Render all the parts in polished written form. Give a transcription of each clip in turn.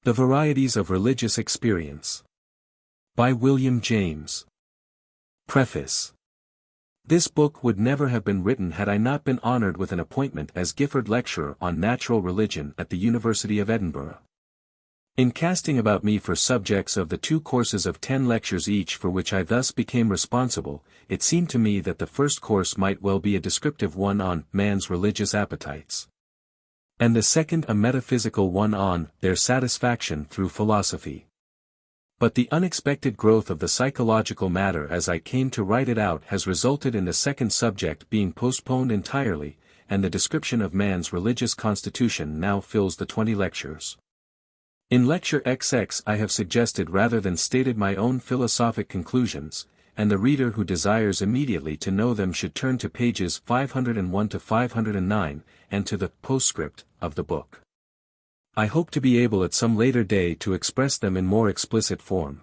The Varieties of Religious Experience. By William James. Preface. This book would never have been written had I not been honored with an appointment as Gifford Lecturer on Natural Religion at the University of Edinburgh. In casting about me for subjects of the 2 courses of 10 lectures each for which I thus became responsible, it seemed to me that the first course might well be a descriptive one on man's religious appetites, and the second a metaphysical one on their satisfaction through philosophy. But the unexpected growth of the psychological matter as I came to write it out has resulted in the second subject being postponed entirely, and the description of man's religious constitution now fills the 20 lectures. In Lecture XX I have suggested rather than stated my own philosophic conclusions, and the reader who desires immediately to know them should turn to pages 501 to 509, and to the postscript of the book. I hope to be able at some later day to express them in more explicit form.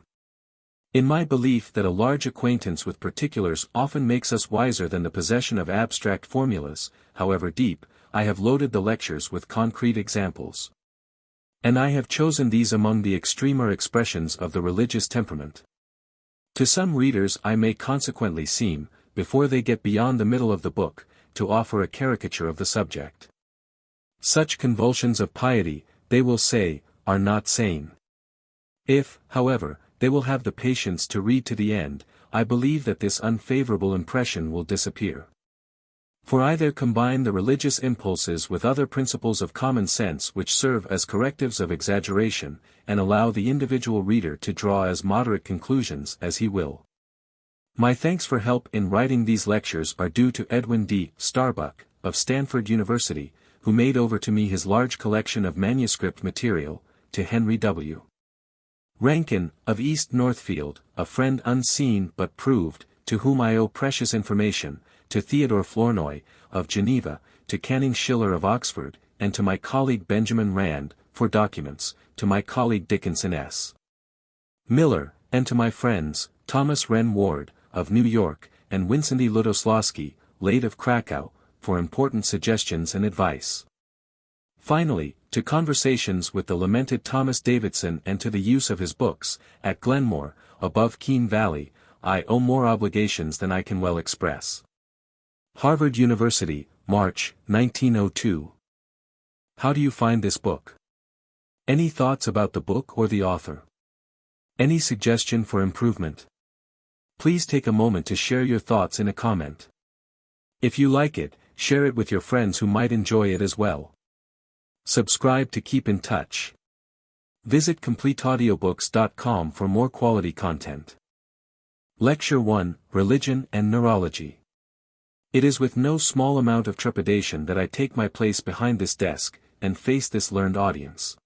In my belief that a large acquaintance with particulars often makes us wiser than the possession of abstract formulas, however deep, I have loaded the lectures with concrete examples. And I have chosen these among the extremer expressions of the religious temperament. To some readers I may consequently seem, before they get beyond the middle of the book, to offer a caricature of the subject. Such convulsions of piety, they will say, are not sane. If, however, they will have the patience to read to the end, I believe that this unfavorable impression will disappear. For I there combine the religious impulses with other principles of common sense which serve as correctives of exaggeration, and allow the individual reader to draw as moderate conclusions as he will. My thanks for help in writing these lectures are due to Edwin D. Starbuck, of Stanford University, who made over to me his large collection of manuscript material, to Henry W. Rankin, of East Northfield, a friend unseen but proved, to whom I owe precious information, to Theodore Flournoy, of Geneva, to Canning Schiller of Oxford, and to my colleague Benjamin Rand, for documents, to my colleague Dickinson S. Miller, and to my friends, Thomas Wren Ward, of New York, and Wincenty Lutoslawski, late of Krakow, for important suggestions and advice. Finally, to conversations with the lamented Thomas Davidson and to the use of his books, at Glenmore, above Keene Valley, I owe more obligations than I can well express. Harvard University, March, 1902. How do you find this book? Any thoughts about the book or the author? Any suggestion for improvement? Please take a moment to share your thoughts in a comment. If you like it, share it with your friends who might enjoy it as well. Subscribe to keep in touch. Visit CompleteAudiobooks.com for more quality content. Lecture 1, Religion and Neurology. It is with no small amount of trepidation that I take my place behind this desk, and face this learned audience.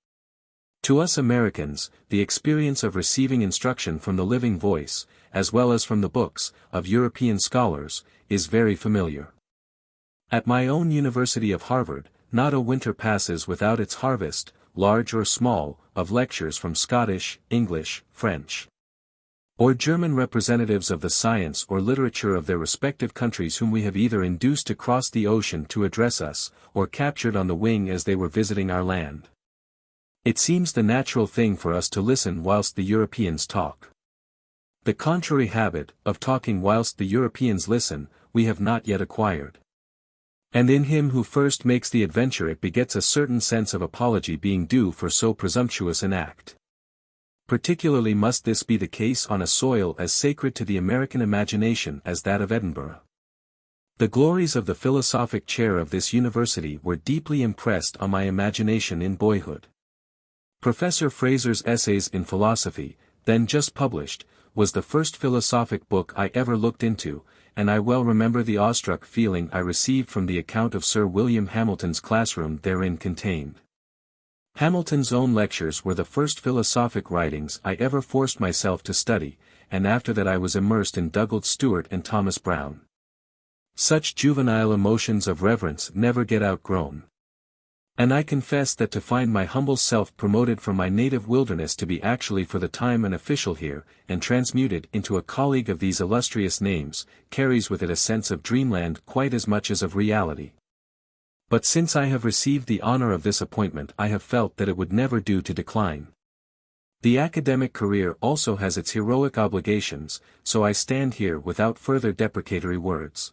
To us Americans, the experience of receiving instruction from the living voice, as well as from the books, of European scholars, is very familiar. At my own University of Harvard, not a winter passes without its harvest, large or small, of lectures from Scottish, English, French, or German representatives of the science or literature of their respective countries whom we have either induced to cross the ocean to address us, or captured on the wing as they were visiting our land. It seems the natural thing for us to listen whilst the Europeans talk. The contrary habit, of talking whilst the Europeans listen, we have not yet acquired. And in him who first makes the adventure it begets a certain sense of apology being due for so presumptuous an act. Particularly must this be the case on a soil as sacred to the American imagination as that of Edinburgh. The glories of the philosophic chair of this university were deeply impressed on my imagination in boyhood. Professor Fraser's Essays in Philosophy, then just published, was the first philosophic book I ever looked into, and I well remember the awestruck feeling I received from the account of Sir William Hamilton's classroom therein contained. Hamilton's own lectures were the first philosophic writings I ever forced myself to study, and after that I was immersed in Douglas Stewart and Thomas Brown. Such juvenile emotions of reverence never get outgrown. And I confess that to find my humble self promoted from my native wilderness to be actually for the time an official here, and transmuted into a colleague of these illustrious names, carries with it a sense of dreamland quite as much as of reality. But since I have received the honor of this appointment I have felt that it would never do to decline. The academic career also has its heroic obligations, so I stand here without further deprecatory words.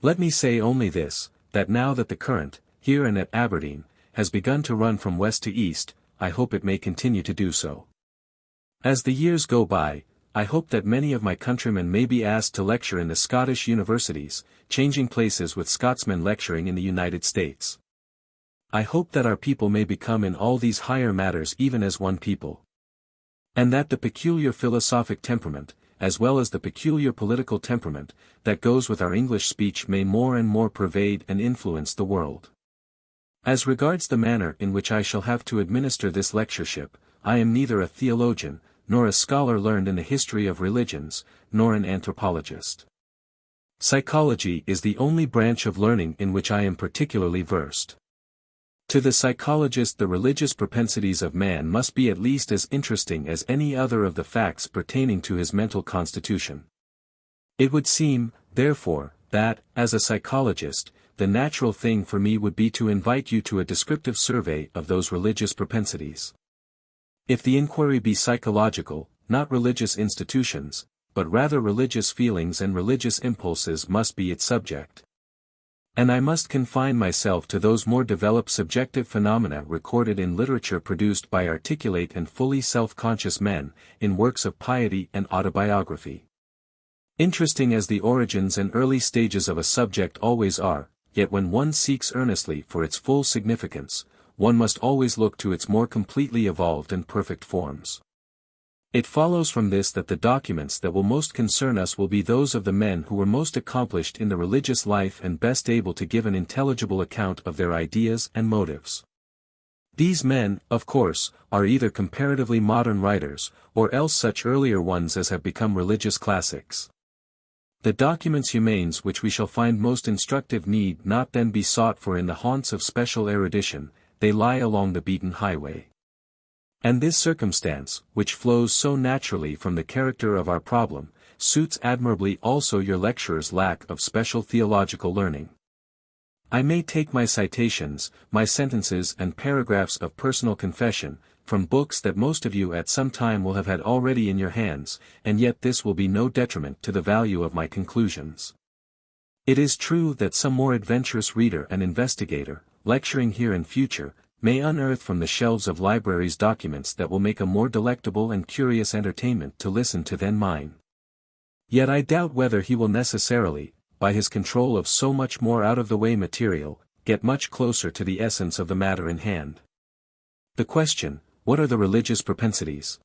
Let me say only this, that now that the current, here and at Aberdeen, has begun to run from west to east, I hope it may continue to do so. As the years go by, I hope that many of my countrymen may be asked to lecture in the Scottish universities, changing places with Scotsmen lecturing in the United States. I hope that our people may become in all these higher matters even as one people. And that the peculiar philosophic temperament, as well as the peculiar political temperament, that goes with our English speech may more and more pervade and influence the world. As regards the manner in which I shall have to administer this lectureship, I am neither a theologian, nor a scholar learned in the history of religions, nor an anthropologist. Psychology is the only branch of learning in which I am particularly versed. To the psychologist the religious propensities of man must be at least as interesting as any other of the facts pertaining to his mental constitution. It would seem, therefore, that, as a psychologist, the natural thing for me would be to invite you to a descriptive survey of those religious propensities. If the inquiry be psychological, not religious institutions, but rather religious feelings and religious impulses must be its subject. And I must confine myself to those more developed subjective phenomena recorded in literature produced by articulate and fully self-conscious men, in works of piety and autobiography. Interesting as the origins and early stages of a subject always are, yet when one seeks earnestly for its full significance, one must always look to its more completely evolved and perfect forms. It follows from this that the documents that will most concern us will be those of the men who were most accomplished in the religious life and best able to give an intelligible account of their ideas and motives. These men, of course, are either comparatively modern writers, or else such earlier ones as have become religious classics. The documents humains which we shall find most instructive need not then be sought for in the haunts of special erudition, they lie along the beaten highway. And this circumstance, which flows so naturally from the character of our problem, suits admirably also your lecturer's lack of special theological learning. I may take my citations, my sentences and paragraphs of personal confession, from books that most of you at some time will have had already in your hands, and yet this will be no detriment to the value of my conclusions. It is true that some more adventurous reader and investigator, lecturing here in future, may unearth from the shelves of libraries documents that will make a more delectable and curious entertainment to listen to than mine. Yet I doubt whether he will necessarily, by his control of so much more out-of-the-way material, get much closer to the essence of the matter in hand. The question, what are the religious propensities?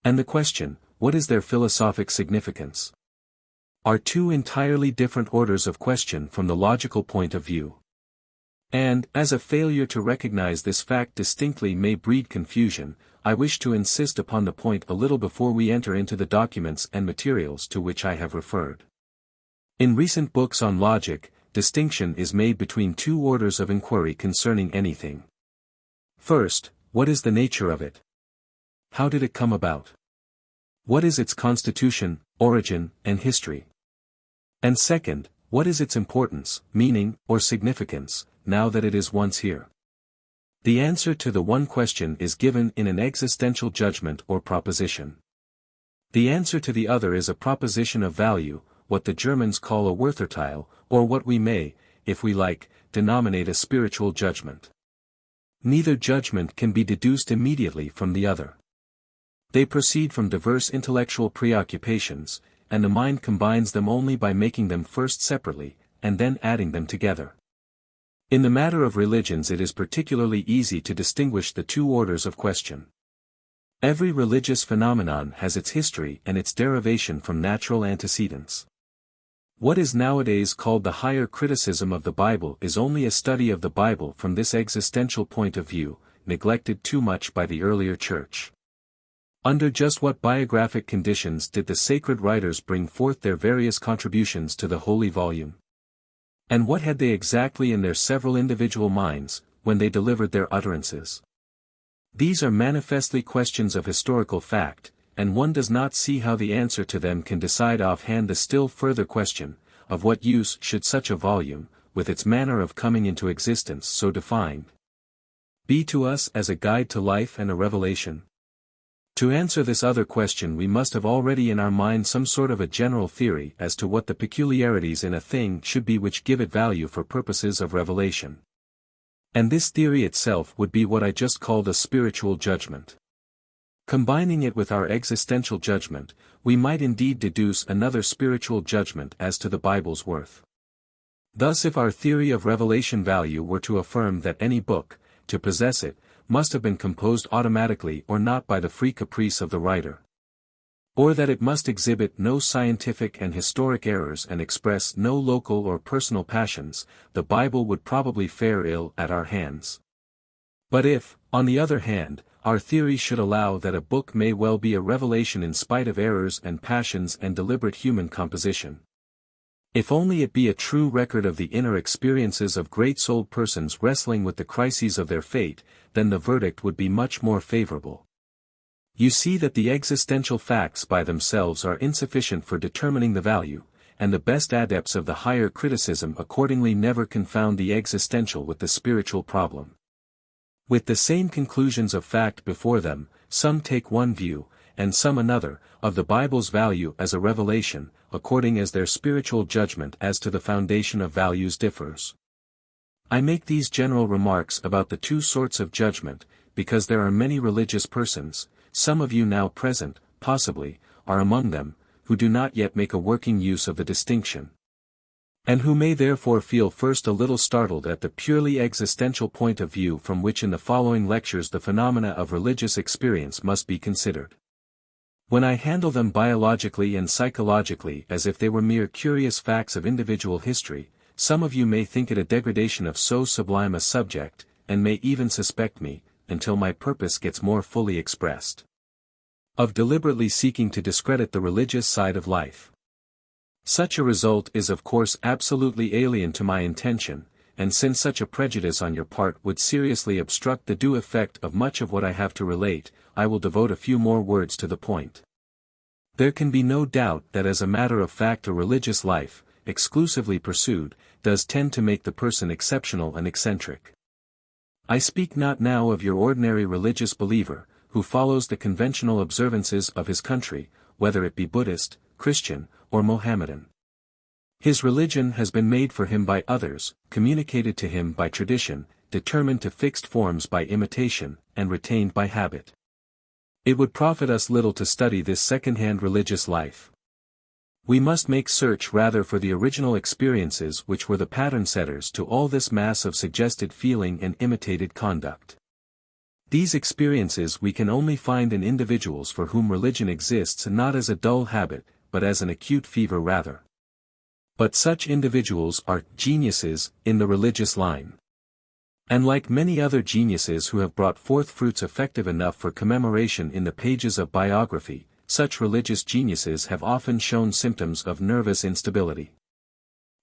And the question, what is their philosophic significance? Are two entirely different orders of question from the logical point of view. And, as a failure to recognize this fact distinctly may breed confusion, I wish to insist upon the point a little before we enter into the documents and materials to which I have referred. In recent books on logic, distinction is made between two orders of inquiry concerning anything. First, what is the nature of it? How did it come about? What is its constitution, origin, and history? And second, what is its importance, meaning, or significance, now that it is once here? The answer to the one question is given in an existential judgment or proposition. The answer to the other is a proposition of value, what the Germans call a Werturteil, or what we may, if we like, denominate a spiritual judgment. Neither judgment can be deduced immediately from the other. They proceed from diverse intellectual preoccupations, and the mind combines them only by making them first separately, and then adding them together. In the matter of religions it is particularly easy to distinguish the two orders of question. Every religious phenomenon has its history and its derivation from natural antecedents. What is nowadays called the higher criticism of the Bible is only a study of the Bible from this existential point of view, neglected too much by the earlier Church. Under just what biographic conditions did the sacred writers bring forth their various contributions to the holy volume? And what had they exactly in their several individual minds, when they delivered their utterances? These are manifestly questions of historical fact, and one does not see how the answer to them can decide offhand the still further question, of what use should such a volume, with its manner of coming into existence so defined, be to us as a guide to life and a revelation? To answer this other question we must have already in our mind some sort of a general theory as to what the peculiarities in a thing should be which give it value for purposes of revelation. And this theory itself would be what I just called a spiritual judgment. Combining it with our existential judgment, we might indeed deduce another spiritual judgment as to the Bible's worth. Thus if our theory of revelation value were to affirm that any book, to possess it, must have been composed automatically or not by the free caprice of the writer, or that it must exhibit no scientific and historic errors and express no local or personal passions, the Bible would probably fare ill at our hands. But if, on the other hand, our theory should allow that a book may well be a revelation in spite of errors and passions and deliberate human composition, if only it be a true record of the inner experiences of great-souled persons wrestling with the crises of their fate, then the verdict would be much more favorable. You see that the existential facts by themselves are insufficient for determining the value, and the best adepts of the higher criticism accordingly never confound the existential with the spiritual problem. With the same conclusions of fact before them, some take one view, and some another, of the Bible's value as a revelation, according as their spiritual judgment as to the foundation of values differs. I make these general remarks about the two sorts of judgment, because there are many religious persons, some of you now present, possibly, are among them, who do not yet make a working use of the distinction, and who may therefore feel first a little startled at the purely existential point of view from which in the following lectures the phenomena of religious experience must be considered. When I handle them biologically and psychologically as if they were mere curious facts of individual history, some of you may think it a degradation of so sublime a subject, and may even suspect me, until my purpose gets more fully expressed, of deliberately seeking to discredit the religious side of life. Such a result is of course absolutely alien to my intention, and since such a prejudice on your part would seriously obstruct the due effect of much of what I have to relate, I will devote a few more words to the point. There can be no doubt that as a matter of fact a religious life, exclusively pursued, does tend to make the person exceptional and eccentric. I speak not now of your ordinary religious believer, who follows the conventional observances of his country, whether it be Buddhist, Christian, or Mohammedan. His religion has been made for him by others, communicated to him by tradition, determined to fixed forms by imitation, and retained by habit. It would profit us little to study this second-hand religious life. We must make search rather for the original experiences which were the pattern-setters to all this mass of suggested feeling and imitated conduct. These experiences we can only find in individuals for whom religion exists not as a dull habit, but as an acute fever rather. But such individuals are geniuses in the religious line. And like many other geniuses who have brought forth fruits effective enough for commemoration in the pages of biography, such religious geniuses have often shown symptoms of nervous instability.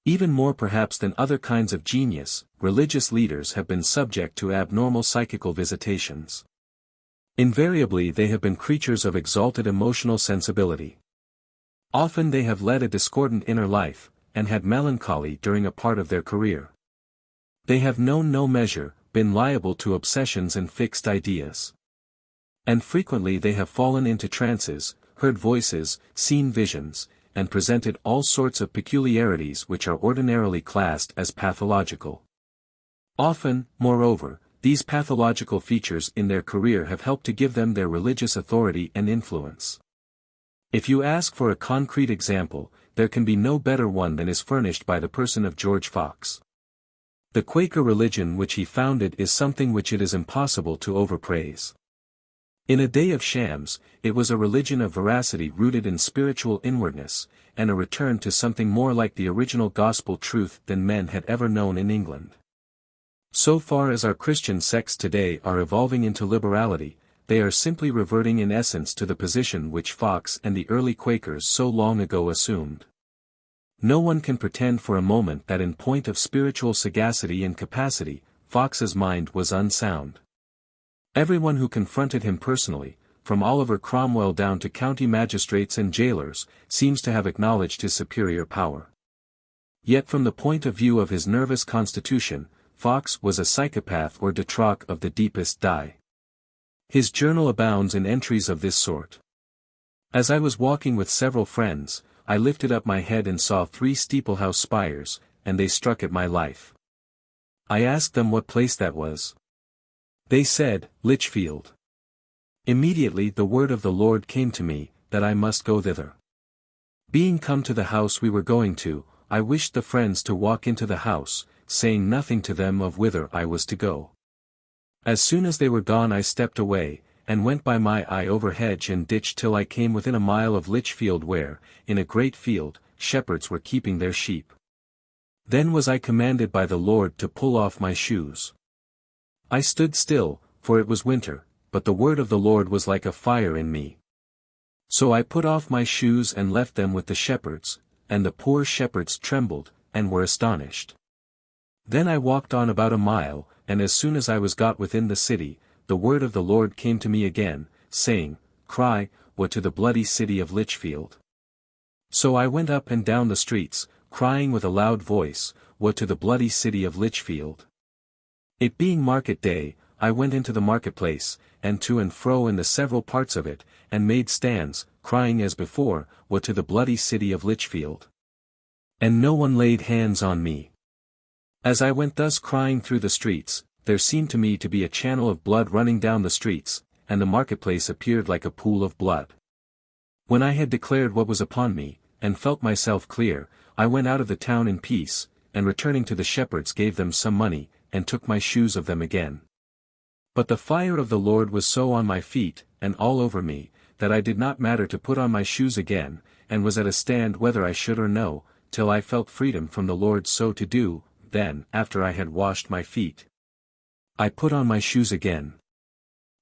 Even more perhaps than other kinds of genius, religious leaders have been subject to abnormal psychical visitations. Invariably they have been creatures of exalted emotional sensibility. Often they have led a discordant inner life, and had melancholy during a part of their career. They have known no measure, been liable to obsessions and fixed ideas. And frequently they have fallen into trances, heard voices, seen visions, and presented all sorts of peculiarities which are ordinarily classed as pathological. Often, moreover, these pathological features in their career have helped to give them their religious authority and influence. If you ask for a concrete example, there can be no better one than is furnished by the person of George Fox. The Quaker religion which he founded is something which it is impossible to overpraise. In a day of shams, it was a religion of veracity rooted in spiritual inwardness, and a return to something more like the original gospel truth than men had ever known in England. So far as our Christian sects today are evolving into liberality, they are simply reverting in essence to the position which Fox and the early Quakers so long ago assumed. No one can pretend for a moment that in point of spiritual sagacity and capacity, Fox's mind was unsound. Everyone who confronted him personally, from Oliver Cromwell down to county magistrates and jailers, seems to have acknowledged his superior power. Yet from the point of view of his nervous constitution, Fox was a psychopath or détraque of the deepest dye. His journal abounds in entries of this sort. As I was walking with several friends, I lifted up my head and saw 3 steeplehouse spires, and they struck at my life. I asked them what place that was. They said, Lichfield. Immediately the word of the Lord came to me, that I must go thither. Being come to the house we were going to, I wished the friends to walk into the house, saying nothing to them of whither I was to go. As soon as they were gone I stepped away, and went by my eye over hedge and ditch till I came within a mile of Lichfield where, in a great field, shepherds were keeping their sheep. Then was I commanded by the Lord to pull off my shoes. I stood still, for it was winter, but the word of the Lord was like a fire in me. So I put off my shoes and left them with the shepherds, and the poor shepherds trembled, and were astonished. Then I walked on about a mile, and as soon as I was got within the city, the word of the Lord came to me again, saying, Cry, what to the bloody city of Lichfield. So I went up and down the streets, crying with a loud voice, What to the bloody city of Lichfield. It being market day, I went into the marketplace, and to and fro in the several parts of it, and made stands, crying as before, What to the bloody city of Lichfield. And no one laid hands on me. As I went thus crying through the streets, there seemed to me to be a channel of blood running down the streets, and the marketplace appeared like a pool of blood. When I had declared what was upon me, and felt myself clear, I went out of the town in peace, and returning to the shepherds gave them some money, and took my shoes of them again. But the fire of the Lord was so on my feet, and all over me, that I did not matter to put on my shoes again, and was at a stand whether I should or no, till I felt freedom from the Lord so to do. Then, after I had washed my feet, I put on my shoes again.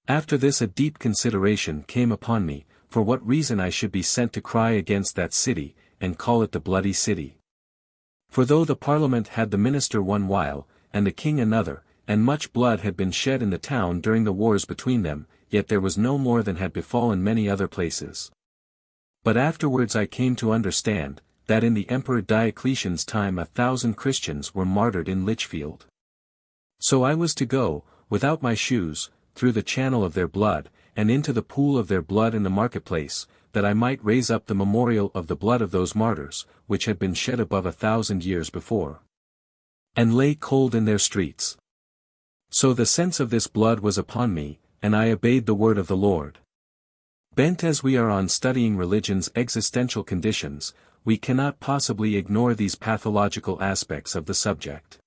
After this a deep consideration came upon me, for what reason I should be sent to cry against that city, and call it the bloody city. For though the Parliament had the minister one while, and the king another, and much blood had been shed in the town during the wars between them, yet there was no more than had befallen many other places. But afterwards I came to understand, that in the Emperor Diocletian's time 1,000 Christians were martyred in Lichfield. So I was to go, without my shoes, through the channel of their blood, and into the pool of their blood in the marketplace, that I might raise up the memorial of the blood of those martyrs, which had been shed above 1,000 years before, and lay cold in their streets. So the sense of this blood was upon me, and I obeyed the word of the Lord. Bent as we are on studying religion's existential conditions, we cannot possibly ignore these pathological aspects of the subject.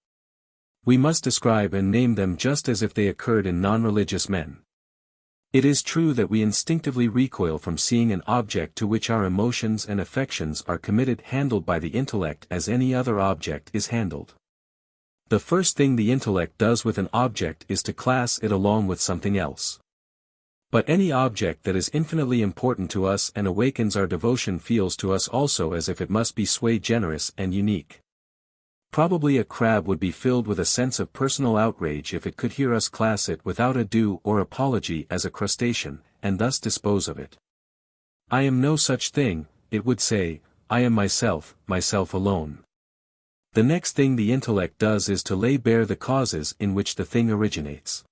We must describe and name them just as if they occurred in non-religious men. It is true that we instinctively recoil from seeing an object to which our emotions and affections are committed handled by the intellect as any other object is handled. The first thing the intellect does with an object is to class it along with something else. But any object that is infinitely important to us and awakens our devotion feels to us also as if it must be sui generis and unique. Probably a crab would be filled with a sense of personal outrage if it could hear us class it without ado or apology as a crustacean, and thus dispose of it. I am no such thing, it would say, I am myself, myself alone. The next thing the intellect does is to lay bare the causes in which the thing originates.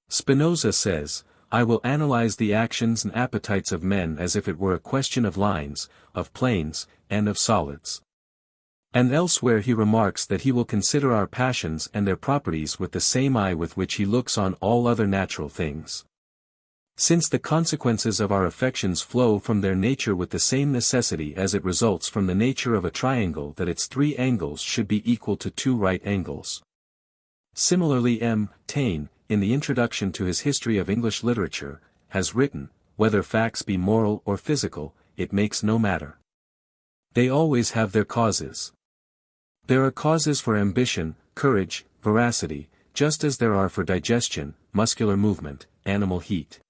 Spinoza says, I will analyze the actions and appetites of men as if it were a question of lines, of planes, and of solids. And elsewhere he remarks that he will consider our passions and their properties with the same eye with which he looks on all other natural things. Since the consequences of our affections flow from their nature with the same necessity as it results from the nature of a triangle that its 3 angles should be equal to 2 right angles. Similarly M. Taine, in the introduction to his History of English Literature, has written, whether facts be moral or physical, it makes no matter. They always have their causes. There are causes for ambition, courage, veracity, just as there are for digestion, muscular movement, animal heat.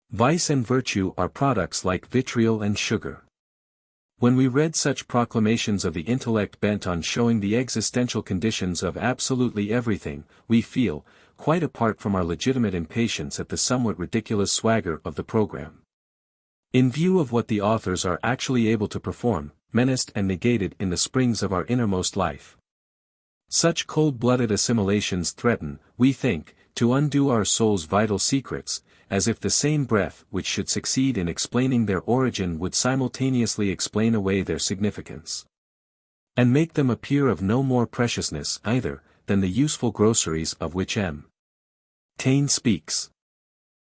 Vice and virtue are products like vitriol and sugar. When we read such proclamations of the intellect bent on showing the existential conditions of absolutely everything, we feel, quite apart from our legitimate impatience at the somewhat ridiculous swagger of the program. In view of what the authors are actually able to perform, menaced and negated in the springs of our innermost life. Such cold-blooded assimilations threaten, we think, to undo our soul's vital secrets, as if the same breath which should succeed in explaining their origin would simultaneously explain away their significance. And make them appear of no more preciousness either, than the useful groceries of which M. Taine speaks.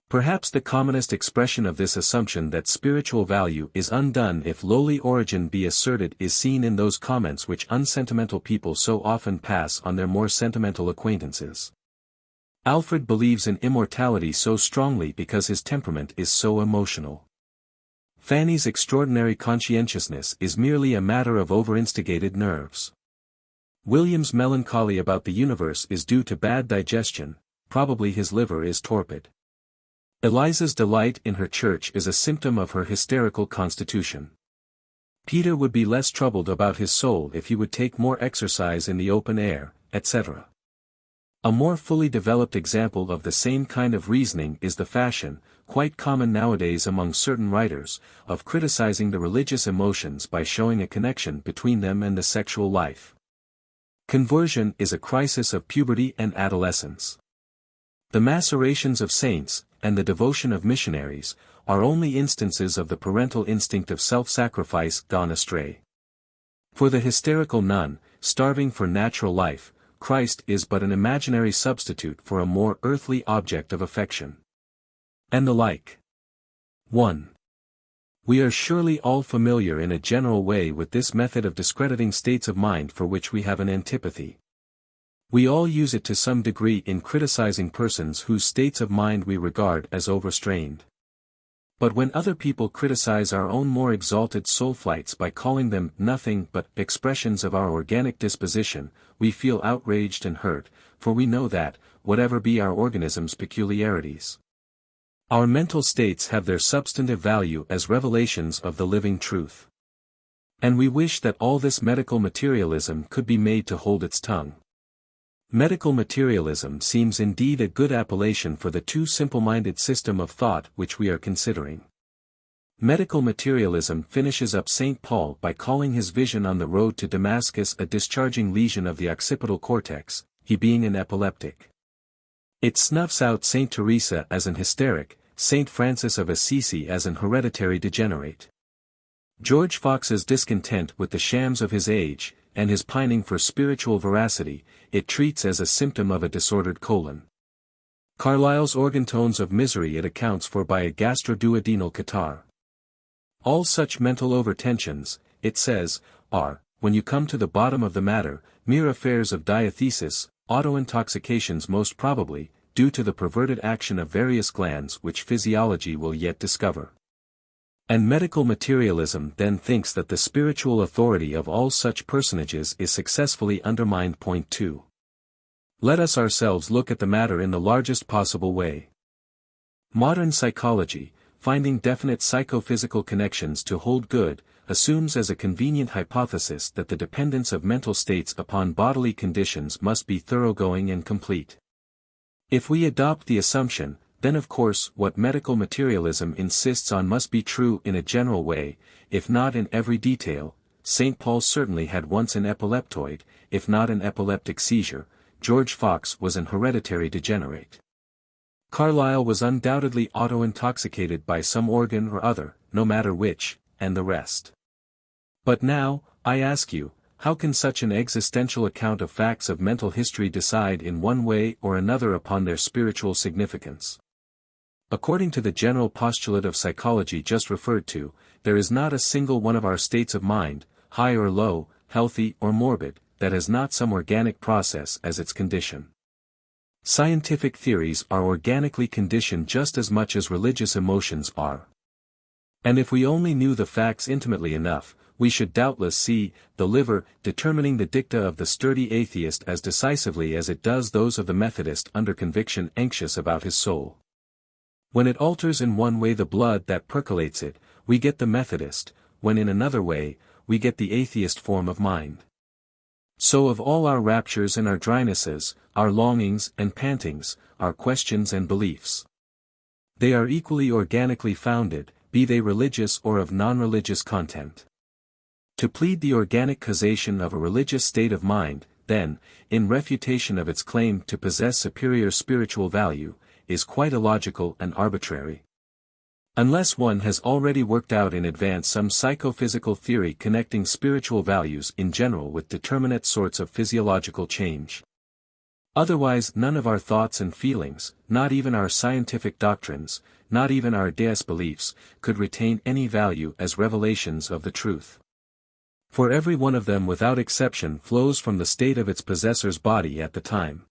Perhaps the commonest expression of this assumption that spiritual value is undone if lowly origin be asserted is seen in those comments which unsentimental people so often pass on their more sentimental acquaintances. Alfred believes in immortality so strongly because his temperament is so emotional. Fanny's extraordinary conscientiousness is merely a matter of over-instigated nerves. William's melancholy about the universe is due to bad digestion, probably his liver is torpid. Eliza's delight in her church is a symptom of her hysterical constitution. Peter would be less troubled about his soul if he would take more exercise in the open air, etc. A more fully developed example of the same kind of reasoning is the fashion, quite common nowadays among certain writers, of criticizing the religious emotions by showing a connection between them and the sexual life. Conversion is a crisis of puberty and adolescence. The macerations of saints, and the devotion of missionaries, are only instances of the parental instinct of self-sacrifice gone astray. For the hysterical nun, starving for natural life, Christ is but an imaginary substitute for a more earthly object of affection. And the like. 1. We are surely all familiar in a general way with this method of discrediting states of mind for which we have an antipathy. We all use it to some degree in criticizing persons whose states of mind we regard as overstrained. But when other people criticize our own more exalted soul flights by calling them nothing but expressions of our organic disposition, we feel outraged and hurt, for we know that, whatever be our organism's peculiarities, our mental states have their substantive value as revelations of the living truth. And we wish that all this medical materialism could be made to hold its tongue. Medical materialism seems indeed a good appellation for the too simple-minded system of thought which we are considering. Medical materialism finishes up St. Paul by calling his vision on the road to Damascus a discharging lesion of the occipital cortex, he being an epileptic. It snuffs out St. Teresa as an hysteric, St. Francis of Assisi as an hereditary degenerate. George Fox's discontent with the shams of his age, and his pining for spiritual veracity, it treats as a symptom of a disordered colon. Carlyle's organ tones of misery it accounts for by a gastroduodenal catarrh. All such mental overtensions, it says, are, when you come to the bottom of the matter, mere affairs of diathesis, auto-intoxications most probably, due to the perverted action of various glands which physiology will yet discover. And medical materialism then thinks that the spiritual authority of all such personages is successfully undermined. Point 2. Let us ourselves look at the matter in the largest possible way. Modern psychology, finding definite psychophysical connections to hold good, assumes as a convenient hypothesis that the dependence of mental states upon bodily conditions must be thoroughgoing and complete. If we adopt the assumption, then of course what medical materialism insists on must be true in a general way, if not in every detail. St. Paul certainly had once an epileptoid, if not an epileptic seizure. George Fox was an hereditary degenerate. Carlyle was undoubtedly auto-intoxicated by some organ or other, no matter which, and the rest. But now, I ask you, how can such an existential account of facts of mental history decide in one way or another upon their spiritual significance? According to the general postulate of psychology just referred to, there is not a single one of our states of mind, high or low, healthy or morbid, that has not some organic process as its condition. Scientific theories are organically conditioned just as much as religious emotions are. And if we only knew the facts intimately enough, we should doubtless see the liver determining the dicta of the sturdy atheist as decisively as it does those of the Methodist under conviction anxious about his soul. When it alters in one way the blood that percolates it, we get the Methodist, when in another way, we get the atheist form of mind. So of all our raptures and our drynesses, our longings and pantings, our questions and beliefs, they are equally organically founded, be they religious or of non-religious content. To plead the organic causation of a religious state of mind, then, in refutation of its claim to possess superior spiritual value, is quite illogical and arbitrary. Unless one has already worked out in advance some psychophysical theory connecting spiritual values in general with determinate sorts of physiological change. Otherwise none of our thoughts and feelings, not even our scientific doctrines, not even our deist beliefs, could retain any value as revelations of the truth. For every one of them without exception flows from the state of its possessor's body at the time.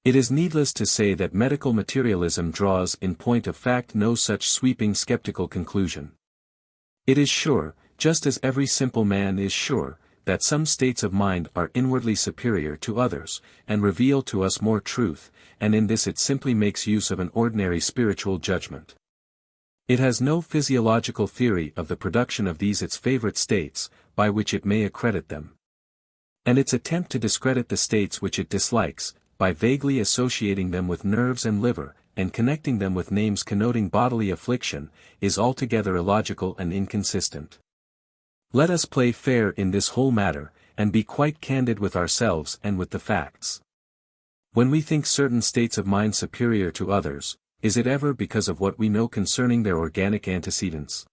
It is needless to say that medical materialism draws in point of fact no such sweeping skeptical conclusion. It is sure, just as every simple man is sure, that some states of mind are inwardly superior to others, and reveal to us more truth, and in this it simply makes use of an ordinary spiritual judgment. It has no physiological theory of the production of these its favorite states, by which it may accredit them. And its attempt to discredit the states which it dislikes, by vaguely associating them with nerves and liver, and connecting them with names connoting bodily affliction, is altogether illogical and inconsistent. Let us play fair in this whole matter, and be quite candid with ourselves and with the facts. When we think certain states of mind superior to others, is it ever because of what we know concerning their organic antecedents?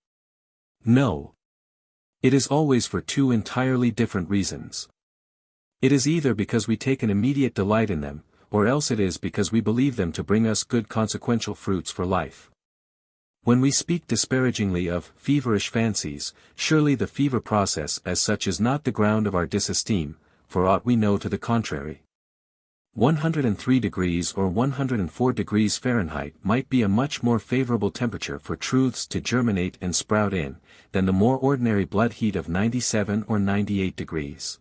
No. It is always for two entirely different reasons. It is either because we take an immediate delight in them, or else it is because we believe them to bring us good consequential fruits for life. When we speak disparagingly of feverish fancies, surely the fever process as such is not the ground of our disesteem, for aught we know to the contrary. 103 degrees or 104 degrees Fahrenheit might be a much more favorable temperature for truths to germinate and sprout in, than the more ordinary blood heat of 97 or 98 degrees.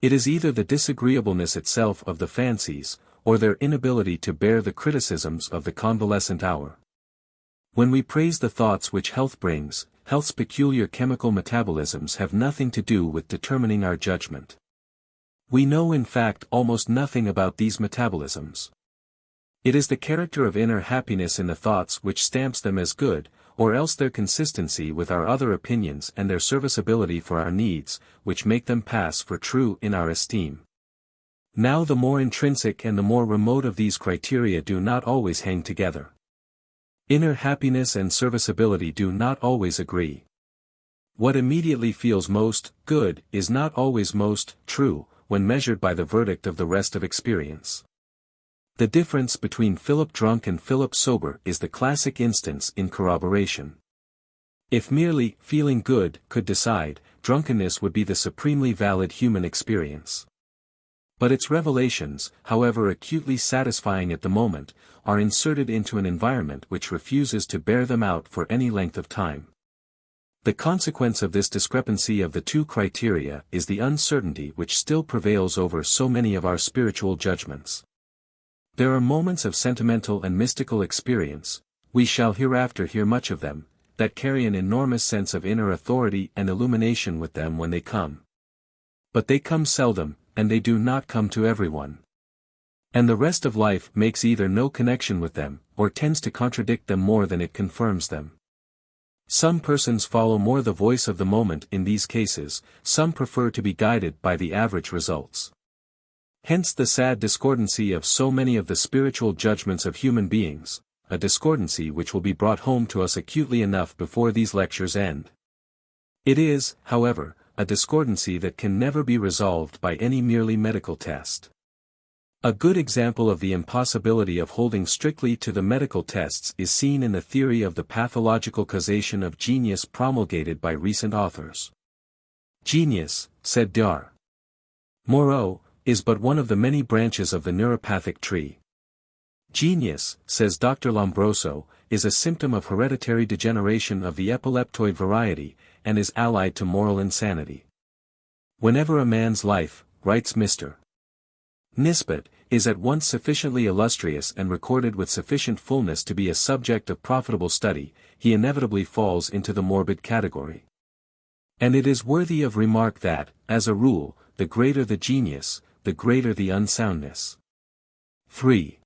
It is either the disagreeableness itself of the fancies, or their inability to bear the criticisms of the convalescent hour. When we praise the thoughts which health brings, health's peculiar chemical metabolisms have nothing to do with determining our judgment. We know in fact almost nothing about these metabolisms. It is the character of inner happiness in the thoughts which stamps them as good, or else their consistency with our other opinions and their serviceability for our needs, which make them pass for true in our esteem. Now the more intrinsic and the more remote of these criteria do not always hang together. Inner happiness and serviceability do not always agree. What immediately feels most good is not always most true, when measured by the verdict of the rest of experience. The difference between Philip drunk and Philip sober is the classic instance in corroboration. If merely feeling good could decide, drunkenness would be the supremely valid human experience. But its revelations, however acutely satisfying at the moment, are inserted into an environment which refuses to bear them out for any length of time. The consequence of this discrepancy of the two criteria is the uncertainty which still prevails over so many of our spiritual judgments. There are moments of sentimental and mystical experience, we shall hereafter hear much of them, that carry an enormous sense of inner authority and illumination with them when they come. But they come seldom, and they do not come to everyone. And the rest of life makes either no connection with them, or tends to contradict them more than it confirms them. Some persons follow more the voice of the moment in these cases, some prefer to be guided by the average results. Hence the sad discordancy of so many of the spiritual judgments of human beings, a discordancy which will be brought home to us acutely enough before these lectures end. It is, however, a discordancy that can never be resolved by any merely medical test. A good example of the impossibility of holding strictly to the medical tests is seen in the theory of the pathological causation of genius promulgated by recent authors. Genius, said Dar. Moreau, is but one of the many branches of the neuropathic tree. Genius, says Dr. Lombroso, is a symptom of hereditary degeneration of the epileptoid variety, and is allied to moral insanity. Whenever a man's life, writes Mr. Nisbet, is at once sufficiently illustrious and recorded with sufficient fullness to be a subject of profitable study, he inevitably falls into the morbid category. And it is worthy of remark that, as a rule, the greater the genius, the greater the unsoundness. 3.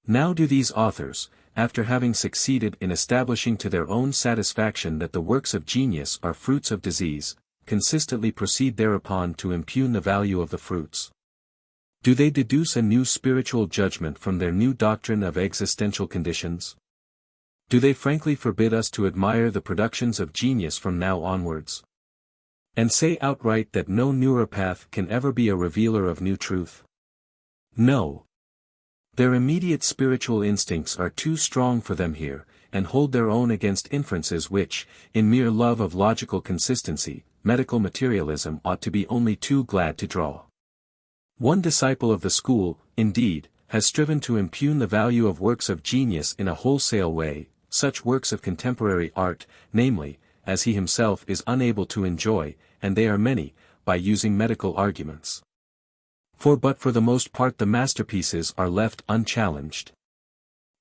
Now do these authors, after having succeeded in establishing to their own satisfaction that the works of genius are fruits of disease, consistently proceed thereupon to impugn the value of the fruits. Do they deduce a new spiritual judgment from their new doctrine of existential conditions? Do they frankly forbid us to admire the productions of genius from now onwards? And say outright that no neuropath can ever be a revealer of new truth? No. Their immediate spiritual instincts are too strong for them here, and hold their own against inferences which, in mere love of logical consistency, medical materialism ought to be only too glad to draw. One disciple of the school, indeed, has striven to impugn the value of works of genius in a wholesale way, such works of contemporary art, namely, as he himself is unable to enjoy, and they are many, by using medical arguments. But for the most part the masterpieces are left unchallenged.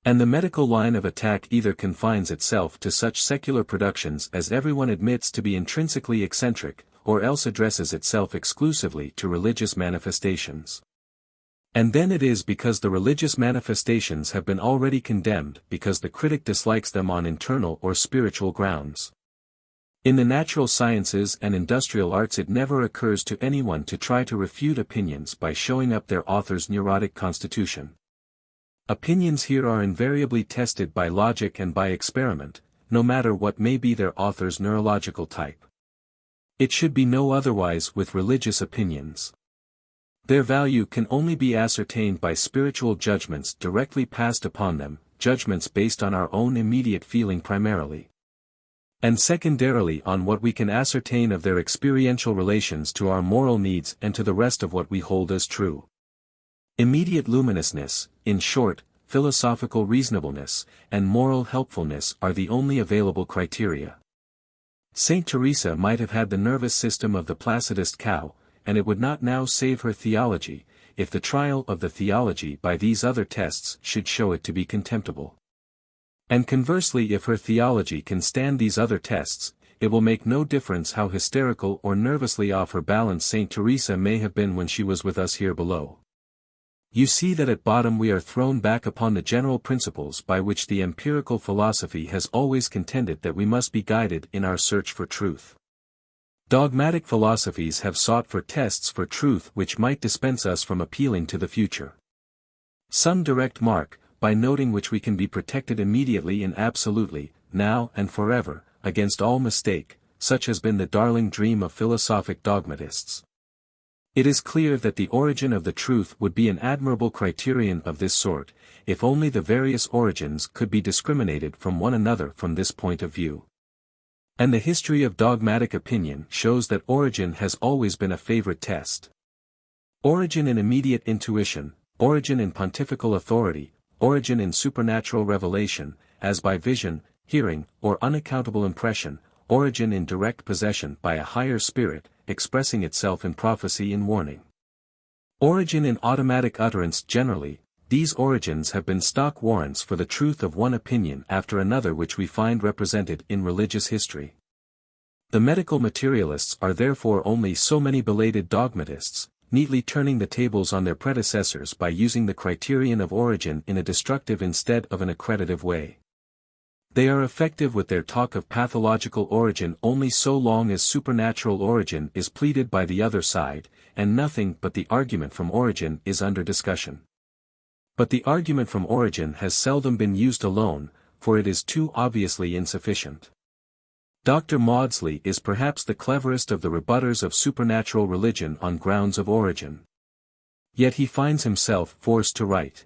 And the medical line of attack either confines itself to such secular productions as everyone admits to be intrinsically eccentric, or else addresses itself exclusively to religious manifestations. And then it is because the religious manifestations have been already condemned because the critic dislikes them on internal or spiritual grounds. In the natural sciences and industrial arts it never occurs to anyone to try to refute opinions by showing up their author's neurotic constitution. Opinions here are invariably tested by logic and by experiment, no matter what may be their author's neurological type. It should be no otherwise with religious opinions. Their value can only be ascertained by spiritual judgments directly passed upon them, judgments based on our own immediate feeling primarily. And secondarily on what we can ascertain of their experiential relations to our moral needs and to the rest of what we hold as true. Immediate luminousness, in short, philosophical reasonableness, and moral helpfulness are the only available criteria. Saint Teresa might have had the nervous system of the placidest cow, and it would not now save her theology, if the trial of the theology by these other tests should show it to be contemptible. And conversely, if her theology can stand these other tests, it will make no difference how hysterical or nervously off her balance Saint Teresa may have been when she was with us here below. You see that at bottom we are thrown back upon the general principles by which the empirical philosophy has always contended that we must be guided in our search for truth. Dogmatic philosophies have sought for tests for truth which might dispense us from appealing to the future. Some direct mark, by noting which we can be protected immediately and absolutely, now and forever, against all mistake, such has been the darling dream of philosophic dogmatists. It is clear that the origin of the truth would be an admirable criterion of this sort, if only the various origins could be discriminated from one another from this point of view. And the history of dogmatic opinion shows that origin has always been a favorite test. Origin in immediate intuition, origin in pontifical authority, origin in supernatural revelation, as by vision, hearing, or unaccountable impression, origin in direct possession by a higher spirit, expressing itself in prophecy and warning. Origin in automatic utterance generally, these origins have been stock warrants for the truth of one opinion after another which we find represented in religious history. The medical materialists are therefore only so many belated dogmatists, neatly turning the tables on their predecessors by using the criterion of origin in a destructive instead of an accreditive way. They are effective with their talk of pathological origin only so long as supernatural origin is pleaded by the other side, and nothing but the argument from origin is under discussion. But the argument from origin has seldom been used alone, for it is too obviously insufficient. Dr. Maudsley is perhaps the cleverest of the rebutters of supernatural religion on grounds of origin. Yet he finds himself forced to write.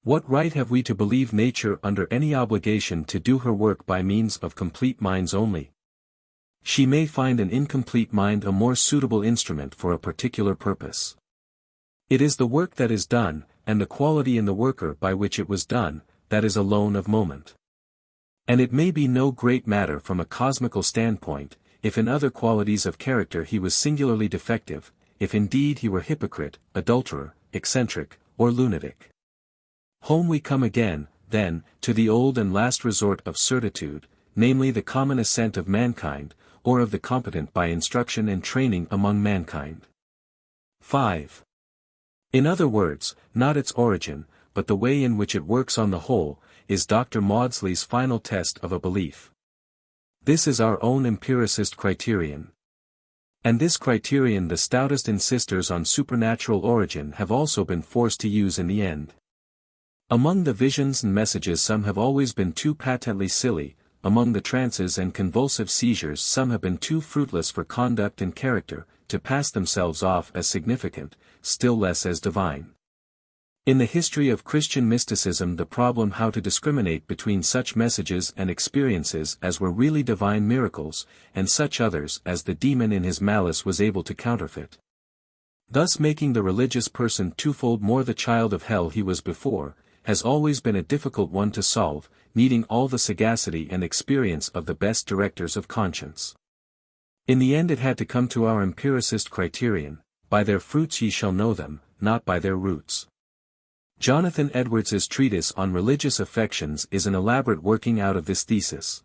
What right have we to believe nature under any obligation to do her work by means of complete minds only? She may find an incomplete mind a more suitable instrument for a particular purpose. It is the work that is done, and the quality in the worker by which it was done, that is alone of moment. And it may be no great matter from a cosmical standpoint, if in other qualities of character he was singularly defective, if indeed he were hypocrite, adulterer, eccentric, or lunatic. Home we come again, then, to the old and last resort of certitude, namely the common assent of mankind, or of the competent by instruction and training among mankind. 5. In other words, not its origin, but the way in which it works on the whole, is Dr. Maudsley's final test of a belief. This is our own empiricist criterion. And this criterion the stoutest insisters on supernatural origin have also been forced to use in the end. Among the visions and messages some have always been too patently silly, among the trances and convulsive seizures some have been too fruitless for conduct and character, to pass themselves off as significant, still less as divine. In the history of Christian mysticism the problem how to discriminate between such messages and experiences as were really divine miracles, and such others as the demon in his malice was able to counterfeit. Thus making the religious person twofold more the child of hell he was before, has always been a difficult one to solve, needing all the sagacity and experience of the best directors of conscience. In the end it had to come to our empiricist criterion, by their fruits ye shall know them, not by their roots. Jonathan Edwards's treatise on religious affections is an elaborate working out of this thesis.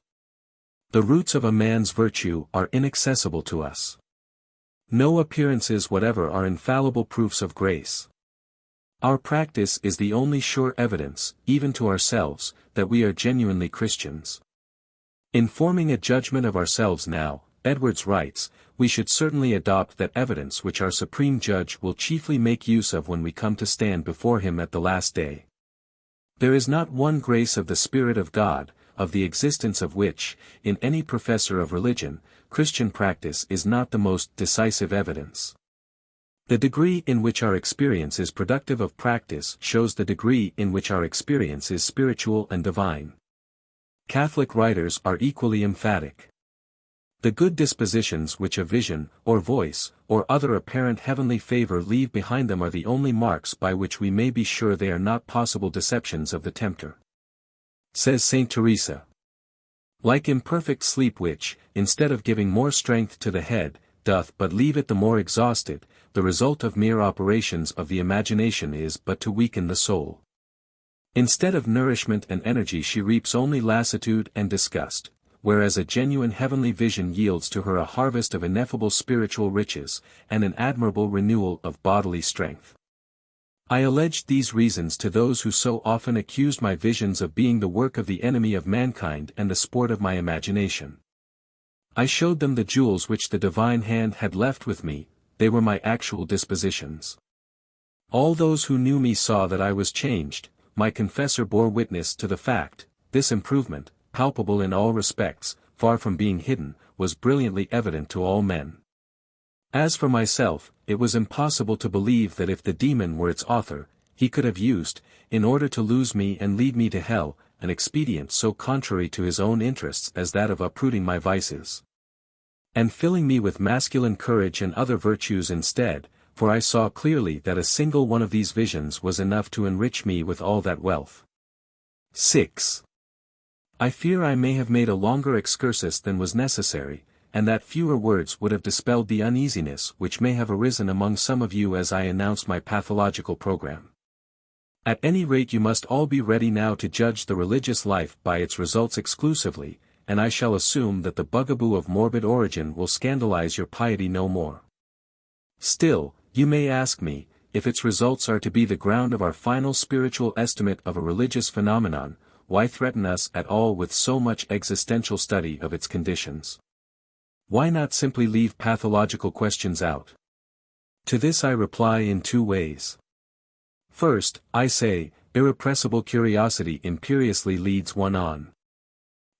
The roots of a man's virtue are inaccessible to us. No appearances whatever are infallible proofs of grace. Our practice is the only sure evidence, even to ourselves, that we are genuinely Christians. In forming a judgment of ourselves now, Edwards writes, we should certainly adopt that evidence which our supreme judge will chiefly make use of when we come to stand before him at the last day. There is not one grace of the Spirit of God, of the existence of which, in any professor of religion, Christian practice is not the most decisive evidence. The degree in which our experience is productive of practice shows the degree in which our experience is spiritual and divine. Catholic writers are equally emphatic. The good dispositions which a vision, or voice, or other apparent heavenly favor leave behind them are the only marks by which we may be sure they are not possible deceptions of the tempter. Says Saint Teresa. Like imperfect sleep which, instead of giving more strength to the head, doth but leave it the more exhausted, the result of mere operations of the imagination is but to weaken the soul. Instead of nourishment and energy she reaps only lassitude and disgust, whereas a genuine heavenly vision yields to her a harvest of ineffable spiritual riches, and an admirable renewal of bodily strength. I alleged these reasons to those who so often accused my visions of being the work of the enemy of mankind and the sport of my imagination. I showed them the jewels which the divine hand had left with me, they were my actual dispositions. All those who knew me saw that I was changed, my confessor bore witness to the fact, this improvement, palpable in all respects, far from being hidden, was brilliantly evident to all men. As for myself, it was impossible to believe that if the demon were its author, he could have used, in order to lose me and lead me to hell, an expedient so contrary to his own interests as that of uprooting my vices, and filling me with masculine courage and other virtues instead, for I saw clearly that a single one of these visions was enough to enrich me with all that wealth. 6. I fear I may have made a longer excursus than was necessary, and that fewer words would have dispelled the uneasiness which may have arisen among some of you as I announced my pathological program. At any rate you must all be ready now to judge the religious life by its results exclusively, and I shall assume that the bugaboo of morbid origin will scandalize your piety no more. Still, you may ask me, if its results are to be the ground of our final spiritual estimate of a religious phenomenon, why threaten us at all with so much existential study of its conditions? Why not simply leave pathological questions out? To this I reply in two ways. First, I say, irrepressible curiosity imperiously leads one on.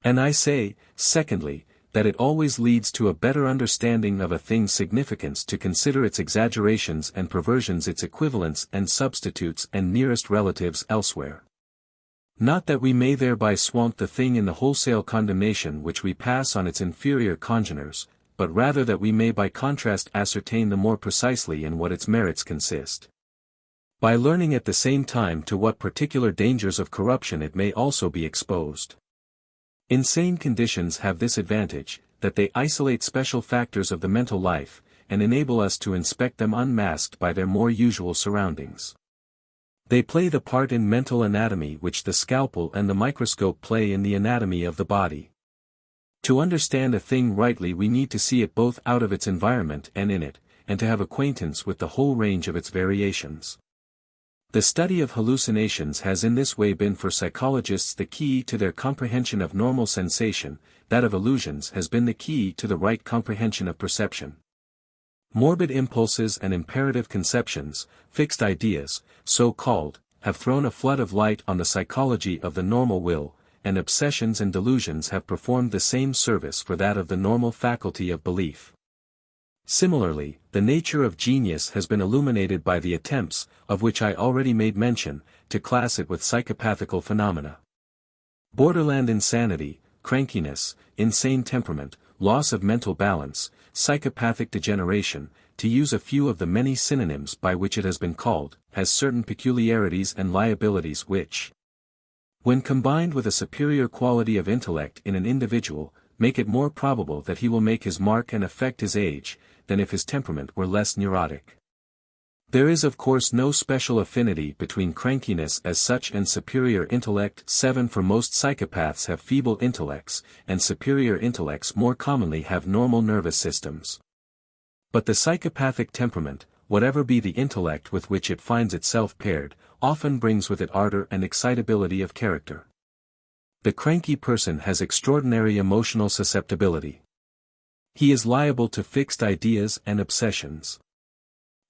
And I say, secondly, that it always leads to a better understanding of a thing's significance to consider its exaggerations and perversions, its equivalents and substitutes and nearest relatives elsewhere. Not that we may thereby swamp the thing in the wholesale condemnation which we pass on its inferior congeners, but rather that we may by contrast ascertain the more precisely in what its merits consist. By learning at the same time to what particular dangers of corruption it may also be exposed. Insane conditions have this advantage, that they isolate special factors of the mental life, and enable us to inspect them unmasked by their more usual surroundings. They play the part in mental anatomy which the scalpel and the microscope play in the anatomy of the body. To understand a thing rightly we need to see it both out of its environment and in it, and to have acquaintance with the whole range of its variations. The study of hallucinations has in this way been for psychologists the key to their comprehension of normal sensation, that of illusions has been the key to the right comprehension of perception. Morbid impulses and imperative conceptions, fixed ideas, so-called, have thrown a flood of light on the psychology of the normal will, and obsessions and delusions have performed the same service for that of the normal faculty of belief. Similarly, the nature of genius has been illuminated by the attempts, of which I already made mention, to class it with psychopathical phenomena. Borderland insanity, crankiness, insane temperament, loss of mental balance, psychopathic degeneration, to use a few of the many synonyms by which it has been called, has certain peculiarities and liabilities which, when combined with a superior quality of intellect in an individual, make it more probable that he will make his mark and affect his age, than if his temperament were less neurotic. There is of course no special affinity between crankiness as such and superior intellect. 7 For most psychopaths have feeble intellects, and superior intellects more commonly have normal nervous systems. But the psychopathic temperament, whatever be the intellect with which it finds itself paired, often brings with it ardor and excitability of character. The cranky person has extraordinary emotional susceptibility. He is liable to fixed ideas and obsessions.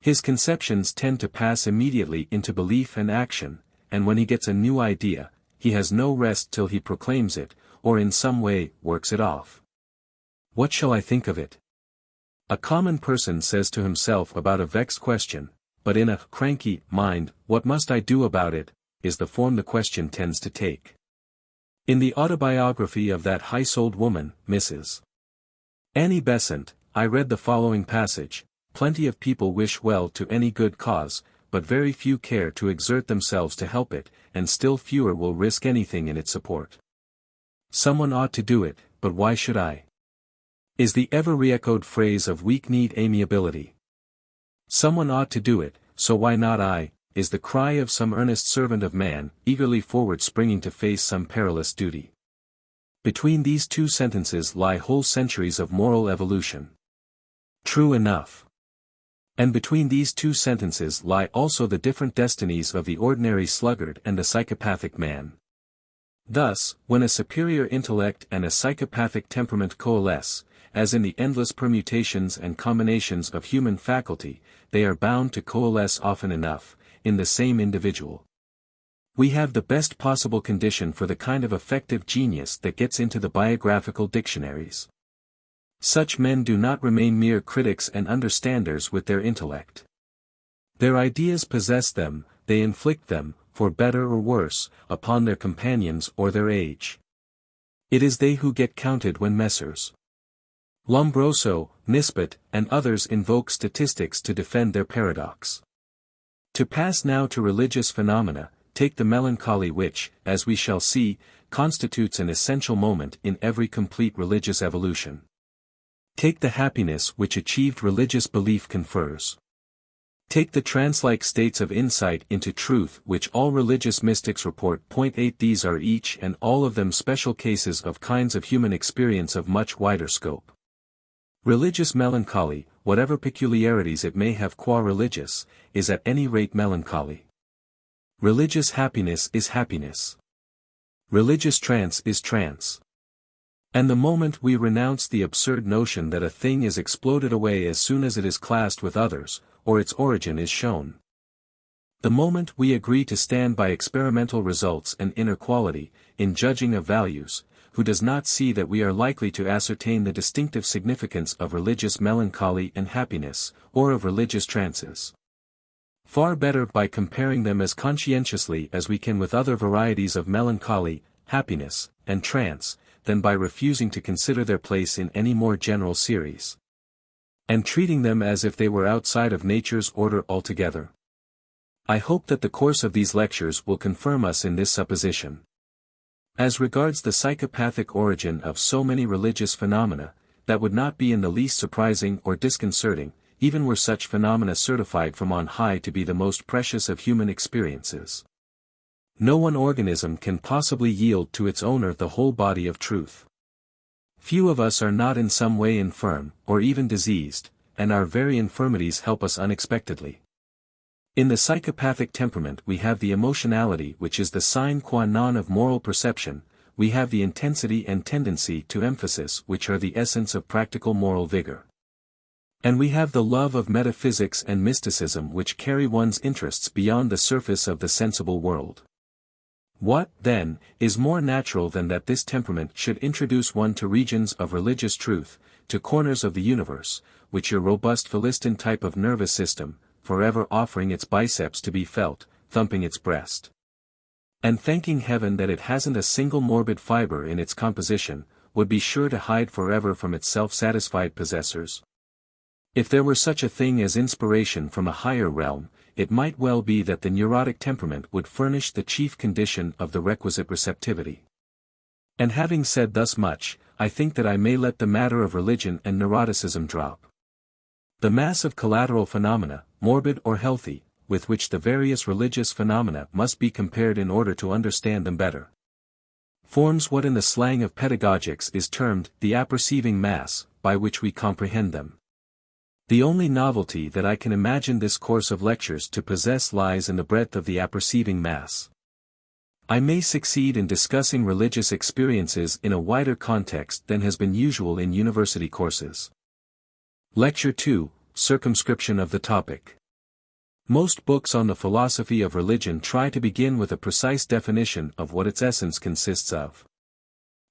His conceptions tend to pass immediately into belief and action, and when he gets a new idea, he has no rest till he proclaims it, or in some way, works it off. What shall I think of it? A common person says to himself about a vexed question, but in a cranky mind, what must I do about it, is the form the question tends to take. In the autobiography of that high-souled woman, Mrs. Annie Besant, I read the following passage: plenty of people wish well to any good cause, but very few care to exert themselves to help it, and still fewer will risk anything in its support. Someone ought to do it, but why should I? Is the ever re-echoed phrase of weak-kneed amiability. Someone ought to do it, so why not I, is the cry of some earnest servant of man, eagerly forward springing to face some perilous duty. Between these two sentences lie whole centuries of moral evolution. True enough. And between these two sentences lie also the different destinies of the ordinary sluggard and the psychopathic man. Thus, when a superior intellect and a psychopathic temperament coalesce, as in the endless permutations and combinations of human faculty, they are bound to coalesce often enough, in the same individual. We have the best possible condition for the kind of effective genius that gets into the biographical dictionaries. Such men do not remain mere critics and understanders with their intellect. Their ideas possess them, they inflict them, for better or worse, upon their companions or their age. It is they who get counted when Messrs. Lombroso, Nisbet, and others invoke statistics to defend their paradox. To pass now to religious phenomena, take the melancholy which, as we shall see, constitutes an essential moment in every complete religious evolution. Take the happiness which achieved religious belief confers. Take the trance-like states of insight into truth which all religious mystics report. 8 These are each and all of them special cases of kinds of human experience of much wider scope. Religious melancholy, whatever peculiarities it may have qua religious, is at any rate melancholy. Religious happiness is happiness. Religious trance is trance. And the moment we renounce the absurd notion that a thing is exploded away as soon as it is classed with others, or its origin is shown. The moment we agree to stand by experimental results and inner quality, in judging of values, who does not see that we are likely to ascertain the distinctive significance of religious melancholy and happiness, or of religious trances. Far better by comparing them as conscientiously as we can with other varieties of melancholy, happiness, and trance, than by refusing to consider their place in any more general series. And treating them as if they were outside of nature's order altogether. I hope that the course of these lectures will confirm us in this supposition. As regards the psychopathic origin of so many religious phenomena, that would not be in the least surprising or disconcerting, even were such phenomena certified from on high to be the most precious of human experiences. No one organism can possibly yield to its owner the whole body of truth. Few of us are not in some way infirm, or even diseased, and our very infirmities help us unexpectedly. In the psychopathic temperament we have the emotionality which is the sine qua non of moral perception, we have the intensity and tendency to emphasis which are the essence of practical moral vigor. And we have the love of metaphysics and mysticism which carry one's interests beyond the surface of the sensible world. What, then, is more natural than that this temperament should introduce one to regions of religious truth, to corners of the universe, which your robust Philistine type of nervous system, forever offering its biceps to be felt, thumping its breast, and thanking heaven that it hasn't a single morbid fiber in its composition, would be sure to hide forever from its self-satisfied possessors? If there were such a thing as inspiration from a higher realm, it might well be that the neurotic temperament would furnish the chief condition of the requisite receptivity. And having said thus much, I think that I may let the matter of religion and neuroticism drop. The mass of collateral phenomena, morbid or healthy, with which the various religious phenomena must be compared in order to understand them better, forms what in the slang of pedagogics is termed the apperceiving mass, by which we comprehend them. The only novelty that I can imagine this course of lectures to possess lies in the breadth of the apperceiving mass. I may succeed in discussing religious experiences in a wider context than has been usual in university courses. Lecture 2, Circumscription of the topic. Most books on the philosophy of religion try to begin with a precise definition of what its essence consists of.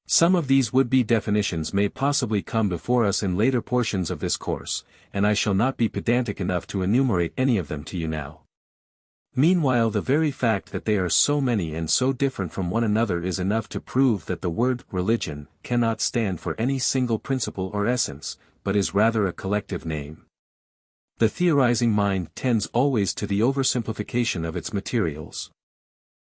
Some of these would-be definitions may possibly come before us in later portions of this course, and I shall not be pedantic enough to enumerate any of them to you now. Meanwhile, the very fact that they are so many and so different from one another is enough to prove that the word religion cannot stand for any single principle or essence, but is rather a collective name. The theorizing mind tends always to the oversimplification of its materials.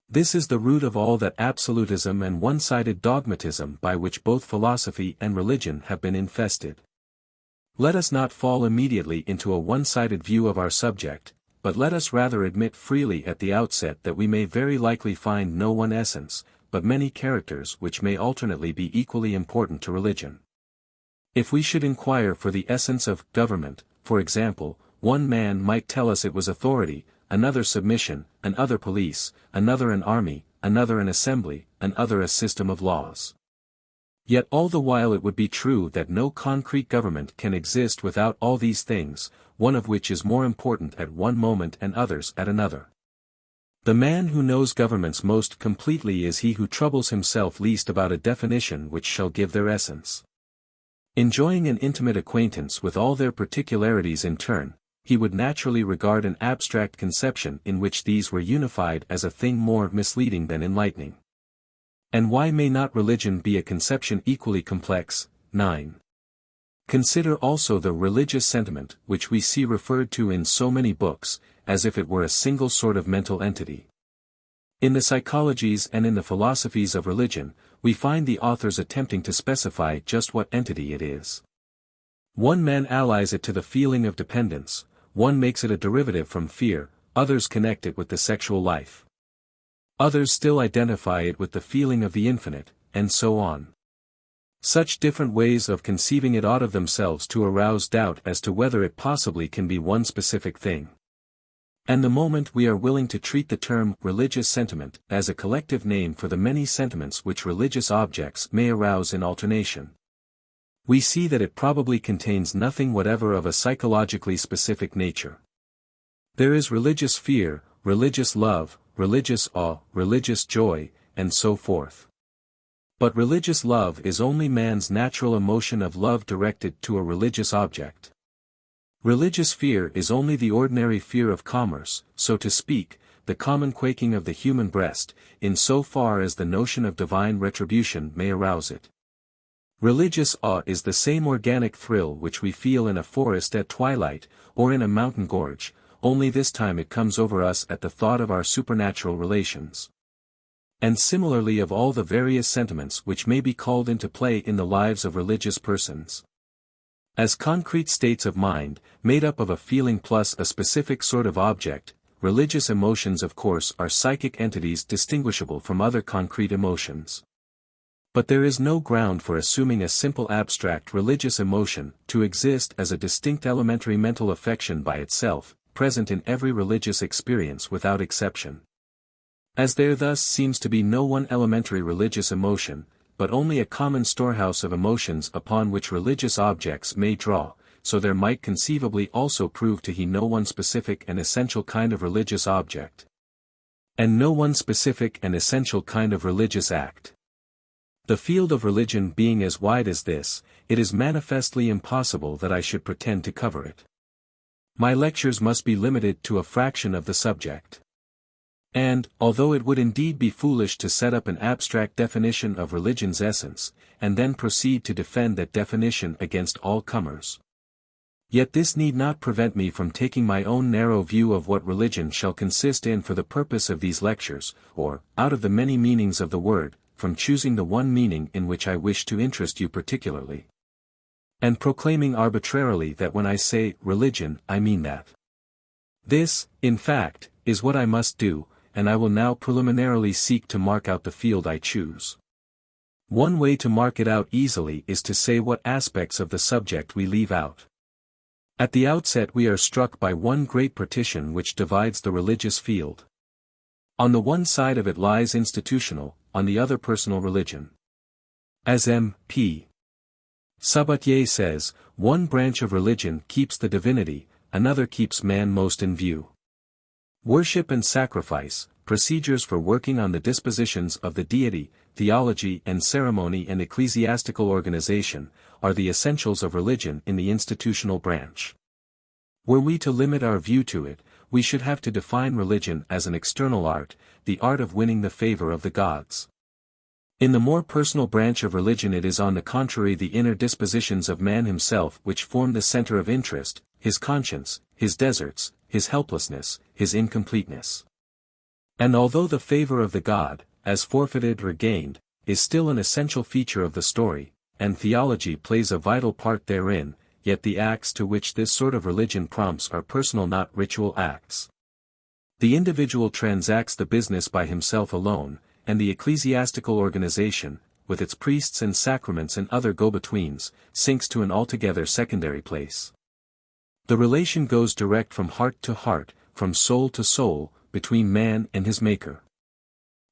This is the root of all that absolutism and one-sided dogmatism by which both philosophy and religion have been infested. Let us not fall immediately into a one-sided view of our subject, but let us rather admit freely at the outset that we may very likely find no one essence, but many characters which may alternately be equally important to religion. If we should inquire for the essence of government, for example, one man might tell us it was authority, another submission, another police, another an army, another an assembly, another a system of laws. Yet all the while it would be true that no concrete government can exist without all these things, one of which is more important at one moment and others at another. The man who knows governments most completely is he who troubles himself least about a definition which shall give their essence. Enjoying an intimate acquaintance with all their particularities in turn, he would naturally regard an abstract conception in which these were unified as a thing more misleading than enlightening. And why may not religion be a conception equally complex? 9. Consider also the religious sentiment which we see referred to in so many books, as if it were a single sort of mental entity. In the psychologies and in the philosophies of religion, we find the authors attempting to specify just what entity it is. One man allies it to the feeling of dependence, one makes it a derivative from fear, others connect it with the sexual life. Others still identify it with the feeling of the infinite, and so on. Such different ways of conceiving it ought of themselves to arouse doubt as to whether it possibly can be one specific thing. And the moment we are willing to treat the term religious sentiment as a collective name for the many sentiments which religious objects may arouse in alternation, we see that it probably contains nothing whatever of a psychologically specific nature. There is religious fear, religious love, religious awe, religious joy, and so forth. But religious love is only man's natural emotion of love directed to a religious object. Religious fear is only the ordinary fear of commerce, so to speak, the common quaking of the human breast, in so far as the notion of divine retribution may arouse it. Religious awe is the same organic thrill which we feel in a forest at twilight, or in a mountain gorge, only this time it comes over us at the thought of our supernatural relations. And similarly of all the various sentiments which may be called into play in the lives of religious persons. As concrete states of mind, made up of a feeling plus a specific sort of object, religious emotions of course are psychic entities distinguishable from other concrete emotions. But there is no ground for assuming a simple abstract religious emotion to exist as a distinct elementary mental affection by itself, present in every religious experience without exception. As there thus seems to be no one elementary religious emotion, but only a common storehouse of emotions upon which religious objects may draw, so there might conceivably also prove to he no one specific and essential kind of religious object, and no one specific and essential kind of religious act. The field of religion being as wide as this, it is manifestly impossible that I should pretend to cover it. My lectures must be limited to a fraction of the subject. And, although it would indeed be foolish to set up an abstract definition of religion's essence, and then proceed to defend that definition against all comers, yet this need not prevent me from taking my own narrow view of what religion shall consist in for the purpose of these lectures, or, out of the many meanings of the word, from choosing the one meaning in which I wish to interest you particularly, and proclaiming arbitrarily that when I say religion I mean that. This, in fact, is what I must do, and I will now preliminarily seek to mark out the field I choose. One way to mark it out easily is to say what aspects of the subject we leave out. At the outset we are struck by one great partition which divides the religious field. On the one side of it lies institutional, on the other personal religion. As M.P. Sabatier says, one branch of religion keeps the divinity, another keeps man most in view. Worship and sacrifice, procedures for working on the dispositions of the deity, theology and ceremony and ecclesiastical organization, are the essentials of religion in the institutional branch. Were we to limit our view to it, we should have to define religion as an external art, the art of winning the favor of the gods. In the more personal branch of religion it is on the contrary the inner dispositions of man himself which form the center of interest, his conscience, his deserts, his helplessness, his incompleteness. And although the favor of the god, as forfeited or gained, is still an essential feature of the story, and theology plays a vital part therein, yet the acts to which this sort of religion prompts are personal not ritual acts. The individual transacts the business by himself alone, and the ecclesiastical organization, with its priests and sacraments and other go-betweens, sinks to an altogether secondary place. The relation goes direct from heart to heart, from soul to soul, between man and his Maker.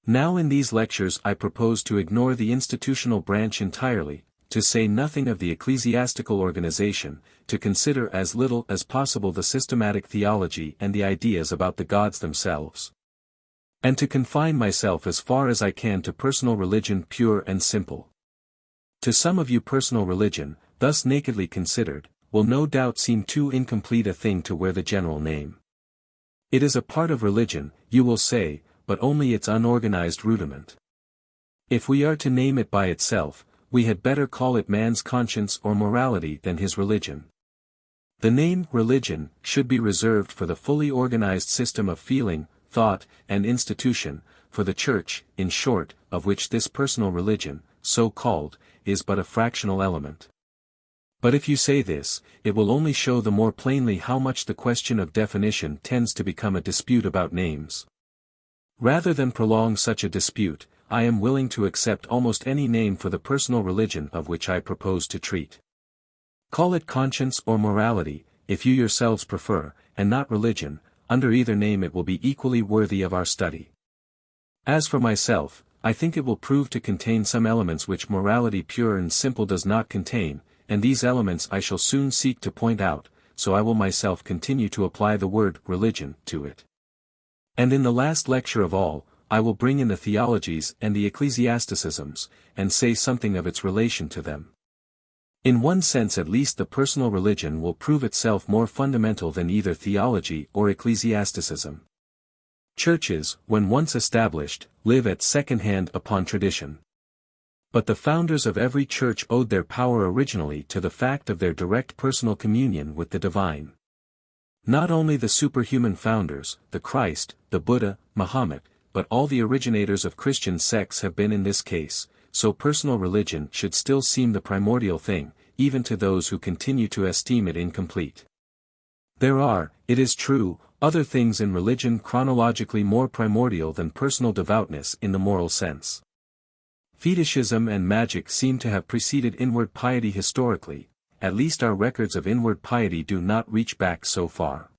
Now in these lectures I propose to ignore the institutional branch entirely, to say nothing of the ecclesiastical organization, to consider as little as possible the systematic theology and the ideas about the gods themselves, and to confine myself as far as I can to personal religion pure and simple. To some of you personal religion, thus nakedly considered, will no doubt seem too incomplete a thing to wear the general name. It is a part of religion, you will say, but only its unorganized rudiment. If we are to name it by itself, we had better call it man's conscience or morality than his religion. The name religion should be reserved for the fully organized system of feeling, thought, and institution, for the Church, in short, of which this personal religion, so called, is but a fractional element. But if you say this, it will only show the more plainly how much the question of definition tends to become a dispute about names. Rather than prolong such a dispute, I am willing to accept almost any name for the personal religion of which I propose to treat. Call it conscience or morality, if you yourselves prefer, and not religion. Under either name it will be equally worthy of our study. As for myself, I think it will prove to contain some elements which morality pure and simple does not contain, and these elements I shall soon seek to point out, so I will myself continue to apply the word religion to it. And in the last lecture of all, I will bring in the theologies and the ecclesiasticisms, and say something of its relation to them. In one sense at least the personal religion will prove itself more fundamental than either theology or ecclesiasticism. Churches, when once established, live at second hand upon tradition. But the founders of every church owed their power originally to the fact of their direct personal communion with the divine. Not only the superhuman founders, the Christ, the Buddha, Muhammad, but all the originators of Christian sects have been in this case, so personal religion should still seem the primordial thing, even to those who continue to esteem it incomplete. There are, it is true, other things in religion chronologically more primordial than personal devoutness in the moral sense. Fetishism and magic seem to have preceded inward piety historically, at least our records of inward piety do not reach back so far.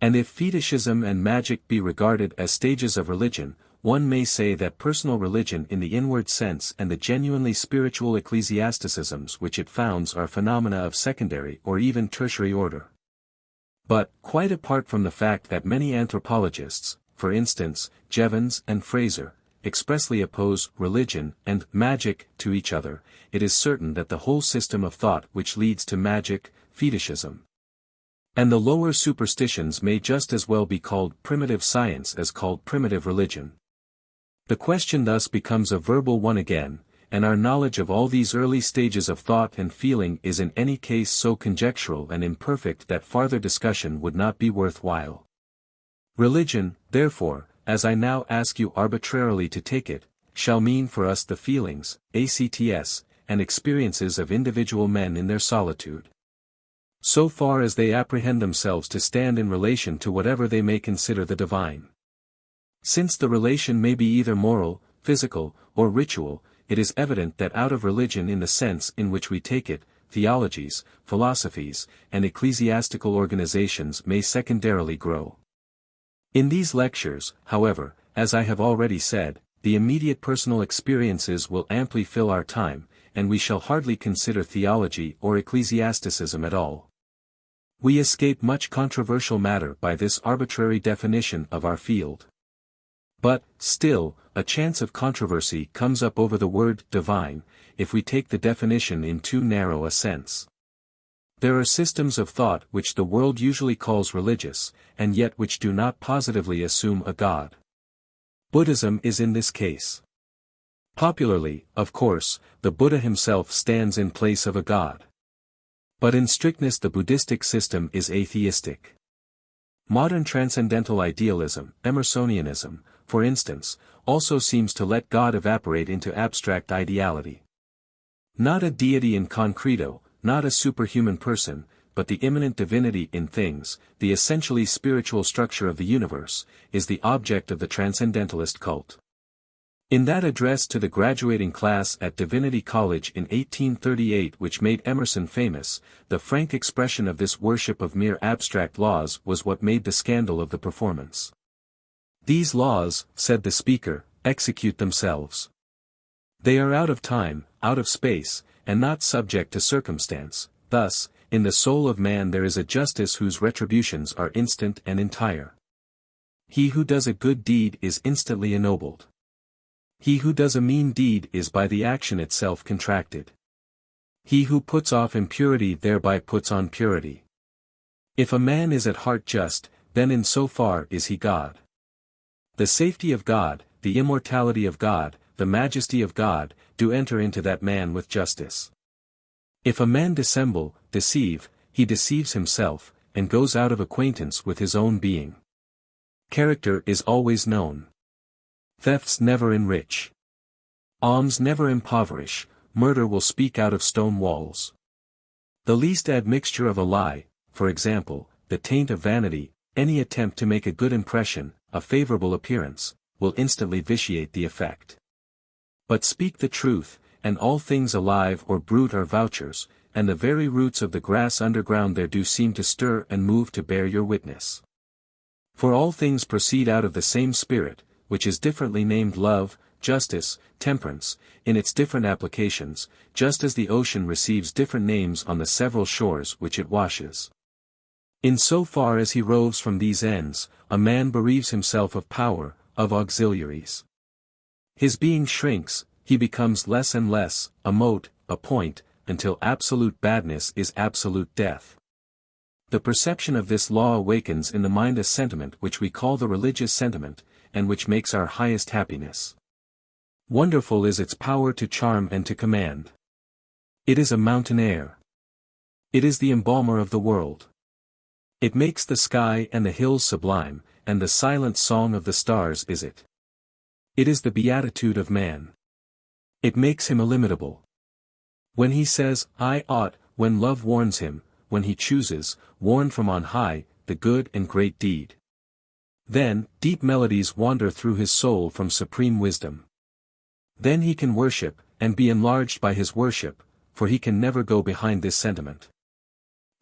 And if fetishism and magic be regarded as stages of religion, one may say that personal religion in the inward sense and the genuinely spiritual ecclesiasticisms which it founds are phenomena of secondary or even tertiary order. But, quite apart from the fact that many anthropologists, for instance, Jevons and Fraser, expressly oppose religion and magic to each other, it is certain that the whole system of thought which leads to magic, fetishism, and the lower superstitions may just as well be called primitive science as called primitive religion. The question thus becomes a verbal one again, and our knowledge of all these early stages of thought and feeling is in any case so conjectural and imperfect that farther discussion would not be worthwhile. Religion, therefore, as I now ask you arbitrarily to take it, shall mean for us the feelings, acts, and experiences of individual men in their solitude, so far as they apprehend themselves to stand in relation to whatever they may consider the divine. Since the relation may be either moral, physical, or ritual, it is evident that out of religion in the sense in which we take it, theologies, philosophies, and ecclesiastical organizations may secondarily grow. In these lectures, however, as I have already said, the immediate personal experiences will amply fill our time, and we shall hardly consider theology or ecclesiasticism at all. We escape much controversial matter by this arbitrary definition of our field. But, still, a chance of controversy comes up over the word divine, if we take the definition in too narrow a sense. There are systems of thought which the world usually calls religious, and yet which do not positively assume a god. Buddhism is in this case. Popularly, of course, the Buddha himself stands in place of a god. But in strictness the Buddhistic system is atheistic. Modern transcendental idealism, Emersonianism, for instance, also seems to let God evaporate into abstract ideality. Not a deity in concreto, not a superhuman person, but the immanent divinity in things, the essentially spiritual structure of the universe, is the object of the transcendentalist cult. In that address to the graduating class at Divinity College in 1838 which made Emerson famous, the frank expression of this worship of mere abstract laws was what made the scandal of the performance. These laws, said the speaker, execute themselves. They are out of time, out of space, and not subject to circumstance. Thus, in the soul of man there is a justice whose retributions are instant and entire. He who does a good deed is instantly ennobled. He who does a mean deed is by the action itself contracted. He who puts off impurity thereby puts on purity. If a man is at heart just, then in so far is he God. The safety of God, the immortality of God, the majesty of God, do enter into that man with justice. If a man dissemble, deceive, he deceives himself, and goes out of acquaintance with his own being. Character is always known. Thefts never enrich. Alms never impoverish, murder will speak out of stone walls. The least admixture of a lie, for example, the taint of vanity, any attempt to make a good impression, a favorable appearance, will instantly vitiate the effect. But speak the truth, and all things alive or brute are vouchers, and the very roots of the grass underground there do seem to stir and move to bear your witness. For all things proceed out of the same spirit, which is differently named love, justice, temperance, in its different applications, just as the ocean receives different names on the several shores which it washes. In so far as he roves from these ends, a man bereaves himself of power, of auxiliaries. His being shrinks, he becomes less and less, a mote, a point, until absolute badness is absolute death. The perception of this law awakens in the mind a sentiment which we call the religious sentiment, and which makes our highest happiness. Wonderful is its power to charm and to command. It is a mountain air. It is the embalmer of the world. It makes the sky and the hills sublime, and the silent song of the stars is it. It is the beatitude of man. It makes him illimitable. When he says, I ought, when love warns him, when he chooses, warned from on high, the good and great deed. Then, deep melodies wander through his soul from supreme wisdom. Then he can worship, and be enlarged by his worship, for he can never go behind this sentiment.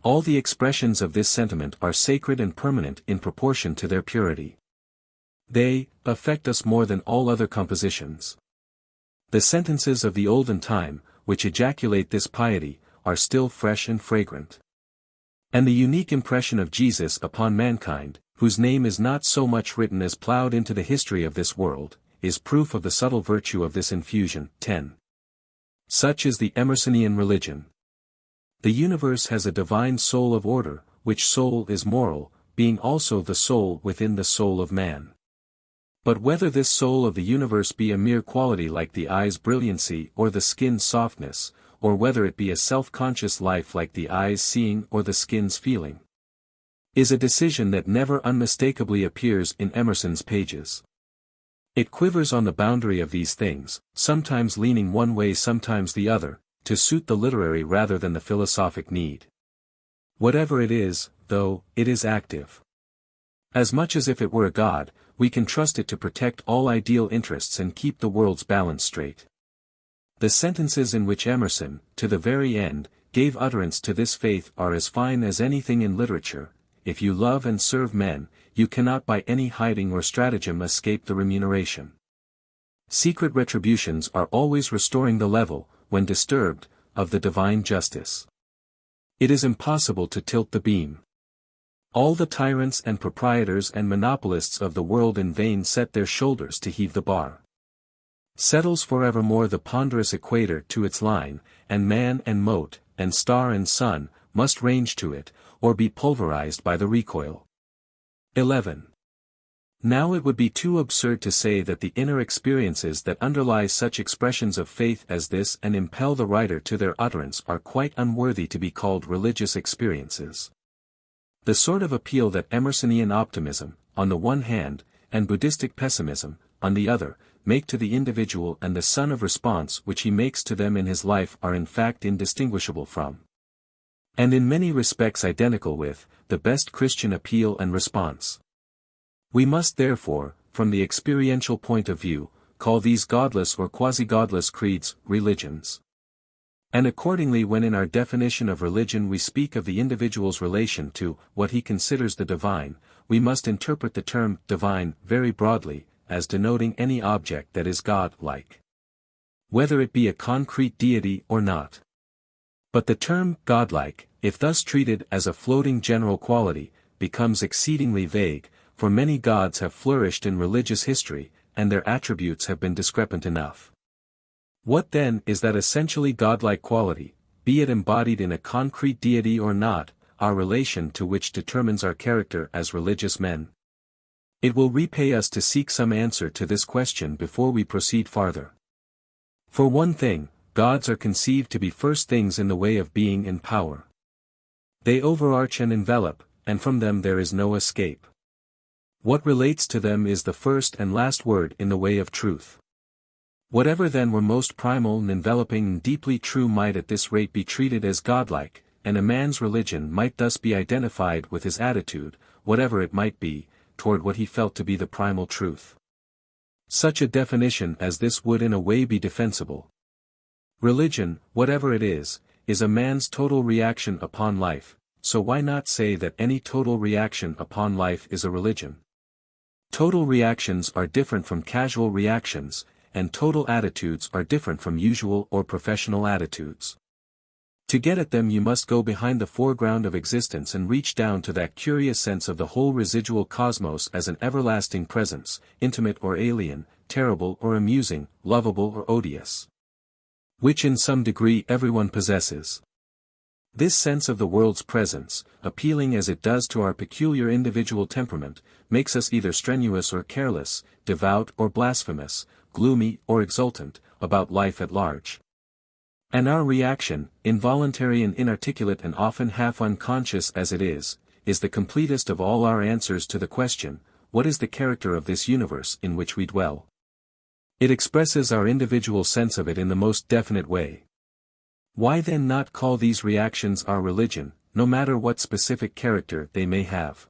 All the expressions of this sentiment are sacred and permanent in proportion to their purity. They affect us more than all other compositions. The sentences of the olden time, which ejaculate this piety, are still fresh and fragrant. And the unique impression of Jesus upon mankind, whose name is not so much written as ploughed into the history of this world, is proof of the subtle virtue of this infusion. 10. Such is the Emersonian religion. The universe has a divine soul of order, which soul is moral, being also the soul within the soul of man. But whether this soul of the universe be a mere quality like the eye's brilliancy or the skin's softness, or whether it be a self-conscious life like the eye's seeing or the skin's feeling, is a decision that never unmistakably appears in Emerson's pages. It quivers on the boundary of these things, sometimes leaning one way sometimes the other, to suit the literary rather than the philosophic need. Whatever it is, though, it is active. As much as if it were a god, we can trust it to protect all ideal interests and keep the world's balance straight. The sentences in which Emerson, to the very end, gave utterance to this faith are as fine as anything in literature. If you love and serve men, you cannot by any hiding or stratagem escape the remuneration. Secret retributions are always restoring the level, when disturbed, of the divine justice. It is impossible to tilt the beam. All the tyrants and proprietors and monopolists of the world in vain set their shoulders to heave the bar. Settles forevermore the ponderous equator to its line, and man and mote, and star and sun, must range to it, or be pulverized by the recoil. 11. Now it would be too absurd to say that the inner experiences that underlie such expressions of faith as this and impel the writer to their utterance are quite unworthy to be called religious experiences. The sort of appeal that Emersonian optimism, on the one hand, and Buddhistic pessimism, on the other, make to the individual and the son of response which he makes to them in his life are in fact indistinguishable from, and in many respects identical with, the best Christian appeal and response. We must therefore, from the experiential point of view, call these godless or quasi-godless creeds, religions. And accordingly when in our definition of religion we speak of the individual's relation to what he considers the divine, we must interpret the term divine very broadly, as denoting any object that is God-like, whether it be a concrete deity or not. But the term godlike, if thus treated as a floating general quality, becomes exceedingly vague, for many gods have flourished in religious history, and their attributes have been discrepant enough. What then is that essentially godlike quality, be it embodied in a concrete deity or not, our relation to which determines our character as religious men? It will repay us to seek some answer to this question before we proceed farther. For one thing, gods are conceived to be first things in the way of being and power. They overarch and envelop, and from them there is no escape. What relates to them is the first and last word in the way of truth. Whatever then were most primal and enveloping and deeply true might at this rate be treated as godlike, and a man's religion might thus be identified with his attitude, whatever it might be, toward what he felt to be the primal truth. Such a definition as this would in a way be defensible. Religion, whatever it is a man's total reaction upon life, so why not say that any total reaction upon life is a religion? Total reactions are different from casual reactions, and total attitudes are different from usual or professional attitudes. To get at them you must go behind the foreground of existence and reach down to that curious sense of the whole residual cosmos as an everlasting presence, intimate or alien, terrible or amusing, lovable or odious, which in some degree everyone possesses. This sense of the world's presence, appealing as it does to our peculiar individual temperament, makes us either strenuous or careless, devout or blasphemous, gloomy or exultant, about life at large. And our reaction, involuntary and inarticulate and often half unconscious as it is the completest of all our answers to the question, what is the character of this universe in which we dwell? It expresses our individual sense of it in the most definite way. Why then not call these reactions our religion, no matter what specific character they may have?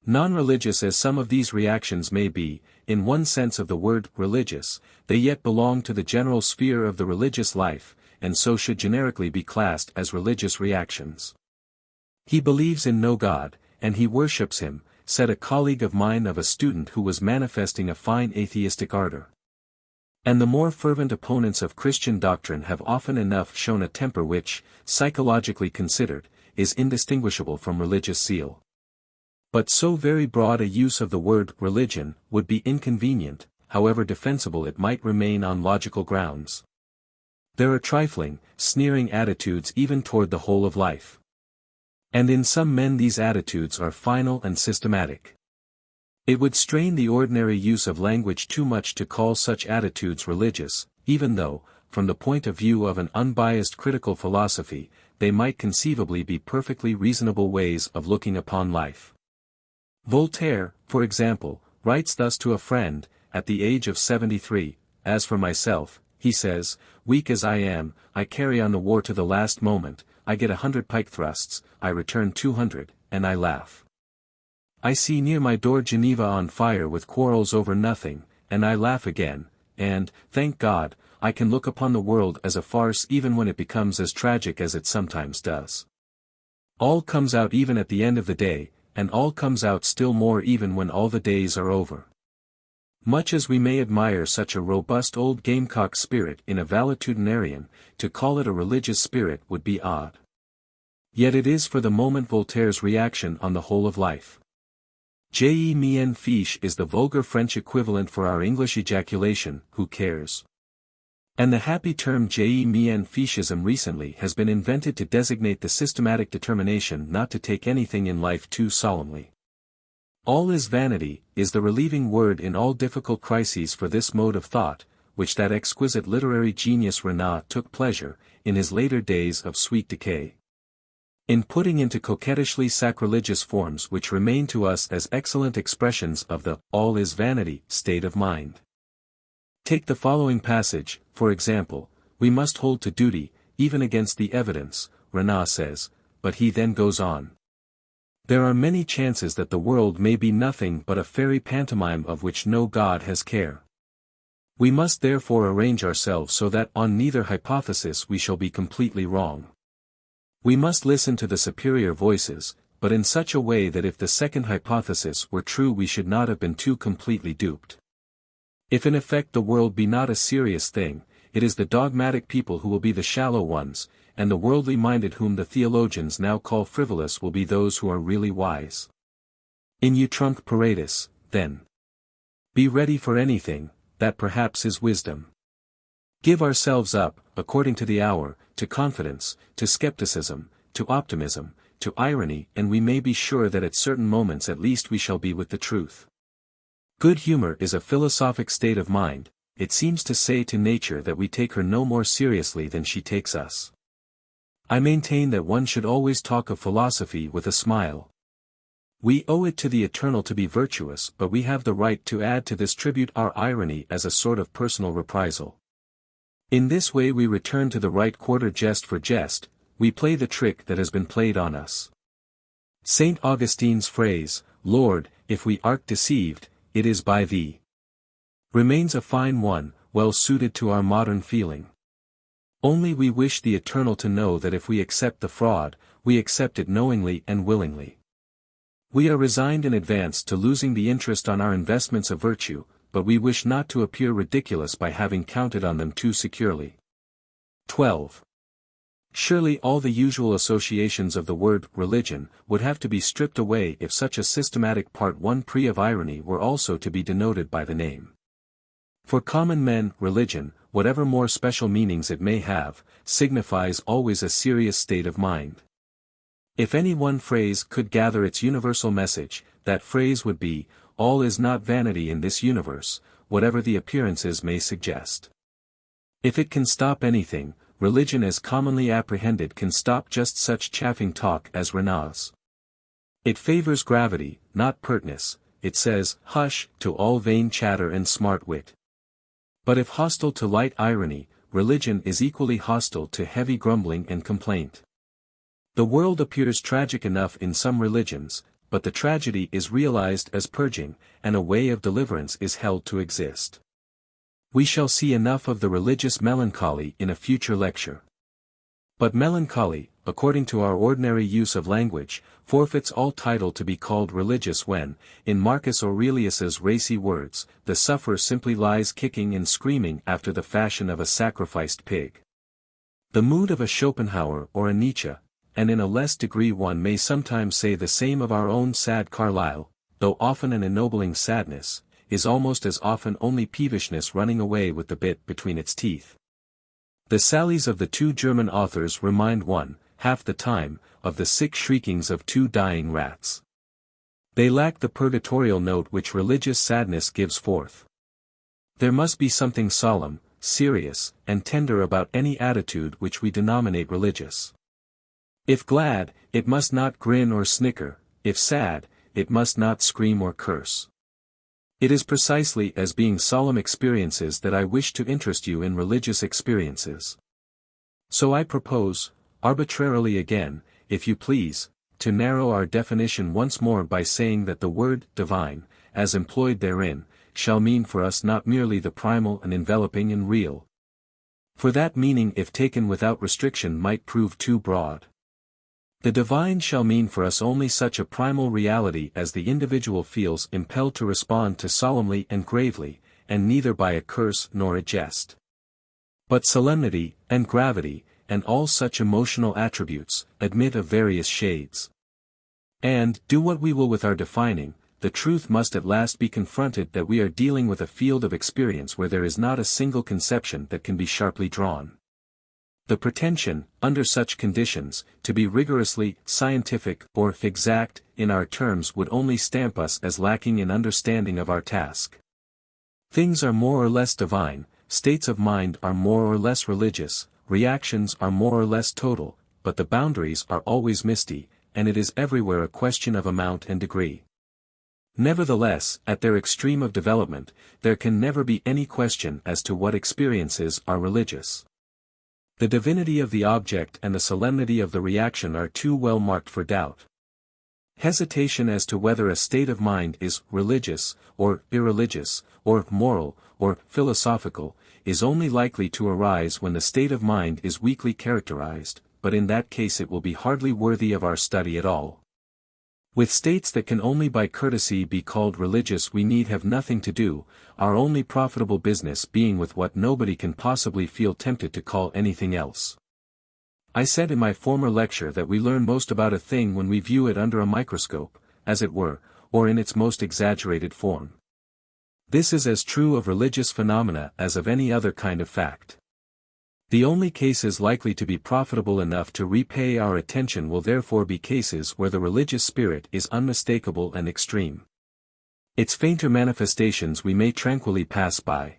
Non-religious as some of these reactions may be, in one sense of the word religious, they yet belong to the general sphere of the religious life, and so should generically be classed as religious reactions. He believes in no God, and he worships him, said a colleague of mine of a student who was manifesting a fine atheistic ardor. And the more fervent opponents of Christian doctrine have often enough shown a temper which, psychologically considered, is indistinguishable from religious zeal. But so very broad a use of the word religion would be inconvenient, however defensible it might remain on logical grounds. There are trifling, sneering attitudes even toward the whole of life. And in some men these attitudes are final and systematic. It would strain the ordinary use of language too much to call such attitudes religious, even though, from the point of view of an unbiased critical philosophy, they might conceivably be perfectly reasonable ways of looking upon life. Voltaire, for example, writes thus to a friend, at the age of 73, "As for myself," he says, "weak as I am, I carry on the war to the last moment, I get 100 pike thrusts, I return 200, and I laugh. I see near my door Geneva on fire with quarrels over nothing, and I laugh again, and, thank God, I can look upon the world as a farce even when it becomes as tragic as it sometimes does. All comes out even at the end of the day, and all comes out still more even when all the days are over." Much as we may admire such a robust old gamecock spirit in a valetudinarian, to call it a religious spirit would be odd. Yet it is for the moment Voltaire's reaction on the whole of life. Je m'en fiche is the vulgar French equivalent for our English ejaculation, who cares? And the happy term je m'en ficheism recently has been invented to designate the systematic determination not to take anything in life too solemnly. All is vanity, is the relieving word in all difficult crises for this mode of thought, which that exquisite literary genius Renan took pleasure, in his later days of sweet decay, in putting into coquettishly sacrilegious forms which remain to us as excellent expressions of the all is vanity state of mind. Take the following passage, for example: "We must hold to duty, even against the evidence," Renan says, but he then goes on. "There are many chances that the world may be nothing but a fairy pantomime of which no God has care. We must therefore arrange ourselves so that on neither hypothesis we shall be completely wrong. We must listen to the superior voices, but in such a way that if the second hypothesis were true we should not have been too completely duped. If in effect the world be not a serious thing, it is the dogmatic people who will be the shallow ones, and the worldly-minded whom the theologians now call frivolous will be those who are really wise. In utrunque paratus, then. Be ready for anything, that perhaps is wisdom. Give ourselves up, according to the hour, to confidence, to skepticism, to optimism, to irony, and we may be sure that at certain moments at least we shall be with the truth. Good humor is a philosophic state of mind. It seems to say to nature that we take her no more seriously than she takes us. I maintain that one should always talk of philosophy with a smile. We owe it to the eternal to be virtuous, but we have the right to add to this tribute our irony as a sort of personal reprisal. In this way we return to the right quarter jest for jest, we play the trick that has been played on us. St. Augustine's phrase, "Lord, if we are deceived, it is by thee," remains a fine one, well suited to our modern feeling. Only we wish the eternal to know that if we accept the fraud, we accept it knowingly and willingly. We are resigned in advance to losing the interest on our investments of virtue, but we wish not to appear ridiculous by having counted on them too securely. 12. Surely all the usual associations of the word religion would have to be stripped away if such a systematic part 1 pre of irony were also to be denoted by the name. For common men, religion, whatever more special meanings it may have, signifies always a serious state of mind. If any one phrase could gather its universal message, that phrase would be, "All is not vanity in this universe, whatever the appearances may suggest." If it can stop anything, religion as commonly apprehended can stop just such chaffing talk as Renan's. It favors gravity, not pertness. It says, "Hush," to all vain chatter and smart wit. But if hostile to light irony, religion is equally hostile to heavy grumbling and complaint. The world appears tragic enough in some religions, but the tragedy is realized as purging, and a way of deliverance is held to exist. We shall see enough of the religious melancholy in a future lecture. But melancholy, according to our ordinary use of language, forfeits all title to be called religious when, in Marcus Aurelius's racy words, the sufferer simply lies kicking and screaming after the fashion of a sacrificed pig. The mood of a Schopenhauer or a Nietzsche, and in a less degree one may sometimes say the same of our own sad Carlyle, though often an ennobling sadness, is almost as often only peevishness running away with the bit between its teeth. The sallies of the two German authors remind one, half the time, of the sick shriekings of two dying rats. They lack the purgatorial note which religious sadness gives forth. There must be something solemn, serious, and tender about any attitude which we denominate religious. If glad, it must not grin or snicker; if sad, it must not scream or curse. It is precisely as being solemn experiences that I wish to interest you in religious experiences. So I propose, arbitrarily again, if you please, to narrow our definition once more by saying that the word divine, as employed therein, shall mean for us not merely the primal and enveloping and real. For that meaning if taken without restriction might prove too broad. The divine shall mean for us only such a primal reality as the individual feels impelled to respond to solemnly and gravely, and neither by a curse nor a jest. But solemnity, and gravity, and all such emotional attributes, admit of various shades. And, do what we will with our defining, the truth must at last be confronted that we are dealing with a field of experience where there is not a single conception that can be sharply drawn. The pretension, under such conditions, to be rigorously scientific or exact in our terms would only stamp us as lacking in understanding of our task. Things are more or less divine, states of mind are more or less religious, reactions are more or less total, but the boundaries are always misty, and it is everywhere a question of amount and degree. Nevertheless, at their extreme of development, there can never be any question as to what experiences are religious. The divinity of the object and the solemnity of the reaction are too well marked for doubt. Hesitation as to whether a state of mind is religious, or irreligious, or moral, or philosophical, is only likely to arise when the state of mind is weakly characterized, but in that case it will be hardly worthy of our study at all. With states that can only by courtesy be called religious we need have nothing to do, our only profitable business being with what nobody can possibly feel tempted to call anything else. I said in my former lecture that we learn most about a thing when we view it under a microscope, as it were, or in its most exaggerated form. This is as true of religious phenomena as of any other kind of fact. The only cases likely to be profitable enough to repay our attention will therefore be cases where the religious spirit is unmistakable and extreme. Its fainter manifestations we may tranquilly pass by.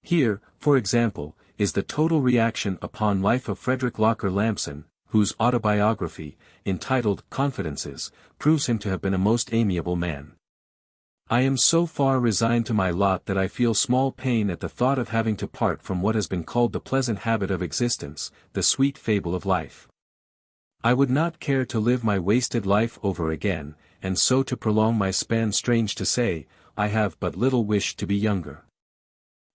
Here, for example, is the total reaction upon life of Frederick Locker Lampson, whose autobiography, entitled Confidences, proves him to have been a most amiable man. I am so far resigned to my lot that I feel small pain at the thought of having to part from what has been called the pleasant habit of existence, the sweet fable of life. I would not care to live my wasted life over again, and so to prolong my span. Strange to say, I have but little wish to be younger.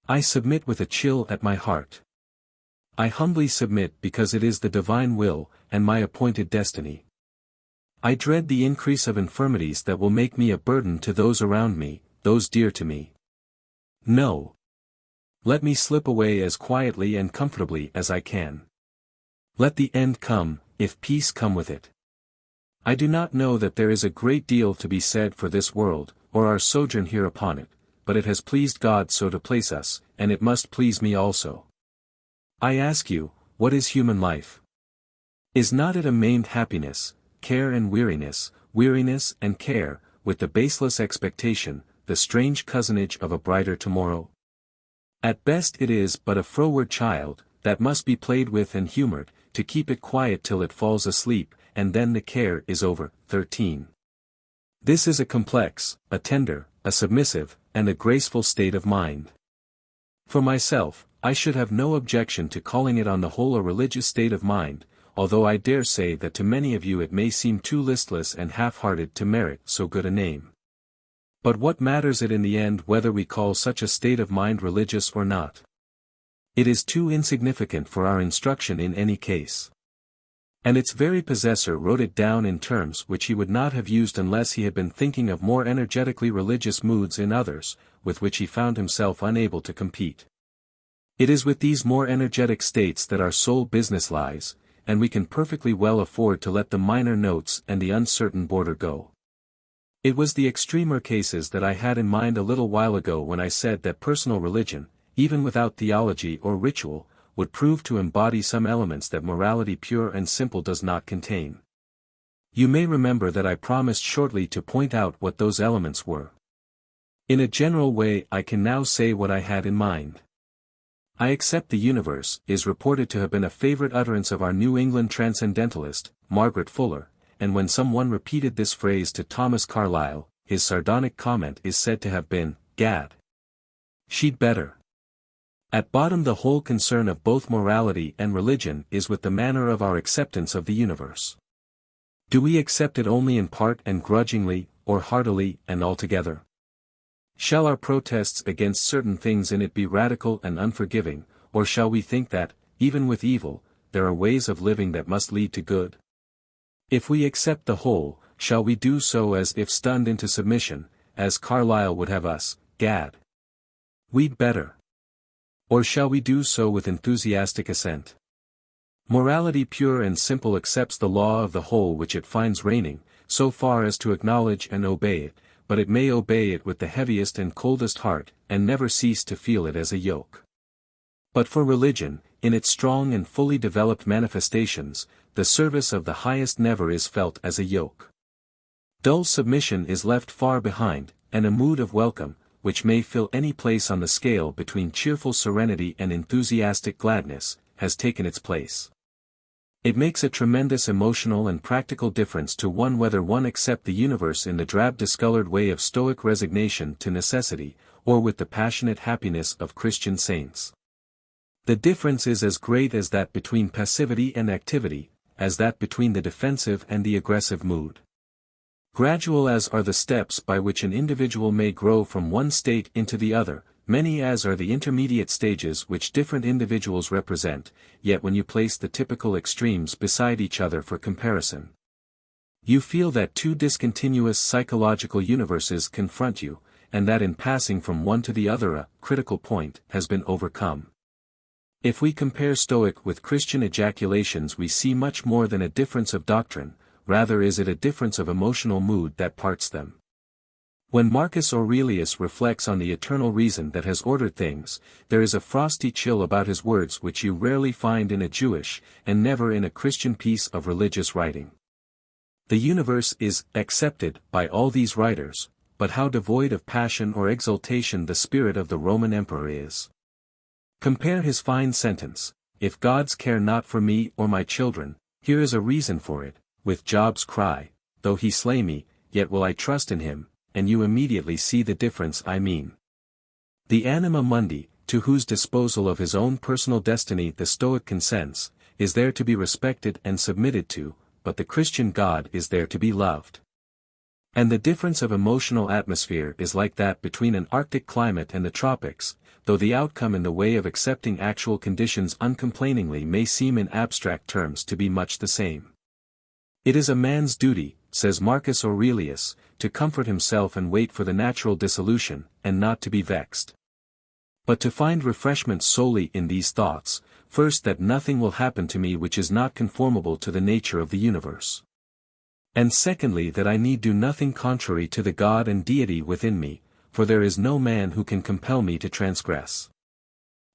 I submit with a chill at my heart. I humbly submit because it is the divine will, and my appointed destiny. I dread the increase of infirmities that will make me a burden to those around me, those dear to me. No. Let me slip away as quietly and comfortably as I can. Let the end come, if peace come with it. I do not know that there is a great deal to be said for this world, or our sojourn here upon it, but it has pleased God so to place us, and it must please me also. I ask you, what is human life? Is not it a maimed happiness, care and weariness and care, with the baseless expectation, the strange cousinage of a brighter tomorrow? At best it is but a froward child, that must be played with and humored, to keep it quiet till it falls asleep, and then the care is over. 13. This is a complex, a tender, a submissive, and a graceful state of mind. For myself, I should have no objection to calling it on the whole a religious state of mind, although I dare say that to many of you it may seem too listless and half-hearted to merit so good a name. But what matters it in the end whether we call such a state of mind religious or not? It is too insignificant for our instruction in any case. And its very possessor wrote it down in terms which he would not have used unless he had been thinking of more energetically religious moods in others, with which he found himself unable to compete. It is with these more energetic states that our sole business lies, and we can perfectly well afford to let the minor notes and the uncertain border go. It was the extremer cases that I had in mind a little while ago when I said that personal religion, even without theology or ritual, would prove to embody some elements that morality pure and simple does not contain. You may remember that I promised shortly to point out what those elements were. In a general way I can now say what I had in mind. I accept the universe is reported to have been a favorite utterance of our New England transcendentalist, Margaret Fuller, and when someone repeated this phrase to Thomas Carlyle, his sardonic comment is said to have been, "Gad, she'd better." At bottom the whole concern of both morality and religion is with the manner of our acceptance of the universe. Do we accept it only in part and grudgingly, or heartily and altogether? Shall our protests against certain things in it be radical and unforgiving, or shall we think that, even with evil, there are ways of living that must lead to good? If we accept the whole, shall we do so as if stunned into submission, as Carlyle would have us, "Gad, we'd better"? Or shall we do so with enthusiastic assent? Morality pure and simple accepts the law of the whole which it finds reigning, so far as to acknowledge and obey it, but it may obey it with the heaviest and coldest heart, and never cease to feel it as a yoke. But for religion, in its strong and fully developed manifestations, the service of the highest never is felt as a yoke. Dull submission is left far behind, and a mood of welcome, which may fill any place on the scale between cheerful serenity and enthusiastic gladness, has taken its place. It makes a tremendous emotional and practical difference to one whether one accept the universe in the drab discolored way of stoic resignation to necessity, or with the passionate happiness of Christian saints. The difference is as great as that between passivity and activity, as that between the defensive and the aggressive mood. Gradual as are the steps by which an individual may grow from one state into the other, many as are the intermediate stages which different individuals represent, yet when you place the typical extremes beside each other for comparison, you feel that two discontinuous psychological universes confront you, and that in passing from one to the other a critical point has been overcome. If we compare Stoic with Christian ejaculations we see much more than a difference of doctrine, rather is it a difference of emotional mood that parts them. When Marcus Aurelius reflects on the eternal reason that has ordered things, there is a frosty chill about his words which you rarely find in a Jewish, and never in a Christian piece of religious writing. The universe is accepted by all these writers, but how devoid of passion or exultation the spirit of the Roman emperor is. Compare his fine sentence, "If gods care not for me or my children, here is a reason for it," with Job's cry, "Though he slay me, yet will I trust in him," and you immediately see the difference I mean. The anima mundi, to whose disposal of his own personal destiny the Stoic consents, is there to be respected and submitted to, but the Christian God is there to be loved. And the difference of emotional atmosphere is like that between an Arctic climate and the tropics, though the outcome in the way of accepting actual conditions uncomplainingly may seem in abstract terms to be much the same. It is a man's duty, says Marcus Aurelius, to comfort himself and wait for the natural dissolution, and not to be vexed. But to find refreshment solely in these thoughts, first that nothing will happen to me which is not conformable to the nature of the universe. And secondly that I need do nothing contrary to the God and deity within me, for there is no man who can compel me to transgress.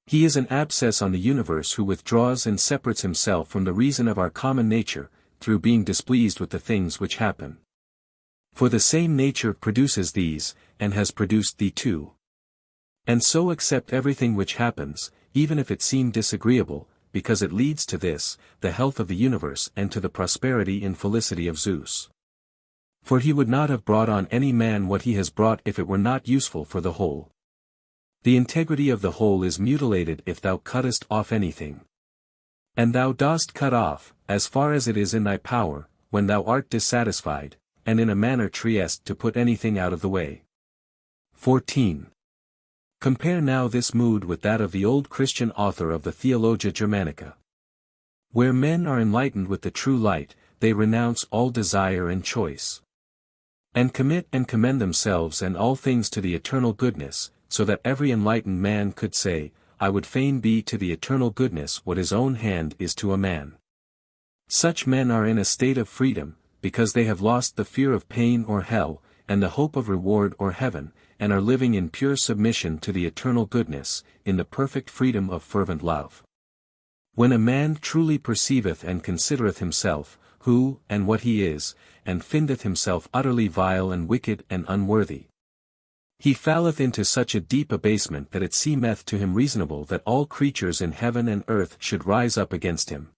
He is an abscess on the universe who withdraws and separates himself from the reason of our common nature, through being displeased with the things which happen. For the same nature produces these, and has produced thee too. And so accept everything which happens, even if it seem disagreeable, because it leads to this, the health of the universe and to the prosperity and felicity of Zeus. For he would not have brought on any man what he has brought if it were not useful for the whole. The integrity of the whole is mutilated if thou cuttest off anything. And thou dost cut off, as far as it is in thy power, when thou art dissatisfied, and in a manner triest to put anything out of the way. 14. Compare now this mood with that of the old Christian author of the Theologia Germanica. Where men are enlightened with the true light, they renounce all desire and choice. And commit and commend themselves and all things to the eternal goodness, so that every enlightened man could say, I would fain be to the eternal goodness what his own hand is to a man. Such men are in a state of freedom, because they have lost the fear of pain or hell, and the hope of reward or heaven, and are living in pure submission to the eternal goodness, in the perfect freedom of fervent love. When a man truly perceiveth and considereth himself, who, and what he is, and findeth himself utterly vile and wicked and unworthy, he falleth into such a deep abasement that it seemeth to him reasonable that all creatures in heaven and earth should rise up against him.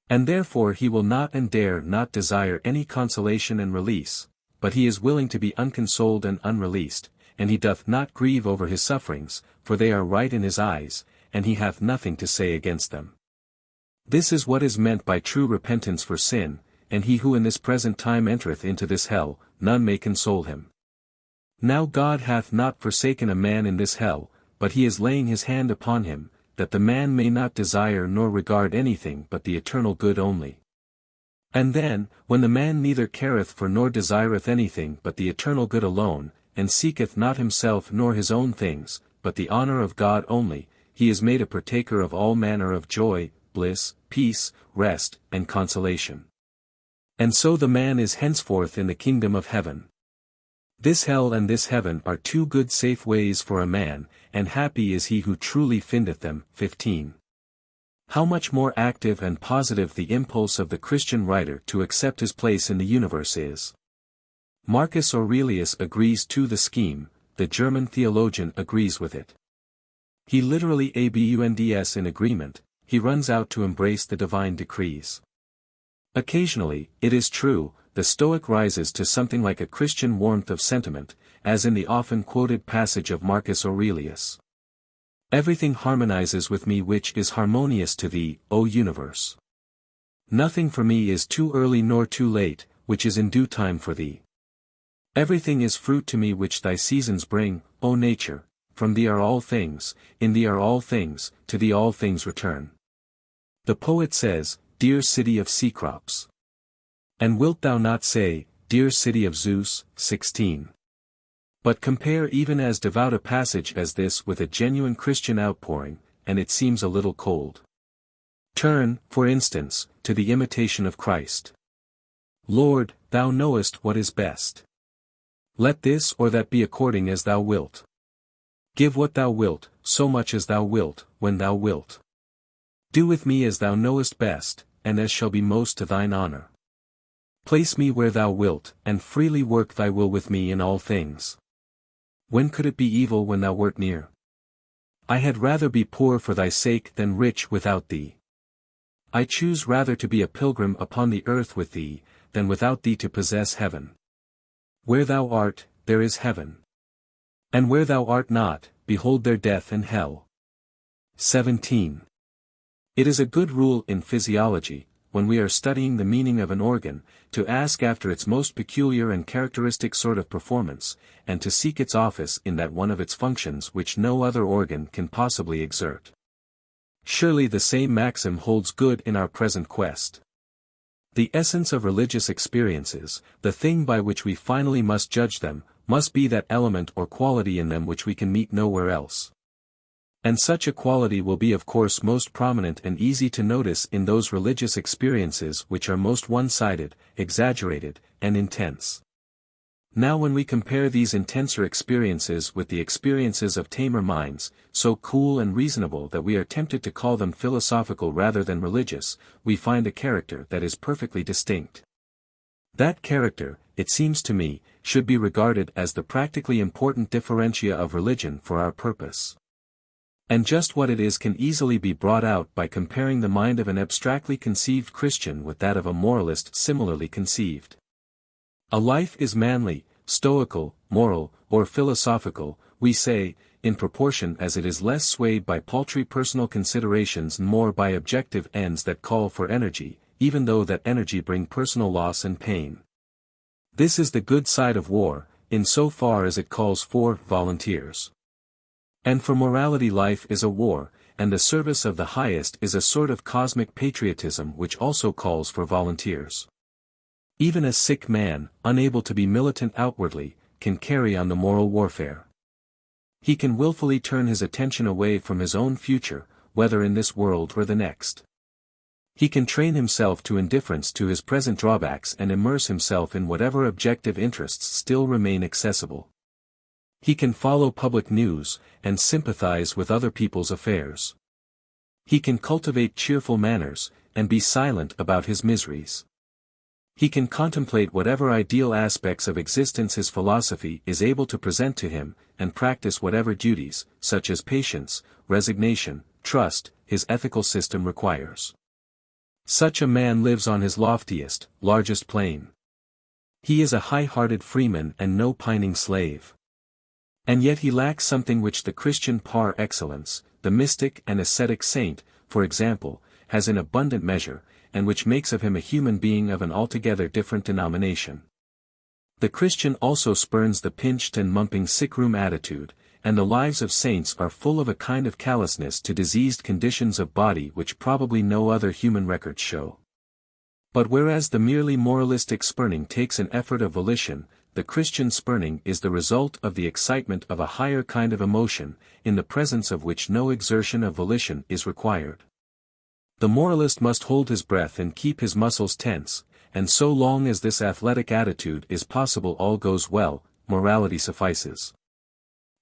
And therefore he will not and dare not desire any consolation and release, but he is willing to be unconsoled and unreleased, and he doth not grieve over his sufferings, for they are right in his eyes, and he hath nothing to say against them. This is what is meant by true repentance for sin, and he who in this present time entereth into this hell, none may console him. Now God hath not forsaken a man in this hell, but he is laying his hand upon him, that the man may not desire nor regard anything but the eternal good only. And then, when the man neither careth for nor desireth anything but the eternal good alone, and seeketh not himself nor his own things, but the honor of God only, he is made a partaker of all manner of joy, bliss, peace, rest, and consolation. And so the man is henceforth in the kingdom of heaven. This hell and this heaven are two good safe ways for a man, and happy is he who truly findeth them. 15. How much more active and positive the impulse of the Christian writer to accept his place in the universe is. Marcus Aurelius agrees to the scheme, the German theologian agrees with it. He literally abunds in agreement, he runs out to embrace the divine decrees. Occasionally, it is true, the Stoic rises to something like a Christian warmth of sentiment, as in the often quoted passage of Marcus Aurelius. Everything harmonizes with me which is harmonious to thee, O universe. Nothing for me is too early nor too late, which is in due time for thee. Everything is fruit to me which thy seasons bring, O nature, from thee are all things, in thee are all things, to thee all things return. The poet says, Dear city of sea crops. And wilt thou not say, Dear city of Zeus? 16. But compare even as devout a passage as this with a genuine Christian outpouring, and it seems a little cold. Turn, for instance, to the imitation of Christ. Lord, thou knowest what is best. Let this or that be according as thou wilt. Give what thou wilt, so much as thou wilt, when thou wilt. Do with me as thou knowest best, and as shall be most to thine honor. Place me where thou wilt, and freely work thy will with me in all things. When could it be evil when thou wert near? I had rather be poor for thy sake than rich without thee. I choose rather to be a pilgrim upon the earth with thee, than without thee to possess heaven. Where thou art, there is heaven. And where thou art not, behold there death and hell. 17. It is a good rule in physiology, when we are studying the meaning of an organ, to ask after its most peculiar and characteristic sort of performance, and to seek its office in that one of its functions which no other organ can possibly exert. Surely the same maxim holds good in our present quest. The essence of religious experiences, the thing by which we finally must judge them, must be that element or quality in them which we can meet nowhere else. And such a quality will be of course most prominent and easy to notice in those religious experiences which are most one-sided, exaggerated, and intense. Now when we compare these intenser experiences with the experiences of tamer minds, so cool and reasonable that we are tempted to call them philosophical rather than religious, we find a character that is perfectly distinct. That character, it seems to me, should be regarded as the practically important differentia of religion for our purpose. And just what it is can easily be brought out by comparing the mind of an abstractly conceived Christian with that of a moralist similarly conceived. A life is manly, stoical, moral, or philosophical, we say, in proportion as it is less swayed by paltry personal considerations and more by objective ends that call for energy, even though that energy bring personal loss and pain. This is the good side of war, in so far as it calls for volunteers. And for morality life is a war, and the service of the highest is a sort of cosmic patriotism which also calls for volunteers. Even a sick man, unable to be militant outwardly, can carry on the moral warfare. He can willfully turn his attention away from his own future, whether in this world or the next. He can train himself to indifference to his present drawbacks and immerse himself in whatever objective interests still remain accessible. He can follow public news, and sympathize with other people's affairs. He can cultivate cheerful manners, and be silent about his miseries. He can contemplate whatever ideal aspects of existence his philosophy is able to present to him, and practice whatever duties, such as patience, resignation, trust, his ethical system requires. Such a man lives on his loftiest, largest plane. He is a high-hearted freeman and no pining slave. And yet he lacks something which the Christian par excellence, the mystic and ascetic saint, for example, has in abundant measure, and which makes of him a human being of an altogether different denomination. The Christian also spurns the pinched and mumping sick-room attitude, and the lives of saints are full of a kind of callousness to diseased conditions of body which probably no other human records show. But whereas the merely moralistic spurning takes an effort of volition, the Christian spurning is the result of the excitement of a higher kind of emotion, in the presence of which no exertion of volition is required. The moralist must hold his breath and keep his muscles tense, and so long as this athletic attitude is possible all goes well, morality suffices.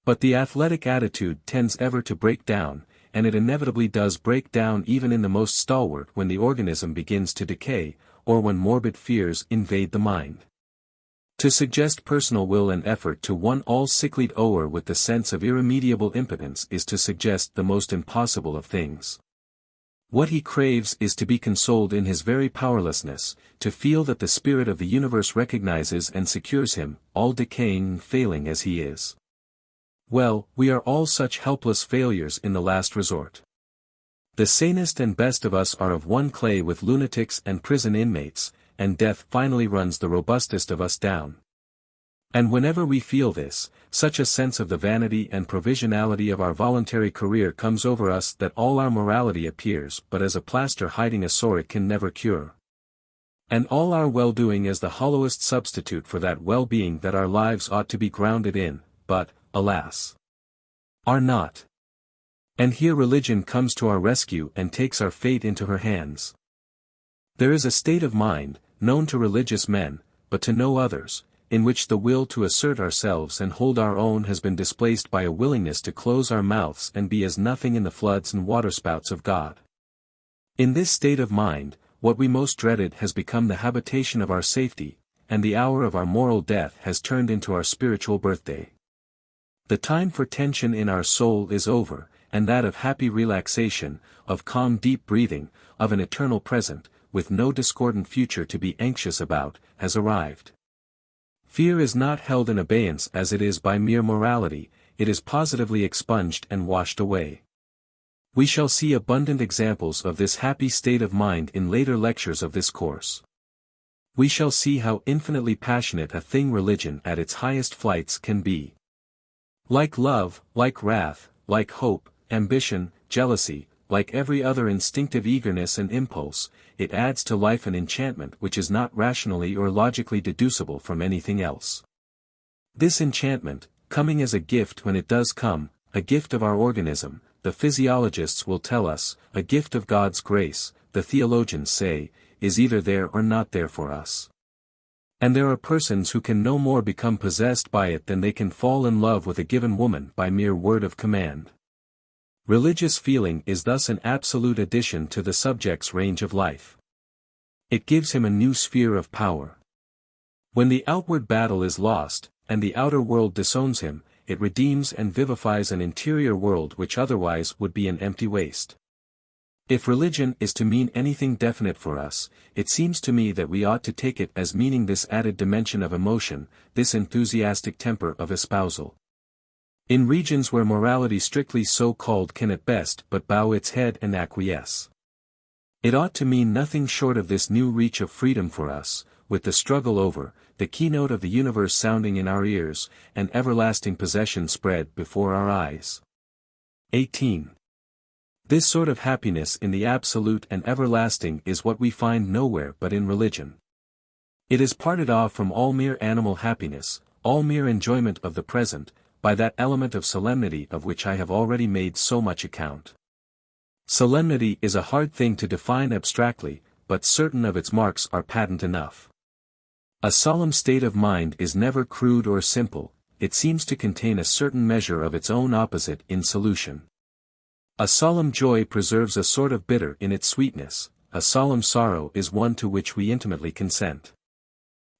But the athletic attitude tends ever to break down, and it inevitably does break down even in the most stalwart when the organism begins to decay, or when morbid fears invade the mind. To suggest personal will and effort to one all sicklied o'er with the sense of irremediable impotence is to suggest the most impossible of things. What he craves is to be consoled in his very powerlessness, to feel that the spirit of the universe recognizes and secures him, all decaying and failing as he is. Well, we are all such helpless failures in the last resort. The sanest and best of us are of one clay with lunatics and prison inmates, and death finally runs the robustest of us down. And whenever we feel this, such a sense of the vanity and provisionality of our voluntary career comes over us that all our morality appears but as a plaster hiding a sore it can never cure. And all our well-doing as the hollowest substitute for that well-being that our lives ought to be grounded in, but, alas, are not. And here religion comes to our rescue and takes our fate into her hands. There is a state of mind, known to religious men, but to no others, in which the will to assert ourselves and hold our own has been displaced by a willingness to close our mouths and be as nothing in the floods and waterspouts of God. In this state of mind, what we most dreaded has become the habitation of our safety, and the hour of our moral death has turned into our spiritual birthday. The time for tension in our soul is over, and that of happy relaxation, of calm deep breathing, of an eternal present, with no discordant future to be anxious about, has arrived. Fear is not held in abeyance as it is by mere morality, it is positively expunged and washed away. We shall see abundant examples of this happy state of mind in later lectures of this course. We shall see how infinitely passionate a thing religion at its highest flights can be. Like love, like wrath, like hope, ambition, jealousy, like every other instinctive eagerness and impulse, it adds to life an enchantment which is not rationally or logically deducible from anything else. This enchantment, coming as a gift when it does come, a gift of our organism, the physiologists will tell us, a gift of God's grace, the theologians say, is either there or not there for us. And there are persons who can no more become possessed by it than they can fall in love with a given woman by mere word of command. Religious feeling is thus an absolute addition to the subject's range of life. It gives him a new sphere of power. When the outward battle is lost, and the outer world disowns him, it redeems and vivifies an interior world which otherwise would be an empty waste. If religion is to mean anything definite for us, it seems to me that we ought to take it as meaning this added dimension of emotion, this enthusiastic temper of espousal. In regions where morality strictly so-called can at best but bow its head and acquiesce. It ought to mean nothing short of this new reach of freedom for us, with the struggle over, the keynote of the universe sounding in our ears, and everlasting possession spread before our eyes. 18. This sort of happiness in the absolute and everlasting is what we find nowhere but in religion. It is parted off from all mere animal happiness, all mere enjoyment of the present, by that element of solemnity of which I have already made so much account. Solemnity is a hard thing to define abstractly, but certain of its marks are patent enough. A solemn state of mind is never crude or simple, it seems to contain a certain measure of its own opposite in solution. A solemn joy preserves a sort of bitter in its sweetness, a solemn sorrow is one to which we intimately consent.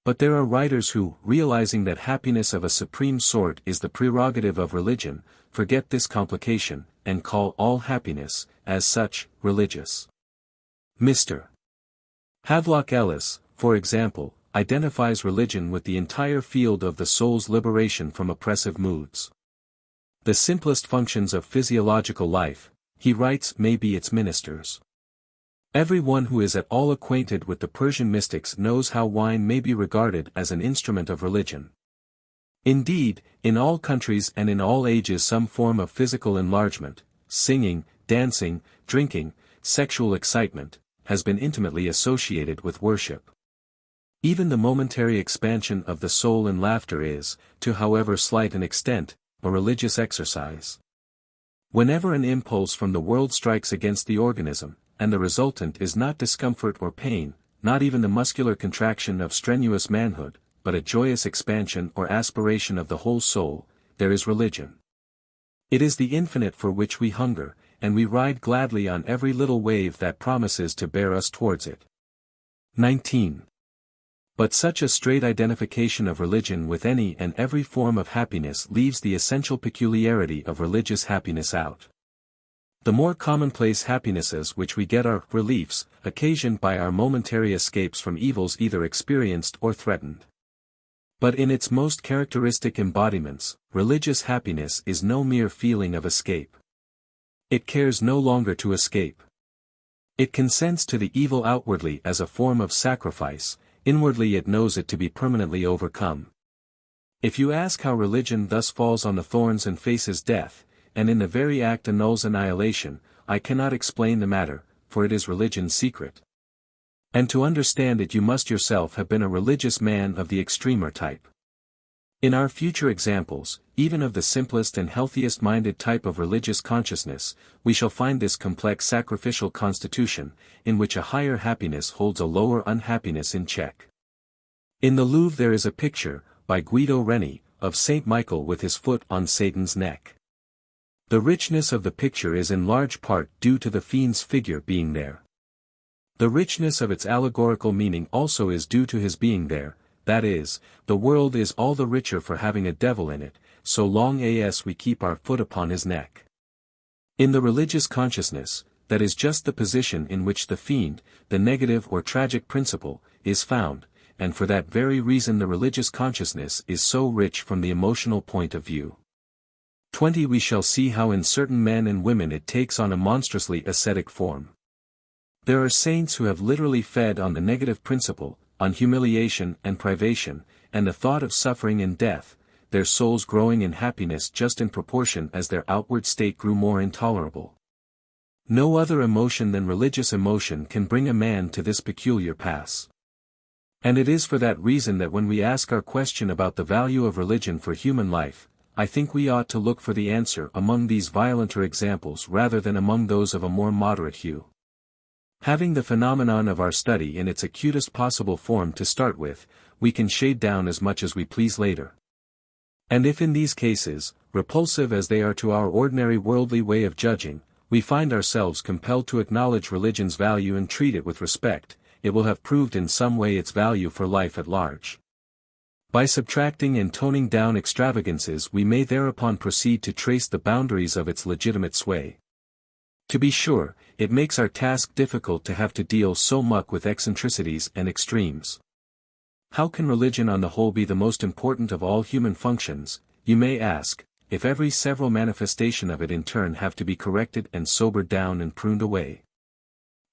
But there are writers who, realizing that happiness of a supreme sort is the prerogative of religion, forget this complication, and call all happiness, as such, religious. Mr. Havelock Ellis, for example, identifies religion with the entire field of the soul's liberation from oppressive moods. The simplest functions of physiological life, he writes, may be its ministers. Everyone who is at all acquainted with the Persian mystics knows how wine may be regarded as an instrument of religion. Indeed, in all countries and in all ages some form of physical enlargement, singing, dancing, drinking, sexual excitement, has been intimately associated with worship. Even the momentary expansion of the soul in laughter is, to however slight an extent, a religious exercise. Whenever an impulse from the world strikes against the organism, and the resultant is not discomfort or pain, not even the muscular contraction of strenuous manhood, but a joyous expansion or aspiration of the whole soul, there is religion. It is the infinite for which we hunger, and we ride gladly on every little wave that promises to bear us towards it. 19. But such a straight identification of religion with any and every form of happiness leaves the essential peculiarity of religious happiness out. The more commonplace happinesses which we get are reliefs, occasioned by our momentary escapes from evils either experienced or threatened. But in its most characteristic embodiments, religious happiness is no mere feeling of escape. It cares no longer to escape. It consents to the evil outwardly as a form of sacrifice, inwardly it knows it to be permanently overcome. If you ask how religion thus falls on the thorns and faces death, and in the very act annuls annihilation, I cannot explain the matter, for it is religion's secret. And to understand it you must yourself have been a religious man of the extremer type. In our future examples, even of the simplest and healthiest-minded type of religious consciousness, we shall find this complex sacrificial constitution, in which a higher happiness holds a lower unhappiness in check. In the Louvre there is a picture, by Guido Reni, of Saint Michael with his foot on Satan's neck. The richness of the picture is in large part due to the fiend's figure being there. The richness of its allegorical meaning also is due to his being there, that is, the world is all the richer for having a devil in it, so long as we keep our foot upon his neck. In the religious consciousness, that is just the position in which the fiend, the negative or tragic principle, is found, and for that very reason the religious consciousness is so rich from the emotional point of view. 20. We shall see how in certain men and women it takes on a monstrously ascetic form. There are saints who have literally fed on the negative principle, on humiliation and privation, and the thought of suffering and death, their souls growing in happiness just in proportion as their outward state grew more intolerable. No other emotion than religious emotion can bring a man to this peculiar pass. And it is for that reason that when we ask our question about the value of religion for human life, I think we ought to look for the answer among these violenter examples rather than among those of a more moderate hue. Having the phenomenon of our study in its acutest possible form to start with, we can shade down as much as we please later. And if in these cases, repulsive as they are to our ordinary worldly way of judging, we find ourselves compelled to acknowledge religion's value and treat it with respect, it will have proved in some way its value for life at large. By subtracting and toning down extravagances we may thereupon proceed to trace the boundaries of its legitimate sway. To be sure, it makes our task difficult to have to deal so much with eccentricities and extremes. How can religion on the whole be the most important of all human functions, you may ask, if every several manifestation of it in turn have to be corrected and sobered down and pruned away?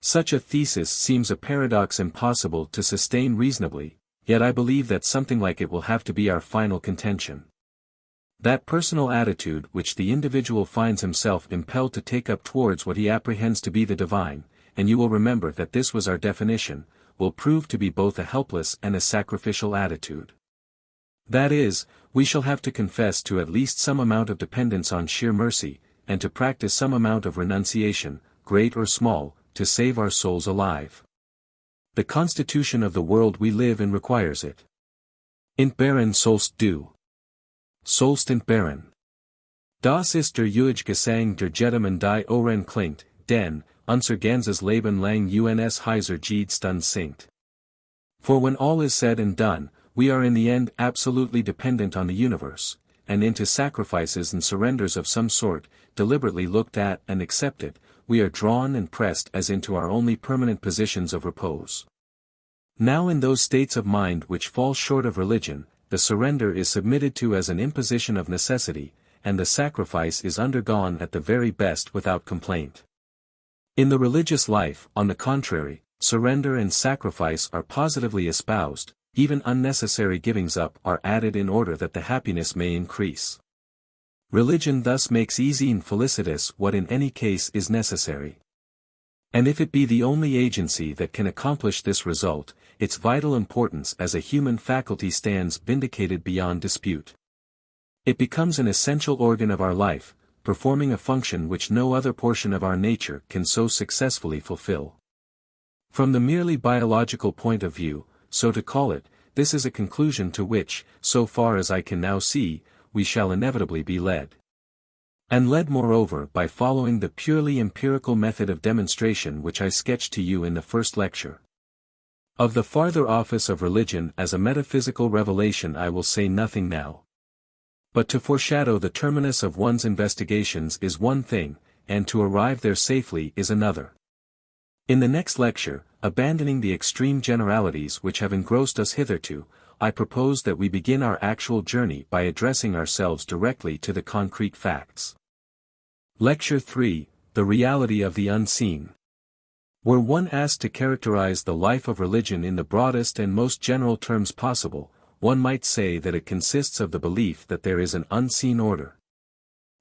Such a thesis seems a paradox impossible to sustain reasonably, yet I believe that something like it will have to be our final contention. That personal attitude which the individual finds himself impelled to take up towards what he apprehends to be the divine, and you will remember that this was our definition, will prove to be both a helpless and a sacrificial attitude. That is, we shall have to confess to at least some amount of dependence on sheer mercy, and to practice some amount of renunciation, great or small, to save our souls alive. The constitution of the world we live in requires it. Int Baren sollst du. Sollst entbehren. Das ist der Gesang der Gentleman die Ohren klingt, denn, unser ganzes Leben lang uns heiser jede Stunde singt. For when all is said and done, we are in the end absolutely dependent on the universe, and into sacrifices and surrenders of some sort, deliberately looked at and accepted, we are drawn and pressed as into our only permanent positions of repose. Now in those states of mind which fall short of religion, the surrender is submitted to as an imposition of necessity, and the sacrifice is undergone at the very best without complaint. In the religious life, on the contrary, surrender and sacrifice are positively espoused, even unnecessary givings up are added in order that the happiness may increase. Religion thus makes easy and felicitous what in any case is necessary. And if it be the only agency that can accomplish this result, its vital importance as a human faculty stands vindicated beyond dispute. It becomes an essential organ of our life, performing a function which no other portion of our nature can so successfully fulfill. From the merely biological point of view, so to call it, this is a conclusion to which, so far as I can now see, we shall inevitably be led. And led moreover by following the purely empirical method of demonstration which I sketched to you in the first lecture. Of the farther office of religion as a metaphysical revelation I will say nothing now. But to foreshadow the terminus of one's investigations is one thing, and to arrive there safely is another. In the next lecture, abandoning the extreme generalities which have engrossed us hitherto, I propose that we begin our actual journey by addressing ourselves directly to the concrete facts. Lecture 3, The Reality of the Unseen. Were one asked to characterize the life of religion in the broadest and most general terms possible, one might say that it consists of the belief that there is an unseen order,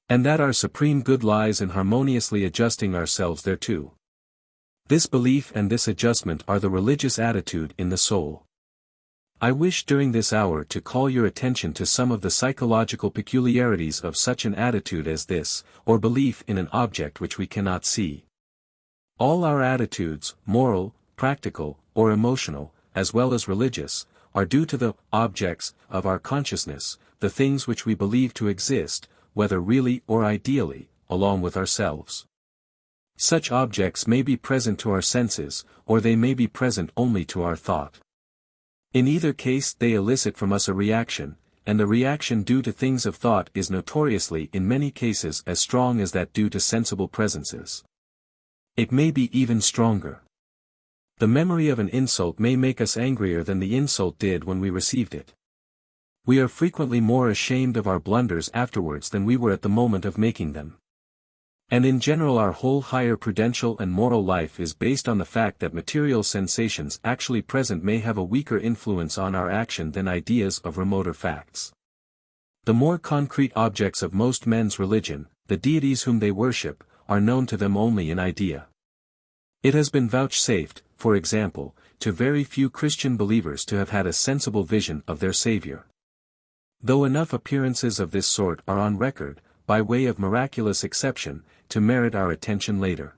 and that our supreme good lies in harmoniously adjusting ourselves thereto. This belief and this adjustment are the religious attitude in the soul. I wish during this hour to call your attention to some of the psychological peculiarities of such an attitude as this, or belief in an object which we cannot see. All our attitudes, moral, practical, or emotional, as well as religious, are due to the objects of our consciousness, the things which we believe to exist, whether really or ideally, along with ourselves. Such objects may be present to our senses, or they may be present only to our thought. In either case they elicit from us a reaction, and the reaction due to things of thought is notoriously in many cases as strong as that due to sensible presences. It may be even stronger. The memory of an insult may make us angrier than the insult did when we received it. We are frequently more ashamed of our blunders afterwards than we were at the moment of making them. And in general our whole higher prudential and moral life is based on the fact that material sensations actually present may have a weaker influence on our action than ideas of remoter facts. The more concrete objects of most men's religion, the deities whom they worship, are known to them only in idea. It has been vouchsafed, for example, to very few Christian believers to have had a sensible vision of their Savior. Though enough appearances of this sort are on record, by way of miraculous exception, to merit our attention later.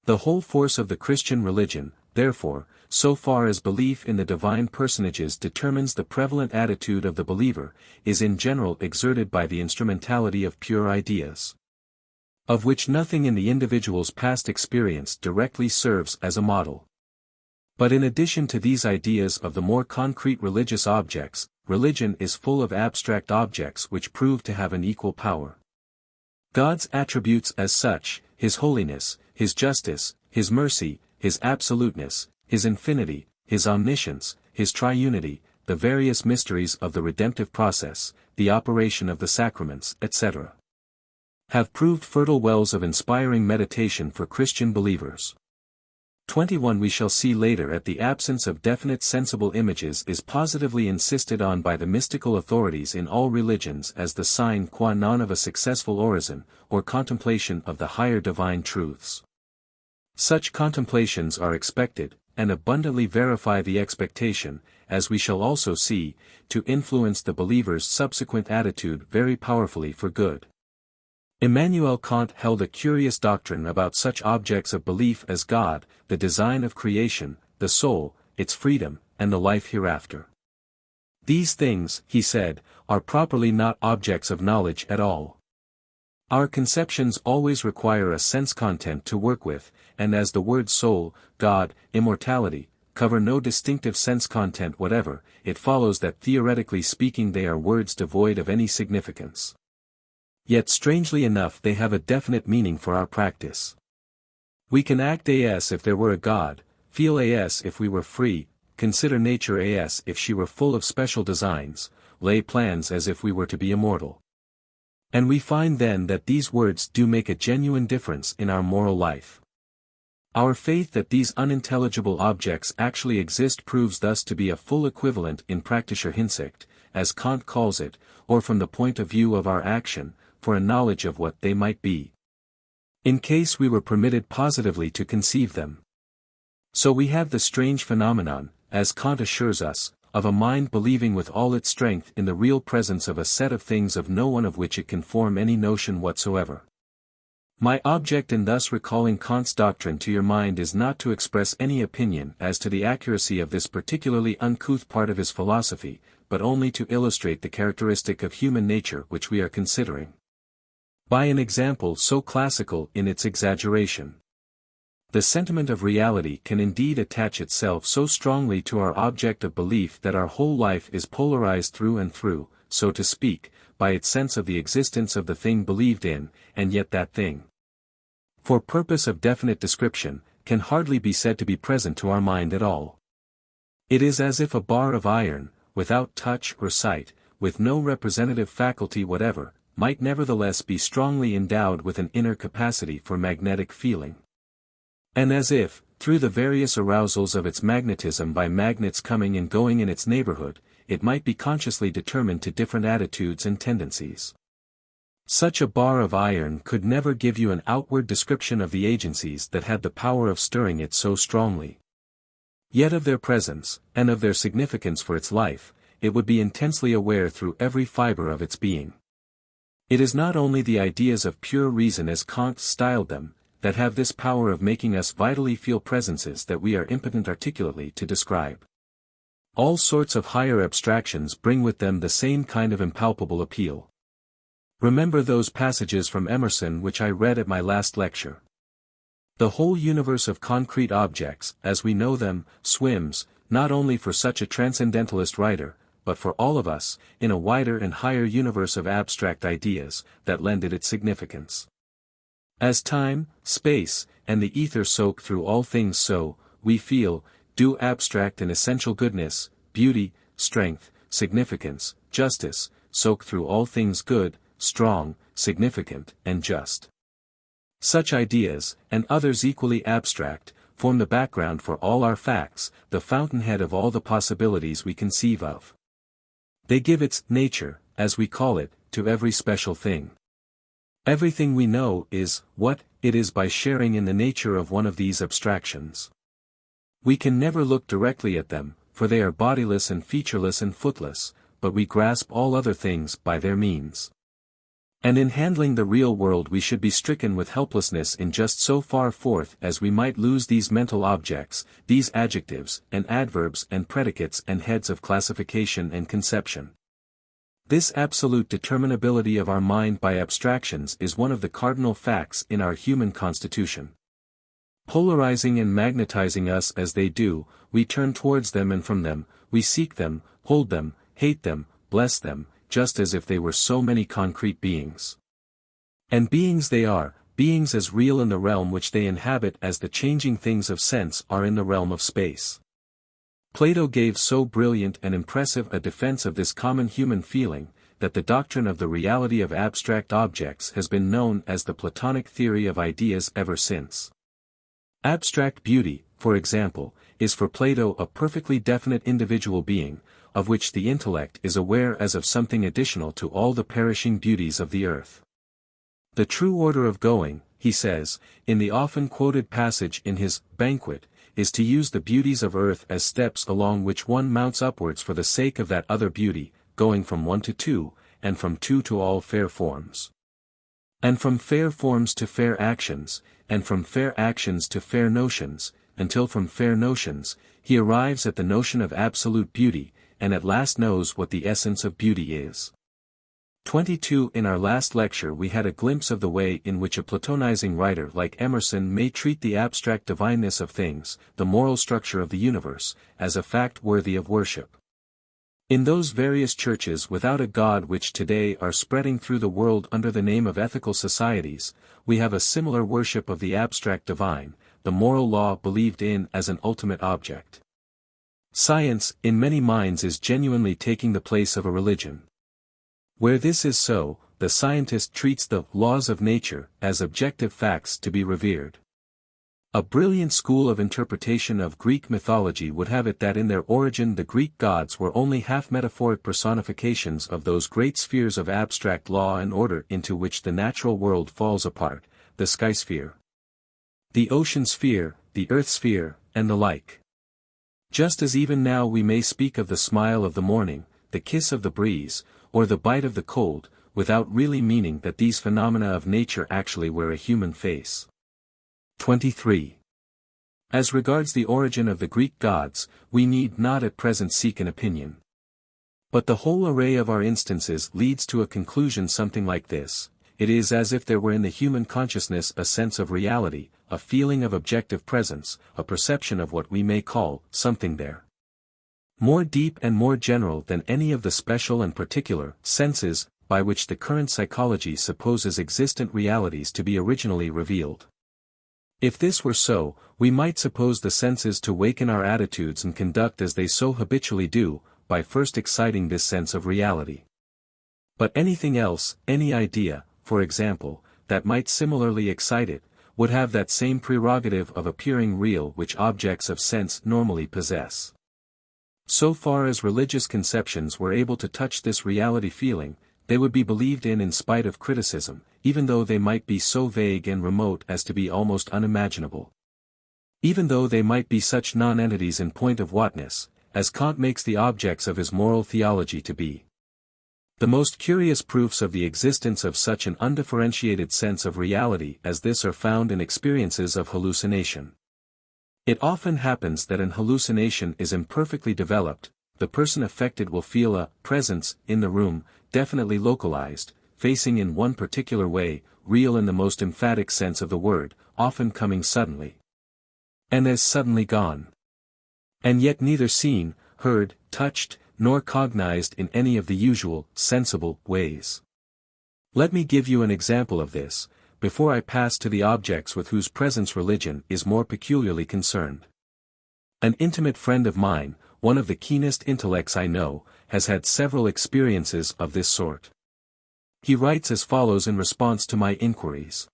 The whole force of the Christian religion, therefore, so far as belief in the divine personages determines the prevalent attitude of the believer, is in general exerted by the instrumentality of pure ideas, of which nothing in the individual's past experience directly serves as a model. But in addition to these ideas of the more concrete religious objects, religion is full of abstract objects which prove to have an equal power. God's attributes as such, His holiness, His justice, His mercy, His absoluteness, His infinity, His omniscience, His triunity, the various mysteries of the redemptive process, the operation of the sacraments, etc., have proved fertile wells of inspiring meditation for Christian believers. 21 We shall see later that the absence of definite sensible images is positively insisted on by the mystical authorities in all religions as the sine qua non of a successful orison, or contemplation of the higher divine truths. Such contemplations are expected, and abundantly verify the expectation, as we shall also see, to influence the believer's subsequent attitude very powerfully for good. Immanuel Kant held a curious doctrine about such objects of belief as God, the design of creation, the soul, its freedom, and the life hereafter. These things, he said, are properly not objects of knowledge at all. Our conceptions always require a sense content to work with, and as the words soul, God, immortality, cover no distinctive sense content whatever, it follows that theoretically speaking they are words devoid of any significance. Yet strangely enough they have a definite meaning for our practice. We can act as if there were a God, feel as if we were free, consider nature as if she were full of special designs, lay plans as if we were to be immortal. And we find then that these words do make a genuine difference in our moral life. Our faith that these unintelligible objects actually exist proves thus to be a full equivalent in praktischer Hinsicht, as Kant calls it, or from the point of view of our action, for a knowledge of what they might be, in case we were permitted positively to conceive them. So we have the strange phenomenon, as Kant assures us, of a mind believing with all its strength in the real presence of a set of things of no one of which it can form any notion whatsoever. My object in thus recalling Kant's doctrine to your mind is not to express any opinion as to the accuracy of this particularly uncouth part of his philosophy, but only to illustrate the characteristic of human nature which we are considering, by an example so classical in its exaggeration. The sentiment of reality can indeed attach itself so strongly to our object of belief that our whole life is polarized through and through, so to speak, by its sense of the existence of the thing believed in, and yet that thing, for purpose of definite description, can hardly be said to be present to our mind at all. It is as if a bar of iron, without touch or sight, with no representative faculty whatever, might nevertheless be strongly endowed with an inner capacity for magnetic feeling. And as if, through the various arousals of its magnetism by magnets coming and going in its neighborhood, it might be consciously determined to different attitudes and tendencies. Such a bar of iron could never give you an outward description of the agencies that had the power of stirring it so strongly. Yet of their presence, and of their significance for its life, it would be intensely aware through every fiber of its being. It is not only the ideas of pure reason as Kant styled them, that have this power of making us vitally feel presences that we are impotent articulately to describe. All sorts of higher abstractions bring with them the same kind of impalpable appeal. Remember those passages from Emerson which I read at my last lecture. The whole universe of concrete objects, as we know them, swims, not only for such a transcendentalist writer, but for all of us, in a wider and higher universe of abstract ideas, that lend it its significance. As time, space, and the ether soak through all things so, we feel, do abstract and essential goodness, beauty, strength, significance, justice, soak through all things good, strong, significant, and just. Such ideas, and others equally abstract, form the background for all our facts, the fountainhead of all the possibilities we conceive of. They give its nature, as we call it, to every special thing. Everything we know is what it is by sharing in the nature of one of these abstractions. We can never look directly at them, for they are bodiless and featureless and footless, but we grasp all other things by their means. And in handling the real world we should be stricken with helplessness in just so far forth as we might lose these mental objects, these adjectives and adverbs and predicates and heads of classification and conception. This absolute determinability of our mind by abstractions is one of the cardinal facts in our human constitution. Polarizing and magnetizing us as they do, we turn towards them and from them, we seek them, hold them, hate them, bless them, just as if they were so many concrete beings. And beings they are, beings as real in the realm which they inhabit as the changing things of sense are in the realm of space. Plato gave so brilliant and impressive a defense of this common human feeling, that the doctrine of the reality of abstract objects has been known as the Platonic theory of ideas ever since. Abstract beauty, for example, is for Plato a perfectly definite individual being, of which the intellect is aware as of something additional to all the perishing beauties of the earth. The true order of going, he says, in the often quoted passage in his Banquet, is to use the beauties of earth as steps along which one mounts upwards for the sake of that other beauty, going from one to two, and from two to all fair forms. And from fair forms to fair actions, and from fair actions to fair notions, until from fair notions, he arrives at the notion of absolute beauty, and at last knows what the essence of beauty is. 22 In our last lecture we had a glimpse of the way in which a Platonizing writer like Emerson may treat the abstract divineness of things, the moral structure of the universe, as a fact worthy of worship. In those various churches without a God which today are spreading through the world under the name of ethical societies, we have a similar worship of the abstract divine, the moral law believed in as an ultimate object. Science, in many minds, is genuinely taking the place of a religion. Where this is so, the scientist treats the laws of nature as objective facts to be revered. A brilliant school of interpretation of Greek mythology would have it that in their origin the Greek gods were only half-metaphoric personifications of those great spheres of abstract law and order into which the natural world falls apart, the sky sphere, the ocean sphere, the earth sphere, and the like. Just as even now we may speak of the smile of the morning, the kiss of the breeze, or the bite of the cold, without really meaning that these phenomena of nature actually wear a human face. 23. As regards the origin of the Greek gods, we need not at present seek an opinion. But the whole array of our instances leads to a conclusion something like this: it is as if there were in the human consciousness a sense of reality, a feeling of objective presence, a perception of what we may call something there, more deep and more general than any of the special and particular senses by which the current psychology supposes existent realities to be originally revealed. If this were so, we might suppose the senses to waken our attitudes and conduct as they so habitually do, by first exciting this sense of reality. But anything else, any idea, for example, that might similarly excite it, would have that same prerogative of appearing real which objects of sense normally possess. So far as religious conceptions were able to touch this reality feeling, they would be believed in spite of criticism, even though they might be so vague and remote as to be almost unimaginable. Even though they might be such non-entities in point of whatness, as Kant makes the objects of his moral theology to be. The most curious proofs of the existence of such an undifferentiated sense of reality as this are found in experiences of hallucination. It often happens that an hallucination is imperfectly developed, the person affected will feel a presence in the room, definitely localized, facing in one particular way, real in the most emphatic sense of the word, often coming suddenly, and as suddenly gone. And yet neither seen, heard, touched, nor cognized in any of the usual, sensible, ways. Let me give you an example of this, before I pass to the objects with whose presence religion is more peculiarly concerned. An intimate friend of mine, one of the keenest intellects I know, has had several experiences of this sort. He writes as follows in response to my inquiries.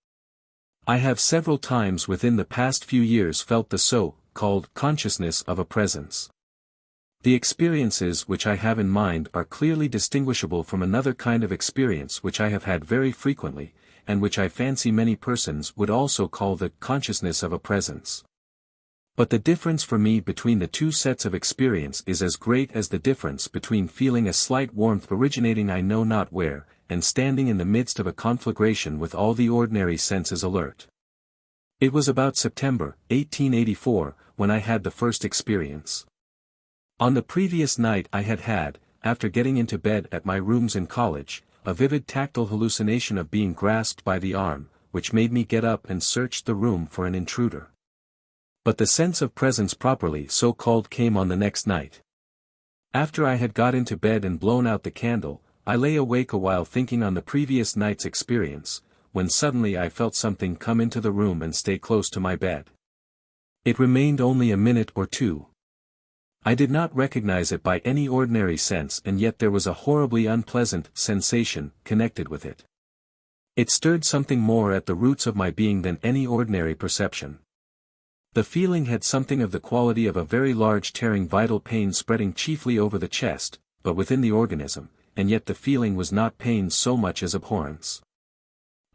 I have several times within the past few years felt the so-called consciousness of a presence. The experiences which I have in mind are clearly distinguishable from another kind of experience which I have had very frequently, and which I fancy many persons would also call the consciousness of a presence. But the difference for me between the two sets of experience is as great as the difference between feeling a slight warmth originating I know not where, and standing in the midst of a conflagration with all the ordinary senses alert. It was about September, 1884, when I had the first experience. On the previous night I had had, after getting into bed at my rooms in college, a vivid tactile hallucination of being grasped by the arm, which made me get up and search the room for an intruder. But the sense of presence properly so called came on the next night. After I had got into bed and blown out the candle, I lay awake a while thinking on the previous night's experience, when suddenly I felt something come into the room and stay close to my bed. It remained only a minute or two. I did not recognize it by any ordinary sense, and yet there was a horribly unpleasant sensation connected with it. It stirred something more at the roots of my being than any ordinary perception. The feeling had something of the quality of a very large tearing vital pain spreading chiefly over the chest, but within the organism, and yet the feeling was not pain so much as abhorrence.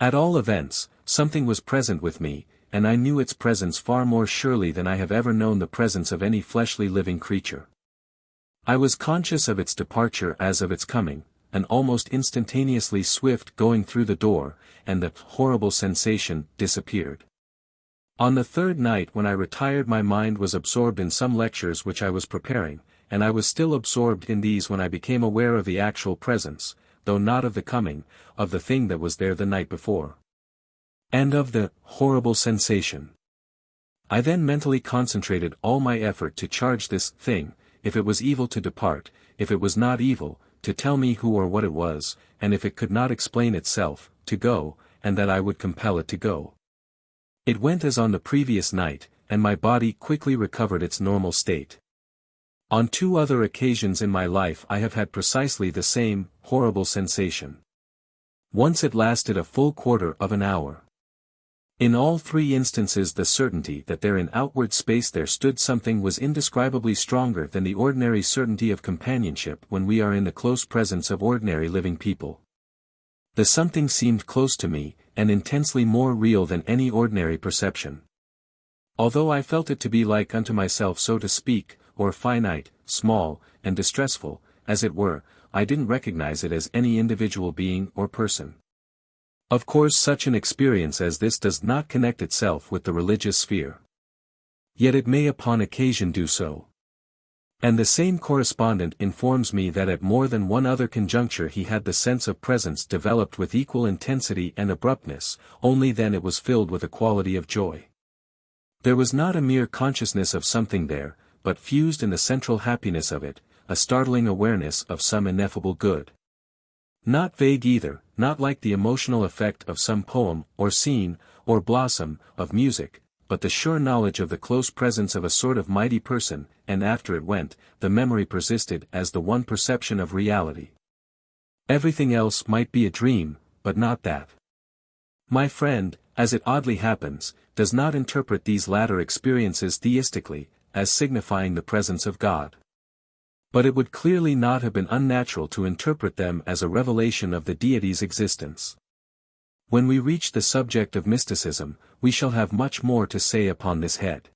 At all events, something was present with me, and I knew its presence far more surely than I have ever known the presence of any fleshly living creature. I was conscious of its departure as of its coming, an almost instantaneously swift going through the door, and the horrible sensation disappeared. On the third night when I retired my mind was absorbed in some lectures which I was preparing, and I was still absorbed in these when I became aware of the actual presence, though not of the coming, of the thing that was there the night before. And of the horrible sensation. I then mentally concentrated all my effort to charge this thing, if it was evil to depart, if it was not evil, to tell me who or what it was, and if it could not explain itself, to go, and that I would compel it to go. It went as on the previous night, and my body quickly recovered its normal state. On 2 other occasions in my life I have had precisely the same, horrible sensation. Once it lasted a full quarter of an hour. In all 3 instances the certainty that there in outward space there stood something was indescribably stronger than the ordinary certainty of companionship when we are in the close presence of ordinary living people. The something seemed close to me, and intensely more real than any ordinary perception. Although I felt it to be like unto myself so to speak, or finite, small, and distressful, as it were, I didn't recognize it as any individual being or person. Of course such an experience as this does not connect itself with the religious sphere. Yet it may upon occasion do so. And the same correspondent informs me that at more than one other conjuncture he had the sense of presence developed with equal intensity and abruptness, only then it was filled with a quality of joy. There was not a mere consciousness of something there, but fused in the central happiness of it, a startling awareness of some ineffable good. Not vague either, not like the emotional effect of some poem, or scene, or blossom, of music, but the sure knowledge of the close presence of a sort of mighty person, and after it went, the memory persisted as the one perception of reality. Everything else might be a dream, but not that. My friend, as it oddly happens, does not interpret these latter experiences theistically, as signifying the presence of God. But it would clearly not have been unnatural to interpret them as a revelation of the deity's existence. When we reach the subject of mysticism, we shall have much more to say upon this head.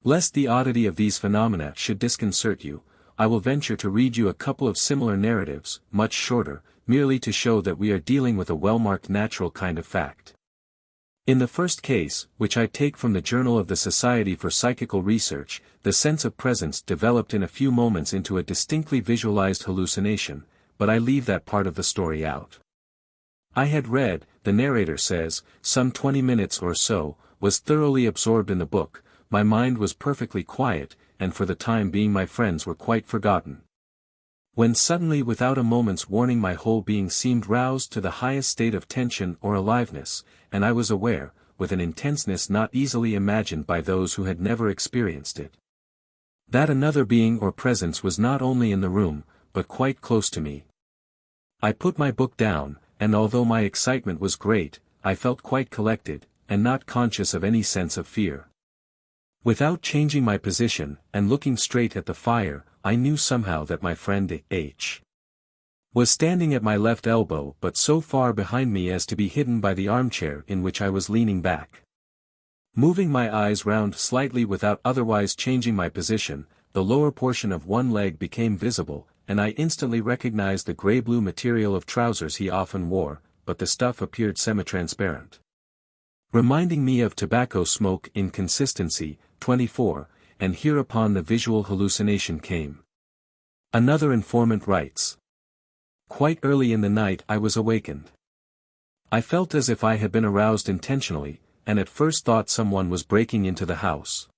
Lest the oddity of these phenomena should disconcert you, I will venture to read you a couple of similar narratives, much shorter, merely to show that we are dealing with a well-marked natural kind of fact. In the first case, which I take from the Journal of the Society for Psychical Research, the sense of presence developed in a few moments into a distinctly visualized hallucination, but I leave that part of the story out. I had read, the narrator says, some 20 minutes or so, was thoroughly absorbed in the book, my mind was perfectly quiet, and for the time being my friends were quite forgotten. When suddenly without a moment's warning my whole being seemed roused to the highest state of tension or aliveness, and I was aware, with an intenseness not easily imagined by those who had never experienced it, that another being or presence was not only in the room, but quite close to me. I put my book down, and although my excitement was great, I felt quite collected, and not conscious of any sense of fear. Without changing my position, and looking straight at the fire, I knew somehow that my friend H. was standing at my left elbow but so far behind me as to be hidden by the armchair in which I was leaning back. Moving my eyes round slightly without otherwise changing my position, the lower portion of one leg became visible, and I instantly recognized the grey-blue material of trousers he often wore, but the stuff appeared semi-transparent, reminding me of tobacco smoke in consistency. 24, and hereupon the visual hallucination came. Another informant writes. Quite early in the night I was awakened. I felt as if I had been aroused intentionally, and at first thought someone was breaking into the house.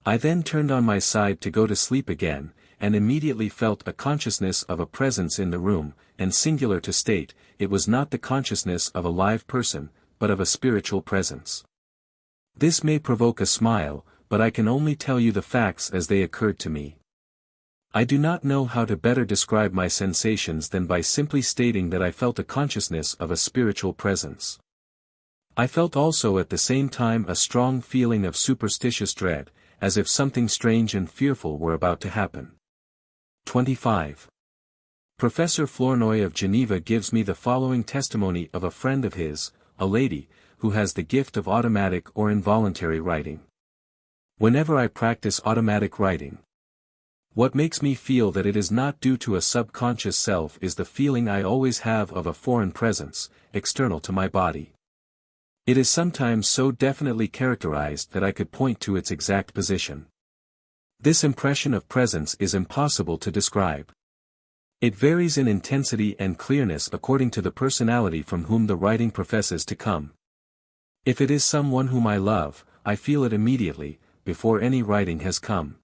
I then turned on my side to go to sleep again, and immediately felt a consciousness of a presence in the room, and singular to state, it was not the consciousness of a live person, but of a spiritual presence. This may provoke a smile, but I can only tell you the facts as they occurred to me. I do not know how to better describe my sensations than by simply stating that I felt a consciousness of a spiritual presence. I felt also at the same time a strong feeling of superstitious dread, as if something strange and fearful were about to happen. 25. Professor Flournoy of Geneva gives me the following testimony of a friend of his, a lady, who has the gift of automatic or involuntary writing. Whenever I practice automatic writing, what makes me feel that it is not due to a subconscious self is the feeling I always have of a foreign presence, external to my body. It is sometimes so definitely characterized that I could point to its exact position. This impression of presence is impossible to describe. It varies in intensity and clearness according to the personality from whom the writing professes to come. If it is someone whom I love, I feel it immediately, before any writing has come.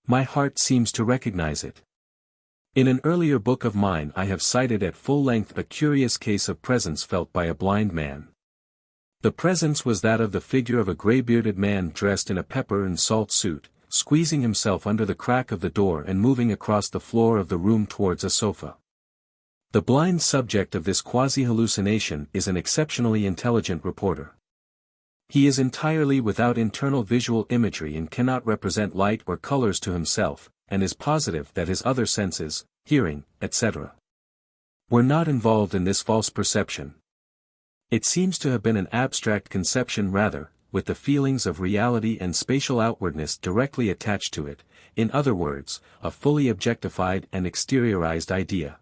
My heart seems to recognize it. In an earlier book of mine I have cited at full length a curious case of presence felt by a blind man. The presence was that of the figure of a gray-bearded man dressed in a pepper and salt suit, squeezing himself under the crack of the door and moving across the floor of the room towards a sofa. The blind subject of this quasi-hallucination is an exceptionally intelligent reporter. He is entirely without internal visual imagery and cannot represent light or colors to himself, and is positive that his other senses, hearing, etc., were not involved in this false perception. It seems to have been an abstract conception rather, with the feelings of reality and spatial outwardness directly attached to it, in other words, a fully objectified and exteriorized idea.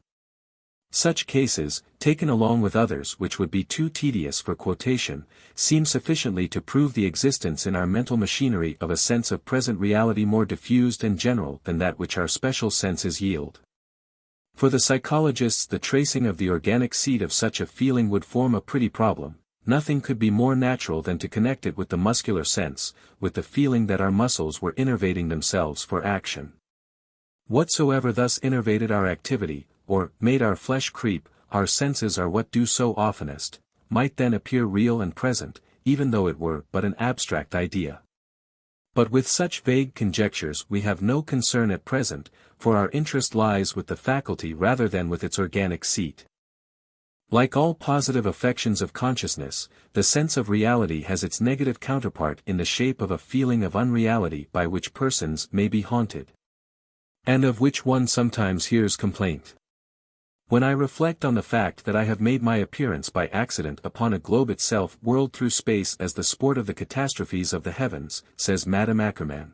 Such cases, taken along with others which would be too tedious for quotation, seem sufficiently to prove the existence in our mental machinery of a sense of present reality more diffused and general than that which our special senses yield. For the psychologists, the tracing of the organic seed of such a feeling would form a pretty problem. Nothing could be more natural than to connect it with the muscular sense, with the feeling that our muscles were innervating themselves for action. Whatsoever thus innervated our activity, or made our flesh creep, our senses are what do so oftenest, might then appear real and present, even though it were but an abstract idea. But with such vague conjectures we have no concern at present, for our interest lies with the faculty rather than with its organic seat. Like all positive affections of consciousness, the sense of reality has its negative counterpart in the shape of a feeling of unreality by which persons may be haunted, and of which one sometimes hears complaint. When I reflect on the fact that I have made my appearance by accident upon a globe itself whirled through space as the sport of the catastrophes of the heavens, says Madame Ackerman.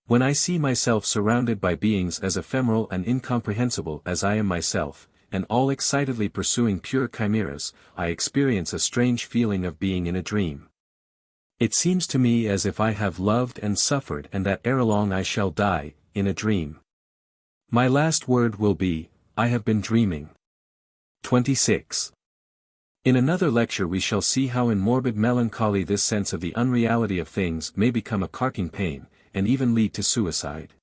When I see myself surrounded by beings as ephemeral and incomprehensible as I am myself, and all excitedly pursuing pure chimeras, I experience a strange feeling of being in a dream. It seems to me as if I have loved and suffered and that ere long I shall die, in a dream. My last word will be, I have been dreaming. 26. In another lecture we shall see how in morbid melancholy this sense of the unreality of things may become a carking pain, and even lead to suicide.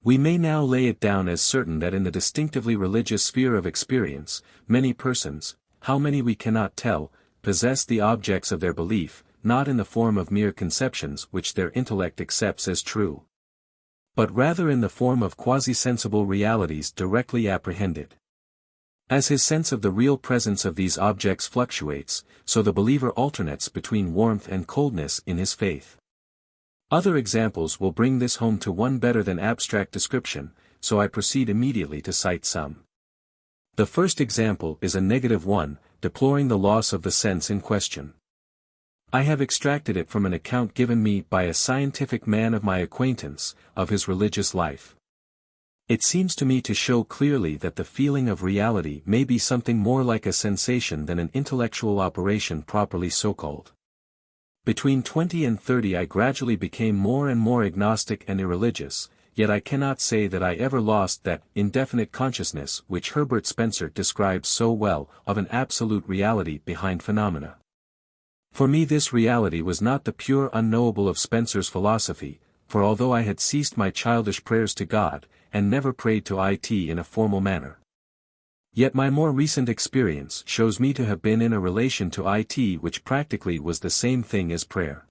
We may now lay it down as certain that in the distinctively religious sphere of experience, many persons, how many we cannot tell, possess the objects of their belief, not in the form of mere conceptions which their intellect accepts as true, but rather in the form of quasi-sensible realities directly apprehended. As his sense of the real presence of these objects fluctuates, so the believer alternates between warmth and coldness in his faith. Other examples will bring this home to one better than abstract description, so I proceed immediately to cite some. The first example is a negative one, deploring the loss of the sense in question. I have extracted it from an account given me by a scientific man of my acquaintance, of his religious life. It seems to me to show clearly that the feeling of reality may be something more like a sensation than an intellectual operation properly so-called. Between 20 and 30 I gradually became more and more agnostic and irreligious, yet I cannot say that I ever lost that indefinite consciousness which Herbert Spencer describes so well, of an absolute reality behind phenomena. For me this reality was not the pure unknowable of Spencer's philosophy, for although I had ceased my childish prayers to God, and never prayed to it in a formal manner, yet my more recent experience shows me to have been in a relation to it which practically was the same thing as prayer.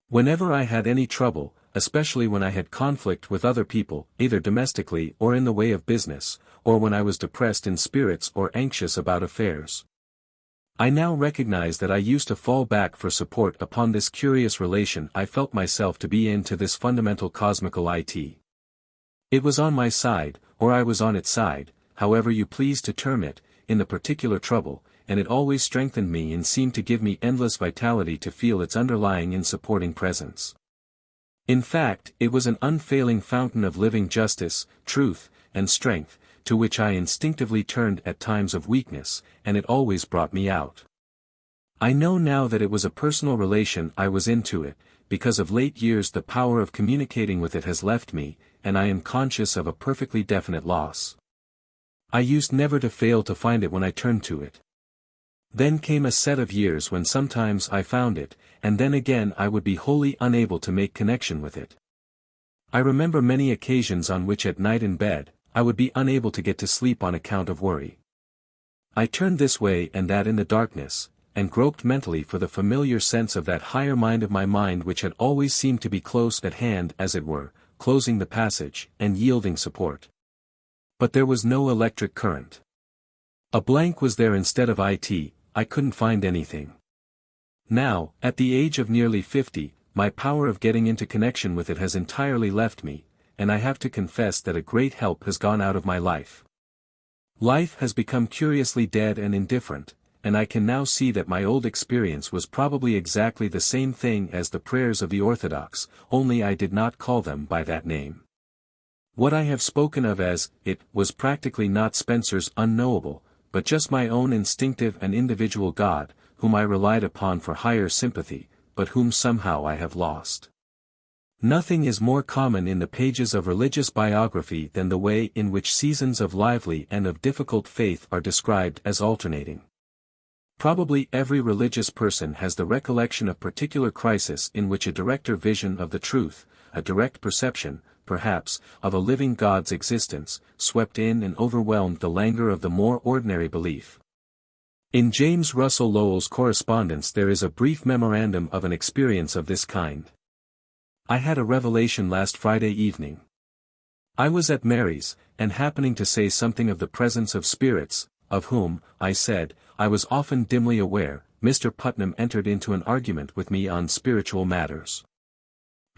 Whenever I had any trouble, especially when I had conflict with other people, either domestically or in the way of business, or when I was depressed in spirits or anxious about affairs, I now recognize that I used to fall back for support upon this curious relation I felt myself to be in to this fundamental cosmical it. It was on my side, or I was on its side, however you please to term it, in the particular trouble, and it always strengthened me and seemed to give me endless vitality to feel its underlying and supporting presence. In fact, it was an unfailing fountain of living justice, truth, and strength, to which I instinctively turned at times of weakness, and it always brought me out. I know now that it was a personal relation I was into it, because of late years the power of communicating with it has left me, and I am conscious of a perfectly definite loss. I used never to fail to find it when I turned to it. Then came a set of years when sometimes I found it, and then again I would be wholly unable to make connection with it. I remember many occasions on which at night in bed, I would be unable to get to sleep on account of worry. I turned this way and that in the darkness, and groped mentally for the familiar sense of that higher mind of my mind which had always seemed to be close at hand as it were, closing the passage, and yielding support. But there was no electric current. A blank was there instead of it, I couldn't find anything. Now, at the age of nearly 50, my power of getting into connection with it has entirely left me, and I have to confess that a great help has gone out of my life. Life has become curiously dead and indifferent, and I can now see that my old experience was probably exactly the same thing as the prayers of the Orthodox, only I did not call them by that name. What I have spoken of as it was practically not Spencer's unknowable, but just my own instinctive and individual God, whom I relied upon for higher sympathy, but whom somehow I have lost. Nothing is more common in the pages of religious biography than the way in which seasons of lively and of difficult faith are described as alternating. Probably every religious person has the recollection of particular crisis in which a directer vision of the truth, a direct perception, perhaps, of a living God's existence, swept in and overwhelmed the languor of the more ordinary belief. In James Russell Lowell's correspondence there is a brief memorandum of an experience of this kind. I had a revelation last Friday evening. I was at Mary's, and happening to say something of the presence of spirits, of whom, I said, I was often dimly aware, Mr. Putnam entered into an argument with me on spiritual matters.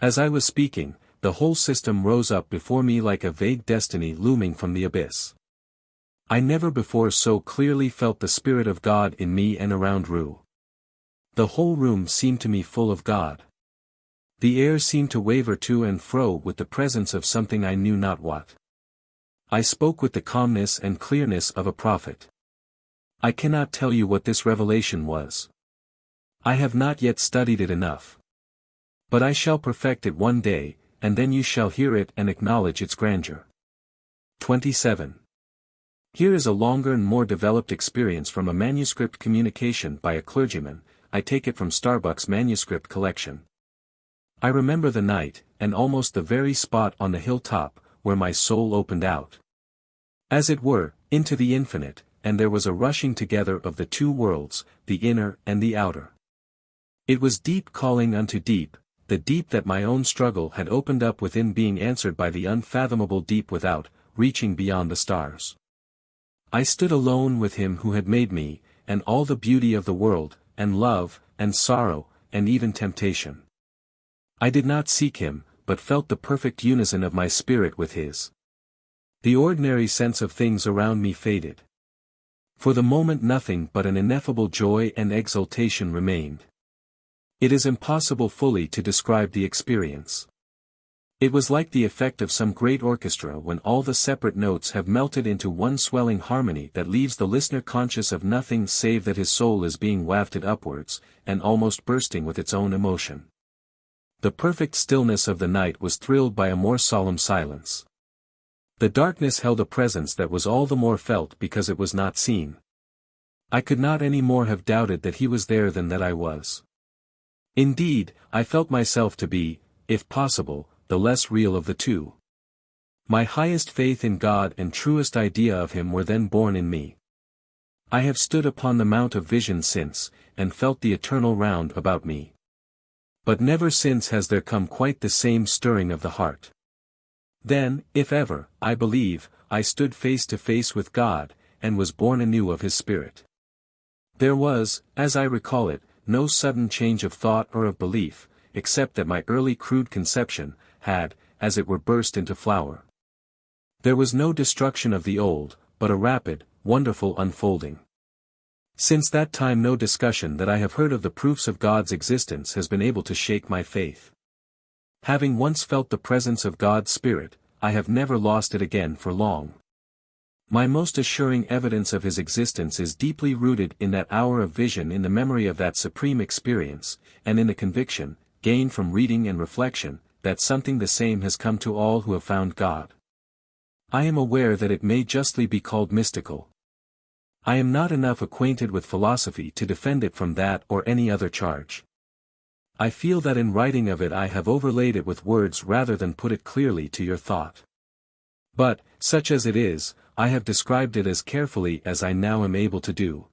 As I was speaking, the whole system rose up before me like a vague destiny looming from the abyss. I never before so clearly felt the Spirit of God in me and around Rue. The whole room seemed to me full of God. The air seemed to waver to and fro with the presence of something I knew not what. I spoke with the calmness and clearness of a prophet. I cannot tell you what this revelation was. I have not yet studied it enough. But I shall perfect it one day, and then you shall hear it and acknowledge its grandeur. 27. Here is a longer and more developed experience from a manuscript communication by a clergyman. I take it from Starbuck's manuscript collection. I remember the night, and almost the very spot on the hilltop, where my soul opened out, as it were, into the infinite, and there was a rushing together of the two worlds, the inner and the outer. It was deep calling unto deep, the deep that my own struggle had opened up within being answered by the unfathomable deep without, reaching beyond the stars. I stood alone with him who had made me, and all the beauty of the world, and love, and sorrow, and even temptation. I did not seek him, but felt the perfect unison of my spirit with his. The ordinary sense of things around me faded. For the moment nothing but an ineffable joy and exultation remained. It is impossible fully to describe the experience. It was like the effect of some great orchestra when all the separate notes have melted into one swelling harmony that leaves the listener conscious of nothing save that his soul is being wafted upwards, and almost bursting with its own emotion. The perfect stillness of the night was thrilled by a more solemn silence. The darkness held a presence that was all the more felt because it was not seen. I could not any more have doubted that he was there than that I was. Indeed, I felt myself to be, if possible, the less real of the two. My highest faith in God and truest idea of him were then born in me. I have stood upon the mount of vision since, and felt the eternal round about me. But never since has there come quite the same stirring of the heart. Then, if ever, I believe, I stood face to face with God, and was born anew of his Spirit. There was, as I recall it, no sudden change of thought or of belief, except that my early crude conception had, as it were, burst into flower. There was no destruction of the old, but a rapid, wonderful unfolding. Since that time no discussion that I have heard of the proofs of God's existence has been able to shake my faith. Having once felt the presence of God's Spirit, I have never lost it again for long. My most assuring evidence of His existence is deeply rooted in that hour of vision, in the memory of that supreme experience, and in the conviction, gained from reading and reflection, that something the same has come to all who have found God. I am aware that it may justly be called mystical. I am not enough acquainted with philosophy to defend it from that or any other charge. I feel that in writing of it I have overlaid it with words rather than put it clearly to your thought. But, such as it is, I have described it as carefully as I now am able to do.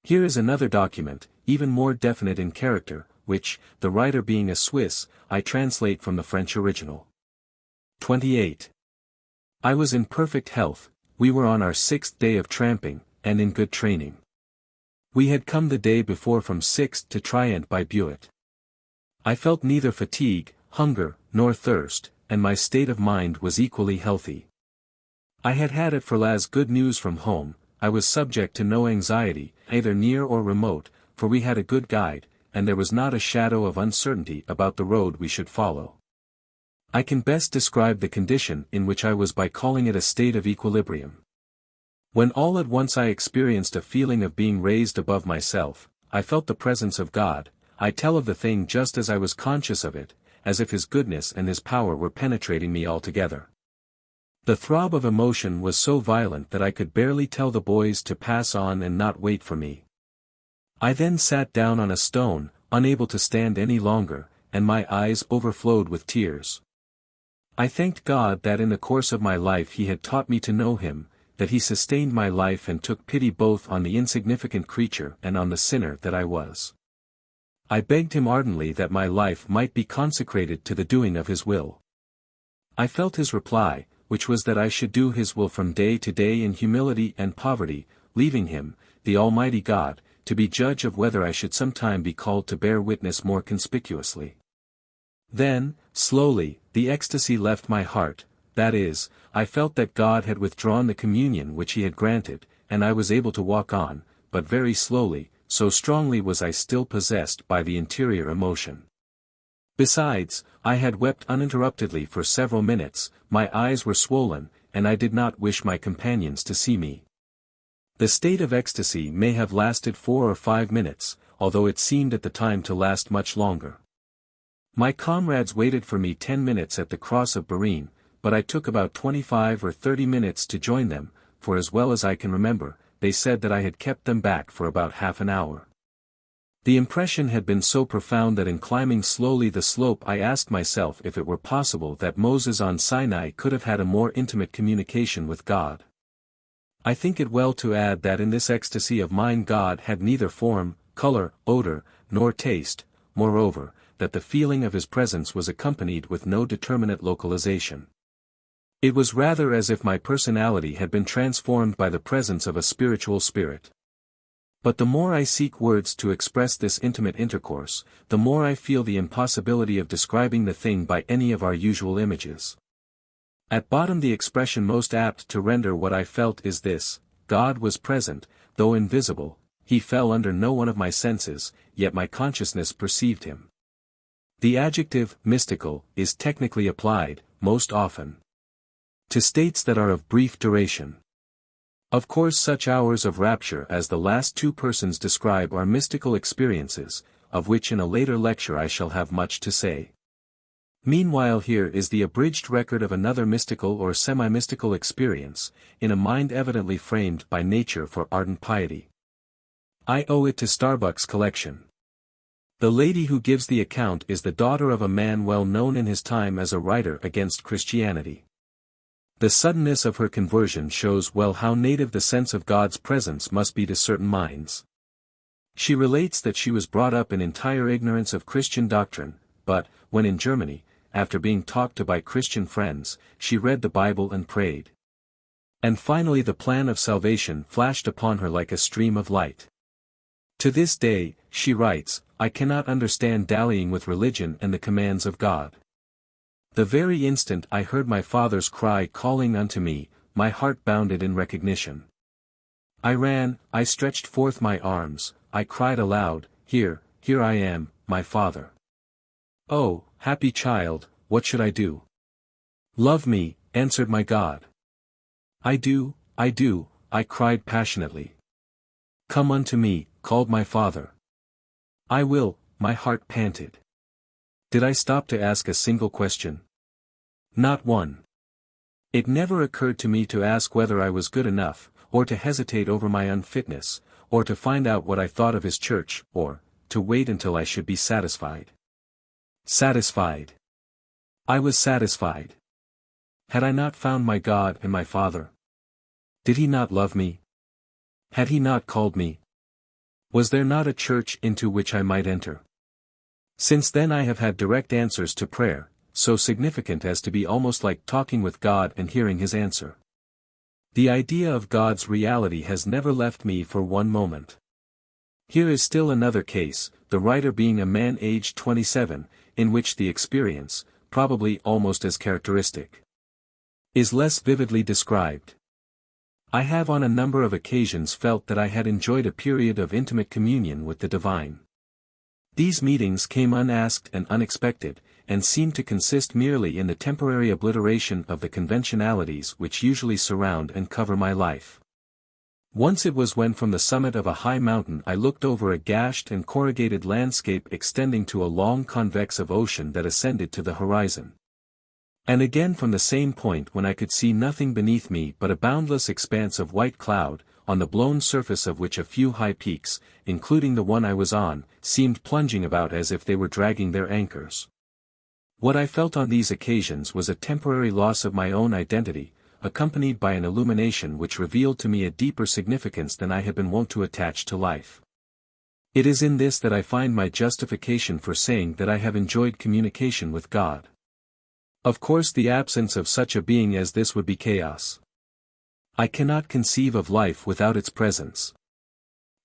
Here is another document, even more definite in character, which, the writer being a Swiss, I translate from the French original. 28. I was in perfect health, we were on our 6th day of tramping, and in good training. We had come the day before from Sixth to Trient by Buet. I felt neither fatigue, hunger, nor thirst, and my state of mind was equally healthy. I had had at Furlas good news from home, I was subject to no anxiety, either near or remote, for we had a good guide, and there was not a shadow of uncertainty about the road we should follow. I can best describe the condition in which I was by calling it a state of equilibrium. When all at once I experienced a feeling of being raised above myself, I felt the presence of God. I tell of the thing just as I was conscious of it, as if His goodness and His power were penetrating me altogether. The throb of emotion was so violent that I could barely tell the boys to pass on and not wait for me. I then sat down on a stone, unable to stand any longer, and my eyes overflowed with tears. I thanked God that in the course of my life He had taught me to know Him, that He sustained my life and took pity both on the insignificant creature and on the sinner that I was. I begged Him ardently that my life might be consecrated to the doing of His will. I felt His reply, which was that I should do His will from day to day in humility and poverty, leaving Him, the Almighty God, to be judge of whether I should sometime be called to bear witness more conspicuously. Then, slowly, the ecstasy left my heart, that is, I felt that God had withdrawn the communion which He had granted, and I was able to walk on, but very slowly, so strongly was I still possessed by the interior emotion. Besides, I had wept uninterruptedly for several minutes, my eyes were swollen, and I did not wish my companions to see me. The state of ecstasy may have lasted 4 or 5 minutes, although it seemed at the time to last much longer. My comrades waited for me 10 minutes at the cross of Barine, but I took about 25 or 30 minutes to join them, for as well as I can remember, they said that I had kept them back for about half an hour. The impression had been so profound that in climbing slowly the slope I asked myself if it were possible that Moses on Sinai could have had a more intimate communication with God. I think it well to add that in this ecstasy of mine God had neither form, color, odor, nor taste, moreover, that the feeling of His presence was accompanied with no determinate localization. It was rather as if my personality had been transformed by the presence of a spiritual spirit. But the more I seek words to express this intimate intercourse, the more I feel the impossibility of describing the thing by any of our usual images. At bottom the expression most apt to render what I felt is this: God was present, though invisible, He fell under no one of my senses, yet my consciousness perceived Him. The adjective, mystical, is technically applied, most often, to states that are of brief duration. Of course such hours of rapture as the last 2 persons describe are mystical experiences, of which in a later lecture I shall have much to say. Meanwhile here is the abridged record of another mystical or semi-mystical experience, in a mind evidently framed by nature for ardent piety. I owe it to Starbuck's collection. The lady who gives the account is the daughter of a man well known in his time as a writer against Christianity. The suddenness of her conversion shows well how native the sense of God's presence must be to certain minds. She relates that she was brought up in entire ignorance of Christian doctrine, but, when in Germany, after being talked to by Christian friends, she read the Bible and prayed. And finally the plan of salvation flashed upon her like a stream of light. To this day, she writes, I cannot understand dallying with religion and the commands of God. The very instant I heard my father's cry calling unto me, my heart bounded in recognition. I ran, I stretched forth my arms, I cried aloud, here I am, my father. Oh, happy child, what should I do? Love me, answered my God. I do, I cried passionately. Come unto me, called my father. I will, my heart panted. Did I stop to ask a single question? Not one. It never occurred to me to ask whether I was good enough, or to hesitate over my unfitness, or to find out what I thought of his church, or to wait until I should be satisfied. Satisfied. I was satisfied. Had I not found my God and my Father? Did he not love me? Had he not called me? Was there not a church into which I might enter? Since then I have had direct answers to prayer, so significant as to be almost like talking with God and hearing his answer. The idea of God's reality has never left me for one moment. Here is still another case, the writer being a man aged 27, in which the experience, probably almost as characteristic, is less vividly described. I have on a number of occasions felt that I had enjoyed a period of intimate communion with the divine. These meetings came unasked and unexpected, and seemed to consist merely in the temporary obliteration of the conventionalities which usually surround and cover my life. Once it was when from the summit of a high mountain I looked over a gashed and corrugated landscape extending to a long convex of ocean that ascended to the horizon. And again from the same point when I could see nothing beneath me but a boundless expanse of white cloud, on the blown surface of which a few high peaks, including the one I was on, seemed plunging about as if they were dragging their anchors. What I felt on these occasions was a temporary loss of my own identity, accompanied by an illumination which revealed to me a deeper significance than I had been wont to attach to life. It is in this that I find my justification for saying that I have enjoyed communication with God. Of course the absence of such a being as this would be chaos. I cannot conceive of life without its presence.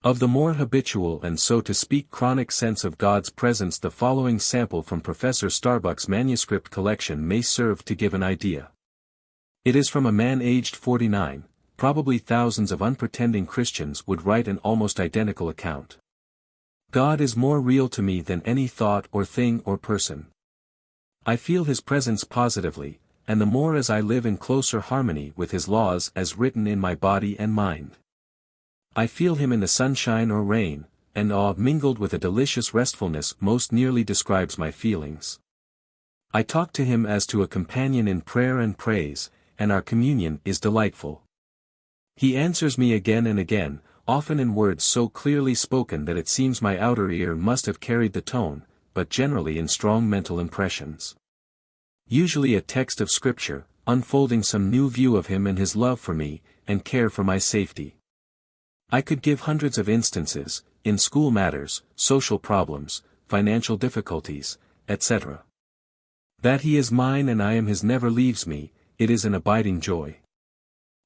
Of the more habitual and so to speak chronic sense of God's presence the following sample from Professor Starbuck's manuscript collection may serve to give an idea. It is from a man aged 49, probably thousands of unpretending Christians would write an almost identical account. God is more real to me than any thought or thing or person. I feel his presence positively, and the more as I live in closer harmony with his laws as written in my body and mind. I feel him in the sunshine or rain, and awe mingled with a delicious restfulness most nearly describes my feelings. I talk to him as to a companion in prayer and praise, and our communion is delightful. He answers me again and again, often in words so clearly spoken that it seems my outer ear must have carried the tone, but generally in strong mental impressions. Usually a text of Scripture, unfolding some new view of him and his love for me, and care for my safety. I could give hundreds of instances, in school matters, social problems, financial difficulties, etc. That he is mine and I am his never leaves me, it is an abiding joy.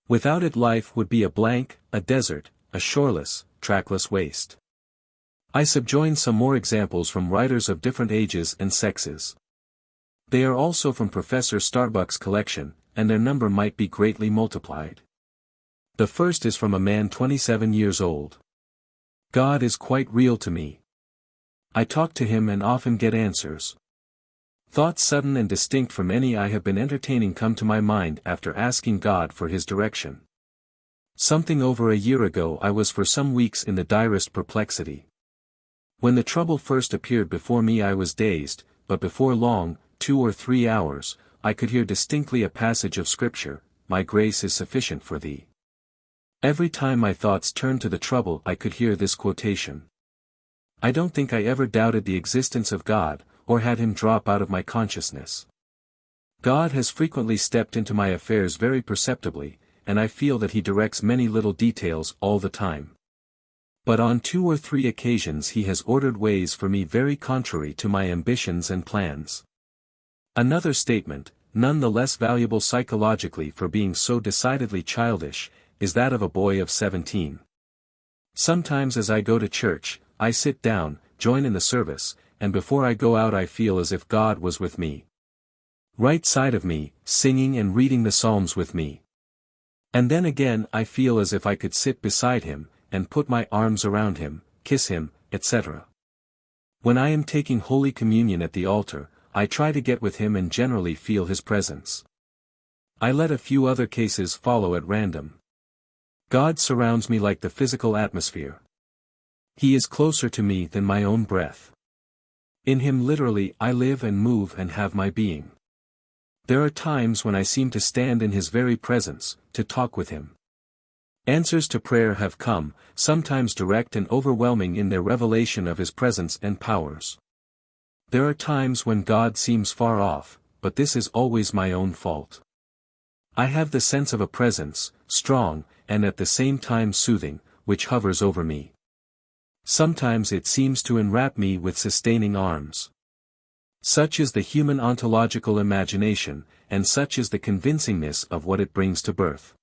Without it life would be a blank, a desert, a shoreless, trackless waste. I subjoin some more examples from writers of different ages and sexes. They are also from Professor Starbuck's collection, and their number might be greatly multiplied. The first is from a man 27 years old. God is quite real to me. I talk to him and often get answers. Thoughts sudden and distinct from any I have been entertaining come to my mind after asking God for his direction. Something over a year ago I was for some weeks in the direst perplexity. When the trouble first appeared before me I was dazed, but before long, 2 or 3 hours, I could hear distinctly a passage of Scripture, "My grace is sufficient for thee." Every time my thoughts turned to the trouble I could hear this quotation. I don't think I ever doubted the existence of God, or had him drop out of my consciousness. God has frequently stepped into my affairs very perceptibly, and I feel that he directs many little details all the time. But on 2 or 3 occasions he has ordered ways for me very contrary to my ambitions and plans. Another statement, none the less valuable psychologically for being so decidedly childish, is that of a boy of 17. Sometimes as I go to church, I sit down, join in the service, and before I go out I feel as if God was with me. Right side of me, singing and reading the Psalms with me. And then again I feel as if I could sit beside him, and put my arms around him, kiss him, etc. When I am taking Holy Communion at the altar, I try to get with him and generally feel his presence. I let a few other cases follow at random. God surrounds me like the physical atmosphere. He is closer to me than my own breath. In him literally I live and move and have my being. There are times when I seem to stand in his very presence, to talk with him. Answers to prayer have come, sometimes direct and overwhelming in their revelation of his presence and powers. There are times when God seems far off, but this is always my own fault. I have the sense of a presence, strong, and at the same time soothing, which hovers over me. Sometimes it seems to enwrap me with sustaining arms. Such is the human ontological imagination, and such is the convincingness of what it brings to birth.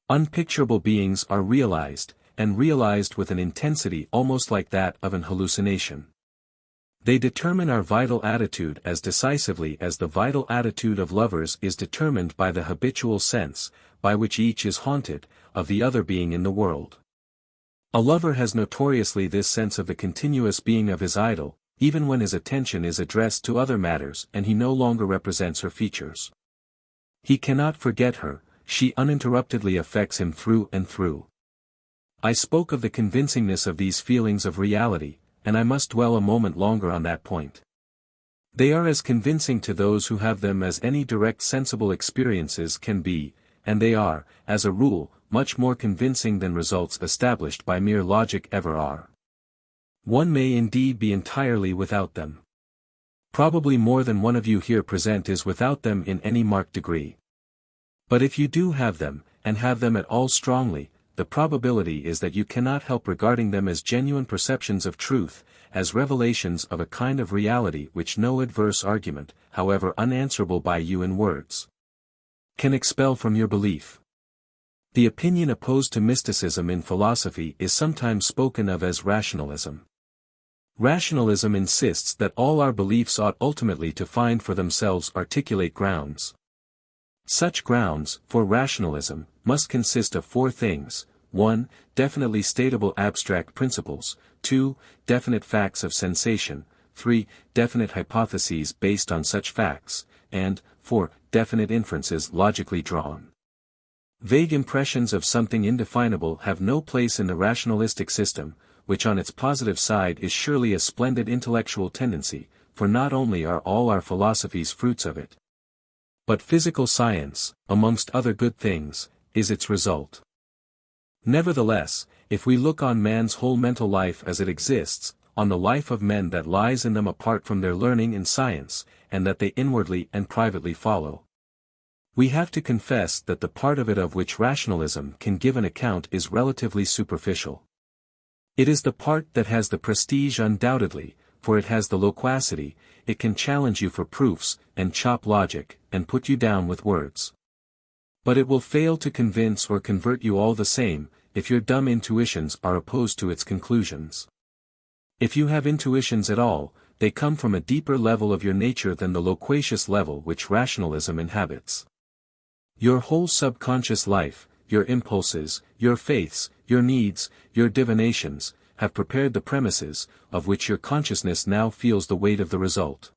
Unpicturable beings are realized, and realized with an intensity almost like that of an hallucination. They determine our vital attitude as decisively as the vital attitude of lovers is determined by the habitual sense, by which each is haunted, of the other being in the world. A lover has notoriously this sense of the continuous being of his idol, even when his attention is addressed to other matters and he no longer represents her features. He cannot forget her, she uninterruptedly affects him through and through. I spoke of the convincingness of these feelings of reality, and I must dwell a moment longer on that point. They are as convincing to those who have them as any direct sensible experiences can be, and they are, as a rule, much more convincing than results established by mere logic ever are. One may indeed be entirely without them. Probably more than one of you here present is without them in any marked degree. But if you do have them, and have them at all strongly, the probability is that you cannot help regarding them as genuine perceptions of truth, as revelations of a kind of reality which no adverse argument, however unanswerable by you in words, can expel from your belief. The opinion opposed to mysticism in philosophy is sometimes spoken of as rationalism. Rationalism insists that all our beliefs ought ultimately to find for themselves articulate grounds. Such grounds, for rationalism, must consist of four things: 1. Definitely statable abstract principles, 2. Definite facts of sensation, 3. Definite hypotheses based on such facts, and 4. Definite inferences logically drawn. Vague impressions of something indefinable have no place in the rationalistic system, which on its positive side is surely a splendid intellectual tendency, for not only are all our philosophies fruits of it, but physical science, amongst other good things, is its result. Nevertheless, if we look on man's whole mental life as it exists, on the life of men that lies in them apart from their learning and science, and that they inwardly and privately follow, we have to confess that the part of it of which rationalism can give an account is relatively superficial. It is the part that has the prestige undoubtedly, for it has the loquacity, it can challenge you for proofs, and chop logic, and put you down with words. But it will fail to convince or convert you all the same, if your dumb intuitions are opposed to its conclusions. If you have intuitions at all, they come from a deeper level of your nature than the loquacious level which rationalism inhabits. Your whole subconscious life, your impulses, your faiths, your needs, your divinations, have prepared the premises, of which your consciousness now feels the weight of the result.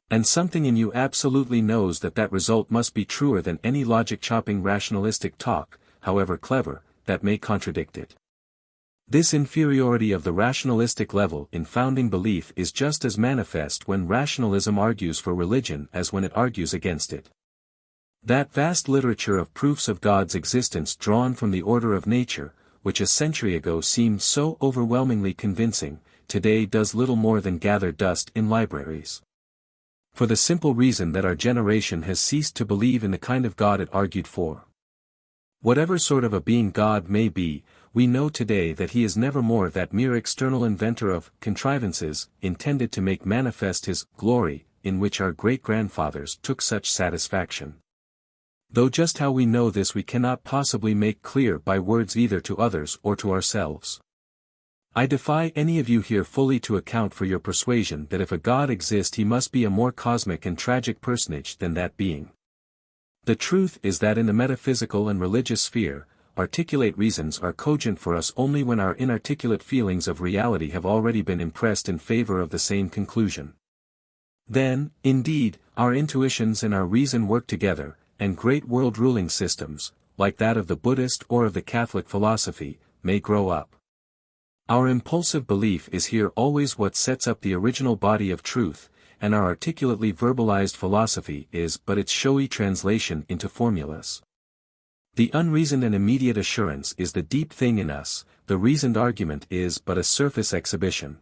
And something in you absolutely knows that that result must be truer than any logic-chopping rationalistic talk, however clever, that may contradict it. This inferiority of the rationalistic level in founding belief is just as manifest when rationalism argues for religion as when it argues against it. That vast literature of proofs of God's existence drawn from the order of nature, which a century ago seemed so overwhelmingly convincing, today does little more than gather dust in libraries. For the simple reason that our generation has ceased to believe in the kind of God it argued for. Whatever sort of a being God may be, we know today that he is never more that mere external inventor of contrivances intended to make manifest his glory, in which our great-grandfathers took such satisfaction. Though just how we know this we cannot possibly make clear by words either to others or to ourselves. I defy any of you here fully to account for your persuasion that if a God exists he must be a more cosmic and tragic personage than that being. The truth is that in the metaphysical and religious sphere, articulate reasons are cogent for us only when our inarticulate feelings of reality have already been impressed in favor of the same conclusion. Then, indeed, our intuitions and our reason work together, and great world-ruling systems, like that of the Buddhist or of the Catholic philosophy, may grow up. Our impulsive belief is here always what sets up the original body of truth, and our articulately verbalized philosophy is but its showy translation into formulas. The unreasoned and immediate assurance is the deep thing in us, the reasoned argument is but a surface exhibition.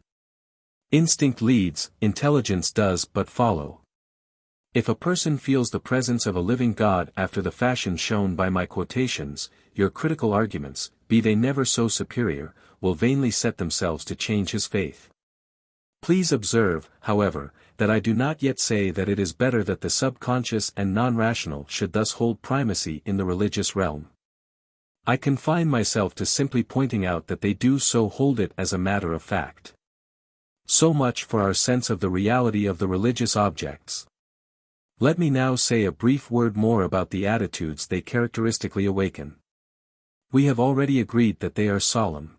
Instinct leads, intelligence does but follow. If a person feels the presence of a living God after the fashion shown by my quotations, your critical arguments, be they never so superior, will vainly set themselves to change his faith. Please observe, however, that I do not yet say that it is better that the subconscious and non-rational should thus hold primacy in the religious realm. I confine myself to simply pointing out that they do so hold it as a matter of fact. So much for our sense of the reality of the religious objects. Let me now say a brief word more about the attitudes they characteristically awaken. We have already agreed that they are solemn.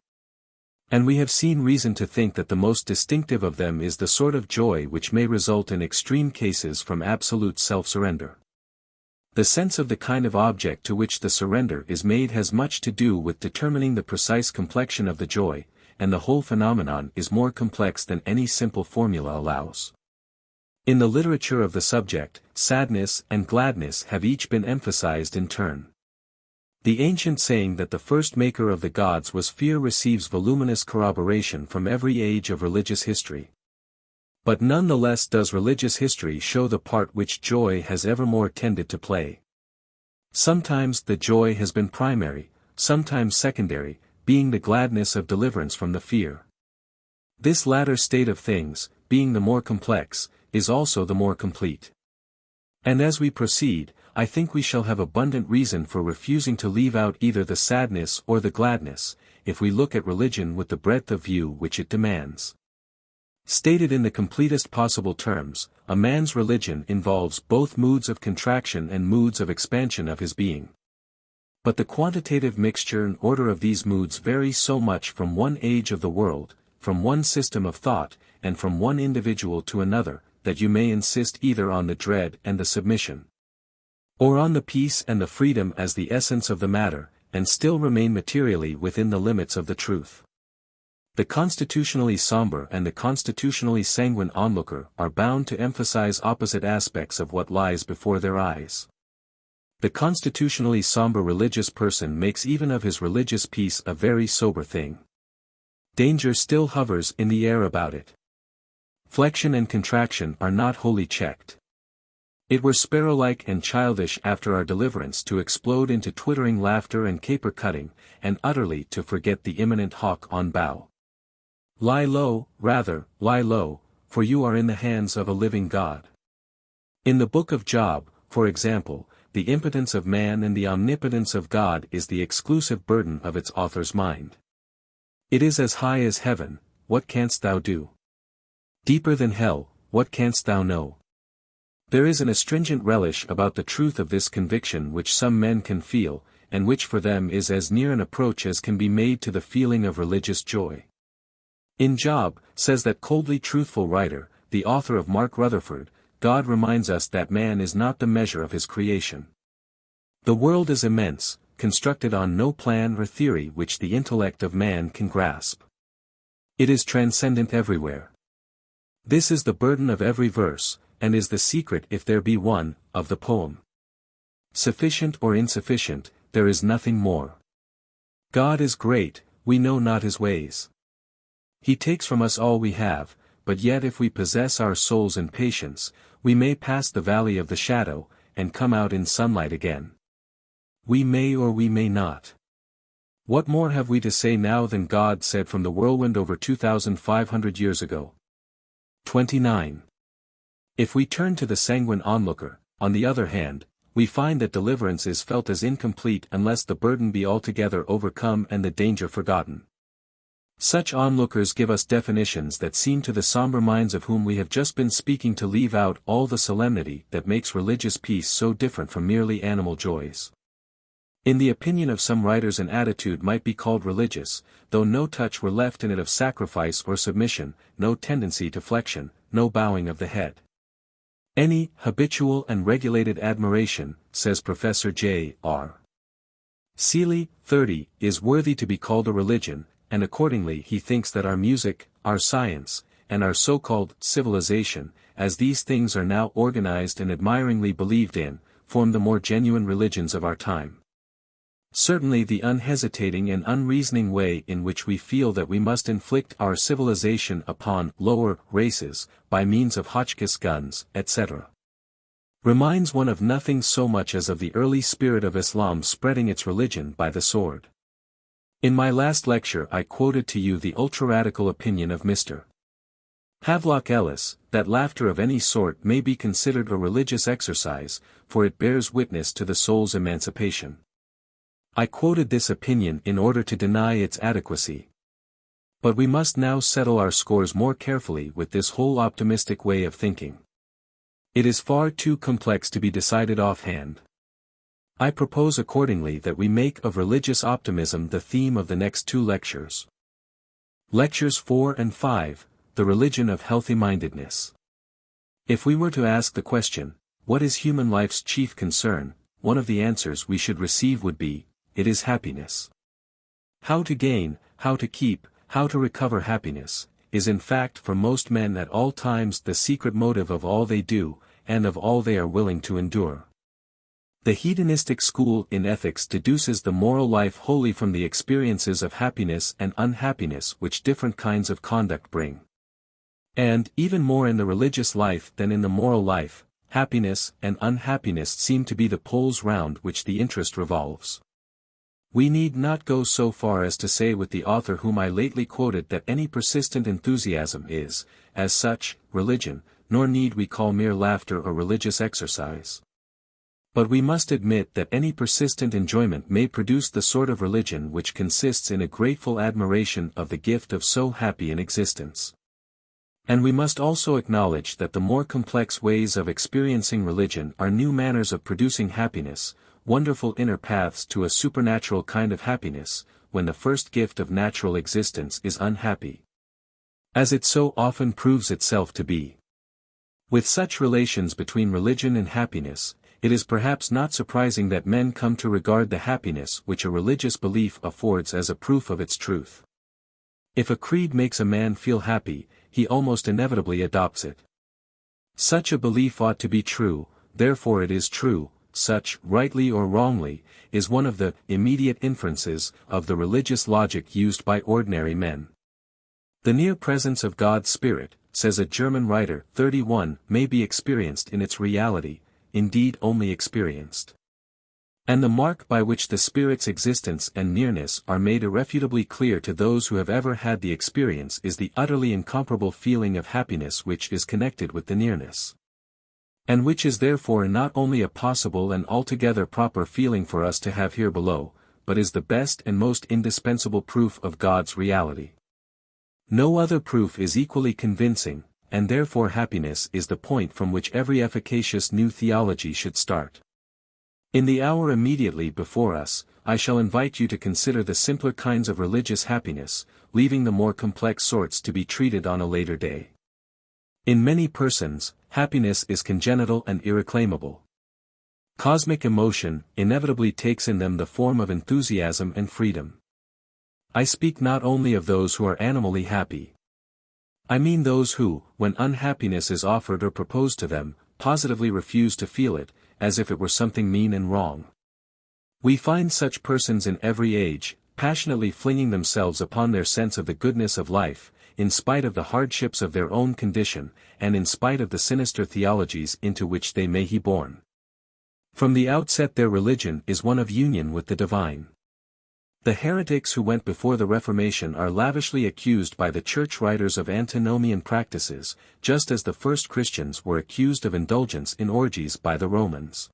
And we have seen reason to think that the most distinctive of them is the sort of joy which may result in extreme cases from absolute self-surrender. The sense of the kind of object to which the surrender is made has much to do with determining the precise complexion of the joy, and the whole phenomenon is more complex than any simple formula allows. In the literature of the subject, sadness and gladness have each been emphasized in turn. The ancient saying that the first maker of the gods was fear receives voluminous corroboration from every age of religious history. But none the less does religious history show the part which joy has evermore tended to play. Sometimes the joy has been primary, sometimes secondary, being the gladness of deliverance from the fear. This latter state of things, being the more complex, is also the more complete. And as we proceed, I think we shall have abundant reason for refusing to leave out either the sadness or the gladness, if we look at religion with the breadth of view which it demands. Stated in the completest possible terms, a man's religion involves both moods of contraction and moods of expansion of his being. But the quantitative mixture and order of these moods vary so much from one age of the world, from one system of thought, and from one individual to another, that you may insist either on the dread and the submission, or on the peace and the freedom as the essence of the matter, and still remain materially within the limits of the truth. The constitutionally somber and the constitutionally sanguine onlooker are bound to emphasize opposite aspects of what lies before their eyes. The constitutionally somber religious person makes even of his religious peace a very sober thing. Danger still hovers in the air about it. Flexion and contraction are not wholly checked. It were sparrow-like and childish after our deliverance to explode into twittering laughter and caper-cutting, and utterly to forget the imminent hawk on bough. Lie low, rather, lie low, for you are in the hands of a living God. In the book of Job, for example, the impotence of man and the omnipotence of God is the exclusive burden of its author's mind. It is as high as heaven, what canst thou do? Deeper than hell, what canst thou know? There is an astringent relish about the truth of this conviction which some men can feel, and which for them is as near an approach as can be made to the feeling of religious joy. In Job, says that coldly truthful writer, the author of Mark Rutherford, God reminds us that man is not the measure of his creation. The world is immense, constructed on no plan or theory which the intellect of man can grasp. It is transcendent everywhere. This is the burden of every verse, and is the secret, if there be one, of the poem. Sufficient or insufficient, there is nothing more. God is great, we know not his ways. He takes from us all we have, but yet if we possess our souls in patience, we may pass the valley of the shadow, and come out in sunlight again. We may or we may not. What more have we to say now than God said from the whirlwind over 2,500 years ago? 29. If we turn to the sanguine onlooker, on the other hand, we find that deliverance is felt as incomplete unless the burden be altogether overcome and the danger forgotten. Such onlookers give us definitions that seem to the somber minds of whom we have just been speaking to leave out all the solemnity that makes religious peace so different from merely animal joys. In the opinion of some writers, an attitude might be called religious, though no touch were left in it of sacrifice or submission, no tendency to flexion, no bowing of the head. Any habitual and regulated admiration, says Professor J.R. Seeley, 30, is worthy to be called a religion, and accordingly he thinks that our music, our science, and our so-called civilization, as these things are now organized and admiringly believed in, form the more genuine religions of our time. Certainly the unhesitating and unreasoning way in which we feel that we must inflict our civilization upon lower races, by means of Hotchkiss guns, etc., reminds one of nothing so much as of the early spirit of Islam spreading its religion by the sword. In my last lecture I quoted to you the ultra-radical opinion of Mr. Havelock Ellis, that laughter of any sort may be considered a religious exercise, for it bears witness to the soul's emancipation. I quoted this opinion in order to deny its adequacy. But we must now settle our scores more carefully with this whole optimistic way of thinking. It is far too complex to be decided offhand. I propose accordingly that we make of religious optimism the theme of the next 2 lectures. Lectures 4 and 5, The Religion of Healthy-Mindedness. If we were to ask the question, what is human life's chief concern, one of the answers we should receive would be, it is happiness. How to gain, how to keep, how to recover happiness, is in fact for most men at all times the secret motive of all they do, and of all they are willing to endure. The hedonistic school in ethics deduces the moral life wholly from the experiences of happiness and unhappiness which different kinds of conduct bring. And, even more in the religious life than in the moral life, happiness and unhappiness seem to be the poles round which the interest revolves. We need not go so far as to say with the author whom I lately quoted that any persistent enthusiasm is, as such, religion, nor need we call mere laughter a religious exercise. But we must admit that any persistent enjoyment may produce the sort of religion which consists in a grateful admiration of the gift of so happy an existence. And we must also acknowledge that the more complex ways of experiencing religion are new manners of producing happiness, wonderful inner paths to a supernatural kind of happiness, when the first gift of natural existence is unhappy, as it so often proves itself to be. With such relations between religion and happiness, it is perhaps not surprising that men come to regard the happiness which a religious belief affords as a proof of its truth. If a creed makes a man feel happy, he almost inevitably adopts it. Such a belief ought to be true, therefore it is true. Such, rightly or wrongly, is one of the immediate inferences of the religious logic used by ordinary men. The near presence of God's Spirit, says a German writer, 31, may be experienced in its reality, indeed only experienced. And the mark by which the Spirit's existence and nearness are made irrefutably clear to those who have ever had the experience is the utterly incomparable feeling of happiness which is connected with the nearness. And which is therefore not only a possible and altogether proper feeling for us to have here below, but is the best and most indispensable proof of God's reality. No other proof is equally convincing, and therefore happiness is the point from which every efficacious new theology should start. In the hour immediately before us, I shall invite you to consider the simpler kinds of religious happiness, leaving the more complex sorts to be treated on a later day. In many persons, happiness is congenital and irreclaimable. Cosmic emotion inevitably takes in them the form of enthusiasm and freedom. I speak not only of those who are animally happy. I mean those who, when unhappiness is offered or proposed to them, positively refuse to feel it, as if it were something mean and wrong. We find such persons in every age, passionately flinging themselves upon their sense of the goodness of life, in spite of the hardships of their own condition, and in spite of the sinister theologies into which they may be born. From the outset their religion is one of union with the divine. The heretics who went before the Reformation are lavishly accused by the church writers of antinomian practices, just as the first Christians were accused of indulgence in orgies by the Romans.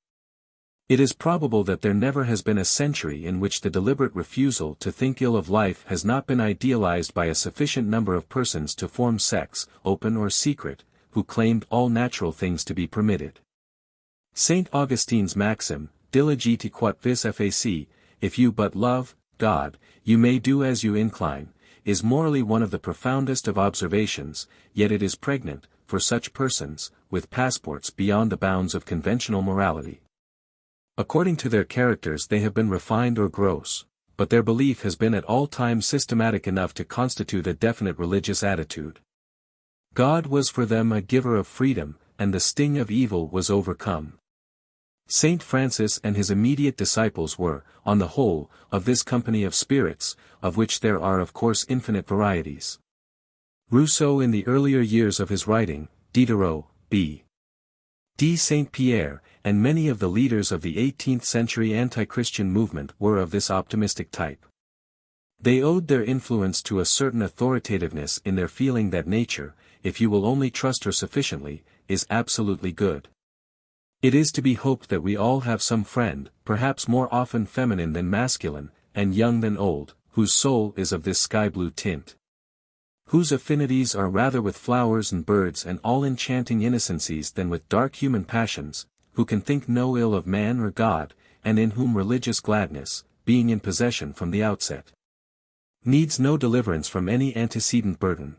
It is probable that there never has been a century in which the deliberate refusal to think ill of life has not been idealized by a sufficient number of persons to form sects, open or secret, who claimed all natural things to be permitted. St. Augustine's maxim, Diligite quod vis faci, if you but love God, you may do as you incline, is morally one of the profoundest of observations, yet it is pregnant, for such persons, with passports beyond the bounds of conventional morality. According to their characters they have been refined or gross, but their belief has been at all times systematic enough to constitute a definite religious attitude. God was for them a giver of freedom, and the sting of evil was overcome. Saint Francis and his immediate disciples were, on the whole, of this company of spirits, of which there are of course infinite varieties. Rousseau in the earlier years of his writing, Diderot, B. D. Saint Pierre, and many of the leaders of the 18th century anti-Christian movement were of this optimistic type. They owed their influence to a certain authoritativeness in their feeling that nature, if you will only trust her sufficiently, is absolutely good. It is to be hoped that we all have some friend, perhaps more often feminine than masculine, and young than old, whose soul is of this sky-blue tint, whose affinities are rather with flowers and birds and all enchanting innocencies than with dark human passions, who can think no ill of man or God, and in whom religious gladness, being in possession from the outset, needs no deliverance from any antecedent burden.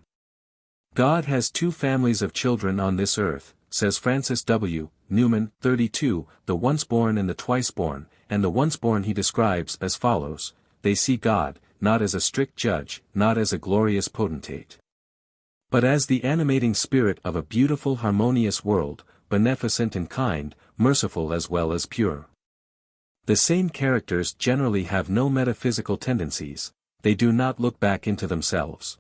God has two families of children on this earth, says Francis W. Newman, 32, the once-born and the twice-born, and the once-born he describes as follows: they see God, not as a strict judge, not as a glorious potentate, but as the animating spirit of a beautiful harmonious world, beneficent and kind, merciful as well as pure. The same characters generally have no metaphysical tendencies, they do not look back into themselves.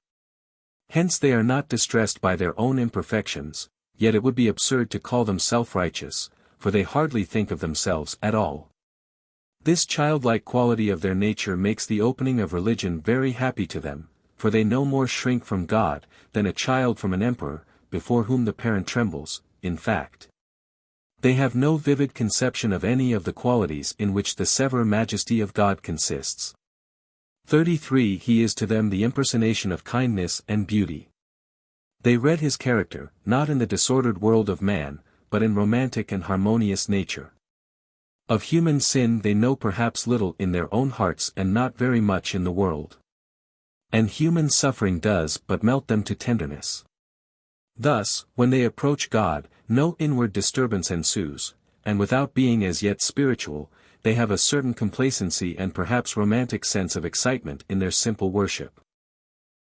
Hence they are not distressed by their own imperfections, yet it would be absurd to call them self-righteous, for they hardly think of themselves at all. This childlike quality of their nature makes the opening of religion very happy to them, for they no more shrink from God, than a child from an emperor, before whom the parent trembles. In fact, they have no vivid conception of any of the qualities in which the severe majesty of God consists. 33 He is to them the impersonation of kindness and beauty. They read his character, not in the disordered world of man, but in romantic and harmonious nature. Of human sin they know perhaps little in their own hearts and not very much in the world. And human suffering does but melt them to tenderness. Thus, when they approach God, no inward disturbance ensues, and without being as yet spiritual, they have a certain complacency and perhaps romantic sense of excitement in their simple worship.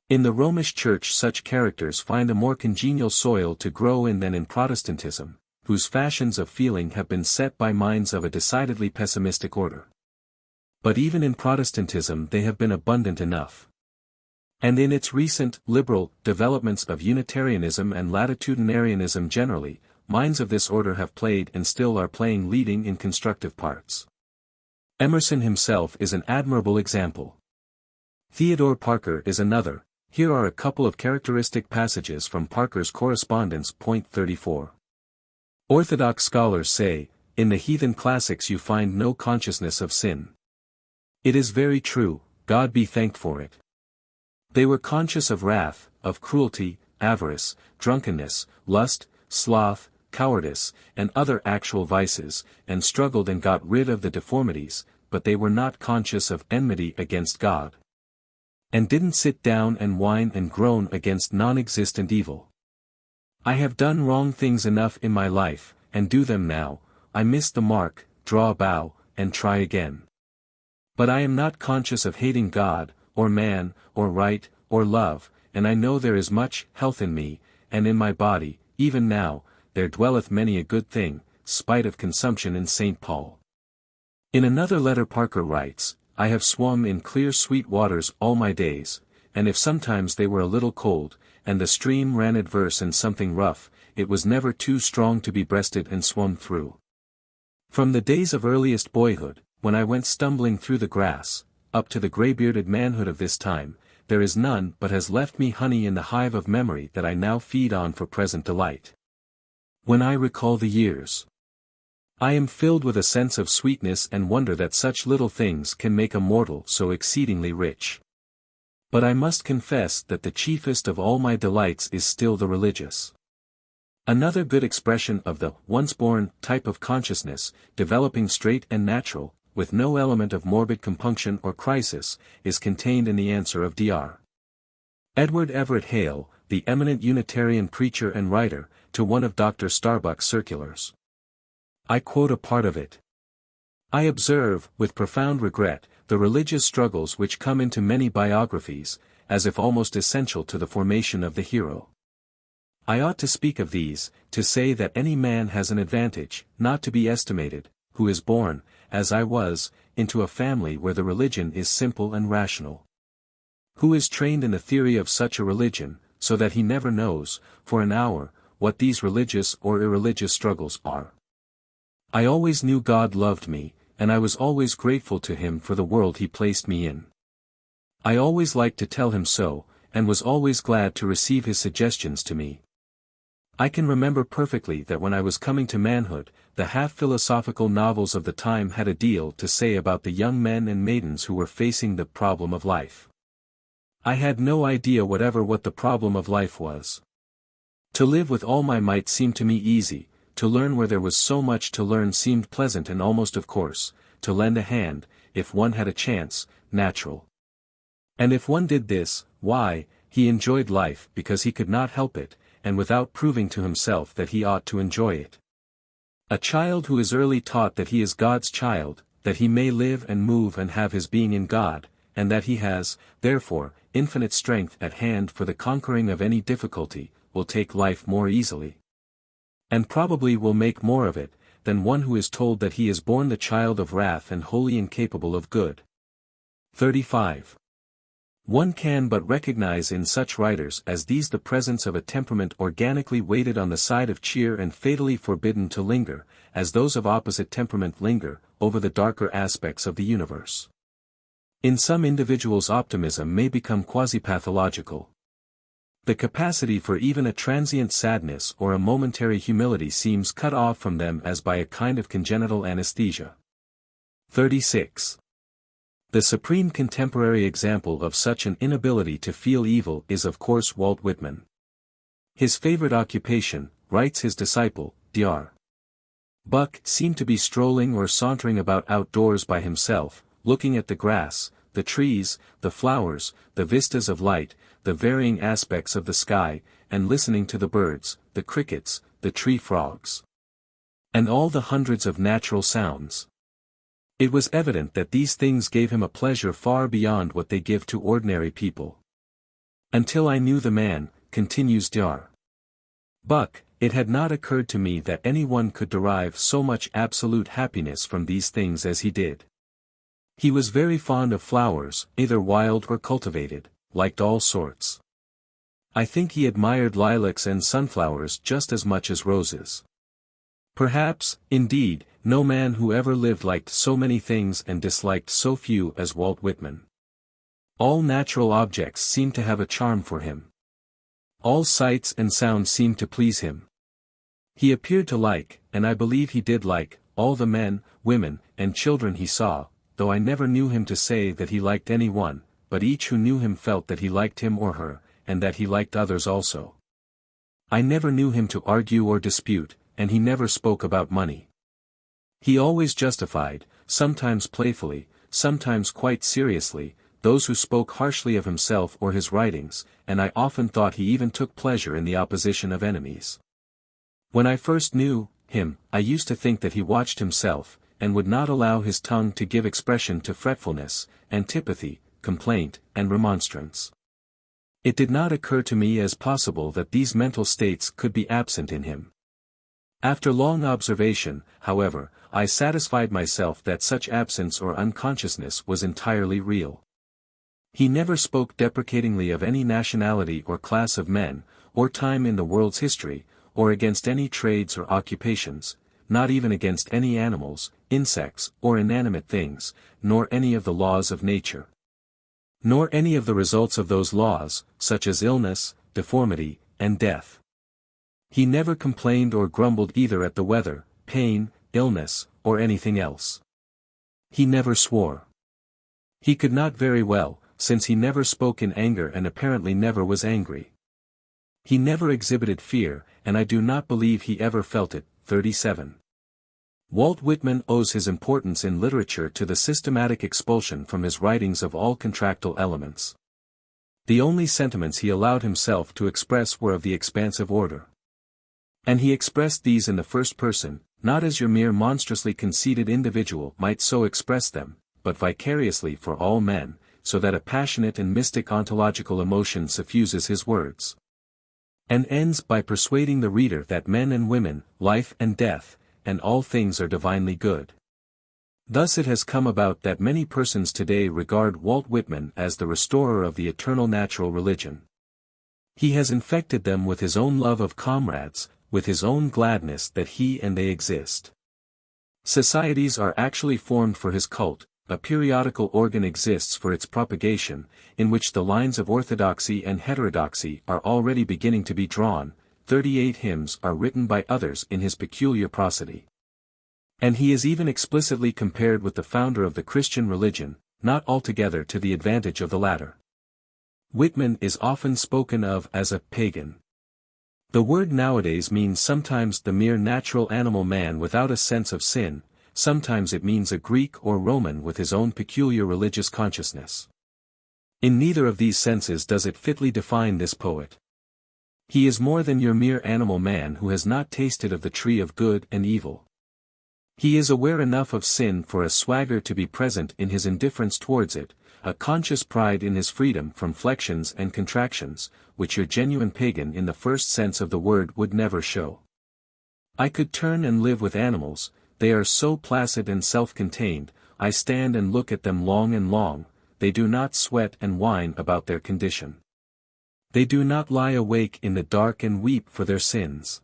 In the Romish Church such characters find a more congenial soil to grow in than in Protestantism, whose fashions of feeling have been set by minds of a decidedly pessimistic order. But even in Protestantism they have been abundant enough. And in its recent, liberal, developments of Unitarianism and Latitudinarianism generally, minds of this order have played and still are playing leading and constructive parts. Emerson himself is an admirable example. Theodore Parker is another. Here are a couple of characteristic passages from Parker's correspondence. Point 34. Orthodox scholars say, in the heathen classics you find no consciousness of sin. It is very true, God be thanked for it. They were conscious of wrath, of cruelty, avarice, drunkenness, lust, sloth, cowardice, and other actual vices, and struggled and got rid of the deformities, but they were not conscious of enmity against God. And didn't sit down and whine and groan against non-existent evil. I have done wrong things enough in my life, and do them now, I miss the mark, draw a bow, and try again. But I am not conscious of hating God, or man, or right, or love, and I know there is much health in me, and in my body, even now, there dwelleth many a good thing, spite of consumption in St. Paul. In another letter Parker writes, I have swum in clear sweet waters all my days, and if sometimes they were a little cold, and the stream ran adverse and something rough, it was never too strong to be breasted and swum through. From the days of earliest boyhood, when I went stumbling through the grass, up to the grey-bearded manhood of this time, there is none but has left me honey in the hive of memory that I now feed on for present delight. When I recall the years I am filled with a sense of sweetness and wonder that such little things can make a mortal so exceedingly rich. But I must confess that the chiefest of all my delights is still the religious. Another good expression of the once-born type of consciousness, developing straight and natural, with no element of morbid compunction or crisis, is contained in the answer of Dr. Edward Everett Hale, the eminent Unitarian preacher and writer, to one of Dr. Starbuck's circulars. I quote a part of it. I observe, with profound regret, the religious struggles which come into many biographies, as if almost essential to the formation of the hero. I ought to speak of these, to say that any man has an advantage, not to be estimated, who is born, as I was, into a family where the religion is simple and rational. Who is trained in the theory of such a religion, so that he never knows, for an hour, what these religious or irreligious struggles are. I always knew God loved me, and I was always grateful to him for the world he placed me in. I always liked to tell him so, and was always glad to receive his suggestions to me. I can remember perfectly that when I was coming to manhood, the half-philosophical novels of the time had a deal to say about the young men and maidens who were facing the problem of life. I had no idea whatever what the problem of life was. To live with all my might seemed to me easy, to learn where there was so much to learn seemed pleasant and almost of course, to lend a hand, if one had a chance, natural. And if one did this, why, he enjoyed life because he could not help it, and without proving to himself that he ought to enjoy it. A child who is early taught that he is God's child, that he may live and move and have his being in God, and that he has, therefore, infinite strength at hand for the conquering of any difficulty, will take life more easily. And probably will make more of it, than one who is told that he is born the child of wrath and wholly incapable of good. 35. One can but recognize in such writers as these the presence of a temperament organically weighted on the side of cheer and fatally forbidden to linger, as those of opposite temperament linger, over the darker aspects of the universe. In some individuals optimism may become quasi-pathological. The capacity for even a transient sadness or a momentary humility seems cut off from them as by a kind of congenital anesthesia. 36. The supreme contemporary example of such an inability to feel evil is of course Walt Whitman. His favorite occupation, writes his disciple, Dr. Buck, seemed to be strolling or sauntering about outdoors by himself, looking at the grass, the trees, the flowers, the vistas of light, the varying aspects of the sky, and listening to the birds, the crickets, the tree frogs, and all the hundreds of natural sounds. It was evident that these things gave him a pleasure far beyond what they give to ordinary people. Until I knew the man, continues Dr. Buck, it had not occurred to me that anyone could derive so much absolute happiness from these things as he did. He was very fond of flowers, either wild or cultivated, liked all sorts. I think he admired lilacs and sunflowers just as much as roses. Perhaps, indeed, no man who ever lived liked so many things and disliked so few as Walt Whitman. All natural objects seemed to have a charm for him. All sights and sounds seemed to please him. He appeared to like, and I believe he did like, all the men, women, and children he saw, though I never knew him to say that he liked any one, but each who knew him felt that he liked him or her, and that he liked others also. I never knew him to argue or dispute, and he never spoke about money. He always justified, sometimes playfully, sometimes quite seriously, those who spoke harshly of himself or his writings, and I often thought he even took pleasure in the opposition of enemies. When I first knew him, I used to think that he watched himself, and would not allow his tongue to give expression to fretfulness, antipathy, complaint, and remonstrance. It did not occur to me as possible that these mental states could be absent in him. After long observation, however, I satisfied myself that such absence or unconsciousness was entirely real. He never spoke deprecatingly of any nationality or class of men, or time in the world's history, or against any trades or occupations, not even against any animals, insects, or inanimate things, nor any of the laws of nature. Nor any of the results of those laws, such as illness, deformity, and death. He never complained or grumbled either at the weather, pain, illness, or anything else. He never swore. He could not very well, since he never spoke in anger and apparently never was angry. He never exhibited fear, and I do not believe he ever felt it. 37. Walt Whitman owes his importance in literature to the systematic expulsion from his writings of all contractual elements. The only sentiments he allowed himself to express were of the expansive order. And he expressed these in the first person, not as your mere monstrously conceited individual might so express them, but vicariously for all men, so that a passionate and mystic ontological emotion suffuses his words. And ends by persuading the reader that men and women, life and death, and all things are divinely good. Thus it has come about that many persons today regard Walt Whitman as the restorer of the eternal natural religion. He has infected them with his own love of comrades, with his own gladness that he and they exist. Societies are actually formed for his cult, a periodical organ exists for its propagation, in which the lines of orthodoxy and heterodoxy are already beginning to be drawn. 38 hymns are written by others in his peculiar prosody. And he is even explicitly compared with the founder of the Christian religion, not altogether to the advantage of the latter. Whitman is often spoken of as a pagan. The word nowadays means sometimes the mere natural animal man without a sense of sin, sometimes it means a Greek or Roman with his own peculiar religious consciousness. In neither of these senses does it fitly define this poet. He is more than your mere animal man who has not tasted of the tree of good and evil. He is aware enough of sin for a swagger to be present in his indifference towards it, a conscious pride in his freedom from flexions and contractions, which your genuine pagan in the first sense of the word would never show. I could turn and live with animals, they are so placid and self-contained, I stand and look at them long and long, they do not sweat and whine about their condition. They do not lie awake in the dark and weep for their sins.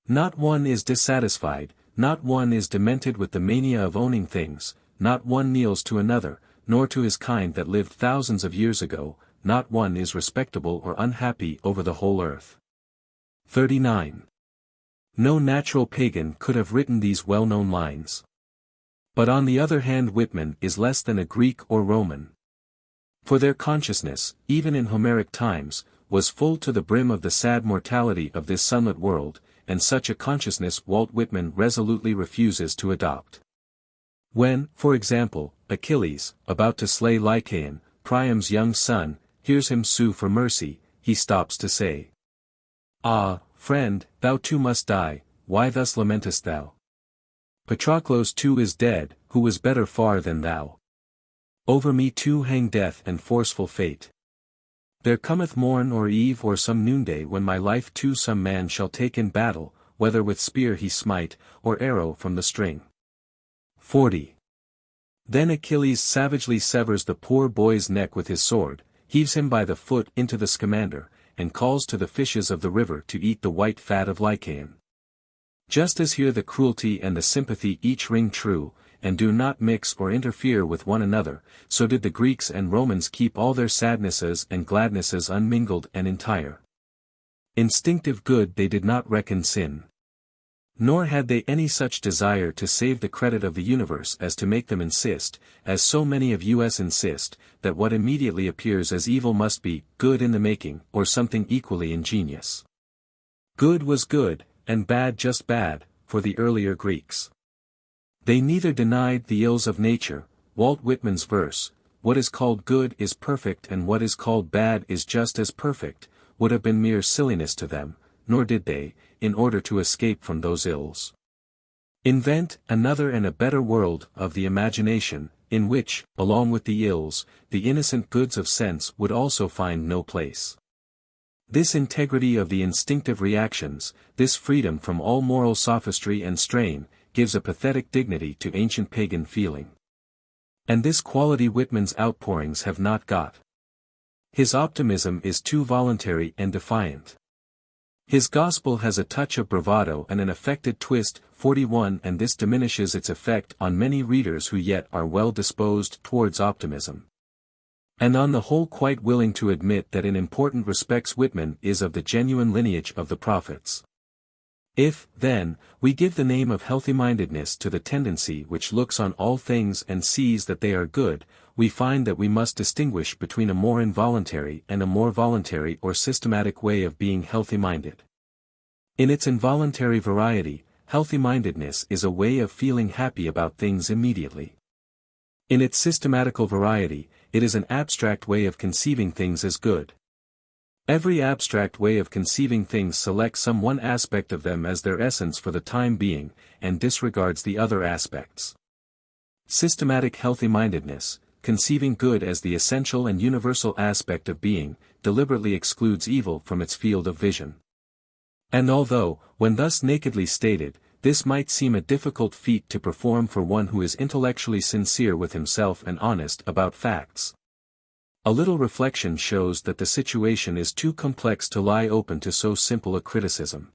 Not one is dissatisfied, not one is demented with the mania of owning things, not one kneels to another, nor to his kind that lived thousands of years ago, not one is respectable or unhappy over the whole earth. 39. No natural pagan could have written these well-known lines. But on the other hand Whitman is less than a Greek or Roman. For their consciousness, even in Homeric times, was full to the brim of the sad mortality of this sunlit world, and such a consciousness Walt Whitman resolutely refuses to adopt. When, for example, Achilles, about to slay Lycaon, Priam's young son, hears him sue for mercy, he stops to say, "Ah, friend, thou too must die, why thus lamentest thou? Patroclus too is dead, who was better far than thou. Over me too hang death and forceful fate. There cometh morn or eve or some noonday when my life too some man shall take in battle, whether with spear he smite, or arrow from the string." 40. Then Achilles savagely severs the poor boy's neck with his sword, heaves him by the foot into the Scamander, and calls to the fishes of the river to eat the white fat of Lycaon. Just as here the cruelty and the sympathy each ring true, and do not mix or interfere with one another, so did the Greeks and Romans keep all their sadnesses and gladnesses unmingled and entire. Instinctive good they did not reckon sin. Nor had they any such desire to save the credit of the universe as to make them insist, as so many of us insist, that what immediately appears as evil must be good in the making, or something equally ingenious. Good was good, and bad just bad, for the earlier Greeks. They neither denied the ills of nature. Walt Whitman's verse, "What is called good is perfect and what is called bad is just as perfect," would have been mere silliness to them, nor did they, in order to escape from those ills, invent another and a better world of the imagination, in which, along with the ills, the innocent goods of sense would also find no place. This integrity of the instinctive reactions, this freedom from all moral sophistry and strain, gives a pathetic dignity to ancient pagan feeling. And this quality Whitman's outpourings have not got. His optimism is too voluntary and defiant. His gospel has a touch of bravado and an affected twist. 41 And this diminishes its effect on many readers who yet are well disposed towards optimism. And on the whole quite willing to admit that in important respects Whitman is of the genuine lineage of the prophets. If, then, we give the name of healthy-mindedness to the tendency which looks on all things and sees that they are good, we find that we must distinguish between a more involuntary and a more voluntary or systematic way of being healthy-minded. In its involuntary variety, healthy-mindedness is a way of feeling happy about things immediately. In its systematical variety, it is an abstract way of conceiving things as good. Every abstract way of conceiving things selects some one aspect of them as their essence for the time being, and disregards the other aspects. Systematic healthy-mindedness, conceiving good as the essential and universal aspect of being, deliberately excludes evil from its field of vision. And although, when thus nakedly stated, this might seem a difficult feat to perform for one who is intellectually sincere with himself and honest about facts, a little reflection shows that the situation is too complex to lie open to so simple a criticism.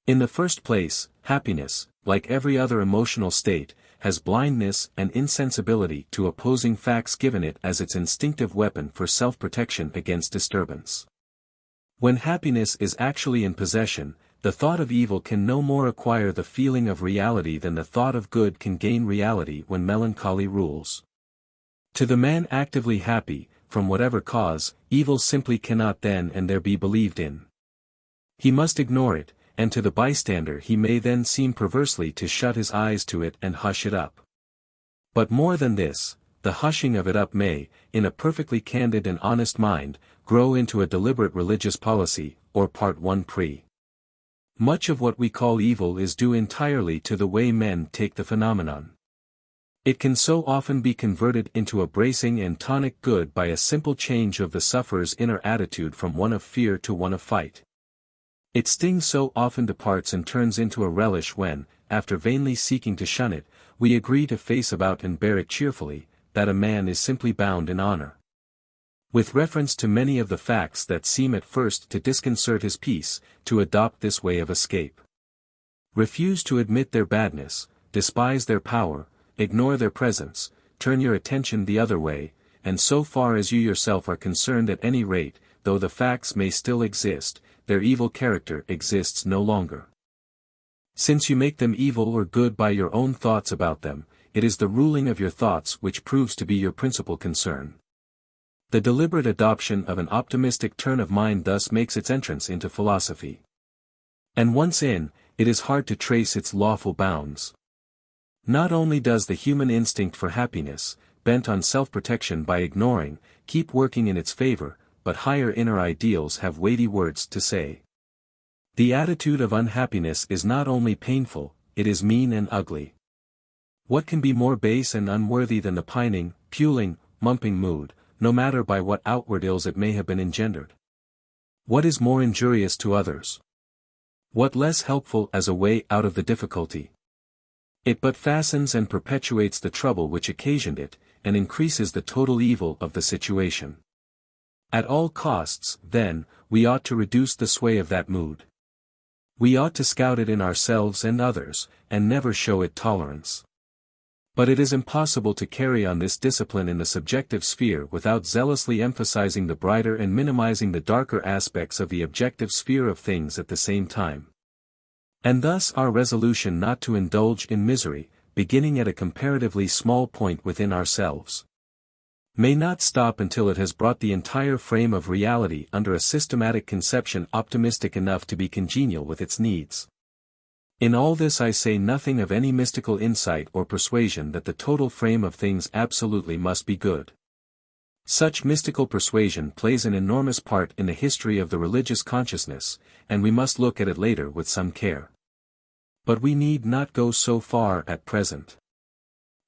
In the first place, happiness, like every other emotional state, has blindness and insensibility to opposing facts given it as its instinctive weapon for self-protection against disturbance. When happiness is actually in possession, the thought of evil can no more acquire the feeling of reality than the thought of good can gain reality when melancholy rules. To the man actively happy, from whatever cause, evil simply cannot then and there be believed in. He must ignore it, and to the bystander he may then seem perversely to shut his eyes to it and hush it up. But more than this, the hushing of it up may, in a perfectly candid and honest mind, grow into a deliberate religious policy, or Part 1 Pre. Much of what we call evil is due entirely to the way men take the phenomenon. It can so often be converted into a bracing and tonic good by a simple change of the sufferer's inner attitude from one of fear to one of fight. Its sting so often departs and turns into a relish when, after vainly seeking to shun it, we agree to face about and bear it cheerfully, that a man is simply bound in honor. With reference to many of the facts that seem at first to disconcert his peace, to adopt this way of escape. Refuse to admit their badness, despise their power, ignore their presence, turn your attention the other way, and so far as you yourself are concerned at any rate, though the facts may still exist, their evil character exists no longer. Since you make them evil or good by your own thoughts about them, it is the ruling of your thoughts which proves to be your principal concern. The deliberate adoption of an optimistic turn of mind thus makes its entrance into philosophy. And once in, it is hard to trace its lawful bounds. Not only does the human instinct for happiness, bent on self-protection by ignoring, keep working in its favor, but higher inner ideals have weighty words to say. The attitude of unhappiness is not only painful, it is mean and ugly. What can be more base and unworthy than the pining, puling, mumping mood, no matter by what outward ills it may have been engendered? What is more injurious to others? What less helpful as a way out of the difficulty? It but fastens and perpetuates the trouble which occasioned it, and increases the total evil of the situation. At all costs, then, we ought to reduce the sway of that mood. We ought to scout it in ourselves and others, and never show it tolerance. But it is impossible to carry on this discipline in the subjective sphere without zealously emphasizing the brighter and minimizing the darker aspects of the objective sphere of things at the same time. And thus our resolution not to indulge in misery, beginning at a comparatively small point within ourselves, may not stop until it has brought the entire frame of reality under a systematic conception optimistic enough to be congenial with its needs. In all this I say nothing of any mystical insight or persuasion that the total frame of things absolutely must be good. Such mystical persuasion plays an enormous part in the history of the religious consciousness, and we must look at it later with some care. But we need not go so far at present.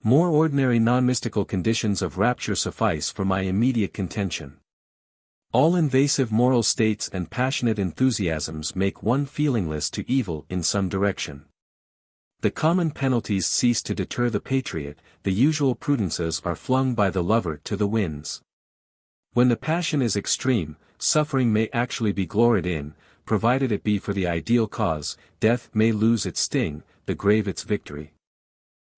More ordinary non-mystical conditions of rapture suffice for my immediate contention. All invasive moral states and passionate enthusiasms make one feelingless to evil in some direction. The common penalties cease to deter the patriot, the usual prudences are flung by the lover to the winds. When the passion is extreme, suffering may actually be gloried in, provided it be for the ideal cause, death may lose its sting, the grave its victory.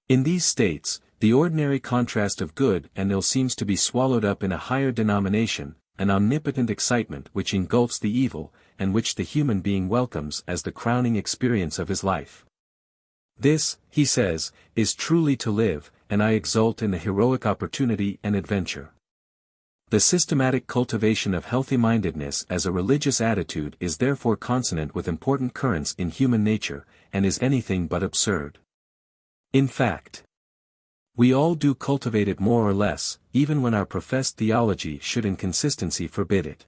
In these states, the ordinary contrast of good and ill seems to be swallowed up in a higher denomination, an omnipotent excitement which engulfs the evil, and which the human being welcomes as the crowning experience of his life. This, he says, is truly to live, and I exult in the heroic opportunity and adventure. The systematic cultivation of healthy-mindedness as a religious attitude is therefore consonant with important currents in human nature, and is anything but absurd. In fact, we all do cultivate it more or less, even when our professed theology should in consistency forbid it.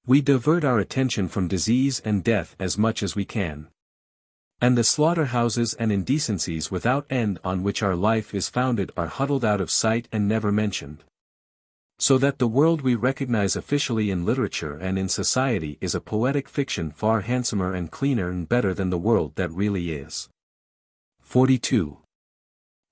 We divert our attention from disease and death as much as we can. And the slaughterhouses and indecencies without end on which our life is founded are huddled out of sight and never mentioned. So that the world we recognize officially in literature and in society is a poetic fiction far handsomer and cleaner and better than the world that really is. 42.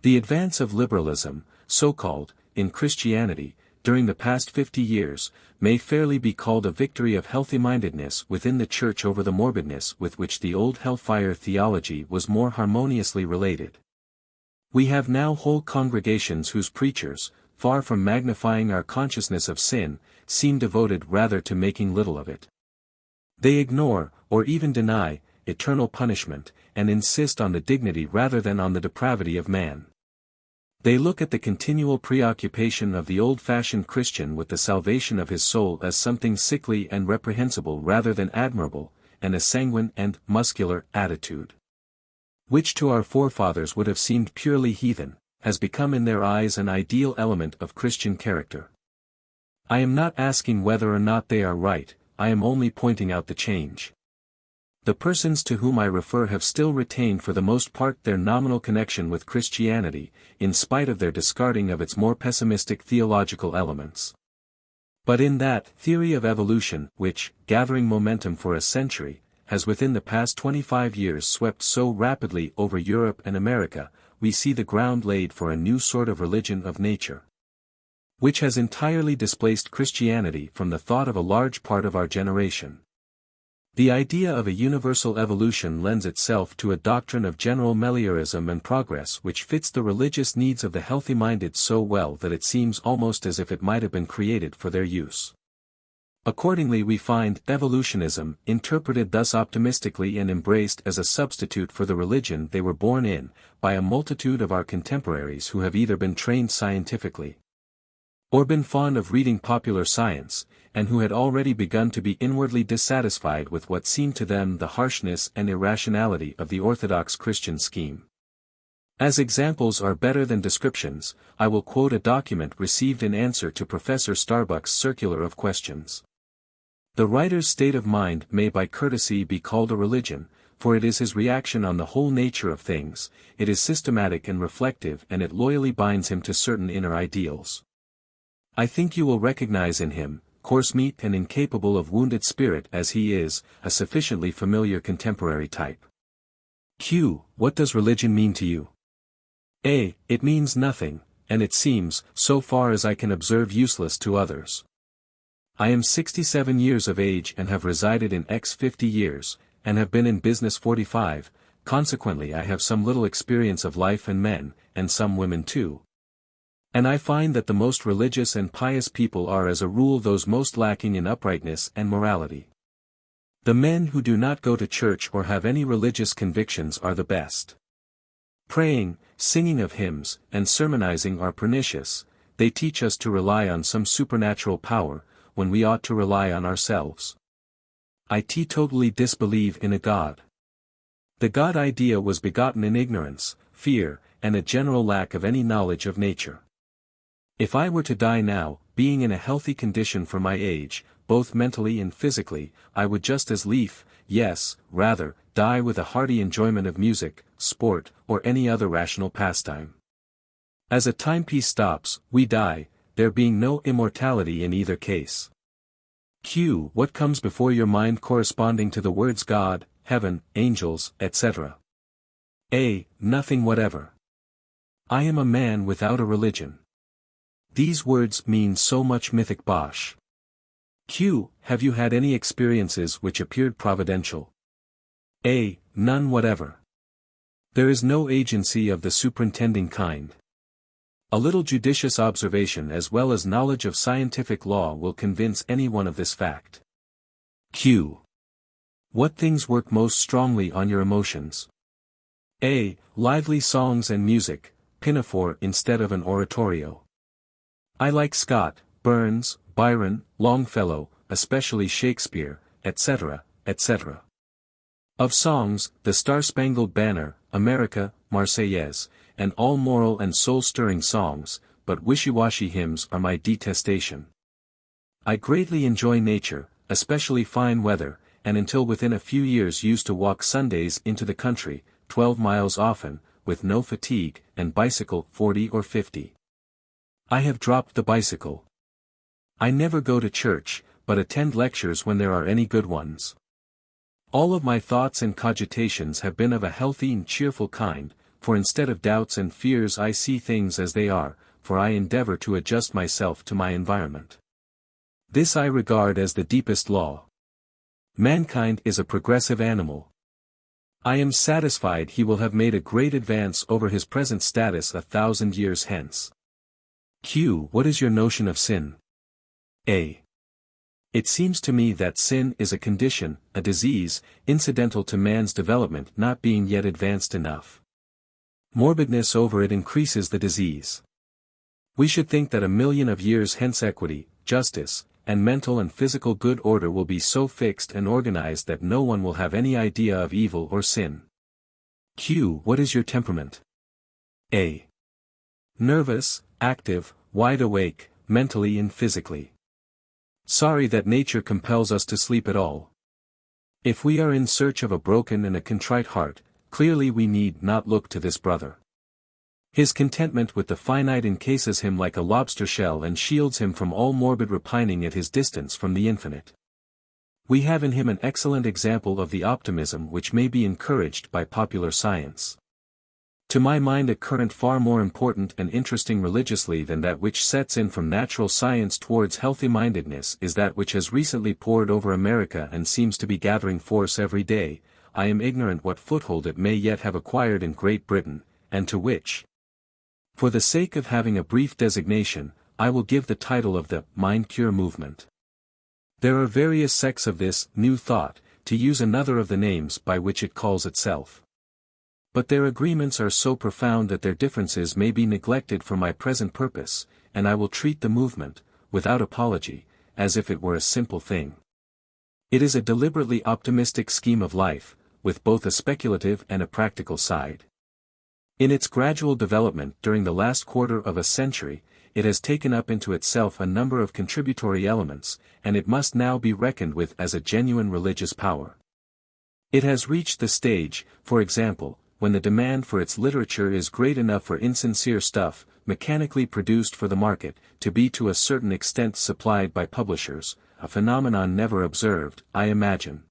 The advance of liberalism, so-called, in Christianity, during the past 50 years, may fairly be called a victory of healthy-mindedness within the Church over the morbidness with which the old hellfire theology was more harmoniously related. We have now whole congregations whose preachers, far from magnifying our consciousness of sin, seem devoted rather to making little of it. They ignore, or even deny, eternal punishment, and insist on the dignity rather than on the depravity of man. They look at the continual preoccupation of the old-fashioned Christian with the salvation of his soul as something sickly and reprehensible rather than admirable, and a sanguine and muscular attitude, which to our forefathers would have seemed purely heathen, has become in their eyes an ideal element of Christian character. I am not asking whether or not they are right, I am only pointing out the change. The persons to whom I refer have still retained for the most part their nominal connection with Christianity, in spite of their discarding of its more pessimistic theological elements. But in that theory of evolution which, gathering momentum for a century, has within the past 25 years swept so rapidly over Europe and America, we see the ground laid for a new sort of religion of nature, which has entirely displaced Christianity from the thought of a large part of our generation. The idea of a universal evolution lends itself to a doctrine of general meliorism and progress which fits the religious needs of the healthy-minded so well that it seems almost as if it might have been created for their use. Accordingly we find evolutionism interpreted thus optimistically and embraced as a substitute for the religion they were born in, by a multitude of our contemporaries who have either been trained scientifically, or been fond of reading popular science, and who had already begun to be inwardly dissatisfied with what seemed to them the harshness and irrationality of the orthodox Christian scheme. As examples are better than descriptions, I will quote a document received in answer to Professor Starbuck's circular of questions. The writer's state of mind may by courtesy be called a religion, for it is his reaction on the whole nature of things, it is systematic and reflective and it loyally binds him to certain inner ideals. I think you will recognize in him, coarse meat and incapable of wounded spirit as he is, a sufficiently familiar contemporary type. Q. What does religion mean to you? A. It means nothing, and it seems, so far as I can observe, useless to others. I am 67 years of age and have resided in X 50 years, and have been in business 45, consequently I have some little experience of life and men, and some women too. And I find that the most religious and pious people are as a rule those most lacking in uprightness and morality. The men who do not go to church or have any religious convictions are the best. Praying, singing of hymns, and sermonizing are pernicious, they teach us to rely on some supernatural power, when we ought to rely on ourselves. I teetotally disbelieve in a God. The God idea was begotten in ignorance, fear, and a general lack of any knowledge of nature. If I were to die now, being in a healthy condition for my age, both mentally and physically, I would just as lief, yes, rather, die with a hearty enjoyment of music, sport, or any other rational pastime. As a timepiece stops, we die, there being no immortality in either case. Q. What comes before your mind corresponding to the words God, heaven, angels, etc.? A. Nothing whatever. I am a man without a religion. These words mean so much mythic bosh. Q. Have you had any experiences which appeared providential? A. None whatever. There is no agency of the superintending kind. A little judicious observation as well as knowledge of scientific law will convince anyone of this fact. Q. What things work most strongly on your emotions? A. Lively songs and music, pinafore instead of an oratorio. I like Scott, Burns, Byron, Longfellow, especially Shakespeare, etc., etc. Of songs, the Star-Spangled Banner, America, Marseillaise, and all moral and soul-stirring songs, but wishy-washy hymns are my detestation. I greatly enjoy nature, especially fine weather, and until within a few years used to walk Sundays into the country, 12 miles often, with no fatigue, and bicycle 40 or 50. I have dropped the bicycle. I never go to church, but attend lectures when there are any good ones. All of my thoughts and cogitations have been of a healthy and cheerful kind, for instead of doubts and fears I see things as they are, for I endeavor to adjust myself to my environment. This I regard as the deepest law. Mankind is a progressive animal. I am satisfied he will have made a great advance over his present status 1,000 years hence. Q. What is your notion of sin? A. It seems to me that sin is a condition, a disease, incidental to man's development not being yet advanced enough. Morbidness over it increases the disease. We should think that 1,000,000 of years hence equity, justice, and mental and physical good order will be so fixed and organized that no one will have any idea of evil or sin. Q. What is your temperament? A. Nervous, active, wide awake, mentally and physically. Sorry that nature compels us to sleep at all. If we are in search of a broken and a contrite heart, clearly we need not look to this brother. His contentment with the finite encases him like a lobster shell and shields him from all morbid repining at his distance from the infinite. We have in him an excellent example of the optimism which may be encouraged by popular science. To my mind a current far more important and interesting religiously than that which sets in from natural science towards healthy-mindedness is that which has recently poured over America and seems to be gathering force every day. I am ignorant what foothold it may yet have acquired in Great Britain, and to which. For the sake of having a brief designation, I will give the title of the Mind Cure Movement. There are various sects of this new thought, to use another of the names by which it calls itself. But their agreements are so profound that their differences may be neglected for my present purpose, and I will treat the movement, without apology, as if it were a simple thing. It is a deliberately optimistic scheme of life, with both a speculative and a practical side. In its gradual development during the last quarter of a century, it has taken up into itself a number of contributory elements, and it must now be reckoned with as a genuine religious power. It has reached the stage, for example, when the demand for its literature is great enough for insincere stuff, mechanically produced for the market, to be to a certain extent supplied by publishers, a phenomenon never observed, I imagine,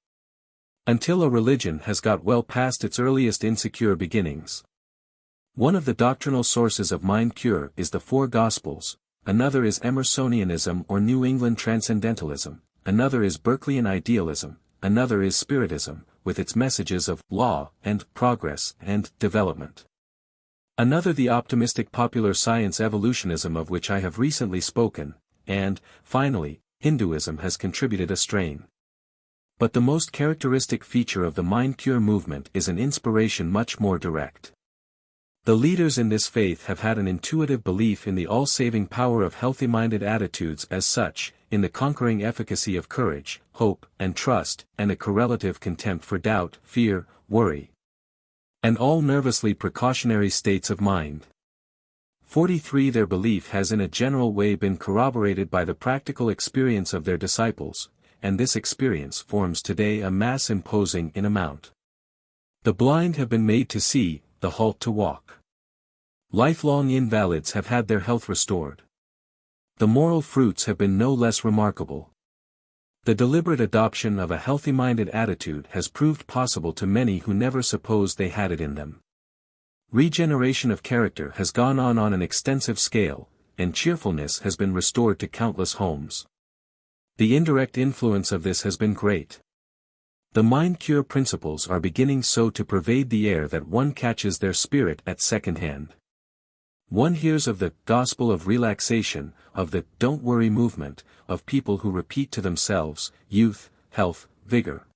until a religion has got well past its earliest insecure beginnings. One of the doctrinal sources of mind cure is the Four Gospels, another is Emersonianism or New England Transcendentalism, another is Berkeleyan idealism, another is Spiritism, with its messages of law and progress and development. Another the optimistic popular science evolutionism of which I have recently spoken, and, finally, Hinduism has contributed a strain. But the most characteristic feature of the mind cure movement is an inspiration much more direct. The leaders in this faith have had an intuitive belief in the all-saving power of healthy-minded attitudes as such, in the conquering efficacy of courage, hope, and trust, and a correlative contempt for doubt, fear, worry, and all nervously precautionary states of mind. 43 Their belief has in a general way been corroborated by the practical experience of their disciples, and this experience forms today a mass imposing in amount. The blind have been made to see, the halt to walk. Lifelong invalids have had their health restored. The moral fruits have been no less remarkable. The deliberate adoption of a healthy-minded attitude has proved possible to many who never supposed they had it in them. Regeneration of character has gone on an extensive scale, and cheerfulness has been restored to countless homes. The indirect influence of this has been great. The mind cure principles are beginning so to pervade the air that one catches their spirit at second hand. One hears of the gospel of relaxation, of the don't worry movement, of people who repeat to themselves, youth, health, vigor,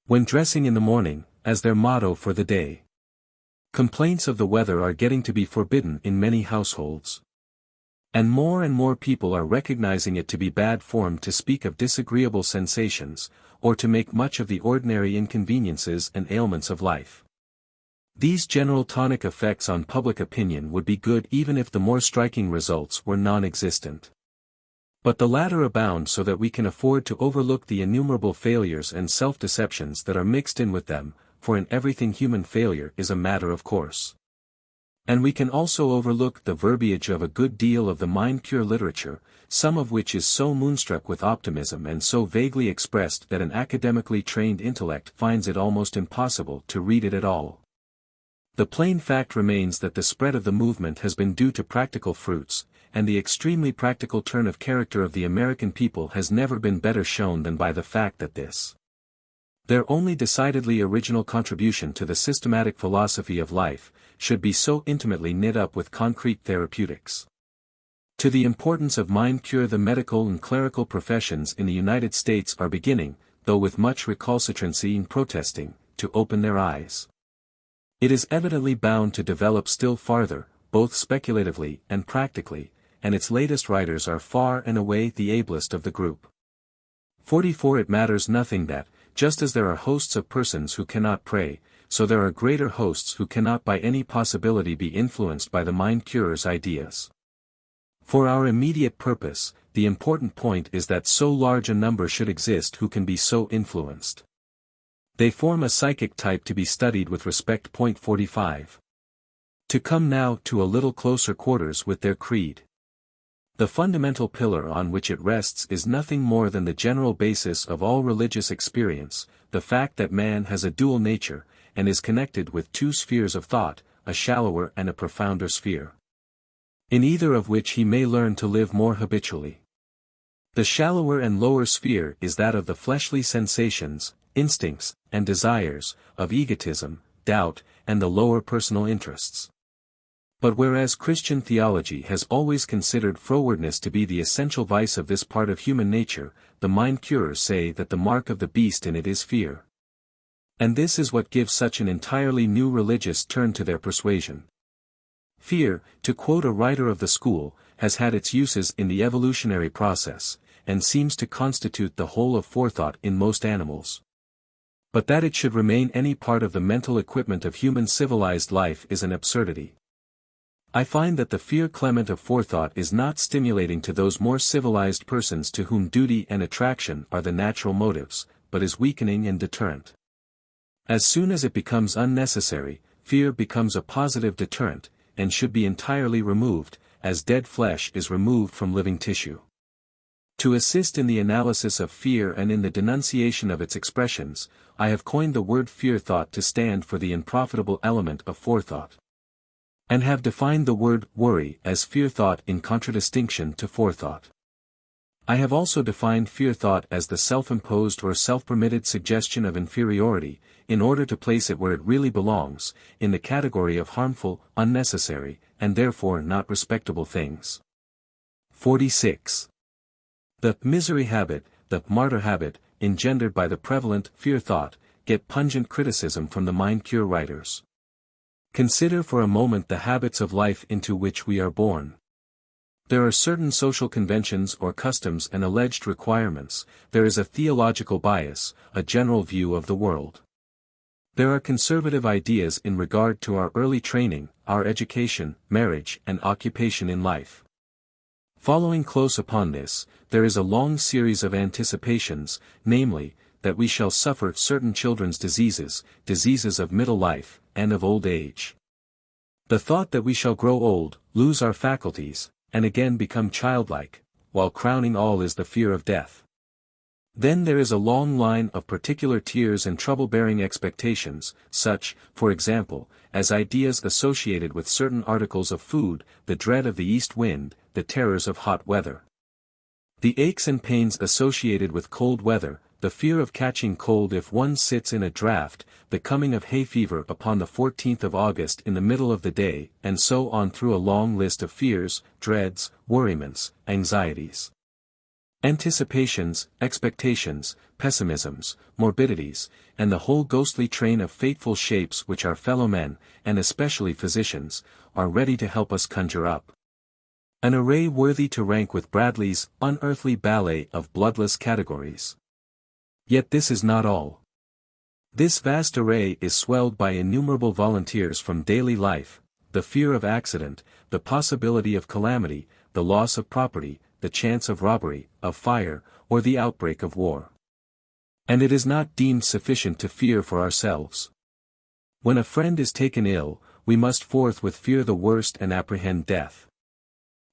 when dressing in the morning, as their motto for the day. Complaints of the weather are getting to be forbidden in many households. And more people are recognizing it to be bad form to speak of disagreeable sensations, or to make much of the ordinary inconveniences and ailments of life. These general tonic effects on public opinion would be good even if the more striking results were non-existent. But the latter abound so that we can afford to overlook the innumerable failures and self-deceptions that are mixed in with them, for in everything human failure is a matter of course. And we can also overlook the verbiage of a good deal of the mind-cure literature, some of which is so moonstruck with optimism and so vaguely expressed that an academically trained intellect finds it almost impossible to read it at all. The plain fact remains that the spread of the movement has been due to practical fruits, and the extremely practical turn of character of the American people has never been better shown than by the fact that this, their only decidedly original contribution to the systematic philosophy of life, should be so intimately knit up with concrete therapeutics. To the importance of mind cure the medical and clerical professions in the United States are beginning, though with much recalcitrancy and protesting, to open their eyes. It is evidently bound to develop still farther, both speculatively and practically, and its latest writers are far and away the ablest of the group. 44 It matters nothing that, just as there are hosts of persons who cannot pray, so there are greater hosts who cannot by any possibility be influenced by the mind-curer's ideas. For our immediate purpose, the important point is that so large a number should exist who can be so influenced. They form a psychic type to be studied with respect. Point 45. To come now to a little closer quarters with their creed. The fundamental pillar on which it rests is nothing more than the general basis of all religious experience, the fact that man has a dual nature, and is connected with two spheres of thought, a shallower and a profounder sphere, in either of which he may learn to live more habitually. The shallower and lower sphere is that of the fleshly sensations, instincts, and desires, of egotism, doubt, and the lower personal interests. But whereas Christian theology has always considered frowardness to be the essential vice of this part of human nature, the mind-curers say that the mark of the beast in it is fear. And this is what gives such an entirely new religious turn to their persuasion. Fear, to quote a writer of the school, has had its uses in the evolutionary process, and seems to constitute the whole of forethought in most animals. But that it should remain any part of the mental equipment of human civilized life is an absurdity. I find that the fear clement of forethought is not stimulating to those more civilized persons to whom duty and attraction are the natural motives, but is weakening and deterrent. As soon as it becomes unnecessary, fear becomes a positive deterrent, and should be entirely removed, as dead flesh is removed from living tissue. To assist in the analysis of fear and in the denunciation of its expressions, I have coined the word fear thought to stand for the unprofitable element of forethought, and have defined the word worry as fear thought in contradistinction to forethought. I have also defined fear thought as the self-imposed or self-permitted suggestion of inferiority, in order to place it where it really belongs, in the category of harmful, unnecessary, and therefore not respectable things. 46. The misery habit, the martyr habit, engendered by the prevalent fear thought, get pungent criticism from the mind-cure writers. Consider for a moment the habits of life into which we are born. There are certain social conventions or customs and alleged requirements, there is a theological bias, a general view of the world. There are conservative ideas in regard to our early training, our education, marriage, and occupation in life. Following close upon this, there is a long series of anticipations, namely, that we shall suffer certain children's diseases, diseases of middle life, and of old age. The thought that we shall grow old, lose our faculties, and again become childlike, while crowning all is the fear of death. Then there is a long line of particular tears and trouble-bearing expectations, such, for example, as ideas associated with certain articles of food, the dread of the east wind, the terrors of hot weather, the aches and pains associated with cold weather, the fear of catching cold if one sits in a draught, the coming of hay fever upon the 14th of August in the middle of the day, and so on through a long list of fears, dreads, worriments, anxieties, anticipations, expectations, pessimisms, morbidities, and the whole ghostly train of fateful shapes which our fellow men, and especially physicians, are ready to help us conjure up. An array worthy to rank with Bradley's unearthly ballet of bloodless categories. Yet this is not all. This vast array is swelled by innumerable volunteers from daily life, the fear of accident, the possibility of calamity, the loss of property, the chance of robbery, of fire, or the outbreak of war. And it is not deemed sufficient to fear for ourselves. When a friend is taken ill, we must forthwith fear the worst and apprehend death.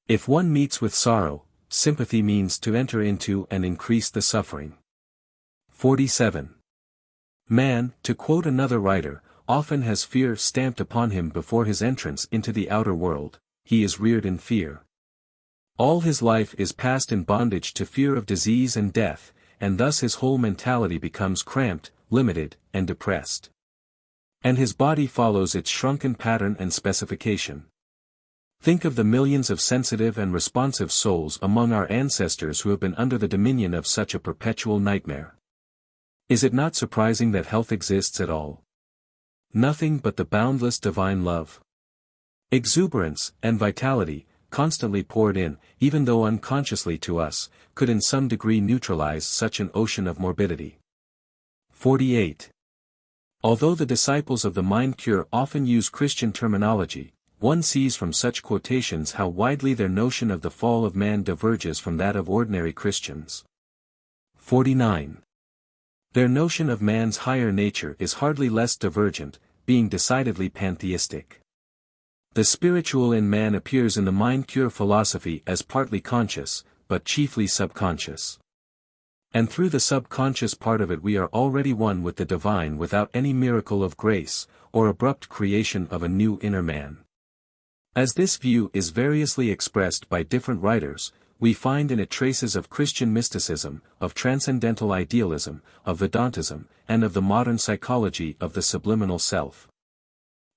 If one meets with sorrow, sympathy means to enter into and increase the suffering. 47. Man, to quote another writer, often has fear stamped upon him before his entrance into the outer world. He is reared in fear. All his life is passed in bondage to fear of disease and death, and thus his whole mentality becomes cramped, limited, and depressed. And his body follows its shrunken pattern and specification. Think of the millions of sensitive and responsive souls among our ancestors who have been under the dominion of such a perpetual nightmare. Is it not surprising that health exists at all? Nothing but the boundless divine love. Exuberance and vitality, constantly poured in, even though unconsciously to us, could in some degree neutralize such an ocean of morbidity. 48. Although the disciples of the mind cure often use Christian terminology, one sees from such quotations how widely their notion of the fall of man diverges from that of ordinary Christians. 49. Their notion of man's higher nature is hardly less divergent, being decidedly pantheistic. The spiritual in man appears in the mind-cure philosophy as partly conscious, but chiefly subconscious. And through the subconscious part of it we are already one with the divine without any miracle of grace, or abrupt creation of a new inner man. As this view is variously expressed by different writers, we find in it traces of Christian mysticism, of transcendental idealism, of Vedantism, and of the modern psychology of the subliminal self.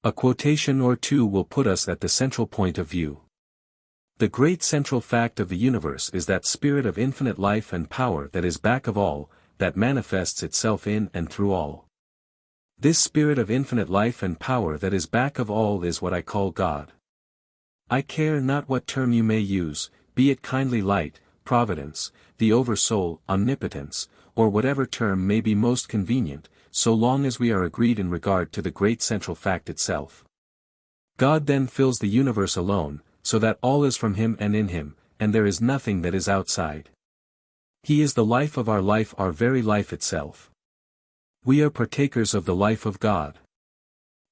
A quotation or two will put us at the central point of view. The great central fact of the universe is that spirit of infinite life and power that is back of all, that manifests itself in and through all. This spirit of infinite life and power that is back of all is what I call God. I care not what term you may use, be it kindly light, providence, the oversoul, omnipotence, or whatever term may be most convenient, so long as we are agreed in regard to the great central fact itself. God then fills the universe alone, so that all is from him and in him, and there is nothing that is outside. He is the life of our very life itself. We are partakers of the life of God.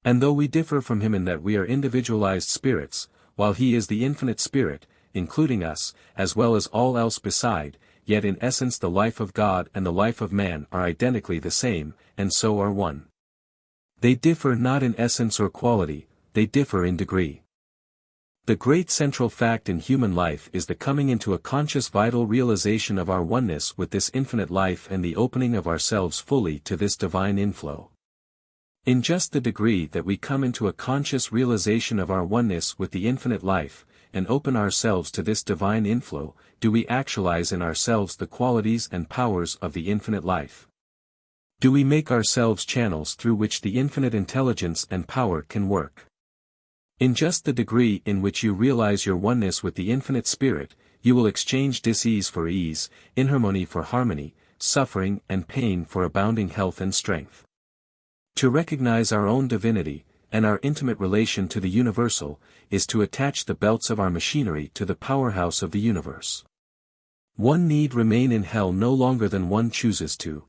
And though we differ from him in that we are individualized spirits, while he is the infinite spirit, including us, as well as all else beside, yet in essence the life of God and the life of man are identically the same, and so are one. They differ not in essence or quality, they differ in degree. The great central fact in human life is the coming into a conscious vital realization of our oneness with this infinite life and the opening of ourselves fully to this divine inflow. In just the degree that we come into a conscious realization of our oneness with the infinite life, and open ourselves to this divine inflow, do we actualize in ourselves the qualities and powers of the infinite life. Do we make ourselves channels through which the infinite intelligence and power can work. In just the degree in which you realize your oneness with the infinite spirit, you will exchange dis-ease for ease, inharmony for harmony, suffering and pain for abounding health and strength. To recognize our own divinity, and our intimate relation to the universal, is to attach the belts of our machinery to the powerhouse of the universe. One need remain in hell no longer than one chooses to.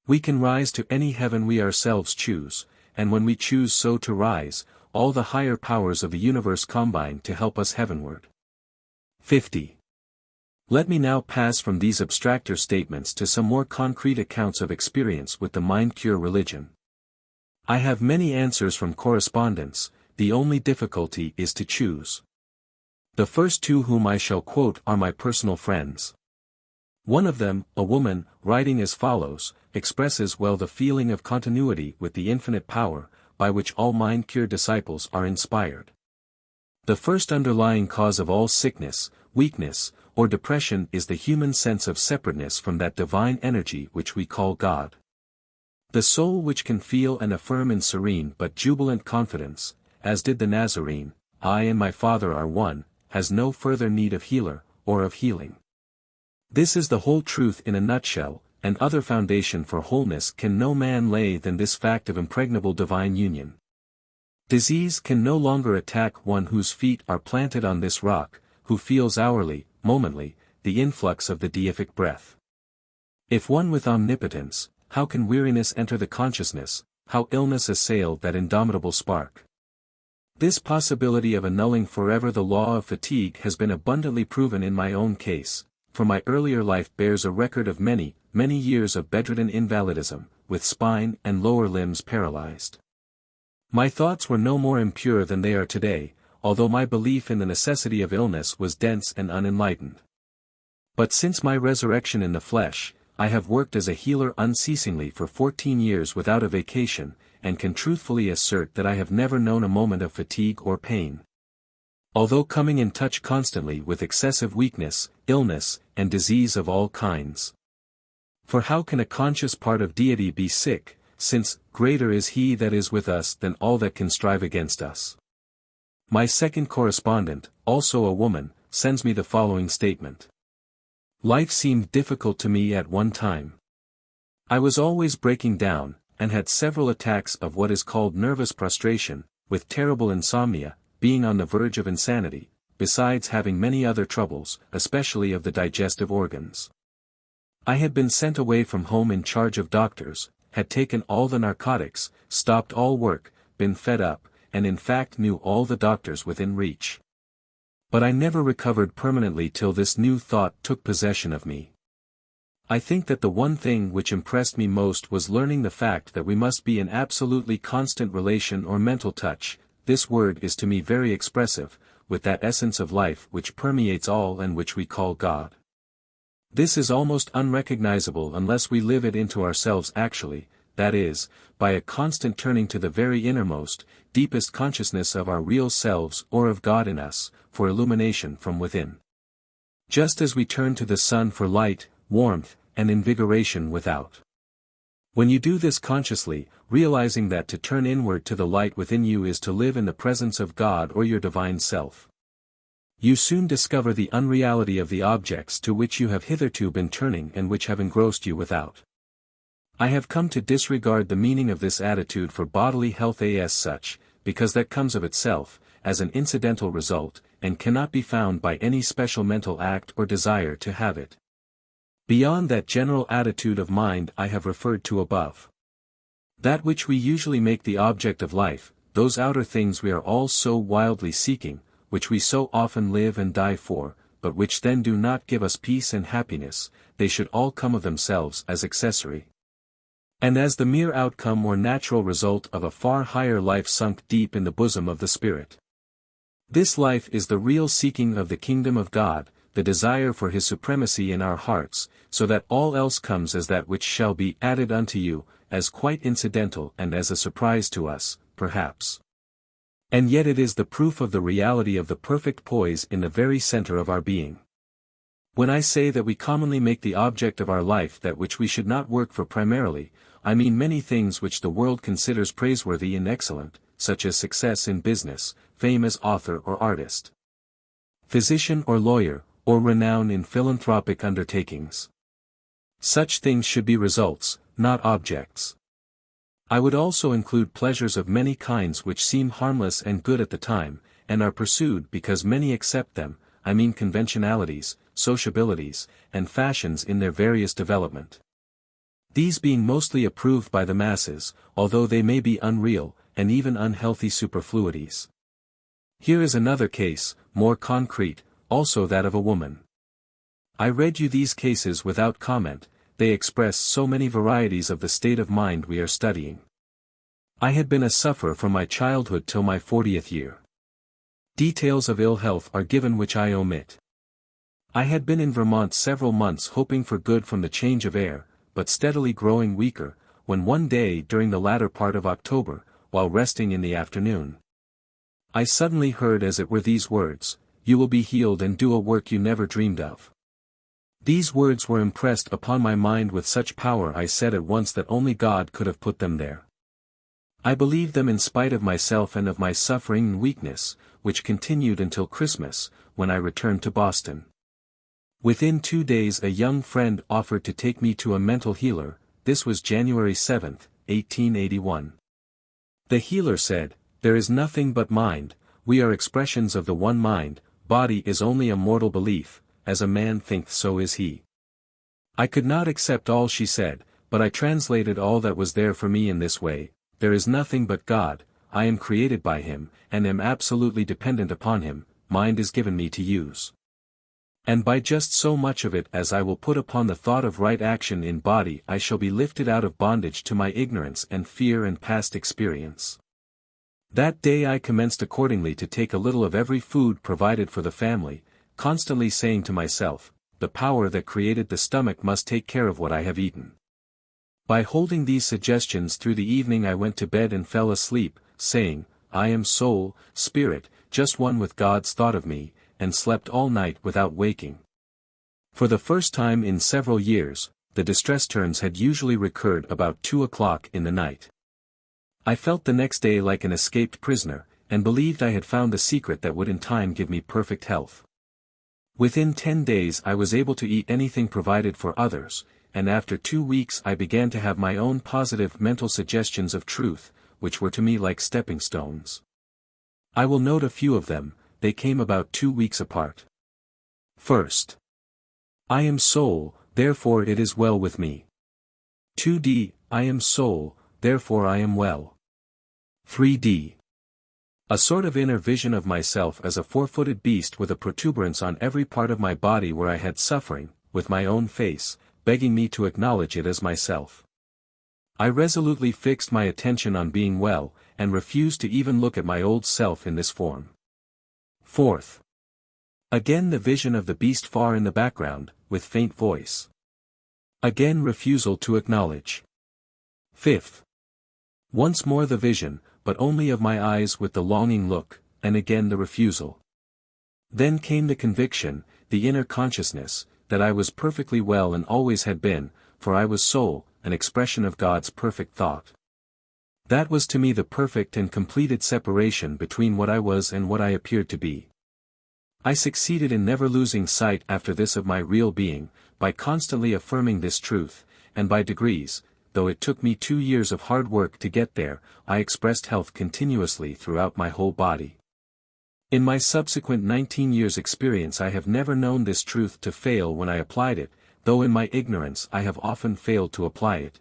We can rise to any heaven we ourselves choose, and when we choose so to rise, all the higher powers of the universe combine to help us heavenward. 50. Let me now pass from these abstracter statements to some more concrete accounts of experience with the mind-cure religion. I have many answers from correspondents, the only difficulty is to choose. The first two whom I shall quote are my personal friends. One of them, a woman, writing as follows, expresses well the feeling of continuity with the infinite power, by which all mind-cure disciples are inspired. The first underlying cause of all sickness, weakness, or depression is the human sense of separateness from that divine energy which we call God. The soul which can feel and affirm in serene but jubilant confidence, as did the Nazarene, I and my Father are one, has no further need of healer, or of healing. This is the whole truth in a nutshell, and other foundation for wholeness can no man lay than this fact of impregnable divine union. Disease can no longer attack one whose feet are planted on this rock, who feels hourly, momently, the influx of the deific breath. If one with omnipotence, how can weariness enter the consciousness, how illness assail that indomitable spark? This possibility of annulling forever the law of fatigue has been abundantly proven in my own case, for my earlier life bears a record of many, many years of bedridden invalidism, with spine and lower limbs paralyzed. My thoughts were no more impure than they are today, although my belief in the necessity of illness was dense and unenlightened. But since my resurrection in the flesh, I have worked as a healer unceasingly for 14 years without a vacation, and can truthfully assert that I have never known a moment of fatigue or pain. Although coming in touch constantly with excessive weakness, illness, and disease of all kinds. For how can a conscious part of deity be sick, since greater is he that is with us than all that can strive against us? My second correspondent, also a woman, sends me the following statement. Life seemed difficult to me at one time. I was always breaking down, and had several attacks of what is called nervous prostration, with terrible insomnia, being on the verge of insanity, besides having many other troubles, especially of the digestive organs. I had been sent away from home in charge of doctors, had taken all the narcotics, stopped all work, been fed up, and in fact knew all the doctors within reach. But I never recovered permanently till this new thought took possession of me. I think that the one thing which impressed me most was learning the fact that we must be in absolutely constant relation or mental touch, this word is to me very expressive, with that essence of life which permeates all and which we call God. This is almost unrecognizable unless we live it into ourselves actually, that is, by a constant turning to the very innermost, deepest consciousness of our real selves or of God in us, for illumination from within. Just as we turn to the sun for light, warmth, and invigoration without. When you do this consciously, realizing that to turn inward to the light within you is to live in the presence of God or your divine self, you soon discover the unreality of the objects to which you have hitherto been turning and which have engrossed you without. I have come to disregard the meaning of this attitude for bodily health as such, because that comes of itself, as an incidental result, and cannot be found by any special mental act or desire to have it. Beyond that general attitude of mind I have referred to above. That which we usually make the object of life, those outer things we are all so wildly seeking, which we so often live and die for, but which then do not give us peace and happiness, they should all come of themselves as accessory. And as the mere outcome or natural result of a far higher life sunk deep in the bosom of the Spirit. This life is the real seeking of the kingdom of God, the desire for His supremacy in our hearts, so that all else comes as that which shall be added unto you, as quite incidental and as a surprise to us, perhaps. And yet it is the proof of the reality of the perfect poise in the very center of our being. When I say that we commonly make the object of our life that which we should not work for primarily, I mean many things which the world considers praiseworthy and excellent, such as success in business, fame as author or artist, physician or lawyer, or renown in philanthropic undertakings. Such things should be results, not objects. I would also include pleasures of many kinds which seem harmless and good at the time, and are pursued because many accept them, I mean conventionalities, sociabilities, and fashions in their various development. These being mostly approved by the masses, although they may be unreal, and even unhealthy superfluities. Here is another case, more concrete, also that of a woman. I read you these cases without comment, they express so many varieties of the state of mind we are studying. I had been a sufferer from my childhood till my 40th year. Details of ill health are given which I omit. I had been in Vermont several months hoping for good from the change of air, but steadily growing weaker, when one day during the latter part of October, while resting in the afternoon, I suddenly heard as it were these words, "You will be healed and do a work you never dreamed of." These words were impressed upon my mind with such power I said at once that only God could have put them there. I believed them in spite of myself and of my suffering and weakness, which continued until Christmas, when I returned to Boston. Within 2 days a young friend offered to take me to a mental healer. This was January 7, 1881. The healer said, "There is nothing but mind, we are expressions of the one mind, body is only a mortal belief, as a man thinketh so is he." I could not accept all she said, but I translated all that was there for me in this way: there is nothing but God, I am created by Him, and am absolutely dependent upon Him, mind is given me to use. And by just so much of it as I will put upon the thought of right action in body I shall be lifted out of bondage to my ignorance and fear and past experience. That day I commenced accordingly to take a little of every food provided for the family, constantly saying to myself, the power that created the stomach must take care of what I have eaten. By holding these suggestions through the evening I went to bed and fell asleep, saying, I am soul, spirit, just one with God's thought of me, and slept all night without waking. For the first time in several years, the distress turns had usually recurred about 2 o'clock in the night. I felt the next day like an escaped prisoner, and believed I had found the secret that would in time give me perfect health. Within 10 days I was able to eat anything provided for others, and after 2 weeks I began to have my own positive mental suggestions of truth, which were to me like stepping stones. I will note a few of them. They came about 2 weeks apart. First, I am soul, therefore it is well with me. 2d, I am soul, therefore I am well. 3d, a sort of inner vision of myself as a four-footed beast with a protuberance on every part of my body where I had suffering, with my own face, begging me to acknowledge it as myself. I resolutely fixed my attention on being well, and refused to even look at my old self in this form. Fourth, again the vision of the beast far in the background, with faint voice. Again refusal to acknowledge. Fifth, once more the vision, but only of my eyes with the longing look, and again the refusal. Then came the conviction, the inner consciousness, that I was perfectly well and always had been, for I was soul, an expression of God's perfect thought. That was to me the perfect and completed separation between what I was and what I appeared to be. I succeeded in never losing sight after this of my real being, by constantly affirming this truth, and by degrees, though it took me 2 years of hard work to get there, I expressed health continuously throughout my whole body. In my subsequent 19 years' experience I have never known this truth to fail when I applied it, though in my ignorance I have often failed to apply it.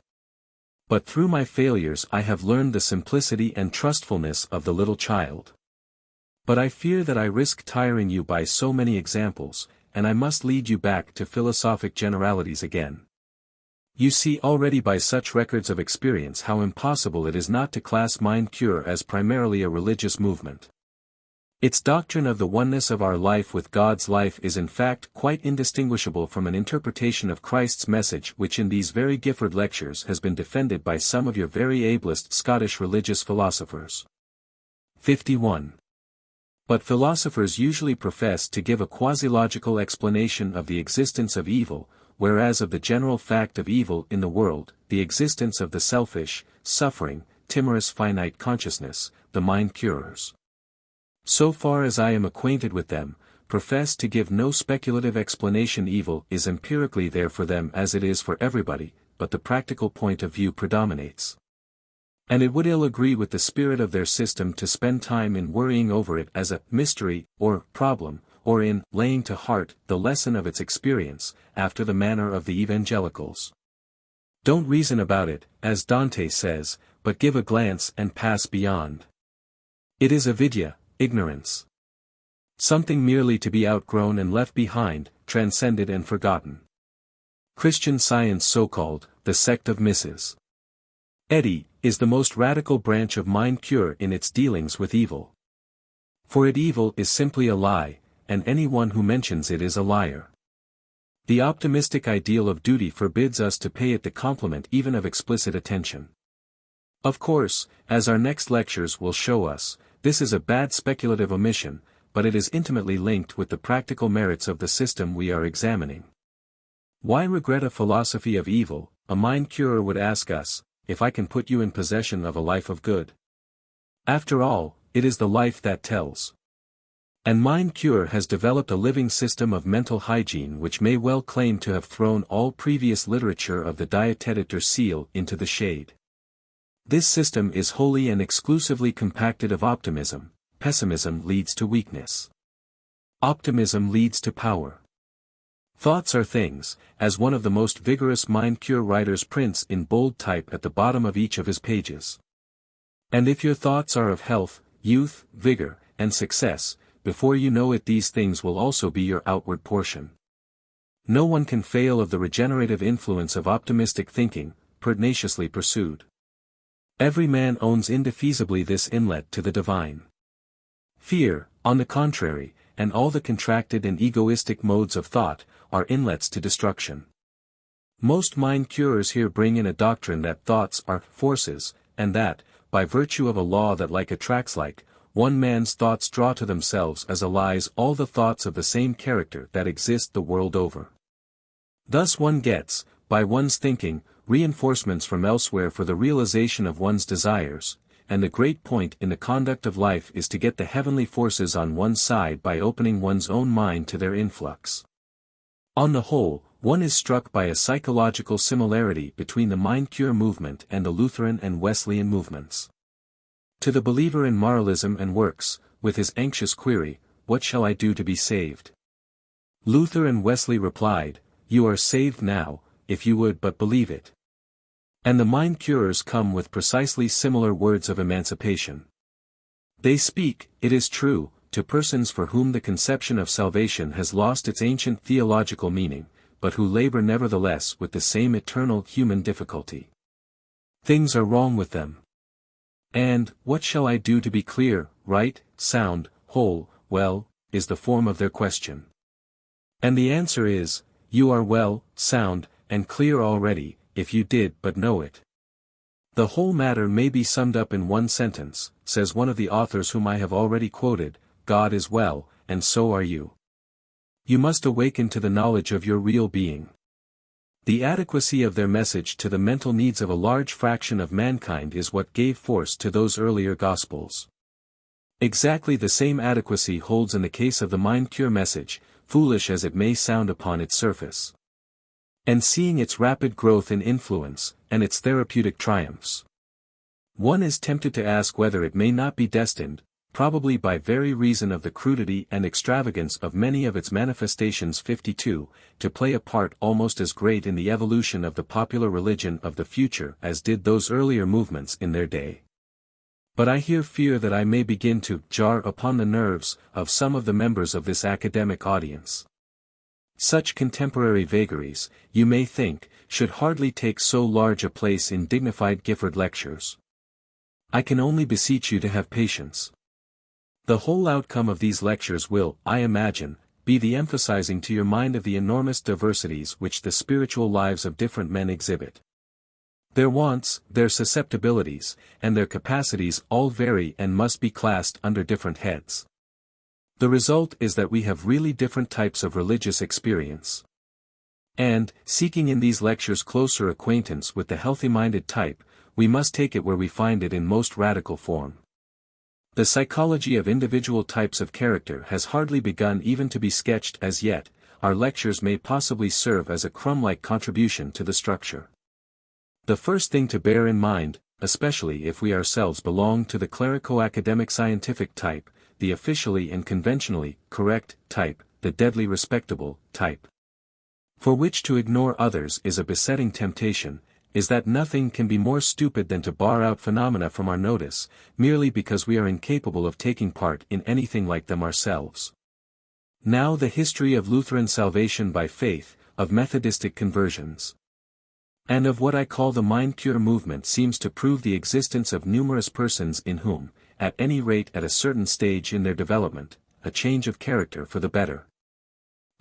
But through my failures I have learned the simplicity and trustfulness of the little child. But I fear that I risk tiring you by so many examples, and I must lead you back to philosophic generalities again. You see already by such records of experience how impossible it is not to class mind cure as primarily a religious movement. Its doctrine of the oneness of our life with God's life is in fact quite indistinguishable from an interpretation of Christ's message which in these very Gifford lectures has been defended by some of your very ablest Scottish religious philosophers. 51. But philosophers usually profess to give a quasi-logical explanation of the existence of evil, whereas of the general fact of evil in the world, the existence of the selfish, suffering, timorous finite consciousness, the mind curers, so far as I am acquainted with them, profess to give no speculative explanation. Evil is empirically there for them as it is for everybody, but the practical point of view predominates. And it would ill agree with the spirit of their system to spend time in worrying over it as a mystery, or problem, or in laying to heart the lesson of its experience, after the manner of the evangelicals. Don't reason about it, as Dante says, but give a glance and pass beyond. It is avidya, ignorance. Something merely to be outgrown and left behind, transcended and forgotten. Christian Science so-called, the sect of Mrs. Eddy, is the most radical branch of mind cure in its dealings with evil. For it evil is simply a lie, and anyone who mentions it is a liar. The optimistic ideal of duty forbids us to pay it the compliment even of explicit attention. Of course, as our next lectures will show us, this is a bad speculative omission, but it is intimately linked with the practical merits of the system we are examining. Why regret a philosophy of evil? A mind curer would ask us, if I can put you in possession of a life of good. After all, it is the life that tells. And mind cure has developed a living system of mental hygiene which may well claim to have thrown all previous literature of the dietetitor seal into the shade. This system is wholly and exclusively compacted of optimism. Pessimism leads to weakness. Optimism leads to power. Thoughts are things, as one of the most vigorous mind cure writers prints in bold type at the bottom of each of his pages. And if your thoughts are of health, youth, vigor, and success, before you know it these things will also be your outward portion. No one can fail of the regenerative influence of optimistic thinking, pertinaciously pursued. Every man owns indefeasibly this inlet to the divine. Fear, on the contrary, and all the contracted and egoistic modes of thought, are inlets to destruction. Most mind curers here bring in a doctrine that thoughts are forces, and that, by virtue of a law that like attracts like, one man's thoughts draw to themselves as allies all the thoughts of the same character that exist the world over. Thus one gets, by one's thinking, reinforcements from elsewhere for the realization of one's desires, and the great point in the conduct of life is to get the heavenly forces on one's side by opening one's own mind to their influx. On the whole, one is struck by a psychological similarity between the mind cure movement and the Lutheran and Wesleyan movements. To the believer in moralism and works, with his anxious query, "What shall I do to be saved?" Luther and Wesley replied, "You are saved now, if you would but believe it." And the mind curers come with precisely similar words of emancipation. They speak, it is true, to persons for whom the conception of salvation has lost its ancient theological meaning, but who labor nevertheless with the same eternal human difficulty. Things are wrong with them. And, what shall I do to be clear, right, sound, whole, well, is the form of their question. And the answer is, you are well, sound, and clear already, if you did but know it. The whole matter may be summed up in one sentence, says one of the authors whom I have already quoted, God is well, and so are you. You must awaken to the knowledge of your real being. The adequacy of their message to the mental needs of a large fraction of mankind is what gave force to those earlier Gospels. Exactly the same adequacy holds in the case of the mind cure message, foolish as it may sound upon its surface. And seeing its rapid growth in influence, and its therapeutic triumphs, one is tempted to ask whether it may not be destined, probably by very reason of the crudity and extravagance of many of its manifestations 52, to play a part almost as great in the evolution of the popular religion of the future as did those earlier movements in their day. But I here fear that I may begin to jar upon the nerves of some of the members of this academic audience. Such contemporary vagaries, you may think, should hardly take so large a place in dignified Gifford lectures. I can only beseech you to have patience. The whole outcome of these lectures will, I imagine, be the emphasizing to your mind of the enormous diversities which the spiritual lives of different men exhibit. Their wants, their susceptibilities, and their capacities all vary and must be classed under different heads. The result is that we have really different types of religious experience. And, seeking in these lectures closer acquaintance with the healthy-minded type, we must take it where we find it in most radical form. The psychology of individual types of character has hardly begun even to be sketched as yet. Our lectures may possibly serve as a crumb-like contribution to the structure. The first thing to bear in mind, especially if we ourselves belong to the clerico-academic scientific type, the officially and conventionally correct type, the deadly respectable type, for which to ignore others is a besetting temptation, is that nothing can be more stupid than to bar out phenomena from our notice, merely because we are incapable of taking part in anything like them ourselves. Now the history of Lutheran salvation by faith, of Methodistic conversions, and of what I call the mind cure movement seems to prove the existence of numerous persons in whom, at any rate at a certain stage in their development, a change of character for the better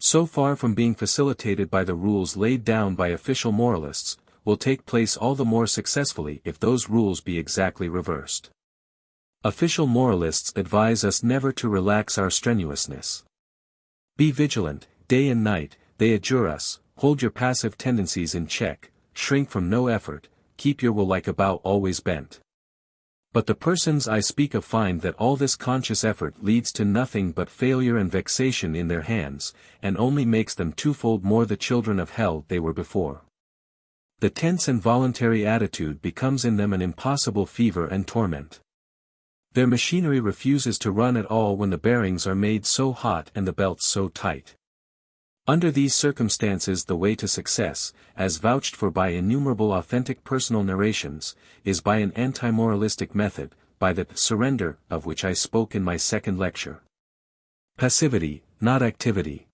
So far from being facilitated by the rules laid down by official moralists, will take place all the more successfully if those rules be exactly reversed. Official moralists advise us never to relax our strenuousness. Be vigilant, day and night, they adjure us, hold your passive tendencies in check, shrink from no effort, keep your will like a bow always bent. But the persons I speak of find that all this conscious effort leads to nothing but failure and vexation in their hands, and only makes them twofold more the children of hell they were before. The tense and voluntary attitude becomes in them an impossible fever and torment. Their machinery refuses to run at all when the bearings are made so hot and the belts so tight. Under these circumstances the way to success, as vouched for by innumerable authentic personal narrations, is by an anti-moralistic method, by the surrender of which I spoke in my second lecture. Passivity, not activity.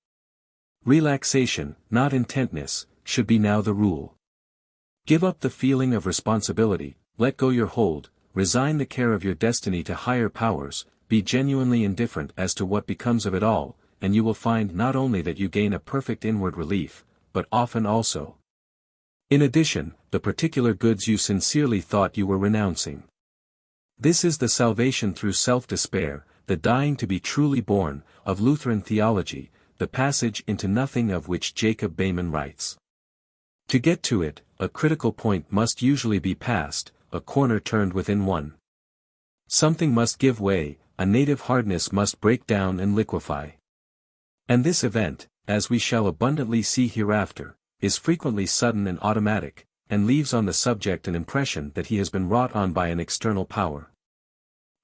Relaxation, not intentness, should be now the rule. Give up the feeling of responsibility, let go your hold, resign the care of your destiny to higher powers, be genuinely indifferent as to what becomes of it all, and you will find not only that you gain a perfect inward relief, but often also, in addition, the particular goods you sincerely thought you were renouncing. This is the salvation through self-despair, the dying to be truly born, of Lutheran theology, the passage into nothing of which Jacob Behmen writes. To get to it, a critical point must usually be passed, a corner turned within one. Something must give way, a native hardness must break down and liquefy. And this event, as we shall abundantly see hereafter, is frequently sudden and automatic, and leaves on the subject an impression that he has been wrought on by an external power.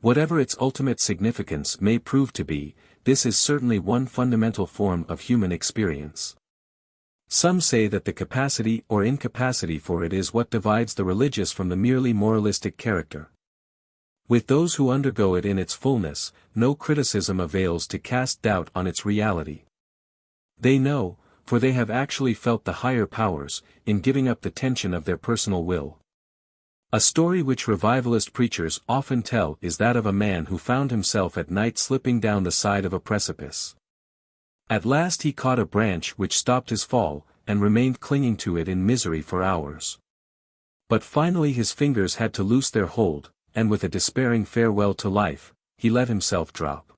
Whatever its ultimate significance may prove to be, this is certainly one fundamental form of human experience. Some say that the capacity or incapacity for it is what divides the religious from the merely moralistic character. With those who undergo it in its fullness, no criticism avails to cast doubt on its reality. They know, for they have actually felt the higher powers, in giving up the tension of their personal will. A story which revivalist preachers often tell is that of a man who found himself at night slipping down the side of a precipice. At last he caught a branch which stopped his fall, and remained clinging to it in misery for hours. But finally his fingers had to loose their hold, and with a despairing farewell to life, he let himself drop.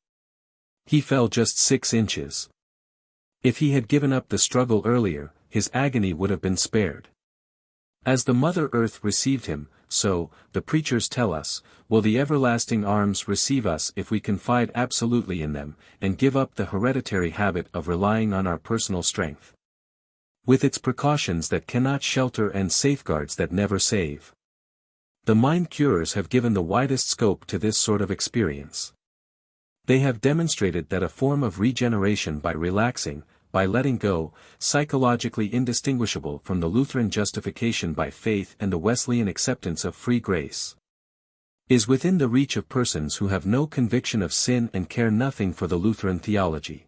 He fell just 6 inches. If he had given up the struggle earlier, his agony would have been spared. As the Mother Earth received him, so, the preachers tell us, will the everlasting arms receive us if we confide absolutely in them, and give up the hereditary habit of relying on our personal strength. With its precautions that cannot shelter and safeguards that never save. The mind curers have given the widest scope to this sort of experience. They have demonstrated that a form of regeneration by relaxing, by letting go, psychologically indistinguishable from the Lutheran justification by faith and the Wesleyan acceptance of free grace, is within the reach of persons who have no conviction of sin and care nothing for the Lutheran theology.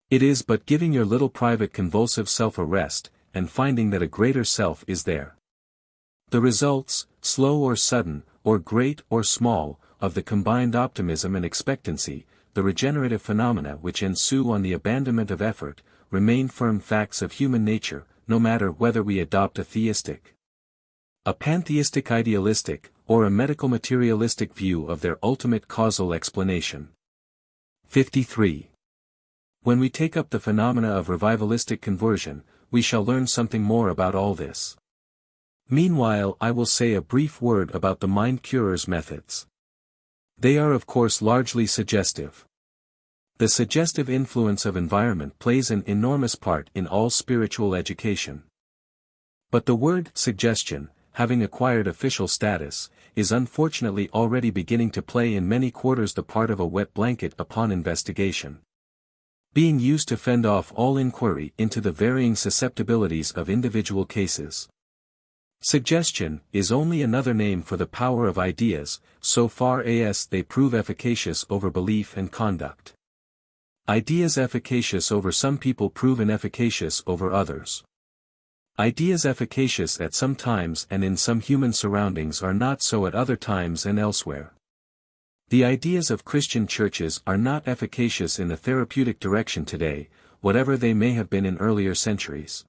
It is but giving your little private convulsive self a rest, and finding that a greater self is there. The results, slow or sudden, or great or small, of the combined optimism and expectancy, the regenerative phenomena which ensue on the abandonment of effort, remain firm facts of human nature, no matter whether we adopt a theistic, a pantheistic idealistic, or a medical materialistic view of their ultimate causal explanation. 53. When we take up the phenomena of revivalistic conversion, we shall learn something more about all this. Meanwhile I will say a brief word about the mind curers' methods. They are of course largely suggestive. The suggestive influence of environment plays an enormous part in all spiritual education. But the word suggestion, having acquired official status, is unfortunately already beginning to play in many quarters the part of a wet blanket upon investigation. Being used to fend off all inquiry into the varying susceptibilities of individual cases. Suggestion is only another name for the power of ideas, so far as they prove efficacious over belief and conduct. Ideas efficacious over some people prove inefficacious over others. Ideas efficacious at some times and in some human surroundings are not so at other times and elsewhere. The ideas of Christian churches are not efficacious in the therapeutic direction today, whatever they may have been in earlier centuries.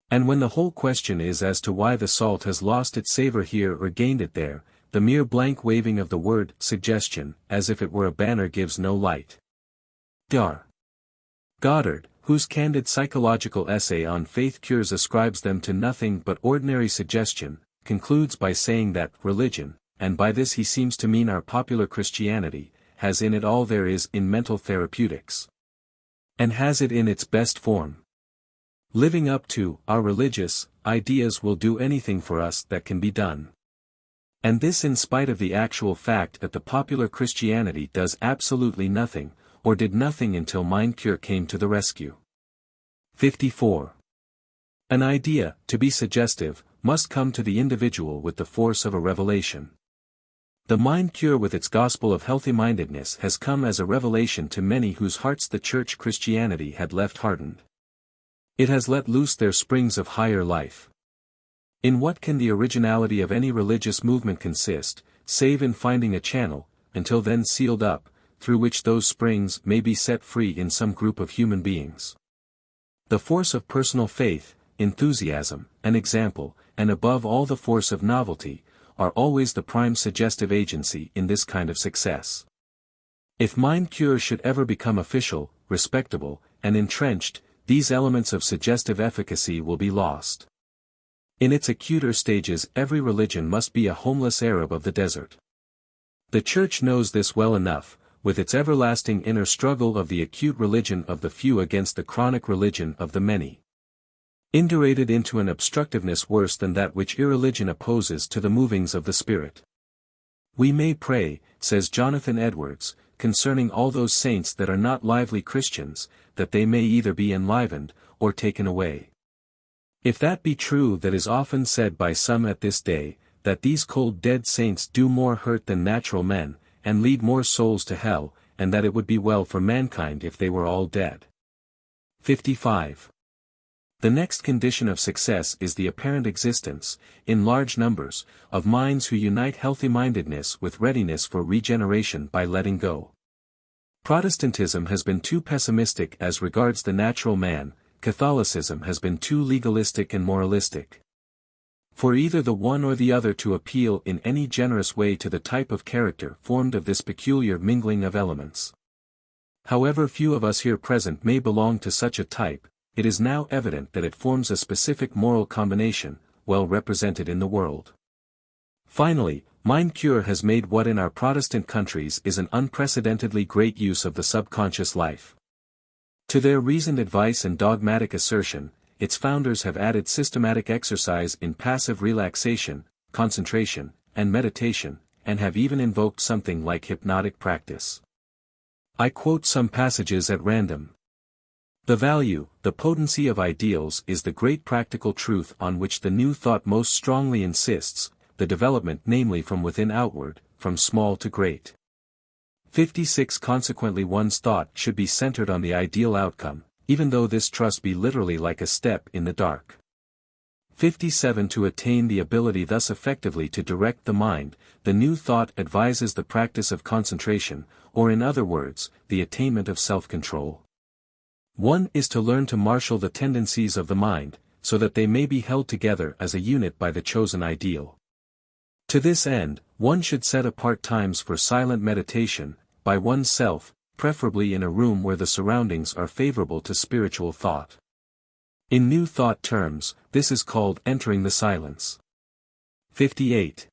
And when the whole question is as to why the salt has lost its savor here or gained it there, the mere blank waving of the word suggestion, as if it were a banner, gives no light. D.R. Goddard, whose candid psychological essay on faith cures ascribes them to nothing but ordinary suggestion, concludes by saying that religion, and by this he seems to mean our popular Christianity, has in it all there is in mental therapeutics. And has it in its best form. Living up to our religious ideas will do anything for us that can be done. And this in spite of the actual fact that the popular Christianity does absolutely nothing, or did nothing until mind cure came to the rescue. 54. An idea, to be suggestive, must come to the individual with the force of a revelation. The mind cure with its gospel of healthy-mindedness has come as a revelation to many whose hearts the church Christianity had left hardened. It has let loose their springs of higher life. In what can the originality of any religious movement consist, save in finding a channel, until then sealed up, through which those springs may be set free in some group of human beings? The force of personal faith, enthusiasm, and example, and above all the force of novelty, are always the prime suggestive agency in this kind of success. If mind cure should ever become official, respectable, and entrenched, these elements of suggestive efficacy will be lost. In its acuter stages every religion must be a homeless Arab of the desert. The Church knows this well enough, with its everlasting inner struggle of the acute religion of the few against the chronic religion of the many. Indurated into an obstructiveness worse than that which irreligion opposes to the movings of the Spirit. We may pray, says Jonathan Edwards, concerning all those saints that are not lively Christians, that they may either be enlivened, or taken away. If that be true that is often said by some at this day, that these cold dead saints do more hurt than natural men, and lead more souls to hell, and that it would be well for mankind if they were all dead. 55. The next condition of success is the apparent existence, in large numbers, of minds who unite healthy-mindedness with readiness for regeneration by letting go. Protestantism has been too pessimistic as regards the natural man, Catholicism has been too legalistic and moralistic. For either the one or the other to appeal in any generous way to the type of character formed of this peculiar mingling of elements. However few of us here present may belong to such a type, it is now evident that it forms a specific moral combination, well represented in the world. Finally, mind cure has made what in our Protestant countries is an unprecedentedly great use of the subconscious life. To their reasoned advice and dogmatic assertion, its founders have added systematic exercise in passive relaxation, concentration, and meditation, and have even invoked something like hypnotic practice. I quote some passages at random. The value, the potency of ideals is the great practical truth on which the new thought most strongly insists, the development namely from within outward, from small to great. 56. Consequently one's thought should be centered on the ideal outcome, even though this trust be literally like a step in the dark. 57. To attain the ability thus effectively to direct the mind, the new thought advises the practice of concentration, or in other words, the attainment of self-control. One is to learn to marshal the tendencies of the mind, so that they may be held together as a unit by the chosen ideal. To this end, one should set apart times for silent meditation, by oneself, preferably in a room where the surroundings are favorable to spiritual thought. In New Thought terms, this is called entering the silence. 58.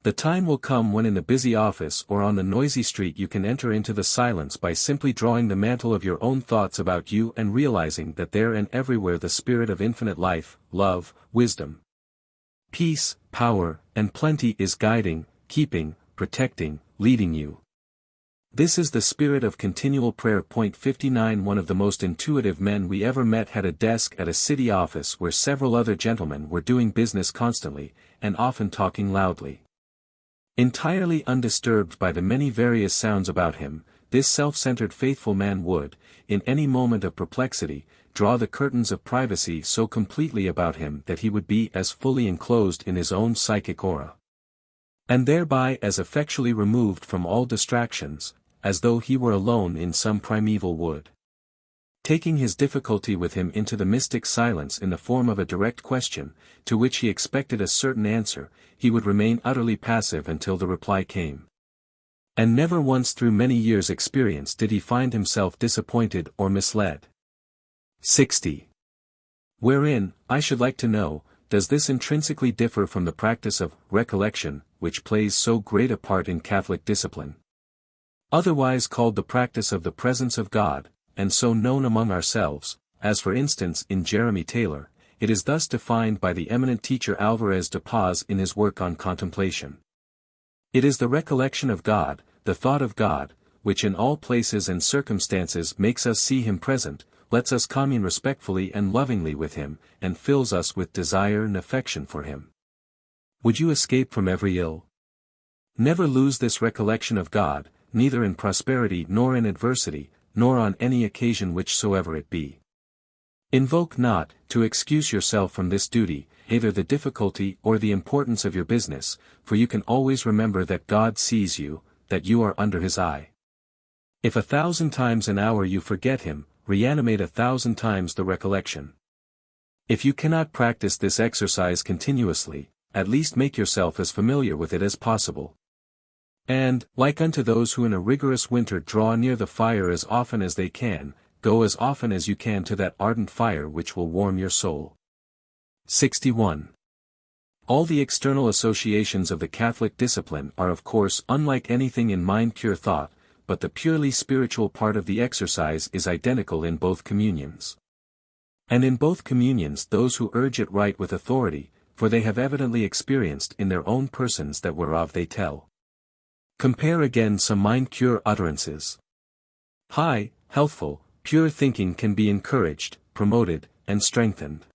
The time will come when in the busy office or on the noisy street you can enter into the silence by simply drawing the mantle of your own thoughts about you and realizing that there and everywhere the spirit of infinite life, love, wisdom, peace, power, and plenty is guiding, keeping, protecting, leading you. This is the spirit of continual prayer. 59. One of the most intuitive men we ever met had a desk at a city office where several other gentlemen were doing business constantly, and often talking loudly. Entirely undisturbed by the many various sounds about him, this self-centered faithful man would, in any moment of perplexity, draw the curtains of privacy so completely about him that he would be as fully enclosed in his own psychic aura, and thereby as effectually removed from all distractions, as though he were alone in some primeval wood. taking his difficulty with him into the mystic silence in the form of a direct question, to which he expected a certain answer, he would remain utterly passive until the reply came. And never once through many years' experience did he find himself disappointed or misled. 60. Wherein, I should like to know, does this intrinsically differ from the practice of recollection, which plays so great a part in Catholic discipline? Otherwise called the practice of the presence of God, and so known among ourselves, as for instance in Jeremy Taylor, it is thus defined by the eminent teacher Alvarez de Paz in his work on contemplation. It is the recollection of God, the thought of God, which in all places and circumstances makes us see Him present, lets us commune respectfully and lovingly with Him, and fills us with desire and affection for Him. Would you escape from every ill? Never lose this recollection of God, neither in prosperity nor in adversity, nor on any occasion whichsoever it be. Invoke not, to excuse yourself from this duty, either the difficulty or the importance of your business, for you can always remember that God sees you, that you are under His eye. If 1,000 times an hour you forget Him, reanimate 1,000 times the recollection. If you cannot practice this exercise continuously, at least make yourself as familiar with it as possible. And, like unto those who in a rigorous winter draw near the fire as often as they can, go as often as you can to that ardent fire which will warm your soul. 61. All the external associations of the Catholic discipline are of course unlike anything in mind-cure thought, but the purely spiritual part of the exercise is identical in both communions. And in both communions those who urge it write with authority, for they have evidently experienced in their own persons that whereof they tell. Compare again some mind-cure utterances. High, healthful, pure thinking can be encouraged, promoted, and strengthened.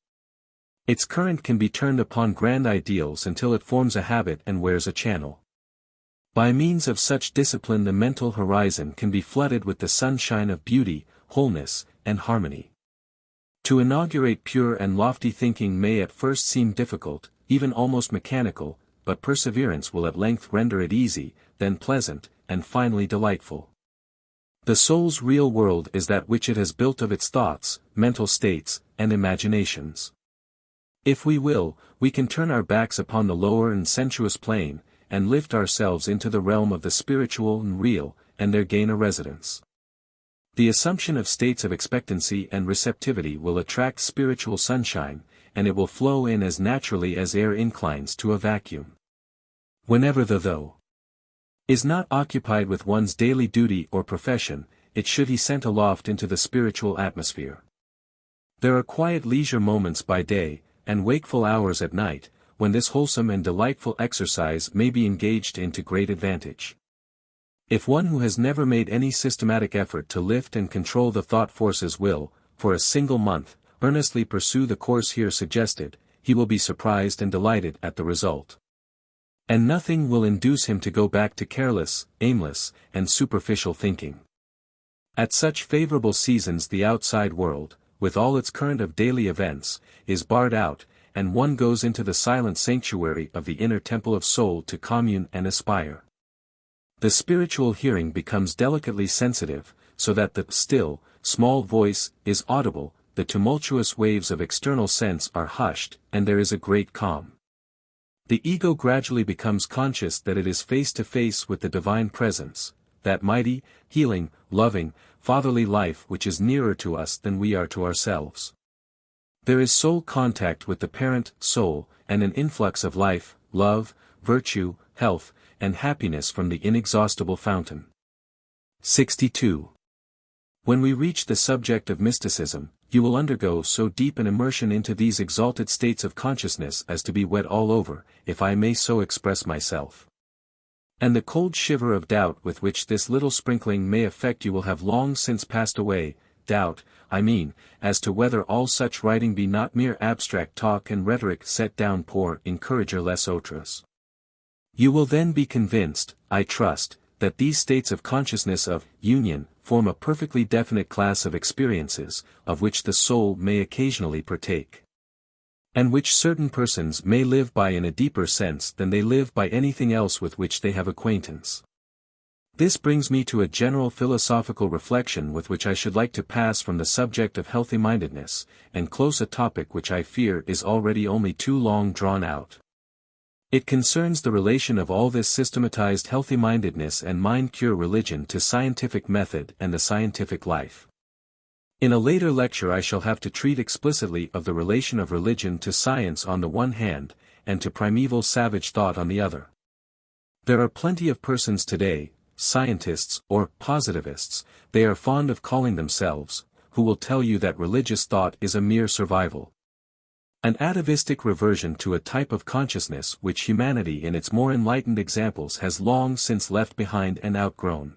Its current can be turned upon grand ideals until it forms a habit and wears a channel. By means of such discipline the mental horizon can be flooded with the sunshine of beauty, wholeness, and harmony. To inaugurate pure and lofty thinking may at first seem difficult, even almost mechanical, but perseverance will at length render it easy, then pleasant, and finally delightful. The soul's real world is that which it has built of its thoughts, mental states, and imaginations. If we will, we can turn our backs upon the lower and sensuous plane, and lift ourselves into the realm of the spiritual and real, and there gain a residence. The assumption of states of expectancy and receptivity will attract spiritual sunshine, and it will flow in as naturally as air inclines to a vacuum. Whenever the thou is not occupied with one's daily duty or profession, it should be sent aloft into the spiritual atmosphere. There are quiet leisure moments by day, and wakeful hours at night, when this wholesome and delightful exercise may be engaged in to great advantage. If one who has never made any systematic effort to lift and control the thought forces will, for a single month, earnestly pursue the course here suggested, he will be surprised and delighted at the result. And nothing will induce him to go back to careless, aimless, and superficial thinking. At such favorable seasons the outside world, with all its current of daily events, is barred out, and one goes into the silent sanctuary of the inner temple of soul to commune and aspire. The spiritual hearing becomes delicately sensitive, so that the still, small voice is audible, the tumultuous waves of external sense are hushed, and there is a great calm. The ego gradually becomes conscious that it is face to face with the divine presence, that mighty, healing, loving, fatherly life which is nearer to us than we are to ourselves. There is soul contact with the parent soul, and an influx of life, love, virtue, health, and happiness from the inexhaustible fountain. 62. When we reach the subject of mysticism, you will undergo so deep an immersion into these exalted states of consciousness as to be wet all over, if I may so express myself. And the cold shiver of doubt with which this little sprinkling may affect you will have long since passed away, doubt, I mean, as to whether all such writing be not mere abstract talk and rhetoric set down pour encourager les autres. You will then be convinced, I trust, that these states of consciousness of union form a perfectly definite class of experiences, of which the soul may occasionally partake, and which certain persons may live by in a deeper sense than they live by anything else with which they have acquaintance. This brings me to a general philosophical reflection with which I should like to pass from the subject of healthy-mindedness, and close a topic which I fear is already only too long drawn out. It concerns the relation of all this systematized healthy-mindedness and mind-cure religion to scientific method and the scientific life. In a later lecture I shall have to treat explicitly of the relation of religion to science on the one hand, and to primeval savage thought on the other. There are plenty of persons today, scientists or positivists, they are fond of calling themselves, who will tell you that religious thought is a mere survival. An atavistic reversion to a type of consciousness which humanity in its more enlightened examples has long since left behind and outgrown.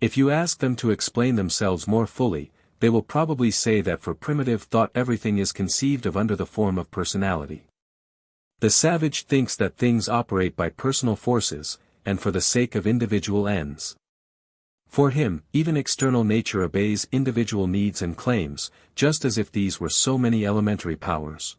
If you ask them to explain themselves more fully, they will probably say that for primitive thought everything is conceived of under the form of personality. The savage thinks that things operate by personal forces, and for the sake of individual ends. For him, even external nature obeys individual needs and claims, just as if these were so many elementary powers.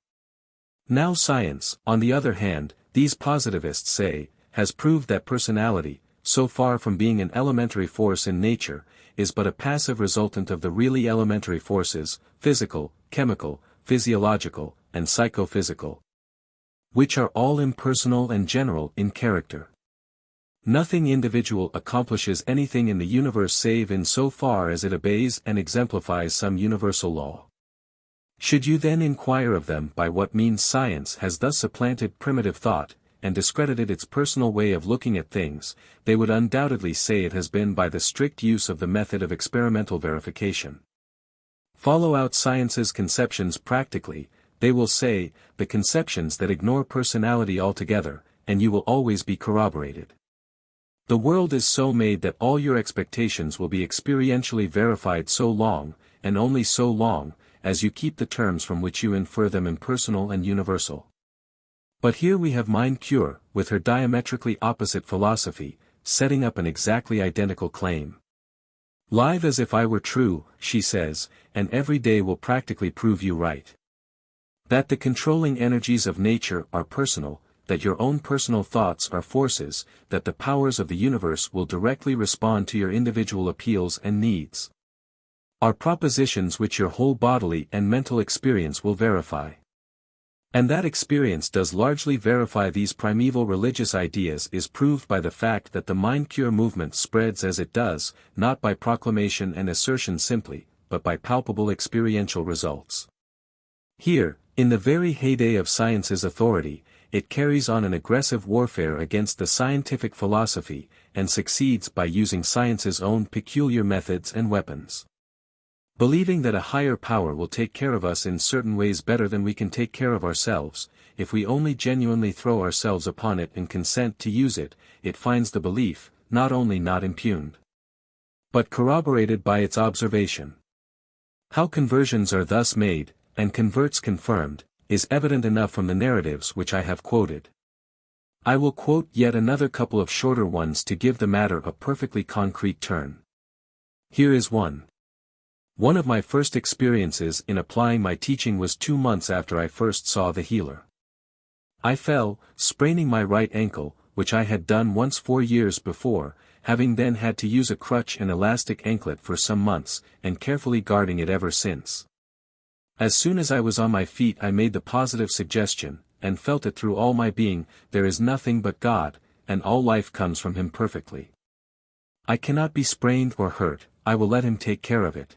Now science, on the other hand, these positivists say, has proved that personality, so far from being an elementary force in nature, is but a passive resultant of the really elementary forces, physical, chemical, physiological, and psychophysical, which are all impersonal and general in character. Nothing individual accomplishes anything in the universe save in so far as it obeys and exemplifies some universal law. Should you then inquire of them by what means science has thus supplanted primitive thought, and discredited its personal way of looking at things, they would undoubtedly say it has been by the strict use of the method of experimental verification. Follow out science's conceptions practically, they will say, the conceptions that ignore personality altogether, and you will always be corroborated. The world is so made that all your expectations will be experientially verified so long, and only so long, as you keep the terms from which you infer them impersonal and universal. But here we have mind cure, with her diametrically opposite philosophy, setting up an exactly identical claim. Live as if I were true, she says, and every day will practically prove you right. That the controlling energies of nature are personal, that your own personal thoughts are forces, that the powers of the universe will directly respond to your individual appeals and needs, are propositions which your whole bodily and mental experience will verify. And that experience does largely verify these primeval religious ideas is proved by the fact that the mind-cure movement spreads as it does, not by proclamation and assertion simply, but by palpable experiential results. Here, in the very heyday of science's authority, it carries on an aggressive warfare against the scientific philosophy, and succeeds by using science's own peculiar methods and weapons. Believing that a higher power will take care of us in certain ways better than we can take care of ourselves, if we only genuinely throw ourselves upon it and consent to use it, it finds the belief, not only not impugned, but corroborated by its observation. How conversions are thus made, and converts confirmed, is evident enough from the narratives which I have quoted. I will quote yet another couple of shorter ones to give the matter a perfectly concrete turn. Here is one. One of my first experiences in applying my teaching was 2 months after I first saw the healer. I fell, spraining my right ankle, which I had done once 4 years before, having then had to use a crutch and elastic anklet for some months, and carefully guarding it ever since. As soon as I was on my feet I made the positive suggestion, and felt it through all my being, there is nothing but God, and all life comes from Him perfectly. I cannot be sprained or hurt, I will let Him take care of it.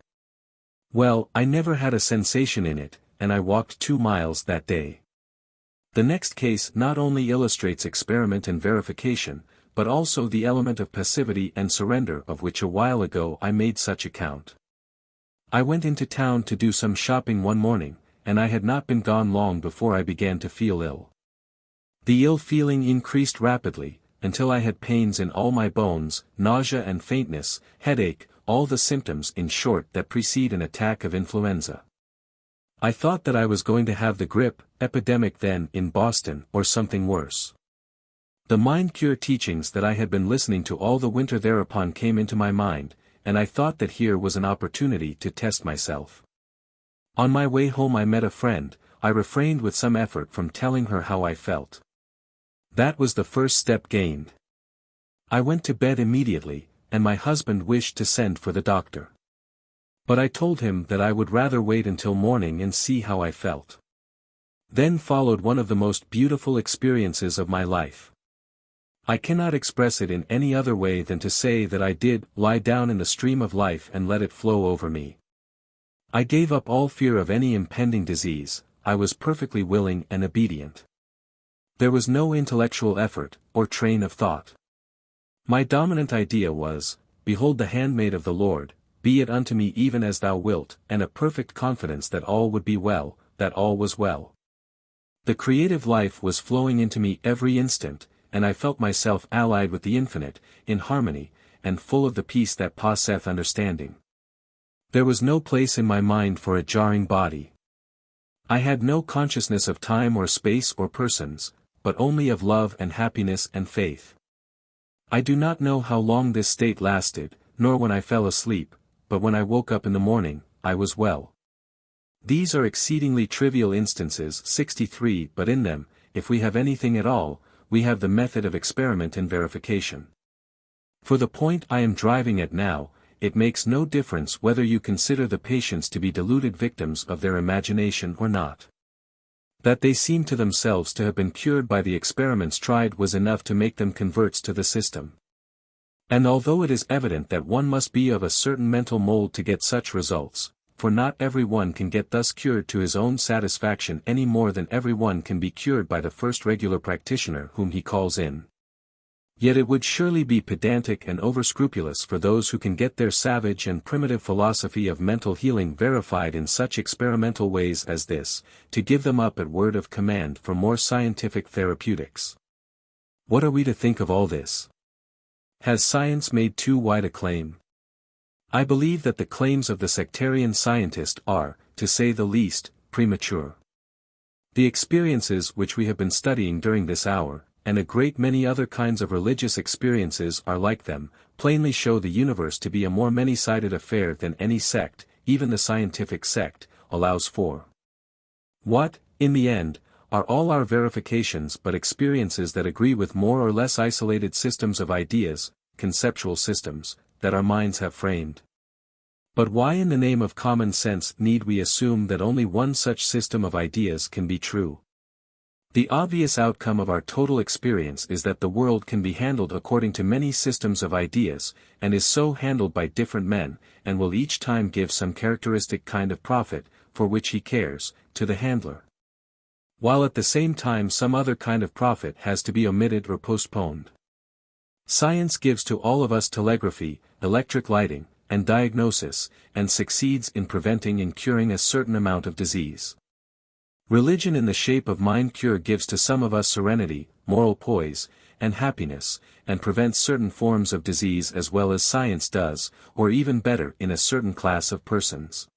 Well, I never had a sensation in it, and I walked 2 miles that day. The next case not only illustrates experiment and verification, but also the element of passivity and surrender of which a while ago I made such account. I went into town to do some shopping one morning, and I had not been gone long before I began to feel ill. The ill feeling increased rapidly, until I had pains in all my bones, nausea and faintness, headache, all the symptoms in short that precede an attack of influenza. I thought that I was going to have the grippe epidemic then in Boston or something worse. The mind-cure teachings that I had been listening to all the winter thereupon came into my mind, and I thought that here was an opportunity to test myself. On my way home I met a friend, I refrained with some effort from telling her how I felt. That was the first step gained. I went to bed immediately, and my husband wished to send for the doctor. But I told him that I would rather wait until morning and see how I felt. Then followed one of the most beautiful experiences of my life. I cannot express it in any other way than to say that I did lie down in the stream of life and let it flow over me. I gave up all fear of any impending disease. I was perfectly willing and obedient. There was no intellectual effort, or train of thought. My dominant idea was, "Behold the handmaid of the Lord, be it unto me even as thou wilt," and a perfect confidence that all would be well, that all was well. The creative life was flowing into me every instant, and I felt myself allied with the infinite, in harmony, and full of the peace that passeth understanding. There was no place in my mind for a jarring body. I had no consciousness of time or space or persons, but only of love and happiness and faith. I do not know how long this state lasted, nor when I fell asleep, but when I woke up in the morning, I was well. These are exceedingly trivial instances, 63, but in them, if we have anything at all, we have the method of experiment and verification. For the point I am driving at now, it makes no difference whether you consider the patients to be deluded victims of their imagination or not. That they seem to themselves to have been cured by the experiments tried was enough to make them converts to the system. And although it is evident that one must be of a certain mental mold to get such results, for not every one can get thus cured to his own satisfaction any more than every one can be cured by the first regular practitioner whom he calls in. Yet it would surely be pedantic and overscrupulous for those who can get their savage and primitive philosophy of mental healing verified in such experimental ways as this, to give them up at word of command for more scientific therapeutics. What are we to think of all this? Has science made too wide a claim? I believe that the claims of the sectarian scientist are, to say the least, premature. The experiences which we have been studying during this hour, and a great many other kinds of religious experiences are like them, plainly show the universe to be a more many-sided affair than any sect, even the scientific sect, allows for. What, in the end, are all our verifications but experiences that agree with more or less isolated systems of ideas, conceptual systems, that our minds have framed? But why in the name of common sense need we assume that only one such system of ideas can be true? The obvious outcome of our total experience is that the world can be handled according to many systems of ideas, and is so handled by different men, and will each time give some characteristic kind of profit, for which he cares, to the handler. While at the same time some other kind of profit has to be omitted or postponed. Science gives to all of us telegraphy, electric lighting, and diagnosis, and succeeds in preventing and curing a certain amount of disease. Religion in the shape of mind cure gives to some of us serenity, moral poise, and happiness, and prevents certain forms of disease as well as science does, or even better in a certain class of persons.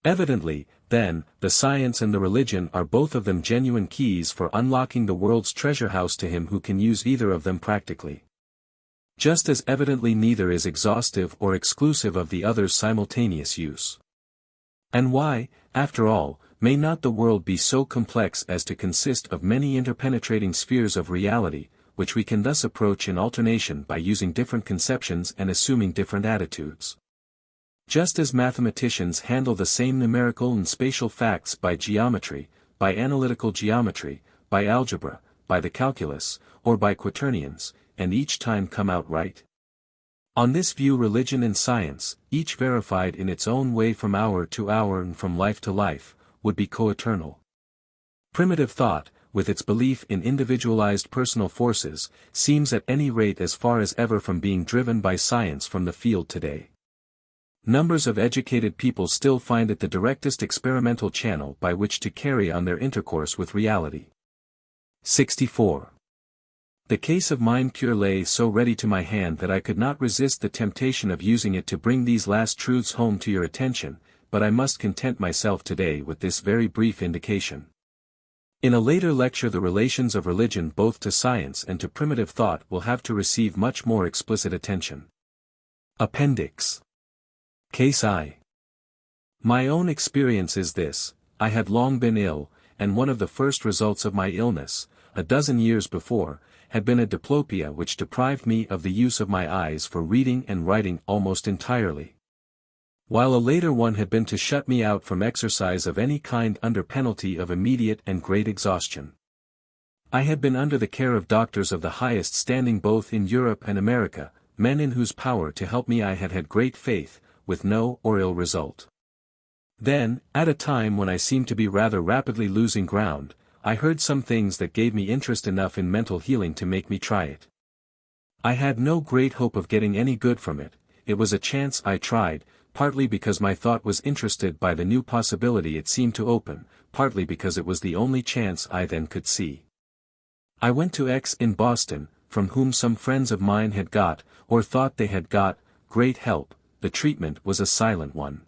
Evidently, then, the science and the religion are both of them genuine keys for unlocking the world's treasure house to him who can use either of them practically. Just as evidently neither is exhaustive or exclusive of the other's simultaneous use. And why, after all, may not the world be so complex as to consist of many interpenetrating spheres of reality, which we can thus approach in alternation by using different conceptions and assuming different attitudes? Just as mathematicians handle the same numerical and spatial facts by geometry, by analytical geometry, by algebra, by the calculus, or by quaternions, and each time come out right. On this view religion and science, each verified in its own way from hour to hour and from life to life, would be coeternal. Primitive thought, with its belief in individualized personal forces, seems at any rate as far as ever from being driven by science from the field today. Numbers of educated people still find it the directest experimental channel by which to carry on their intercourse with reality. 64. The case of mind cure lay so ready to my hand that I could not resist the temptation of using it to bring these last truths home to your attention, but I must content myself today with this very brief indication. In a later lecture the relations of religion both to science and to primitive thought will have to receive much more explicit attention. Appendix. Case I. My own experience is this: I had long been ill, and one of the first results of my illness, a dozen years before, had been a diplopia which deprived me of the use of my eyes for reading and writing almost entirely. While a later one had been to shut me out from exercise of any kind under penalty of immediate and great exhaustion. I had been under the care of doctors of the highest standing both in Europe and America, men in whose power to help me I had had great faith, with no or ill result. Then, at a time when I seemed to be rather rapidly losing ground, I heard some things that gave me interest enough in mental healing to make me try it. I had no great hope of getting any good from it. It was a chance I tried, partly because my thought was interested by the new possibility it seemed to open, partly because it was the only chance I then could see. I went to X in Boston, from whom some friends of mine had got, or thought they had got, great help. The treatment was a silent one.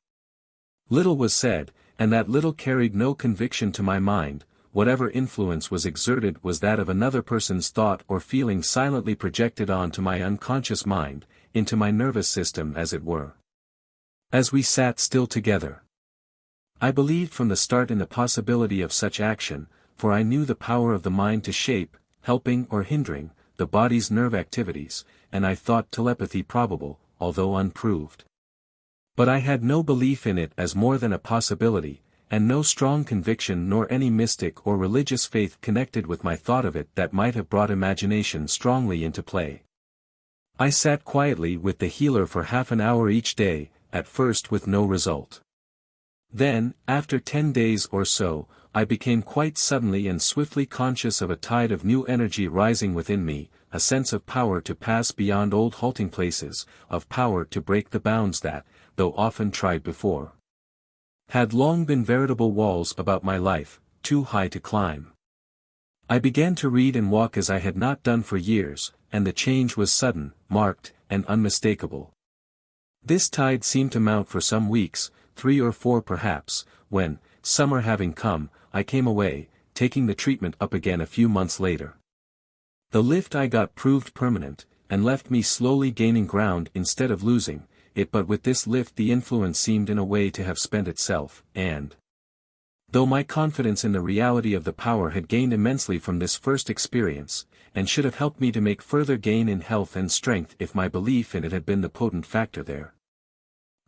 Little was said, and that little carried no conviction to my mind. Whatever influence was exerted was that of another person's thought or feeling silently projected on to my unconscious mind, into my nervous system as it were. As we sat still together, I believed from the start in the possibility of such action, for I knew the power of the mind to shape, helping or hindering, the body's nerve activities, and I thought telepathy probable, although unproved. But I had no belief in it as more than a possibility, and no strong conviction nor any mystic or religious faith connected with my thought of it that might have brought imagination strongly into play. I sat quietly with the healer for half an hour each day, at first with no result. Then, after 10 days or so, I became quite suddenly and swiftly conscious of a tide of new energy rising within me, a sense of power to pass beyond old halting places, of power to break the bounds that, though often tried before, had long been veritable walls about my life, too high to climb. I began to read and walk as I had not done for years, and the change was sudden, marked, and unmistakable. This tide seemed to mount for some weeks, 3 or 4 perhaps, when, summer having come, I came away, taking the treatment up again a few months later. The lift I got proved permanent, and left me slowly gaining ground instead of losing it, but with this lift the influence seemed in a way to have spent itself, and though my confidence in the reality of the power had gained immensely from this first experience, and should have helped me to make further gain in health and strength if my belief in it had been the potent factor there,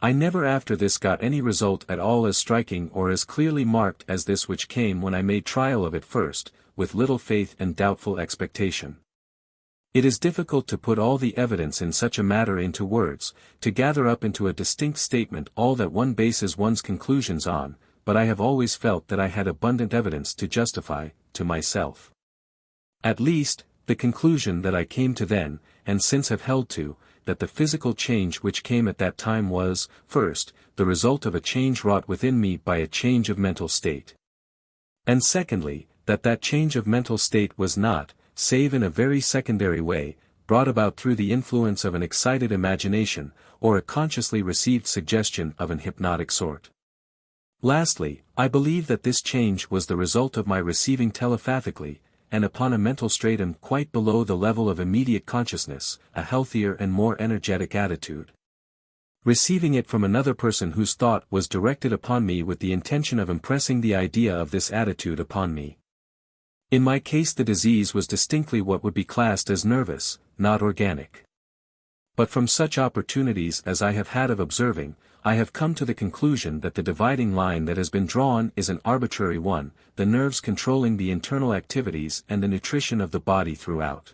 I never after this got any result at all as striking or as clearly marked as this which came when I made trial of it first, with little faith and doubtful expectation. It is difficult to put all the evidence in such a matter into words, to gather up into a distinct statement all that one bases one's conclusions on, but I have always felt that I had abundant evidence to justify, to myself, at least, the conclusion that I came to then, and since have held to, that the physical change which came at that time was, first, the result of a change wrought within me by a change of mental state. And secondly, that change of mental state was not, save in a very secondary way, brought about through the influence of an excited imagination, or a consciously received suggestion of an hypnotic sort. Lastly, I believe that this change was the result of my receiving telepathically, and upon a mental stratum quite below the level of immediate consciousness, a healthier and more energetic attitude. Receiving it from another person whose thought was directed upon me with the intention of impressing the idea of this attitude upon me. In my case the disease was distinctly what would be classed as nervous, not organic. But from such opportunities as I have had of observing, I have come to the conclusion that the dividing line that has been drawn is an arbitrary one, the nerves controlling the internal activities and the nutrition of the body throughout.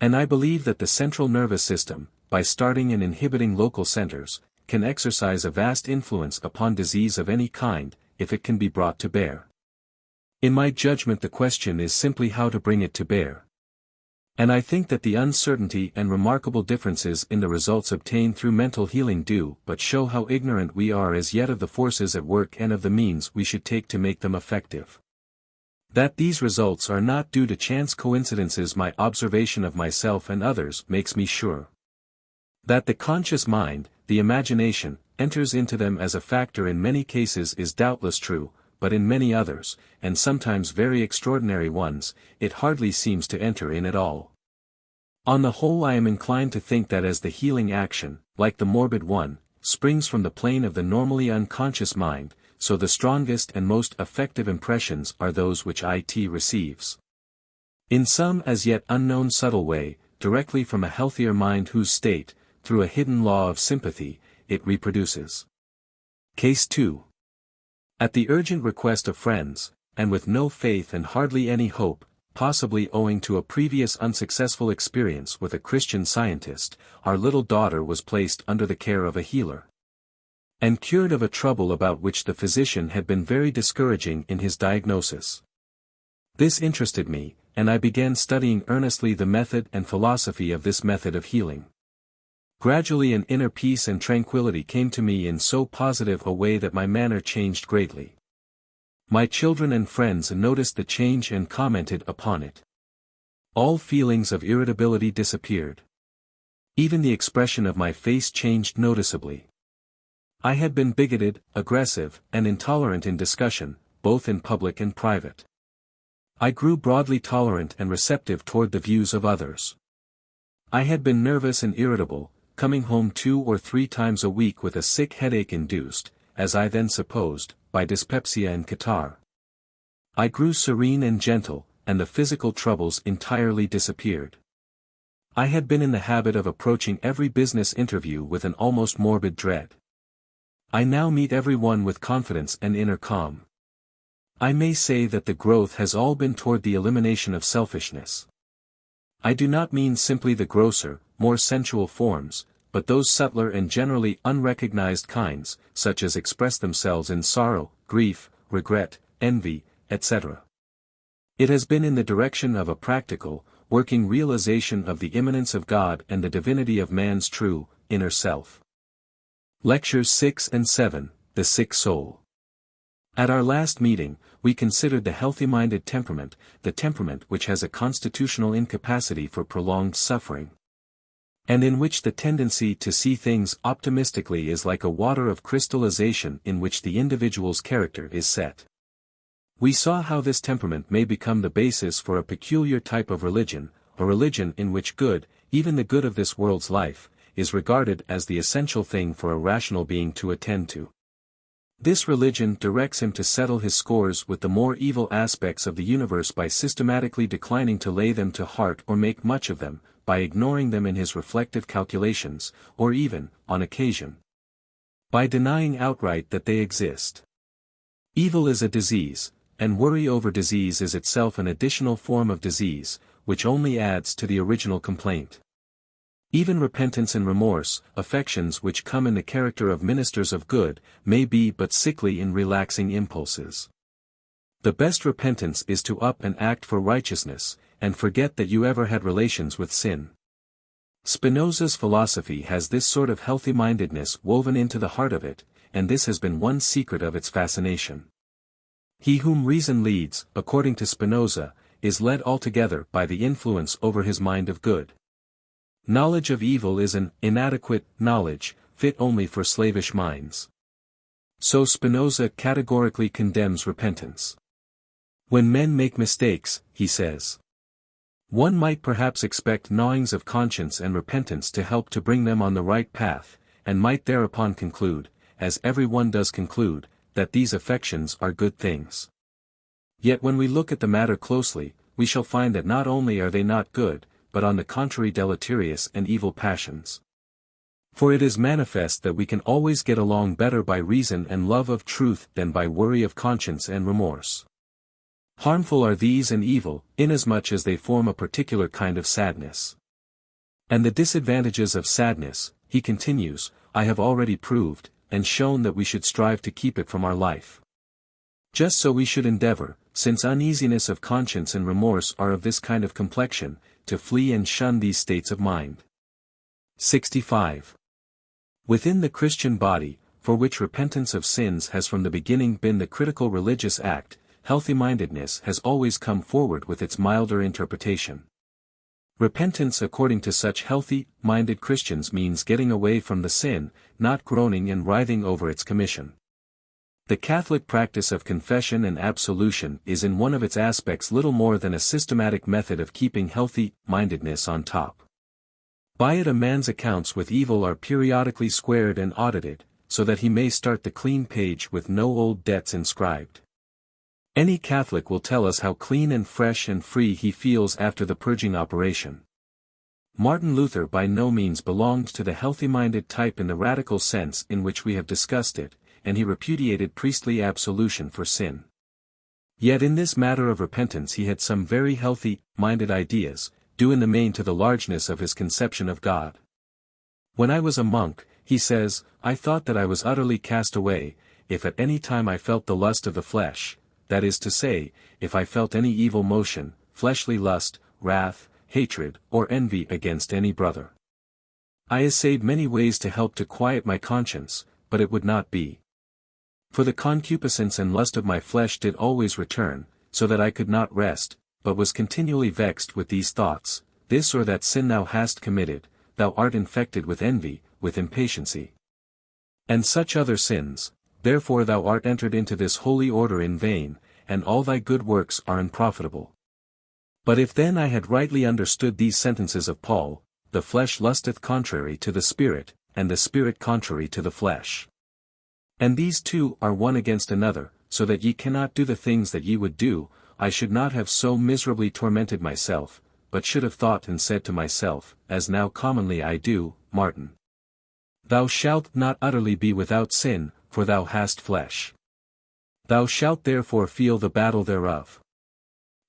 And I believe that the central nervous system, by starting and inhibiting local centers, can exercise a vast influence upon disease of any kind, if it can be brought to bear. In my judgment the question is simply how to bring it to bear. And I think that the uncertainty and remarkable differences in the results obtained through mental healing do but show how ignorant we are as yet of the forces at work and of the means we should take to make them effective. That these results are not due to chance coincidences my observation of myself and others makes me sure. That the conscious mind, the imagination, enters into them as a factor in many cases is doubtless true, but in many others, and sometimes very extraordinary ones, it hardly seems to enter in at all. On the whole I am inclined to think that as the healing action, like the morbid one, springs from the plane of the normally unconscious mind, so the strongest and most effective impressions are those which it receives. In some as yet unknown subtle way, directly from a healthier mind whose state, through a hidden law of sympathy, it reproduces. Case 2. At the urgent request of friends, and with no faith and hardly any hope, possibly owing to a previous unsuccessful experience with a Christian Scientist, our little daughter was placed under the care of a healer, and cured of a trouble about which the physician had been very discouraging in his diagnosis. This interested me, and I began studying earnestly the method and philosophy of this method of healing. Gradually an inner peace and tranquility came to me in so positive a way that my manner changed greatly. My children and friends noticed the change and commented upon it. All feelings of irritability disappeared. Even the expression of my face changed noticeably. I had been bigoted, aggressive, and intolerant in discussion, both in public and private. I grew broadly tolerant and receptive toward the views of others. I had been nervous and irritable, coming home 2 or 3 times a week with a sick headache induced, as I then supposed, by dyspepsia and catarrh. I grew serene and gentle, and the physical troubles entirely disappeared. I had been in the habit of approaching every business interview with an almost morbid dread. I now meet every one with confidence and inner calm. I may say that the growth has all been toward the elimination of selfishness. I do not mean simply the grosser, more sensual forms, but those subtler and generally unrecognized kinds, such as express themselves in sorrow, grief, regret, envy, etc. It has been in the direction of a practical, working realization of the immanence of God and the divinity of man's true, inner self. Lectures 6 and 7, The Sick Soul. At our last meeting, we considered the healthy-minded temperament, the temperament which has a constitutional incapacity for prolonged suffering, and in which the tendency to see things optimistically is like a water of crystallization in which the individual's character is set. We saw how this temperament may become the basis for a peculiar type of religion, a religion in which good, even the good of this world's life, is regarded as the essential thing for a rational being to attend to. This religion directs him to settle his scores with the more evil aspects of the universe by systematically declining to lay them to heart or make much of them, by ignoring them in his reflective calculations, or even, on occasion, by denying outright that they exist. Evil is a disease, and worry over disease is itself an additional form of disease, which only adds to the original complaint. Even repentance and remorse, affections which come in the character of ministers of good, may be but sickly in relaxing impulses. The best repentance is to up and act for righteousness, and forget that you ever had relations with sin. Spinoza's philosophy has this sort of healthy-mindedness woven into the heart of it, and this has been one secret of its fascination. He whom reason leads, according to Spinoza, is led altogether by the influence over his mind of good. Knowledge of evil is an inadequate knowledge, fit only for slavish minds. So Spinoza categorically condemns repentance. When men make mistakes, he says, one might perhaps expect gnawings of conscience and repentance to help to bring them on the right path, and might thereupon conclude, as every one does conclude, that these affections are good things. Yet when we look at the matter closely, we shall find that not only are they not good, but on the contrary deleterious and evil passions. For it is manifest that we can always get along better by reason and love of truth than by worry of conscience and remorse. Harmful are these and evil, inasmuch as they form a particular kind of sadness. And the disadvantages of sadness, he continues, I have already proved, and shown that we should strive to keep it from our life. Just so we should endeavor, since uneasiness of conscience and remorse are of this kind of complexion, to flee and shun these states of mind. 65. Within the Christian body, for which repentance of sins has from the beginning been the critical religious act, healthy-mindedness has always come forward with its milder interpretation. Repentance according to such healthy-minded Christians means getting away from the sin, not groaning and writhing over its commission. The Catholic practice of confession and absolution is in one of its aspects little more than a systematic method of keeping healthy-mindedness on top. By it a man's accounts with evil are periodically squared and audited, so that he may start the clean page with no old debts inscribed. Any Catholic will tell us how clean and fresh and free he feels after the purging operation. Martin Luther by no means belonged to the healthy-minded type in the radical sense in which we have discussed it, and he repudiated priestly absolution for sin. Yet in this matter of repentance he had some very healthy-minded ideas, due in the main to the largeness of his conception of God. When I was a monk, he says, I thought that I was utterly cast away, if at any time I felt the lust of the flesh, that is to say, if I felt any evil motion, fleshly lust, wrath, hatred, or envy against any brother. I essayed many ways to help to quiet my conscience, but it would not be. For the concupiscence and lust of my flesh did always return, so that I could not rest, but was continually vexed with these thoughts, this or that sin thou hast committed, thou art infected with envy, with impatiency, and such other sins, therefore thou art entered into this holy order in vain, and all thy good works are unprofitable. But if then I had rightly understood these sentences of Paul, the flesh lusteth contrary to the Spirit, and the Spirit contrary to the flesh. And these two are one against another, so that ye cannot do the things that ye would do, I should not have so miserably tormented myself, but should have thought and said to myself, as now commonly I do, Martin, thou shalt not utterly be without sin, for thou hast flesh. Thou shalt therefore feel the battle thereof.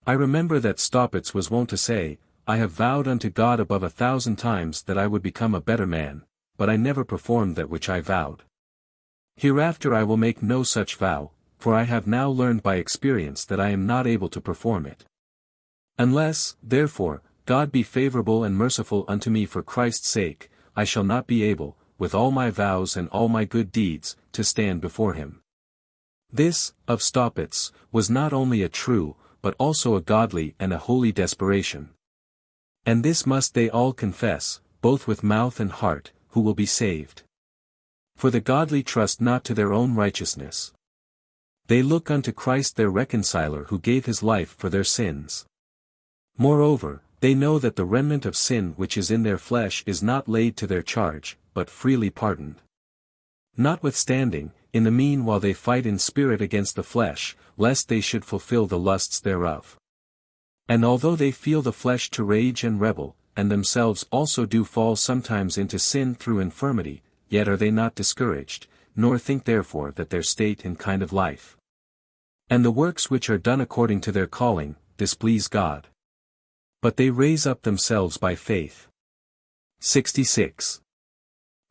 I remember that Staupitz was wont to say, I have vowed unto God above 1,000 times that I would become a better man, but I never performed that which I vowed. Hereafter I will make no such vow, for I have now learned by experience that I am not able to perform it. Unless, therefore, God be favorable and merciful unto me for Christ's sake, I shall not be able, with all my vows and all my good deeds, to stand before him. This, of Staupitz, was not only a true, but also a godly and a holy desperation. And this must they all confess, both with mouth and heart, who will be saved. For the godly trust not to their own righteousness. They look unto Christ their reconciler who gave his life for their sins. Moreover, they know that the remnant of sin which is in their flesh is not laid to their charge, but freely pardoned. Notwithstanding, in the meanwhile they fight in spirit against the flesh, lest they should fulfill the lusts thereof. And although they feel the flesh to rage and rebel, and themselves also do fall sometimes into sin through infirmity, yet are they not discouraged, nor think therefore that their state and kind of life, and the works which are done according to their calling, displease God. But they raise up themselves by faith. 66.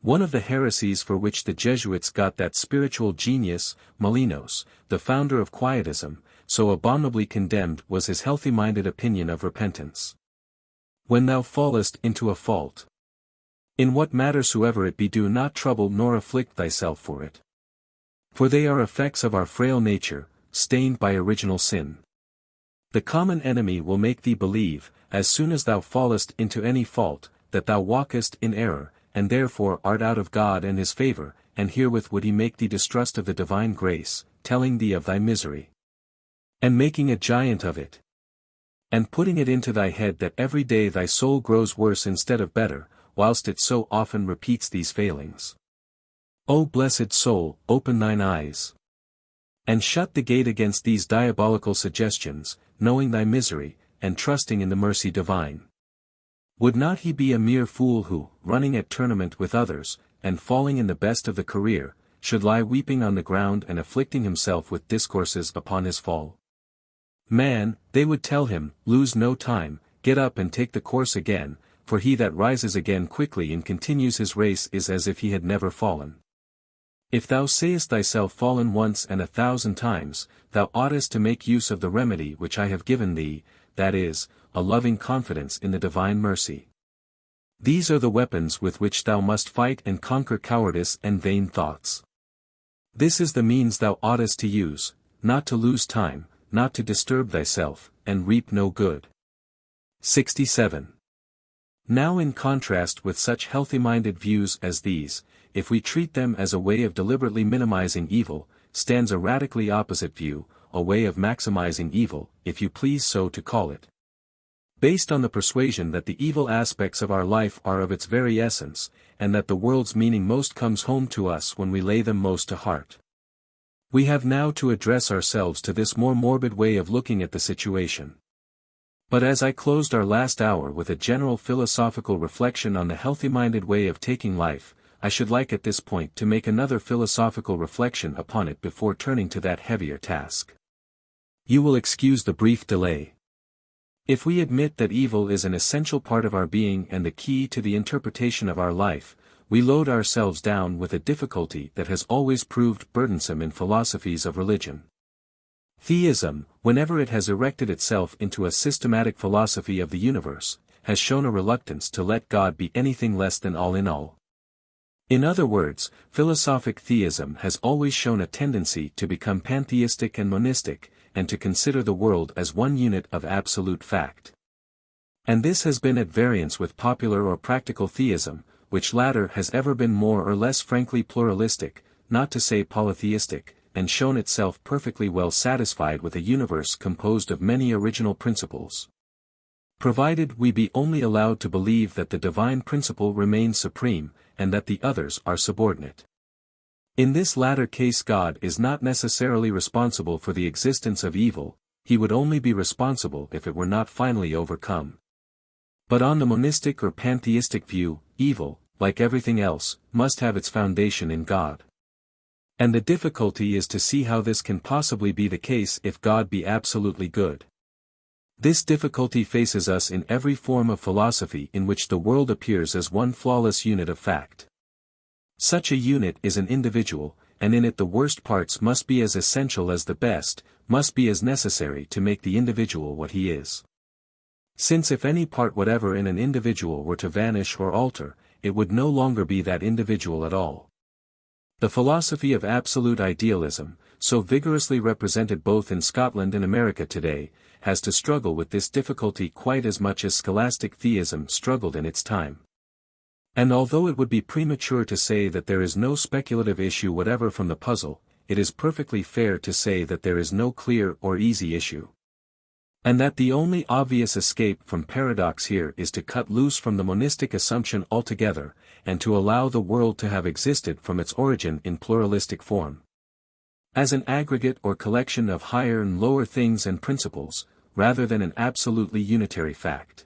One of the heresies for which the Jesuits got that spiritual genius, Molinos, the founder of Quietism, so abominably condemned was his healthy-minded opinion of repentance. When thou fallest into a fault, in what matter soever it be, do not trouble nor afflict thyself for it. For they are effects of our frail nature, stained by original sin. The common enemy will make thee believe, as soon as thou fallest into any fault, that thou walkest in error, and therefore art out of God and his favor, and herewith would he make thee distrust of the divine grace, telling thee of thy misery, and making a giant of it, and putting it into thy head that every day thy soul grows worse instead of better, whilst it so often repeats these failings. O blessed soul, open thine eyes, and shut the gate against these diabolical suggestions, knowing thy misery, and trusting in the mercy divine. Would not he be a mere fool who, running at tournament with others, and falling in the best of the career, should lie weeping on the ground and afflicting himself with discourses upon his fall? Man, they would tell him, lose no time, get up and take the course again, for he that rises again quickly and continues his race is as if he had never fallen. If thou sayest thyself fallen once and 1,000 times, thou oughtest to make use of the remedy which I have given thee, that is, a loving confidence in the divine mercy. These are the weapons with which thou must fight and conquer cowardice and vain thoughts. This is the means thou oughtest to use, not to lose time, not to disturb thyself, and reap no good. 67. Now in contrast with such healthy-minded views as these, if we treat them as a way of deliberately minimizing evil, stands a radically opposite view, a way of maximizing evil, if you please so to call it. Based on the persuasion that the evil aspects of our life are of its very essence, and that the world's meaning most comes home to us when we lay them most to heart. We have now to address ourselves to this more morbid way of looking at the situation. But as I closed our last hour with a general philosophical reflection on the healthy-minded way of taking life, I should like at this point to make another philosophical reflection upon it before turning to that heavier task. You will excuse the brief delay. If we admit that evil is an essential part of our being and the key to the interpretation of our life, we load ourselves down with a difficulty that has always proved burdensome in philosophies of religion. Theism, whenever it has erected itself into a systematic philosophy of the universe, has shown a reluctance to let God be anything less than all in all. In other words, philosophic theism has always shown a tendency to become pantheistic and monistic, and to consider the world as one unit of absolute fact. And this has been at variance with popular or practical theism, which latter has ever been more or less frankly pluralistic, not to say polytheistic, and shown itself perfectly well satisfied with a universe composed of many original principles. Provided we be only allowed to believe that the divine principle remains supreme, and that the others are subordinate. In this latter case God is not necessarily responsible for the existence of evil, he would only be responsible if it were not finally overcome. But on the monistic or pantheistic view, evil, like everything else, must have its foundation in God. And the difficulty is to see how this can possibly be the case if God be absolutely good. This difficulty faces us in every form of philosophy in which the world appears as one flawless unit of fact. Such a unit is an individual, and in it the worst parts must be as essential as the best, must be as necessary to make the individual what he is. Since if any part whatever in an individual were to vanish or alter, it would no longer be that individual at all. The philosophy of absolute idealism, so vigorously represented both in Scotland and America today, has to struggle with this difficulty quite as much as scholastic theism struggled in its time. And although it would be premature to say that there is no speculative issue whatever from the puzzle, it is perfectly fair to say that there is no clear or easy issue. And that the only obvious escape from paradox here is to cut loose from the monistic assumption altogether, and to allow the world to have existed from its origin in pluralistic form. As an aggregate or collection of higher and lower things and principles, rather than an absolutely unitary fact.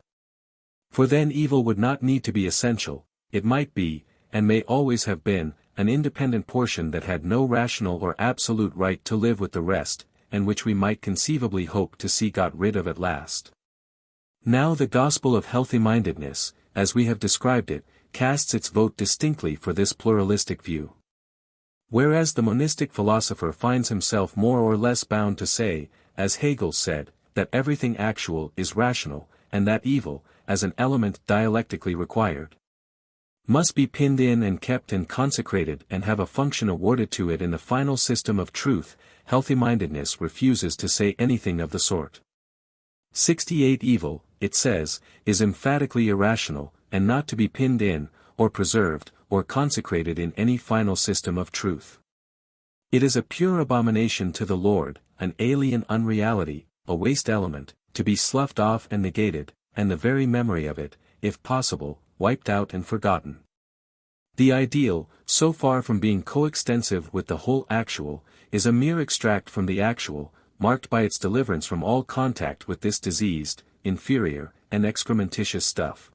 For then evil would not need to be essential, it might be, and may always have been, an independent portion that had no rational or absolute right to live with the rest, and which we might conceivably hope to see got rid of at last. Now the gospel of healthy-mindedness, as we have described it, casts its vote distinctly for this pluralistic view. Whereas the monistic philosopher finds himself more or less bound to say, as Hegel said, that everything actual is rational, and that evil, as an element dialectically required, must be pinned in and kept and consecrated and have a function awarded to it in the final system of truth, healthy-mindedness refuses to say anything of the sort. 68 Evil, it says, is emphatically irrational, and not to be pinned in, or preserved, or consecrated in any final system of truth. It is a pure abomination to the Lord, an alien unreality, a waste element, to be sloughed off and negated, and the very memory of it, if possible, wiped out and forgotten. The ideal, so far from being coextensive with the whole actual, is a mere extract from the actual, marked by its deliverance from all contact with this diseased, inferior, and excrementitious stuff.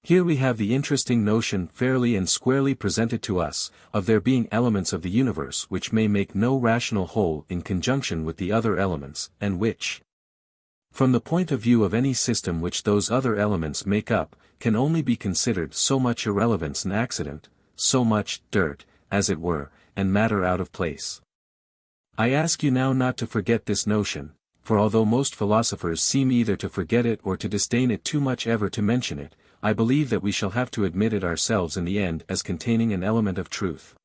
Here we have the interesting notion fairly and squarely presented to us, of there being elements of the universe which may make no rational whole in conjunction with the other elements, and which, from the point of view of any system which those other elements make up, can only be considered so much irrelevance and accident, so much dirt, as it were, and matter out of place. I ask you now not to forget this notion, for although most philosophers seem either to forget it or to disdain it too much ever to mention it, I believe that we shall have to admit it ourselves in the end as containing an element of truth.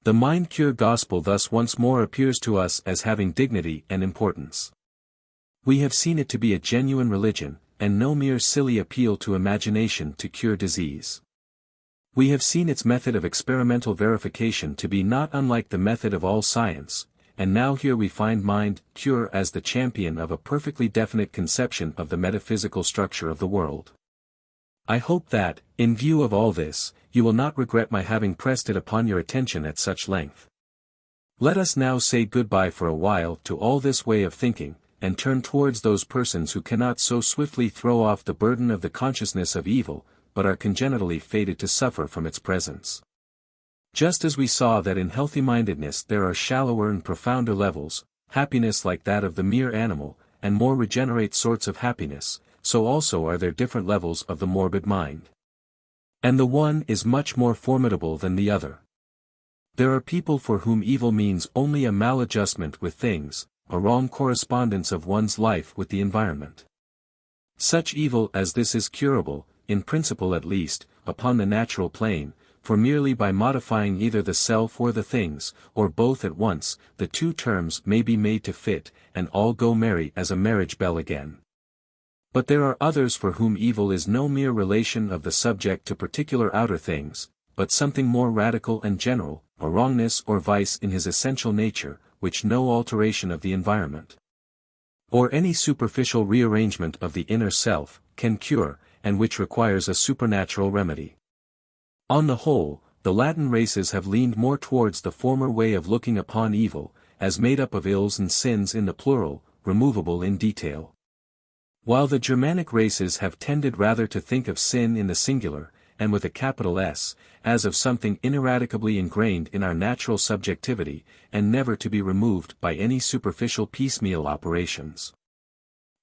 The mind-cure gospel thus once more appears to us as having dignity and importance. We have seen it to be a genuine religion, and no mere silly appeal to imagination to cure disease. We have seen its method of experimental verification to be not unlike the method of all science, and now here we find mind-cure as the champion of a perfectly definite conception of the metaphysical structure of the world. I hope that, in view of all this, you will not regret my having pressed it upon your attention at such length. Let us now say goodbye for a while to all this way of thinking, and turn towards those persons who cannot so swiftly throw off the burden of the consciousness of evil, but are congenitally fated to suffer from its presence. Just as we saw that in healthy-mindedness there are shallower and profounder levels, happiness like that of the mere animal, and more regenerate sorts of happiness, so also are there different levels of the morbid mind. And the one is much more formidable than the other. There are people for whom evil means only a maladjustment with things, a wrong correspondence of one's life with the environment. Such evil as this is curable, in principle at least, upon the natural plane, for merely by modifying either the self or the things, or both at once, the two terms may be made to fit, and all go merry as a marriage bell again. But there are others for whom evil is no mere relation of the subject to particular outer things, but something more radical and general, a wrongness or vice in his essential nature, which no alteration of the environment, or any superficial rearrangement of the inner self, can cure, and which requires a supernatural remedy. On the whole, the Latin races have leaned more towards the former way of looking upon evil, as made up of ills and sins in the plural, removable in detail. While the Germanic races have tended rather to think of sin in the singular, and with a capital S, as of something ineradicably ingrained in our natural subjectivity, and never to be removed by any superficial piecemeal operations.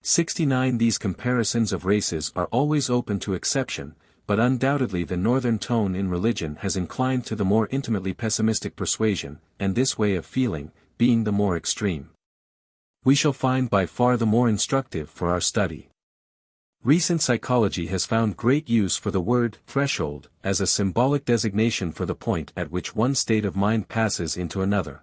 69 These comparisons of races are always open to exception, but undoubtedly the northern tone in religion has inclined to the more intimately pessimistic persuasion, and this way of feeling, being the more extreme, we shall find by far the more instructive for our study. Recent psychology has found great use for the word threshold as a symbolic designation for the point at which one state of mind passes into another.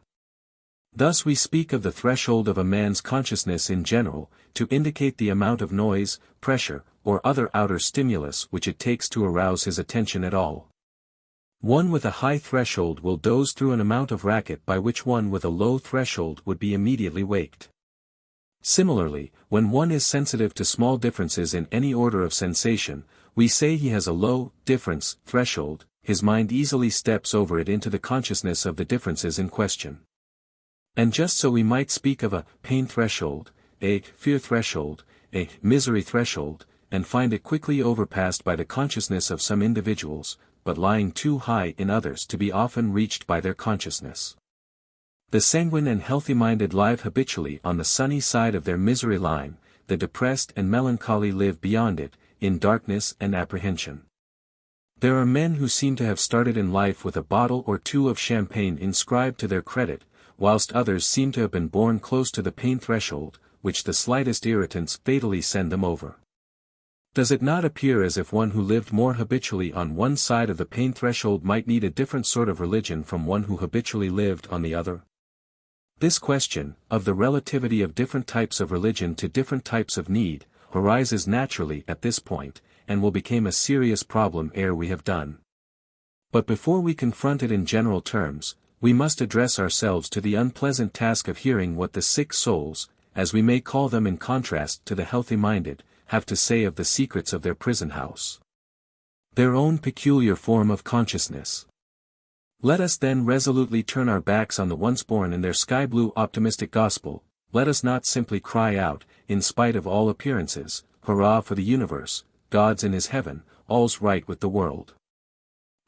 Thus we speak of the threshold of a man's consciousness in general, to indicate the amount of noise, pressure, or other outer stimulus which it takes to arouse his attention at all. One with a high threshold will doze through an amount of racket by which one with a low threshold would be immediately waked. Similarly, when one is sensitive to small differences in any order of sensation, we say he has a low difference threshold, his mind easily steps over it into the consciousness of the differences in question. And just so we might speak of a pain threshold, a fear threshold, a misery threshold, and find it quickly overpassed by the consciousness of some individuals, but lying too high in others to be often reached by their consciousness. The sanguine and healthy-minded live habitually on the sunny side of their misery line, the depressed and melancholy live beyond it, in darkness and apprehension. There are men who seem to have started in life with a bottle or two of champagne inscribed to their credit, whilst others seem to have been born close to the pain threshold, which the slightest irritants fatally send them over. Does it not appear as if one who lived more habitually on one side of the pain threshold might need a different sort of religion from one who habitually lived on the other? This question, of the relativity of different types of religion to different types of need, arises naturally at this point, and will become a serious problem ere we have done. But before we confront it in general terms, we must address ourselves to the unpleasant task of hearing what the sick souls, as we may call them in contrast to the healthy-minded, have to say of the secrets of their prison house. Their own peculiar form of consciousness. Let us then resolutely turn our backs on the once-born and their sky-blue optimistic gospel. Let us not simply cry out, in spite of all appearances, hurrah for the universe, God's in his heaven, all's right with the world.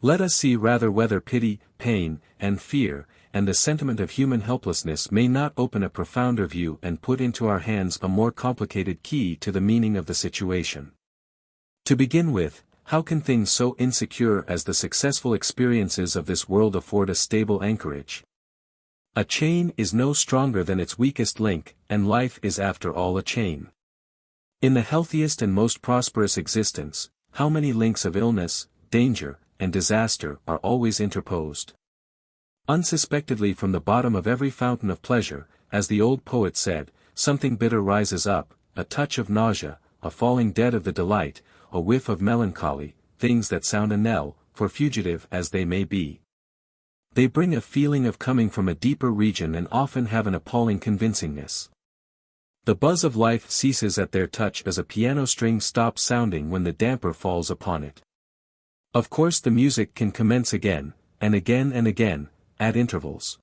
Let us see rather whether pity, pain, and fear, and the sentiment of human helplessness may not open a profounder view and put into our hands a more complicated key to the meaning of the situation. To begin with, how can things so insecure as the successful experiences of this world afford a stable anchorage? A chain is no stronger than its weakest link, and life is after all a chain. In the healthiest and most prosperous existence, how many links of illness, danger, and disaster are always interposed? Unsuspectedly from the bottom of every fountain of pleasure, as the old poet said, something bitter rises up, a touch of nausea, a falling dead of the delight, a whiff of melancholy, things that sound a knell, for fugitive as they may be. They bring a feeling of coming from a deeper region and often have an appalling convincingness. The buzz of life ceases at their touch as a piano string stops sounding when the damper falls upon it. Of course the music can commence again, and again, at intervals.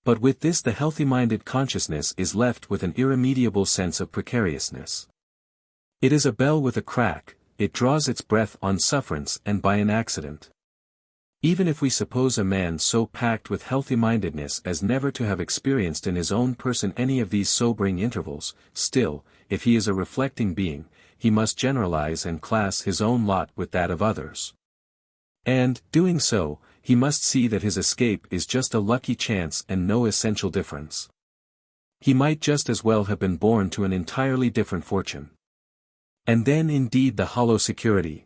But with this the healthy-minded consciousness is left with an irremediable sense of precariousness. It is a bell with a crack, it draws its breath on sufferance and by an accident. Even if we suppose a man so packed with healthy-mindedness as never to have experienced in his own person any of these sobering intervals, still, if he is a reflecting being, he must generalize and class his own lot with that of others. And, doing so, he must see that his escape is just a lucky chance and no essential difference. He might just as well have been born to an entirely different fortune. And then indeed the hollow security.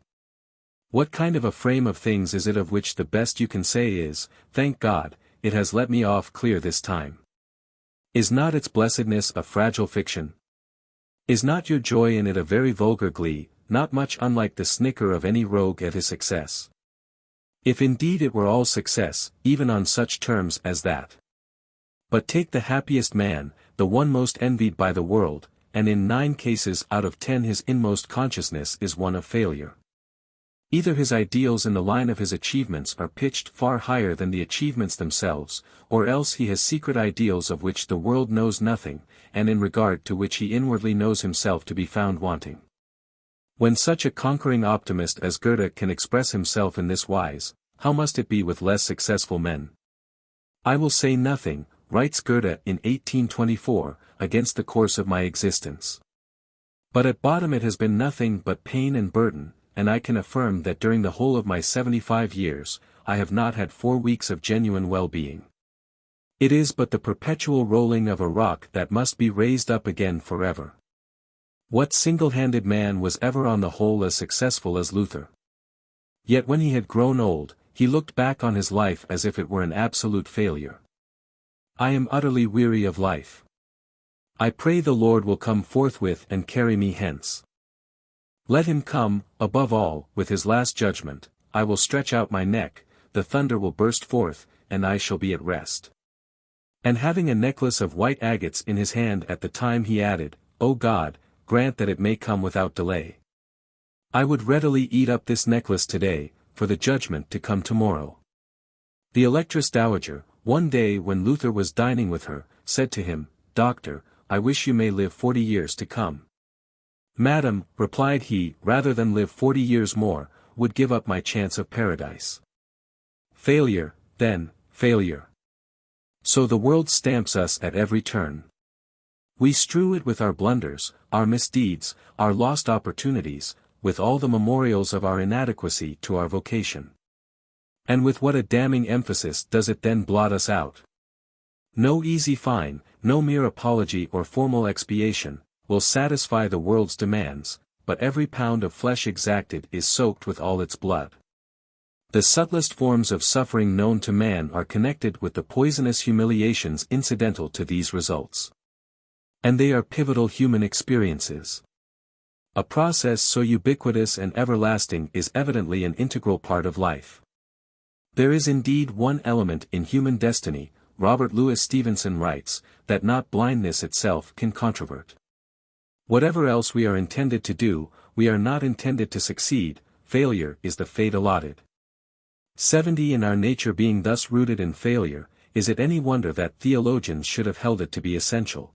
What kind of a frame of things is it of which the best you can say is, "Thank God, it has let me off clear this time"? Is not its blessedness a fragile fiction? Is not your joy in it a very vulgar glee, not much unlike the snicker of any rogue at his success? If indeed it were all success, even on such terms as that. But take the happiest man, the one most envied by the world, and in 9 cases out of 10 his inmost consciousness is one of failure. Either his ideals in the line of his achievements are pitched far higher than the achievements themselves, or else he has secret ideals of which the world knows nothing, and in regard to which he inwardly knows himself to be found wanting. When such a conquering optimist as Goethe can express himself in this wise, how must it be with less successful men? "I will say nothing," writes Goethe in 1824, "against the course of my existence. But at bottom it has been nothing but pain and burden, and I can affirm that during the whole of my 75 years, I have not had 4 weeks of genuine well-being. It is but the perpetual rolling of a rock that must be raised up again forever." What single-handed man was ever on the whole as successful as Luther? Yet when he had grown old, he looked back on his life as if it were an absolute failure. "I am utterly weary of life. I pray the Lord will come forthwith and carry me hence. Let him come, above all, with his last judgment. I will stretch out my neck, the thunder will burst forth, and I shall be at rest." And having a necklace of white agates in his hand at the time he added, "O God, grant that it may come without delay. I would readily eat up this necklace today, for the judgment to come tomorrow." The Electress Dowager, one day when Luther was dining with her, said to him, "Doctor, I wish you may live 40 years to come." "Madam," replied he, "rather than live 40 years more, would give up my chance of paradise." Failure, then, failure. So the world stamps us at every turn. We strew it with our blunders, our misdeeds, our lost opportunities, with all the memorials of our inadequacy to our vocation. And with what a damning emphasis does it then blot us out! No easy fine, no mere apology or formal expiation, will satisfy the world's demands, but every pound of flesh exacted is soaked with all its blood. The subtlest forms of suffering known to man are connected with the poisonous humiliations incidental to these results. And they are pivotal human experiences. A process so ubiquitous and everlasting is evidently an integral part of life. There is indeed one element in human destiny, Robert Louis Stevenson writes, that not blindness itself can controvert. Whatever else we are intended to do, we are not intended to succeed, failure is the fate allotted. 70 in our nature being thus rooted in failure, is it any wonder that theologians should have held it to be essential?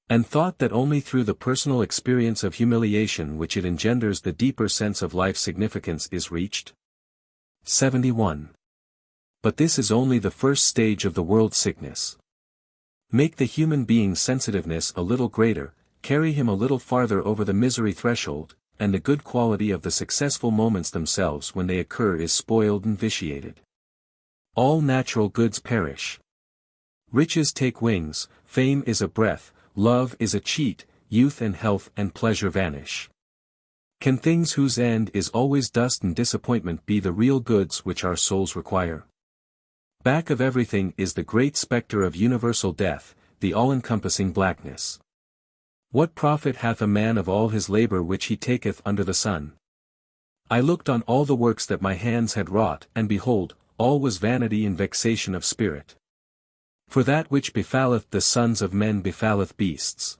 And thought that only through the personal experience of humiliation which it engenders the deeper sense of life's significance is reached? 71. But this is only the first stage of the world sickness. Make the human being's sensitiveness a little greater, carry him a little farther over the misery threshold, and the good quality of the successful moments themselves when they occur is spoiled and vitiated. All natural goods perish. Riches take wings, fame is a breath, love is a cheat, youth and health and pleasure vanish. Can things whose end is always dust and disappointment be the real goods which our souls require? Back of everything is the great spectre of universal death, the all-encompassing blackness. What profit hath a man of all his labor which he taketh under the sun? I looked on all the works that my hands had wrought, and behold, all was vanity and vexation of spirit. For that which befalleth the sons of men befalleth beasts.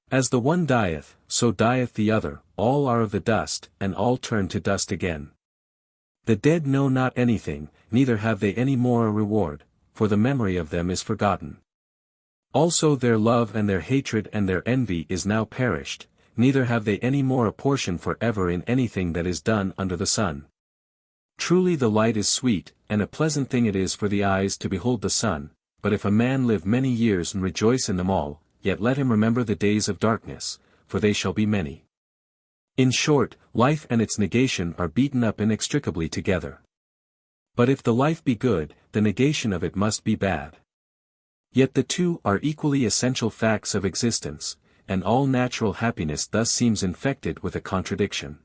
As the one dieth, so dieth the other, all are of the dust, and all turn to dust again. The dead know not anything, neither have they any more a reward, for the memory of them is forgotten. Also their love and their hatred and their envy is now perished, neither have they any more a portion for ever in anything that is done under the sun. Truly the light is sweet, and a pleasant thing it is for the eyes to behold the sun, but if a man live many years and rejoice in them all, yet let him remember the days of darkness, for they shall be many. In short, life and its negation are beaten up inextricably together. But if the life be good, the negation of it must be bad. Yet the two are equally essential facts of existence, and all natural happiness thus seems infected with a contradiction.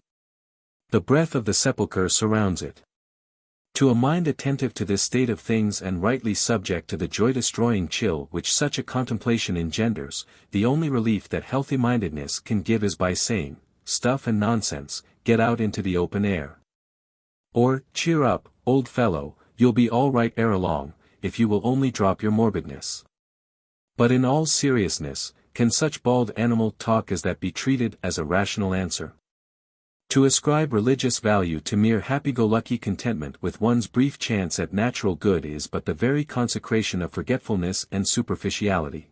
The breath of the sepulchre surrounds it. To a mind attentive to this state of things and rightly subject to the joy-destroying chill which such a contemplation engenders, the only relief that healthy-mindedness can give is by saying, "Stuff and nonsense, get out into the open air." Or, "Cheer up, old fellow, you'll be all right ere long, if you will only drop your morbidness." But in all seriousness, can such bald animal talk as that be treated as a rational answer? To ascribe religious value to mere happy-go-lucky contentment with one's brief chance at natural good is but the very consecration of forgetfulness and superficiality.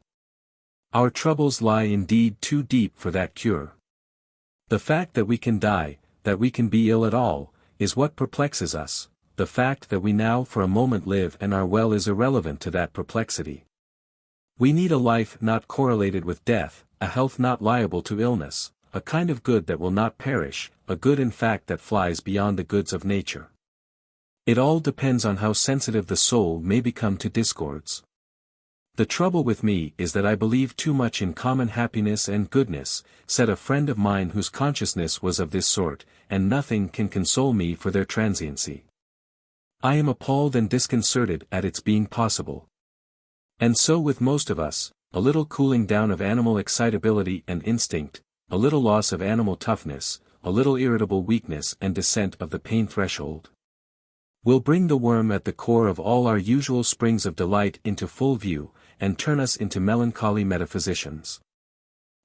Our troubles lie indeed too deep for that cure. The fact that we can die, that we can be ill at all, is what perplexes us. The fact that we now for a moment live and are well is irrelevant to that perplexity. We need a life not correlated with death, a health not liable to illness, a kind of good that will not perish, a good in fact that flies beyond the goods of nature. It all depends on how sensitive the soul may become to discords. The trouble with me is that I believe too much in common happiness and goodness, said a friend of mine whose consciousness was of this sort, and nothing can console me for their transiency. I am appalled and disconcerted at its being possible. And so with most of us, a little cooling down of animal excitability and instinct, a little loss of animal toughness, a little irritable weakness and descent of the pain threshold, will bring the worm at the core of all our usual springs of delight into full view, and turn us into melancholy metaphysicians.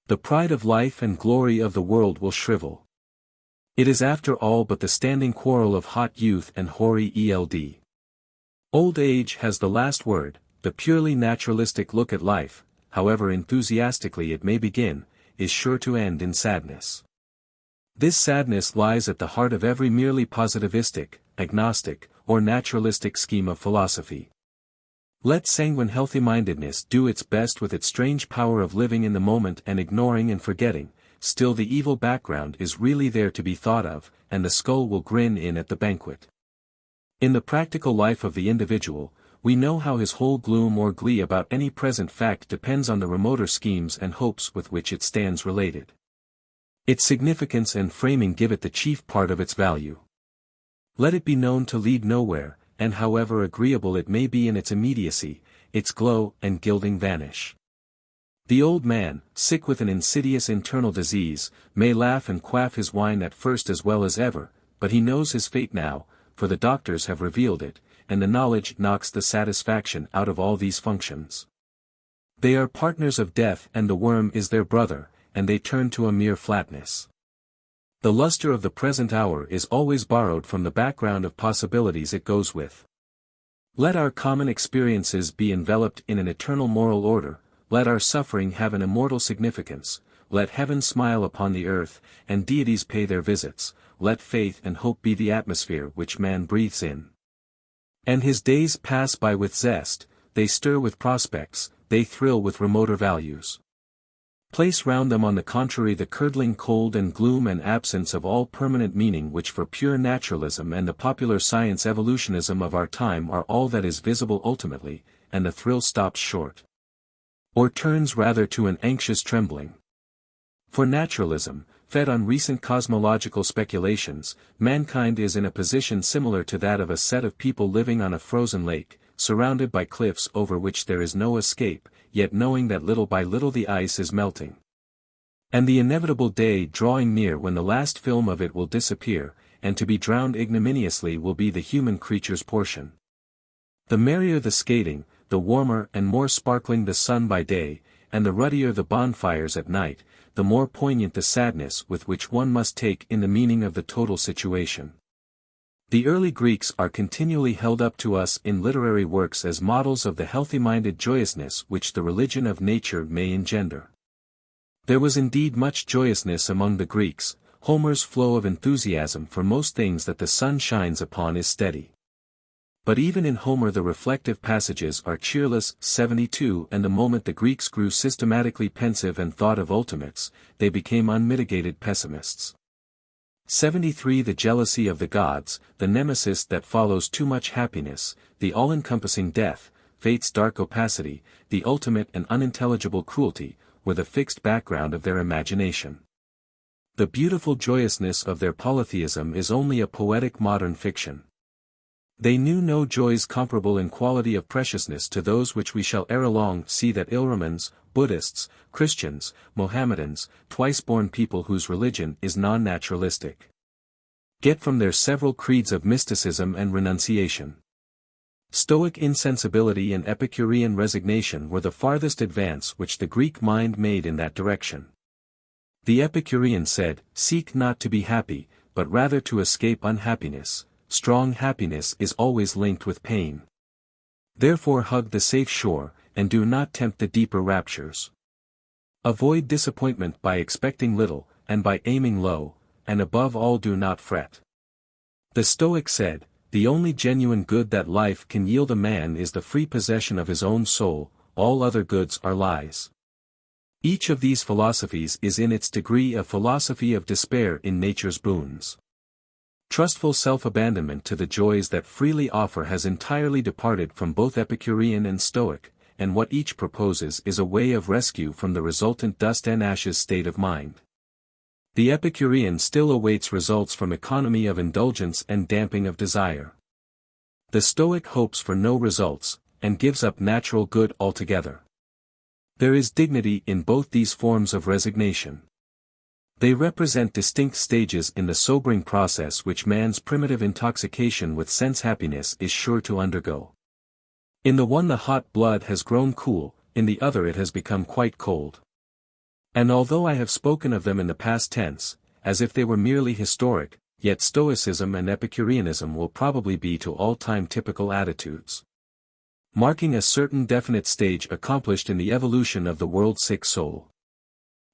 The pride of life and glory of the world will shrivel. It is after all but the standing quarrel of hot youth and hoary eld. Old age has the last word. The purely naturalistic look at life, however enthusiastically it may begin, is sure to end in sadness. This sadness lies at the heart of every merely positivistic, agnostic, or naturalistic scheme of philosophy. Let sanguine healthy-mindedness do its best with its strange power of living in the moment and ignoring and forgetting, still the evil background is really there to be thought of, and the skull will grin in at the banquet. In the practical life of the individual, we know how his whole gloom or glee about any present fact depends on the remoter schemes and hopes with which it stands related. Its significance and framing give it the chief part of its value. Let it be known to lead nowhere, and however agreeable it may be in its immediacy, its glow and gilding vanish. The old man, sick with an insidious internal disease, may laugh and quaff his wine at first as well as ever, but he knows his fate now, for the doctors have revealed it, and the knowledge knocks the satisfaction out of all these functions. They are partners of death and the worm is their brother, and they turn to a mere flatness. The luster of the present hour is always borrowed from the background of possibilities it goes with. Let our common experiences be enveloped in an eternal moral order, let our suffering have an immortal significance, let heaven smile upon the earth, and deities pay their visits, let faith and hope be the atmosphere which man breathes in. And his days pass by with zest, they stir with prospects, they thrill with remoter values. Place round them on the contrary the curdling cold and gloom and absence of all permanent meaning which for pure naturalism and the popular science evolutionism of our time are all that is visible ultimately, and the thrill stops short. Or turns rather to an anxious trembling. For naturalism, fed on recent cosmological speculations, mankind is in a position similar to that of a set of people living on a frozen lake, surrounded by cliffs over which there is no escape, yet knowing that little by little the ice is melting. And the inevitable day drawing near when the last film of it will disappear, and to be drowned ignominiously will be the human creature's portion. The merrier the skating, the warmer and more sparkling the sun by day, and the ruddier the bonfires at night, the more poignant the sadness with which one must take in the meaning of the total situation. The early Greeks are continually held up to us in literary works as models of the healthy-minded joyousness which the religion of nature may engender. There was indeed much joyousness among the Greeks. Homer's flow of enthusiasm for most things that the sun shines upon is steady. But even in Homer the reflective passages are cheerless. 72 And the moment the Greeks grew systematically pensive and thought of ultimates, they became unmitigated pessimists. 73 The jealousy of the gods, the nemesis that follows too much happiness, the all-encompassing death, fate's dark opacity, the ultimate and unintelligible cruelty, were the fixed background of their imagination. The beautiful joyousness of their polytheism is only a poetic modern fiction. They knew no joys comparable in quality of preciousness to those which we shall ere long see that Ilramans, Buddhists, Christians, Mohammedans, twice-born people whose religion is non-naturalistic, get from their several creeds of mysticism and renunciation. Stoic insensibility and Epicurean resignation were the farthest advance which the Greek mind made in that direction. The Epicurean said, "Seek not to be happy, but rather to escape unhappiness. Strong happiness is always linked with pain. Therefore hug the safe shore, and do not tempt the deeper raptures. Avoid disappointment by expecting little, and by aiming low, and above all do not fret." The Stoic said, "The only genuine good that life can yield a man is the free possession of his own soul, all other goods are lies." Each of these philosophies is in its degree a philosophy of despair in nature's boons. Trustful self-abandonment to the joys that freely offer has entirely departed from both Epicurean and Stoic, and what each proposes is a way of rescue from the resultant dust and ashes state of mind. The Epicurean still awaits results from economy of indulgence and damping of desire. The Stoic hopes for no results, and gives up natural good altogether. There is dignity in both these forms of resignation. They represent distinct stages in the sobering process which man's primitive intoxication with sense happiness is sure to undergo. In the one the hot blood has grown cool, in the other it has become quite cold. And although I have spoken of them in the past tense, as if they were merely historic, yet Stoicism and Epicureanism will probably be to all time typical attitudes, marking a certain definite stage accomplished in the evolution of the world's sick soul.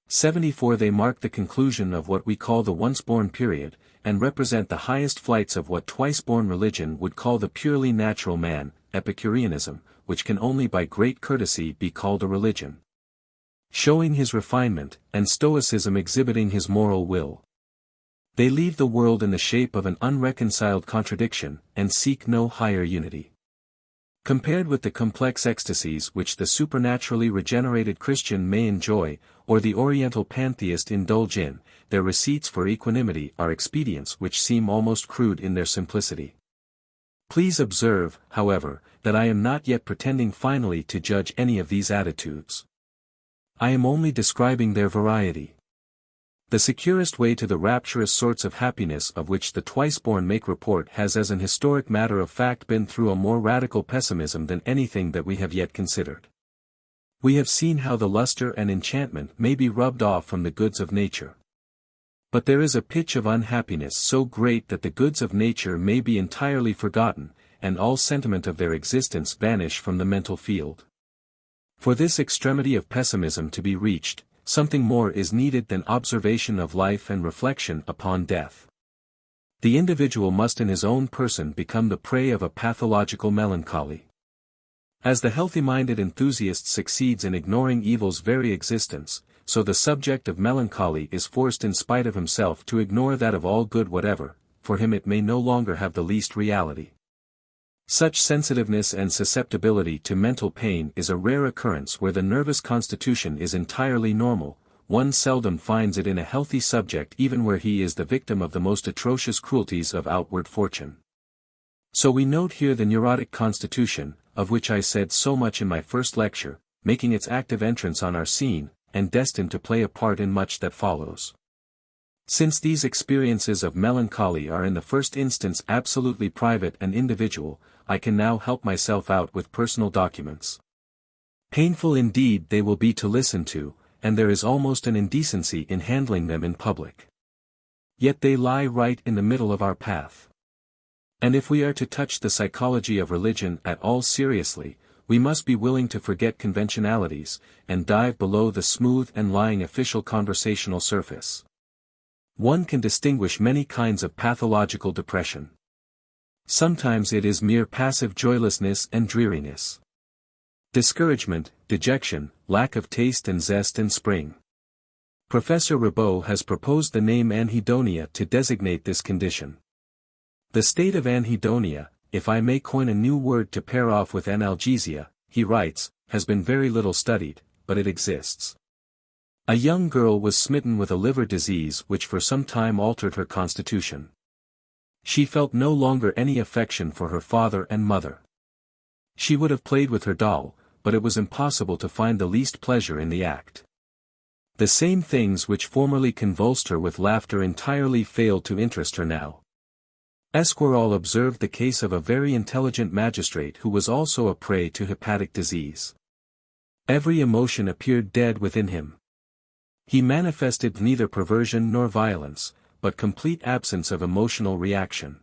74 They mark the conclusion of what we call the once-born period, and represent the highest flights of what twice-born religion would call the purely natural man, Epicureanism, which can only by great courtesy be called a religion, showing his refinement, and Stoicism exhibiting his moral will. They leave the world in the shape of an unreconciled contradiction, and seek no higher unity. Compared with the complex ecstasies which the supernaturally regenerated Christian may enjoy, or the Oriental pantheist indulge in, their receipts for equanimity are expedients which seem almost crude in their simplicity. Please observe, however, that I am not yet pretending finally to judge any of these attitudes. I am only describing their variety. The securest way to the rapturous sorts of happiness of which the twice-born make report has as an historic matter of fact been through a more radical pessimism than anything that we have yet considered. We have seen how the luster and enchantment may be rubbed off from the goods of nature. But there is a pitch of unhappiness so great that the goods of nature may be entirely forgotten, and all sentiment of their existence vanish from the mental field. For this extremity of pessimism to be reached, something more is needed than observation of life and reflection upon death. The individual must in his own person become the prey of a pathological melancholy. As the healthy-minded enthusiast succeeds in ignoring evil's very existence, so the subject of melancholy is forced in spite of himself to ignore that of all good whatever, for him it may no longer have the least reality. Such sensitiveness and susceptibility to mental pain is a rare occurrence where the nervous constitution is entirely normal. One seldom finds it in a healthy subject even where he is the victim of the most atrocious cruelties of outward fortune. So we note here the neurotic constitution, of which I said so much in my first lecture, making its active entrance on our scene, and destined to play a part in much that follows. Since these experiences of melancholy are in the first instance absolutely private and individual, I can now help myself out with personal documents. Painful indeed they will be to listen to, and there is almost an indecency in handling them in public. Yet they lie right in the middle of our path. And if we are to touch the psychology of religion at all seriously, we must be willing to forget conventionalities, and dive below the smooth and lying official conversational surface. One can distinguish many kinds of pathological depression. Sometimes it is mere passive joylessness and dreariness. Discouragement, dejection, lack of taste and zest in spring. Professor Ribot has proposed the name anhedonia to designate this condition. The state of anhedonia, if I may coin a new word to pair off with analgesia, he writes, has been very little studied, but it exists. A young girl was smitten with a liver disease which for some time altered her constitution. She felt no longer any affection for her father and mother. She would have played with her doll, but it was impossible to find the least pleasure in the act. The same things which formerly convulsed her with laughter entirely failed to interest her now. Esquirol observed the case of a very intelligent magistrate who was also a prey to hepatic disease. Every emotion appeared dead within him. He manifested neither perversion nor violence, but complete absence of emotional reaction.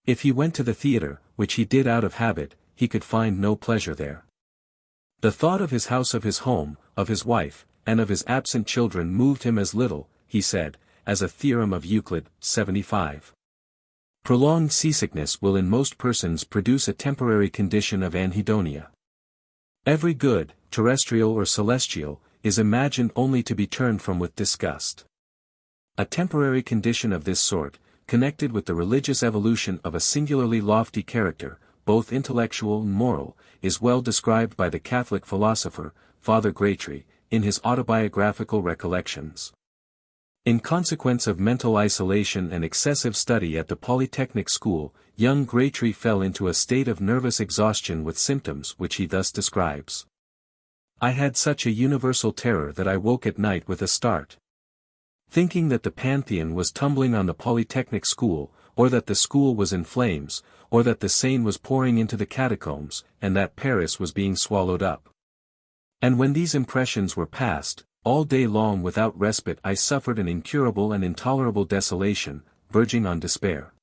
If he went to the theatre, which he did out of habit, he could find no pleasure there. The thought of his house, of his home, of his wife, and of his absent children moved him as little, he said, as a theorem of Euclid, 75. Prolonged seasickness will in most persons produce a temporary condition of anhedonia. Every good, terrestrial or celestial, is imagined only to be turned from with disgust. A temporary condition of this sort, connected with the religious evolution of a singularly lofty character, both intellectual and moral, is well described by the Catholic philosopher, Father Grétry, in his autobiographical recollections. In consequence of mental isolation and excessive study at the Polytechnic School, young Grétry fell into a state of nervous exhaustion with symptoms which he thus describes. I had such a universal terror that I woke at night with a start. Thinking that the Pantheon was tumbling on the Polytechnic School, or that the school was in flames, or that the Seine was pouring into the catacombs, and that Paris was being swallowed up. And when these impressions were past, all day long without respite I suffered an incurable and intolerable desolation, verging on despair.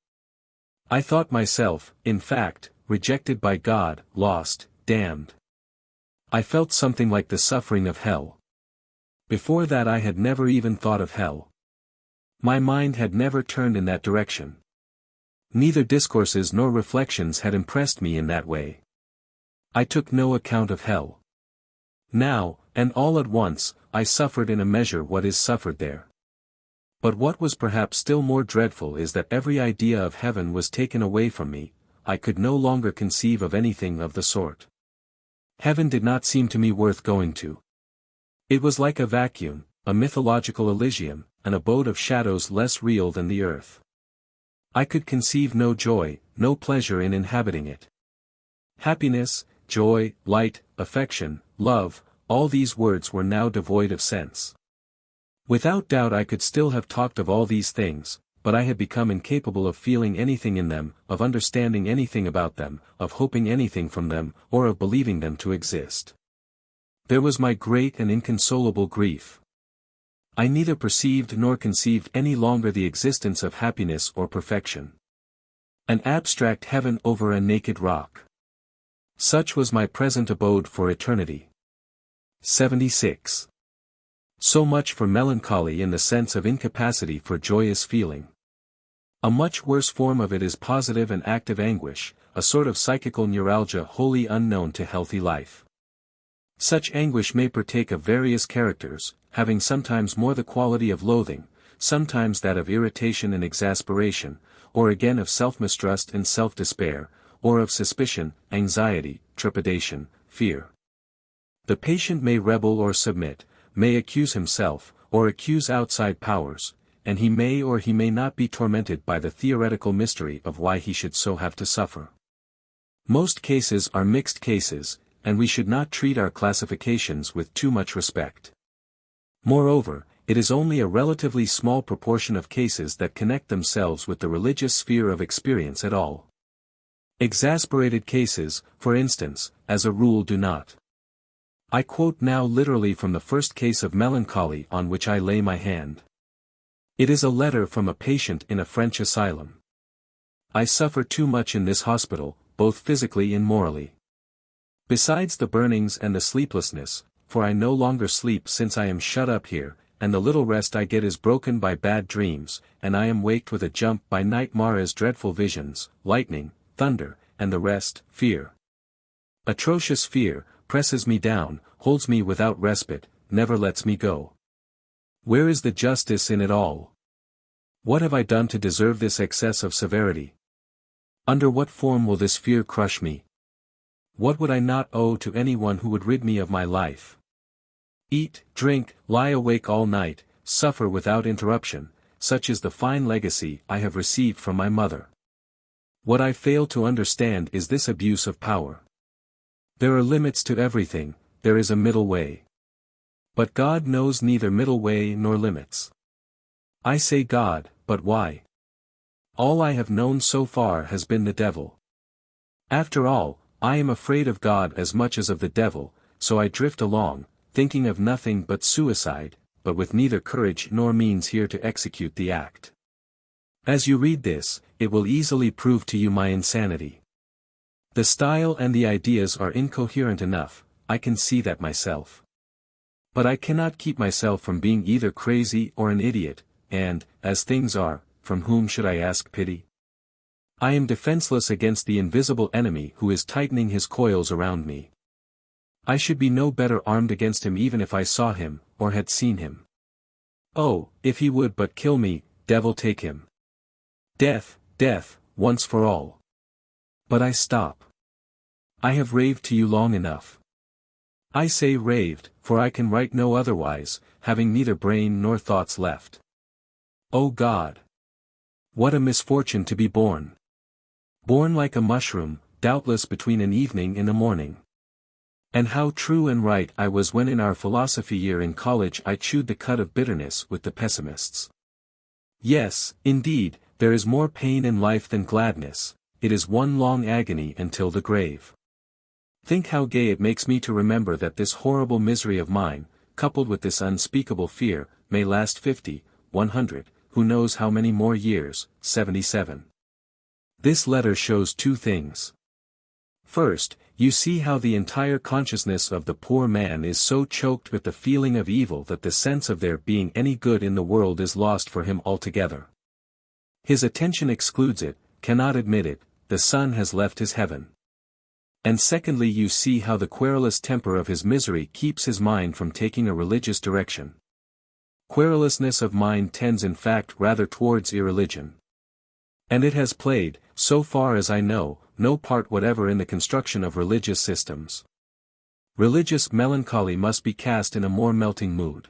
I thought myself, in fact, rejected by God, lost, damned. I felt something like the suffering of hell. Before that I had never even thought of hell. My mind had never turned in that direction. Neither discourses nor reflections had impressed me in that way. I took no account of hell. Now, and all at once, I suffered in a measure what is suffered there. But what was perhaps still more dreadful is that every idea of heaven was taken away from me. I could no longer conceive of anything of the sort. Heaven did not seem to me worth going to. It was like a vacuum, a mythological Elysium, an abode of shadows less real than the earth. I could conceive no joy, no pleasure in inhabiting it. Happiness, joy, light, affection, love, all these words were now devoid of sense. Without doubt I could still have talked of all these things, but I had become incapable of feeling anything in them, of understanding anything about them, of hoping anything from them, or of believing them to exist. There was my great and inconsolable grief. I neither perceived nor conceived any longer the existence of happiness or perfection. An abstract heaven over a naked rock. Such was my present abode for eternity. 76. So much for melancholy in the sense of incapacity for joyous feeling. A much worse form of it is positive and active anguish, a sort of psychical neuralgia wholly unknown to healthy life. Such anguish may partake of various characters, having sometimes more the quality of loathing, sometimes that of irritation and exasperation, or again of self-mistrust and self-despair, or of suspicion, anxiety, trepidation, fear. The patient may rebel or submit, may accuse himself, or accuse outside powers, and he may or he may not be tormented by the theoretical mystery of why he should so have to suffer. Most cases are mixed cases, and we should not treat our classifications with too much respect. Moreover, it is only a relatively small proportion of cases that connect themselves with the religious sphere of experience at all. Exasperated cases, for instance, as a rule do not. I quote now literally from the first case of melancholy on which I lay my hand. It is a letter from a patient in a French asylum. I suffer too much in this hospital, both physically and morally. Besides the burnings and the sleeplessness, for I no longer sleep since I am shut up here, and the little rest I get is broken by bad dreams, and I am waked with a jump by night maras dreadful visions, lightning, thunder, and the rest, fear. Atrocious fear, presses me down, holds me without respite, never lets me go. Where is the justice in it all? What have I done to deserve this excess of severity? Under what form will this fear crush me? What would I not owe to anyone who would rid me of my life? Eat, drink, lie awake all night, suffer without interruption, such is the fine legacy I have received from my mother. What I fail to understand is this abuse of power. There are limits to everything, there is a middle way. But God knows neither middle way nor limits. I say God, but why? All I have known so far has been the devil. After all, I am afraid of God as much as of the devil, so I drift along, thinking of nothing but suicide, but with neither courage nor means here to execute the act. As you read this, it will easily prove to you my insanity. The style and the ideas are incoherent enough, I can see that myself. But I cannot keep myself from being either crazy or an idiot, and, as things are, from whom should I ask pity? I am defenseless against the invisible enemy who is tightening his coils around me. I should be no better armed against him even if I saw him, or had seen him. Oh, if he would but kill me, devil take him. Death, death, once for all. But I stop. I have raved to you long enough. I say raved, for I can write no otherwise, having neither brain nor thoughts left. O God! What a misfortune to be born! Born like a mushroom, doubtless between an evening and a morning. And how true and right I was when in our philosophy year in college I chewed the cud of bitterness with the pessimists. Yes, indeed, there is more pain in life than gladness, it is one long agony until the grave. Think how gay it makes me to remember that this horrible misery of mine, coupled with this unspeakable fear, may last 50, 100, who knows how many more years, 77. This letter shows two things. First, you see how the entire consciousness of the poor man is so choked with the feeling of evil that the sense of there being any good in the world is lost for him altogether. His attention excludes it, cannot admit it, the sun has left his heaven. And secondly, you see how the querulous temper of his misery keeps his mind from taking a religious direction. Querulousness of mind tends in fact rather towards irreligion. And it has played, so far as I know, no part whatever in the construction of religious systems. Religious melancholy must be cast in a more melting mood.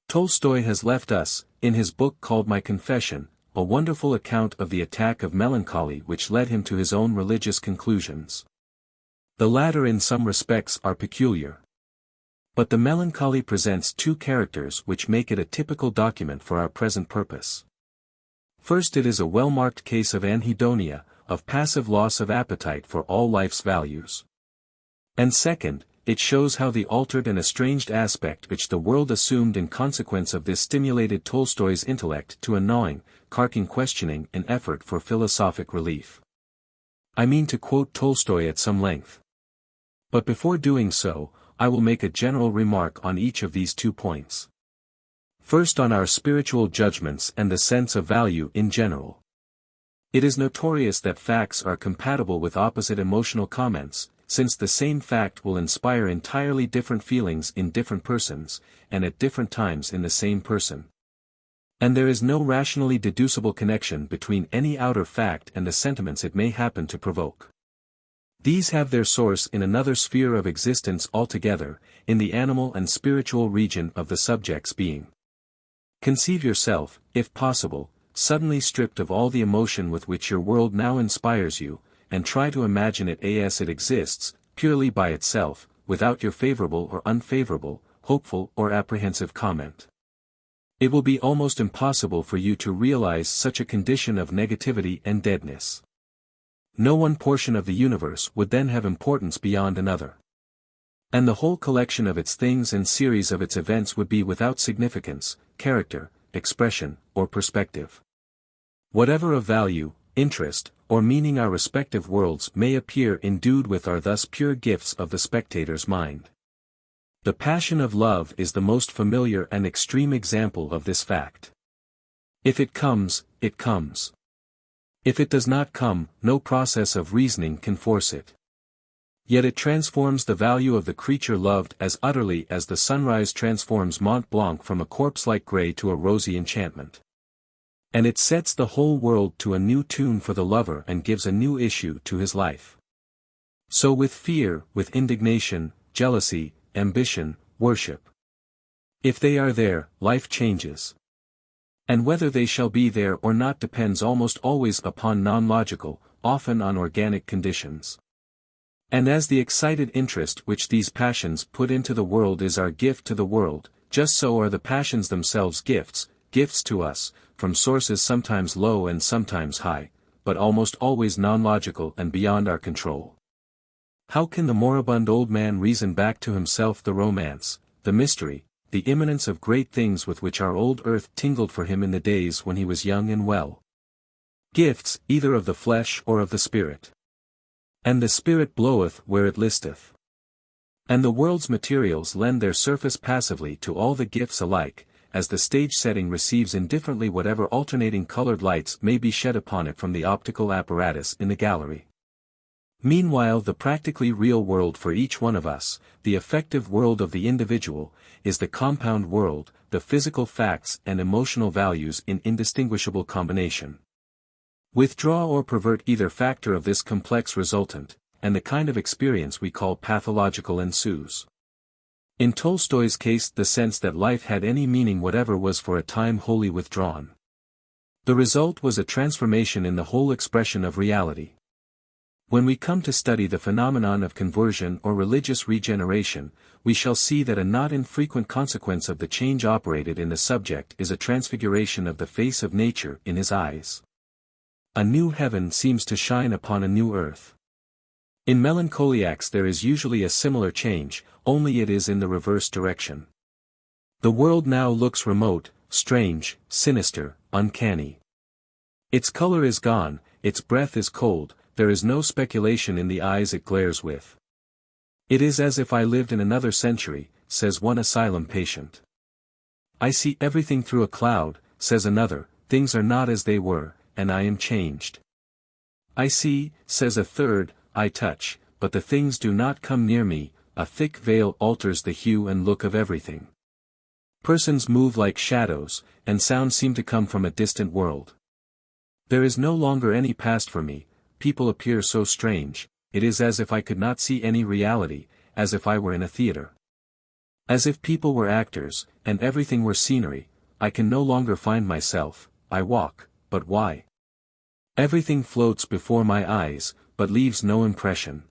Tolstoy has left us, in his book called My Confession, a wonderful account of the attack of melancholy which led him to his own religious conclusions. The latter in some respects are peculiar. But the melancholy presents two characters which make it a typical document for our present purpose. First, it is a well-marked case of anhedonia, of passive loss of appetite for all life's values. And second, it shows how the altered and estranged aspect which the world assumed in consequence of this stimulated Tolstoy's intellect to a gnawing, carking questioning and effort for philosophic relief. I mean to quote Tolstoy at some length. But before doing so, I will make a general remark on each of these 2 points. First, on our spiritual judgments and the sense of value in general. It is notorious that facts are compatible with opposite emotional comments, since the same fact will inspire entirely different feelings in different persons, and at different times in the same person. And there is no rationally deducible connection between any outer fact and the sentiments it may happen to provoke. These have their source in another sphere of existence altogether, in the animal and spiritual region of the subject's being. Conceive yourself, if possible, suddenly stripped of all the emotion with which your world now inspires you, and try to imagine it as it exists, purely by itself, without your favorable or unfavorable, hopeful or apprehensive comment. It will be almost impossible for you to realize such a condition of negativity and deadness. No one portion of the universe would then have importance beyond another. And the whole collection of its things and series of its events would be without significance, character, expression, or perspective. Whatever of value, interest, or meaning our respective worlds may appear endued with are thus pure gifts of the spectator's mind. The passion of love is the most familiar and extreme example of this fact. If it comes, it comes. If it does not come, no process of reasoning can force it. Yet it transforms the value of the creature loved as utterly as the sunrise transforms Mont Blanc from a corpse-like grey to a rosy enchantment. And it sets the whole world to a new tune for the lover and gives a new issue to his life. So with fear, with indignation, jealousy, ambition, worship. If they are there, life changes. And whether they shall be there or not depends almost always upon non-logical, often on organic conditions. And as the excited interest which these passions put into the world is our gift to the world, just so are the passions themselves gifts to us, from sources sometimes low and sometimes high, but almost always non-logical and beyond our control. How can the moribund old man reason back to himself the romance, the mystery, the imminence of great things with which our old earth tingled for him in the days when he was young and well? Gifts, either of the flesh or of the spirit. And the spirit bloweth where it listeth. And the world's materials lend their surface passively to all the gifts alike, as the stage setting receives indifferently whatever alternating colored lights may be shed upon it from the optical apparatus in the gallery. Meanwhile the practically real world for each one of us, the effective world of the individual, is the compound world, the physical facts and emotional values in indistinguishable combination. Withdraw or pervert either factor of this complex resultant, and the kind of experience we call pathological ensues. In Tolstoy's case the sense that life had any meaning whatever was for a time wholly withdrawn. The result was a transformation in the whole expression of reality. When we come to study the phenomenon of conversion or religious regeneration, we shall see that a not infrequent consequence of the change operated in the subject is a transfiguration of the face of nature in his eyes. A new heaven seems to shine upon a new earth. In melancholiacs there is usually a similar change, only it is in the reverse direction. The world now looks remote, strange, sinister, uncanny. Its color is gone, its breath is cold, there is no speculation in the eyes it glares with. It is as if I lived in another century, says one asylum patient. I see everything through a cloud, says another, things are not as they were, and I am changed. I see, says a third, I touch, but the things do not come near me, a thick veil alters the hue and look of everything. Persons move like shadows, and sounds seem to come from a distant world. There is no longer any past for me, people appear so strange, it is as if I could not see any reality, as if I were in a theater. As if people were actors, and everything were scenery, I can no longer find myself, I walk. But why? Everything floats before my eyes, but leaves no impression.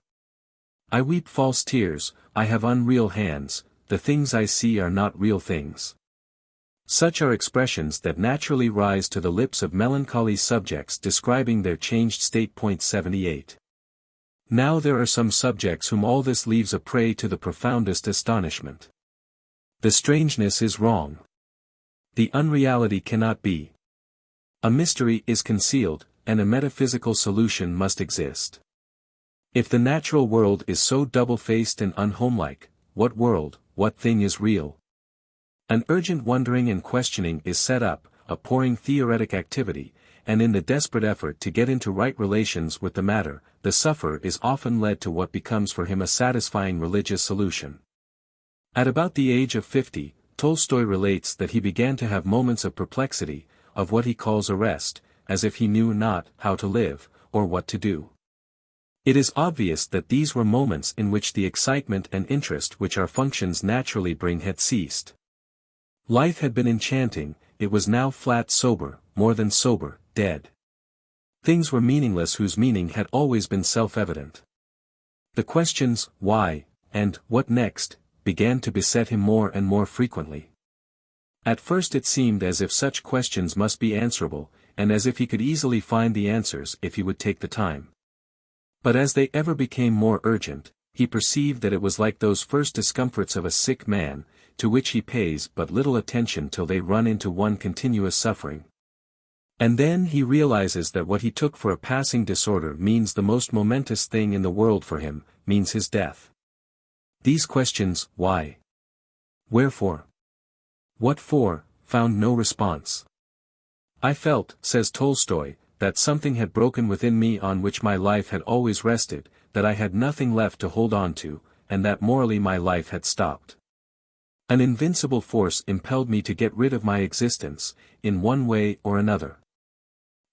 I weep false tears, I have unreal hands, the things I see are not real things. Such are expressions that naturally rise to the lips of melancholy subjects describing their changed state. 78. Now there are some subjects whom all this leaves a prey to the profoundest astonishment. The strangeness is wrong. The unreality cannot be. A mystery is concealed, and a metaphysical solution must exist. If the natural world is so double-faced and unhomelike, what world, what thing is real? An urgent wondering and questioning is set up, a pouring theoretic activity, and in the desperate effort to get into right relations with the matter, the sufferer is often led to what becomes for him a satisfying religious solution. At about the age of 50, Tolstoy relates that he began to have moments of perplexity, of what he calls arrest, as if he knew not how to live, or what to do. It is obvious that these were moments in which the excitement and interest which our functions naturally bring had ceased. Life had been enchanting, it was now flat sober, more than sober, dead. Things were meaningless whose meaning had always been self-evident. The questions, why, and what next, began to beset him more and more frequently. At first it seemed as if such questions must be answerable, and as if he could easily find the answers if he would take the time. But as they ever became more urgent, he perceived that it was like those first discomforts of a sick man, to which he pays but little attention till they run into one continuous suffering. And then he realizes that what he took for a passing disorder means the most momentous thing in the world for him, means his death. These questions, why? Wherefore? What for, found no response. I felt, says Tolstoy, that something had broken within me on which my life had always rested, that I had nothing left to hold on to, and that morally my life had stopped. An invincible force impelled me to get rid of my existence, in one way or another.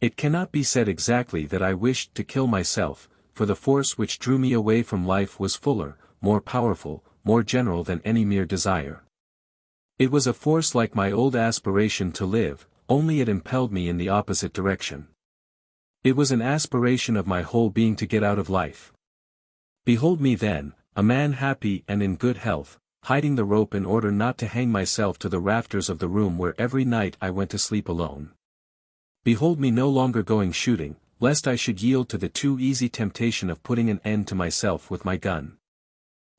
It cannot be said exactly that I wished to kill myself, for the force which drew me away from life was fuller, more powerful, more general than any mere desire. It was a force like my old aspiration to live, only it impelled me in the opposite direction. It was an aspiration of my whole being to get out of life. Behold me then, a man happy and in good health, hiding the rope in order not to hang myself to the rafters of the room where every night I went to sleep alone. Behold me no longer going shooting, lest I should yield to the too easy temptation of putting an end to myself with my gun.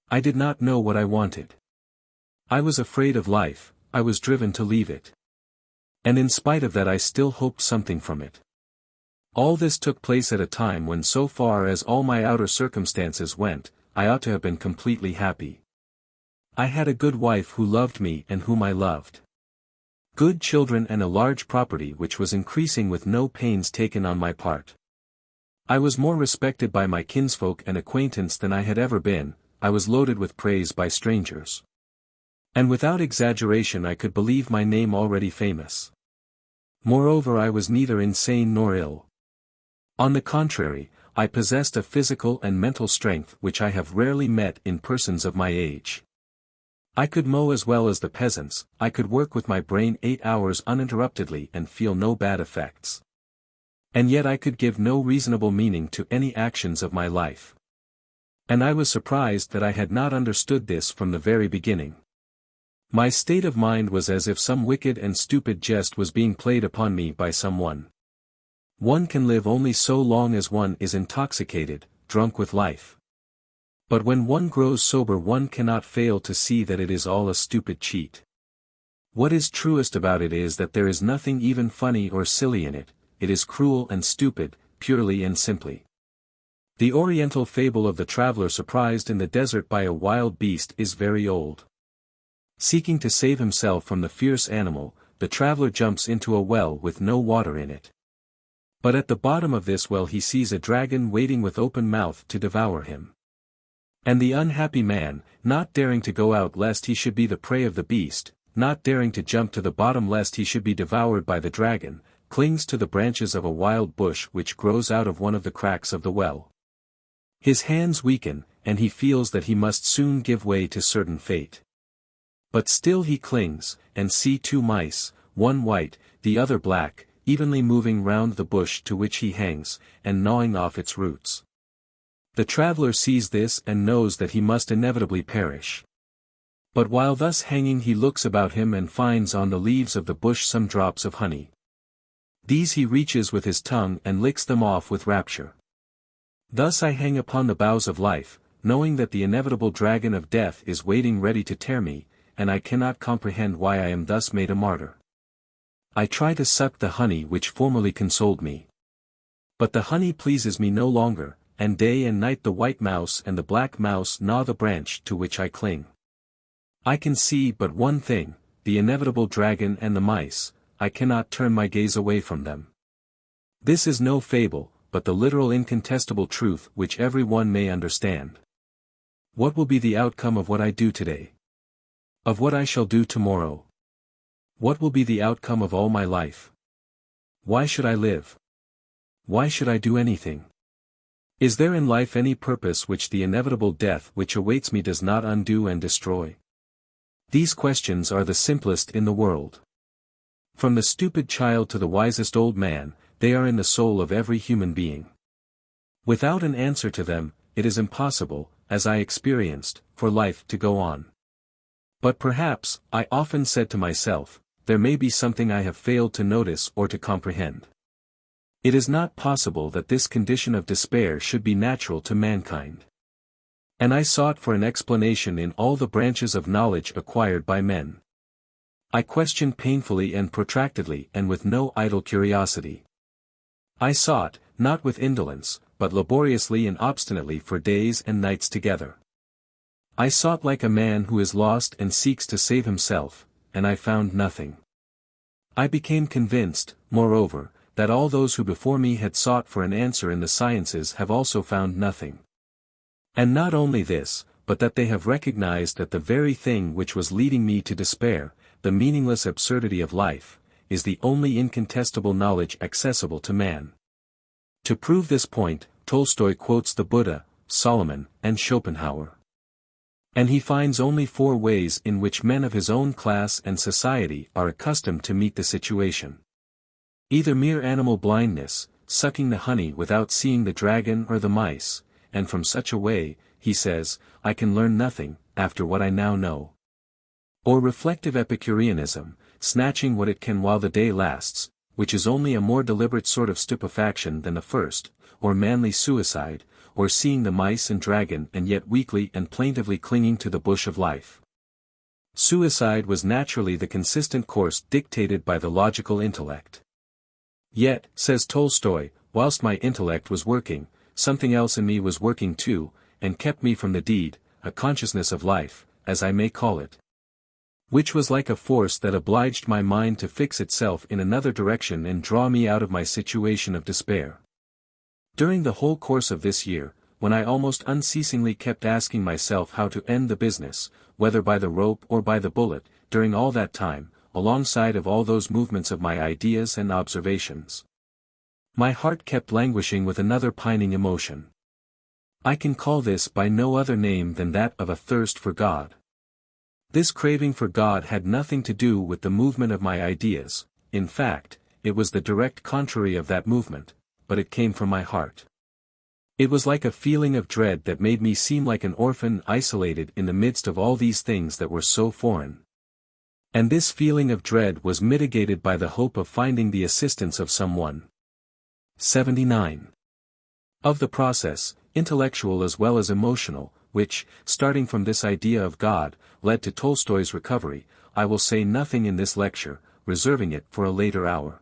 I did not know what I wanted. I was afraid of life, I was driven to leave it. And in spite of that I still hoped something from it. All this took place at a time when, so far as all my outer circumstances went, I ought to have been completely happy. I had a good wife who loved me and whom I loved. Good children and a large property which was increasing with no pains taken on my part. I was more respected by my kinsfolk and acquaintance than I had ever been, I was loaded with praise by strangers. And without exaggeration I could believe my name already famous. Moreover, I was neither insane nor ill. On the contrary, I possessed a physical and mental strength which I have rarely met in persons of my age. I could mow as well as the peasants, I could work with my brain 8 hours uninterruptedly and feel no bad effects. And yet I could give no reasonable meaning to any actions of my life. And I was surprised that I had not understood this from the very beginning. My state of mind was as if some wicked and stupid jest was being played upon me by someone. One can live only so long as one is intoxicated, drunk with life. But when one grows sober one cannot fail to see that it is all a stupid cheat. What is truest about it is that there is nothing even funny or silly in it, it is cruel and stupid, purely and simply. The Oriental fable of the traveler surprised in the desert by a wild beast is very old. Seeking to save himself from the fierce animal, the traveler jumps into a well with no water in it. But at the bottom of this well he sees a dragon waiting with open mouth to devour him. And the unhappy man, not daring to go out lest he should be the prey of the beast, not daring to jump to the bottom lest he should be devoured by the dragon, clings to the branches of a wild bush which grows out of one of the cracks of the well. His hands weaken, and he feels that he must soon give way to certain fate. But still he clings, and see 2 mice, one white, the other black, evenly moving round the bush to which he hangs, and gnawing off its roots. The traveler sees this and knows that he must inevitably perish. But while thus hanging he looks about him and finds on the leaves of the bush some drops of honey. These he reaches with his tongue and licks them off with rapture. Thus I hang upon the boughs of life, knowing that the inevitable dragon of death is waiting ready to tear me, and I cannot comprehend why I am thus made a martyr. I try to suck the honey which formerly consoled me. But the honey pleases me no longer, and day and night the white mouse and the black mouse gnaw the branch to which I cling. I can see but one thing, the inevitable dragon and the mice, I cannot turn my gaze away from them. This is no fable, but the literal incontestable truth which every one may understand. What will be the outcome of what I do today? Of what I shall do tomorrow? What will be the outcome of all my life? Why should I live? Why should I do anything? Is there in life any purpose which the inevitable death which awaits me does not undo and destroy? These questions are the simplest in the world. From the stupid child to the wisest old man, they are in the soul of every human being. Without an answer to them, it is impossible, as I experienced, for life to go on. But perhaps, I often said to myself, there may be something I have failed to notice or to comprehend. It is not possible that this condition of despair should be natural to mankind. And I sought for an explanation in all the branches of knowledge acquired by men. I questioned painfully and protractedly and with no idle curiosity. I sought, not with indolence, but laboriously and obstinately for days and nights together. I sought like a man who is lost and seeks to save himself, and I found nothing. I became convinced, moreover, that all those who before me had sought for an answer in the sciences have also found nothing. And not only this, but that they have recognized that the very thing which was leading me to despair, the meaningless absurdity of life, is the only incontestable knowledge accessible to man. To prove this point, Tolstoy quotes the Buddha, Solomon, and Schopenhauer. And he finds only 4 ways in which men of his own class and society are accustomed to meet the situation. Either mere animal blindness, sucking the honey without seeing the dragon or the mice, and from such a way, he says, I can learn nothing, after what I now know. Or reflective Epicureanism, snatching what it can while the day lasts, which is only a more deliberate sort of stupefaction than the first, or manly suicide, or seeing the mice and dragon and yet weakly and plaintively clinging to the bush of life. Suicide was naturally the consistent course dictated by the logical intellect. Yet, says Tolstoy, whilst my intellect was working, something else in me was working too, and kept me from the deed, a consciousness of life, as I may call it, which was like a force that obliged my mind to fix itself in another direction and draw me out of my situation of despair. During the whole course of this year, when I almost unceasingly kept asking myself how to end the business, whether by the rope or by the bullet, during all that time, alongside of all those movements of my ideas and observations, my heart kept languishing with another pining emotion. I can call this by no other name than that of a thirst for God. This craving for God had nothing to do with the movement of my ideas, in fact, it was the direct contrary of that movement, but it came from my heart. It was like a feeling of dread that made me seem like an orphan isolated in the midst of all these things that were so foreign. And this feeling of dread was mitigated by the hope of finding the assistance of someone. 79. Of the process, intellectual as well as emotional, which, starting from this idea of God, led to Tolstoy's recovery, I will say nothing in this lecture, reserving it for a later hour.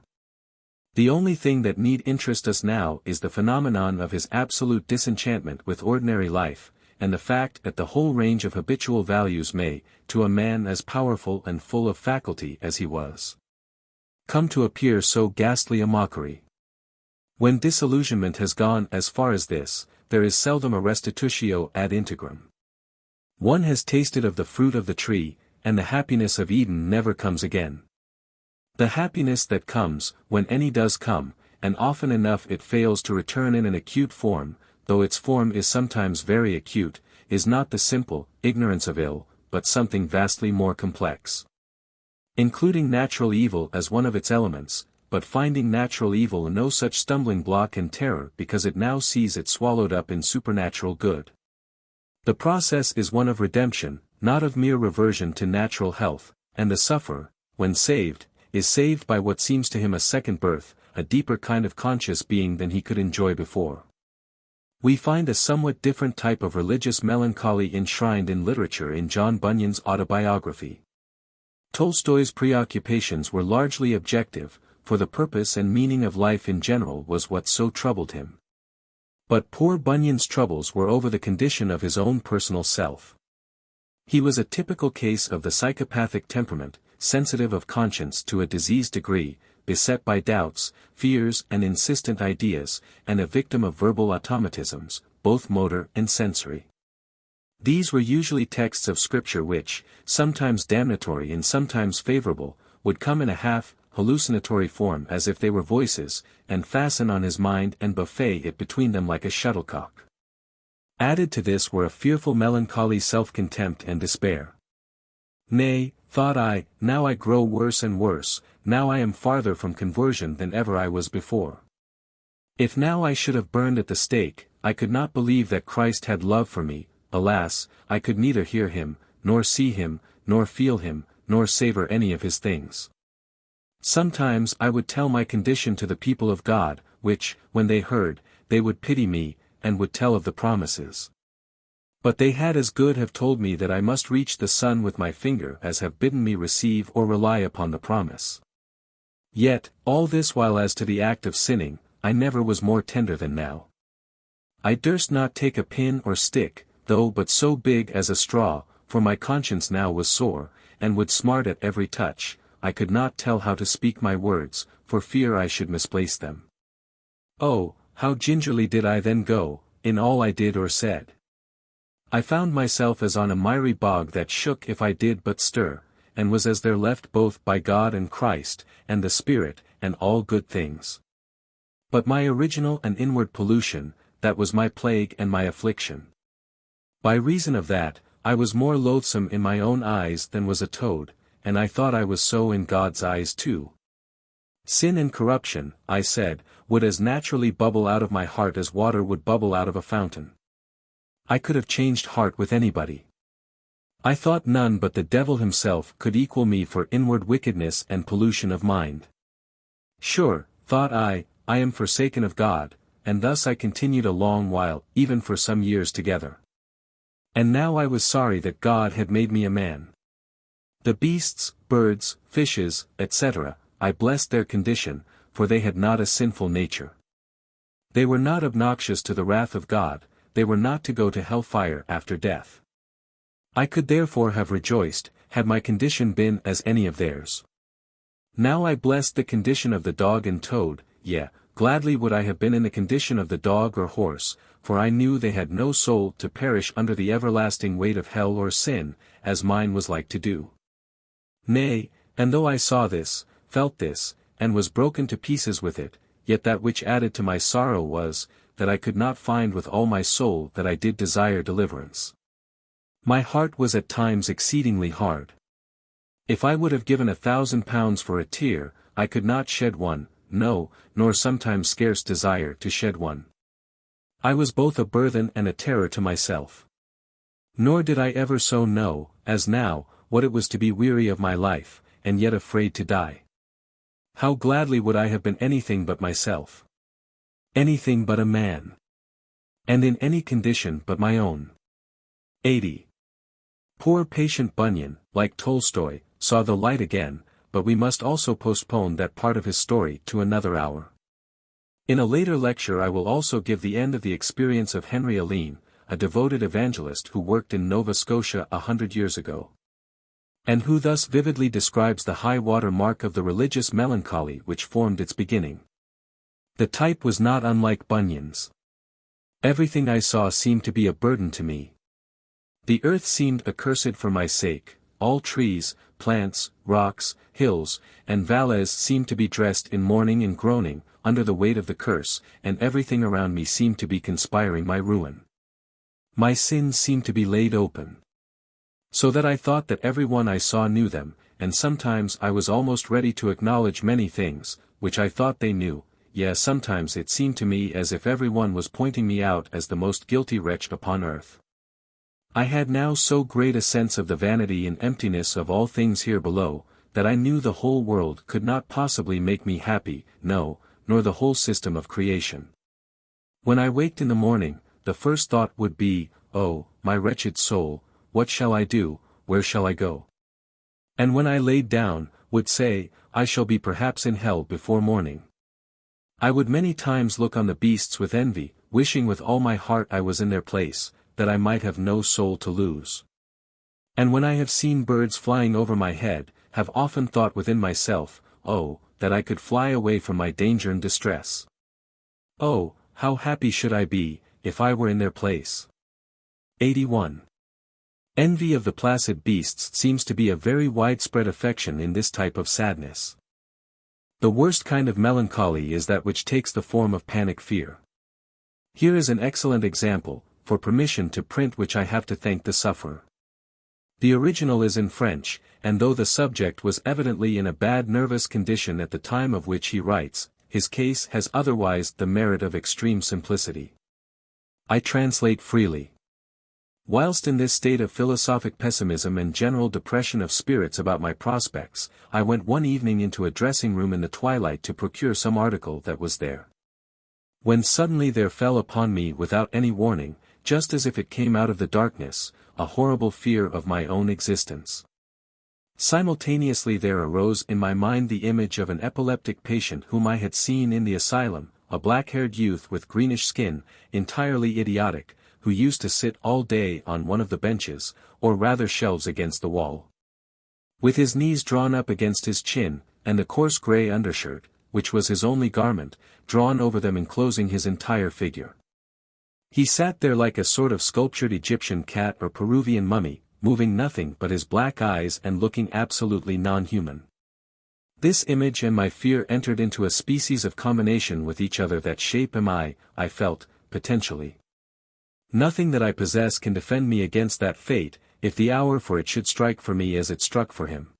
The only thing that need interest us now is the phenomenon of his absolute disenchantment with ordinary life, and the fact that the whole range of habitual values may, to a man as powerful and full of faculty as he was, come to appear so ghastly a mockery. When disillusionment has gone as far as this, there is seldom a restitutio ad integram. One has tasted of the fruit of the tree, and the happiness of Eden never comes again. The happiness that comes, when any does come, and often enough it fails to return in an acute form, though its form is sometimes very acute, is not the simple ignorance of ill, but something vastly more complex. Including natural evil as one of its elements, but finding natural evil no such stumbling block and terror because it now sees it swallowed up in supernatural good. The process is one of redemption, not of mere reversion to natural health, and the sufferer, when saved, is saved by what seems to him a second birth, a deeper kind of conscious being than he could enjoy before. We find a somewhat different type of religious melancholy enshrined in literature in John Bunyan's autobiography. Tolstoy's preoccupations were largely objective, for the purpose and meaning of life in general was what so troubled him. But poor Bunyan's troubles were over the condition of his own personal self. He was a typical case of the psychopathic temperament, sensitive of conscience to a diseased degree, beset by doubts, fears and insistent ideas, and a victim of verbal automatisms, both motor and sensory. These were usually texts of scripture which, sometimes damnatory and sometimes favorable, would come in a half-hallucinatory form as if they were voices, and fasten on his mind and buffet it between them like a shuttlecock. Added to this were a fearful melancholy self-contempt and despair. Nay, thought I, now I grow worse and worse, now I am farther from conversion than ever I was before. If now I should have burned at the stake, I could not believe that Christ had love for me. Alas, I could neither hear him, nor see him, nor feel him, nor savor any of his things. Sometimes I would tell my condition to the people of God, which, when they heard, they would pity me, and would tell of the promises. But they had as good have told me that I must reach the sun with my finger as have bidden me receive or rely upon the promise. Yet, all this while as to the act of sinning, I never was more tender than now. I durst not take a pin or stick, though but so big as a straw, for my conscience now was sore, and would smart at every touch. I could not tell how to speak my words, for fear I should misplace them. Oh, how gingerly did I then go, in all I did or said. I found myself as on a miry bog that shook if I did but stir, and was as there left both by God and Christ, and the Spirit, and all good things. But my original and inward pollution, that was my plague and my affliction. By reason of that, I was more loathsome in my own eyes than was a toad, and I thought I was so in God's eyes too. Sin and corruption, I said, would as naturally bubble out of my heart as water would bubble out of a fountain. I could have changed heart with anybody. I thought none but the devil himself could equal me for inward wickedness and pollution of mind. Sure, thought I am forsaken of God, and thus I continued a long while, even for some years together. And now I was sorry that God had made me a man. The beasts, birds, fishes, etc., I blessed their condition, for they had not a sinful nature. They were not obnoxious to the wrath of God, they were not to go to hell fire after death. I could therefore have rejoiced, had my condition been as any of theirs. Now I blessed the condition of the dog and toad, yea, gladly would I have been in the condition of the dog or horse, for I knew they had no soul to perish under the everlasting weight of hell or sin, as mine was like to do. Nay, and though I saw this, felt this, and was broken to pieces with it, yet that which added to my sorrow was, that I could not find with all my soul that I did desire deliverance. My heart was at times exceedingly hard. If I would have given £1,000 for a tear, I could not shed one, no, nor sometimes scarce desire to shed one. I was both a burthen and a terror to myself. Nor did I ever so know, as now, what it was to be weary of my life, and yet afraid to die. How gladly would I have been anything but myself. Anything but a man. And in any condition but my own. 80. Poor patient Bunyan, like Tolstoy, saw the light again, but we must also postpone that part of his story to another hour. In a later lecture I will also give the end of the experience of Henry Alline, a devoted evangelist who worked in Nova Scotia 100 years ago. And who thus vividly describes the high water mark of the religious melancholy which formed its beginning. The type was not unlike Bunyan's. Everything I saw seemed to be a burden to me. The earth seemed accursed for my sake, all trees, plants, rocks, hills, and valleys seemed to be dressed in mourning and groaning, under the weight of the curse, and everything around me seemed to be conspiring my ruin. My sins seemed to be laid open. So that I thought that every one I saw knew them, and sometimes I was almost ready to acknowledge many things, which I thought they knew, yea sometimes it seemed to me as if every one was pointing me out as the most guilty wretch upon earth. I had now so great a sense of the vanity and emptiness of all things here below, that I knew the whole world could not possibly make me happy, no, nor the whole system of creation. When I waked in the morning, the first thought would be, oh, my wretched soul, what shall I do, where shall I go? And when I laid down, would say, I shall be perhaps in hell before morning. I would many times look on the beasts with envy, wishing with all my heart I was in their place, that I might have no soul to lose. And when I have seen birds flying over my head, have often thought within myself, oh, that I could fly away from my danger and distress. Oh, how happy should I be, if I were in their place. 81. Envy of the placid beasts seems to be a very widespread affection in this type of sadness. The worst kind of melancholy is that which takes the form of panic fear. Here is an excellent example, for permission to print which I have to thank the sufferer. The original is in French, and though the subject was evidently in a bad nervous condition at the time of which he writes, his case has otherwise the merit of extreme simplicity. I translate freely. Whilst in this state of philosophic pessimism and general depression of spirits about my prospects, I went one evening into a dressing room in the twilight to procure some article that was there. When suddenly there fell upon me without any warning, just as if it came out of the darkness, a horrible fear of my own existence. Simultaneously there arose in my mind the image of an epileptic patient whom I had seen in the asylum, a black-haired youth with greenish skin, entirely idiotic, who used to sit all day on one of the benches, or rather shelves against the wall, with his knees drawn up against his chin, and the coarse grey undershirt, which was his only garment, drawn over them enclosing his entire figure. He sat there like a sort of sculptured Egyptian cat or Peruvian mummy, moving nothing but his black eyes and looking absolutely non-human. This image and my fear entered into a species of combination with each other. That shape am I felt, potentially. Nothing that I possess can defend me against that fate, if the hour for it should strike for me as it struck for him.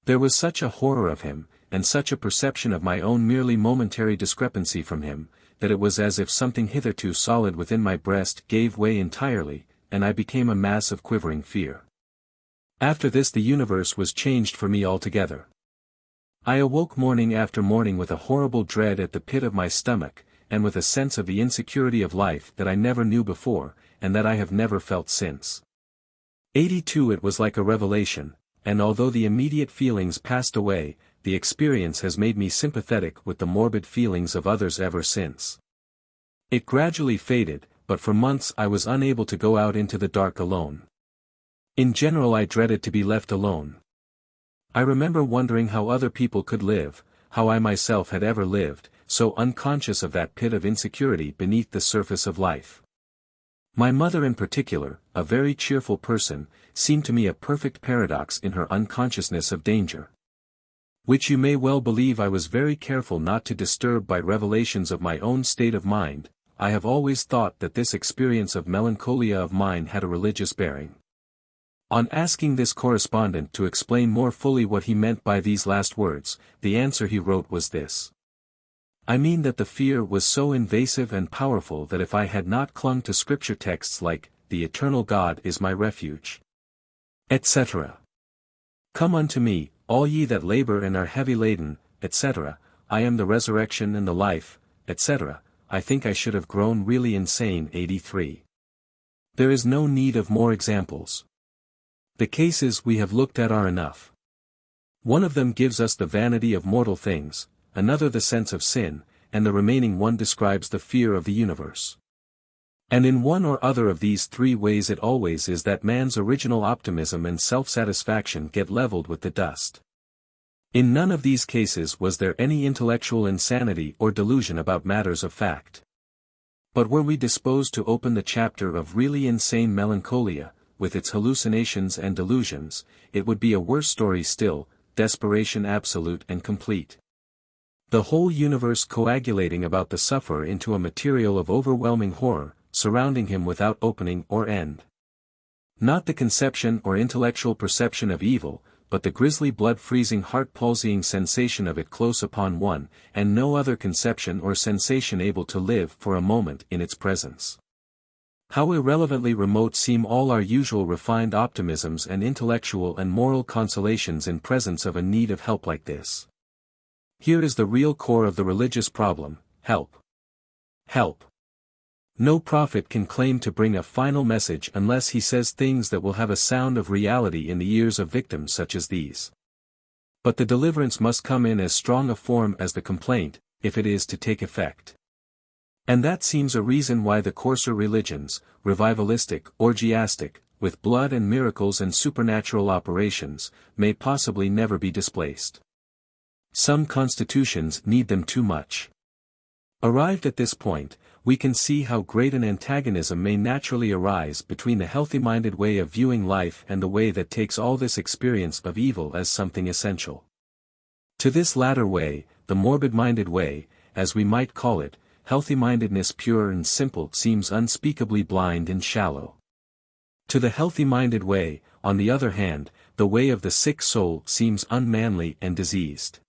There was such a horror of him, and such a perception of my own merely momentary discrepancy from him, that it was as if something hitherto solid within my breast gave way entirely, and I became a mass of quivering fear. After this the universe was changed for me altogether. I awoke morning after morning with a horrible dread at the pit of my stomach, and with a sense of the insecurity of life that I never knew before, and that I have never felt since. 82 It was like a revelation, and although the immediate feelings passed away, the experience has made me sympathetic with the morbid feelings of others ever since. It gradually faded, but for months I was unable to go out into the dark alone. In general I dreaded to be left alone. I remember wondering how other people could live, how I myself had ever lived, so unconscious of that pit of insecurity beneath the surface of life. My mother in particular, a very cheerful person, seemed to me a perfect paradox in her unconsciousness of danger. Which you may well believe I was very careful not to disturb by revelations of my own state of mind. I have always thought that this experience of melancholia of mine had a religious bearing. On asking this correspondent to explain more fully what he meant by these last words, the answer he wrote was this: I mean that the fear was so invasive and powerful that if I had not clung to scripture texts like, "The eternal God is my refuge," etc. "Come unto me, all ye that labor and are heavy laden," etc., "I am the resurrection and the life," etc., I think I should have grown really insane. 83. There is no need of more examples. The cases we have looked at are enough. One of them gives us the vanity of mortal things, another the sense of sin, and the remaining one describes the fear of the universe. And in one or other of these three ways it always is that man's original optimism and self-satisfaction get leveled with the dust. In none of these cases was there any intellectual insanity or delusion about matters of fact. But were we disposed to open the chapter of really insane melancholia, with its hallucinations and delusions, it would be a worse story still, desperation absolute and complete. The whole universe coagulating about the sufferer into a material of overwhelming horror, surrounding him without opening or end. Not the conception or intellectual perception of evil, but the grisly blood-freezing heart-palsying sensation of it close upon one, and no other conception or sensation able to live for a moment in its presence. How irrelevantly remote seem all our usual refined optimisms and intellectual and moral consolations in presence of a need of help like this. Here is the real core of the religious problem: help. Help. No prophet can claim to bring a final message unless he says things that will have a sound of reality in the ears of victims such as these. But the deliverance must come in as strong a form as the complaint, if it is to take effect. And that seems a reason why the coarser religions, revivalistic, orgiastic, with blood and miracles and supernatural operations, may possibly never be displaced. Some constitutions need them too much. Arrived at this point, we can see how great an antagonism may naturally arise between the healthy-minded way of viewing life and the way that takes all this experience of evil as something essential. To this latter way, the morbid-minded way, as we might call it, healthy-mindedness pure and simple seems unspeakably blind and shallow. To the healthy-minded way, on the other hand, the way of the sick soul seems unmanly and diseased.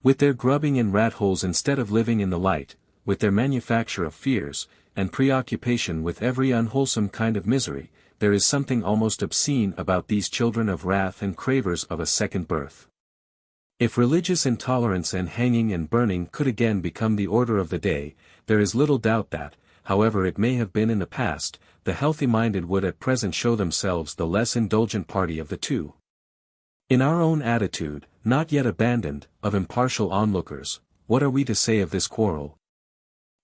With their grubbing in rat-holes instead of living in the light, with their manufacture of fears, and preoccupation with every unwholesome kind of misery, there is something almost obscene about these children of wrath and cravers of a second birth. If religious intolerance and hanging and burning could again become the order of the day, there is little doubt that, however it may have been in the past, the healthy-minded would at present show themselves the less indulgent party of the two. In our own attitude, not yet abandoned, of impartial onlookers, what are we to say of this quarrel?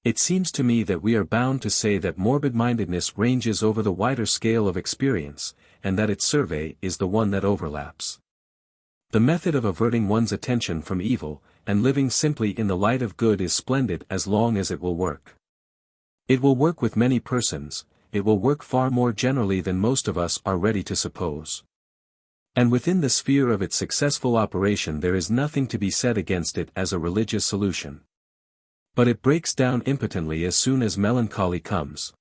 It seems to me that we are bound to say that morbid-mindedness ranges over the wider scale of experience, and that its survey is the one that overlaps. The method of averting one's attention from evil, and living simply in the light of good is splendid as long as it will work. It will work with many persons, it will work far more generally than most of us are ready to suppose. And within the sphere of its successful operation there is nothing to be said against it as a religious solution. But it breaks down impotently as soon as melancholy comes.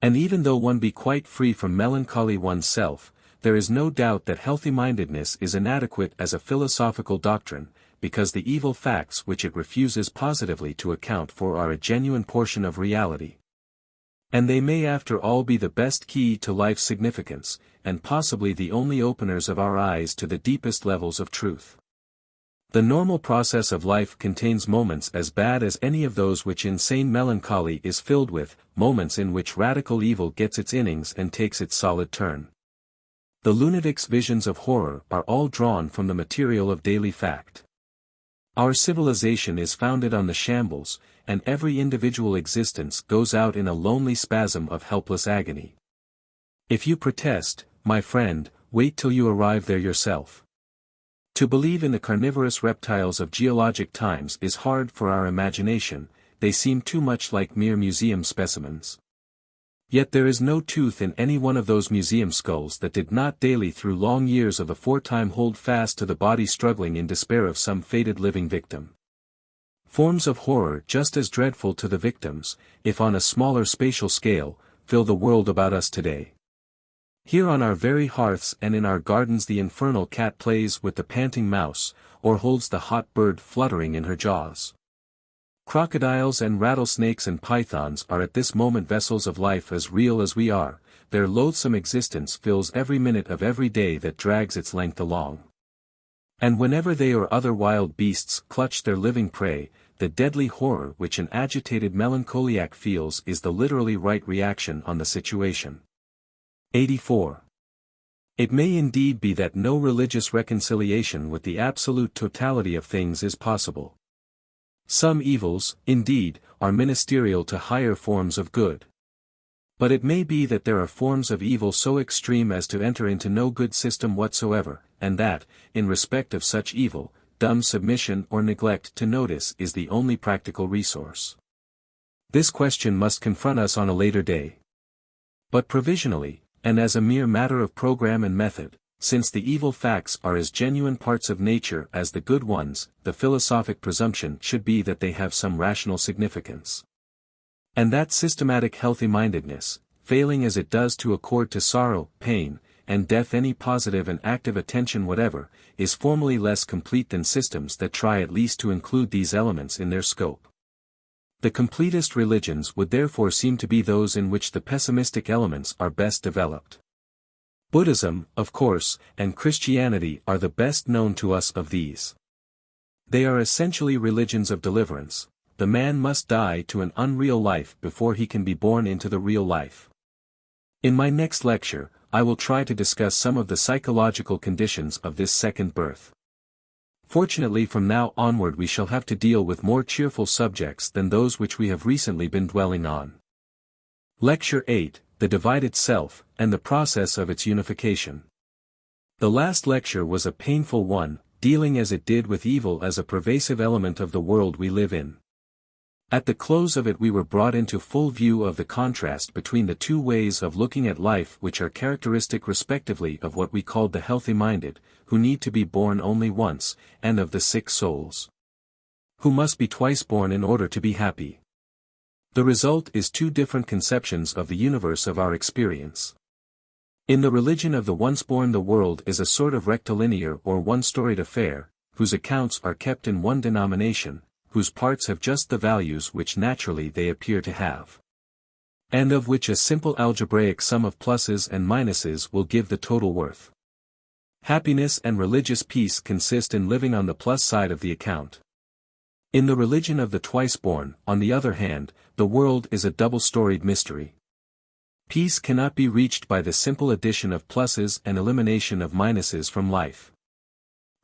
And even though one be quite free from melancholy oneself, there is no doubt that healthy-mindedness is inadequate as a philosophical doctrine, because the evil facts which it refuses positively to account for are a genuine portion of reality. And they may after all be the best key to life's significance, and possibly the only openers of our eyes to the deepest levels of truth. The normal process of life contains moments as bad as any of those which insane melancholy is filled with, moments in which radical evil gets its innings and takes its solid turn. The lunatic's visions of horror are all drawn from the material of daily fact. Our civilization is founded on the shambles, and every individual existence goes out in a lonely spasm of helpless agony. If you protest, my friend, wait till you arrive there yourself. To believe in the carnivorous reptiles of geologic times is hard for our imagination, they seem too much like mere museum specimens. Yet there is no tooth in any one of those museum skulls that did not daily through long years of aforetime hold fast to the body struggling in despair of some fated living victim. Forms of horror just as dreadful to the victims, if on a smaller spatial scale, fill the world about us today. Here on our very hearths and in our gardens the infernal cat plays with the panting mouse, or holds the hot bird fluttering in her jaws. Crocodiles and rattlesnakes and pythons are at this moment vessels of life as real as we are, their loathsome existence fills every minute of every day that drags its length along. And whenever they or other wild beasts clutch their living prey, the deadly horror which an agitated melancholiac feels is the literally right reaction on the situation. 84. It may indeed be that no religious reconciliation with the absolute totality of things is possible. Some evils, indeed, are ministerial to higher forms of good. But it may be that there are forms of evil so extreme as to enter into no good system whatsoever, and that, in respect of such evil, dumb submission or neglect to notice is the only practical resource. This question must confront us on a later day. But provisionally, and as a mere matter of program and method, since the evil facts are as genuine parts of nature as the good ones, the philosophic presumption should be that they have some rational significance. And that systematic healthy-mindedness, failing as it does to accord to sorrow, pain, and death any positive and active attention whatever, is formally less complete than systems that try at least to include these elements in their scope. The completest religions would therefore seem to be those in which the pessimistic elements are best developed. Buddhism, of course, and Christianity are the best known to us of these. They are essentially religions of deliverance. The man must die to an unreal life before he can be born into the real life. In my next lecture, I will try to discuss some of the psychological conditions of this second birth. Fortunately from now onward we shall have to deal with more cheerful subjects than those which we have recently been dwelling on. Lecture 8. The divided self, and the process of its unification. The last lecture was a painful one, dealing as it did with evil as a pervasive element of the world we live in. At the close of it we were brought into full view of the contrast between the two ways of looking at life which are characteristic respectively of what we called the healthy-minded, who need to be born only once, and of the sick souls, who must be twice born in order to be happy. The result is two different conceptions of the universe of our experience. In the religion of the once-born the world is a sort of rectilinear or one-storied affair, whose accounts are kept in one denomination, whose parts have just the values which naturally they appear to have, and of which a simple algebraic sum of pluses and minuses will give the total worth. Happiness and religious peace consist in living on the plus side of the account. In the religion of the twice-born, on the other hand, the world is a double-storied mystery. Peace cannot be reached by the simple addition of pluses and elimination of minuses from life.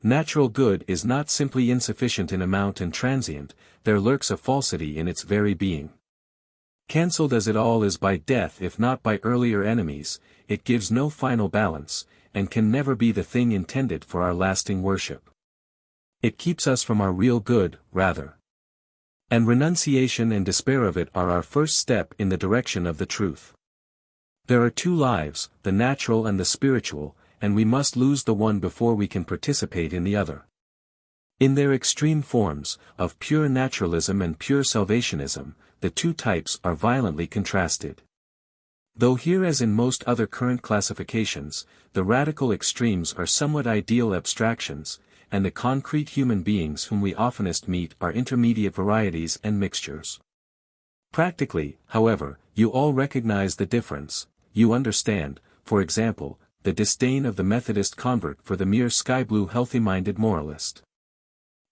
Natural good is not simply insufficient in amount and transient, there lurks a falsity in its very being. Cancelled as it all is by death if not by earlier enemies, it gives no final balance, and can never be the thing intended for our lasting worship. It keeps us from our real good, rather. And renunciation and despair of it are our first step in the direction of the truth. There are two lives, the natural and the spiritual, and we must lose the one before we can participate in the other. In their extreme forms, of pure naturalism and pure salvationism, the two types are violently contrasted. Though here as in most other current classifications, the radical extremes are somewhat ideal abstractions, and the concrete human beings whom we oftenest meet are intermediate varieties and mixtures. Practically, however, you all recognize the difference. You understand, for example, the disdain of the Methodist convert for the mere sky-blue healthy-minded moralist.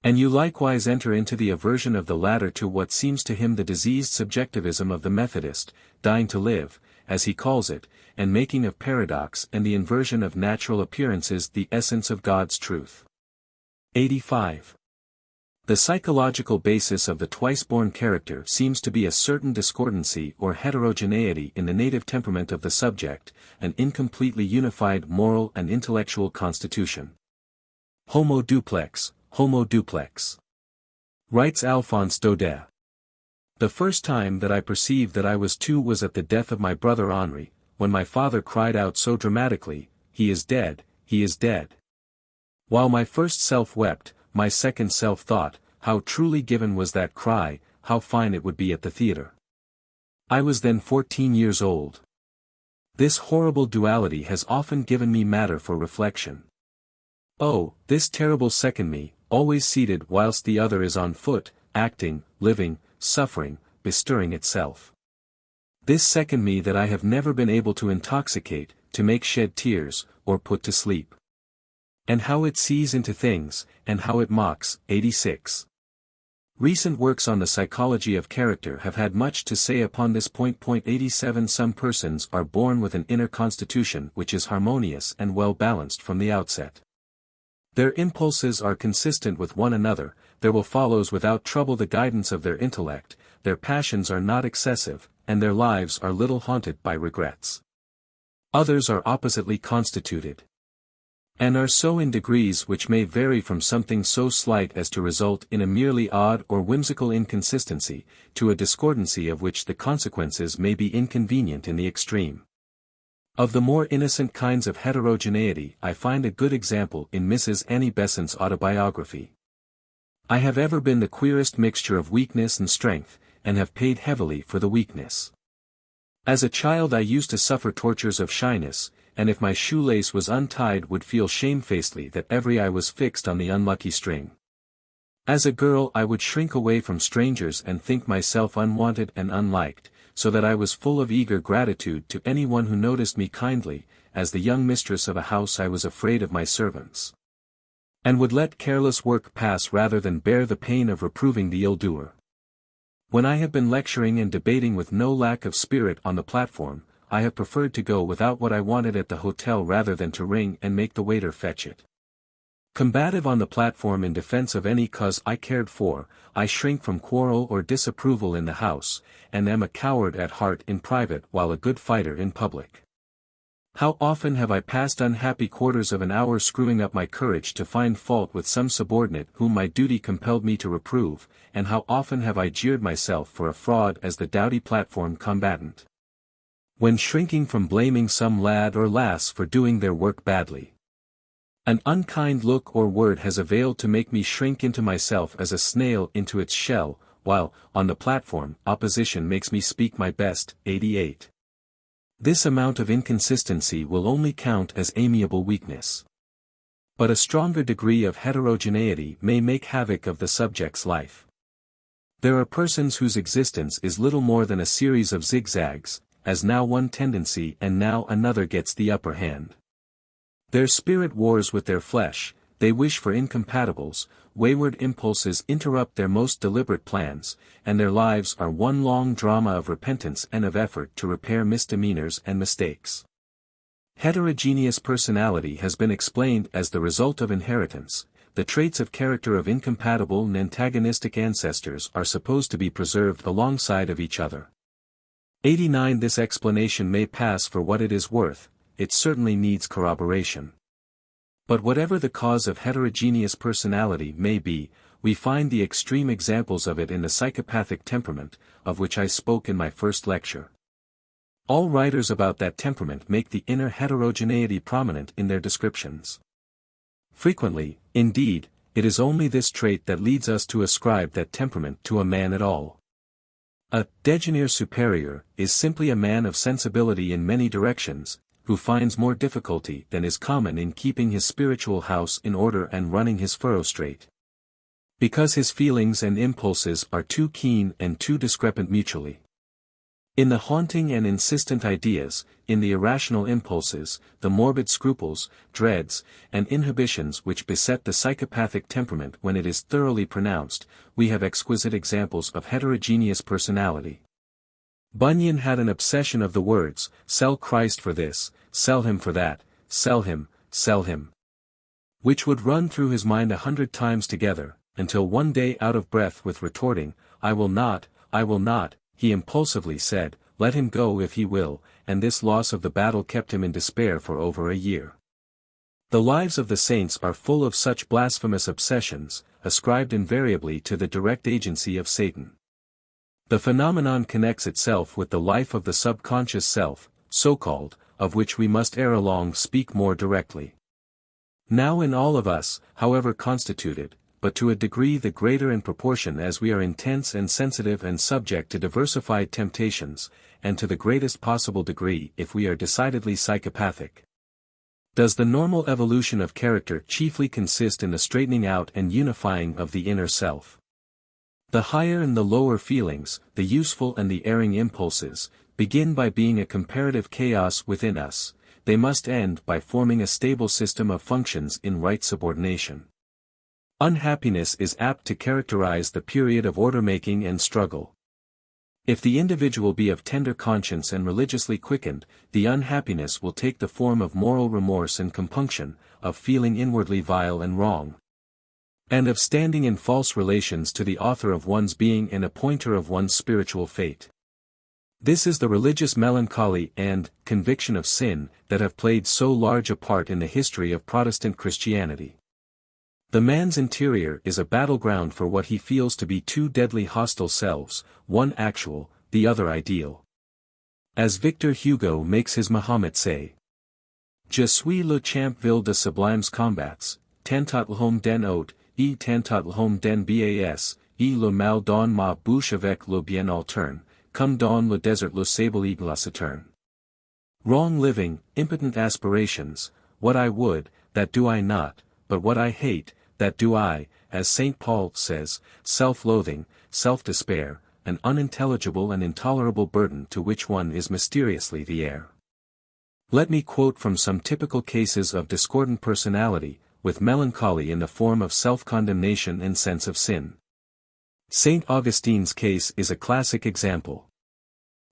And you likewise enter into the aversion of the latter to what seems to him the diseased subjectivism of the Methodist, dying to live, as he calls it, and making of paradox and the inversion of natural appearances the essence of God's truth. 85. The psychological basis of the twice-born character seems to be a certain discordancy or heterogeneity in the native temperament of the subject, an incompletely unified moral and intellectual constitution. Homo duplex, homo duplex. Writes Alphonse Daudet. The first time that I perceived that I was two was at the death of my brother Henri, when my father cried out so dramatically, "He is dead, he is dead." While my first self wept, my second self thought, how truly given was that cry, how fine it would be at the theatre. I was then 14 years old. This horrible duality has often given me matter for reflection. Oh, this terrible second me, always seated whilst the other is on foot, acting, living, suffering, bestirring itself. This second me that I have never been able to intoxicate, to make shed tears, or put to sleep. And how it sees into things, and how it mocks. 86. Recent works on the psychology of character have had much to say upon this point. 87 Some persons are born with an inner constitution which is harmonious and well balanced from the outset. Their impulses are consistent with one another, there will follows without trouble the guidance of their intellect, their passions are not excessive, and their lives are little haunted by regrets. Others are oppositely constituted, and are so in degrees which may vary from something so slight as to result in a merely odd or whimsical inconsistency, to a discordancy of which the consequences may be inconvenient in the extreme. Of the more innocent kinds of heterogeneity I find a good example in Mrs. Annie Besant's autobiography. I have ever been the queerest mixture of weakness and strength, and have paid heavily for the weakness. As a child I used to suffer tortures of shyness, and if my shoelace was untied would feel shamefacedly that every eye was fixed on the unlucky string. As a girl I would shrink away from strangers and think myself unwanted and unliked, so that I was full of eager gratitude to anyone who noticed me kindly. As the young mistress of a house I was afraid of my servants, and would let careless work pass rather than bear the pain of reproving the ill-doer. When I have been lecturing and debating with no lack of spirit on the platform, I have preferred to go without what I wanted at the hotel rather than to ring and make the waiter fetch it. Combative on the platform in defense of any cause I cared for, I shrink from quarrel or disapproval in the house, and am a coward at heart in private while a good fighter in public. How often have I passed unhappy quarters of an hour screwing up my courage to find fault with some subordinate whom my duty compelled me to reprove, and how often have I jeered myself for a fraud as the doughty platform combatant, when shrinking from blaming some lad or lass for doing their work badly. An unkind look or word has availed to make me shrink into myself as a snail into its shell, while, on the platform, opposition makes me speak my best. 88. This amount of inconsistency will only count as amiable weakness. But a stronger degree of heterogeneity may make havoc of the subject's life. There are persons whose existence is little more than a series of zigzags, as now one tendency and now another gets the upper hand. Their spirit wars with their flesh, they wish for incompatibles, wayward impulses interrupt their most deliberate plans, and their lives are one long drama of repentance and of effort to repair misdemeanors and mistakes. Heterogeneous personality has been explained as the result of inheritance. The traits of character of incompatible and antagonistic ancestors are supposed to be preserved alongside of each other. 89. This explanation may pass for what it is worth, it certainly needs corroboration. But whatever the cause of heterogeneous personality may be, we find the extreme examples of it in the psychopathic temperament, of which I spoke in my first lecture. All writers about that temperament make the inner heterogeneity prominent in their descriptions. Frequently, indeed, it is only this trait that leads us to ascribe that temperament to a man at all. A dégénère supérieur is simply a man of sensibility in many directions, who finds more difficulty than is common in keeping his spiritual house in order and running his furrow straight. Because his feelings and impulses are too keen and too discrepant mutually. In the haunting and insistent ideas, in the irrational impulses, the morbid scruples, dreads, and inhibitions which beset the psychopathic temperament when it is thoroughly pronounced, we have exquisite examples of heterogeneous personality. Bunyan had an obsession of the words, sell Christ for this, sell him for that, sell him, which would run through his mind 100 times together, until one day out of breath with retorting, I will not, he impulsively said, let him go if he will, and this loss of the battle kept him in despair for over a year. The lives of the saints are full of such blasphemous obsessions, ascribed invariably to the direct agency of Satan. The phenomenon connects itself with the life of the subconscious self, so-called, of which we must ere long speak more directly. Now in all of us, however constituted, but to a degree the greater in proportion as we are intense and sensitive and subject to diversified temptations, and to the greatest possible degree if we are decidedly psychopathic. Does the normal evolution of character chiefly consist in the straightening out and unifying of the inner self? The higher and the lower feelings, the useful and the erring impulses, begin by being a comparative chaos within us, they must end by forming a stable system of functions in right subordination. Unhappiness is apt to characterize the period of order-making and struggle. If the individual be of tender conscience and religiously quickened, the unhappiness will take the form of moral remorse and compunction, of feeling inwardly vile and wrong, and of standing in false relations to the author of one's being and appointer of one's spiritual fate. This is the religious melancholy and conviction of sin that have played so large a part in the history of Protestant Christianity. The man's interior is a battleground for what he feels to be two deadly hostile selves, one actual, the other ideal. As Victor Hugo makes his Mahomet say, Je suis le champion de sublimes combats, tentat l'homme den haut, et tentat l'homme den bas, et le mal dans ma bouche avec le bien alterne, comme dans le désert le sable et la saturne. Wrong living, impotent aspirations, what I would, that do I not, but what I hate, that do I, as St. Paul says, self-loathing, self-despair, an unintelligible and intolerable burden to which one is mysteriously the heir. Let me quote from some typical cases of discordant personality, with melancholy in the form of self-condemnation and sense of sin. St. Augustine's case is a classic example.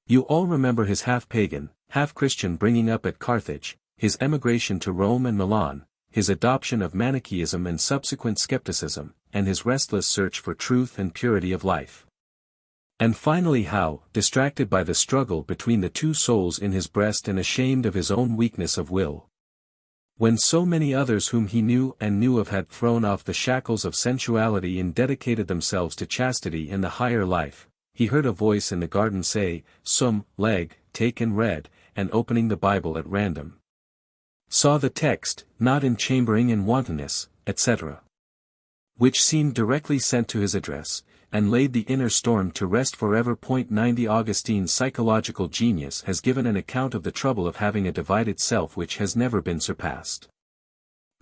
You all remember his half-pagan, half-Christian bringing up at Carthage, his emigration to Rome and Milan, his adoption of Manichaeism and subsequent skepticism, and his restless search for truth and purity of life. And finally how, distracted by the struggle between the two souls in his breast and ashamed of his own weakness of will, when so many others whom he knew and knew of had thrown off the shackles of sensuality and dedicated themselves to chastity and the higher life, he heard a voice in the garden say, Sum, leg, take and read, and opening the Bible at random, saw the text, not in chambering and wantonness, etc., which seemed directly sent to his address, and laid the inner storm to rest forever. 90 Augustine's psychological genius has given an account of the trouble of having a divided self which has never been surpassed.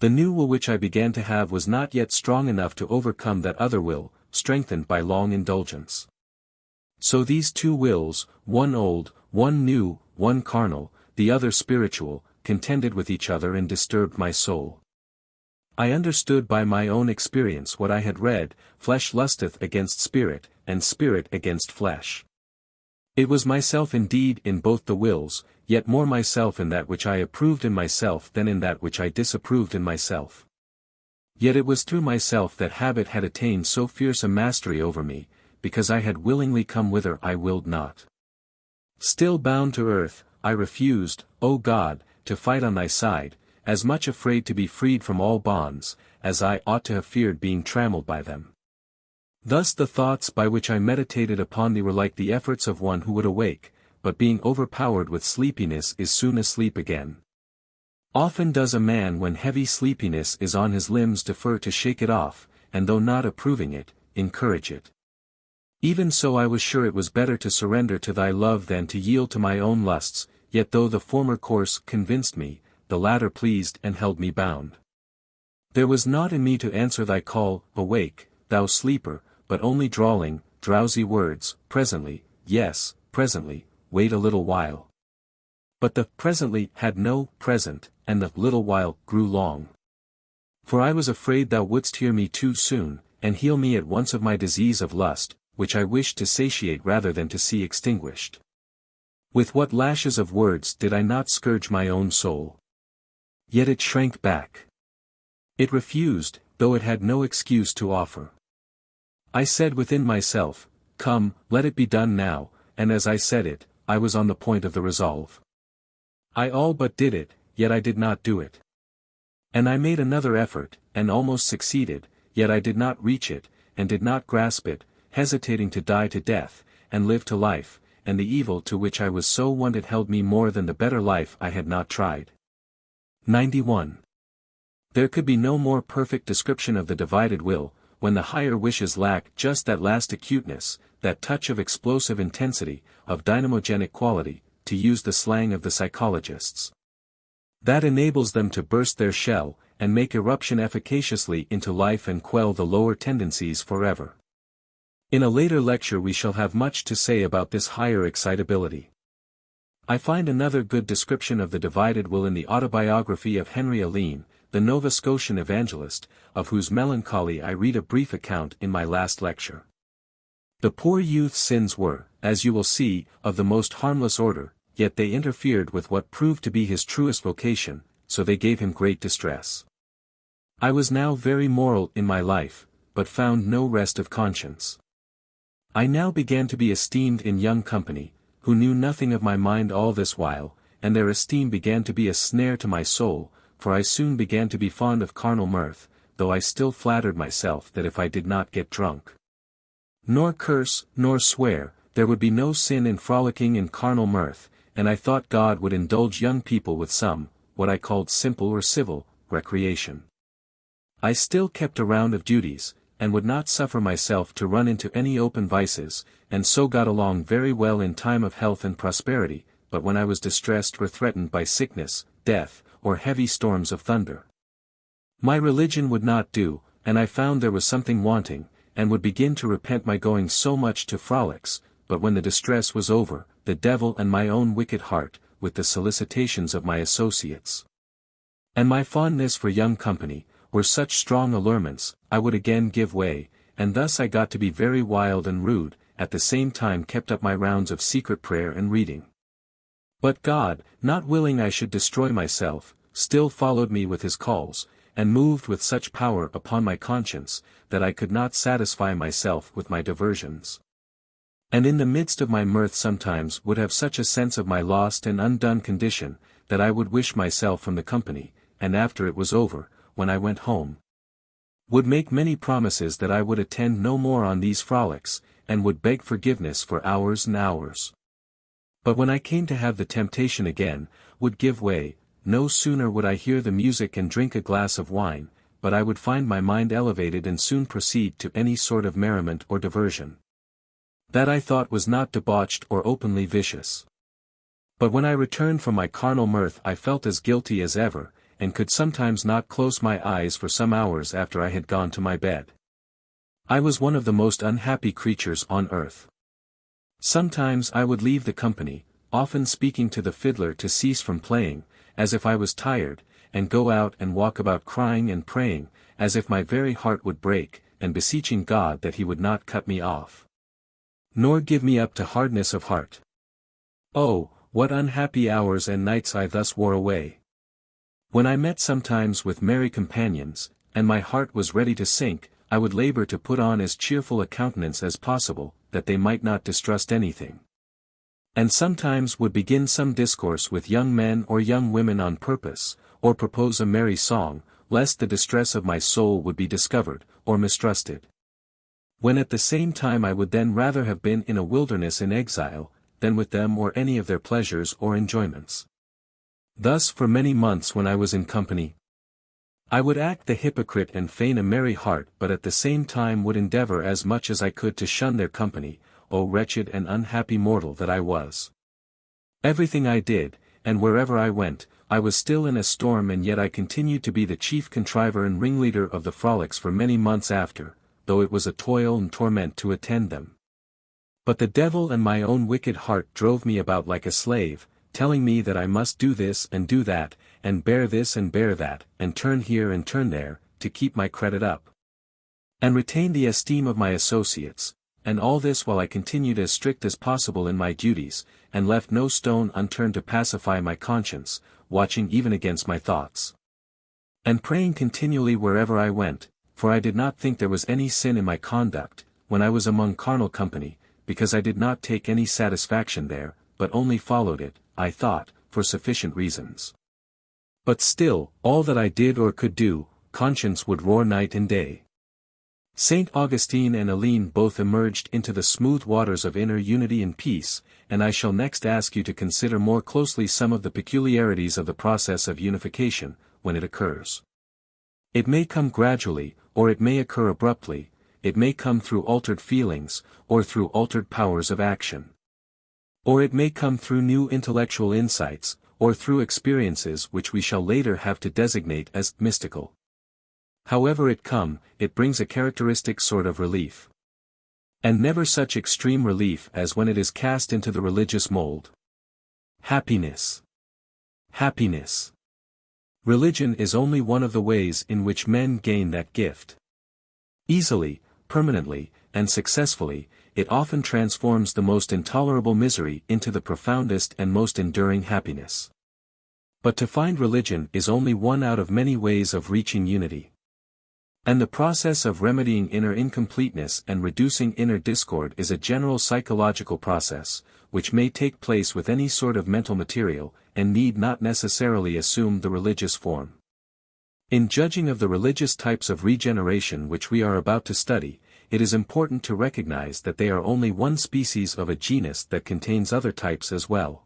The new will which I began to have was not yet strong enough to overcome that other will, strengthened by long indulgence. So these two wills, one old, one new, one carnal, the other spiritual, contended with each other and disturbed my soul. I understood by my own experience what I had read, flesh lusteth against spirit, and spirit against flesh. It was myself indeed in both the wills, yet more myself in that which I approved in myself than in that which I disapproved in myself. Yet it was through myself that habit had attained so fierce a mastery over me, because I had willingly come whither I willed not. Still bound to earth, I refused, O God, to fight on thy side, as much afraid to be freed from all bonds, as I ought to have feared being trammelled by them. Thus the thoughts by which I meditated upon thee were like the efforts of one who would awake, but being overpowered with sleepiness is soon asleep again. Often does a man when heavy sleepiness is on his limbs defer to shake it off, and though not approving it, encourage it. Even so I was sure it was better to surrender to thy love than to yield to my own lusts, yet though the former course convinced me, the latter pleased and held me bound. There was naught in me to answer thy call, awake, thou sleeper, but only drawling, drowsy words, presently, yes, presently, wait a little while. But the presently had no present, and the little while grew long. For I was afraid thou wouldst hear me too soon, and heal me at once of my disease of lust, which I wished to satiate rather than to see extinguished. With what lashes of words did I not scourge my own soul? Yet it shrank back. It refused, though it had no excuse to offer. I said within myself, Come, let it be done now, and as I said it, I was on the point of the resolve. I all but did it, yet I did not do it. And I made another effort, and almost succeeded, yet I did not reach it, and did not grasp it, hesitating to die to death, and live to life, and the evil to which I was so wonted held me more than the better life I had not tried. 91. There could be no more perfect description of the divided will, when the higher wishes lack just that last acuteness, that touch of explosive intensity, of dynamogenic quality, to use the slang of the psychologists. That enables them to burst their shell, and make eruption efficaciously into life and quell the lower tendencies forever. In a later lecture we shall have much to say about this higher excitability. I find another good description of the divided will in the autobiography of Henry Alline, the Nova Scotian evangelist, of whose melancholy I read a brief account in my last lecture. The poor youth's sins were, as you will see, of the most harmless order, yet they interfered with what proved to be his truest vocation, so they gave him great distress. I was now very moral in my life, but found no rest of conscience. I now began to be esteemed in young company, who knew nothing of my mind all this while, and their esteem began to be a snare to my soul, for I soon began to be fond of carnal mirth, though I still flattered myself that if I did not get drunk, nor curse, nor swear, there would be no sin in frolicking in carnal mirth, and I thought God would indulge young people with some, what I called simple or civil, recreation. I still kept a round of duties, and would not suffer myself to run into any open vices, and so got along very well in time of health and prosperity, but when I was distressed or threatened by sickness, death, or heavy storms of thunder, my religion would not do, and I found there was something wanting, and would begin to repent my going so much to frolics, but when the distress was over, the devil and my own wicked heart, with the solicitations of my associates, and my fondness for young company, were such strong allurements, I would again give way, and thus I got to be very wild and rude, at the same time kept up my rounds of secret prayer and reading. But God, not willing I should destroy myself, still followed me with his calls, and moved with such power upon my conscience, that I could not satisfy myself with my diversions. And in the midst of my mirth sometimes would have such a sense of my lost and undone condition, that I would wish myself from the company, and after it was over, when I went home, would make many promises that I would attend no more on these frolics, and would beg forgiveness for hours and hours. But when I came to have the temptation again, would give way. No sooner would I hear the music and drink a glass of wine, but I would find my mind elevated and soon proceed to any sort of merriment or diversion that I thought was not debauched or openly vicious. But when I returned from my carnal mirth I felt as guilty as ever, and could sometimes not close my eyes for some hours after I had gone to my bed. I was one of the most unhappy creatures on earth. Sometimes I would leave the company, often speaking to the fiddler to cease from playing, as if I was tired, and go out and walk about crying and praying, as if my very heart would break, and beseeching God that he would not cut me off, nor give me up to hardness of heart. Oh, what unhappy hours and nights I thus wore away! When I met sometimes with merry companions, and my heart was ready to sink, I would labor to put on as cheerful a countenance as possible, that they might not distrust anything. And sometimes would begin some discourse with young men or young women on purpose, or propose a merry song, lest the distress of my soul would be discovered, or mistrusted. When at the same time I would then rather have been in a wilderness in exile, than with them or any of their pleasures or enjoyments. Thus for many months when I was in company, I would act the hypocrite and feign a merry heart, but at the same time would endeavor as much as I could to shun their company. O wretched and unhappy mortal that I was! Everything I did, and wherever I went, I was still in a storm, and yet I continued to be the chief contriver and ringleader of the frolics for many months after, though it was a toil and torment to attend them. But the devil and my own wicked heart drove me about like a slave, telling me that I must do this and do that, and bear this and bear that, and turn here and turn there, to keep my credit up, and retain the esteem of my associates, and all this while I continued as strict as possible in my duties, and left no stone unturned to pacify my conscience, watching even against my thoughts, and praying continually wherever I went, for I did not think there was any sin in my conduct, when I was among carnal company, because I did not take any satisfaction there, but only followed it, I thought, for sufficient reasons. But still, all that I did or could do, conscience would roar night and day. Saint Augustine and Helene both emerged into the smooth waters of inner unity and peace, and I shall next ask you to consider more closely some of the peculiarities of the process of unification, when it occurs. It may come gradually, or it may occur abruptly, it may come through altered feelings, or through altered powers of action. Or it may come through new intellectual insights, or through experiences which we shall later have to designate as mystical. However it come, it brings a characteristic sort of relief. And never such extreme relief as when it is cast into the religious mold. Happiness. Happiness. Religion is only one of the ways in which men gain that gift. Easily, permanently, and successfully, it often transforms the most intolerable misery into the profoundest and most enduring happiness. But to find religion is only one out of many ways of reaching unity. And the process of remedying inner incompleteness and reducing inner discord is a general psychological process, which may take place with any sort of mental material, and need not necessarily assume the religious form. In judging of the religious types of regeneration which we are about to study, it is important to recognize that they are only one species of a genus that contains other types as well.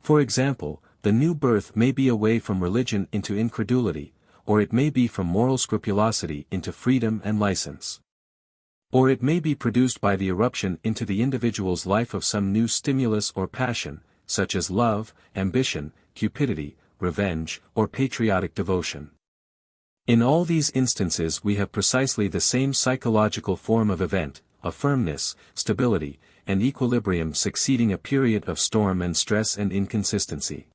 For example, the new birth may be away from religion into incredulity, or it may be from moral scrupulosity into freedom and license. Or it may be produced by the eruption into the individual's life of some new stimulus or passion, such as love, ambition, cupidity, revenge, or patriotic devotion. In all these instances we have precisely the same psychological form of event, a firmness, stability, and equilibrium succeeding a period of storm and stress and inconsistency.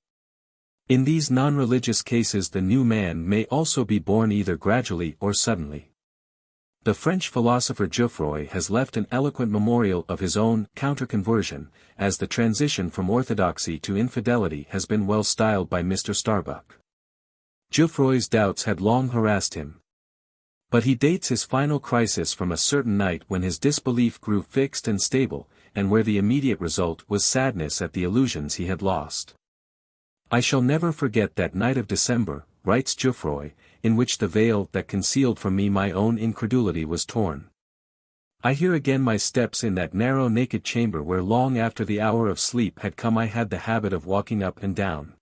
In these non-religious cases the new man may also be born either gradually or suddenly. The French philosopher Geoffroy has left an eloquent memorial of his own counter-conversion, as the transition from orthodoxy to infidelity has been well styled by Mr. Starbuck. Geoffroy's doubts had long harassed him. But he dates his final crisis from a certain night when his disbelief grew fixed and stable, and where the immediate result was sadness at the illusions he had lost. I shall never forget that night of December, writes Geoffroy, in which the veil that concealed from me my own incredulity was torn. I hear again my steps in that narrow naked chamber where long after the hour of sleep had come I had the habit of walking up and down.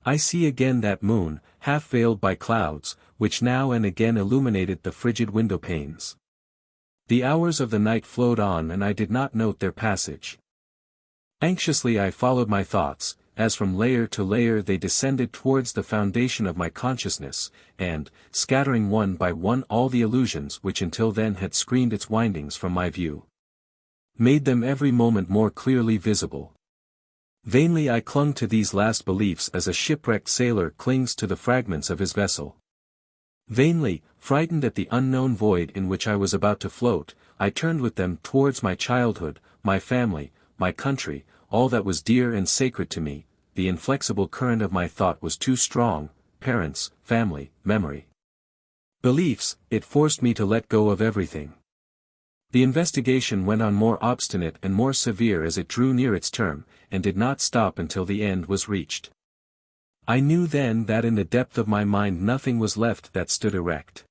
I see again that moon, half veiled by clouds, which now and again illuminated the frigid window panes. The hours of the night flowed on and I did not note their passage. Anxiously I followed my thoughts, as from layer to layer they descended towards the foundation of my consciousness, and, scattering one by one all the illusions which until then had screened its windings from my view, made them every moment more clearly visible. Vainly I clung to these last beliefs as a shipwrecked sailor clings to the fragments of his vessel. Vainly, frightened at the unknown void in which I was about to float, I turned with them towards my childhood, my family, my country, all that was dear and sacred to me. The inflexible current of my thought was too strong: parents, family, memory, beliefs. It forced me to let go of everything. The investigation went on more obstinate and more severe as it drew near its term, and did not stop until the end was reached. I knew then that in the depth of my mind nothing was left that stood erect.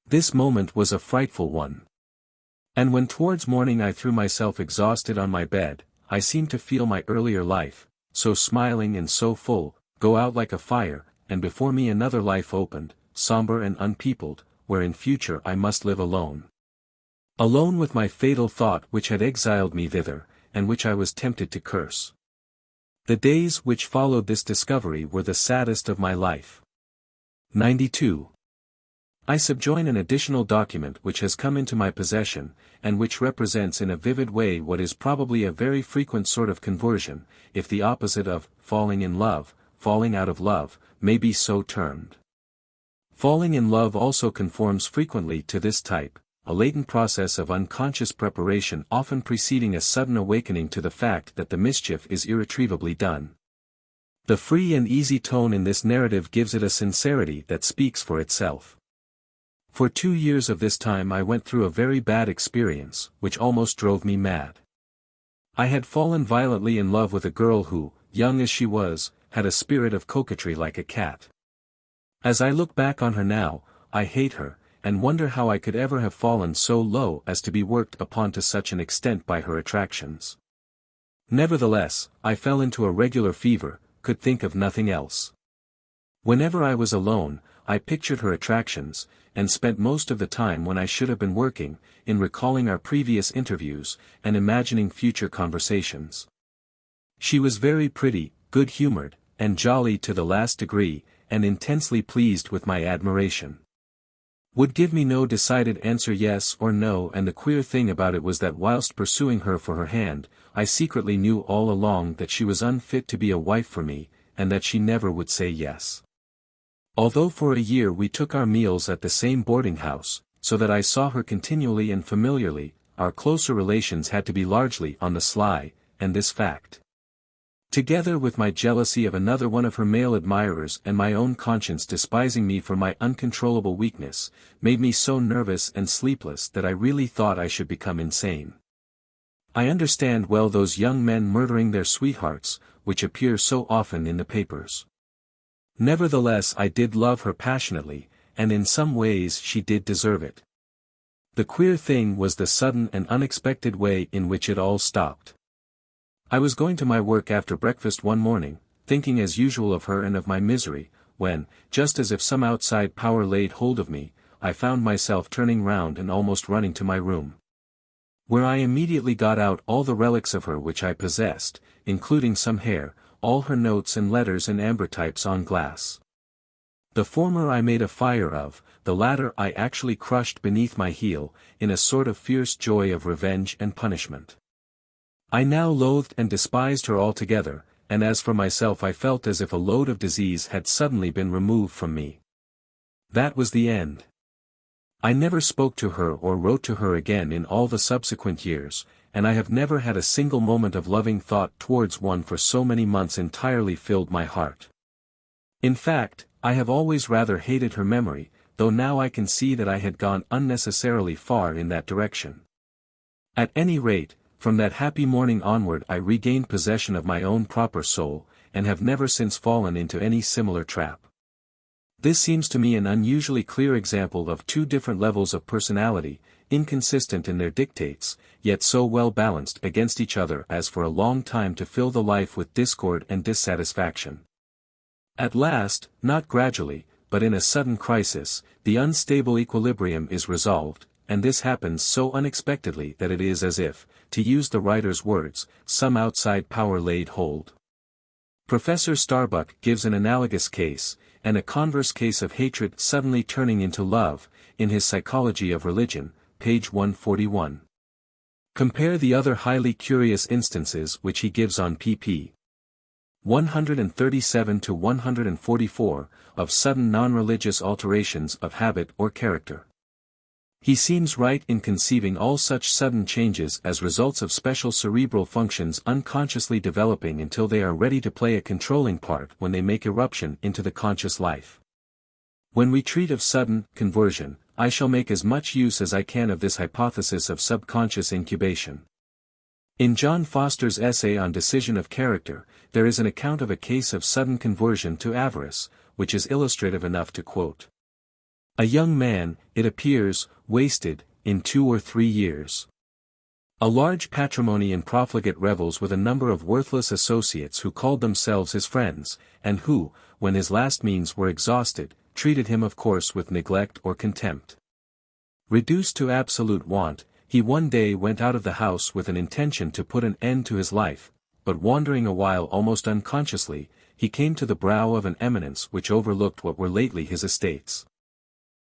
This moment was a frightful one. And when towards morning I threw myself exhausted on my bed, I seemed to feel my earlier life, so smiling and so full, go out like a fire, and before me another life opened, somber and unpeopled, where in future I must live alone. Alone with my fatal thought which had exiled me thither, and which I was tempted to curse. The days which followed this discovery were the saddest of my life. 92. I subjoin an additional document which has come into my possession, and which represents in a vivid way what is probably a very frequent sort of conversion, if the opposite of falling in love, falling out of love, may be so termed. Falling in love also conforms frequently to this type, a latent process of unconscious preparation often preceding a sudden awakening to the fact that the mischief is irretrievably done. The free and easy tone in this narrative gives it a sincerity that speaks for itself. For 2 years of this time I went through a very bad experience, which almost drove me mad. I had fallen violently in love with a girl who, young as she was, had a spirit of coquetry like a cat. As I look back on her now, I hate her, and wonder how I could ever have fallen so low as to be worked upon to such an extent by her attractions. Nevertheless, I fell into a regular fever, could think of nothing else. Whenever I was alone, I pictured her attractions, and spent most of the time when I should have been working, in recalling our previous interviews, and imagining future conversations. She was very pretty, good-humored, and jolly to the last degree, and intensely pleased with my admiration. Would give me no decided answer yes or no, and the queer thing about it was that whilst pursuing her for her hand, I secretly knew all along that she was unfit to be a wife for me, and that she never would say yes. Although for a year we took our meals at the same boarding house, so that I saw her continually and familiarly, our closer relations had to be largely on the sly, and this fact, together with my jealousy of another one of her male admirers and my own conscience despising me for my uncontrollable weakness, made me so nervous and sleepless that I really thought I should become insane. I understand well those young men murdering their sweethearts, which appear so often in the papers. Nevertheless I did love her passionately, and in some ways she did deserve it. The queer thing was the sudden and unexpected way in which it all stopped. I was going to my work after breakfast one morning, thinking as usual of her and of my misery, when, just as if some outside power laid hold of me, I found myself turning round and almost running to my room, where I immediately got out all the relics of her which I possessed, including some hair, all her notes and letters and ambrotypes on glass. The former I made a fire of, the latter I actually crushed beneath my heel, in a sort of fierce joy of revenge and punishment. I now loathed and despised her altogether, and as for myself I felt as if a load of disease had suddenly been removed from me. That was the end. I never spoke to her or wrote to her again in all the subsequent years, and I have never had a single moment of loving thought towards one for so many months entirely filled my heart. In fact, I have always rather hated her memory, though now I can see that I had gone unnecessarily far in that direction. At any rate, from that happy morning onward I regained possession of my own proper soul, and have never since fallen into any similar trap. This seems to me an unusually clear example of two different levels of personality, inconsistent in their dictates, yet so well balanced against each other as for a long time to fill the life with discord and dissatisfaction. At last, not gradually, but in a sudden crisis, the unstable equilibrium is resolved, and this happens so unexpectedly that it is as if, to use the writer's words, some outside power laid hold. Professor Starbuck gives an analogous case, and a converse case of hatred suddenly turning into love, in his Psychology of Religion, page 141. Compare the other highly curious instances which he gives on pp. 137 to 144, of sudden non-religious alterations of habit or character. He seems right in conceiving all such sudden changes as results of special cerebral functions unconsciously developing until they are ready to play a controlling part when they make irruption into the conscious life. When we treat of sudden conversion, I shall make as much use as I can of this hypothesis of subconscious incubation. In John Foster's essay on Decision of Character, there is an account of a case of sudden conversion to avarice, which is illustrative enough to quote. A young man, it appears, wasted, in 2 or 3 years, a large patrimony in profligate revels with a number of worthless associates who called themselves his friends, and who, when his last means were exhausted, treated him of course with neglect or contempt. Reduced to absolute want, he one day went out of the house with an intention to put an end to his life, but wandering a while almost unconsciously, he came to the brow of an eminence which overlooked what were lately his estates.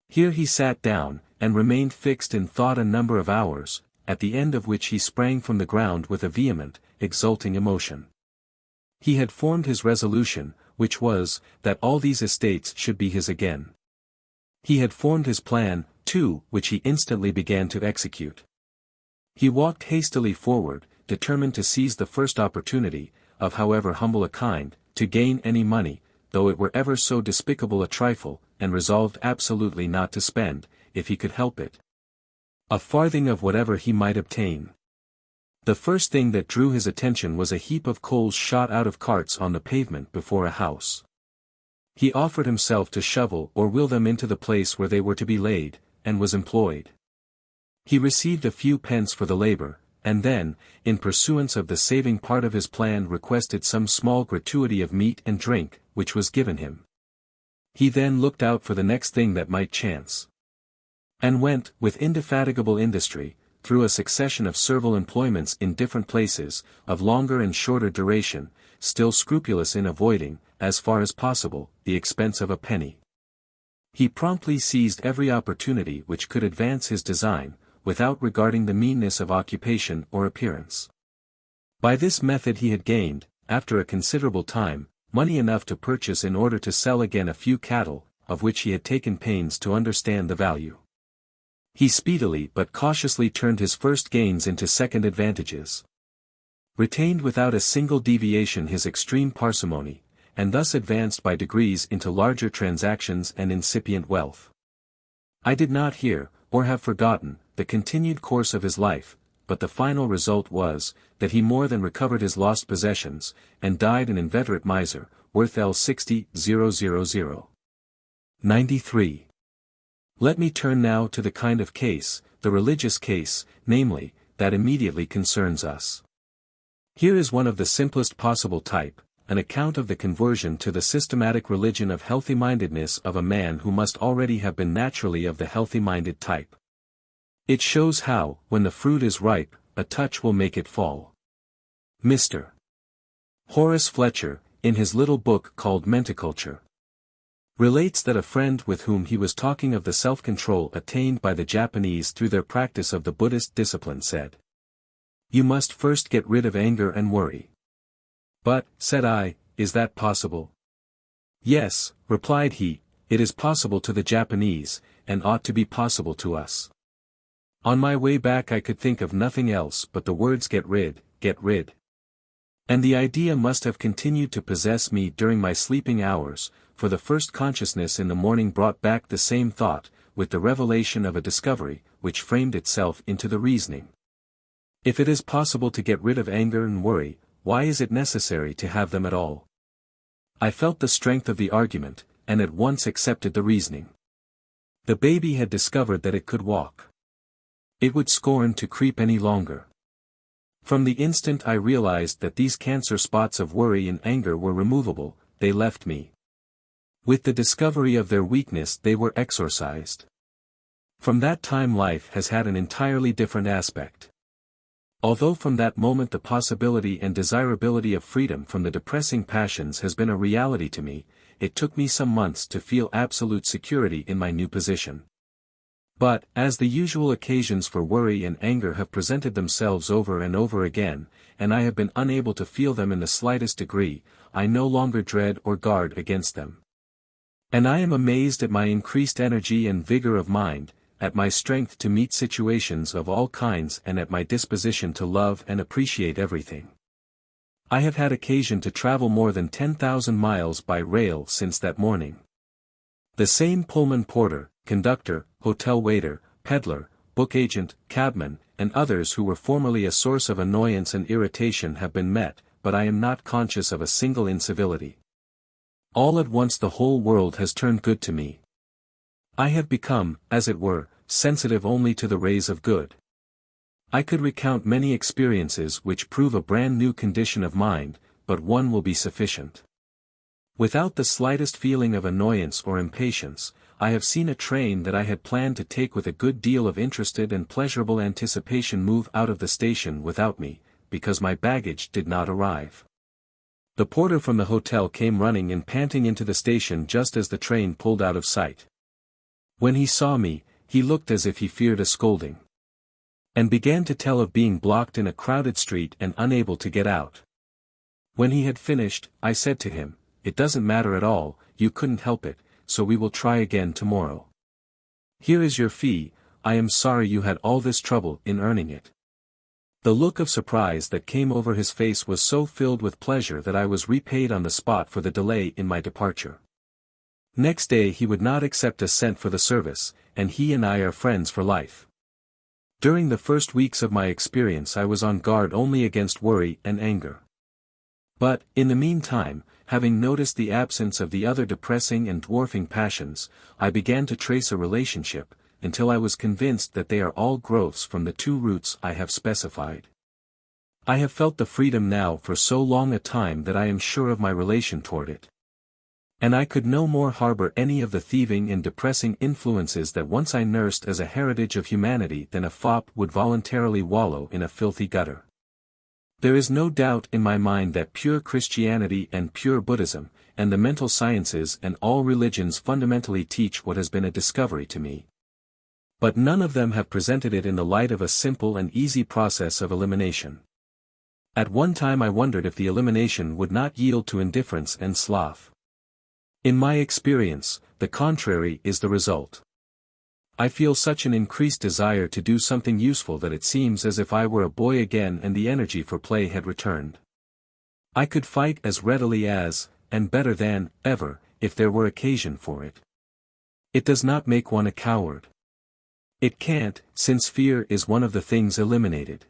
Here he sat down, and remained fixed in thought a number of hours, at the end of which he sprang from the ground with a vehement, exulting emotion. He had formed his resolution, which was, that all these estates should be his again. He had formed his plan, too, which he instantly began to execute. He walked hastily forward, determined to seize the first opportunity, of however humble a kind, to gain any money, though it were ever so despicable a trifle, and resolved absolutely not to spend, if he could help it, a farthing of whatever he might obtain. The first thing that drew his attention was a heap of coals shot out of carts on the pavement before a house. He offered himself to shovel or wheel them into the place where they were to be laid, and was employed. He received a few pence for the labor, and then, in pursuance of the saving part of his plan, requested some small gratuity of meat and drink, which was given him. He then looked out for the next thing that might chance, and went, with indefatigable industry, through a succession of servile employments in different places, of longer and shorter duration, still scrupulous in avoiding, as far as possible, the expense of a penny. He promptly seized every opportunity which could advance his design, without regarding the meanness of occupation or appearance. By this method he had gained, after a considerable time, money enough to purchase in order to sell again a few cattle, of which he had taken pains to understand the value. He speedily but cautiously turned his first gains into second advantages, retained without a single deviation his extreme parsimony, and thus advanced by degrees into larger transactions and incipient wealth. I did not hear, or have forgotten, the continued course of his life, but the final result was, that he more than recovered his lost possessions, and died an inveterate miser, worth L60,000. 93. Let me turn now to the kind of case, the religious case, namely, that immediately concerns us. Here is one of the simplest possible type, an account of the conversion to the systematic religion of healthy-mindedness of a man who must already have been naturally of the healthy-minded type. It shows how, when the fruit is ripe, a touch will make it fall. Mr. Horace Fletcher, in his little book called Menticulture, relates that a friend with whom he was talking of the self-control attained by the Japanese through their practice of the Buddhist discipline said, "You must first get rid of anger and worry." "But," said I, "is that possible?" "Yes," replied he, "it is possible to the Japanese, and ought to be possible to us." On my way back I could think of nothing else but the words get rid. And the idea must have continued to possess me during my sleeping hours, for the first consciousness in the morning brought back the same thought, with the revelation of a discovery, which framed itself into the reasoning. If it is possible to get rid of anger and worry, why is it necessary to have them at all? I felt the strength of the argument, and at once accepted the reasoning. The baby had discovered that it could walk. It would scorn to creep any longer. From the instant I realized that these cancer spots of worry and anger were removable, they left me. With the discovery of their weakness they were exorcised. From that time life has had an entirely different aspect. Although from that moment the possibility and desirability of freedom from the depressing passions has been a reality to me, it took me some months to feel absolute security in my new position. But, as the usual occasions for worry and anger have presented themselves over and over again, and I have been unable to feel them in the slightest degree, I no longer dread or guard against them. And I am amazed at my increased energy and vigor of mind, at my strength to meet situations of all kinds and at my disposition to love and appreciate everything. I have had occasion to travel more than 10,000 miles by rail since that morning. The same Pullman porter, conductor, hotel waiter, peddler, book agent, cabman, and others who were formerly a source of annoyance and irritation have been met, but I am not conscious of a single incivility. All at once the whole world has turned good to me. I have become, as it were, sensitive only to the rays of good. I could recount many experiences which prove a brand new condition of mind, but one will be sufficient. Without the slightest feeling of annoyance or impatience, I have seen a train that I had planned to take with a good deal of interested and pleasurable anticipation move out of the station without me, because my baggage did not arrive. The porter from the hotel came running and panting into the station just as the train pulled out of sight. When he saw me, he looked as if he feared a scolding, and began to tell of being blocked in a crowded street and unable to get out. When he had finished, I said to him, "It doesn't matter at all, you couldn't help it, so we will try again tomorrow. Here is your fee, I am sorry you had all this trouble in earning it." The look of surprise that came over his face was so filled with pleasure that I was repaid on the spot for the delay in my departure. Next day he would not accept a cent for the service, and he and I are friends for life. During the first weeks of my experience I was on guard only against worry and anger. But, in the meantime, having noticed the absence of the other depressing and dwarfing passions, I began to trace a relationship, until I was convinced that they are all growths from the two roots I have specified. I have felt the freedom now for so long a time that I am sure of my relation toward it. And I could no more harbor any of the thieving and depressing influences that once I nursed as a heritage of humanity than a fop would voluntarily wallow in a filthy gutter. There is no doubt in my mind that pure Christianity and pure Buddhism, and the mental sciences and all religions fundamentally teach what has been a discovery to me. But none of them have presented it in the light of a simple and easy process of elimination. At one time I wondered if the elimination would not yield to indifference and sloth. In my experience, the contrary is the result. I feel such an increased desire to do something useful that it seems as if I were a boy again and the energy for play had returned. I could fight as readily as, and better than, ever, if there were occasion for it. It does not make one a coward. It can't, since fear is one of the things eliminated.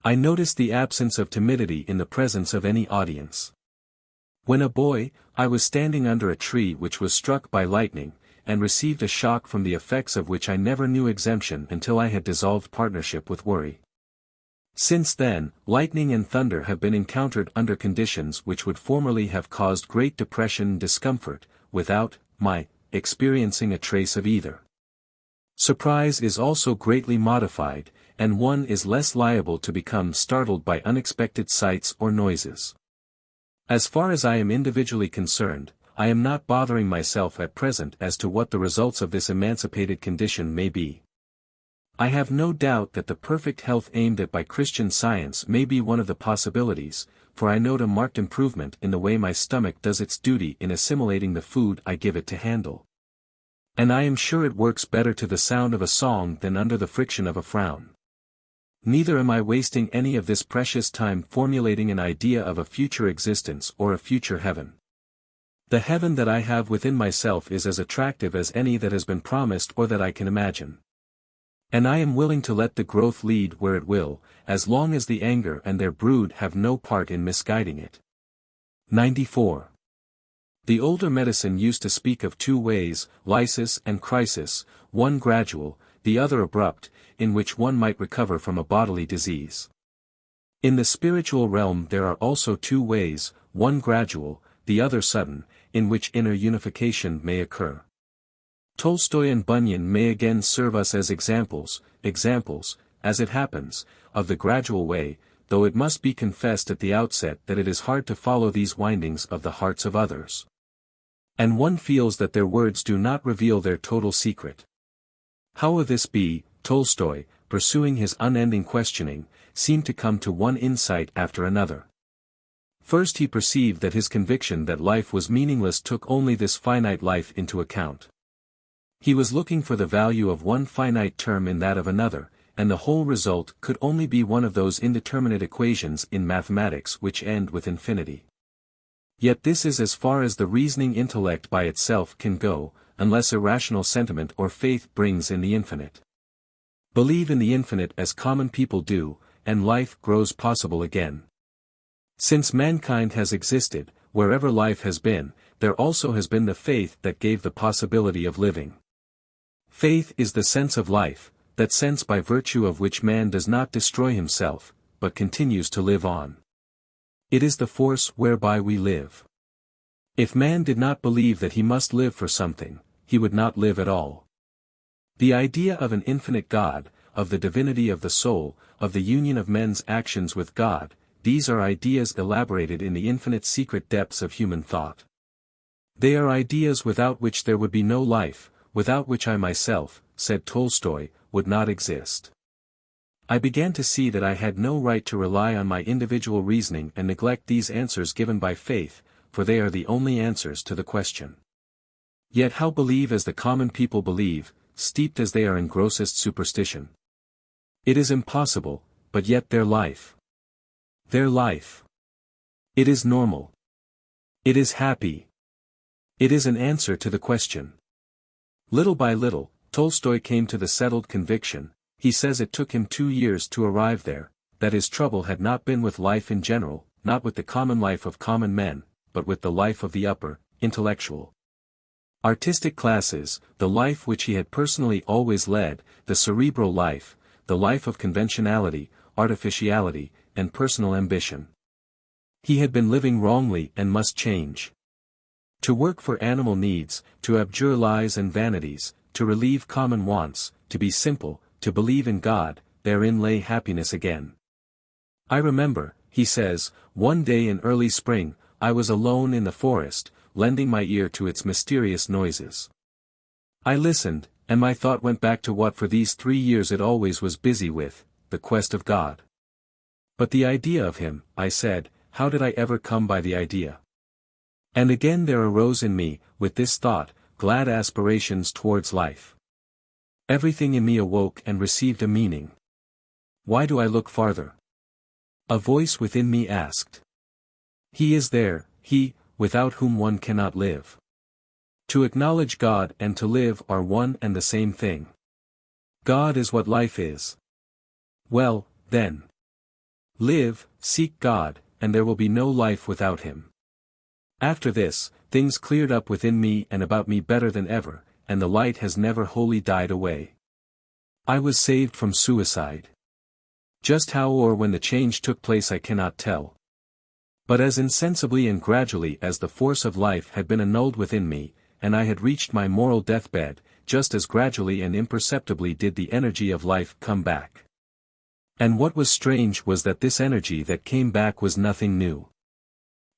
I noticed the absence of timidity in the presence of any audience. When a boy, I was standing under a tree which was struck by lightning, and received a shock from the effects of which I never knew exemption until I had dissolved partnership with worry. Since then, lightning and thunder have been encountered under conditions which would formerly have caused great depression and discomfort, without my experiencing a trace of either. Surprise is also greatly modified, and one is less liable to become startled by unexpected sights or noises. As far as I am individually concerned, I am not bothering myself at present as to what the results of this emancipated condition may be. I have no doubt that the perfect health aimed at by Christian Science may be one of the possibilities, for I note a marked improvement in the way my stomach does its duty in assimilating the food I give it to handle. And I am sure it works better to the sound of a song than under the friction of a frown. Neither am I wasting any of this precious time formulating an idea of a future existence or a future heaven. The heaven that I have within myself is as attractive as any that has been promised or that I can imagine. And I am willing to let the growth lead where it will, as long as the anger and their brood have no part in misguiding it. 94. The older medicine used to speak of two ways, lysis and crisis, one gradual, the other abrupt, in which one might recover from a bodily disease. In the spiritual realm there are also two ways, one gradual, the other sudden, in which inner unification may occur. Tolstoy and Bunyan may again serve us as examples, as it happens, of the gradual way, though it must be confessed at the outset that it is hard to follow these windings of the hearts of others. And one feels that their words do not reveal their total secret. How will this be? Tolstoy, pursuing his unending questioning, seemed to come to one insight after another. First he perceived that his conviction that life was meaningless took only this finite life into account. He was looking for the value of one finite term in that of another, and the whole result could only be one of those indeterminate equations in mathematics which end with infinity. Yet this is as far as the reasoning intellect by itself can go, unless irrational sentiment or faith brings in the infinite. Believe in the infinite as common people do, and life grows possible again. Since mankind has existed, wherever life has been, there also has been the faith that gave the possibility of living. Faith is the sense of life, that sense by virtue of which man does not destroy himself, but continues to live on. It is the force whereby we live. If man did not believe that he must live for something, he would not live at all. The idea of an infinite God, of the divinity of the soul, of the union of men's actions with God, these are ideas elaborated in the infinite secret depths of human thought. They are ideas without which there would be no life, without which I myself, said Tolstoy, would not exist. I began to see that I had no right to rely on my individual reasoning and neglect these answers given by faith, for they are the only answers to the question. Yet how believe as the common people believe, steeped as they are in grossest superstition? It is impossible, but yet their life. Their life. It is normal. It is happy. It is an answer to the question. Little by little, Tolstoy came to the settled conviction, he says it took him 2 years to arrive there, that his trouble had not been with life in general, not with the common life of common men, but with the life of the upper, intellectual, artistic classes, the life which he had personally always led, the cerebral life, the life of conventionality, artificiality, and personal ambition. He had been living wrongly and must change. To work for animal needs, to abjure lies and vanities, to relieve common wants, to be simple, to believe in God, therein lay happiness again. I remember, he says, one day in early spring, I was alone in the forest, lending my ear to its mysterious noises. I listened, and my thought went back to what for these 3 years it always was busy with, the quest of God. But the idea of him, I said, how did I ever come by the idea? And again there arose in me, with this thought, glad aspirations towards life. Everything in me awoke and received a meaning. Why do I look farther? A voice within me asked. He is there, he, without whom one cannot live. To acknowledge God and to live are one and the same thing. God is what life is. Well, then. Live, seek God, and there will be no life without him. After this, things cleared up within me and about me better than ever, and the light has never wholly died away. I was saved from suicide. Just how or when the change took place I cannot tell. But as insensibly and gradually as the force of life had been annulled within me, and I had reached my moral deathbed, just as gradually and imperceptibly did the energy of life come back. And what was strange was that this energy that came back was nothing new.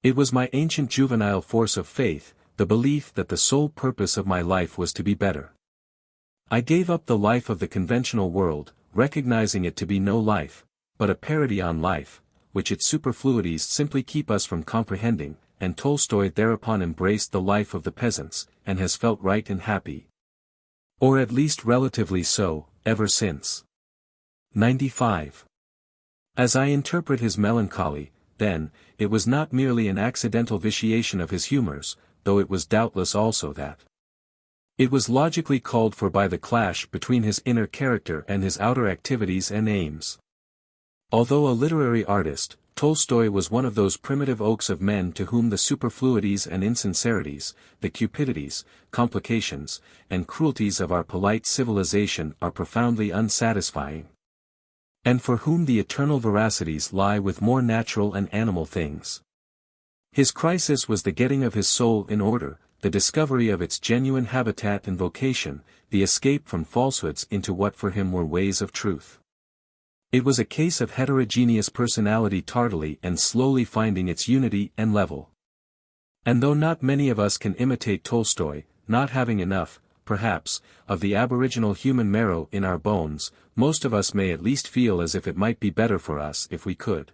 It was my ancient juvenile force of faith, the belief that the sole purpose of my life was to be better. I gave up the life of the conventional world, recognizing it to be no life, but a parody on life, which its superfluities simply keep us from comprehending, and Tolstoy thereupon embraced the life of the peasants, and has felt right and happy. Or at least relatively so, ever since. 95. As I interpret his melancholy, then, it was not merely an accidental vitiation of his humors, though it was doubtless also that. It was logically called for by the clash between his inner character and his outer activities and aims. Although a literary artist, Tolstoy was one of those primitive oaks of men to whom the superfluities and insincerities, the cupidities, complications, and cruelties of our polite civilization are profoundly unsatisfying. And for whom the eternal veracities lie with more natural and animal things. His crisis was the getting of his soul in order, the discovery of its genuine habitat and vocation, the escape from falsehoods into what for him were ways of truth. It was a case of heterogeneous personality tardily and slowly finding its unity and level. And though not many of us can imitate Tolstoy, not having enough, perhaps, of the aboriginal human marrow in our bones, most of us may at least feel as if it might be better for us if we could.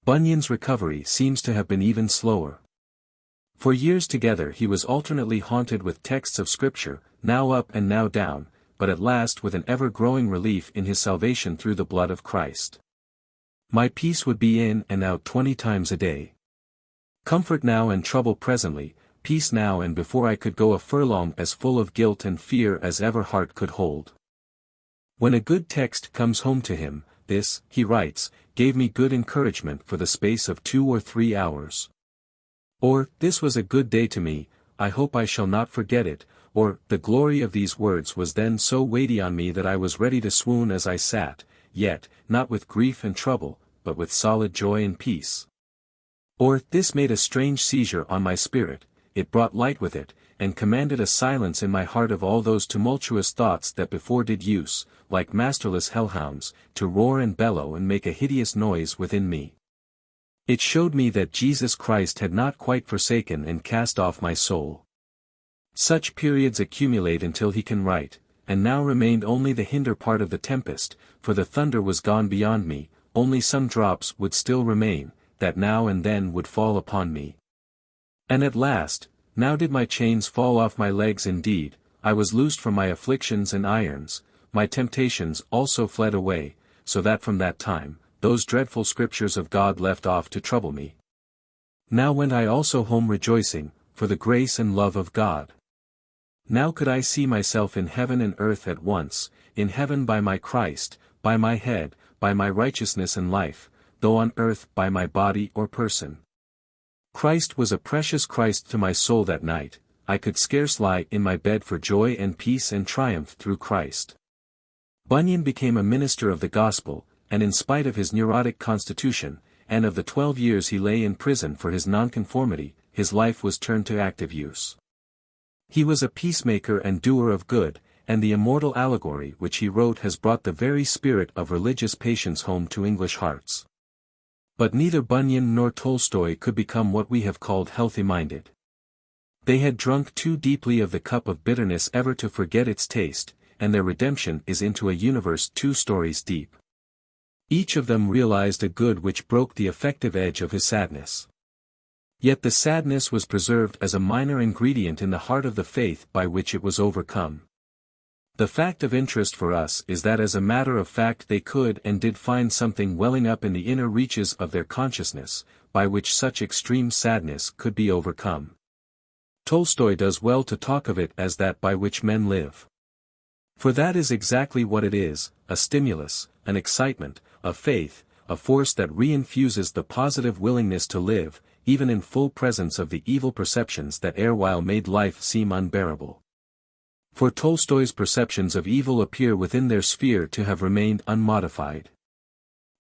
Bunyan's recovery seems to have been even slower. For years together he was alternately haunted with texts of Scripture, now up and now down, but at last with an ever-growing relief in his salvation through the blood of Christ. My peace would be in and out 20 times a day. Comfort now and trouble presently, peace now and before I could go a furlong as full of guilt and fear as ever heart could hold. When a good text comes home to him, this, he writes, gave me good encouragement for the space of 2 or 3 hours. Or, this was a good day to me, I hope I shall not forget it, or, the glory of these words was then so weighty on me that I was ready to swoon as I sat, yet, not with grief and trouble, but with solid joy and peace. Or, this made a strange seizure on my spirit, it brought light with it, and commanded a silence in my heart of all those tumultuous thoughts that before did use, like masterless hellhounds, to roar and bellow and make a hideous noise within me. It showed me that Jesus Christ had not quite forsaken and cast off my soul. Such periods accumulate until he can write, and now remained only the hinder part of the tempest, for the thunder was gone beyond me, only some drops would still remain, that now and then would fall upon me. And at last, now did my chains fall off my legs indeed, I was loosed from my afflictions and irons, my temptations also fled away, so that from that time, those dreadful scriptures of God left off to trouble me. Now went I also home rejoicing, for the grace and love of God. Now could I see myself in heaven and earth at once, in heaven by my Christ, by my head, by my righteousness and life, though on earth by my body or person. Christ was a precious Christ to my soul that night, I could scarce lie in my bed for joy and peace and triumph through Christ. Bunyan became a minister of the gospel, and in spite of his neurotic constitution, and of the 12 years he lay in prison for his nonconformity, his life was turned to active use. He was a peacemaker and doer of good, and the immortal allegory which he wrote has brought the very spirit of religious patience home to English hearts. But neither Bunyan nor Tolstoy could become what we have called healthy-minded. They had drunk too deeply of the cup of bitterness ever to forget its taste, and their redemption is into a universe 2 stories deep. Each of them realized a good which broke the effective edge of his sadness. Yet the sadness was preserved as a minor ingredient in the heart of the faith by which it was overcome. The fact of interest for us is that as a matter of fact they could and did find something welling up in the inner reaches of their consciousness, by which such extreme sadness could be overcome. Tolstoy does well to talk of it as that by which men live. For that is exactly what it is, a stimulus, an excitement, a faith, a force that reinfuses the positive willingness to live, even in full presence of the evil perceptions that erewhile made life seem unbearable. For Tolstoy's perceptions of evil appear within their sphere to have remained unmodified.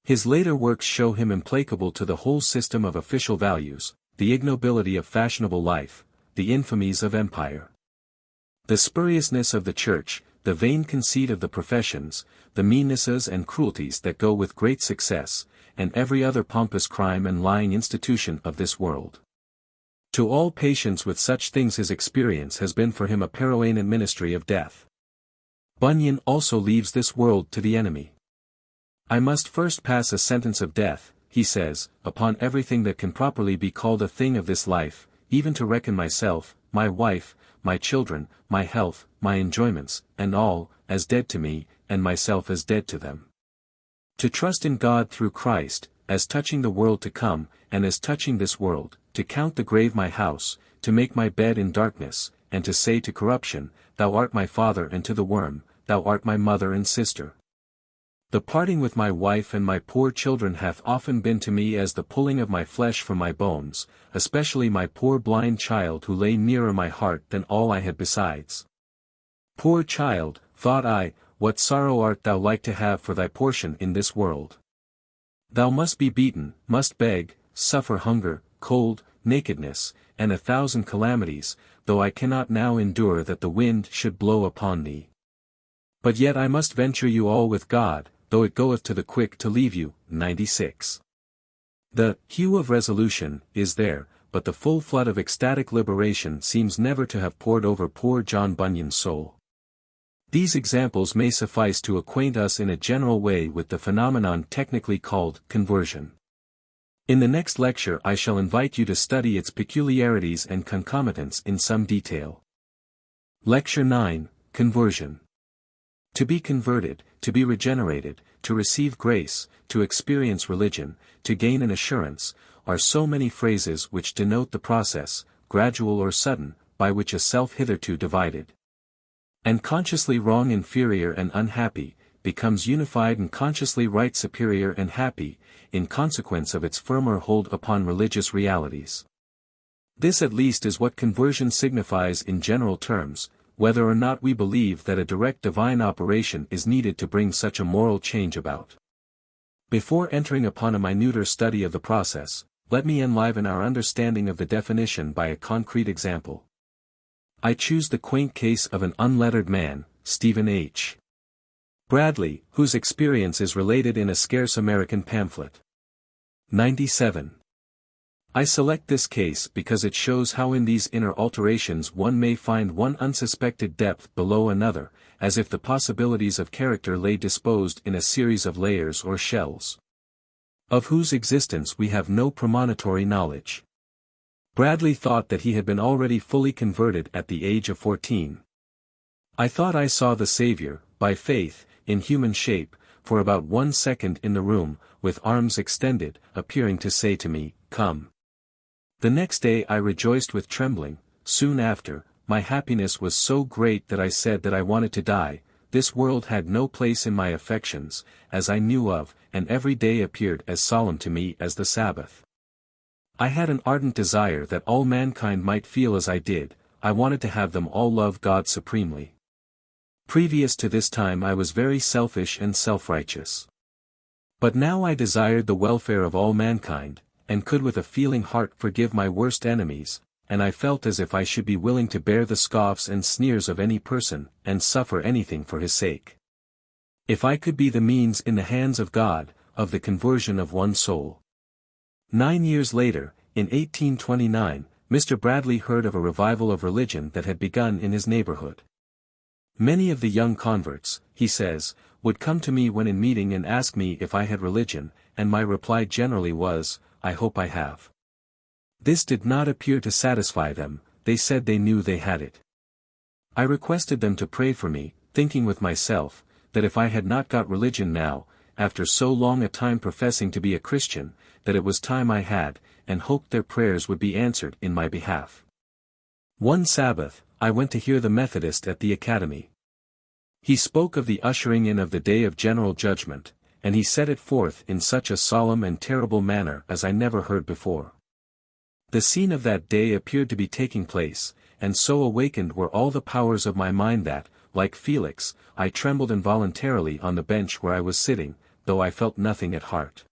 His later works show him implacable to the whole system of official values, the ignobility of fashionable life, the infamies of empire. The spuriousness of the church, the vain conceit of the professions, the meannesses and cruelties that go with great success, and every other pompous crime and lying institution of this world. To all patience with such things his experience has been for him a permanent ministry of death. Bunyan also leaves this world to the enemy. I must first pass a sentence of death, he says, upon everything that can properly be called a thing of this life, even to reckon myself, my wife, my children, my health, my enjoyments, and all, as dead to me, and myself as dead to them. To trust in God through Christ, as touching the world to come, and as touching this world, to count the grave my house, to make my bed in darkness, and to say to corruption, Thou art my father, and to the worm, Thou art my mother and sister. The parting with my wife and my poor children hath often been to me as the pulling of my flesh from my bones, especially my poor blind child who lay nearer my heart than all I had besides. Poor child, thought I, what sorrow art thou like to have for thy portion in this world? Thou must be beaten, must beg, suffer hunger, cold, nakedness, and 1,000 calamities, though I cannot now endure that the wind should blow upon thee. But yet I must venture you all with God, though it goeth to the quick to leave you. 96. The hue of resolution is there, but the full flood of ecstatic liberation seems never to have poured over poor John Bunyan's soul. These examples may suffice to acquaint us in a general way with the phenomenon technically called conversion. In the next lecture I shall invite you to study its peculiarities and concomitants in some detail. Lecture 9, Conversion. To be converted, to be regenerated, to receive grace, to experience religion, to gain an assurance, are so many phrases which denote the process, gradual or sudden, by which a self hitherto divided and consciously wrong inferior and unhappy, becomes unified and consciously right superior and happy, in consequence of its firmer hold upon religious realities. This at least is what conversion signifies in general terms, whether or not we believe that a direct divine operation is needed to bring such a moral change about. Before entering upon a minuter study of the process, let me enliven our understanding of the definition by a concrete example. I choose the quaint case of an unlettered man, Stephen H. Bradley, whose experience is related in a scarce American pamphlet. 97. I select this case because it shows how in these inner alterations one may find one unsuspected depth below another, as if the possibilities of character lay disposed in a series of layers or shells, of whose existence we have no premonitory knowledge. Bradley thought that he had been already fully converted at the age of 14. I thought I saw the Savior, by faith, in human shape, for about 1 second in the room, with arms extended, appearing to say to me, "Come." The next day I rejoiced with trembling. Soon after, my happiness was so great that I said that I wanted to die. This world had no place in my affections, as I knew of, and every day appeared as solemn to me as the Sabbath. I had an ardent desire that all mankind might feel as I did. I wanted to have them all love God supremely. Previous to this time I was very selfish and self-righteous. But now I desired the welfare of all mankind, and could with a feeling heart forgive my worst enemies, and I felt as if I should be willing to bear the scoffs and sneers of any person, and suffer anything for his sake, if I could be the means in the hands of God, of the conversion of one soul. 9 years later, in 1829, Mr. Bradley heard of a revival of religion that had begun in his neighborhood. Many of the young converts, he says, would come to me when in meeting and ask me if I had religion, and my reply generally was, "I hope I have." This did not appear to satisfy them. They said they knew they had it. I requested them to pray for me, thinking with myself, that if I had not got religion now, after so long a time professing to be a Christian, that it was time I had, and hoped their prayers would be answered in my behalf. One Sabbath, I went to hear the Methodist at the Academy. He spoke of the ushering in of the day of general judgment, and he set it forth in such a solemn and terrible manner as I never heard before. The scene of that day appeared to be taking place, and so awakened were all the powers of my mind that, like Felix, I trembled involuntarily on the bench where I was sitting, though I felt nothing at heart.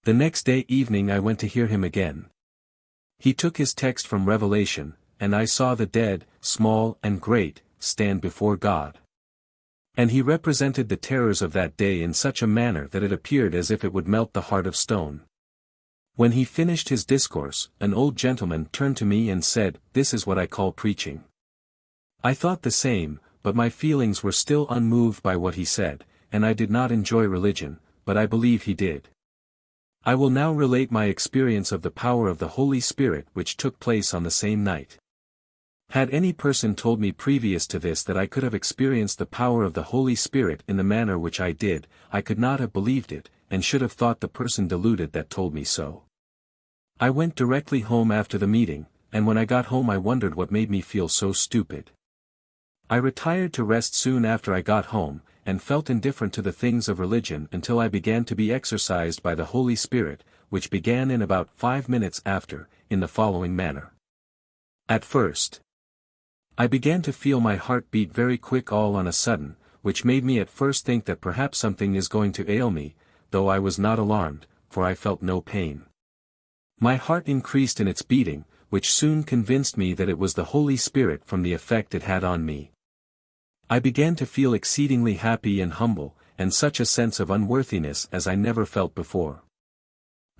The next day evening I went to hear him again. He took his text from Revelation, and I saw the dead, small and great, stand before God. And he represented the terrors of that day in such a manner that it appeared as if it would melt the heart of stone. When he finished his discourse, an old gentleman turned to me and said, "This is what I call preaching." I thought the same, but my feelings were still unmoved by what he said, and I did not enjoy religion, but I believe he did. I will now relate my experience of the power of the Holy Spirit which took place on the same night. Had any person told me previous to this that I could have experienced the power of the Holy Spirit in the manner which I did, I could not have believed it, and should have thought the person deluded that told me so. I went directly home after the meeting, and when I got home I wondered what made me feel so stupid. I retired to rest soon after I got home, and felt indifferent to the things of religion until I began to be exercised by the Holy Spirit, which began in about 5 minutes after, in the following manner. At first, I began to feel my heart beat very quick all on a sudden, which made me at first think that perhaps something is going to ail me, though I was not alarmed, for I felt no pain. My heart increased in its beating, which soon convinced me that it was the Holy Spirit from the effect it had on me. I began to feel exceedingly happy and humble, and such a sense of unworthiness as I never felt before.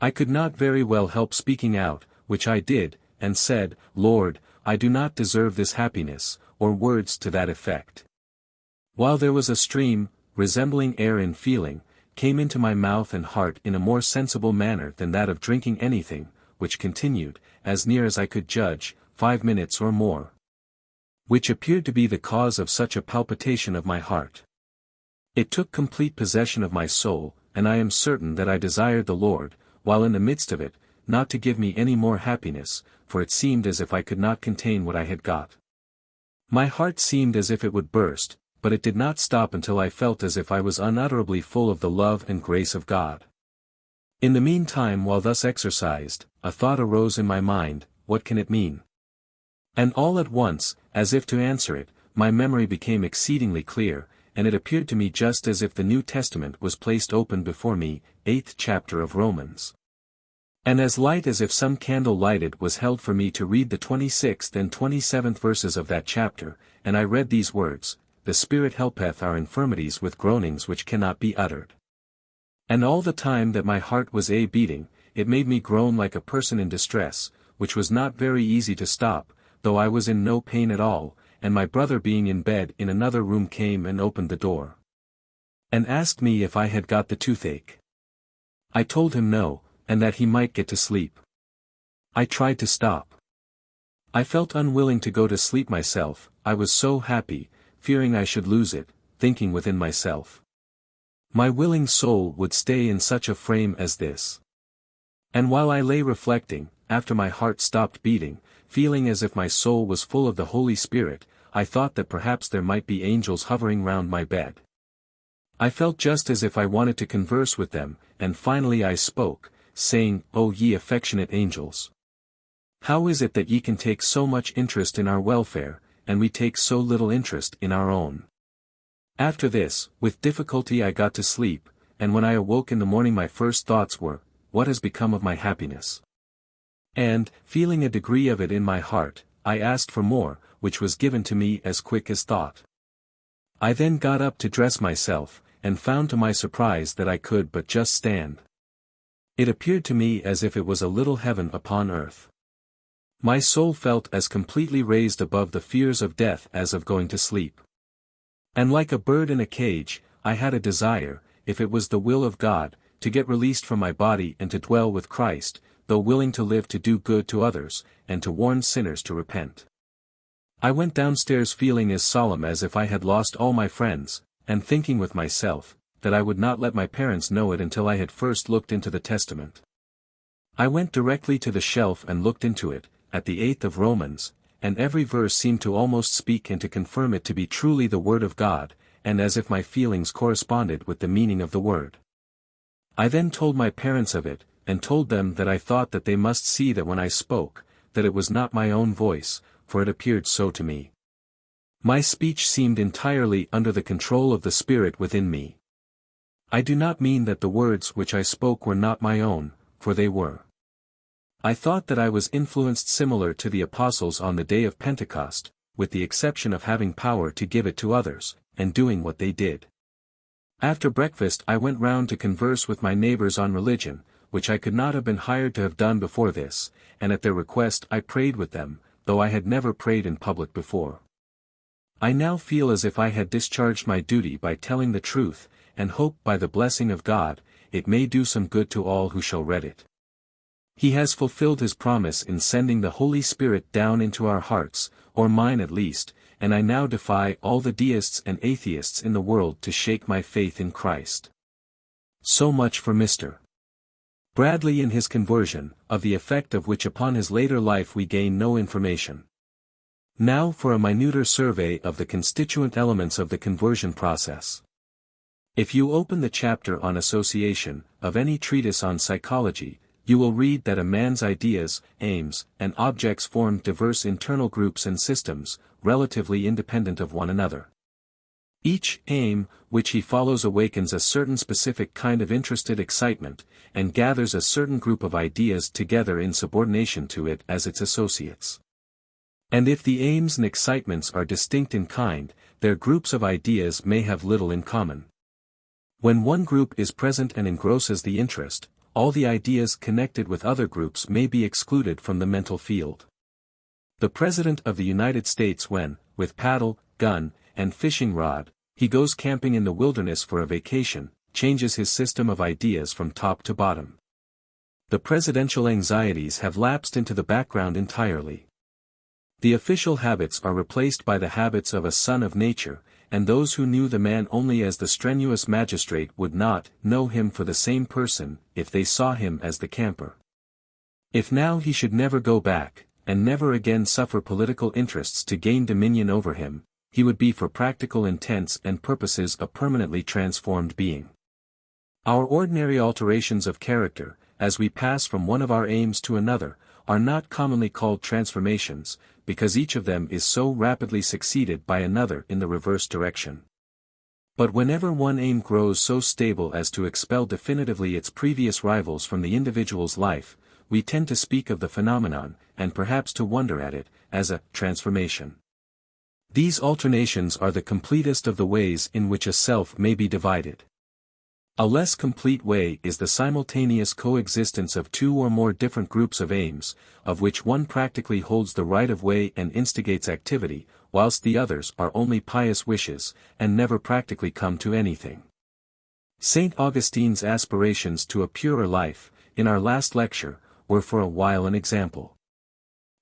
I could not very well help speaking out, which I did, and said, Lord, I do not deserve this happiness, or words to that effect. While there was a stream, resembling air in feeling, came into my mouth and heart in a more sensible manner than that of drinking anything, which continued, as near as I could judge, 5 minutes or more. Which appeared to be the cause of such a palpitation of my heart. It took complete possession of my soul, and I am certain that I desired the Lord, while in the midst of it, not to give me any more happiness, for it seemed as if I could not contain what I had got. My heart seemed as if it would burst, but it did not stop until I felt as if I was unutterably full of the love and grace of God. In the meantime, while thus exercised, a thought arose in my mind, what can it mean? And all at once, as if to answer it, my memory became exceedingly clear, and it appeared to me just as if the New Testament was placed open before me, 8th chapter of Romans. And as light as if some candle lighted was held for me to read the 26th and 27th verses of that chapter, and I read these words, The Spirit helpeth our infirmities with groanings which cannot be uttered. And all the time that my heart was beating, it made me groan like a person in distress, which was not very easy to stop, though I was in no pain at all, and my brother being in bed in another room came and opened the door. And asked me if I had got the toothache. I told him no, and that he might get to sleep. I tried to stop. I felt unwilling to go to sleep myself, I was so happy, fearing I should lose it, thinking within myself. My willing soul would stay in such a frame as this. And while I lay reflecting, after my heart stopped beating, feeling as if my soul was full of the Holy Spirit, I thought that perhaps there might be angels hovering round my bed. I felt just as if I wanted to converse with them, and finally I spoke, saying, O ye affectionate angels! How is it that ye can take so much interest in our welfare, and we take so little interest in our own? After this, with difficulty I got to sleep, and when I awoke in the morning my first thoughts were, what has become of my happiness? And, feeling a degree of it in my heart, I asked for more, which was given to me as quick as thought. I then got up to dress myself, and found to my surprise that I could but just stand. It appeared to me as if it was a little heaven upon earth. My soul felt as completely raised above the fears of death as of going to sleep. And like a bird in a cage, I had a desire, if it was the will of God, to get released from my body and to dwell with Christ, though willing to live to do good to others, and to warn sinners to repent. I went downstairs feeling as solemn as if I had lost all my friends, and thinking with myself, that I would not let my parents know it until I had first looked into the Testament. I went directly to the shelf and looked into it, at the 8th of Romans, and every verse seemed to almost speak and to confirm it to be truly the Word of God, and as if my feelings corresponded with the meaning of the Word. I then told my parents of it, and told them that I thought that they must see that when I spoke, that it was not my own voice, for it appeared so to me. My speech seemed entirely under the control of the Spirit within me. I do not mean that the words which I spoke were not my own, for they were. I thought that I was influenced similar to the apostles on the day of Pentecost, with the exception of having power to give it to others, and doing what they did. After breakfast I went round to converse with my neighbors on religion, which I could not have been hired to have done before this, and at their request I prayed with them, though I had never prayed in public before. I now feel as if I had discharged my duty by telling the truth, and hope by the blessing of God, it may do some good to all who shall read it. He has fulfilled his promise in sending the Holy Spirit down into our hearts, or mine at least, and I now defy all the deists and atheists in the world to shake my faith in Christ. So much for Mr. Bradley in his conversion, of the effect of which upon his later life we gain no information. Now for a minuter survey of the constituent elements of the conversion process. If you open the chapter on association, of any treatise on psychology, you will read that a man's ideas, aims, and objects form diverse internal groups and systems, relatively independent of one another. Each aim, which he follows awakens a certain specific kind of interested excitement, and gathers a certain group of ideas together in subordination to it as its associates. And if the aims and excitements are distinct in kind, their groups of ideas may have little in common. When one group is present and engrosses the interest, all the ideas connected with other groups may be excluded from the mental field. The President of the United States when, with paddle, gun, and fishing rod, he goes camping in the wilderness for a vacation, changes his system of ideas from top to bottom. The presidential anxieties have lapsed into the background entirely. The official habits are replaced by the habits of a son of nature, and those who knew the man only as the strenuous magistrate would not know him for the same person if they saw him as the camper. If now he should never go back, and never again suffer political interests to gain dominion over him, he would be for practical intents and purposes a permanently transformed being. Our ordinary alterations of character, as we pass from one of our aims to another, are not commonly called transformations, because each of them is so rapidly succeeded by another in the reverse direction. But whenever one aim grows so stable as to expel definitively its previous rivals from the individual's life, we tend to speak of the phenomenon, and perhaps to wonder at it, as a transformation. These alternations are the completest of the ways in which a self may be divided. A less complete way is the simultaneous coexistence of two or more different groups of aims, of which one practically holds the right of way and instigates activity, whilst the others are only pious wishes, and never practically come to anything. St. Augustine's aspirations to a purer life, in our last lecture, were for a while an example.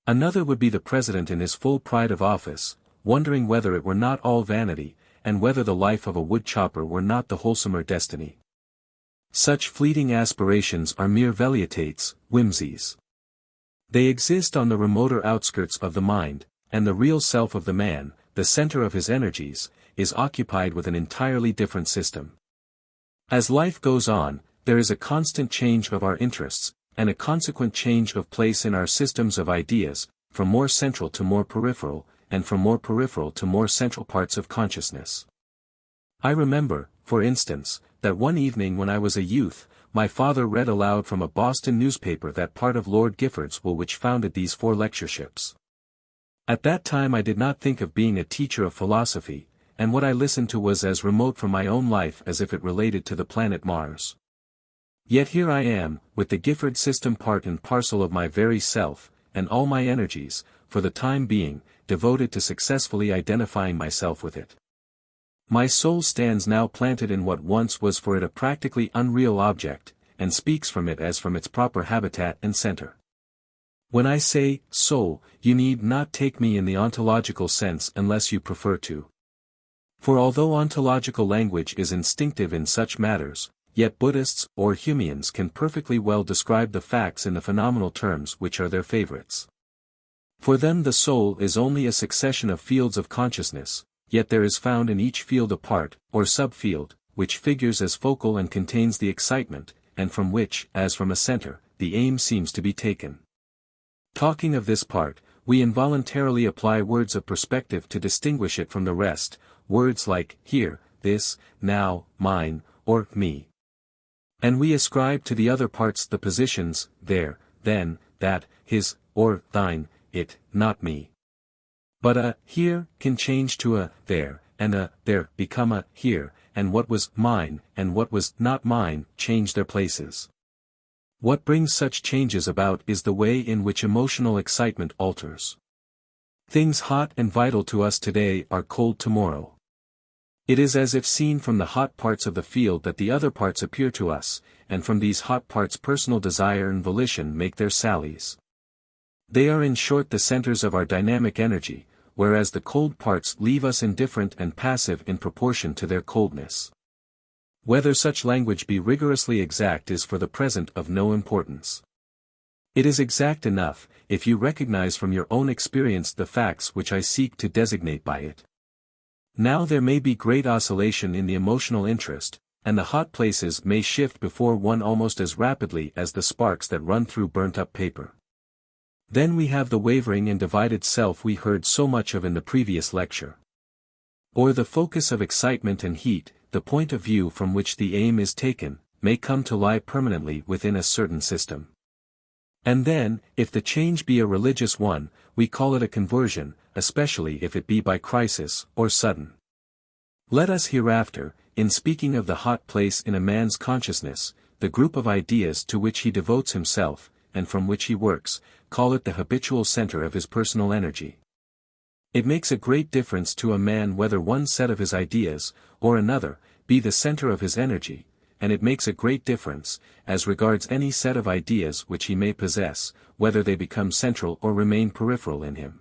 Another would be the President in his full pride of office, wondering whether it were not all vanity, and whether the life of a wood-chopper were not the wholesomer destiny. Such fleeting aspirations are mere velleitates, whimsies. They exist on the remoter outskirts of the mind, and the real self of the man, the center of his energies, is occupied with an entirely different system. As life goes on, there is a constant change of our interests, and a consequent change of place in our systems of ideas, from more central to more peripheral, and from more peripheral to more central parts of consciousness. I remember, for instance, that one evening when I was a youth, my father read aloud from a Boston newspaper that part of Lord Gifford's will which founded these 4 lectureships. At that time I did not think of being a teacher of philosophy, and what I listened to was as remote from my own life as if it related to the planet Mars. Yet here I am, with the Gifford system part and parcel of my very self, and all my energies, for the time being, devoted to successfully identifying myself with it. My soul stands now planted in what once was for it a practically unreal object, and speaks from it as from its proper habitat and center. When I say, soul, you need not take me in the ontological sense unless you prefer to. For although ontological language is instinctive in such matters, yet Buddhists or Humeans can perfectly well describe the facts in the phenomenal terms which are their favorites. For them the soul is only a succession of fields of consciousness, yet there is found in each field a part, or subfield, which figures as focal and contains the excitement, and from which, as from a center, the aim seems to be taken. Talking of this part, we involuntarily apply words of perspective to distinguish it from the rest, words like, here, this, now, mine, or me. And we ascribe to the other parts the positions, there, then, that, his, or thine, it, not me. But a here can change to a there, and a there become a here, and what was mine and what was not mine change their places. What brings such changes about is the way in which emotional excitement alters. Things hot and vital to us today are cold tomorrow. It is as if seen from the hot parts of the field that the other parts appear to us, and from these hot parts personal desire and volition make their sallies. They are in short the centers of our dynamic energy, whereas the cold parts leave us indifferent and passive in proportion to their coldness. Whether such language be rigorously exact is for the present of no importance. It is exact enough, if you recognize from your own experience the facts which I seek to designate by it. Now there may be great oscillation in the emotional interest, and the hot places may shift before one almost as rapidly as the sparks that run through burnt-up paper. Then we have the wavering and divided self we heard so much of in the previous lecture. Or the focus of excitement and heat, the point of view from which the aim is taken, may come to lie permanently within a certain system. And then, if the change be a religious one, we call it a conversion, especially if it be by crisis, or sudden. Let us hereafter, in speaking of the hot place in a man's consciousness, the group of ideas to which he devotes himself, and from which he works, call it the habitual center of his personal energy. It makes a great difference to a man whether one set of his ideas, or another, be the center of his energy, and it makes a great difference, as regards any set of ideas which he may possess, whether they become central or remain peripheral in him.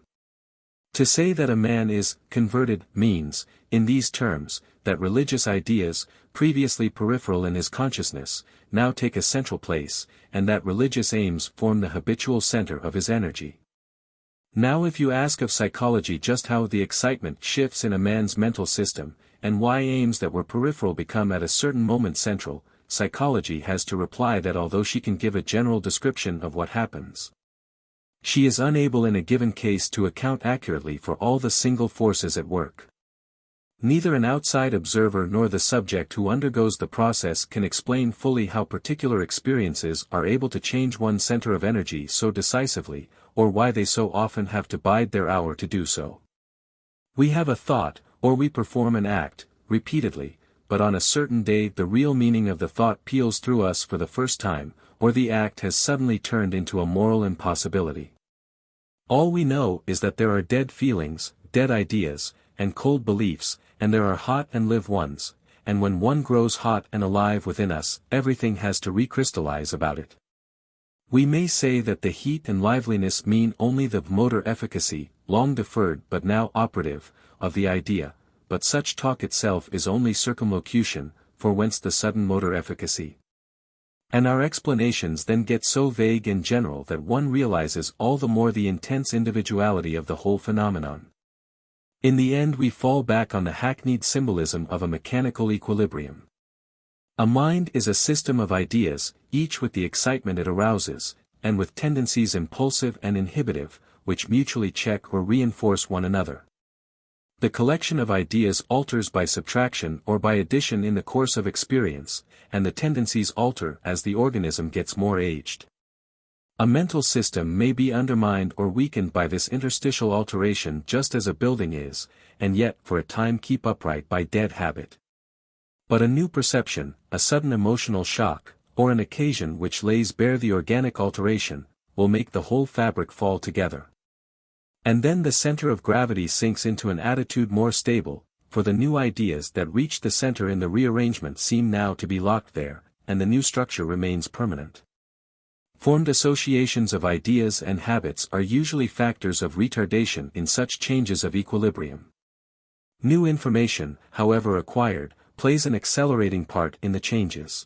To say that a man is converted means, in these terms, that religious ideas, previously peripheral in his consciousness, now take a central place, and that religious aims form the habitual center of his energy. Now if you ask of psychology just how the excitement shifts in a man's mental system, and why aims that were peripheral become at a certain moment central, psychology has to reply that although she can give a general description of what happens, she is unable in a given case to account accurately for all the single forces at work. Neither an outside observer nor the subject who undergoes the process can explain fully how particular experiences are able to change one's center of energy so decisively, or why they so often have to bide their hour to do so. We have a thought, or we perform an act, repeatedly, but on a certain day the real meaning of the thought peals through us for the first time, or the act has suddenly turned into a moral impossibility. All we know is that there are dead feelings, dead ideas, and cold beliefs, and there are hot and live ones, and when one grows hot and alive within us, everything has to recrystallize about it. We may say that the heat and liveliness mean only the motor efficacy, long deferred but now operative, of the idea, but such talk itself is only circumlocution, for whence the sudden motor efficacy? And our explanations then get so vague and general that one realizes all the more the intense individuality of the whole phenomenon. In the end we fall back on the hackneyed symbolism of a mechanical equilibrium. A mind is a system of ideas, each with the excitement it arouses, and with tendencies impulsive and inhibitive, which mutually check or reinforce one another. The collection of ideas alters by subtraction or by addition in the course of experience, and the tendencies alter as the organism gets more aged. A mental system may be undermined or weakened by this interstitial alteration just as a building is, and yet for a time keep upright by dead habit. But a new perception, a sudden emotional shock, or an occasion which lays bare the organic alteration, will make the whole fabric fall together. And then the center of gravity sinks into an attitude more stable, for the new ideas that reach the center in the rearrangement seem now to be locked there, and the new structure remains permanent. Formed associations of ideas and habits are usually factors of retardation in such changes of equilibrium. New information, however acquired, plays an accelerating part in the changes.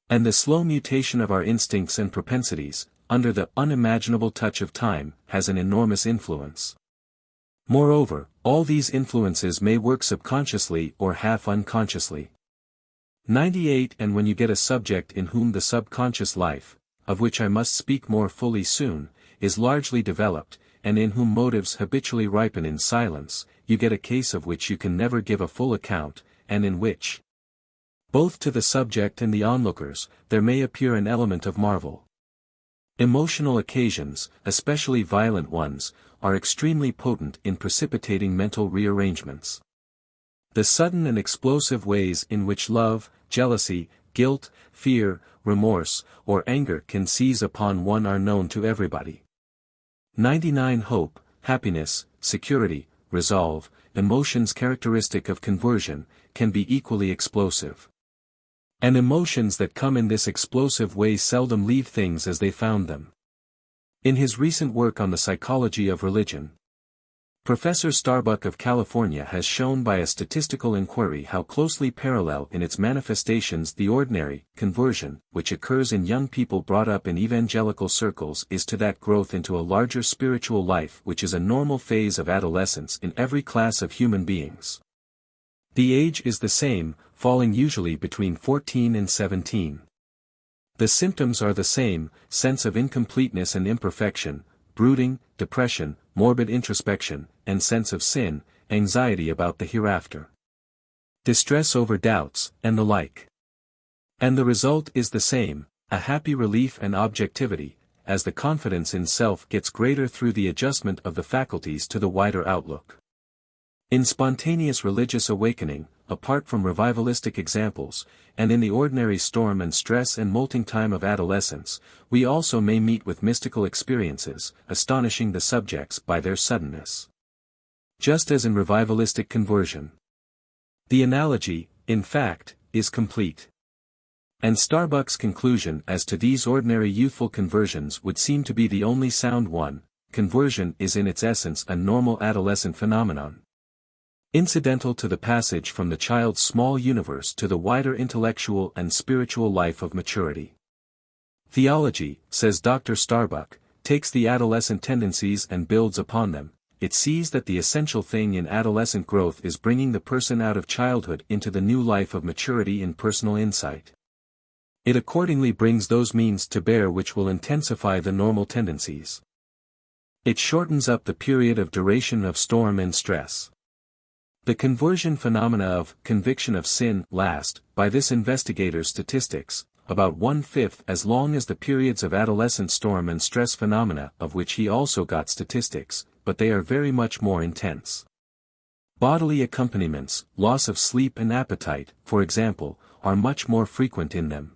And the slow mutation of our instincts and propensities, under the unimaginable touch of time, has an enormous influence. Moreover, all these influences may work subconsciously or half unconsciously. 98 And when you get a subject in whom the subconscious life, of which I must speak more fully soon, is largely developed, and in whom motives habitually ripen in silence, you get a case of which you can never give a full account, and in which, both to the subject and the onlookers, there may appear an element of marvel. Emotional occasions, especially violent ones, are extremely potent in precipitating mental rearrangements. The sudden and explosive ways in which love, jealousy, guilt, fear, remorse, or anger can seize upon one are known to everybody. 99 Hope, happiness, security, resolve, emotions characteristic of conversion, can be equally explosive. And emotions that come in this explosive way seldom leave things as they found them. In his recent work on the psychology of religion, Professor Starbuck of California has shown by a statistical inquiry how closely parallel in its manifestations the ordinary conversion, which occurs in young people brought up in evangelical circles, is to that growth into a larger spiritual life which is a normal phase of adolescence in every class of human beings. The age is the same, falling usually between 14 and 17. The symptoms are the same: sense of incompleteness and imperfection, brooding, depression, morbid introspection, and sense of sin, anxiety about the hereafter, distress over doubts, and the like. And the result is the same, a happy relief and objectivity, as the confidence in self gets greater through the adjustment of the faculties to the wider outlook. In spontaneous religious awakening, apart from revivalistic examples, and in the ordinary storm and stress and molting time of adolescence, we also may meet with mystical experiences, astonishing the subjects by their suddenness. Just as in revivalistic conversion. The analogy, in fact, is complete. And Starbuck's conclusion as to these ordinary youthful conversions would seem to be the only sound one: conversion is in its essence a normal adolescent phenomenon, incidental to the passage from the child's small universe to the wider intellectual and spiritual life of maturity. Theology, says Dr. Starbuck, takes the adolescent tendencies and builds upon them. It sees that the essential thing in adolescent growth is bringing the person out of childhood into the new life of maturity in personal insight. It accordingly brings those means to bear which will intensify the normal tendencies. It shortens up the period of duration of storm and stress. The conversion phenomena of conviction of sin last, by this investigator's statistics, about 1/5 as long as the periods of adolescent storm and stress phenomena, of which he also got statistics, but they are very much more intense. Bodily accompaniments, loss of sleep and appetite, for example, are much more frequent in them.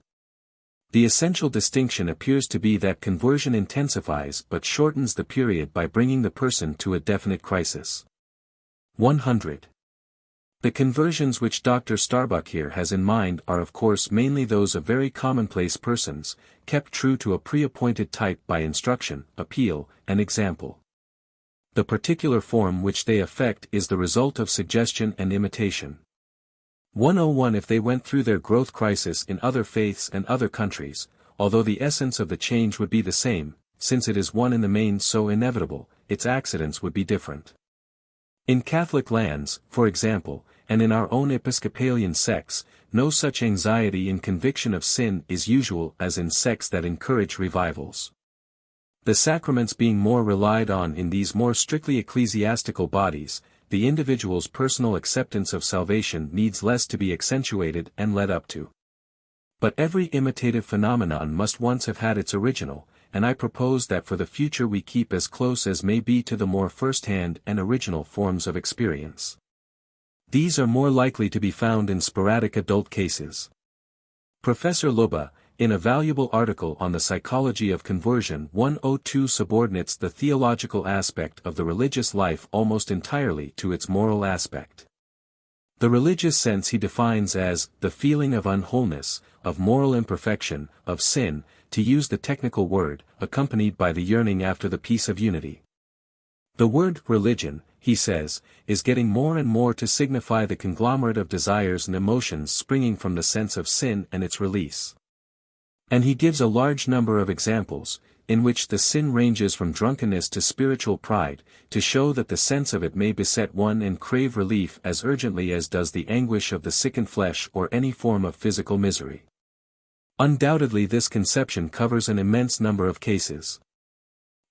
The essential distinction appears to be that conversion intensifies but shortens the period by bringing the person to a definite crisis. 100. The conversions which Dr. Starbuck here has in mind are of course mainly those of very commonplace persons, kept true to a pre-appointed type by instruction, appeal, and example. The particular form which they affect is the result of suggestion and imitation. 101 If they went through their growth crisis in other faiths and other countries, although the essence of the change would be the same, since it is one in the main so inevitable, its accidents would be different. In Catholic lands, for example, and in our own Episcopalian sects, no such anxiety in conviction of sin is usual as in sects that encourage revivals. The sacraments being more relied on in these more strictly ecclesiastical bodies, the individual's personal acceptance of salvation needs less to be accentuated and led up to. But every imitative phenomenon must once have had its original, and I propose that for the future we keep as close as may be to the more first-hand and original forms of experience. These are more likely to be found in sporadic adult cases. Professor Luba, in a valuable article on the psychology of conversion 102 subordinates the theological aspect of the religious life almost entirely to its moral aspect. The religious sense he defines as the feeling of unwholeness, of moral imperfection, of sin, to use the technical word, accompanied by the yearning after the peace of unity. The word religion, he says, is getting more and more to signify the conglomerate of desires and emotions springing from the sense of sin and its release. And he gives a large number of examples, in which the sin ranges from drunkenness to spiritual pride, to show that the sense of it may beset one and crave relief as urgently as does the anguish of the sickened flesh or any form of physical misery. Undoubtedly this conception covers an immense number of cases.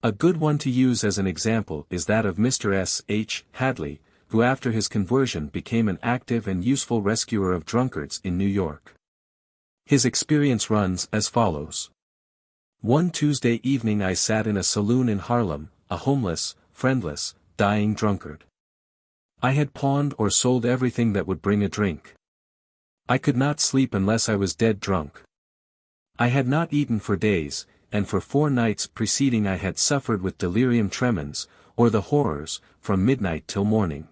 A good one to use as an example is that of Mr. S. H. Hadley, who after his conversion became an active and useful rescuer of drunkards in New York. His experience runs as follows. One Tuesday evening I sat in a saloon in Harlem, a homeless, friendless, dying drunkard. I had pawned or sold everything that would bring a drink. I could not sleep unless I was dead drunk. I had not eaten for days, and for 4 nights preceding I had suffered with delirium tremens, or the horrors, from midnight till morning.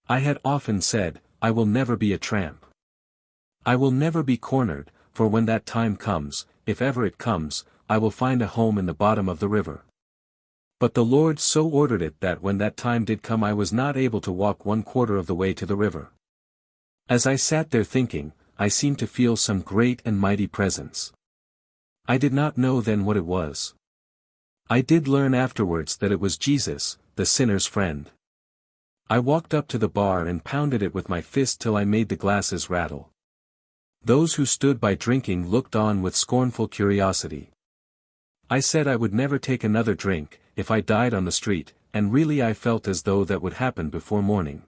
I had often said, I will never be a tramp. I will never be cornered, for when that time comes, if ever it comes, I will find a home in the bottom of the river. But the Lord so ordered it that when that time did come I was not able to walk 1/4 of the way to the river. As I sat there thinking, I seemed to feel some great and mighty presence. I did not know then what it was. I did learn afterwards that it was Jesus, the sinner's friend. I walked up to the bar and pounded it with my fist till I made the glasses rattle. Those who stood by drinking looked on with scornful curiosity. I said I would never take another drink, if I died on the street, and really I felt as though that would happen before morning.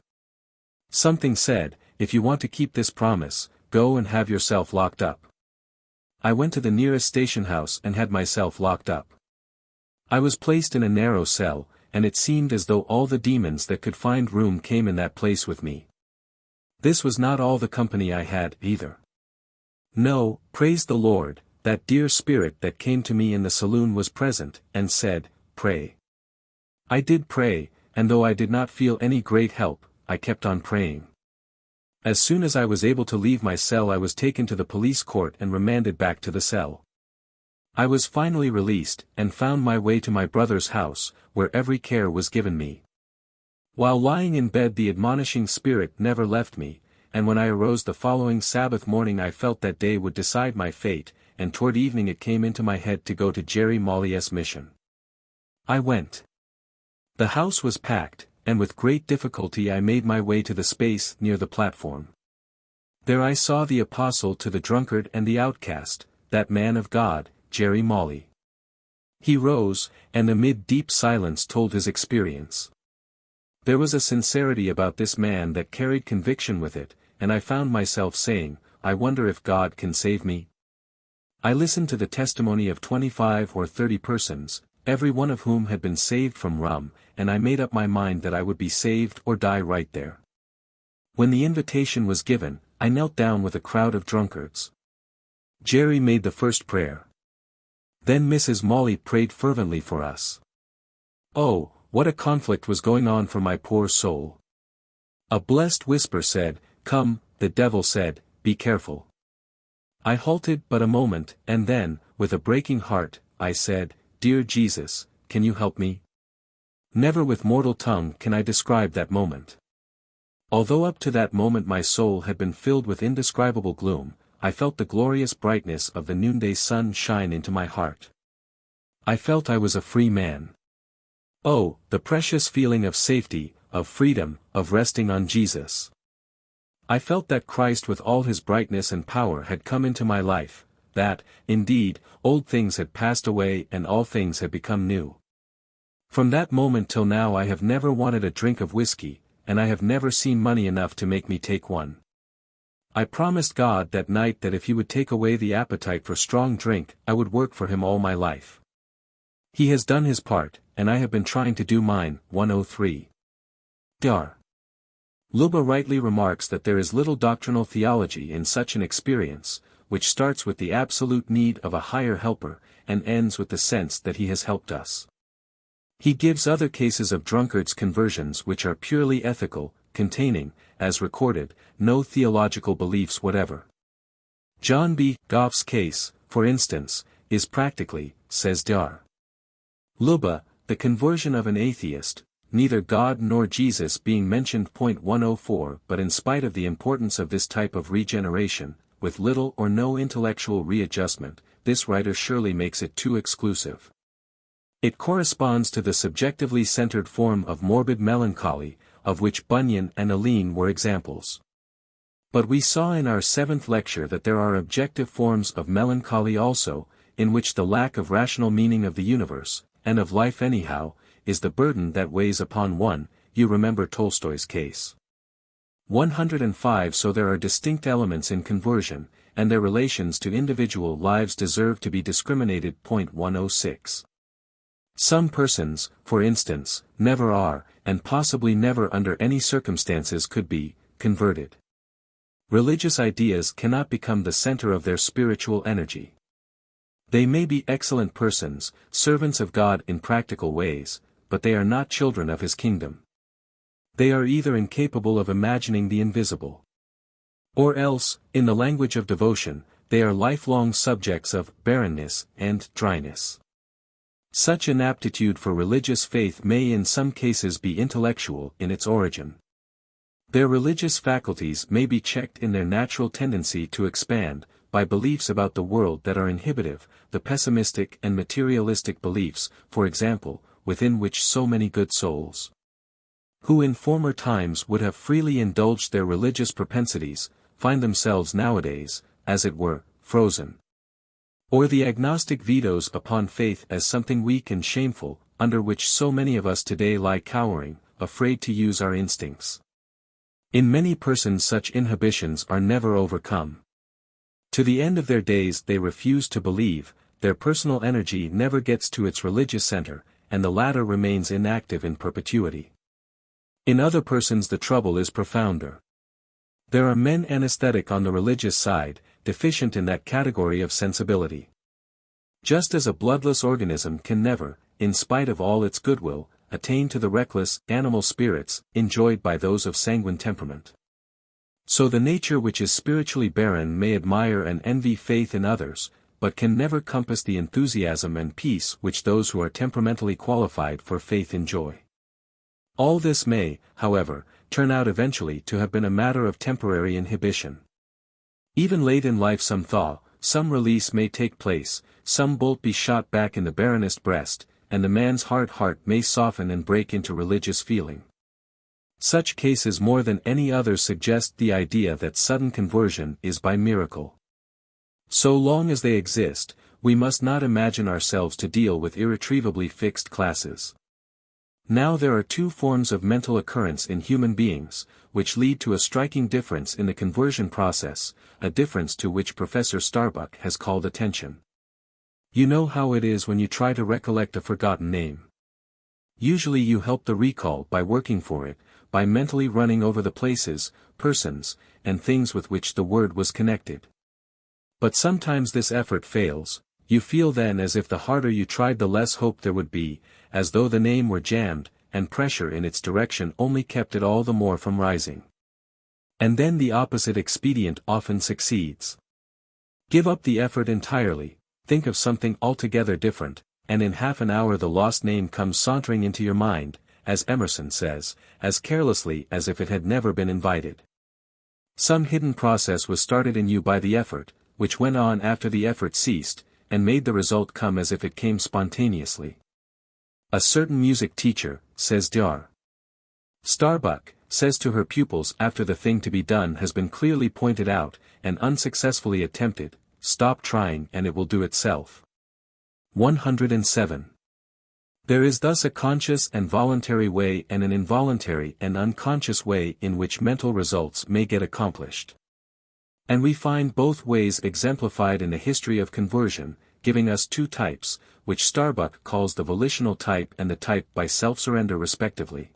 Something said, if you want to keep this promise, go and have yourself locked up. I went to the nearest station house and had myself locked up. I was placed in a narrow cell, and it seemed as though all the demons that could find room came in that place with me. This was not all the company I had, either. No, praise the Lord, that dear spirit that came to me in the saloon was present, and said, "Pray." I did pray, and though I did not feel any great help, I kept on praying. As soon as I was able to leave my cell I was taken to the police court and remanded back to the cell. I was finally released, and found my way to my brother's house, where every care was given me. While lying in bed the admonishing spirit never left me, and when I arose the following Sabbath morning I felt that day would decide my fate, and toward evening it came into my head to go to Jerry Molly's mission. I went. The house was packed, and with great difficulty I made my way to the space near the platform. There I saw the apostle to the drunkard and the outcast, that man of God, Jerry Molly. He rose, and amid deep silence told his experience. There was a sincerity about this man that carried conviction with it, and I found myself saying, I wonder if God can save me? I listened to the testimony of 25 or 30 persons, every one of whom had been saved from rum, and I made up my mind that I would be saved or die right there. When the invitation was given, I knelt down with a crowd of drunkards. Jerry made the first prayer. Then Mrs. Molly prayed fervently for us. Oh, what a conflict was going on for my poor soul. A blessed whisper said, "Come," the devil said, "be careful." I halted but a moment, and then, with a breaking heart, I said, "Dear Jesus, can you help me?" Never with mortal tongue can I describe that moment. Although up to that moment my soul had been filled with indescribable gloom, I felt the glorious brightness of the noonday sun shine into my heart. I felt I was a free man. Oh, the precious feeling of safety, of freedom, of resting on Jesus. I felt that Christ with all his brightness and power had come into my life, that, indeed, old things had passed away and all things had become new. From that moment till now I have never wanted a drink of whiskey, and I have never seen money enough to make me take one. I promised God that night that if he would take away the appetite for strong drink, I would work for him all my life. He has done his part, and I have been trying to do mine. 103. Dr. Luba rightly remarks that there is little doctrinal theology in such an experience, which starts with the absolute need of a higher helper, and ends with the sense that he has helped us. He gives other cases of drunkards' conversions which are purely ethical, containing, as recorded, no theological beliefs whatever. John B. Goff's case, for instance, is practically, says Dr. Luba, the conversion of an atheist, neither God nor Jesus being mentioned. 104. But in spite of the importance of this type of regeneration, with little or no intellectual readjustment, this writer surely makes it too exclusive. It corresponds to the subjectively centered form of morbid melancholy, of which Bunyan and Aline were examples. But we saw in our 7th lecture that there are objective forms of melancholy also, in which the lack of rational meaning of the universe, and of life anyhow, is the burden that weighs upon one. You remember Tolstoy's case. 105. So there are distinct elements in conversion, and their relations to individual lives deserve to be discriminated. 106. Some persons, for instance, never are, and possibly never under any circumstances could be, converted. Religious ideas cannot become the center of their spiritual energy. They may be excellent persons, servants of God in practical ways, but they are not children of his kingdom. They are either incapable of imagining the invisible, or else, in the language of devotion, they are lifelong subjects of barrenness and dryness. Such inaptitude for religious faith may in some cases be intellectual in its origin. Their religious faculties may be checked in their natural tendency to expand, by beliefs about the world that are inhibitive, the pessimistic and materialistic beliefs, for example, within which so many good souls, who in former times would have freely indulged their religious propensities, find themselves nowadays, as it were, frozen. Or the agnostic vetoes upon faith as something weak and shameful, under which so many of us today lie cowering, afraid to use our instincts. In many persons such inhibitions are never overcome. To the end of their days they refuse to believe, their personal energy never gets to its religious center, and the latter remains inactive in perpetuity. In other persons the trouble is profounder. There are men anesthetic on the religious side, deficient in that category of sensibility. Just as a bloodless organism can never, in spite of all its goodwill, attain to the reckless, animal spirits, enjoyed by those of sanguine temperament. So the nature which is spiritually barren may admire and envy faith in others, but can never compass the enthusiasm and peace which those who are temperamentally qualified for faith enjoy. All this may, however, turn out eventually to have been a matter of temporary inhibition. Even late in life some thaw, some release may take place, some bolt be shot back in the barrenest breast, and the man's hard heart may soften and break into religious feeling. Such cases more than any others suggest the idea that sudden conversion is by miracle. So long as they exist, we must not imagine ourselves to deal with irretrievably fixed classes. Now there are two forms of mental occurrence in human beings, which lead to a striking difference in the conversion process, a difference to which Professor Starbuck has called attention. You know how it is when you try to recollect a forgotten name. Usually you help the recall by working for it, by mentally running over the places, persons, and things with which the word was connected. But sometimes this effort fails. You feel then as if the harder you tried the less hope there would be, as though the name were jammed, and pressure in its direction only kept it all the more from rising. And then the opposite expedient often succeeds. Give up the effort entirely, think of something altogether different, and in half an hour the lost name comes sauntering into your mind, as Emerson says, as carelessly as if it had never been invited. Some hidden process was started in you by the effort, which went on after the effort ceased, and made the result come as if it came spontaneously. A certain music teacher, says Dr. Starbuck, says to her pupils after the thing to be done has been clearly pointed out, and unsuccessfully attempted, stop trying and it will do itself. 107. There is thus a conscious and voluntary way and an involuntary and unconscious way in which mental results may get accomplished. And we find both ways exemplified in the history of conversion, giving us two types, which Starbuck calls the volitional type and the type by self-surrender respectively.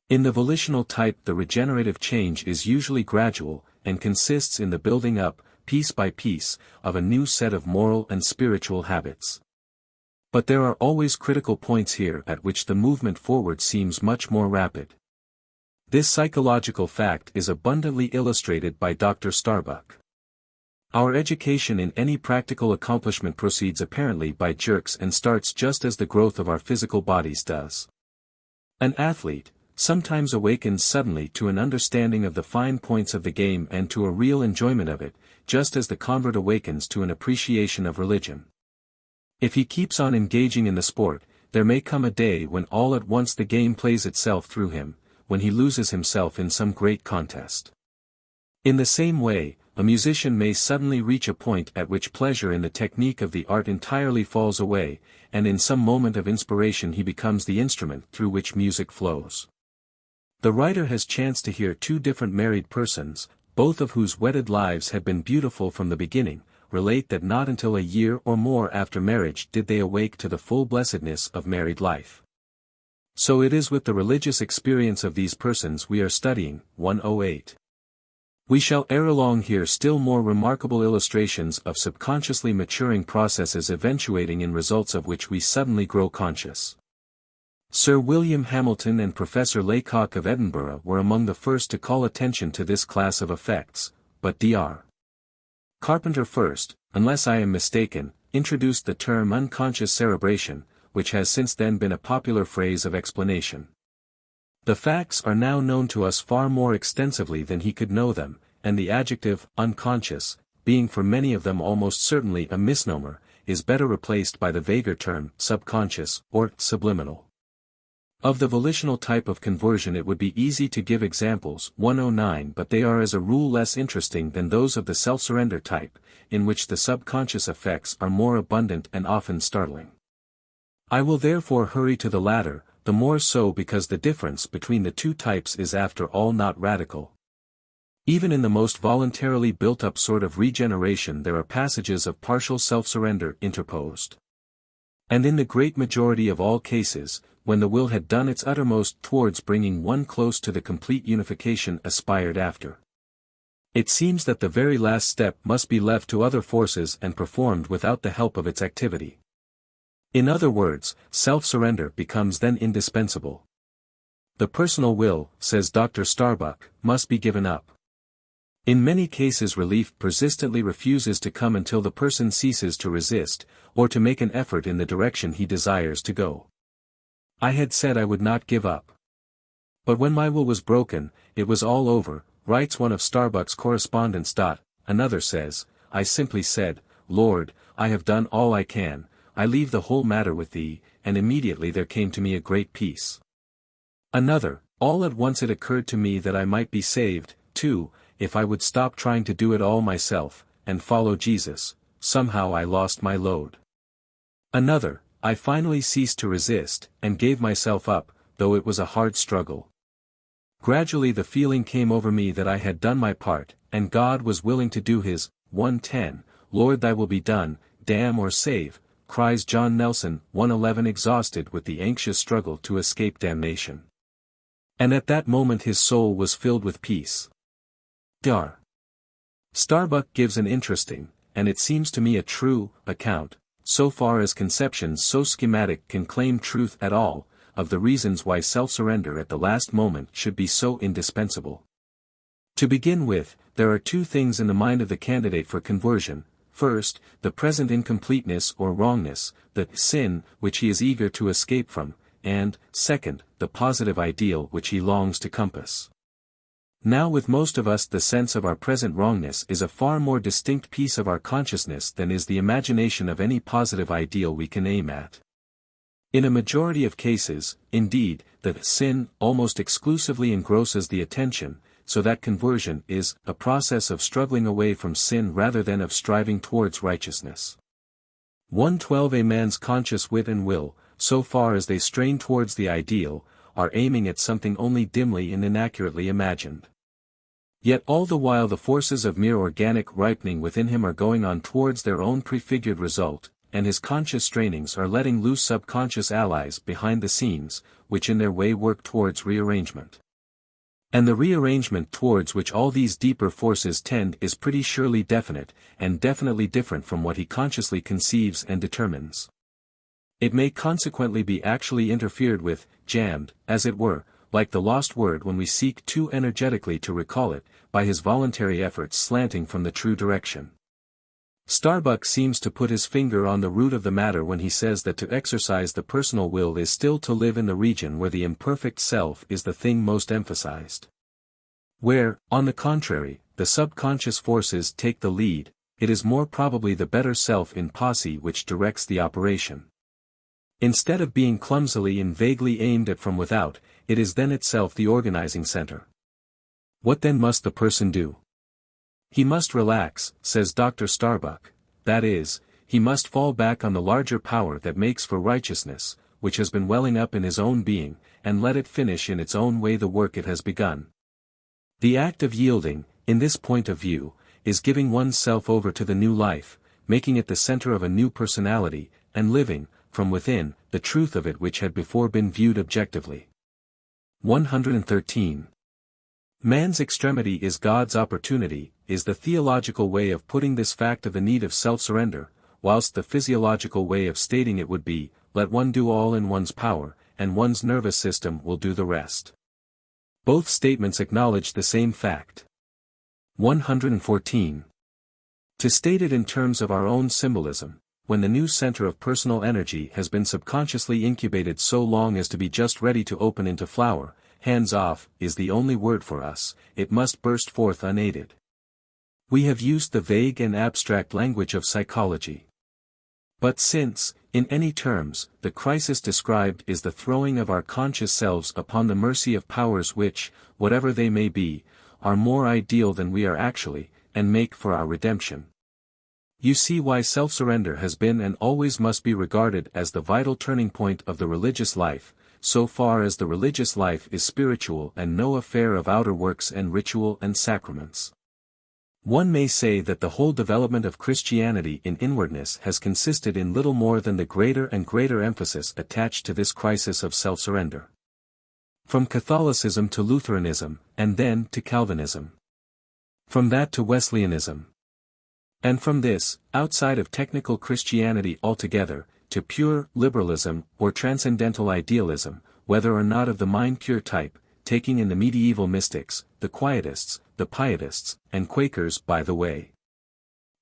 In the volitional type the regenerative change is usually gradual, and consists in the building up, piece by piece, of a new set of moral and spiritual habits. But there are always critical points here at which the movement forward seems much more rapid. This psychological fact is abundantly illustrated by Dr. Starbuck. Our education in any practical accomplishment proceeds apparently by jerks and starts just as the growth of our physical bodies does. An athlete sometimes awakens suddenly to an understanding of the fine points of the game and to a real enjoyment of it, just as the convert awakens to an appreciation of religion. If he keeps on engaging in the sport, there may come a day when all at once the game plays itself through him, when he loses himself in some great contest. In the same way, a musician may suddenly reach a point at which pleasure in the technique of the art entirely falls away, and in some moment of inspiration he becomes the instrument through which music flows. The writer has chanced to hear two different married persons, both of whose wedded lives had been beautiful from the beginning, relate that not until a year or more after marriage did they awake to the full blessedness of married life. So it is with the religious experience of these persons we are studying. 108. We shall ere long hear still more remarkable illustrations of subconsciously maturing processes eventuating in results of which we suddenly grow conscious. Sir William Hamilton and Professor Laycock of Edinburgh were among the first to call attention to this class of effects, but Dr. Carpenter first, unless I am mistaken, introduced the term unconscious cerebration, which has since then been a popular phrase of explanation. The facts are now known to us far more extensively than he could know them, and the adjective, unconscious, being for many of them almost certainly a misnomer, is better replaced by the vaguer term, subconscious, or subliminal. Of the volitional type of conversion it would be easy to give examples, 109, but they are as a rule less interesting than those of the self-surrender type, in which the subconscious effects are more abundant and often startling. I will therefore hurry to the latter, the more so because the difference between the two types is after all not radical. Even in the most voluntarily built-up sort of regeneration there are passages of partial self-surrender interposed. And in the great majority of all cases, when the will had done its uttermost towards bringing one close to the complete unification aspired after, It seems that the very last step must be left to other forces and performed without the help of its activity. In other words, self-surrender becomes then indispensable. The personal will, says Dr. Starbuck, must be given up. In many cases relief persistently refuses to come until the person ceases to resist, or to make an effort in the direction he desires to go. I had said I would not give up. But when my will was broken, it was all over, writes one of Starbuck's correspondents. Another says, I simply said, Lord, I have done all I can, I leave the whole matter with thee, and immediately there came to me a great peace. Another, all at once it occurred to me that I might be saved, too, if I would stop trying to do it all myself, and follow Jesus. Somehow I lost my load. Another, I finally ceased to resist, and gave myself up, though it was a hard struggle. Gradually the feeling came over me that I had done my part, and God was willing to do his. 1:10, Lord thy will be done, damn or save, cries John Nelson. 1:11, exhausted with the anxious struggle to escape damnation. And at that moment his soul was filled with peace. Dr. Starbuck gives an interesting, and it seems to me a true, account, so far as conceptions so schematic can claim truth at all, of the reasons why self-surrender at the last moment should be so indispensable. To begin with, there are two things in the mind of the candidate for conversion: first, the present incompleteness or wrongness, the sin which he is eager to escape from, and, second, the positive ideal which he longs to compass. Now with most of us the sense of our present wrongness is a far more distinct piece of our consciousness than is the imagination of any positive ideal we can aim at. In a majority of cases, indeed, the sin almost exclusively engrosses the attention, so that conversion is a process of struggling away from sin rather than of striving towards righteousness. 1:12, a man's conscious wit and will, so far as they strain towards the ideal, are aiming at something only dimly and inaccurately imagined. Yet all the while the forces of mere organic ripening within him are going on towards their own prefigured result, and his conscious strainings are letting loose subconscious allies behind the scenes, which in their way work towards rearrangement. And the rearrangement towards which all these deeper forces tend is pretty surely definite, and definitely different from what he consciously conceives and determines. It may consequently be actually interfered with, jammed, as it were, like the lost word when we seek too energetically to recall it, by his voluntary efforts slanting from the true direction. Starbuck seems to put his finger on the root of the matter when he says that to exercise the personal will is still to live in the region where the imperfect self is the thing most emphasized. Where, on the contrary, the subconscious forces take the lead, it is more probably the better self in posse which directs the operation. Instead of being clumsily and vaguely aimed at from without, it is then itself the organizing center. What then must the person do? He must relax, says Dr. Starbuck, that is, he must fall back on the larger power that makes for righteousness, which has been welling up in his own being, and let it finish in its own way the work it has begun. The act of yielding, in this point of view, is giving one's self over to the new life, making it the center of a new personality, and living, from within, the truth of it which had before been viewed objectively. 113. Man's extremity is God's opportunity, is the theological way of putting this fact of the need of self-surrender, whilst the physiological way of stating it would be, let one do all in one's power, and one's nervous system will do the rest. Both statements acknowledge the same fact. 114. To state it in terms of our own symbolism, when the new center of personal energy has been subconsciously incubated so long as to be just ready to open into flower, hands off is the only word for us, it must burst forth unaided. We have used the vague and abstract language of psychology. But since, in any terms, the crisis described is the throwing of our conscious selves upon the mercy of powers which, whatever they may be, are more ideal than we are actually, and make for our redemption. You see why self-surrender has been and always must be regarded as the vital turning point of the religious life, so far as the religious life is spiritual and no affair of outer works and ritual and sacraments. One may say that the whole development of Christianity in inwardness has consisted in little more than the greater and greater emphasis attached to this crisis of self-surrender. From Catholicism to Lutheranism, and then to Calvinism. From that to Wesleyanism. And from this, outside of technical Christianity altogether, to pure liberalism or transcendental idealism, whether or not of the mind-cure type, taking in the medieval mystics, the Quietists, the Pietists, and Quakers by the way.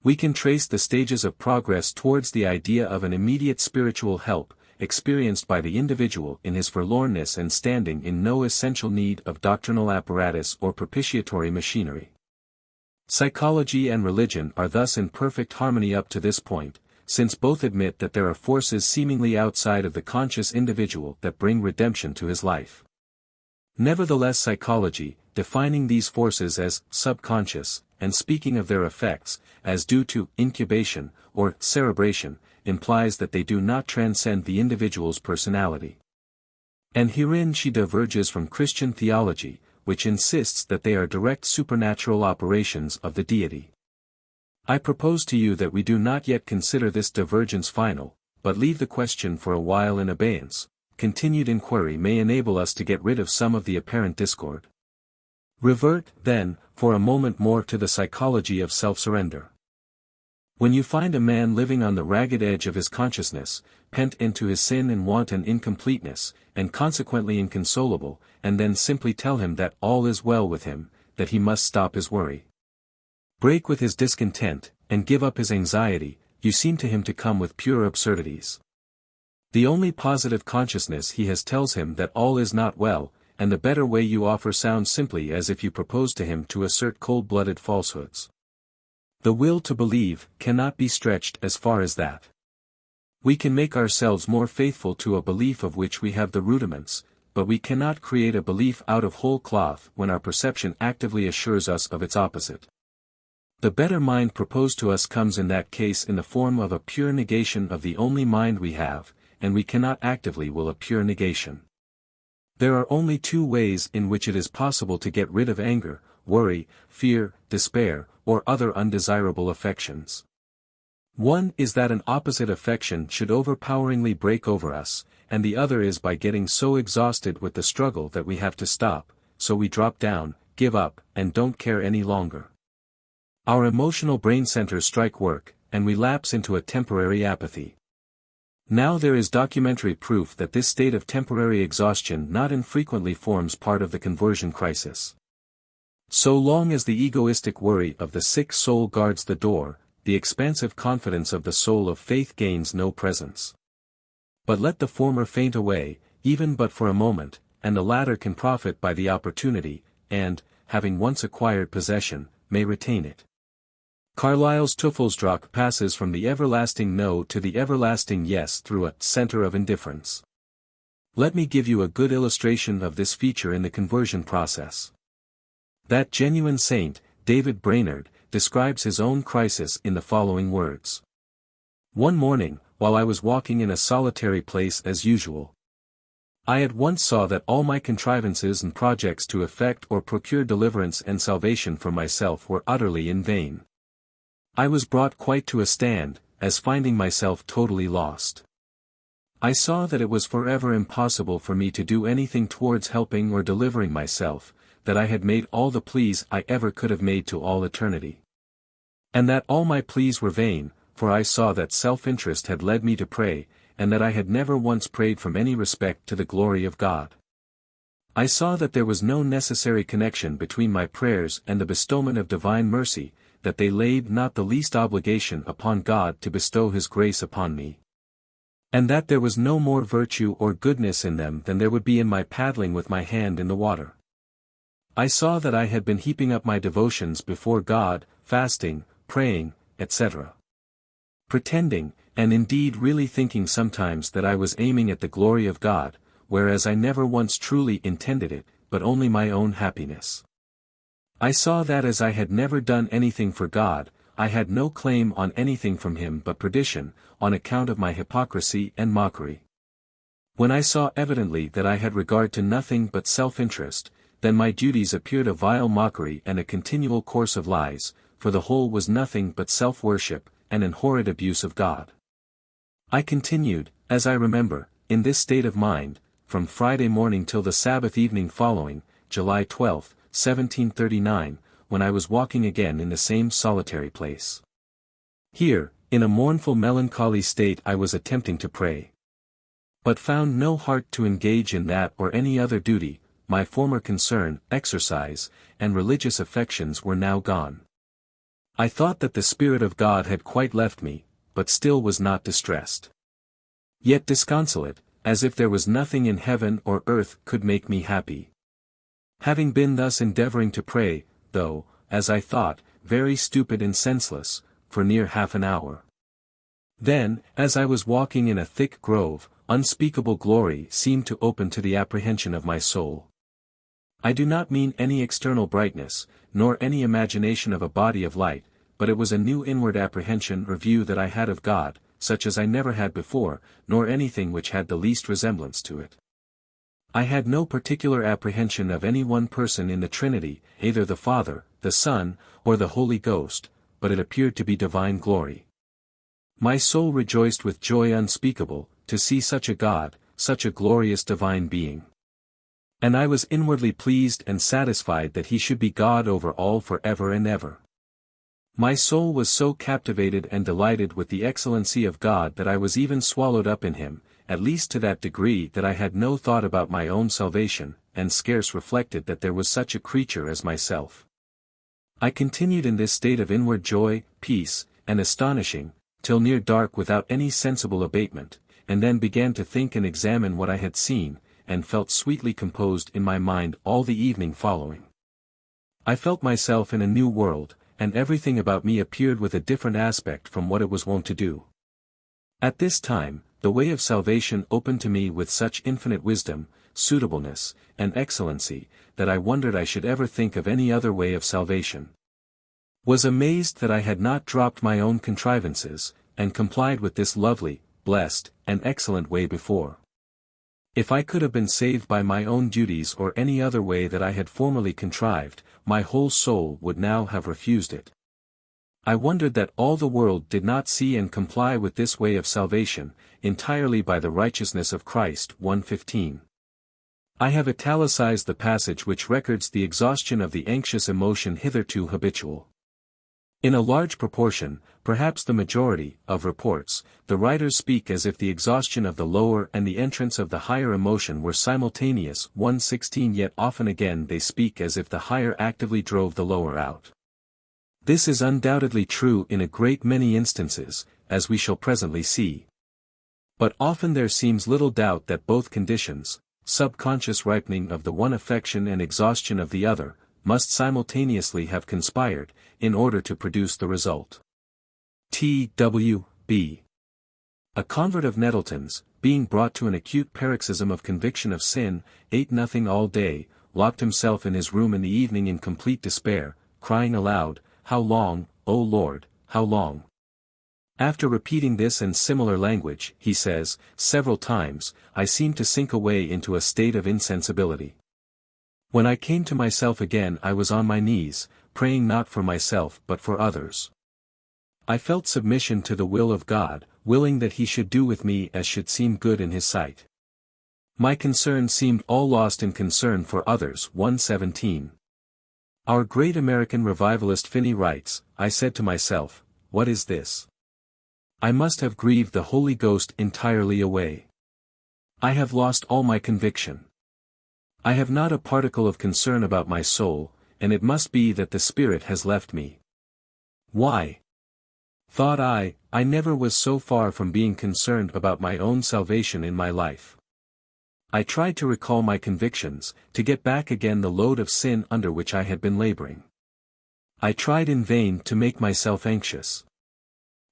We can trace the stages of progress towards the idea of an immediate spiritual help, experienced by the individual in his forlornness and standing in no essential need of doctrinal apparatus or propitiatory machinery. Psychology and religion are thus in perfect harmony up to this point, since both admit that there are forces seemingly outside of the conscious individual that bring redemption to his life. Nevertheless, psychology, defining these forces as subconscious, and speaking of their effects, as due to incubation, or cerebration, implies that they do not transcend the individual's personality. And herein she diverges from Christian theology, which insists that they are direct supernatural operations of the deity. I propose to you that we do not yet consider this divergence final, but leave the question for a while in abeyance. Continued inquiry may enable us to get rid of some of the apparent discord. Revert, then, for a moment more to the psychology of self-surrender. When you find a man living on the ragged edge of his consciousness, pent into his sin and want and incompleteness, and consequently inconsolable, and then simply tell him that all is well with him, that he must stop his worry, break with his discontent, and give up his anxiety, you seem to him to come with pure absurdities. The only positive consciousness he has tells him that all is not well, and the better way you offer sounds simply as if you propose to him to assert cold-blooded falsehoods. The will to believe cannot be stretched as far as that. We can make ourselves more faithful to a belief of which we have the rudiments, but we cannot create a belief out of whole cloth when our perception actively assures us of its opposite. The better mind proposed to us comes in that case in the form of a pure negation of the only mind we have, and we cannot actively will a pure negation. There are only two ways in which it is possible to get rid of anger, worry, fear, despair, or other undesirable affections. One is that an opposite affection should overpoweringly break over us, and the other is by getting so exhausted with the struggle that we have to stop, so we drop down, give up, and don't care any longer. Our emotional brain centers strike work, and we lapse into a temporary apathy. Now there is documentary proof that this state of temporary exhaustion not infrequently forms part of the conversion crisis. So long as the egoistic worry of the sick soul guards the door, the expansive confidence of the soul of faith gains no presence. But let the former faint away, even but for a moment, and the latter can profit by the opportunity, and, having once acquired possession, may retain it. Carlyle's Teufelsdrock passes from the everlasting no to the everlasting yes through a center of indifference. Let me give you a good illustration of this feature in the conversion process. That genuine saint, David Brainerd, describes his own crisis in the following words. One morning, while I was walking in a solitary place as usual, I at once saw that all my contrivances and projects to effect or procure deliverance and salvation for myself were utterly in vain. I was brought quite to a stand, as finding myself totally lost. I saw that it was forever impossible for me to do anything towards helping or delivering myself, that I had made all the pleas I ever could have made to all eternity. And that all my pleas were vain, for I saw that self-interest had led me to pray, and that I had never once prayed from any respect to the glory of God. I saw that there was no necessary connection between my prayers and the bestowment of divine mercy, that they laid not the least obligation upon God to bestow His grace upon me. And that there was no more virtue or goodness in them than there would be in my paddling with my hand in the water. I saw that I had been heaping up my devotions before God, fasting, praying, etc. Pretending, and indeed really thinking sometimes that I was aiming at the glory of God, whereas I never once truly intended it, but only my own happiness. I saw that as I had never done anything for God, I had no claim on anything from Him but perdition, on account of my hypocrisy and mockery. When I saw evidently that I had regard to nothing but self-interest, then my duties appeared a vile mockery and a continual course of lies, for the whole was nothing but self-worship, and an horrid abuse of God. I continued, as I remember, in this state of mind, from Friday morning till the Sabbath evening following, July 12, 1739, when I was walking again in the same solitary place. Here, in a mournful melancholy state I was attempting to pray, but found no heart to engage in that or any other duty. My former concern, exercise, and religious affections were now gone. I thought that the Spirit of God had quite left me, but still was not distressed, yet disconsolate, as if there was nothing in heaven or earth could make me happy. Having been thus endeavoring to pray, though, as I thought, very stupid and senseless, for near half an hour, then, as I was walking in a thick grove, unspeakable glory seemed to open to the apprehension of my soul. I do not mean any external brightness, nor any imagination of a body of light, but it was a new inward apprehension or view that I had of God, such as I never had before, nor anything which had the least resemblance to it. I had no particular apprehension of any one person in the Trinity, either the Father, the Son, or the Holy Ghost, but it appeared to be divine glory. My soul rejoiced with joy unspeakable, to see such a God, such a glorious divine being. And I was inwardly pleased and satisfied that he should be God over all for ever and ever. My soul was so captivated and delighted with the excellency of God that I was even swallowed up in him, at least to that degree that I had no thought about my own salvation, and scarce reflected that there was such a creature as myself. I continued in this state of inward joy, peace, and astonishing, till near dark without any sensible abatement, and then began to think and examine what I had seen, and felt sweetly composed in my mind all the evening following. I felt myself in a new world, and everything about me appeared with a different aspect from what it was wont to do. At this time, the way of salvation opened to me with such infinite wisdom, suitableness, and excellency, that I wondered I should ever think of any other way of salvation. Was amazed that I had not dropped my own contrivances, and complied with this lovely, blessed, and excellent way before. If I could have been saved by my own duties or any other way that I had formerly contrived, my whole soul would now have refused it. I wondered that all the world did not see and comply with this way of salvation, entirely by the righteousness of Christ. 1:15. I have italicized the passage which records the exhaustion of the anxious emotion hitherto habitual. In a large proportion, perhaps the majority, of reports, the writers speak as if the exhaustion of the lower and the entrance of the higher emotion were simultaneous. 1:16. Yet often again they speak as if the higher actively drove the lower out. This is undoubtedly true in a great many instances, as we shall presently see. But often there seems little doubt that both conditions, subconscious ripening of the one affection and exhaustion of the other, must simultaneously have conspired, in order to produce the result. T.W.B. A convert of Nettleton's, being brought to an acute paroxysm of conviction of sin, ate nothing all day, locked himself in his room in the evening in complete despair, crying aloud, "How long, O Lord, how long?" After repeating this and similar language, he says, several times, I seemed to sink away into a state of insensibility. When I came to myself again I was on my knees, praying not for myself but for others. I felt submission to the will of God, willing that he should do with me as should seem good in his sight. My concern seemed all lost in concern for others. 1:17. Our great American revivalist Finney writes, I said to myself, what is this? I must have grieved the Holy Ghost entirely away. I have lost all my conviction. I have not a particle of concern about my soul, and it must be that the Spirit has left me. Why? Thought I never was so far from being concerned about my own salvation in my life. I tried to recall my convictions, to get back again the load of sin under which I had been laboring. I tried in vain to make myself anxious.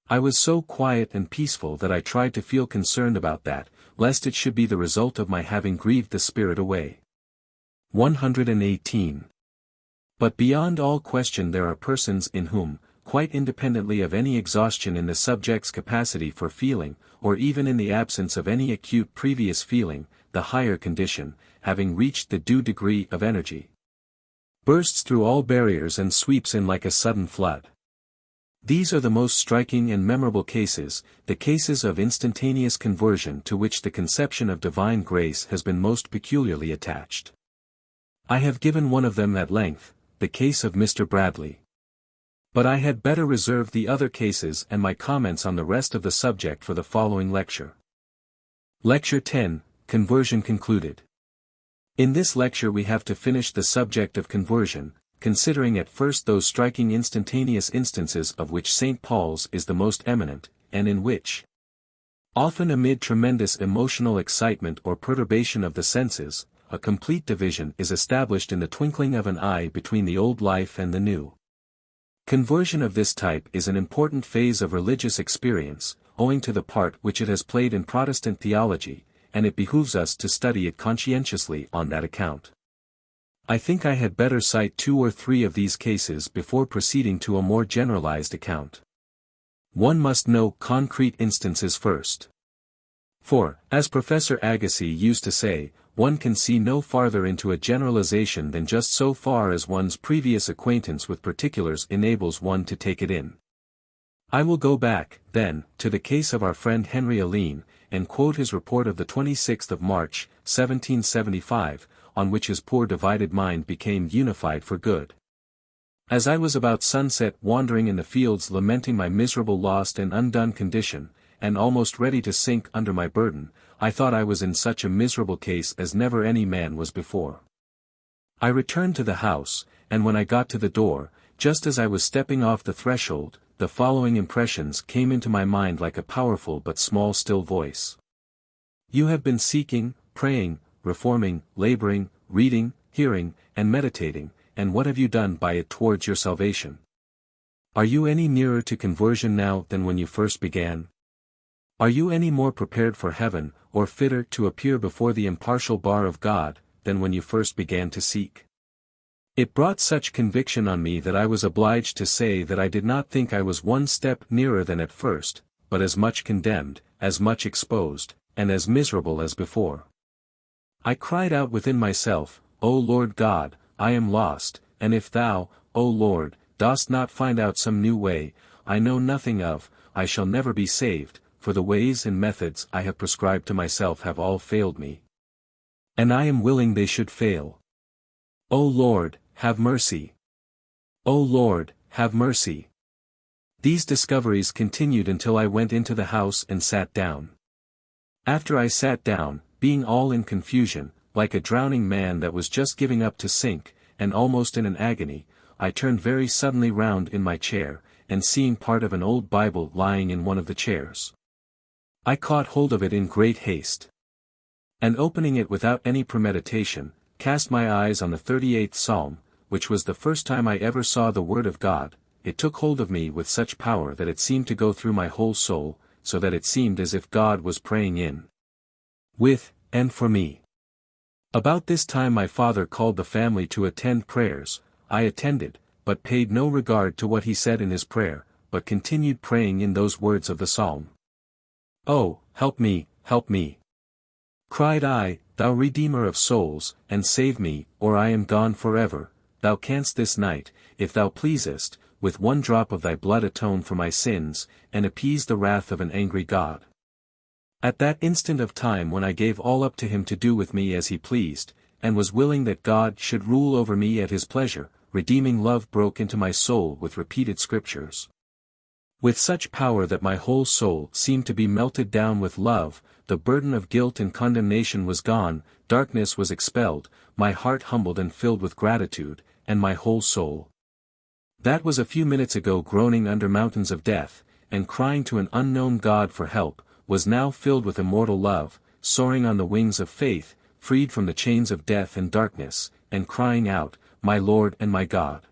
I was so quiet and peaceful that I tried to feel concerned about that, lest it should be the result of my having grieved the Spirit away. 118. But beyond all question there are persons in whom, quite independently of any exhaustion in the subject's capacity for feeling, or even in the absence of any acute previous feeling, the higher condition, having reached the due degree of energy, bursts through all barriers and sweeps in like a sudden flood. These are the most striking and memorable cases, the cases of instantaneous conversion to which the conception of divine grace has been most peculiarly attached. I have given one of them at length, the case of Mr. Bradley. But I had better reserve the other cases and my comments on the rest of the subject for the following lecture. Lecture 10, Conversion Concluded. In this lecture we have to finish the subject of conversion, considering at first those striking instantaneous instances of which St. Paul's is the most eminent, and in which, often amid tremendous emotional excitement or perturbation of the senses, a complete division is established in the twinkling of an eye between the old life and the new. Conversion of this type is an important phase of religious experience, owing to the part which it has played in Protestant theology, and it behooves us to study it conscientiously on that account. I think I had better cite 2 or 3 of these cases before proceeding to a more generalized account. One must know concrete instances first. For, as Professor Agassiz used to say, one can see no farther into a generalization than just so far as one's previous acquaintance with particulars enables one to take it in. I will go back, then, to the case of our friend Henry Alline, and quote his report of the 26th of March, 1775, on which his poor divided mind became unified for good. As I was about sunset wandering in the fields lamenting my miserable lost and undone condition, and almost ready to sink under my burden, I thought I was in such a miserable case as never any man was before. I returned to the house, and when I got to the door, just as I was stepping off the threshold, the following impressions came into my mind like a powerful but small still voice. You have been seeking, praying, reforming, laboring, reading, hearing, and meditating, and what have you done by it towards your salvation? Are you any nearer to conversion now than when you first began? Are you any more prepared for heaven, or fitter to appear before the impartial bar of God, than when you first began to seek? It brought such conviction on me that I was obliged to say that I did not think I was one step nearer than at first, but as much condemned, as much exposed, and as miserable as before. I cried out within myself, O Lord God, I am lost, and if thou, O Lord, dost not find out some new way, I know nothing of, I shall never be saved, for the ways and methods I have prescribed to myself have all failed me. And I am willing they should fail. O Lord, have mercy. O Lord, have mercy. These discoveries continued until I went into the house and sat down. After I sat down, being all in confusion, like a drowning man that was just giving up to sink, and almost in an agony, I turned very suddenly round in my chair, and seeing part of an old Bible lying in one of the chairs, I caught hold of it in great haste. And opening it without any premeditation, cast my eyes on the 38th Psalm, which was the first time I ever saw the Word of God. It took hold of me with such power that it seemed to go through my whole soul, so that it seemed as if God was praying in, with, and for me. About this time my father called the family to attend prayers. I attended, but paid no regard to what he said in his prayer, but continued praying in those words of the psalm. Oh, help me, cried I, thou Redeemer of souls, and save me, or I am gone forever. Thou canst this night, if thou pleasest, with one drop of thy blood atone for my sins, and appease the wrath of an angry God. At that instant of time when I gave all up to him to do with me as he pleased, and was willing that God should rule over me at his pleasure, redeeming love broke into my soul with repeated scriptures. With such power that my whole soul seemed to be melted down with love, the burden of guilt and condemnation was gone, darkness was expelled, my heart humbled and filled with gratitude, and my whole soul, that was a few minutes ago groaning under mountains of death, and crying to an unknown God for help, was now filled with immortal love, soaring on the wings of faith, freed from the chains of death and darkness, and crying out, My Lord and my God.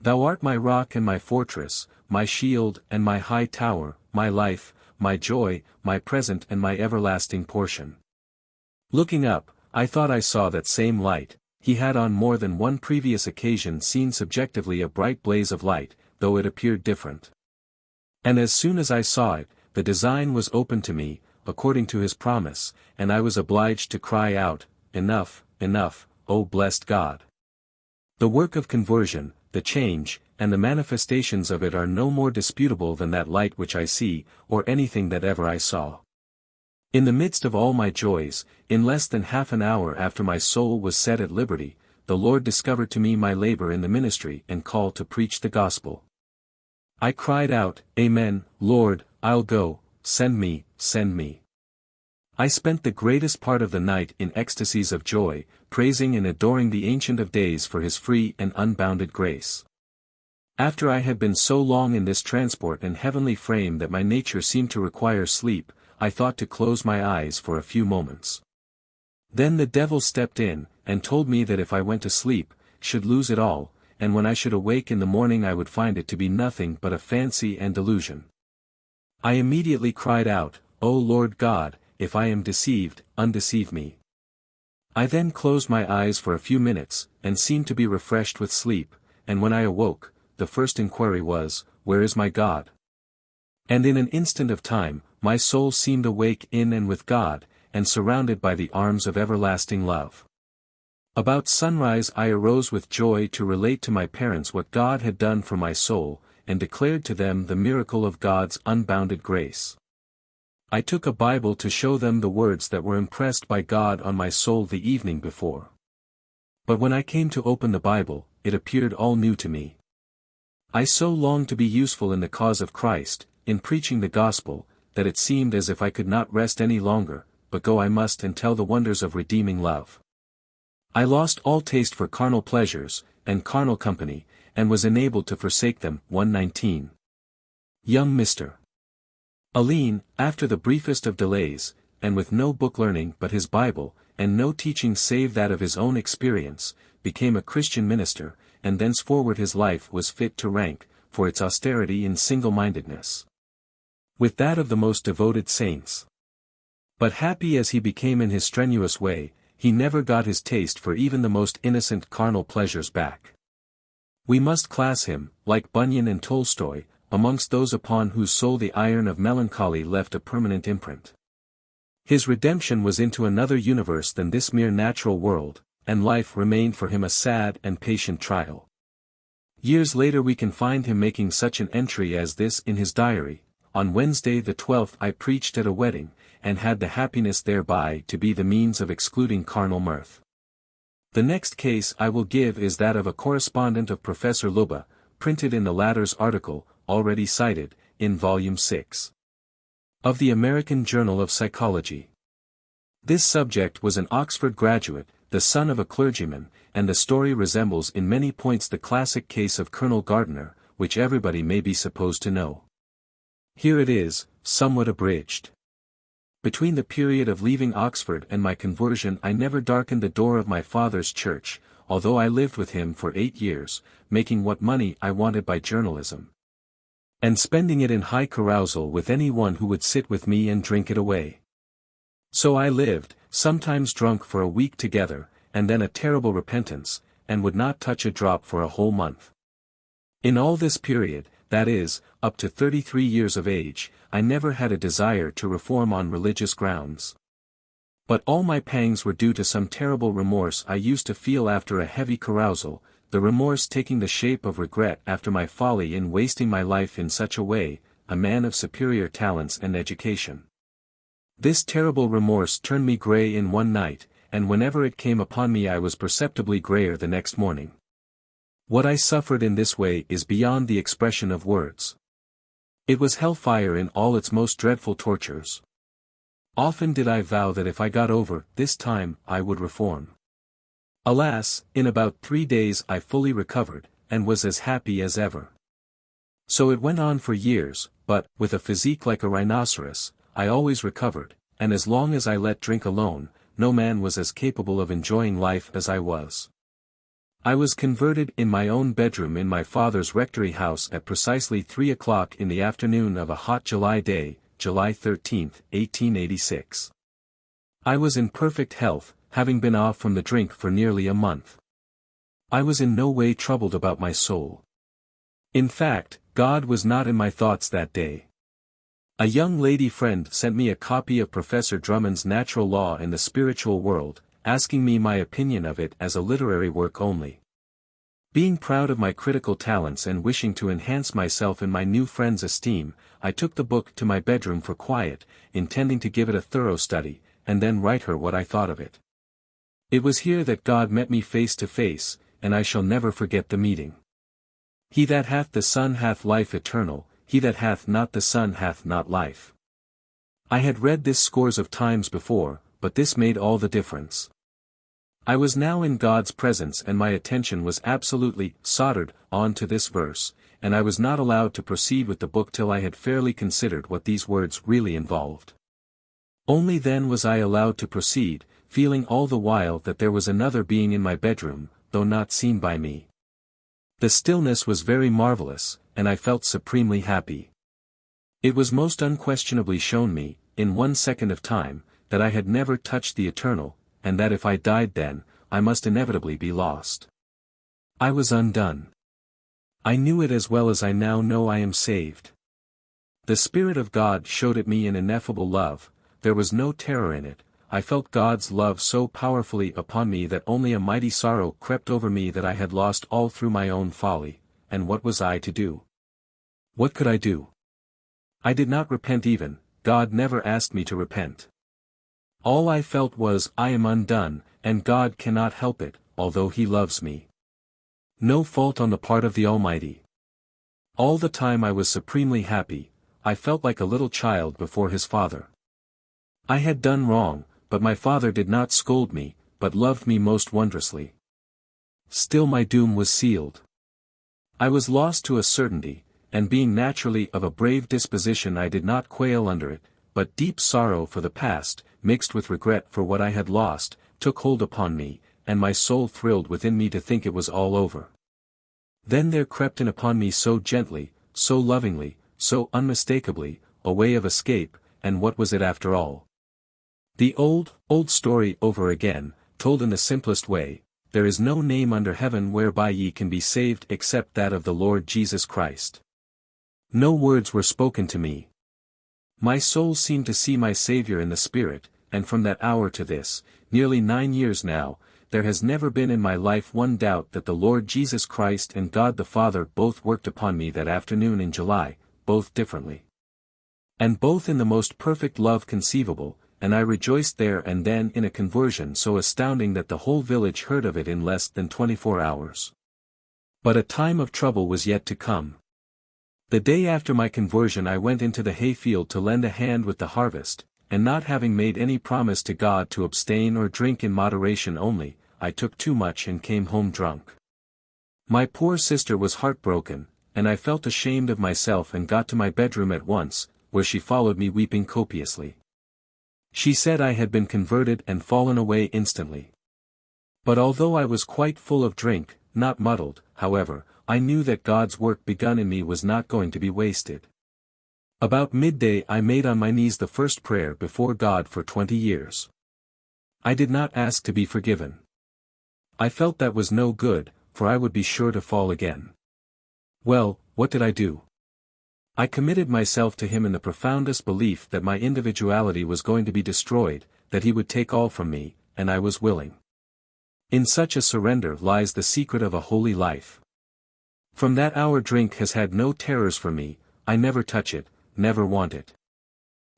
Thou art my rock and my fortress, my shield and my high tower, my life, my joy, my present and my everlasting portion. Looking up, I thought I saw that same light. He had on more than one previous occasion seen subjectively a bright blaze of light, though it appeared different. And as soon as I saw it, the design was opened to me, according to his promise, and I was obliged to cry out, Enough, enough, O blessed God. The work of conversion, the change, and the manifestations of it are no more disputable than that light which I see, or anything that ever I saw. In the midst of all my joys, in less than half an hour after my soul was set at liberty, the Lord discovered to me my labor in the ministry and call to preach the gospel. I cried out, "Amen, Lord, I'll go, send me, send me." I spent the greatest part of the night in ecstasies of joy, praising and adoring the Ancient of Days for his free and unbounded grace. After I had been so long in this transport and heavenly frame that my nature seemed to require sleep, I thought to close my eyes for a few moments. Then the devil stepped in, and told me that if I went to sleep, should lose it all, and when I should awake in the morning I would find it to be nothing but a fancy and delusion. I immediately cried out, "O Lord God, if I am deceived, undeceive me." I then closed my eyes for a few minutes, and seemed to be refreshed with sleep, and when I awoke, the first inquiry was, "Where is my God?" And in an instant of time, my soul seemed awake in and with God, and surrounded by the arms of everlasting love. About sunrise I arose with joy to relate to my parents what God had done for my soul, and declared to them the miracle of God's unbounded grace. I took a Bible to show them the words that were impressed by God on my soul the evening before. But when I came to open the Bible, it appeared all new to me. I so longed to be useful in the cause of Christ, in preaching the gospel, that it seemed as if I could not rest any longer, but go I must and tell the wonders of redeeming love. I lost all taste for carnal pleasures, and carnal company, and was enabled to forsake them. 119. Young Mr. Aline, after the briefest of delays, and with no book learning but his Bible, and no teaching save that of his own experience, became a Christian minister, and thenceforward his life was fit to rank, for its austerity in single-mindedness, with that of the most devoted saints. But happy as he became in his strenuous way, he never got his taste for even the most innocent carnal pleasures back. We must class him, like Bunyan and Tolstoy, amongst those upon whose soul the iron of melancholy left a permanent imprint. His redemption was into another universe than this mere natural world, and life remained for him a sad and patient trial. Years later we can find him making such an entry as this in his diary: "On Wednesday the 12th I preached at a wedding, and had the happiness thereby to be the means of excluding carnal mirth." The next case I will give is that of a correspondent of Professor Lubbe, printed in the latter's article, already cited, in Volume 6 of the American Journal of Psychology. This subject was an Oxford graduate, the son of a clergyman, and the story resembles in many points the classic case of Colonel Gardiner, which everybody may be supposed to know. Here it is, somewhat abridged. Between the period of leaving Oxford and my conversion I never darkened the door of my father's church, although I lived with him for 8 years, making what money I wanted by journalism, and spending it in high carousal with any one who would sit with me and drink it away. So I lived, sometimes drunk for a week together, and then a terrible repentance, and would not touch a drop for a whole month. In all this period, that is, up to 33 years of age, I never had a desire to reform on religious grounds. But all my pangs were due to some terrible remorse I used to feel after a heavy carousal, the remorse taking the shape of regret after my folly in wasting my life in such a way, a man of superior talents and education. This terrible remorse turned me grey in one night, and whenever it came upon me I was perceptibly greyer the next morning. What I suffered in this way is beyond the expression of words. It was hellfire in all its most dreadful tortures. Often did I vow that if I got over this time I would reform. Alas, in about 3 days I fully recovered, and was as happy as ever. So it went on for years, but, with a physique like a rhinoceros, I always recovered, and as long as I let drink alone, no man was as capable of enjoying life as I was. I was converted in my own bedroom in my father's rectory house at precisely 3 o'clock in the afternoon of a hot July day, July 13, 1886. I was in perfect health, having been off from the drink for nearly a month. I was in no way troubled about my soul. In fact, God was not in my thoughts that day. A young lady friend sent me a copy of Professor Drummond's Natural Law in the Spiritual World, asking me my opinion of it as a literary work only. Being proud of my critical talents and wishing to enhance myself in my new friend's esteem, I took the book to my bedroom for quiet, intending to give it a thorough study, and then write her what I thought of it. It was here that God met me face to face, and I shall never forget the meeting. He that hath the Son hath life eternal, he that hath not the Son hath not life. I had read this scores of times before, but this made all the difference. I was now in God's presence and my attention was absolutely soldered on to this verse, and I was not allowed to proceed with the book till I had fairly considered what these words really involved. Only then was I allowed to proceed, feeling all the while that there was another being in my bedroom, though not seen by me. The stillness was very marvelous, and I felt supremely happy. It was most unquestionably shown me, in 1 second of time, that I had never touched the eternal, and that if I died then, I must inevitably be lost. I was undone. I knew it as well as I now know I am saved. The Spirit of God showed it me in ineffable love, there was no terror in it, I felt God's love so powerfully upon me that only a mighty sorrow crept over me that I had lost all through my own folly, and what was I to do? What could I do? I did not repent even, God never asked me to repent. All I felt was, I am undone, and God cannot help it, although He loves me. No fault on the part of the Almighty. All the time I was supremely happy, I felt like a little child before his father. I had done wrong, but my father did not scold me, but loved me most wondrously. Still my doom was sealed. I was lost to a certainty, and being naturally of a brave disposition I did not quail under it, but deep sorrow for the past, mixed with regret for what I had lost, took hold upon me, and my soul thrilled within me to think it was all over. Then there crept in upon me so gently, so lovingly, so unmistakably, a way of escape, and what was it after all? The old story over again, told in the simplest way, there is no name under heaven whereby ye can be saved except that of the Lord Jesus Christ. No words were spoken to me. My soul seemed to see my Saviour in the Spirit, and from that hour to this, nearly 9 years now, there has never been in my life one doubt that the Lord Jesus Christ and God the Father both worked upon me that afternoon in July, both differently. And both in the most perfect love conceivable, and I rejoiced there and then in a conversion so astounding that the whole village heard of it in less than 24 hours. But a time of trouble was yet to come. The day after my conversion I went into the hayfield to lend a hand with the harvest, and not having made any promise to God to abstain or drink in moderation only, I took too much and came home drunk. My poor sister was heartbroken, and I felt ashamed of myself and got to my bedroom at once, where she followed me weeping copiously. She said I had been converted and fallen away instantly. But although I was quite full of drink, not muddled, however, I knew that God's work begun in me was not going to be wasted. About midday I made on my knees the first prayer before God for 20 years. I did not ask to be forgiven. I felt that was no good, for I would be sure to fall again. Well, what did I do? I committed myself to Him in the profoundest belief that my individuality was going to be destroyed, that He would take all from me, and I was willing. In such a surrender lies the secret of a holy life. From that hour drink has had no terrors for me, I never touch it, never want it.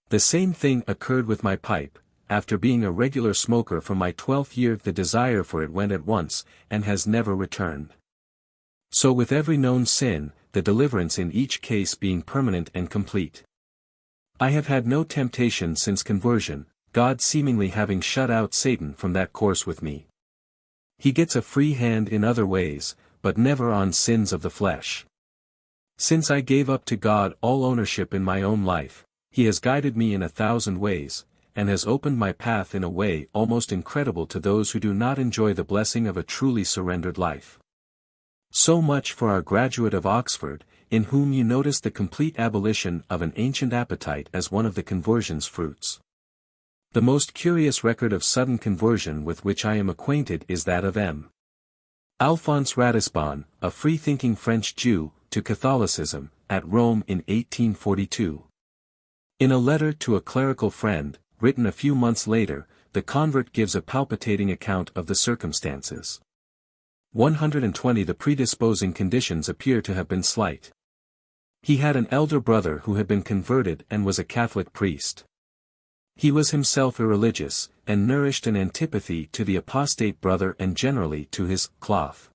The same thing occurred with my pipe, after being a regular smoker from my 12th year the desire for it went at once, and has never returned. So with every known sin, the deliverance in each case being permanent and complete. I have had no temptation since conversion, God seemingly having shut out Satan from that course with me. He gets a free hand in other ways, but never on sins of the flesh. Since I gave up to God all ownership in my own life, He has guided me in 1,000 ways, and has opened my path in a way almost incredible to those who do not enjoy the blessing of a truly surrendered life. So much for our graduate of Oxford, in whom you notice the complete abolition of an ancient appetite as one of the conversion's fruits. The most curious record of sudden conversion with which I am acquainted is that of M. Alphonse Ratisbonne, a free-thinking French Jew, to Catholicism, at Rome in 1842. In a letter to a clerical friend, written a few months later, the convert gives a palpitating account of the circumstances. 120 The predisposing conditions appear to have been slight. He had an elder brother who had been converted and was a Catholic priest. He was himself irreligious, and nourished an antipathy to the apostate brother and generally to his cloth.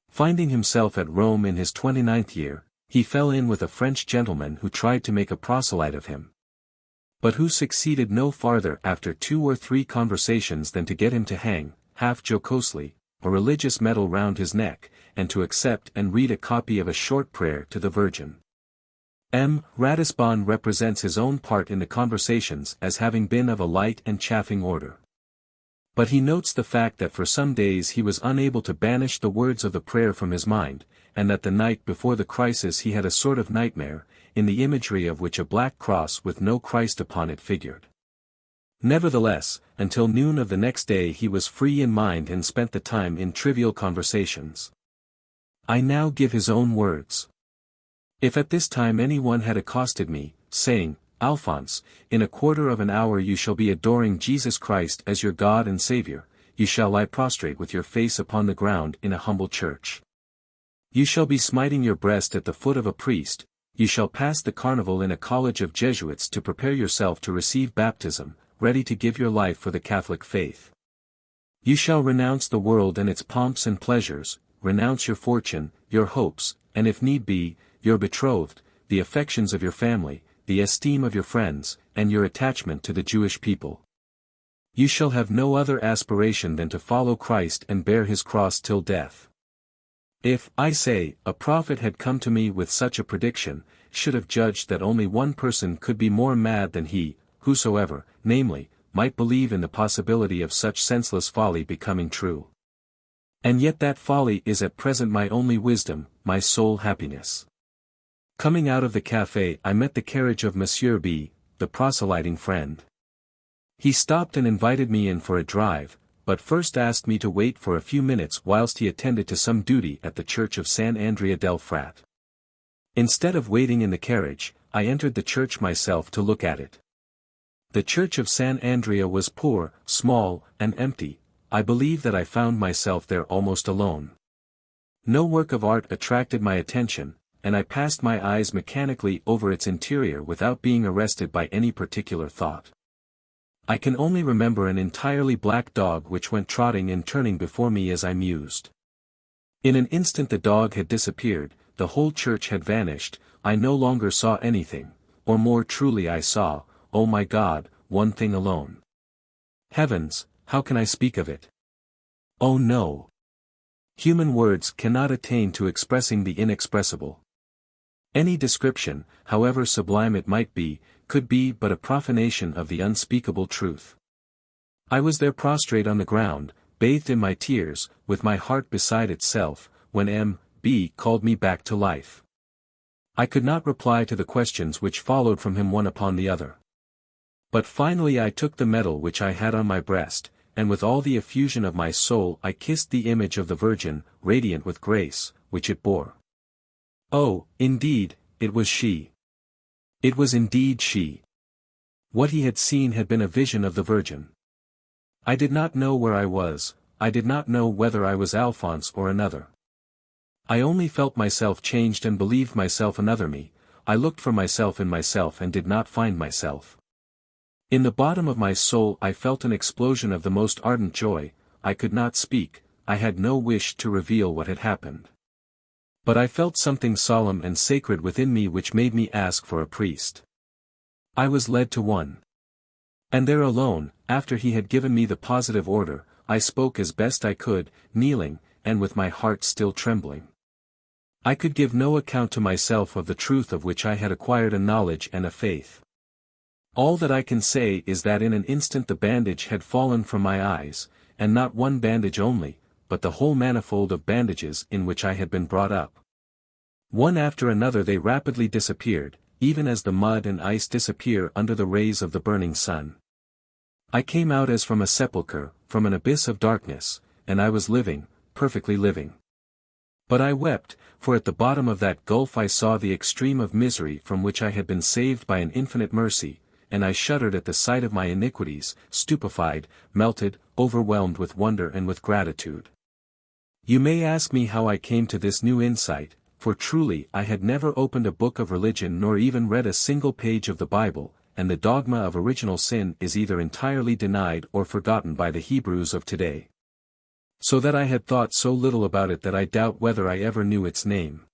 Finding himself at Rome in his 29th year, he fell in with a French gentleman who tried to make a proselyte of him, but who succeeded no farther after 2 or 3 conversations than to get him to hang, half jocosely, a religious medal round his neck, and to accept and read a copy of a short prayer to the Virgin. Ratisbonne represents his own part in the conversations as having been of a light and chaffing order. But he notes the fact that for some days he was unable to banish the words of the prayer from his mind, and that the night before the crisis he had a sort of nightmare, in the imagery of which a black cross with no Christ upon it figured. Nevertheless, until noon of the next day he was free in mind and spent the time in trivial conversations. I now give his own words. If at this time any one had accosted me, saying, Alphonse, in a quarter of an hour you shall be adoring Jesus Christ as your God and Saviour, you shall lie prostrate with your face upon the ground in a humble church. You shall be smiting your breast at the foot of a priest, you shall pass the carnival in a college of Jesuits to prepare yourself to receive baptism, ready to give your life for the Catholic faith. You shall renounce the world and its pomps and pleasures, renounce your fortune, your hopes, and if need be, your betrothed, the affections of your family, the esteem of your friends, and your attachment to the Jewish people. You shall have no other aspiration than to follow Christ and bear his cross till death. If, I say, a prophet had come to me with such a prediction, should have judged that only one person could be more mad than he, whosoever, namely, might believe in the possibility of such senseless folly becoming true. And yet that folly is at present my only wisdom, my sole happiness. Coming out of the café I met the carriage of Monsieur B., the proselyting friend. He stopped and invited me in for a drive, but first asked me to wait for a few minutes whilst he attended to some duty at the church of San Andrea del Frat. Instead of waiting in the carriage, I entered the church myself to look at it. The church of San Andrea was poor, small, and empty. I believe that I found myself there almost alone. No work of art attracted my attention, and I passed my eyes mechanically over its interior without being arrested by any particular thought. I can only remember an entirely black dog which went trotting and turning before me as I mused. In an instant the dog had disappeared, the whole church had vanished, I no longer saw anything, or more truly I saw, oh my God, one thing alone. Heavens, how can I speak of it? Oh no! Human words cannot attain to expressing the inexpressible. Any description, however sublime it might be, could be but a profanation of the unspeakable truth. I was there prostrate on the ground, bathed in my tears, with my heart beside itself, when M.B. called me back to life. I could not reply to the questions which followed from him one upon the other. But finally I took the medal which I had on my breast, and with all the effusion of my soul I kissed the image of the Virgin, radiant with grace, which it bore. Oh, indeed, it was she. It was indeed she. What he had seen had been a vision of the Virgin. I did not know where I was, I did not know whether I was Alphonse or another. I only felt myself changed and believed myself another me, I looked for myself in myself and did not find myself. In the bottom of my soul I felt an explosion of the most ardent joy, I could not speak, I had no wish to reveal what had happened. But I felt something solemn and sacred within me which made me ask for a priest. I was led to one. And there alone, after he had given me the positive order, I spoke as best I could, kneeling, and with my heart still trembling. I could give no account to myself of the truth of which I had acquired a knowledge and a faith. All that I can say is that in an instant the bandage had fallen from my eyes, and not one bandage only, but the whole manifold of bandages in which I had been brought up. One after another they rapidly disappeared, even as the mud and ice disappear under the rays of the burning sun. I came out as from a sepulchre, from an abyss of darkness, and I was living, perfectly living. But I wept, for at the bottom of that gulf I saw the extreme of misery from which I had been saved by an infinite mercy, and I shuddered at the sight of my iniquities, stupefied, melted, overwhelmed with wonder and with gratitude. You may ask me how I came to this new insight, for truly I had never opened a book of religion nor even read a single page of the Bible, and the dogma of original sin is either entirely denied or forgotten by the Hebrews of today. So that I had thought so little about it that I doubt whether I ever knew its name.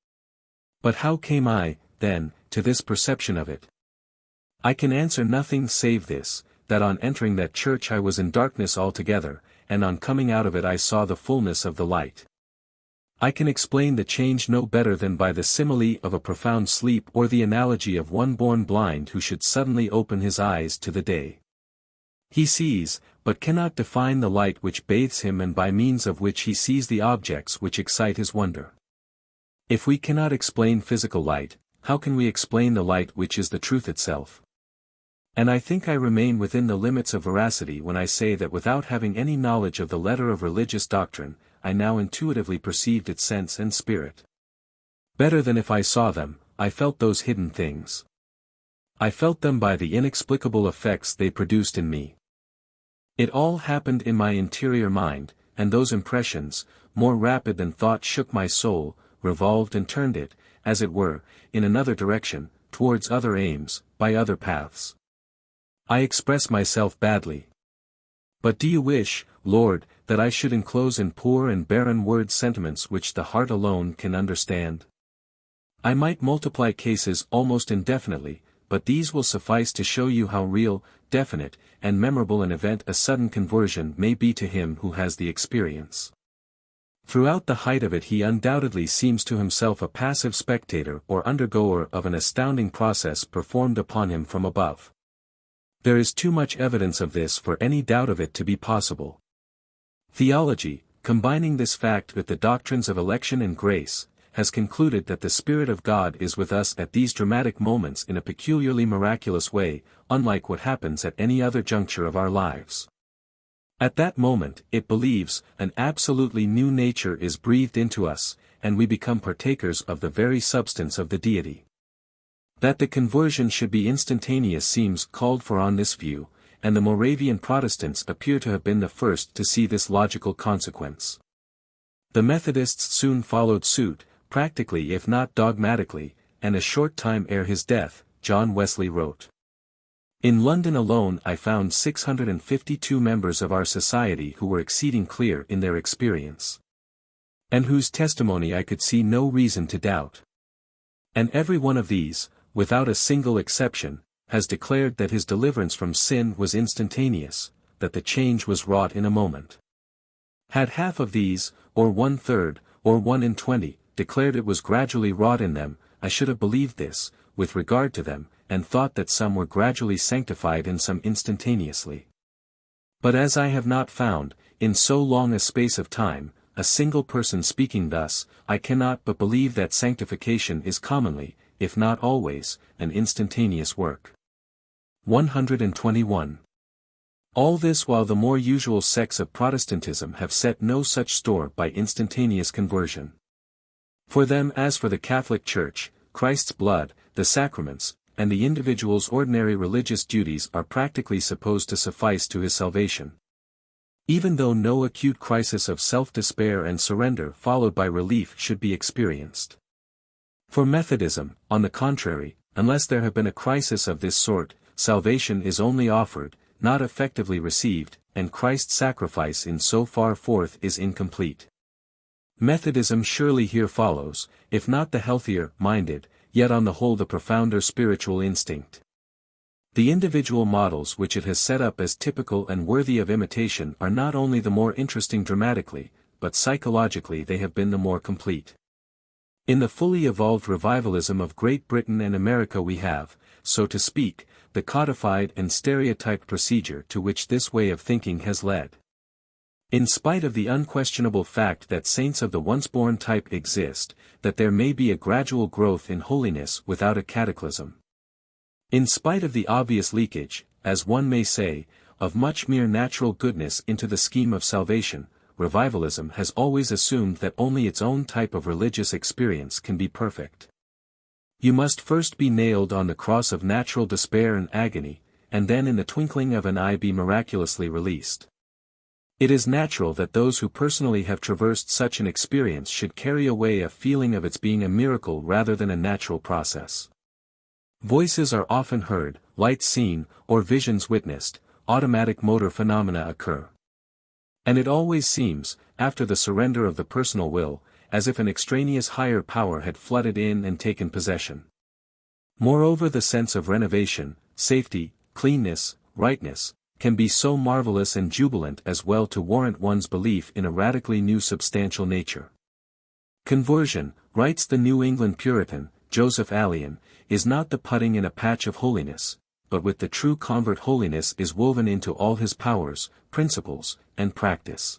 But how came I, then, to this perception of it? I can answer nothing save this, that on entering that church I was in darkness altogether, and on coming out of it I saw the fullness of the light. I can explain the change no better than by the simile of a profound sleep or the analogy of one born blind who should suddenly open his eyes to the day. He sees, but cannot define the light which bathes him and by means of which he sees the objects which excite his wonder. If we cannot explain physical light, how can we explain the light which is the truth itself? And I think I remain within the limits of veracity when I say that without having any knowledge of the letter of religious doctrine, I now intuitively perceived its sense and spirit. Better than if I saw them, I felt those hidden things. I felt them by the inexplicable effects they produced in me. It all happened in my interior mind, and those impressions, more rapid than thought, shook my soul, revolved and turned it, as it were, in another direction, towards other aims, by other paths. I express myself badly. But do you wish, Lord, that I should enclose in poor and barren words sentiments which the heart alone can understand? I might multiply cases almost indefinitely, but these will suffice to show you how real, definite, and memorable an event a sudden conversion may be to him who has the experience. Throughout the height of it he undoubtedly seems to himself a passive spectator or undergoer of an astounding process performed upon him from above. There is too much evidence of this for any doubt of it to be possible. Theology, combining this fact with the doctrines of election and grace, has concluded that the Spirit of God is with us at these dramatic moments in a peculiarly miraculous way, unlike what happens at any other juncture of our lives. At that moment, it believes, an absolutely new nature is breathed into us, and we become partakers of the very substance of the deity. That the conversion should be instantaneous seems called for on this view, and the Moravian Protestants appear to have been the first to see this logical consequence. The Methodists soon followed suit, practically if not dogmatically, and a short time ere his death, John Wesley wrote. In London alone I found 652 members of our society who were exceeding clear in their experience, and whose testimony I could see no reason to doubt. And every one of these, without a single exception, has declared that his deliverance from sin was instantaneous, that the change was wrought in a moment. Had half of these, or 1/3, or 1 in 20, declared it was gradually wrought in them, I should have believed this, with regard to them, and thought that some were gradually sanctified and some instantaneously. But as I have not found, in so long a space of time, a single person speaking thus, I cannot but believe that sanctification is commonly, if not always, an instantaneous work. 121. All this while the more usual sects of Protestantism have set no such store by instantaneous conversion. For them as for the Catholic Church, Christ's blood, the sacraments, and the individual's ordinary religious duties are practically supposed to suffice to his salvation. Even though no acute crisis of self-despair and surrender followed by relief should be experienced. For Methodism, on the contrary, unless there have been a crisis of this sort, salvation is only offered, not effectively received, and Christ's sacrifice in so far forth is incomplete. Methodism surely here follows, if not the healthier minded, yet on the whole the profounder spiritual instinct. The individual models which it has set up as typical and worthy of imitation are not only the more interesting dramatically, but psychologically they have been the more complete. In the fully evolved revivalism of Great Britain and America we have, so to speak, the codified and stereotyped procedure to which this way of thinking has led. In spite of the unquestionable fact that saints of the once-born type exist, that there may be a gradual growth in holiness without a cataclysm. In spite of the obvious leakage, as one may say, of much mere natural goodness into the scheme of salvation, revivalism has always assumed that only its own type of religious experience can be perfect. You must first be nailed on the cross of natural despair and agony, and then in the twinkling of an eye be miraculously released. It is natural that those who personally have traversed such an experience should carry away a feeling of its being a miracle rather than a natural process. Voices are often heard, lights seen, or visions witnessed, automatic motor phenomena occur. And it always seems, after the surrender of the personal will, as if an extraneous higher power had flooded in and taken possession. Moreover, the sense of renovation, safety, cleanness, rightness, can be so marvelous and jubilant as well to warrant one's belief in a radically new substantial nature. Conversion, writes the New England Puritan, Joseph Allein, is not the putting in a patch of holiness, but with the true convert holiness is woven into all his powers, principles, and practice.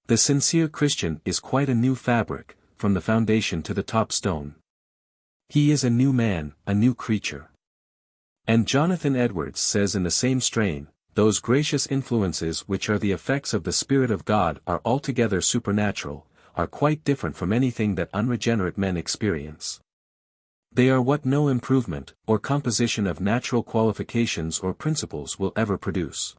The sincere Christian is quite a new fabric, from the foundation to the top stone. He is a new man, a new creature. And Jonathan Edwards says in the same strain, those gracious influences which are the effects of the Spirit of God are altogether supernatural, are quite different from anything that unregenerate men experience. They are what no improvement, or composition of natural qualifications or principles will ever produce.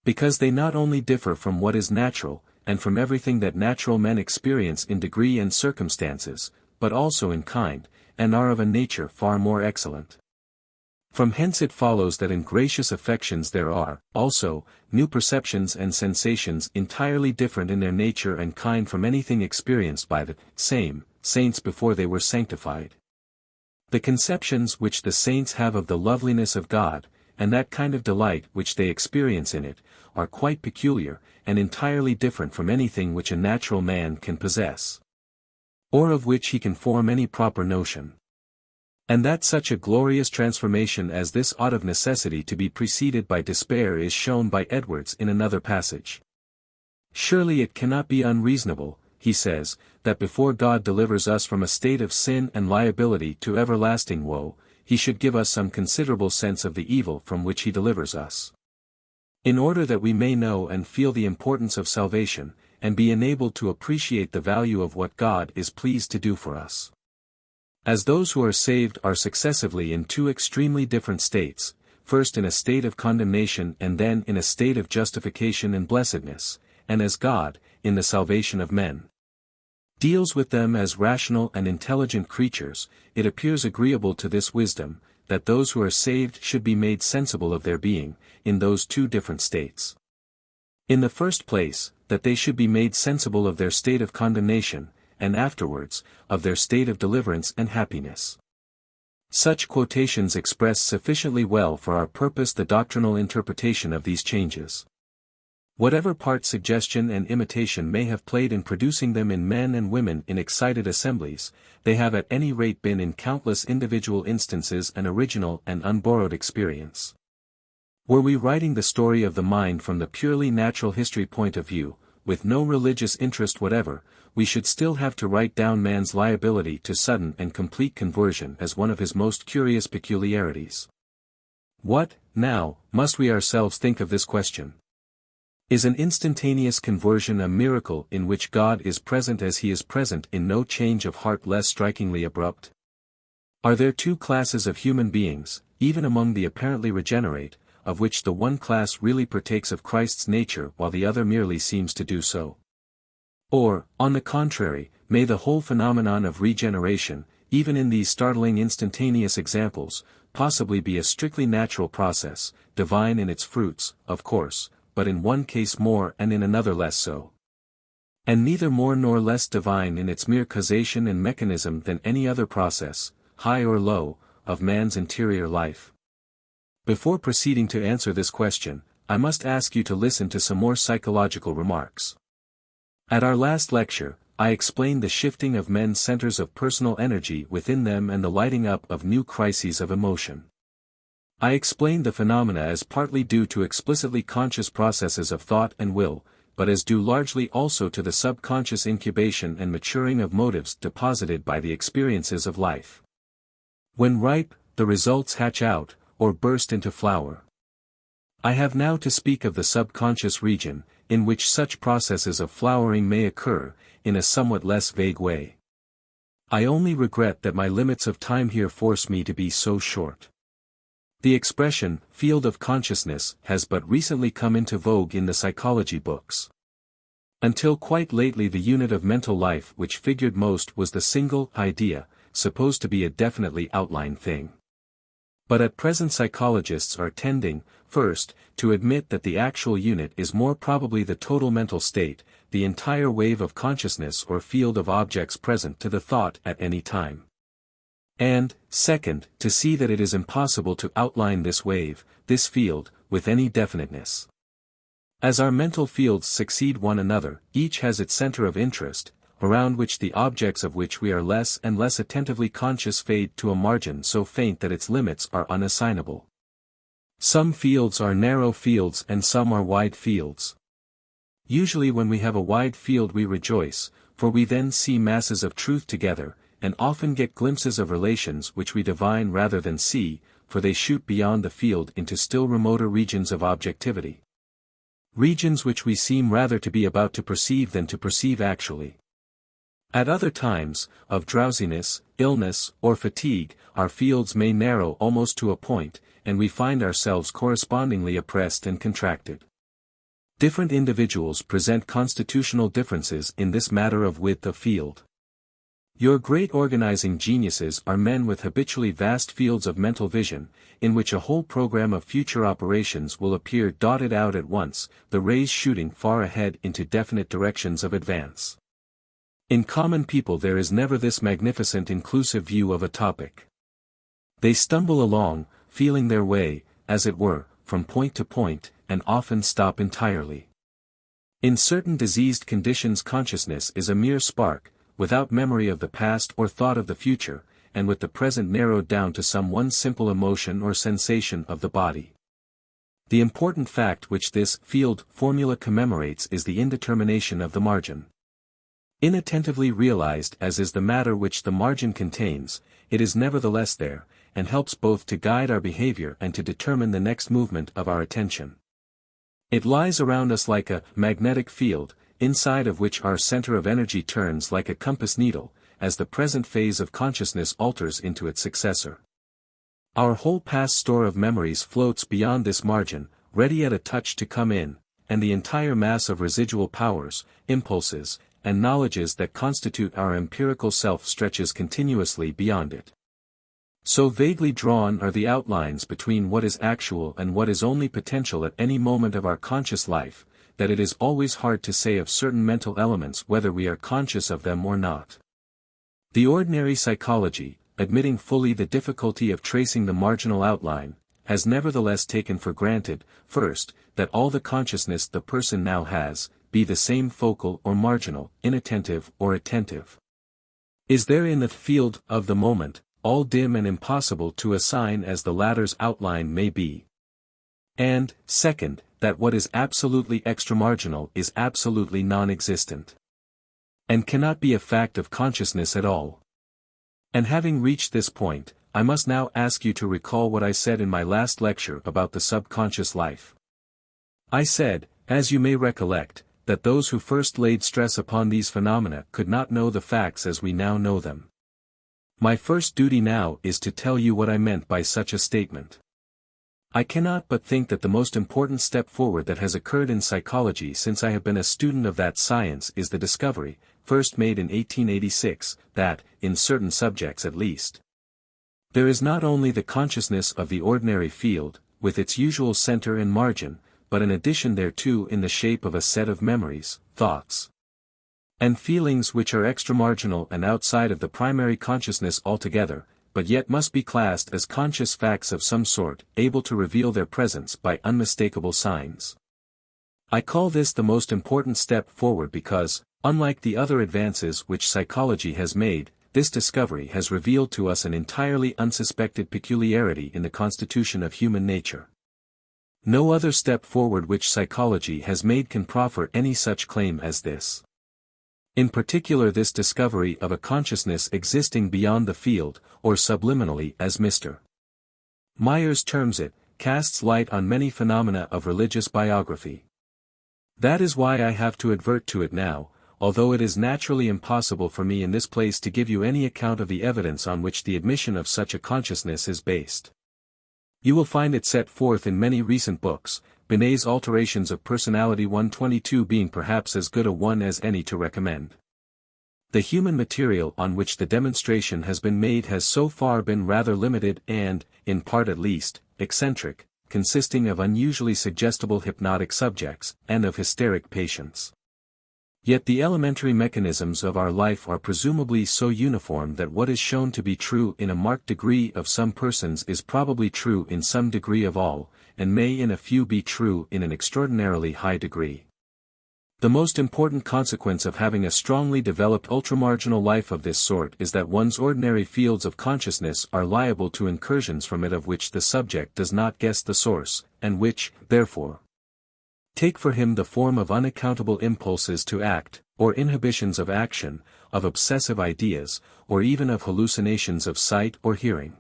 Because they not only differ from what is natural, and from everything that natural men experience in degree and circumstances, but also in kind, and are of a nature far more excellent. From hence it follows that in gracious affections there are, also, new perceptions and sensations entirely different in their nature and kind from anything experienced by the same saints before they were sanctified. The conceptions which the saints have of the loveliness of God, and that kind of delight which they experience in it, are quite peculiar, and entirely different from anything which a natural man can possess, or of which he can form any proper notion. And that such a glorious transformation as this ought of necessity to be preceded by despair is shown by Edwards in another passage. Surely it cannot be unreasonable, he says, that before God delivers us from a state of sin and liability to everlasting woe, he should give us some considerable sense of the evil from which he delivers us. In order that we may know and feel the importance of salvation, and be enabled to appreciate the value of what God is pleased to do for us. As those who are saved are successively in two extremely different states, first in a state of condemnation and then in a state of justification and blessedness, and as God, in the salvation of men, deals with them as rational and intelligent creatures, it appears agreeable to this wisdom, that those who are saved should be made sensible of their being, in those two different states. In the first place, that they should be made sensible of their state of condemnation, and afterwards, of their state of deliverance and happiness. Such quotations express sufficiently well for our purpose the doctrinal interpretation of these changes. Whatever part suggestion and imitation may have played in producing them in men and women in excited assemblies, they have at any rate been in countless individual instances an original and unborrowed experience. Were we writing the story of the mind from the purely natural history point of view, with no religious interest whatever, we should still have to write down man's liability to sudden and complete conversion as one of his most curious peculiarities. What, now, must we ourselves think of this question? Is an instantaneous conversion a miracle in which God is present as he is present in no change of heart less strikingly abrupt? Are there two classes of human beings, even among the apparently regenerate, of which the one class really partakes of Christ's nature while the other merely seems to do so? Or, on the contrary, may the whole phenomenon of regeneration, even in these startling instantaneous examples, possibly be a strictly natural process, divine in its fruits, of course, but in one case more and in another less so. And neither more nor less divine in its mere causation and mechanism than any other process, high or low, of man's interior life. Before proceeding to answer this question, I must ask you to listen to some more psychological remarks. At our last lecture, I explained the shifting of men's centers of personal energy within them and the lighting up of new crises of emotion. I explained the phenomena as partly due to explicitly conscious processes of thought and will, but as due largely also to the subconscious incubation and maturing of motives deposited by the experiences of life. When ripe, the results hatch out, or burst into flower. I have now to speak of the subconscious region, in which such processes of flowering may occur, in a somewhat less vague way. I only regret that my limits of time here force me to be so short. The expression, field of consciousness, has but recently come into vogue in the psychology books. Until quite lately the unit of mental life which figured most was the single idea, supposed to be a definitely outlined thing. But at present psychologists are tending, first, to admit that the actual unit is more probably the total mental state, the entire wave of consciousness or field of objects present to the thought at any time. And, second, to see that it is impossible to outline this wave, this field, with any definiteness. As our mental fields succeed one another, each has its center of interest, around which the objects of which we are less and less attentively conscious fade to a margin so faint that its limits are unassignable. Some fields are narrow fields and some are wide fields. Usually when we have a wide field we rejoice, for we then see masses of truth together, and often get glimpses of relations which we divine rather than see, for they shoot beyond the field into still remoter regions of objectivity. Regions which we seem rather to be about to perceive than to perceive actually. At other times, of drowsiness, illness, or fatigue, our fields may narrow almost to a point, and we find ourselves correspondingly oppressed and contracted. Different individuals present constitutional differences in this matter of width of field. Your great organizing geniuses are men with habitually vast fields of mental vision, in which a whole program of future operations will appear dotted out at once, the rays shooting far ahead into definite directions of advance. In common people there is never this magnificent inclusive view of a topic. They stumble along, feeling their way, as it were, from point to point, and often stop entirely. In certain diseased conditions consciousness is a mere spark, without memory of the past or thought of the future, and with the present narrowed down to some one simple emotion or sensation of the body. The important fact which this field formula commemorates is the indetermination of the margin. Inattentively realized as is the matter which the margin contains, it is nevertheless there, and helps both to guide our behavior and to determine the next movement of our attention. It lies around us like a magnetic field, inside of which our center of energy turns like a compass needle, as the present phase of consciousness alters into its successor. Our whole past store of memories floats beyond this margin, ready at a touch to come in, and the entire mass of residual powers, impulses, and knowledges that constitute our empirical self stretches continuously beyond it. So vaguely drawn are the outlines between what is actual and what is only potential at any moment of our conscious life, that it is always hard to say of certain mental elements whether we are conscious of them or not. The ordinary psychology, admitting fully the difficulty of tracing the marginal outline, has nevertheless taken for granted, first, that all the consciousness the person now has, be the same focal or marginal, inattentive or attentive. Is there in the field of the moment, all dim and impossible to assign as the latter's outline may be? And, second, that what is absolutely extramarginal is absolutely non-existent, and cannot be a fact of consciousness at all. And having reached this point, I must now ask you to recall what I said in my last lecture about the subconscious life. I said, as you may recollect, that those who first laid stress upon these phenomena could not know the facts as we now know them. My first duty now is to tell you what I meant by such a statement. I cannot but think that the most important step forward that has occurred in psychology since I have been a student of that science is the discovery, first made in 1886, that, in certain subjects at least, there is not only the consciousness of the ordinary field, with its usual center and margin, but an addition thereto in the shape of a set of memories, thoughts, and feelings which are extramarginal and outside of the primary consciousness altogether, but yet must be classed as conscious facts of some sort, able to reveal their presence by unmistakable signs. I call this the most important step forward because, unlike the other advances which psychology has made, this discovery has revealed to us an entirely unsuspected peculiarity in the constitution of human nature. No other step forward which psychology has made can proffer any such claim as this. In particular this discovery of a consciousness existing beyond the field, or subliminally as Mr. Myers terms it, casts light on many phenomena of religious biography. That is why I have to advert to it now, although it is naturally impossible for me in this place to give you any account of the evidence on which the admission of such a consciousness is based. You will find it set forth in many recent books, Binet's Alterations of Personality 122 being perhaps as good a one as any to recommend. The human material on which the demonstration has been made has so far been rather limited and, in part at least, eccentric, consisting of unusually suggestible hypnotic subjects, and of hysteric patients. Yet the elementary mechanisms of our life are presumably so uniform that what is shown to be true in a marked degree of some persons is probably true in some degree of all, and may in a few be true in an extraordinarily high degree. The most important consequence of having a strongly developed ultramarginal life of this sort is that one's ordinary fields of consciousness are liable to incursions from it of which the subject does not guess the source, and which, therefore, take for him the form of unaccountable impulses to act, or inhibitions of action, of obsessive ideas, or even of hallucinations of sight or hearing.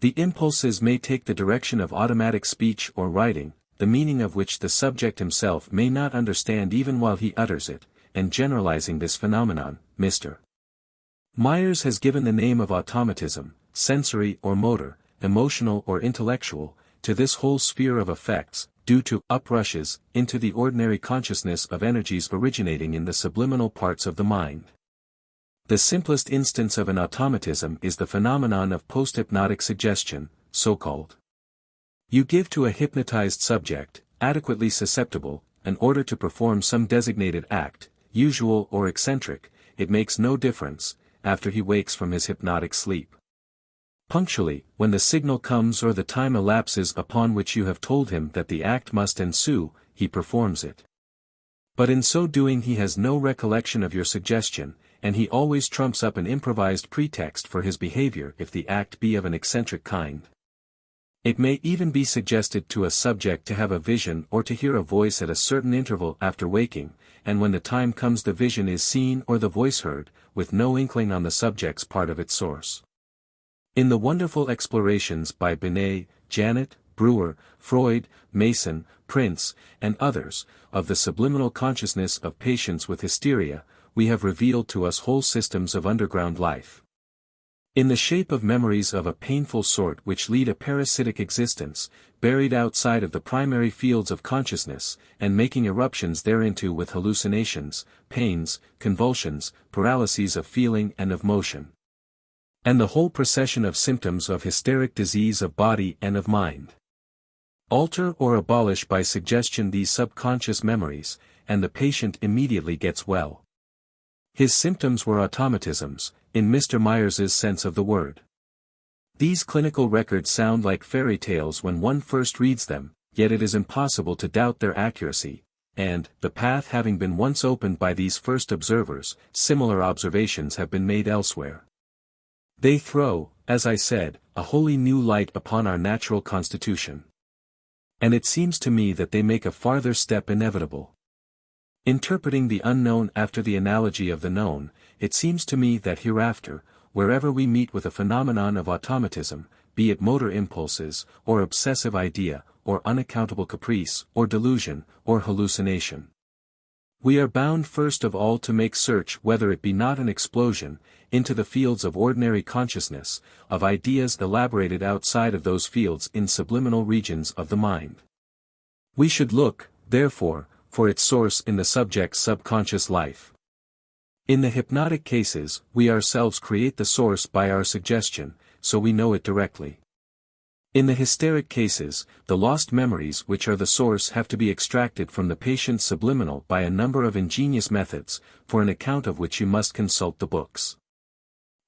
The impulses may take the direction of automatic speech or writing, the meaning of which the subject himself may not understand even while he utters it, and generalizing this phenomenon, Mr. Myers has given the name of automatism, sensory or motor, emotional or intellectual, to this whole sphere of effects, due to uprushes into the ordinary consciousness of energies originating in the subliminal parts of the mind. The simplest instance of an automatism is the phenomenon of post-hypnotic suggestion, so-called. You give to a hypnotized subject, adequately susceptible, an order to perform some designated act, usual or eccentric, it makes no difference, after he wakes from his hypnotic sleep. Punctually, when the signal comes or the time elapses upon which you have told him that the act must ensue, he performs it. But in so doing he has no recollection of your suggestion, and he always trumps up an improvised pretext for his behavior if the act be of an eccentric kind. It may even be suggested to a subject to have a vision or to hear a voice at a certain interval after waking, and when the time comes the vision is seen or the voice heard, with no inkling on the subject's part of its source. In the wonderful explorations by Binet, Janet, Brewer, Freud, Mason, Prince, and others, of the subliminal consciousness of patients with hysteria, we have revealed to us whole systems of underground life. In the shape of memories of a painful sort which lead a parasitic existence, buried outside of the primary fields of consciousness, and making eruptions thereinto with hallucinations, pains, convulsions, paralyses of feeling and of motion. And the whole procession of symptoms of hysteric disease of body and of mind. Alter or abolish by suggestion these subconscious memories, and the patient immediately gets well. His symptoms were automatisms, in Mr. Myers's sense of the word. These clinical records sound like fairy tales when one first reads them, yet it is impossible to doubt their accuracy, and, the path having been once opened by these first observers, similar observations have been made elsewhere. They throw, as I said, a wholly new light upon our natural constitution. And it seems to me that they make a farther step inevitable. Interpreting the unknown after the analogy of the known, it seems to me that hereafter, wherever we meet with a phenomenon of automatism, be it motor impulses, or obsessive idea, or unaccountable caprice, or delusion, or hallucination, we are bound first of all to make search whether it be not an explosion, into the fields of ordinary consciousness, of ideas elaborated outside of those fields in subliminal regions of the mind. We should look, therefore, for its source in the subject's subconscious life. In the hypnotic cases, we ourselves create the source by our suggestion, so we know it directly. In the hysteric cases, the lost memories which are the source have to be extracted from the patient's subliminal by a number of ingenious methods, for an account of which you must consult the books.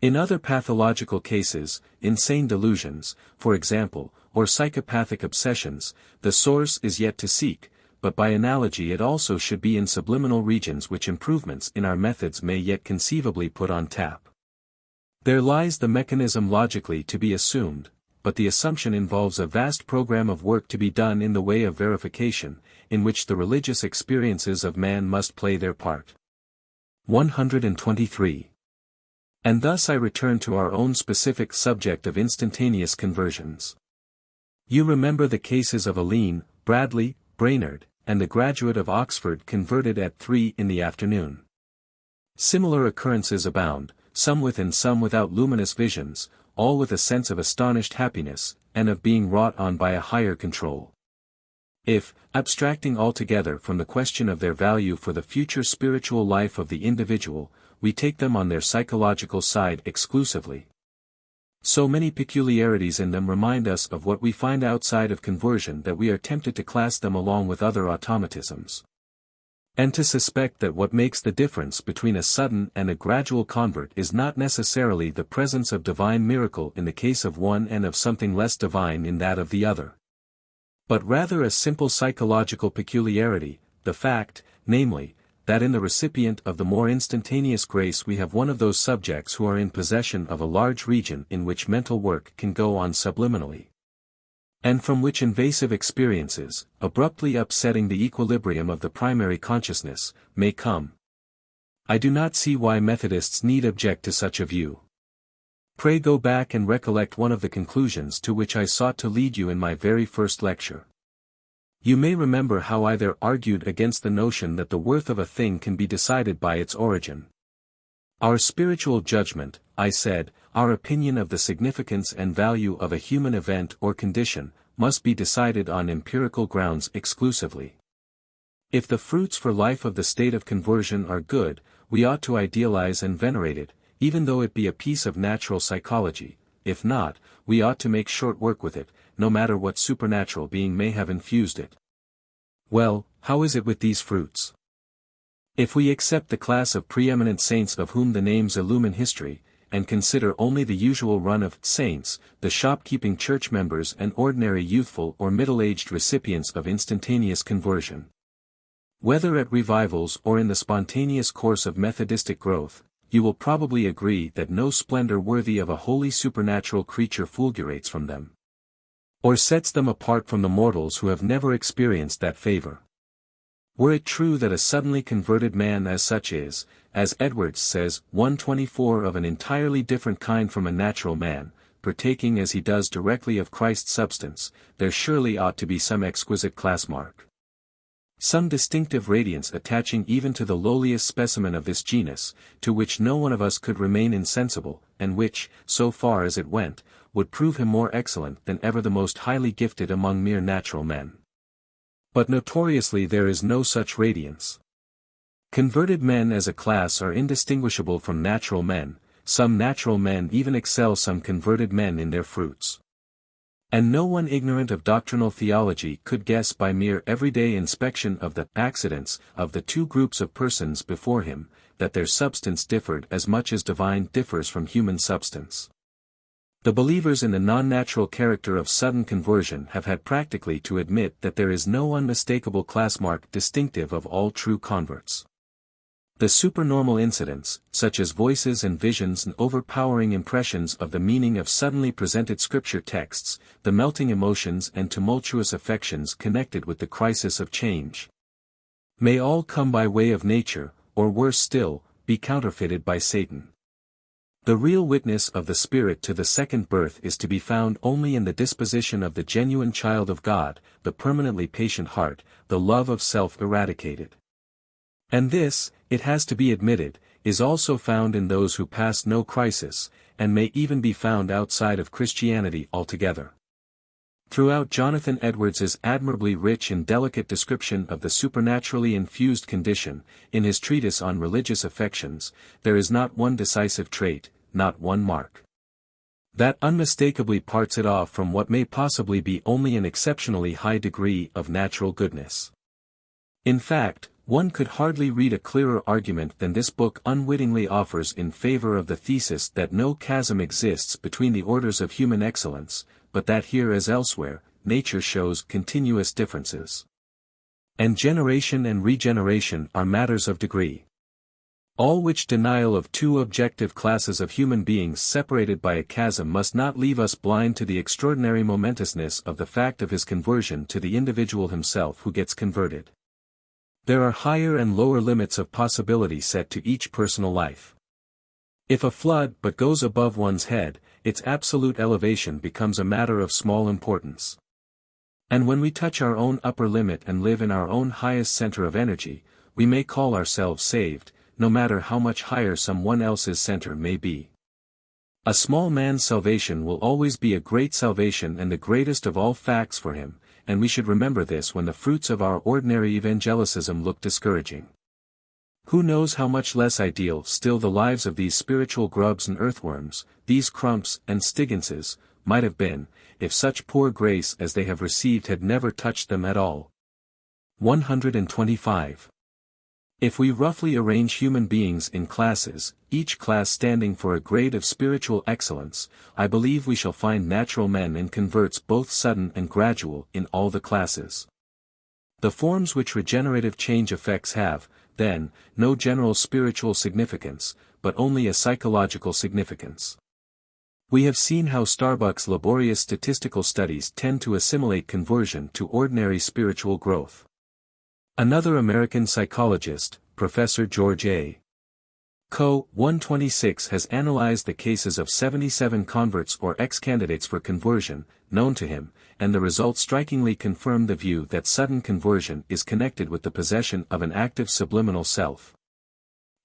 In other pathological cases, insane delusions, for example, or psychopathic obsessions, the source is yet to seek, but by analogy it also should be in subliminal regions which improvements in our methods may yet conceivably put on tap. There lies the mechanism logically to be assumed, but the assumption involves a vast program of work to be done in the way of verification, in which the religious experiences of man must play their part. 123. And thus I return to our own specific subject of instantaneous conversions. You remember the cases of Aline, Bradley, Brainerd, and the graduate of Oxford converted at 3 in the afternoon. Similar occurrences abound, some with and some without luminous visions, all with a sense of astonished happiness, and of being wrought on by a higher control. If, abstracting altogether from the question of their value for the future spiritual life of the individual, we take them on their psychological side exclusively. So many peculiarities in them remind us of what we find outside of conversion that we are tempted to class them along with other automatisms. And to suspect that what makes the difference between a sudden and a gradual convert is not necessarily the presence of divine miracle in the case of one and of something less divine in that of the other, but rather a simple psychological peculiarity, the fact, namely, that in the recipient of the more instantaneous grace we have one of those subjects who are in possession of a large region in which mental work can go on subliminally, and from which invasive experiences, abruptly upsetting the equilibrium of the primary consciousness, may come. I do not see why Methodists need object to such a view. Pray go back and recollect one of the conclusions to which I sought to lead you in my very first lecture. You may remember how I there argued against the notion that the worth of a thing can be decided by its origin. Our spiritual judgment, I said, our opinion of the significance and value of a human event or condition, must be decided on empirical grounds exclusively. If the fruits for life of the state of conversion are good, we ought to idealize and venerate it, even though it be a piece of natural psychology. If not, we ought to make short work with it, no matter what supernatural being may have infused it. Well, how is it with these fruits? If we accept the class of preeminent saints of whom the names illumine history, and consider only the usual run of saints, the shopkeeping church members and ordinary youthful or middle-aged recipients of instantaneous conversion, whether at revivals or in the spontaneous course of Methodistic growth, you will probably agree that no splendor worthy of a wholly supernatural creature fulgurates from them, or sets them apart from the mortals who have never experienced that favor. Were it true that a suddenly converted man as such is, as Edwards says, 124 of an entirely different kind from a natural man, partaking as he does directly of Christ's substance, there surely ought to be some exquisite class mark, some distinctive radiance attaching even to the lowliest specimen of this genus, to which no one of us could remain insensible, and which, so far as it went, would prove him more excellent than ever the most highly gifted among mere natural men. But notoriously there is no such radiance. Converted men as a class are indistinguishable from natural men, some natural men even excel some converted men in their fruits. And no one ignorant of doctrinal theology could guess by mere everyday inspection of the accidents of the two groups of persons before him, that their substance differed as much as divine differs from human substance. The believers in the non-natural character of sudden conversion have had practically to admit that there is no unmistakable class mark distinctive of all true converts. The supernormal incidents, such as voices and visions and overpowering impressions of the meaning of suddenly presented scripture texts, the melting emotions and tumultuous affections connected with the crisis of change, may all come by way of nature, or worse still, be counterfeited by Satan. The real witness of the Spirit to the second birth is to be found only in the disposition of the genuine child of God, the permanently patient heart, the love of self eradicated. And this, it has to be admitted, is also found in those who pass no crisis, and may even be found outside of Christianity altogether. Throughout Jonathan Edwards's admirably rich and delicate description of the supernaturally infused condition, in his treatise on religious affections, there is not one decisive trait, not one mark, that unmistakably parts it off from what may possibly be only an exceptionally high degree of natural goodness. In fact, one could hardly read a clearer argument than this book unwittingly offers in favor of the thesis that no chasm exists between the orders of human excellence, but that here as elsewhere, nature shows continuous differences, and generation and regeneration are matters of degree. All which denial of two objective classes of human beings separated by a chasm must not leave us blind to the extraordinary momentousness of the fact of his conversion to the individual himself who gets converted. There are higher and lower limits of possibility set to each personal life. If a flood but goes above one's head, its absolute elevation becomes a matter of small importance. And when we touch our own upper limit and live in our own highest center of energy, we may call ourselves saved, no matter how much higher someone else's center may be. A small man's salvation will always be a great salvation and the greatest of all facts for him, and we should remember this when the fruits of our ordinary evangelicism look discouraging. Who knows how much less ideal still the lives of these spiritual grubs and earthworms, these crumps and stigginses, might have been, if such poor grace as they have received had never touched them at all. 125. If we roughly arrange human beings in classes, each class standing for a grade of spiritual excellence, I believe we shall find natural men and converts both sudden and gradual in all the classes. The forms which regenerative change effects have, then, no general spiritual significance, but only a psychological significance. We have seen how Starbuck's laborious statistical studies tend to assimilate conversion to ordinary spiritual growth. Another American psychologist, Professor George A. Co. 126 has analyzed the cases of 77 converts or ex-candidates for conversion, known to him, and the results strikingly confirm the view that sudden conversion is connected with the possession of an active subliminal self.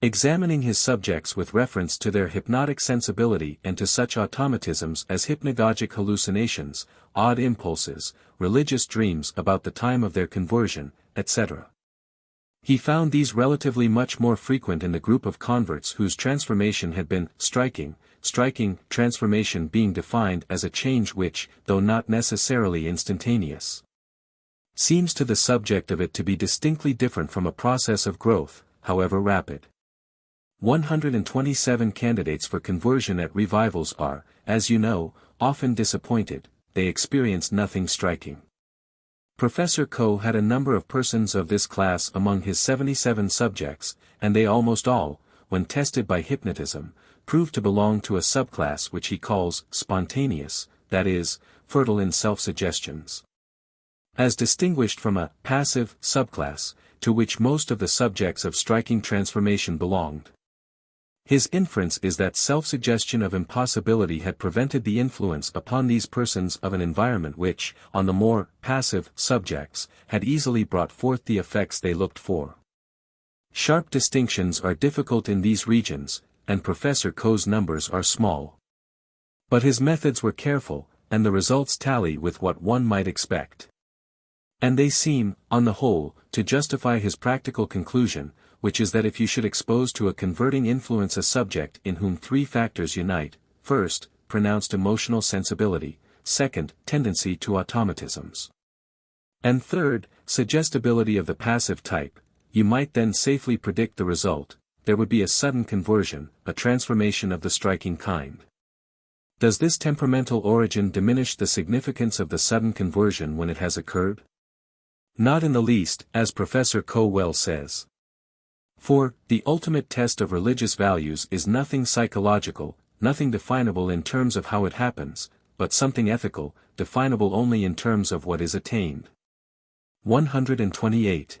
Examining his subjects with reference to their hypnotic sensibility and to such automatisms as hypnagogic hallucinations, odd impulses, religious dreams about the time of their conversion, etc. He found these relatively much more frequent in the group of converts whose transformation had been striking, transformation being defined as a change which, though not necessarily instantaneous, seems to the subject of it to be distinctly different from a process of growth, however rapid. 127 candidates for conversion at revivals are, as you know, often disappointed, they experience nothing striking. Professor Coe had a number of persons of this class among his 77 subjects, and they almost all, when tested by hypnotism, proved to belong to a subclass which he calls spontaneous, that is, fertile in self-suggestions. As distinguished from a passive subclass, to which most of the subjects of striking transformation belonged. His inference is that self-suggestion of impossibility had prevented the influence upon these persons of an environment which, on the more passive subjects, had easily brought forth the effects they looked for. Sharp distinctions are difficult in these regions, and Professor Coe's numbers are small. But his methods were careful, and the results tally with what one might expect. And they seem, on the whole, to justify his practical conclusion, which is that if you should expose to a converting influence a subject in whom three factors unite, first, pronounced emotional sensibility, second, tendency to automatisms, and third, suggestibility of the passive type, you might then safely predict the result, there would be a sudden conversion, a transformation of the striking kind. Does this temperamental origin diminish the significance of the sudden conversion when it has occurred? Not in the least, as Professor Coe well says. For, the ultimate test of religious values is nothing psychological, nothing definable in terms of how it happens, but something ethical, definable only in terms of what is attained. 128.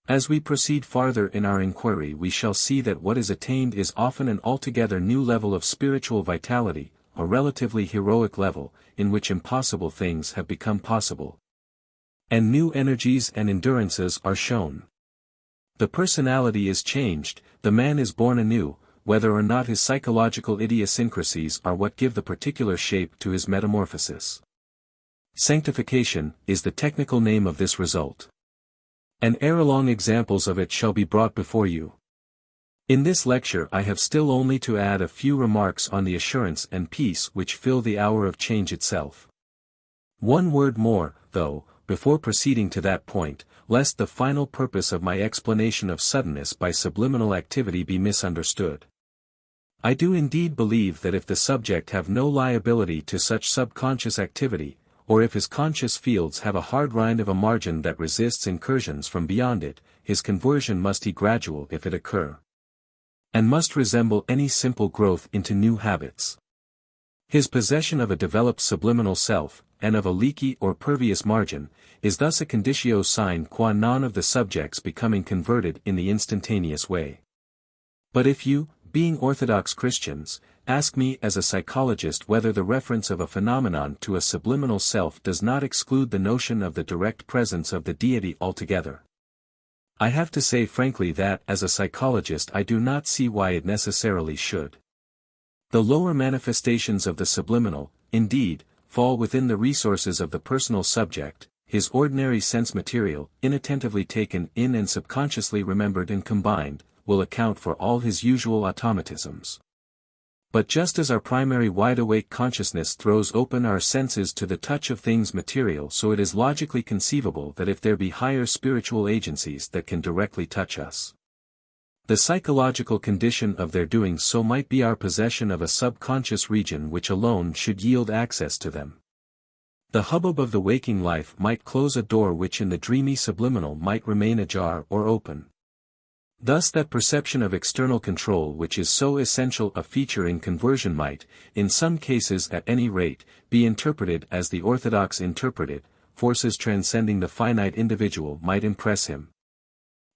As we proceed farther in our inquiry we shall see that what is attained is often an altogether new level of spiritual vitality, a relatively heroic level, in which impossible things have become possible. And new energies and endurances are shown. The personality is changed, the man is born anew, whether or not his psychological idiosyncrasies are what give the particular shape to his metamorphosis. Sanctification is the technical name of this result. And ere long examples of it shall be brought before you. In this lecture I have still only to add a few remarks on the assurance and peace which fill the hour of change itself. One word more, though, before proceeding to that point, lest the final purpose of my explanation of suddenness by subliminal activity be misunderstood. I do indeed believe that if the subject have no liability to such subconscious activity, or if his conscious fields have a hard rind of a margin that resists incursions from beyond it, his conversion must be gradual if it occur, and must resemble any simple growth into new habits. His possession of a developed subliminal self, and of a leaky or pervious margin, is thus a conditio sine qua non of the subject's becoming converted in the instantaneous way. But if you, being orthodox Christians, ask me as a psychologist whether the reference of a phenomenon to a subliminal self does not exclude the notion of the direct presence of the deity altogether, I have to say frankly that as a psychologist I do not see why it necessarily should. The lower manifestations of the subliminal, indeed, fall within the resources of the personal subject, his ordinary sense material, inattentively taken in and subconsciously remembered and combined, will account for all his usual automatisms. But just as our primary wide-awake consciousness throws open our senses to the touch of things material, so it is logically conceivable that if there be higher spiritual agencies that can directly touch us, the psychological condition of their doing so might be our possession of a subconscious region which alone should yield access to them. The hubbub of the waking life might close a door which in the dreamy subliminal might remain ajar or open. Thus that perception of external control which is so essential a feature in conversion might, in some cases at any rate, be interpreted as the orthodox interpret it, forces transcending the finite individual might impress him,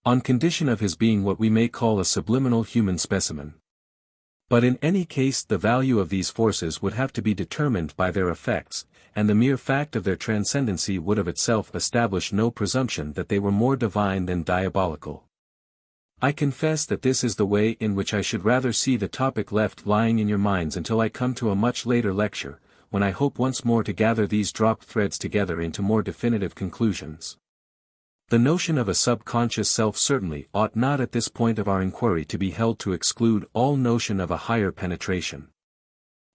on condition of his being what we may call a subliminal human specimen. But in any case the value of these forces would have to be determined by their effects, and the mere fact of their transcendency would of itself establish no presumption that they were more divine than diabolical. I confess that this is the way in which I should rather see the topic left lying in your minds until I come to a much later lecture, when I hope once more to gather these dropped threads together into more definitive conclusions. The notion of a subconscious self certainly ought not at this point of our inquiry to be held to exclude all notion of a higher penetration.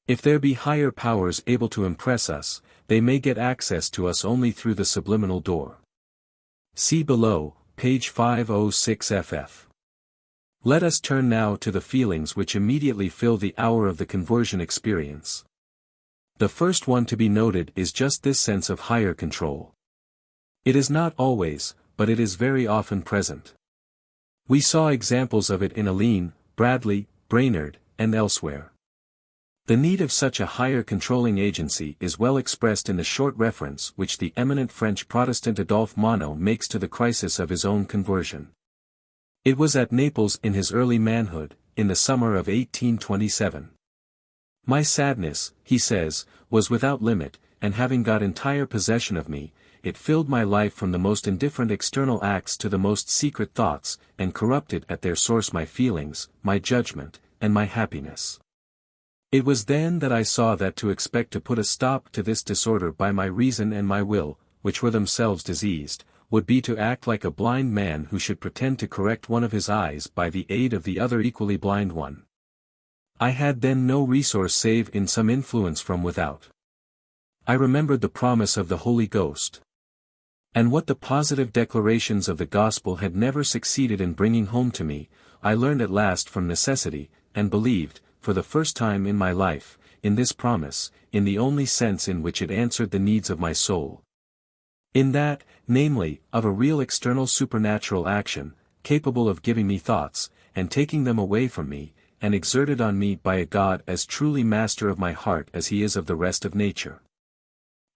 If there be higher powers able to impress us, they may get access to us only through the subliminal door. See below, page 506 ff. Let us turn now to the feelings which immediately fill the hour of the conversion experience. The first one to be noted is just this sense of higher control. It is not always, but it is very often present. We saw examples of it in Aline, Bradley, Brainerd, and elsewhere. The need of such a higher controlling agency is well expressed in the short reference which the eminent French Protestant Adolphe Monod makes to the crisis of his own conversion. It was at Naples in his early manhood, in the summer of 1827. My sadness, he says, was without limit, and having got entire possession of me, it filled my life from the most indifferent external acts to the most secret thoughts, and corrupted at their source my feelings, my judgment, and my happiness. It was then that I saw that to expect to put a stop to this disorder by my reason and my will, which were themselves diseased, would be to act like a blind man who should pretend to correct one of his eyes by the aid of the other equally blind one. I had then no resource save in some influence from without. I remembered the promise of the Holy Ghost. And what the positive declarations of the gospel had never succeeded in bringing home to me, I learned at last from necessity, and believed, for the first time in my life, in this promise, in the only sense in which it answered the needs of my soul. In that, namely, of a real external supernatural action, capable of giving me thoughts, and taking them away from me, and exerted on me by a God as truly master of my heart as he is of the rest of nature.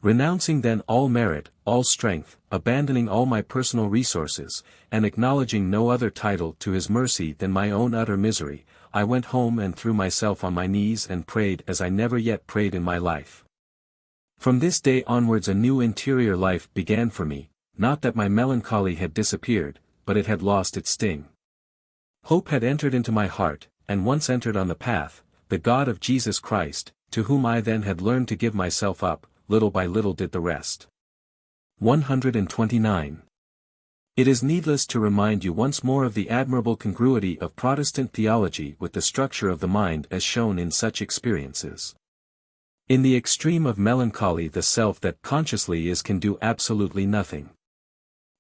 Renouncing then all merit, all strength, abandoning all my personal resources, and acknowledging no other title to his mercy than my own utter misery, I went home and threw myself on my knees and prayed as I never yet prayed in my life. From this day onwards a new interior life began for me, not that my melancholy had disappeared, but it had lost its sting. Hope had entered into my heart, and once entered on the path, the God of Jesus Christ, to whom I then had learned to give myself up, little by little did the rest. 129. It is needless to remind you once more of the admirable congruity of Protestant theology with the structure of the mind as shown in such experiences. In the extreme of melancholy the self that consciously is can do absolutely nothing.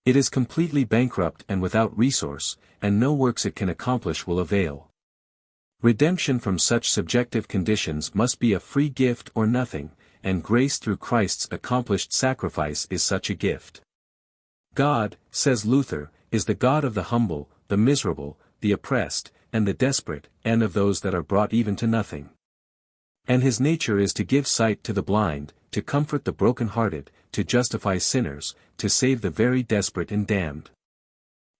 It is completely bankrupt and without resource, and no works it can accomplish will avail. Redemption from such subjective conditions must be a free gift or nothing, and grace through Christ's accomplished sacrifice is such a gift. God, says Luther, is the God of the humble, the miserable, the oppressed, and the desperate, and of those that are brought even to nothing. And his nature is to give sight to the blind, to comfort the broken-hearted, to justify sinners, to save the very desperate and damned.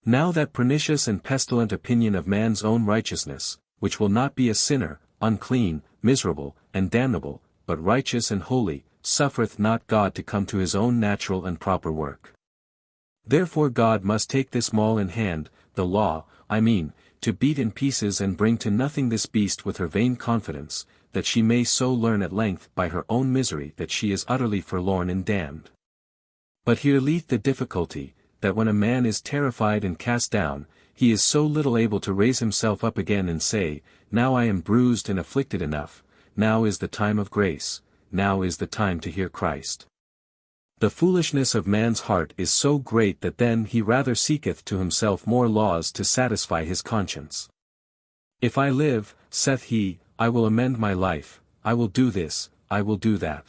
Now that pernicious and pestilent opinion of man's own righteousness, which will not be a sinner, unclean, miserable, and damnable, but righteous and holy, suffereth not God to come to his own natural and proper work. Therefore God must take this maul in hand, the law, I mean, to beat in pieces and bring to nothing this beast with her vain confidence, that she may so learn at length by her own misery that she is utterly forlorn and damned. But here lieth the difficulty, that when a man is terrified and cast down, he is so little able to raise himself up again and say, now I am bruised and afflicted enough, now is the time of grace, now is the time to hear Christ. The foolishness of man's heart is so great that then he rather seeketh to himself more laws to satisfy his conscience. If I live, saith he, I will amend my life, I will do this, I will do that.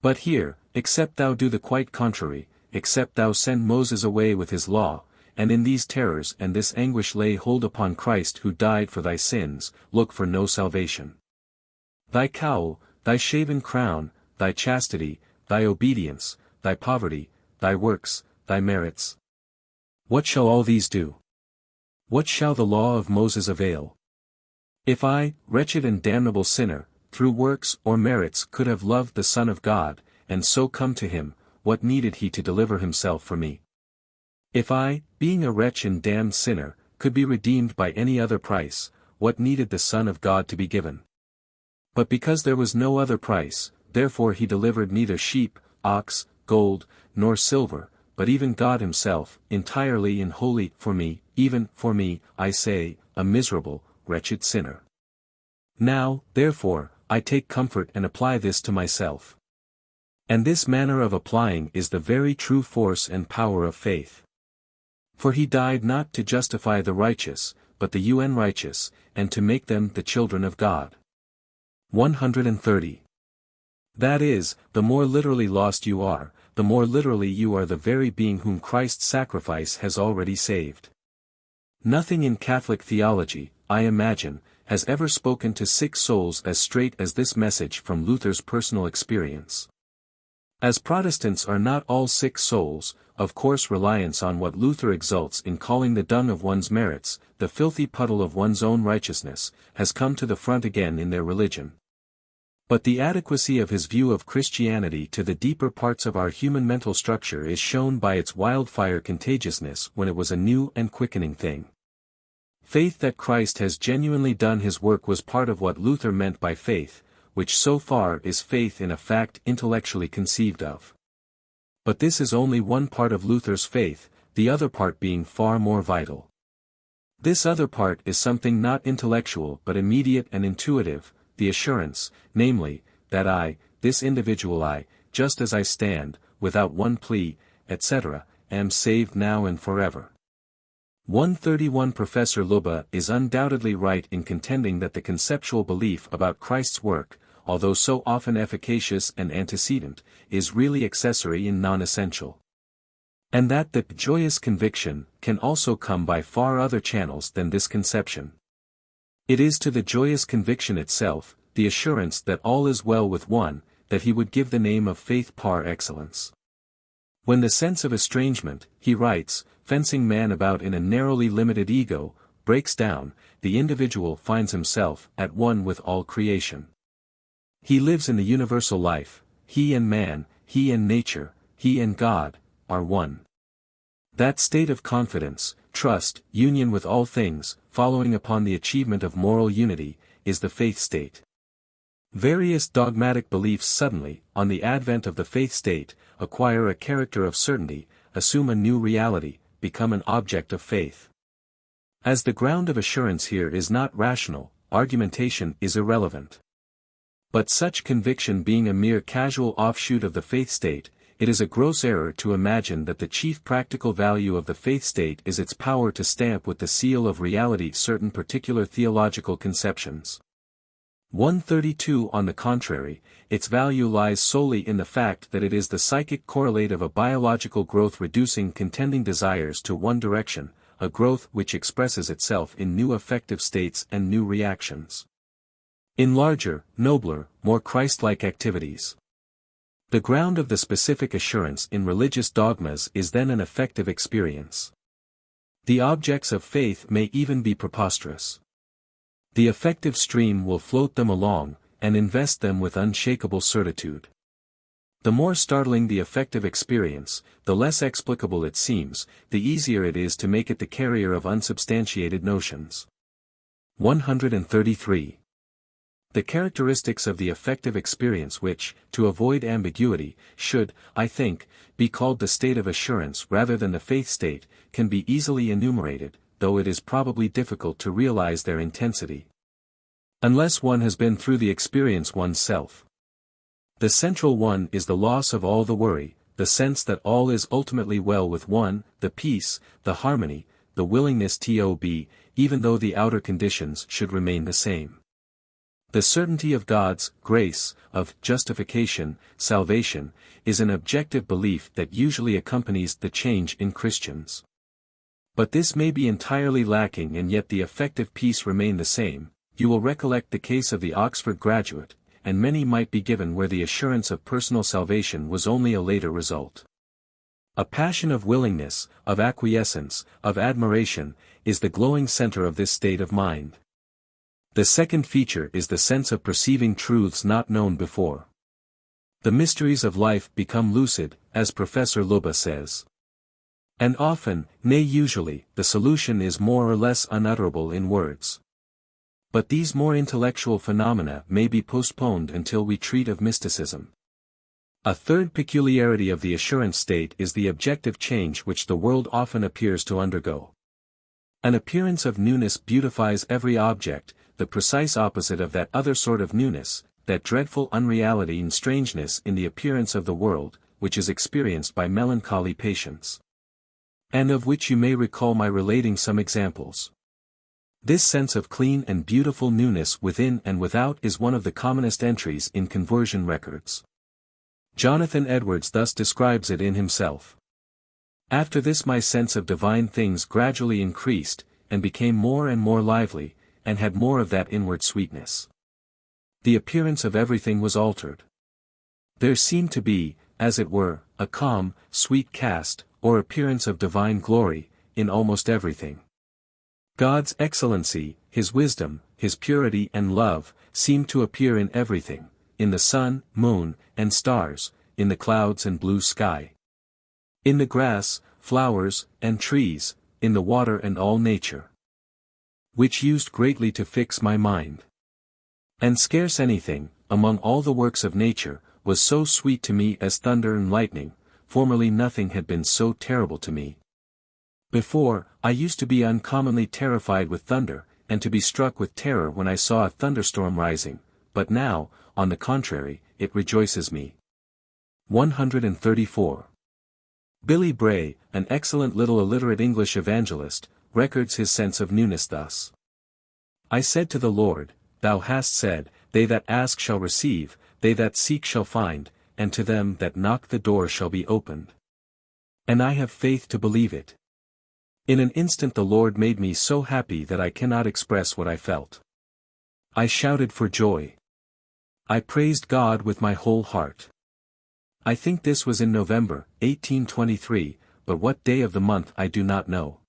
But here, except thou do the quite contrary, except thou send Moses away with his law, and in these terrors and this anguish lay hold upon Christ who died for thy sins, look for no salvation. Thy cowl, thy shaven crown, thy chastity, thy obedience, thy poverty, thy works, thy merits. What shall all these do? What shall the law of Moses avail? If I, wretched and damnable sinner, through works or merits could have loved the Son of God, and so come to him, what needed he to deliver himself for me? If I, being a wretch and damned sinner, could be redeemed by any other price, what needed the Son of God to be given? But because there was no other price, therefore he delivered neither sheep, ox, gold, nor silver, but even God himself, entirely and wholly, for me, even for me, I say, a miserable, wretched sinner. Now, therefore, I take comfort and apply this to myself. And this manner of applying is the very true force and power of faith. For he died not to justify the righteous, but the unrighteous, and to make them the children of God. 130. That is, the more literally lost you are, the more literally you are the very being whom Christ's sacrifice has already saved. Nothing in Catholic theology, I imagine, has ever spoken to sick souls as straight as this message from Luther's personal experience. As Protestants are not all sick souls, of course reliance on what Luther exults in calling the dung of one's merits, the filthy puddle of one's own righteousness, has come to the front again in their religion. But the adequacy of his view of Christianity to the deeper parts of our human mental structure is shown by its wildfire contagiousness when it was a new and quickening thing. Faith that Christ has genuinely done his work was part of what Luther meant by faith, which so far is faith in a fact intellectually conceived of. But this is only one part of Luther's faith, the other part being far more vital. This other part is something not intellectual but immediate and intuitive, the assurance, namely, that I, this individual I, just as I stand, without one plea, etc., am saved now and forever. 131 Professor Lubbe is undoubtedly right in contending that the conceptual belief about Christ's work, although so often efficacious and antecedent, is really accessory and non-essential. And that the joyous conviction can also come by far other channels than this conception. It is to the joyous conviction itself, the assurance that all is well with one, that he would give the name of faith par excellence. When the sense of estrangement, he writes, fencing man about in a narrowly limited ego, breaks down, the individual finds himself at one with all creation. He lives in the universal life, he and man, he and nature, he and God, are one. That state of confidence, trust, union with all things, following upon the achievement of moral unity, is the faith state. Various dogmatic beliefs suddenly, on the advent of the faith state, acquire a character of certainty, assume a new reality, become an object of faith. As the ground of assurance here is not rational, argumentation is irrelevant. But such conviction being a mere casual offshoot of the faith state, it is a gross error to imagine that the chief practical value of the faith state is its power to stamp with the seal of reality certain particular theological conceptions. 132 On the contrary, its value lies solely in the fact that it is the psychic correlate of a biological growth reducing contending desires to one direction, a growth which expresses itself in new affective states and new reactions. In larger, nobler, more Christ-like activities. The ground of the specific assurance in religious dogmas is then an affective experience. The objects of faith may even be preposterous. The affective stream will float them along, and invest them with unshakable certitude. The more startling the affective experience, the less explicable it seems, the easier it is to make it the carrier of unsubstantiated notions. 133. The characteristics of the affective experience which, to avoid ambiguity, should, I think, be called the state of assurance rather than the faith state, can be easily enumerated, though it is probably difficult to realize their intensity, unless one has been through the experience oneself. The central one is the loss of all the worry, the sense that all is ultimately well with one, the peace, the harmony, the willingness to be, even though the outer conditions should remain the same. The certainty of God's grace, of justification, salvation, is an objective belief that usually accompanies the change in Christians. But this may be entirely lacking and yet the affective peace remain the same. You will recollect the case of the Oxford graduate, and many might be given where the assurance of personal salvation was only a later result. A passion of willingness, of acquiescence, of admiration, is the glowing center of this state of mind. The second feature is the sense of perceiving truths not known before. The mysteries of life become lucid, as Professor Lubbe says. And often, nay usually, the solution is more or less unutterable in words. But these more intellectual phenomena may be postponed until we treat of mysticism. A third peculiarity of the assurance state is the objective change which the world often appears to undergo. An appearance of newness beautifies every object, the precise opposite of that other sort of newness, that dreadful unreality and strangeness in the appearance of the world, which is experienced by melancholy patients. And of which you may recall my relating some examples. This sense of clean and beautiful newness within and without is one of the commonest entries in conversion records. Jonathan Edwards thus describes it in himself. After this my sense of divine things gradually increased, and became more and more lively, and had more of that inward sweetness. The appearance of everything was altered. There seemed to be, as it were, a calm, sweet cast, or appearance of divine glory, in almost everything. God's excellency, His wisdom, His purity and love, seemed to appear in everything, in the sun, moon, and stars, in the clouds and blue sky, in the grass, flowers, and trees, in the water and all nature, which used greatly to fix my mind. And scarce anything, among all the works of nature, was so sweet to me as thunder and lightning. Formerly nothing had been so terrible to me. Before, I used to be uncommonly terrified with thunder, and to be struck with terror when I saw a thunderstorm rising, but now, on the contrary, it rejoices me. 134. Billy Bray, an excellent little illiterate English evangelist, records his sense of newness thus. I said to the Lord, Thou hast said, They that ask shall receive, they that seek shall find, and to them that knock the door shall be opened. And I have faith to believe it. In an instant the Lord made me so happy that I cannot express what I felt. I shouted for joy. I praised God with my whole heart. I think this was in November, 1823, but what day of the month I do not know.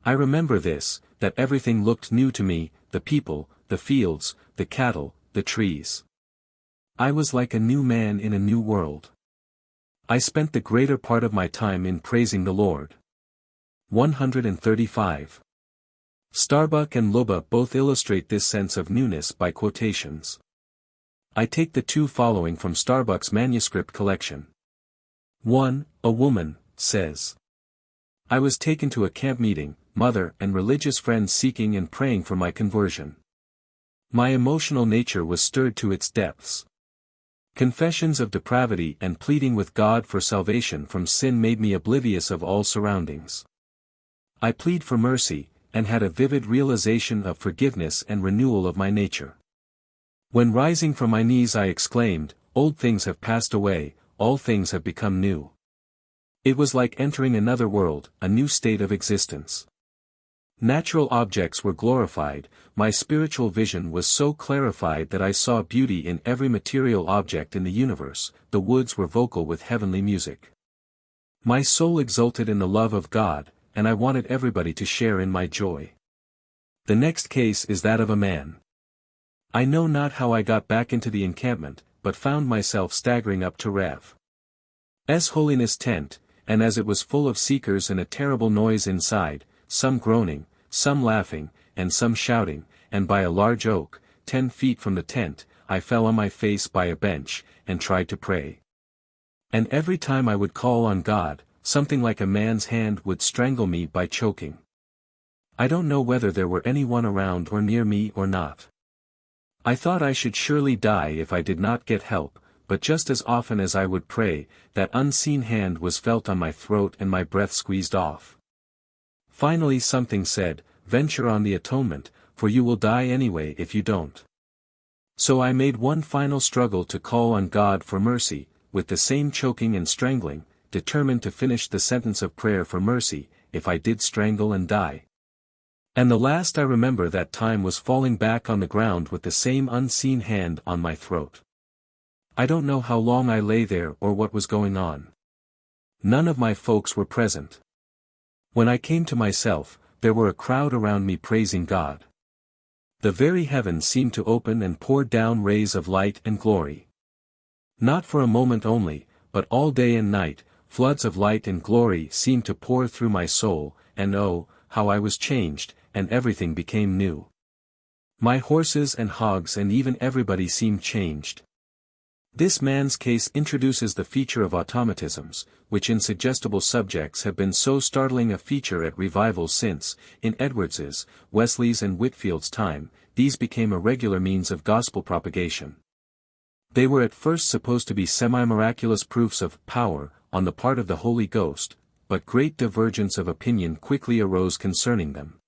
I remember this, that everything looked new to me, the people, the fields, the cattle, the trees. I was like a new man in a new world. I spent the greater part of my time in praising the Lord. 135. Starbuck and Lubbe both illustrate this sense of newness by quotations. I take the two following from Starbuck's manuscript collection. 1. A woman says, I was taken to a camp meeting, mother and religious friends seeking and praying for my conversion. My emotional nature was stirred to its depths. Confessions of depravity and pleading with God for salvation from sin made me oblivious of all surroundings. I plead for mercy, and had a vivid realization of forgiveness and renewal of my nature. When rising from my knees I exclaimed, Old things have passed away, all things have become new. It was like entering another world, a new state of existence. Natural objects were glorified, my spiritual vision was so clarified that I saw beauty in every material object in the universe, the woods were vocal with heavenly music. My soul exulted in the love of God, and I wanted everybody to share in my joy. The next case is that of a man. I know not how I got back into the encampment, but found myself staggering up to Rev's holiness tent, and as it was full of seekers and a terrible noise inside, some groaning, some laughing, and some shouting, and by a large oak, 10 feet from the tent, I fell on my face by a bench, and tried to pray. And every time I would call on God, something like a man's hand would strangle me by choking. I don't know whether there were anyone around or near me or not. I thought I should surely die if I did not get help, but just as often as I would pray, that unseen hand was felt on my throat and my breath squeezed off. Finally something said, "Venture on the atonement, for you will die anyway if you don't." So I made one final struggle to call on God for mercy, with the same choking and strangling, determined to finish the sentence of prayer for mercy, if I did strangle and die. And the last I remember that time was falling back on the ground with the same unseen hand on my throat. I don't know how long I lay there or what was going on. None of my folks were present. When I came to myself, there were a crowd around me praising God. The very heavens seemed to open and pour down rays of light and glory. Not for a moment only, but all day and night, floods of light and glory seemed to pour through my soul, and oh, how I was changed, and everything became new. My horses and hogs and even everybody seemed changed. This man's case introduces the feature of automatisms, which in suggestible subjects have been so startling a feature at revivals since, in Edwards's, Wesley's and Whitfield's time, these became a regular means of gospel propagation. They were at first supposed to be semi-miraculous proofs of power, on the part of the Holy Ghost, but great divergence of opinion quickly arose concerning them.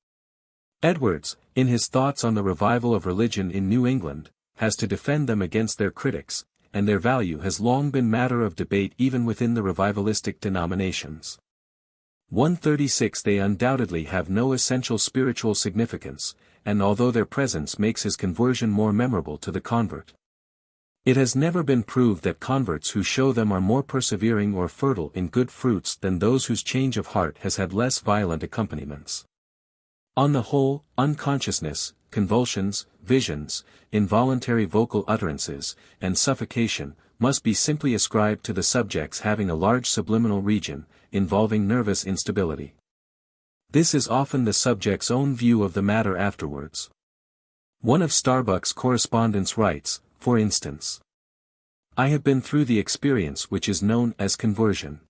Edwards, in his thoughts on the revival of religion in New England, has to defend them against their critics, and their value has long been matter of debate even within the revivalistic denominations. 136 They undoubtedly have no essential spiritual significance, and although their presence makes his conversion more memorable to the convert, it has never been proved that converts who show them are more persevering or fertile in good fruits than those whose change of heart has had less violent accompaniments. On the whole, unconsciousness, convulsions, visions, involuntary vocal utterances, and suffocation, must be simply ascribed to the subjects having a large subliminal region, involving nervous instability. This is often the subject's own view of the matter afterwards. One of Starbuck's correspondents writes, for instance, "I have been through the experience which is known as conversion.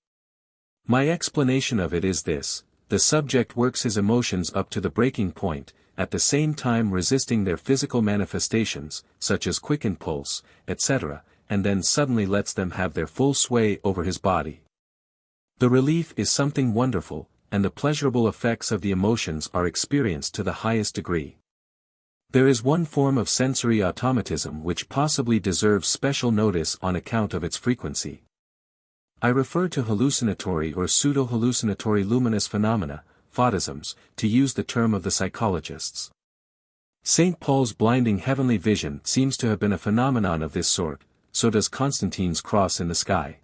My explanation of it is this: the subject works his emotions up to the breaking point, at the same time resisting their physical manifestations, such as quickened pulse, etc., and then suddenly lets them have their full sway over his body. The relief is something wonderful, and the pleasurable effects of the emotions are experienced to the highest degree. There is one form of sensory automatism which possibly deserves special notice on account of its frequency. I refer to hallucinatory or pseudo-hallucinatory luminous phenomena, photisms, to use the term of the psychologists. St. Paul's blinding heavenly vision seems to have been a phenomenon of this sort, so does Constantine's cross in the sky.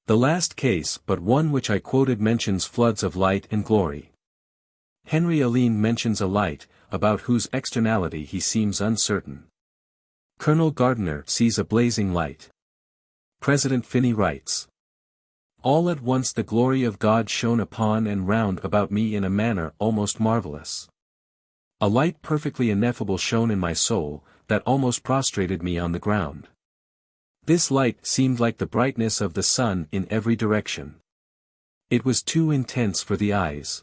The last case but one which I quoted mentions floods of light and glory. Henry Alline mentions a light, about whose externality he seems uncertain. Colonel Gardiner sees a blazing light. President Finney writes, "All at once the glory of God shone upon and round about me in a manner almost marvelous. A light perfectly ineffable shone in my soul, that almost prostrated me on the ground. This light seemed like the brightness of the sun in every direction. It was too intense for the eyes.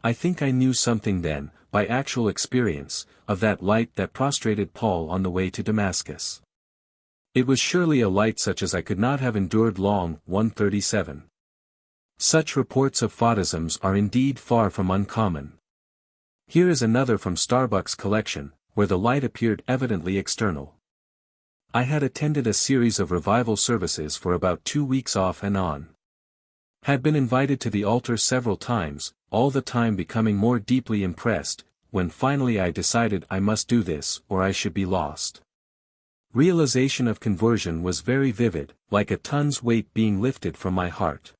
I think I knew something then, by actual experience, of that light that prostrated Paul on the way to Damascus. It was surely a light such as I could not have endured long." 137. Such reports of photisms are indeed far from uncommon. Here is another from Starbuck's collection, where the light appeared evidently external. "I had attended a series of revival services for about 2 weeks off and on. Had been invited to the altar several times, all the time becoming more deeply impressed, when finally I decided I must do this or I should be lost. Realization of conversion was very vivid, like a ton's weight being lifted from my heart.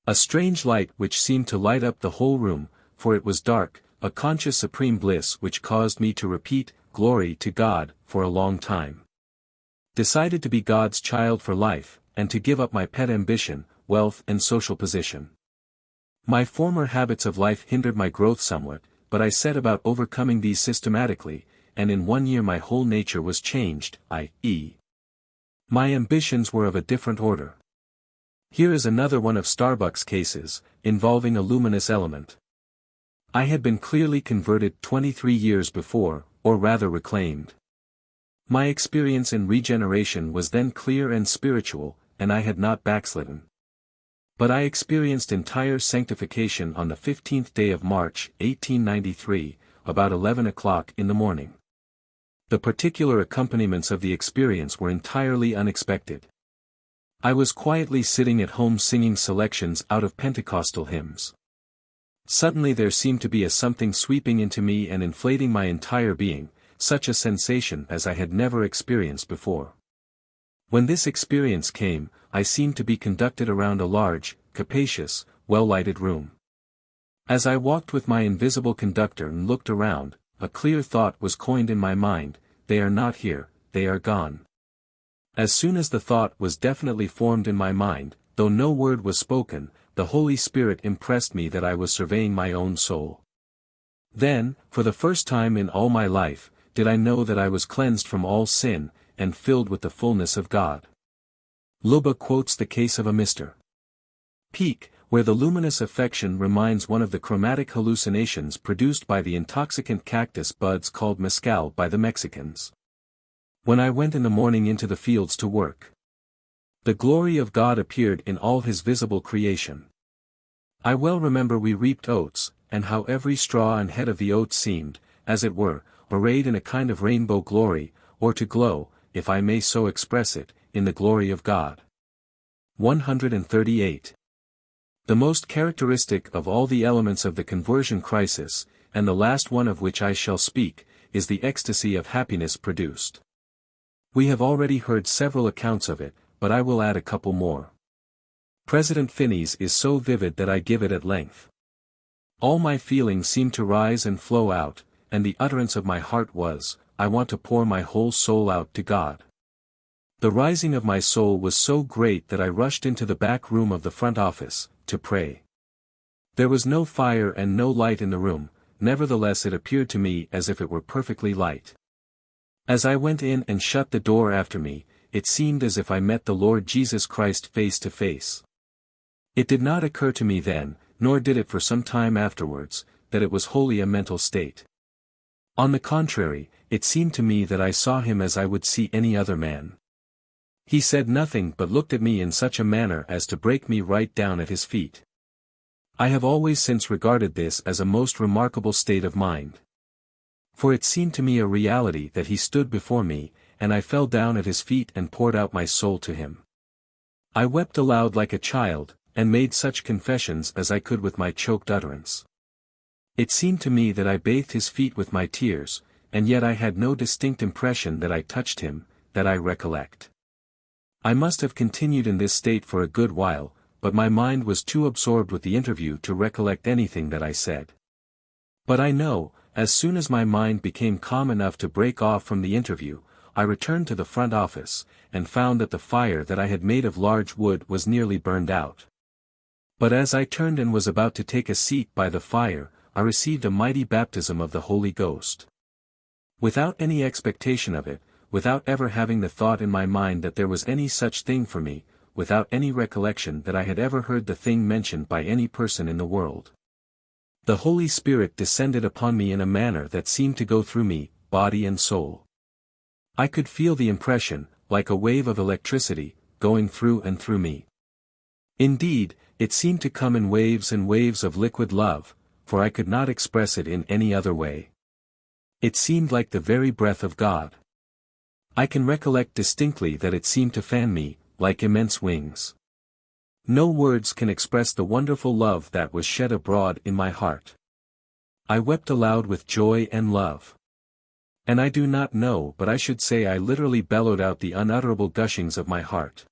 A strange light which seemed to light up the whole room, for it was dark, a conscious supreme bliss which caused me to repeat, 'Glory to God,' for a long time. Decided to be God's child for life, and to give up my pet ambition, wealth and social position. My former habits of life hindered my growth somewhat, but I set about overcoming these systematically, and in 1 year my whole nature was changed, i.e. my ambitions were of a different order. Here is another one of Starbuck's cases, involving a luminous element. I had been clearly converted 23 years before, or rather reclaimed. My experience in regeneration was then clear and spiritual, and I had not backslidden. But I experienced entire sanctification on the 15th day of March, 1893, about 11 o'clock in the morning. The particular accompaniments of the experience were entirely unexpected. I was quietly sitting at home singing selections out of Pentecostal hymns. Suddenly there seemed to be a something sweeping into me and inflating my entire being, such a sensation as I had never experienced before. When this experience came, I seemed to be conducted around a large, capacious, well-lighted room. As I walked with my invisible conductor and looked around, a clear thought was coined in my mind: they are not here, they are gone. As soon as the thought was definitely formed in my mind, though no word was spoken, the Holy Spirit impressed me that I was surveying my own soul. Then, for the first time in all my life, did I know that I was cleansed from all sin, and filled with the fullness of God. Lubbock quotes the case of a Mr. Peake, where the luminous affection reminds one of the chromatic hallucinations produced by the intoxicant cactus buds called mezcal by the Mexicans. When I went in the morning into the fields to work, the glory of God appeared in all his visible creation. I well remember we reaped oats, and how every straw and head of the oats seemed, as it were, arrayed in a kind of rainbow glory, or to glow, if I may so express it, in the glory of God. 138. The most characteristic of all the elements of the conversion crisis, and the last one of which I shall speak, is the ecstasy of happiness produced. We have already heard several accounts of it, but I will add a couple more. President Finney's is so vivid that I give it at length. All my feelings seemed to rise and flow out, and the utterance of my heart was, I want to pour my whole soul out to God. The rising of my soul was so great that I rushed into the back room of the front office, to pray. There was no fire and no light in the room, nevertheless it appeared to me as if it were perfectly light. As I went in and shut the door after me, it seemed as if I met the Lord Jesus Christ face to face. It did not occur to me then, nor did it for some time afterwards, that it was wholly a mental state. On the contrary, it seemed to me that I saw him as I would see any other man. He said nothing but looked at me in such a manner as to break me right down at his feet. I have always since regarded this as a most remarkable state of mind. For it seemed to me a reality that he stood before me, and I fell down at his feet and poured out my soul to him. I wept aloud like a child, and made such confessions as I could with my choked utterance. It seemed to me that I bathed his feet with my tears, and yet I had no distinct impression that I touched him, that I recollect. I must have continued in this state for a good while, but my mind was too absorbed with the interview to recollect anything that I said. But I know, as soon as my mind became calm enough to break off from the interview, I returned to the front office, and found that the fire that I had made of large wood was nearly burned out. But as I turned and was about to take a seat by the fire, I received a mighty baptism of the Holy Ghost. Without any expectation of it, without ever having the thought in my mind that there was any such thing for me, without any recollection that I had ever heard the thing mentioned by any person in the world, the Holy Spirit descended upon me in a manner that seemed to go through me, body and soul. I could feel the impression, like a wave of electricity, going through and through me. Indeed, it seemed to come in waves and waves of liquid love, for I could not express it in any other way. It seemed like the very breath of God. I can recollect distinctly that it seemed to fan me, like immense wings. No words can express the wonderful love that was shed abroad in my heart. I wept aloud with joy and love. And I do not know, but I should say I literally bellowed out the unutterable gushings of my heart.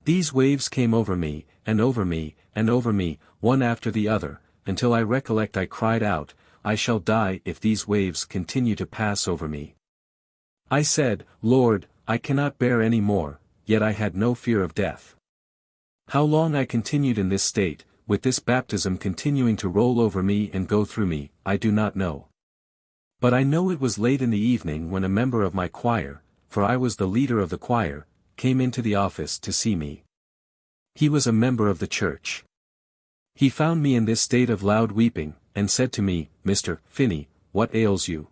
These waves came over me, and over me, and over me, one after the other, until I recollect I cried out, I shall die if these waves continue to pass over me. I said, Lord, I cannot bear any more, yet I had no fear of death. How long I continued in this state, with this baptism continuing to roll over me and go through me, I do not know. But I know it was late in the evening when a member of my choir, for I was the leader of the choir, came into the office to see me. He was a member of the church. He found me in this state of loud weeping, and said to me, "Mr. Finney, what ails you?"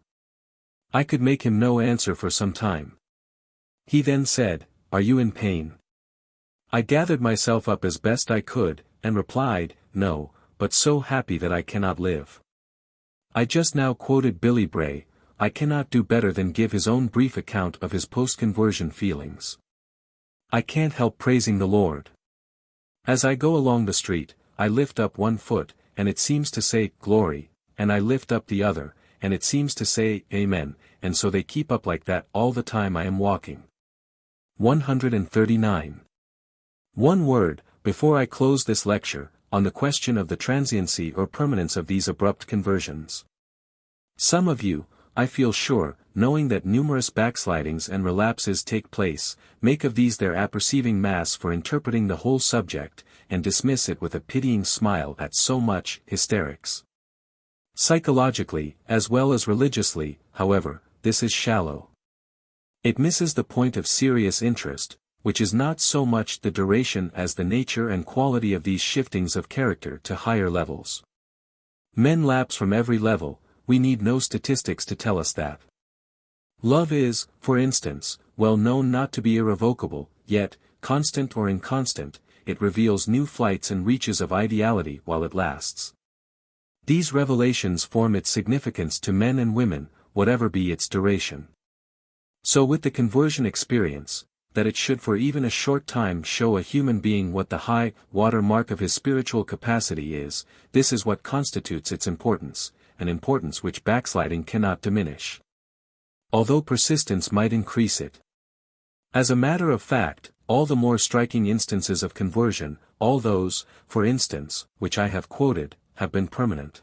I could make him no answer for some time. He then said, "Are you in pain?" I gathered myself up as best I could, and replied, "No, but so happy that I cannot live." I just now quoted Billy Bray. I cannot do better than give his own brief account of his post-conversion feelings. I can't help praising the Lord. As I go along the street, I lift up one foot, and it seems to say, "Glory," and I lift up the other, and it seems to say, "Amen," and so they keep up like that all the time I am walking. 139. One word, before I close this lecture, on the question of the transiency or permanence of these abrupt conversions. Some of you, I feel sure, knowing that numerous backslidings and relapses take place, make of these their apperceiving mass for interpreting the whole subject, and dismiss it with a pitying smile at so much hysterics. Psychologically, as well as religiously, however, this is shallow. It misses the point of serious interest, which is not so much the duration as the nature and quality of these shiftings of character to higher levels. Men lapse from every level, we need no statistics to tell us that. Love is, for instance, well known not to be irrevocable, yet, constant or inconstant, it reveals new flights and reaches of ideality while it lasts. These revelations form its significance to men and women, whatever be its duration. So with the conversion experience, that it should for even a short time show a human being what the high water mark of his spiritual capacity is, this is what constitutes its importance, an importance which backsliding cannot diminish, although persistence might increase it. As a matter of fact, all the more striking instances of conversion, all those, for instance, which I have quoted, have been permanent.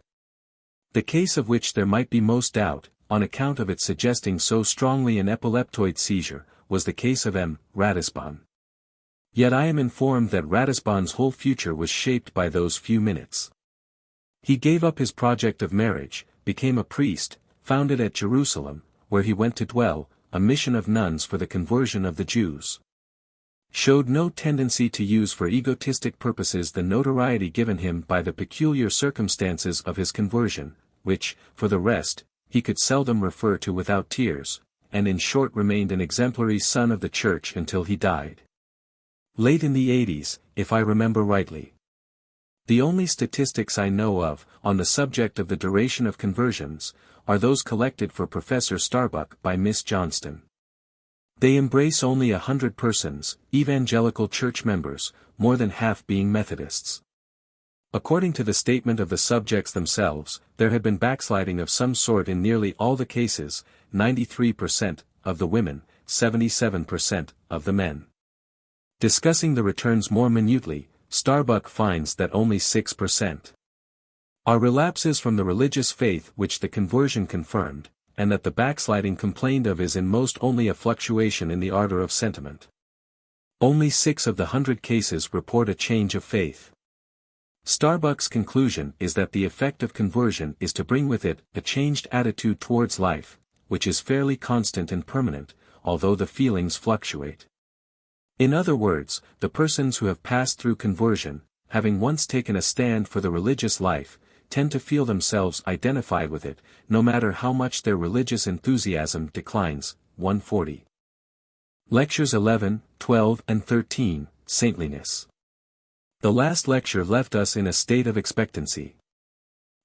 The case of which there might be most doubt, on account of its suggesting so strongly an epileptoid seizure, was the case of M. Ratisbonne. Yet I am informed that Ratisbonne's whole future was shaped by those few minutes. He gave up his project of marriage, became a priest, founded at Jerusalem, where he went to dwell, a mission of nuns for the conversion of the Jews. Showed no tendency to use for egotistic purposes the notoriety given him by the peculiar circumstances of his conversion, which, for the rest, he could seldom refer to without tears, and in short remained an exemplary son of the Church until he died. Late in the 80s, if I remember rightly. The only statistics I know of, on the subject of the duration of conversions, are those collected for Professor Starbuck by Miss Johnston. They embrace only 100 persons, evangelical church members, more than half being Methodists. According to the statement of the subjects themselves, there had been backsliding of some sort in nearly all the cases, 93% of the women, 77% of the men. Discussing the returns more minutely, Starbuck finds that only 6% are relapses from the religious faith which the conversion confirmed, and that the backsliding complained of is in most only a fluctuation in the ardor of sentiment. Only 6 of the 100 cases report a change of faith. Starbuck's conclusion is that the effect of conversion is to bring with it a changed attitude towards life, which is fairly constant and permanent, although the feelings fluctuate. In other words, the persons who have passed through conversion, having once taken a stand for the religious life, tend to feel themselves identified with it, no matter how much their religious enthusiasm declines. 140. Lectures 11, 12 and 13, Saintliness. The last lecture left us in a state of expectancy.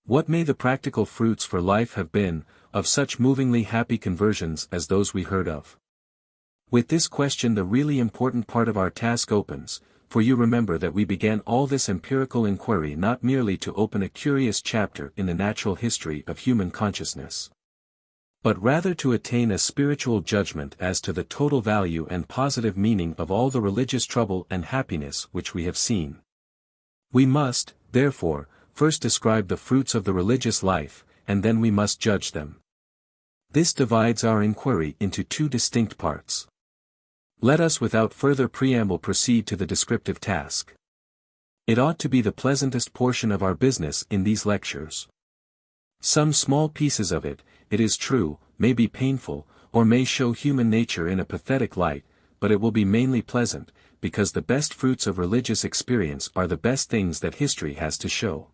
What may the practical fruits for life have been, of such movingly happy conversions as those we heard of? With this question the really important part of our task opens, for you remember that we began all this empirical inquiry not merely to open a curious chapter in the natural history of human consciousness, but rather to attain a spiritual judgment as to the total value and positive meaning of all the religious trouble and happiness which we have seen. We must, therefore, first describe the fruits of the religious life, and then we must judge them. This divides our inquiry into 2 distinct parts. Let us without further preamble proceed to the descriptive task. It ought to be the pleasantest portion of our business in these lectures. Some small pieces of it, it is true, may be painful, or may show human nature in a pathetic light, but it will be mainly pleasant, because the best fruits of religious experience are the best things that history has to show.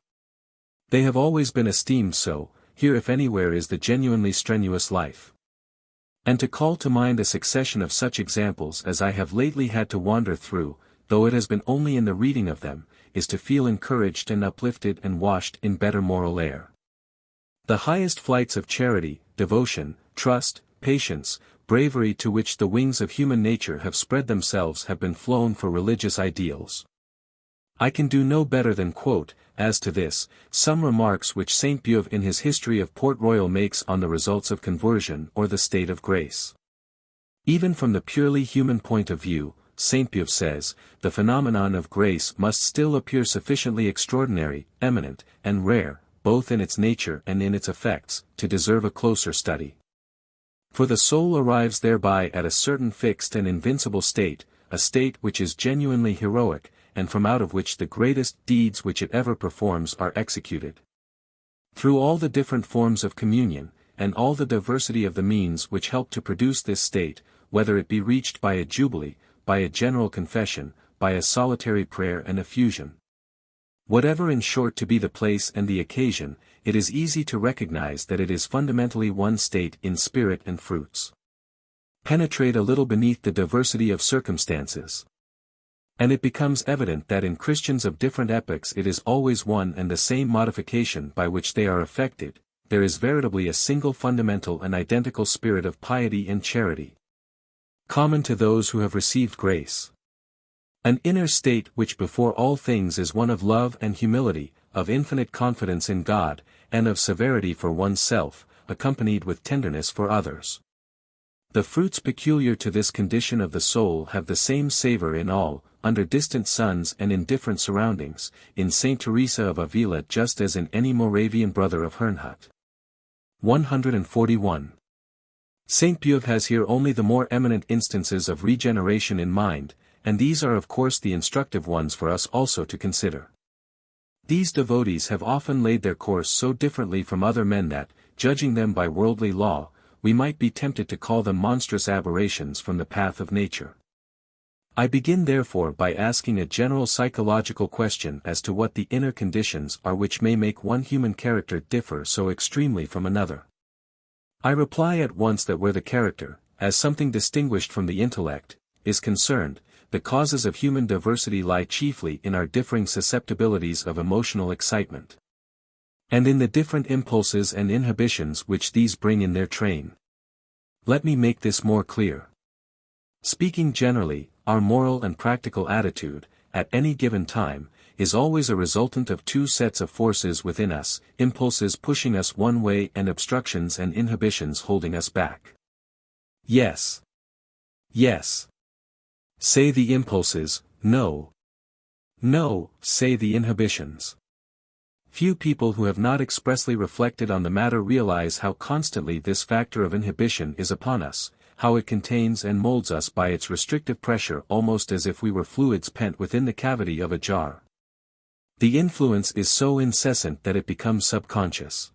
They have always been esteemed so, here if anywhere is the genuinely strenuous life. And to call to mind a succession of such examples as I have lately had to wander through, though it has been only in the reading of them, is to feel encouraged and uplifted and washed in better moral air. The highest flights of charity, devotion, trust, patience, bravery to which the wings of human nature have spread themselves have been flown for religious ideals. I can do no better than quote, as to this, some remarks which St. Beuve in his History of Port Royal makes on the results of conversion or the state of grace. Even from the purely human point of view, St. Beuve says, the phenomenon of grace must still appear sufficiently extraordinary, eminent, and rare, both in its nature and in its effects, to deserve a closer study. For the soul arrives thereby at a certain fixed and invincible state, a state which is genuinely heroic, and from out of which the greatest deeds which it ever performs are executed. Through all the different forms of communion, and all the diversity of the means which help to produce this state, whether it be reached by a jubilee, by a general confession, by a solitary prayer and effusion. Whatever in short to be the place and the occasion, it is easy to recognize that it is fundamentally one state in spirit and fruits. Penetrate a little beneath the diversity of circumstances, and it becomes evident that in Christians of different epochs it is always one and the same modification by which they are affected. There is veritably a single fundamental and identical spirit of piety and charity, common to those who have received grace. An inner state which before all things is one of love and humility, of infinite confidence in God, and of severity for oneself, accompanied with tenderness for others. The fruits peculiar to this condition of the soul have the same savor in all, under distant suns and in different surroundings, in Saint Teresa of Avila just as in any Moravian brother of Herrnhut. 141. Saint Beuve has here only the more eminent instances of regeneration in mind, and these are of course the instructive ones for us also to consider. These devotees have often laid their course so differently from other men that, judging them by worldly law, we might be tempted to call them monstrous aberrations from the path of nature. I begin therefore by asking a general psychological question as to what the inner conditions are which may make one human character differ so extremely from another. I reply at once that where the character, as something distinguished from the intellect, is concerned, the causes of human diversity lie chiefly in our differing susceptibilities of emotional excitement, and in the different impulses and inhibitions which these bring in their train. Let me make this more clear. Speaking generally, our moral and practical attitude, at any given time, is always a resultant of two sets of forces within us, impulses pushing us one way and obstructions and inhibitions holding us back. Yes. Yes. Say the impulses, no. No, say the inhibitions. Few people who have not expressly reflected on the matter realize how constantly this factor of inhibition is upon us, how it contains and molds us by its restrictive pressure almost as if we were fluids pent within the cavity of a jar. The influence is so incessant that it becomes subconscious.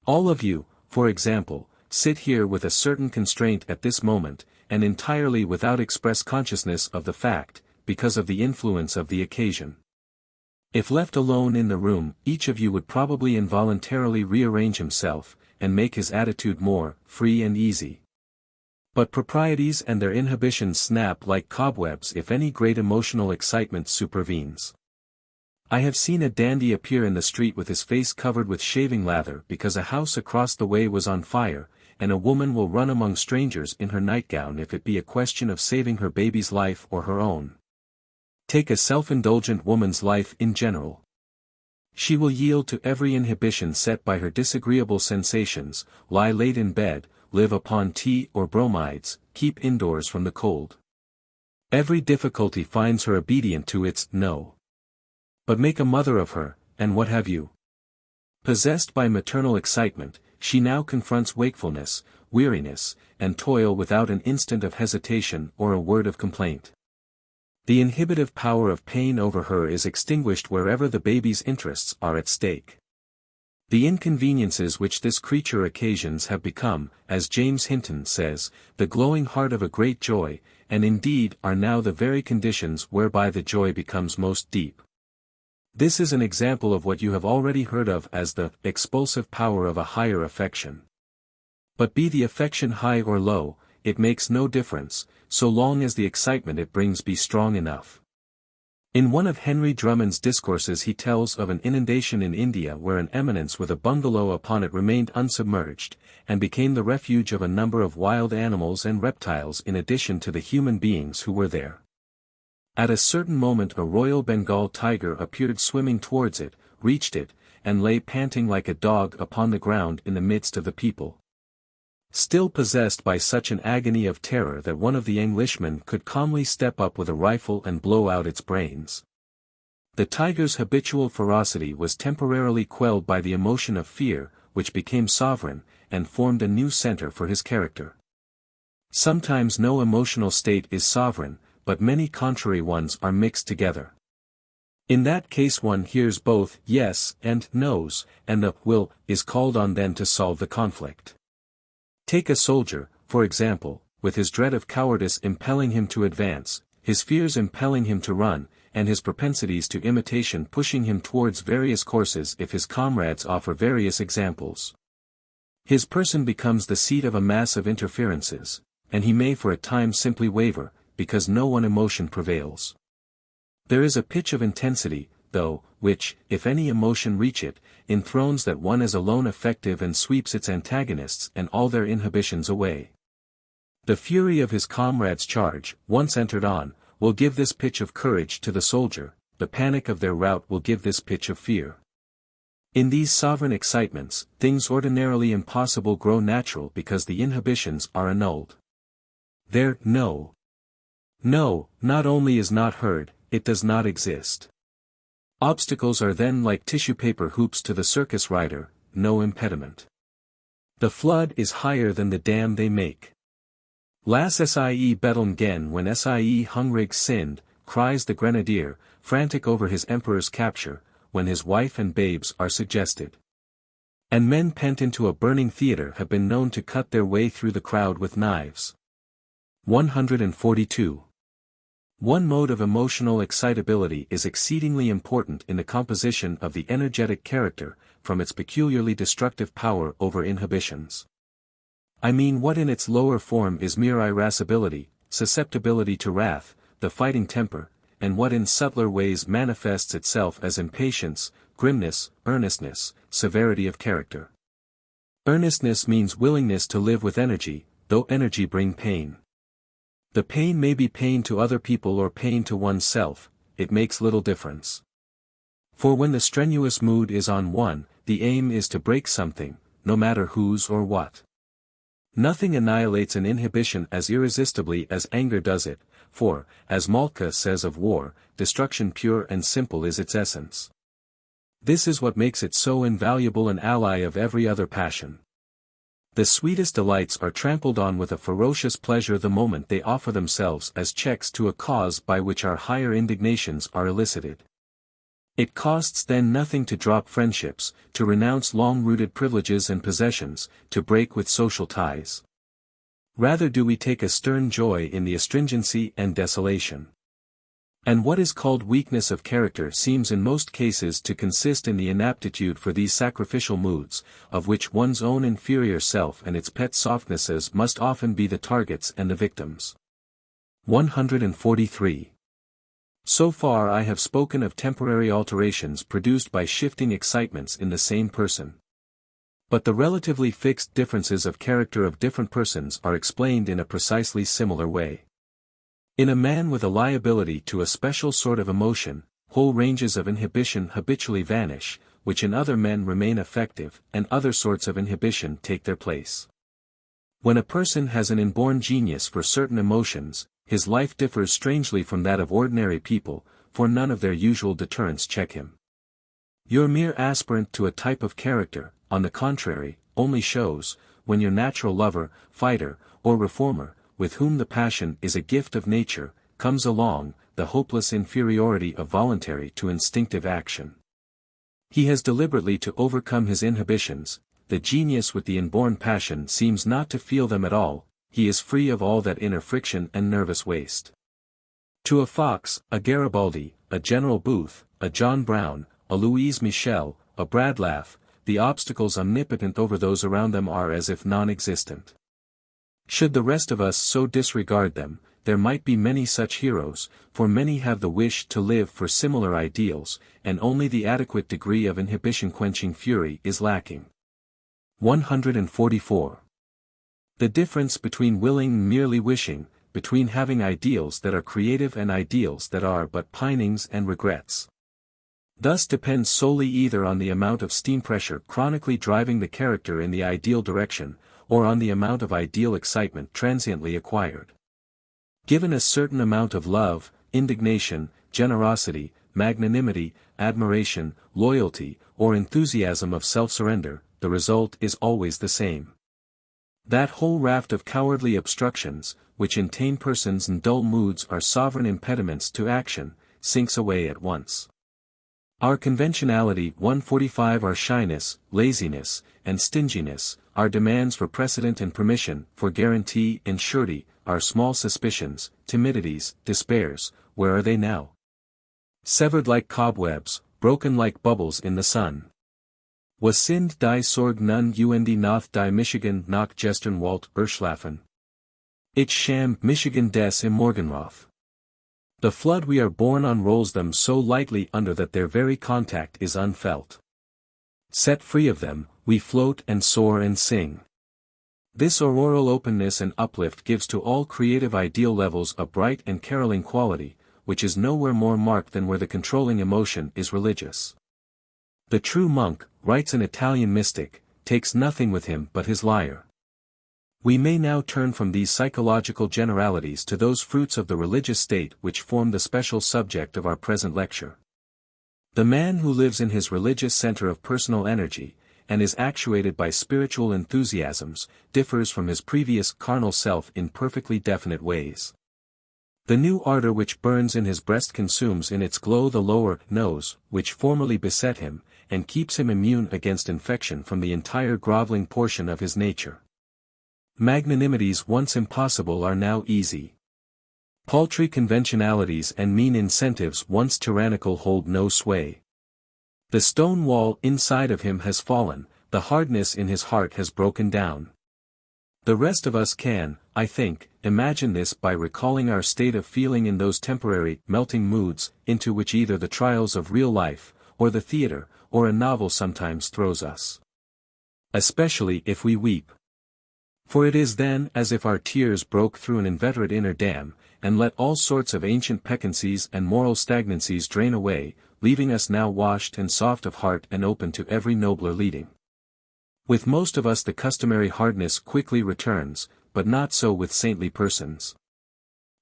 All of you, for example, sit here with a certain constraint at this moment, and entirely without express consciousness of the fact, because of the influence of the occasion. If left alone in the room, each of you would probably involuntarily rearrange himself, and make his attitude more free and easy. But proprieties and their inhibitions snap like cobwebs if any great emotional excitement supervenes. I have seen a dandy appear in the street with his face covered with shaving lather because a house across the way was on fire, and a woman will run among strangers in her nightgown if it be a question of saving her baby's life or her own. Take a self-indulgent woman's life in general. She will yield to every inhibition set by her disagreeable sensations, lie late in bed, live upon tea or bromides, keep indoors from the cold. Every difficulty finds her obedient to its no. But make a mother of her, and what have you? Possessed by maternal excitement, she now confronts wakefulness, weariness, and toil without an instant of hesitation or a word of complaint. The inhibitive power of pain over her is extinguished wherever the baby's interests are at stake. The inconveniences which this creature occasions have become, as James Hinton says, the glowing heart of a great joy, and indeed are now the very conditions whereby the joy becomes most deep. This is an example of what you have already heard of as the expulsive power of a higher affection. But be the affection high or low, it makes no difference, so long as the excitement it brings be strong enough. In one of Henry Drummond's discourses he tells of an inundation in India where an eminence with a bungalow upon it remained unsubmerged, and became the refuge of a number of wild animals and reptiles in addition to the human beings who were there. At a certain moment a Royal Bengal tiger appeared swimming towards it, reached it, and lay panting like a dog upon the ground in the midst of the people. Still possessed by such an agony of terror that one of the Englishmen could calmly step up with a rifle and blow out its brains. The tiger's habitual ferocity was temporarily quelled by the emotion of fear, which became sovereign, and formed a new center for his character. Sometimes no emotional state is sovereign, but many contrary ones are mixed together. In that case one hears both yes and no's, and the will is called on then to solve the conflict. Take a soldier, for example, with his dread of cowardice impelling him to advance, his fears impelling him to run, and his propensities to imitation pushing him towards various courses if his comrades offer various examples. His person becomes the seat of a mass of interferences, and he may for a time simply waver, because no one emotion prevails. There is a pitch of intensity, though, which, if any emotion reach it, enthrones that one as alone effective and sweeps its antagonists and all their inhibitions away. The fury of his comrades' charge, once entered on, will give this pitch of courage to the soldier, the panic of their rout will give this pitch of fear. In these sovereign excitements, things ordinarily impossible grow natural because the inhibitions are annulled. Their no not only is not heard, it does not exist. Obstacles are then like tissue paper hoops to the circus rider, no impediment. The flood is higher than the dam they make. Las sie Beteln gen when sie hungrig sind, cries the grenadier, frantic over his emperor's capture, when his wife and babes are suggested. And men pent into a burning theater have been known to cut their way through the crowd with knives. 142. One mode of emotional excitability is exceedingly important in the composition of the energetic character, from its peculiarly destructive power over inhibitions. I mean what in its lower form is mere irascibility, susceptibility to wrath, the fighting temper, and what in subtler ways manifests itself as impatience, grimness, earnestness, severity of character. Earnestness means willingness to live with energy, though energy bring pain. The pain may be pain to other people or pain to oneself, it makes little difference. For when the strenuous mood is on one, the aim is to break something, no matter whose or what. Nothing annihilates an inhibition as irresistibly as anger does it, for, as Moltke says of war, destruction pure and simple is its essence. This is what makes it so invaluable an ally of every other passion. The sweetest delights are trampled on with a ferocious pleasure the moment they offer themselves as checks to a cause by which our higher indignations are elicited. It costs then nothing to drop friendships, to renounce long-rooted privileges and possessions, to break with social ties. Rather do we take a stern joy in the astringency and desolation. And what is called weakness of character seems in most cases to consist in the inaptitude for these sacrificial moods, of which one's own inferior self and its pet softnesses must often be the targets and the victims. 143. So far I have spoken of temporary alterations produced by shifting excitements in the same person. But the relatively fixed differences of character of different persons are explained in a precisely similar way. In a man with a liability to a special sort of emotion, whole ranges of inhibition habitually vanish, which in other men remain effective, and other sorts of inhibition take their place. When a person has an inborn genius for certain emotions, his life differs strangely from that of ordinary people, for none of their usual deterrents check him. Your mere aspirant to a type of character, on the contrary, only shows, when your natural lover, fighter, or reformer, with whom the passion is a gift of nature, comes along, the hopeless inferiority of voluntary to instinctive action. He has deliberately to overcome his inhibitions. The genius with the inborn passion seems not to feel them at all. He is free of all that inner friction and nervous waste. To a Fox, a Garibaldi, a General Booth, a John Brown, a Louise Michel, a Bradlaugh, the obstacles omnipotent over those around them are as if non-existent. Should the rest of us so disregard them, there might be many such heroes, for many have the wish to live for similar ideals, and only the adequate degree of inhibition-quenching fury is lacking. 144. The difference between willing and merely wishing, between having ideals that are creative and ideals that are but pinings and regrets. Thus depends solely either on the amount of steam pressure chronically driving the character in the ideal direction, or on the amount of ideal excitement transiently acquired. Given a certain amount of love, indignation, generosity, magnanimity, admiration, loyalty, or enthusiasm of self-surrender, the result is always the same. That whole raft of cowardly obstructions, which in tame persons and dull moods are sovereign impediments to action, sinks away at once. Our conventionality 145 our shyness, laziness, and stinginess, our demands for precedent and permission, for guarantee and surety, our small suspicions, timidities, despairs, where are they now? Severed like cobwebs, broken like bubbles in the sun. Was sind die Sorg nun und nach die Michigan nach gestern Walt erschlafen? Ich scham Michigan des im Morgenroth. The flood we are born on rolls them so lightly under that their very contact is unfelt. Set free of them, we float and soar and sing. This auroral openness and uplift gives to all creative ideal levels a bright and caroling quality, which is nowhere more marked than where the controlling emotion is religious. The true monk, writes an Italian mystic, takes nothing with him but his lyre. We may now turn from these psychological generalities to those fruits of the religious state which form the special subject of our present lecture. The man who lives in his religious center of personal energy, and is actuated by spiritual enthusiasms, differs from his previous carnal self in perfectly definite ways. The new ardor which burns in his breast consumes in its glow the lower nose, which formerly beset him, and keeps him immune against infection from the entire groveling portion of his nature. Magnanimities once impossible are now easy. Paltry conventionalities and mean incentives once tyrannical hold no sway. The stone wall inside of him has fallen, the hardness in his heart has broken down. The rest of us can, I think, imagine this by recalling our state of feeling in those temporary, melting moods, into which either the trials of real life, or the theater, or a novel sometimes throws us. Especially if we weep. For it is then as if our tears broke through an inveterate inner dam, and let all sorts of ancient peccancies and moral stagnancies drain away, leaving us now washed and soft of heart and open to every nobler leading. With most of us the customary hardness quickly returns, but not so with saintly persons.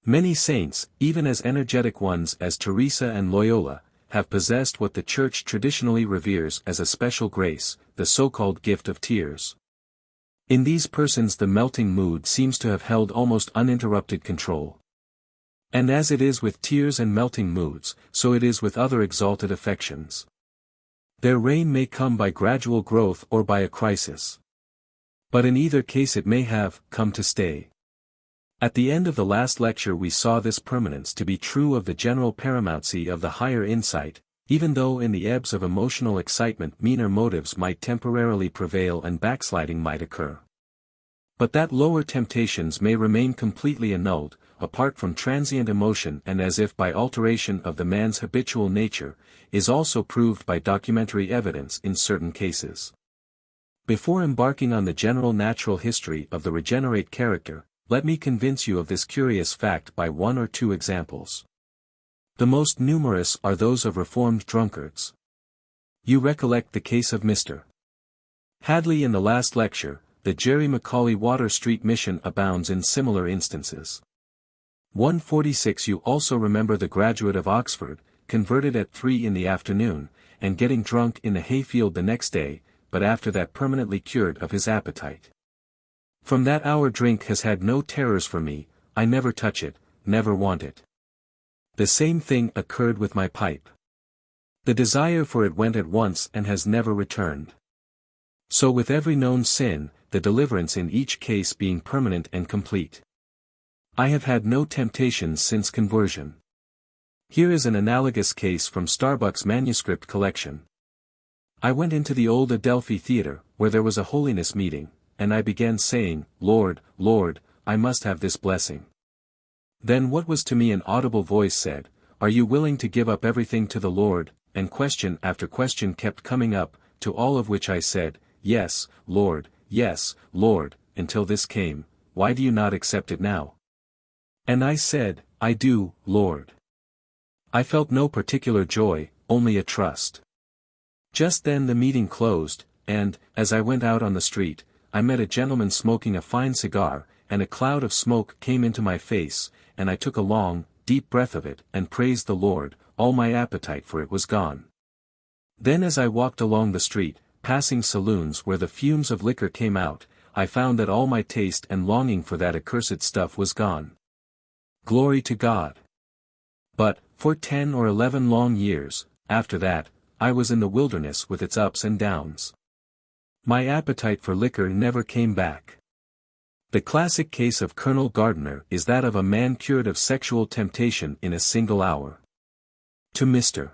Many saints, even as energetic ones as Teresa and Loyola, have possessed what the Church traditionally reveres as a special grace, the so-called gift of tears. In these persons the melting mood seems to have held almost uninterrupted control. And as it is with tears and melting moods, so it is with other exalted affections. Their reign may come by gradual growth or by a crisis. But in either case it may have come to stay. At the end of the last lecture we saw this permanence to be true of the general paramountcy of the higher insight, even though in the ebbs of emotional excitement meaner motives might temporarily prevail and backsliding might occur. But that lower temptations may remain completely annulled, apart from transient emotion and as if by alteration of the man's habitual nature, is also proved by documentary evidence in certain cases. Before embarking on the general natural history of the regenerate character, let me convince you of this curious fact by one or two examples. The most numerous are those of reformed drunkards. You recollect the case of Mr. Hadley in the last lecture. The Jerry Macaulay Water Street Mission abounds in similar instances. 146 You also remember the graduate of Oxford, converted at 3 in the afternoon, and getting drunk in the hayfield the next day, but after that permanently cured of his appetite. From that hour drink has had no terrors for me, I never touch it, never want it. The same thing occurred with my pipe. The desire for it went at once and has never returned. So with every known sin, the deliverance in each case being permanent and complete. I have had no temptations since conversion. Here is an analogous case from Starbuck's manuscript collection. I went into the old Adelphi Theatre, where there was a holiness meeting, and I began saying, Lord, Lord, I must have this blessing. Then what was to me an audible voice said, Are you willing to give up everything to the Lord? And question after question kept coming up, to all of which I said, Yes, Lord, until this came, Why do you not accept it now? And I said, I do, Lord. I felt no particular joy, only a trust. Just then the meeting closed, and, as I went out on the street, I met a gentleman smoking a fine cigar, and a cloud of smoke came into my face, and I took a long, deep breath of it, and praised the Lord, all my appetite for it was gone. Then as I walked along the street, passing saloons where the fumes of liquor came out, I found that all my taste and longing for that accursed stuff was gone. Glory to God! But, for 10 or 11 long years, after that, I was in the wilderness with its ups and downs. My appetite for liquor never came back. The classic case of Colonel Gardiner is that of a man cured of sexual temptation in a single hour. To Mr.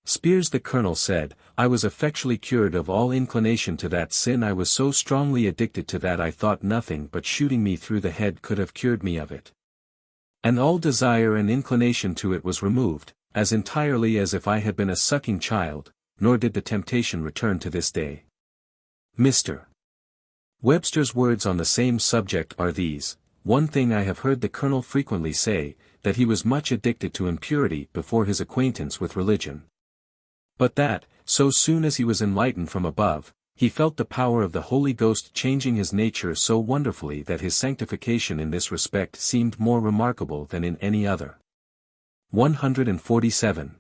Spears the Colonel said, I was effectually cured of all inclination to that sin. I was so strongly addicted to that I thought nothing but shooting me through the head could have cured me of it. And all desire and inclination to it was removed, as entirely as if I had been a sucking child, nor did the temptation return to this day. Mr. Webster's words on the same subject are these, One thing I have heard the Colonel frequently say, that he was much addicted to impurity before his acquaintance with religion. But that, so soon as he was enlightened from above, he felt the power of the Holy Ghost changing his nature so wonderfully that his sanctification in this respect seemed more remarkable than in any other. 147.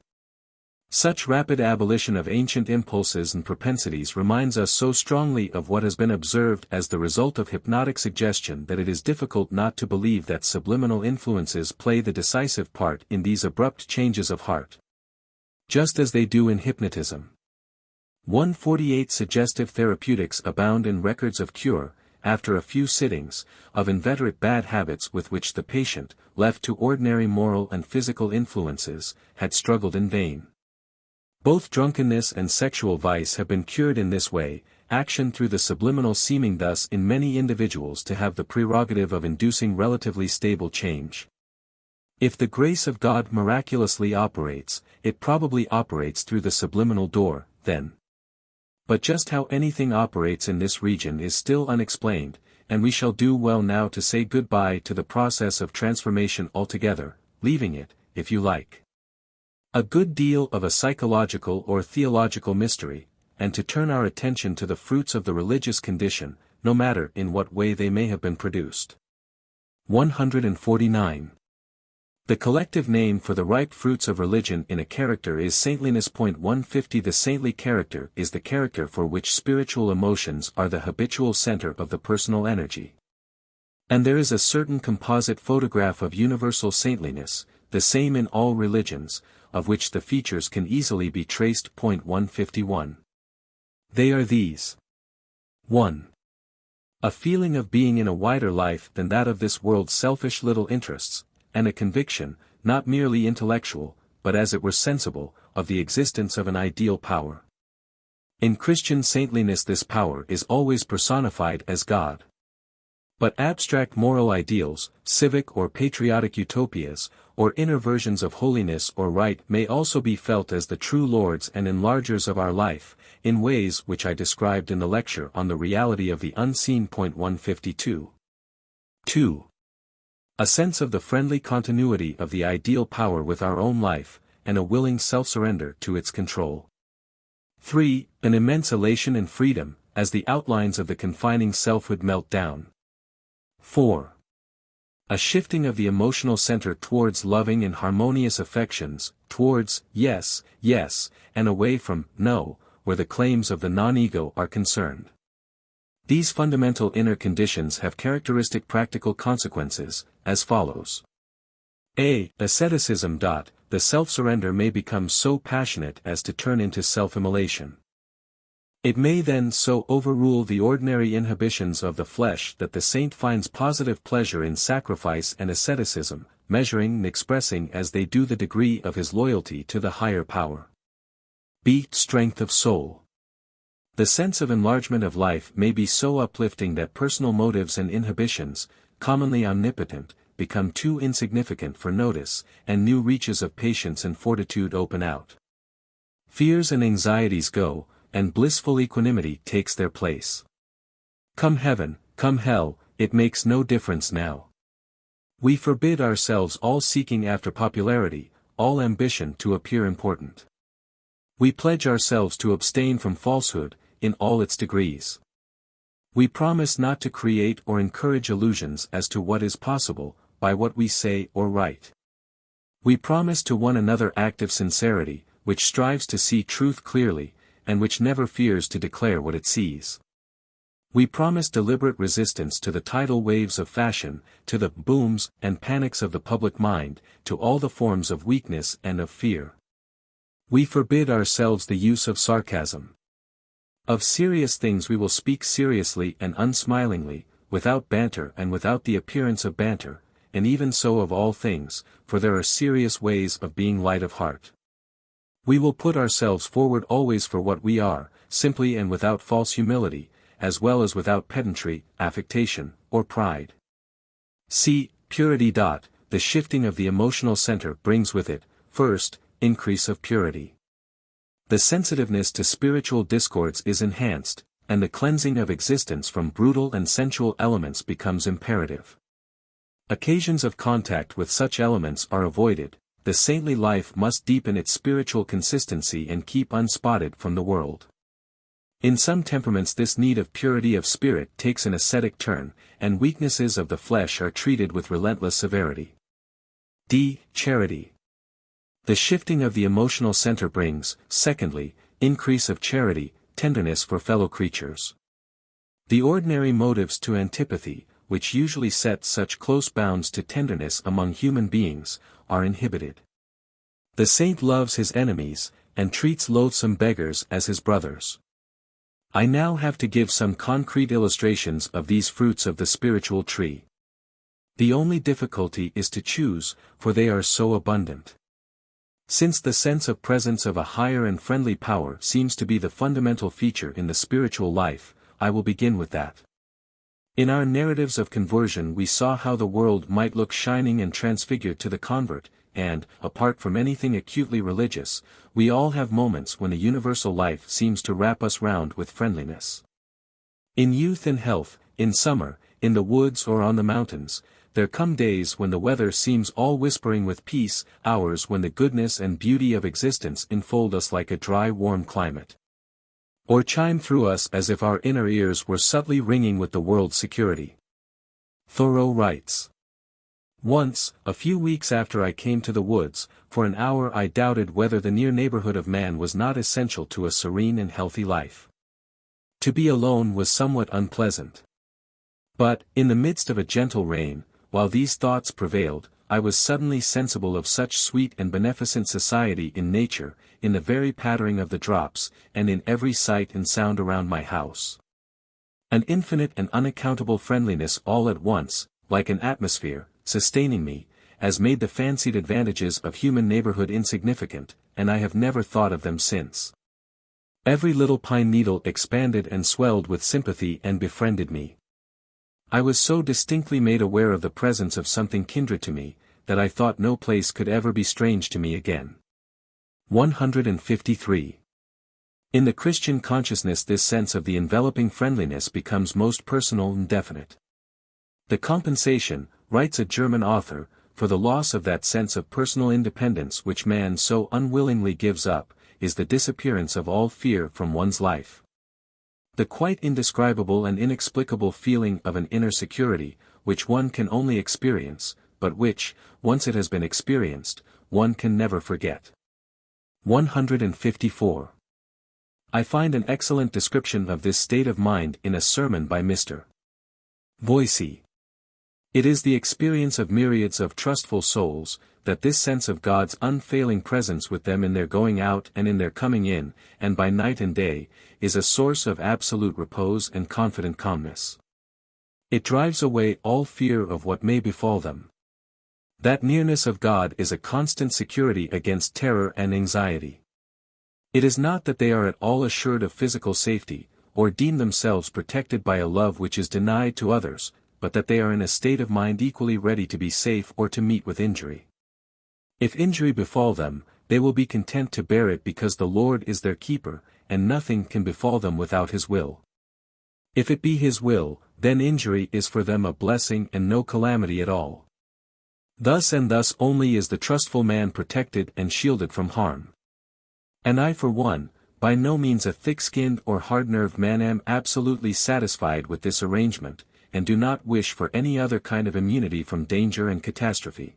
Such rapid abolition of ancient impulses and propensities reminds us so strongly of what has been observed as the result of hypnotic suggestion that it is difficult not to believe that subliminal influences play the decisive part in these abrupt changes of heart. Just as they do in hypnotism. 148 Suggestive therapeutics abound in records of cure, after a few sittings, of inveterate bad habits with which the patient, left to ordinary moral and physical influences, had struggled in vain. Both drunkenness and sexual vice have been cured in this way, action through the subliminal seeming thus in many individuals to have the prerogative of inducing relatively stable change. If the grace of God miraculously operates, it probably operates through the subliminal door, then. But just how anything operates in this region is still unexplained, and we shall do well now to say goodbye to the process of transformation altogether, leaving it, if you like, a good deal of a psychological or theological mystery, and to turn our attention to the fruits of the religious condition, no matter in what way they may have been produced. 149. The collective name for the ripe fruits of religion in a character is saintliness. 150 The saintly character is the character for which spiritual emotions are the habitual center of the personal energy. And there is a certain composite photograph of universal saintliness, the same in all religions, of which the features can easily be traced. 151. They are these. 1. A feeling of being in a wider life than that of this world's selfish little interests, and a conviction, not merely intellectual, but as it were sensible, of the existence of an ideal power. In Christian saintliness this power is always personified as God. But abstract moral ideals, civic or patriotic utopias, or inner versions of holiness or right may also be felt as the true lords and enlargers of our life, in ways which I described in the lecture on the reality of the unseen. 152. 2. A sense of the friendly continuity of the ideal power with our own life, and a willing self-surrender to its control. 3. An immense elation and freedom, as the outlines of the confining selfhood melt down. 4. A shifting of the emotional center towards loving and harmonious affections, towards, yes, yes, and away from, no, where the claims of the non-ego are concerned. These fundamental inner conditions have characteristic practical consequences, as follows. A. Asceticism. the self-surrender may become so passionate as to turn into self-immolation. It may then so overrule the ordinary inhibitions of the flesh that the saint finds positive pleasure in sacrifice and asceticism, measuring and expressing as they do the degree of his loyalty to the higher power. B. Strength of soul. The sense of enlargement of life may be so uplifting that personal motives and inhibitions, commonly omnipotent, become too insignificant for notice, and new reaches of patience and fortitude open out. Fears and anxieties go, and blissful equanimity takes their place. Come heaven, come hell, it makes no difference now. We forbid ourselves all seeking after popularity, all ambition to appear important. We pledge ourselves to abstain from falsehood, in all its degrees. We promise not to create or encourage illusions as to what is possible, by what we say or write. We promise to one another active sincerity, which strives to see truth clearly, and which never fears to declare what it sees. We promise deliberate resistance to the tidal waves of fashion, to the booms and panics of the public mind, to all the forms of weakness and of fear. We forbid ourselves the use of sarcasm. Of serious things we will speak seriously and unsmilingly, without banter and without the appearance of banter, and even so of all things, for there are serious ways of being light of heart. We will put ourselves forward always for what we are, simply and without false humility, as well as without pedantry, affectation, or pride. C. Purity. The shifting of the emotional center brings with it, first, increase of purity. The sensitiveness to spiritual discords is enhanced, and the cleansing of existence from brutal and sensual elements becomes imperative. Occasions of contact with such elements are avoided. The saintly life must deepen its spiritual consistency and keep unspotted from the world. In some temperaments this need of purity of spirit takes an ascetic turn, and weaknesses of the flesh are treated with relentless severity. D. Charity. The shifting of the emotional center brings, secondly, increase of charity, tenderness for fellow creatures. The ordinary motives to antipathy, which usually set such close bounds to tenderness among human beings, are inhibited. The saint loves his enemies, and treats loathsome beggars as his brothers. I now have to give some concrete illustrations of these fruits of the spiritual tree. The only difficulty is to choose, for they are so abundant. Since the sense of presence of a higher and friendly power seems to be the fundamental feature in the spiritual life, I will begin with that. In our narratives of conversion we saw how the world might look shining and transfigured to the convert, and, apart from anything acutely religious, we all have moments when a universal life seems to wrap us round with friendliness. In youth and health, in summer, in the woods or on the mountains, there come days when the weather seems all whispering with peace, hours when the goodness and beauty of existence enfold us like a dry warm climate, or chime through us as if our inner ears were subtly ringing with the world's security. Thoreau writes, "Once, a few weeks after I came to the woods, for an hour I doubted whether the near neighborhood of man was not essential to a serene and healthy life. To be alone was somewhat unpleasant. But, in the midst of a gentle rain, while these thoughts prevailed, I was suddenly sensible of such sweet and beneficent society in nature, in the very pattering of the drops, and in every sight and sound around my house. An infinite and unaccountable friendliness all at once, like an atmosphere, sustaining me, as made the fancied advantages of human neighborhood insignificant, and I have never thought of them since. Every little pine needle expanded and swelled with sympathy and befriended me. I was so distinctly made aware of the presence of something kindred to me, that I thought no place could ever be strange to me again." 153. In the Christian consciousness this sense of the enveloping friendliness becomes most personal and definite. The compensation, writes a German author, for the loss of that sense of personal independence which man so unwillingly gives up, is the disappearance of all fear from one's life. The quite indescribable and inexplicable feeling of an inner security, which one can only experience, but which, once it has been experienced, one can never forget. 154. I find an excellent description of this state of mind in a sermon by Mr. Voysey. It is the experience of myriads of trustful souls, that this sense of God's unfailing presence with them in their going out and in their coming in, and by night and day, is a source of absolute repose and confident calmness. It drives away all fear of what may befall them. That nearness of God is a constant security against terror and anxiety. It is not that they are at all assured of physical safety, or deem themselves protected by a love which is denied to others, but that they are in a state of mind equally ready to be safe or to meet with injury. If injury befall them, they will be content to bear it because the Lord is their keeper, and nothing can befall them without His will. If it be His will, then injury is for them a blessing and no calamity at all. Thus and thus only is the trustful man protected and shielded from harm. And I for one, by no means a thick-skinned or hard-nerved man, am absolutely satisfied with this arrangement, and do not wish for any other kind of immunity from danger and catastrophe.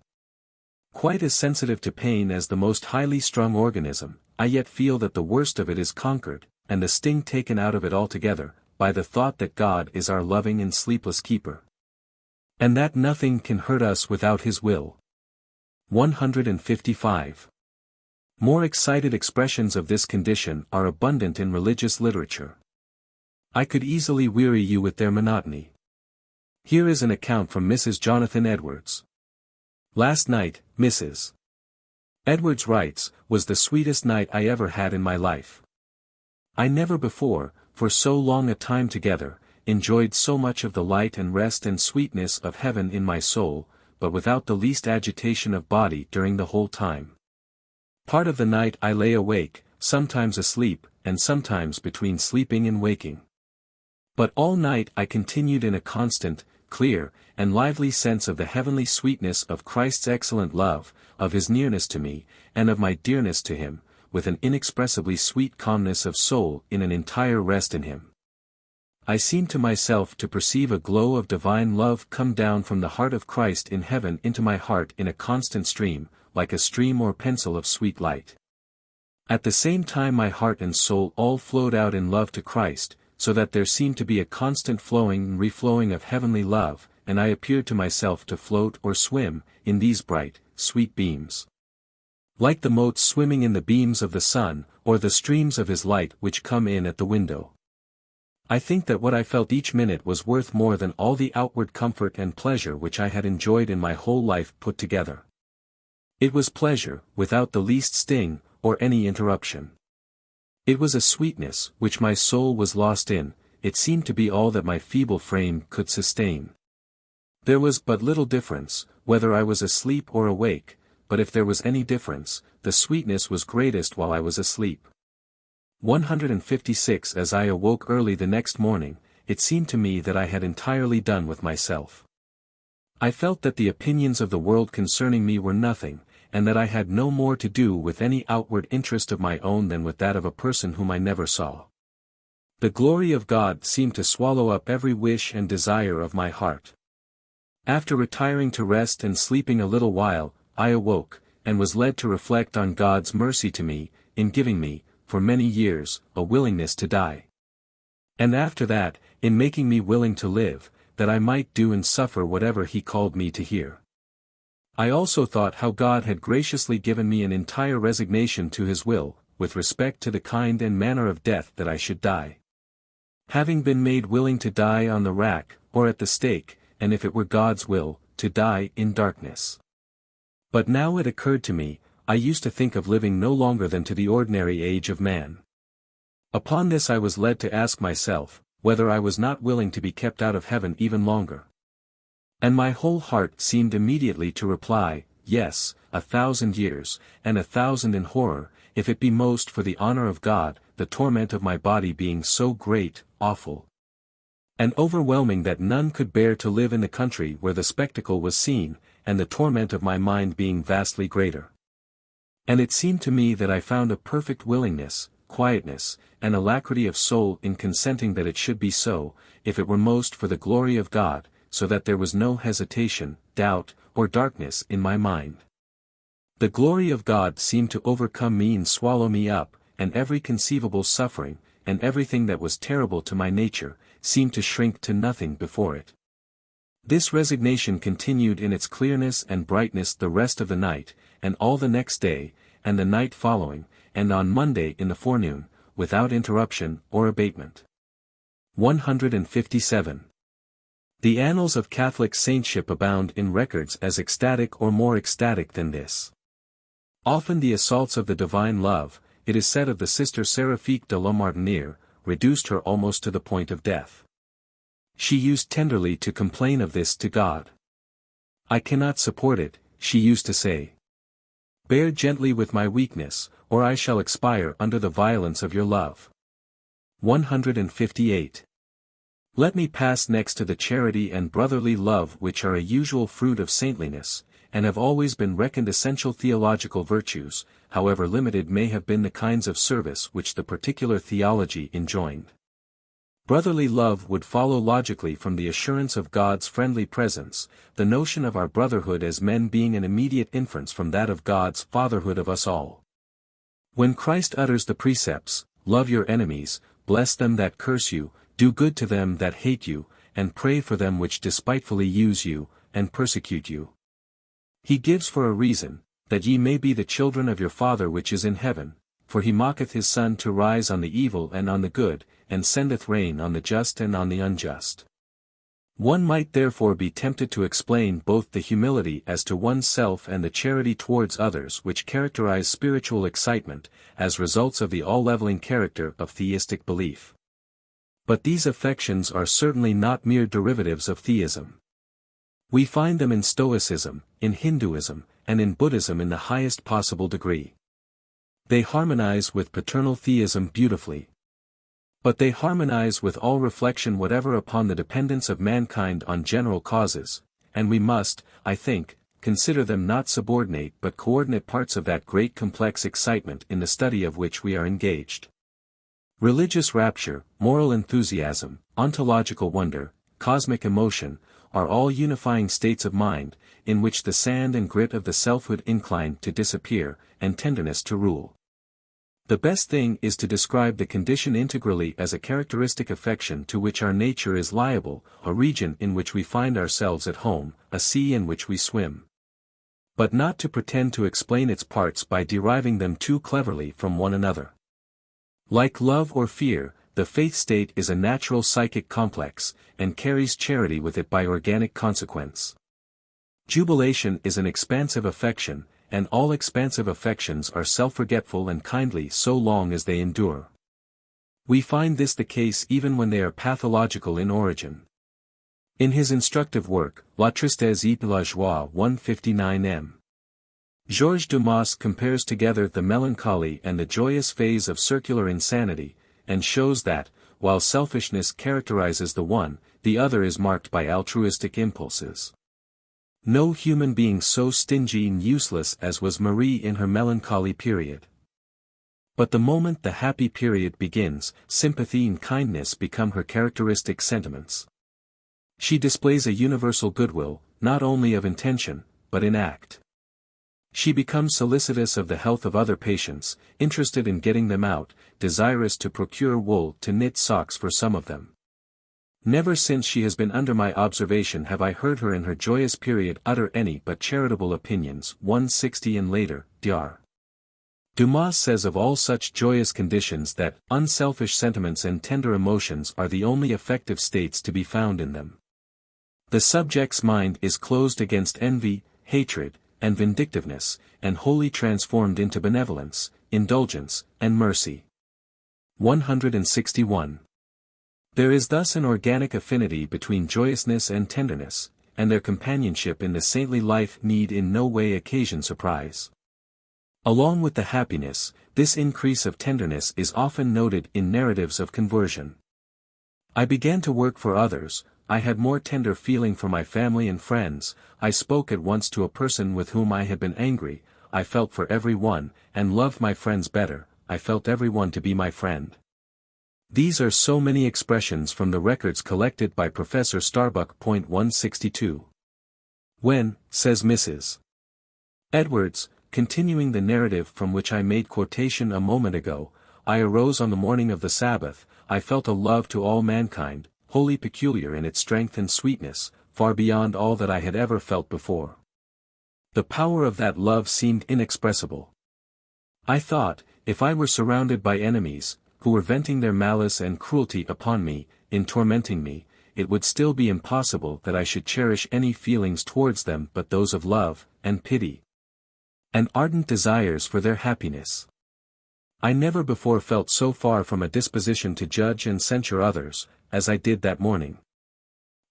Quite as sensitive to pain as the most highly strung organism, I yet feel that the worst of it is conquered, and the sting taken out of it altogether, by the thought that God is our loving and sleepless keeper. And that nothing can hurt us without His will. 155. More excited expressions of this condition are abundant in religious literature. I could easily weary you with their monotony. Here is an account from Mrs. Jonathan Edwards. Last night, Mrs. Edwards writes, was the sweetest night I ever had in my life. I never before, for so long a time together, enjoyed so much of the light and rest and sweetness of heaven in my soul, but without the least agitation of body during the whole time. Part of the night I lay awake, sometimes asleep, and sometimes between sleeping and waking. But all night I continued in a constant, clear, and lively sense of the heavenly sweetness of Christ's excellent love, of His nearness to me, and of my dearness to Him, with an inexpressibly sweet calmness of soul in an entire rest in Him. I seemed to myself to perceive a glow of divine love come down from the heart of Christ in heaven into my heart in a constant stream, like a stream or pencil of sweet light. At the same time my heart and soul all flowed out in love to Christ, so that there seemed to be a constant flowing and reflowing of heavenly love, and I appeared to myself to float or swim, in these bright, sweet beams. Like the motes swimming in the beams of the sun, or the streams of His light which come in at the window. I think that what I felt each minute was worth more than all the outward comfort and pleasure which I had enjoyed in my whole life put together. It was pleasure, without the least sting, or any interruption. It was a sweetness which my soul was lost in, it seemed to be all that my feeble frame could sustain. There was but little difference, whether I was asleep or awake, but if there was any difference, the sweetness was greatest while I was asleep. 156. As I awoke early the next morning, it seemed to me that I had entirely done with myself. I felt that the opinions of the world concerning me were nothing, and that I had no more to do with any outward interest of my own than with that of a person whom I never saw. The glory of God seemed to swallow up every wish and desire of my heart. After retiring to rest and sleeping a little while, I awoke, and was led to reflect on God's mercy to me, in giving me, for many years, a willingness to die. And after that, in making me willing to live, that I might do and suffer whatever He called me to hear. I also thought how God had graciously given me an entire resignation to His will, with respect to the kind and manner of death that I should die. Having been made willing to die on the rack, or at the stake, and if it were God's will, to die in darkness. But now it occurred to me, I used to think of living no longer than to the ordinary age of man. Upon this I was led to ask myself, whether I was not willing to be kept out of heaven even longer. And my whole heart seemed immediately to reply, yes, 1,000 years, and 1,000 in horror, if it be most for the honor of God, the torment of my body being so great, awful, and overwhelming that none could bear to live in the country where the spectacle was seen, and the torment of my mind being vastly greater. And it seemed to me that I found a perfect willingness, quietness, and alacrity of soul in consenting that it should be so, if it were most for the glory of God, so that there was no hesitation, doubt, or darkness in my mind. The glory of God seemed to overcome me and swallow me up, and every conceivable suffering, and everything that was terrible to my nature, seemed to shrink to nothing before it. This resignation continued in its clearness and brightness the rest of the night, and all the next day, and the night following, and on Monday in the forenoon, without interruption or abatement. 157. The annals of Catholic saintship abound in records as ecstatic or more ecstatic than this. Often the assaults of the divine love, it is said of the Sister Seraphique de la Martiniere, reduced her almost to the point of death. She used tenderly to complain of this to God. "I cannot support it," she used to say. "Bear gently with my weakness, or I shall expire under the violence of your love." 158. Let me pass next to the charity and brotherly love which are a usual fruit of saintliness, and have always been reckoned essential theological virtues, however limited may have been the kinds of service which the particular theology enjoined. Brotherly love would follow logically from the assurance of God's friendly presence, the notion of our brotherhood as men being an immediate inference from that of God's fatherhood of us all. When Christ utters the precepts, "Love your enemies, bless them that curse you, do good to them that hate you, and pray for them which despitefully use you, and persecute you," he gives for a reason, "that ye may be the children of your Father which is in heaven, for he maketh his sun to rise on the evil and on the good, and sendeth rain on the just and on the unjust." One might therefore be tempted to explain both the humility as to one's self and the charity towards others which characterize spiritual excitement, as results of the all-leveling character of theistic belief. But these affections are certainly not mere derivatives of theism. We find them in Stoicism, in Hinduism, and in Buddhism in the highest possible degree. They harmonize with paternal theism beautifully. But they harmonize with all reflection whatever upon the dependence of mankind on general causes, and we must, I think, consider them not subordinate but coordinate parts of that great complex excitement in the study of which we are engaged. Religious rapture, moral enthusiasm, ontological wonder, cosmic emotion, are all unifying states of mind, in which the sand and grit of the selfhood incline to disappear, and tenderness to rule. The best thing is to describe the condition integrally as a characteristic affection to which our nature is liable, a region in which we find ourselves at home, a sea in which we swim. But not to pretend to explain its parts by deriving them too cleverly from one another. Like love or fear, the faith state is a natural psychic complex, and carries charity with it by organic consequence. Jubilation is an expansive affection, and all expansive affections are self-forgetful and kindly so long as they endure. We find this the case even when they are pathological in origin. In his instructive work, La Tristesse et la Joie 159 m. Georges Dumas compares together the melancholy and the joyous phase of circular insanity, and shows that, while selfishness characterizes the one, the other is marked by altruistic impulses. No human being so stingy and useless as was Marie in her melancholy period. But the moment the happy period begins, sympathy and kindness become her characteristic sentiments. She displays a universal goodwill, not only of intention, but in act. She becomes solicitous of the health of other patients, interested in getting them out, desirous to procure wool to knit socks for some of them. Never since she has been under my observation have I heard her in her joyous period utter any but charitable opinions. 160 and later, Dr. Dumas says of all such joyous conditions that unselfish sentiments and tender emotions are the only effective states to be found in them. The subject's mind is closed against envy, hatred, and vindictiveness, and wholly transformed into benevolence, indulgence, and mercy. 161. There is thus an organic affinity between joyousness and tenderness, and their companionship in the saintly life need in no way occasion surprise. Along with the happiness, this increase of tenderness is often noted in narratives of conversion. I began to work for others, I had more tender feeling for my family and friends, I spoke at once to a person with whom I had been angry, I felt for every one, and loved my friends better, I felt every one to be my friend. These are so many expressions from the records collected by Professor Starbuck. 162. When, says Mrs. Edwards, continuing the narrative from which I made quotation a moment ago, I arose on the morning of the Sabbath, I felt a love to all mankind, wholly peculiar in its strength and sweetness, far beyond all that I had ever felt before. The power of that love seemed inexpressible. I thought, if I were surrounded by enemies, who were venting their malice and cruelty upon me, in tormenting me, it would still be impossible that I should cherish any feelings towards them but those of love, and pity, and ardent desires for their happiness. I never before felt so far from a disposition to judge and censure others, as I did that morning.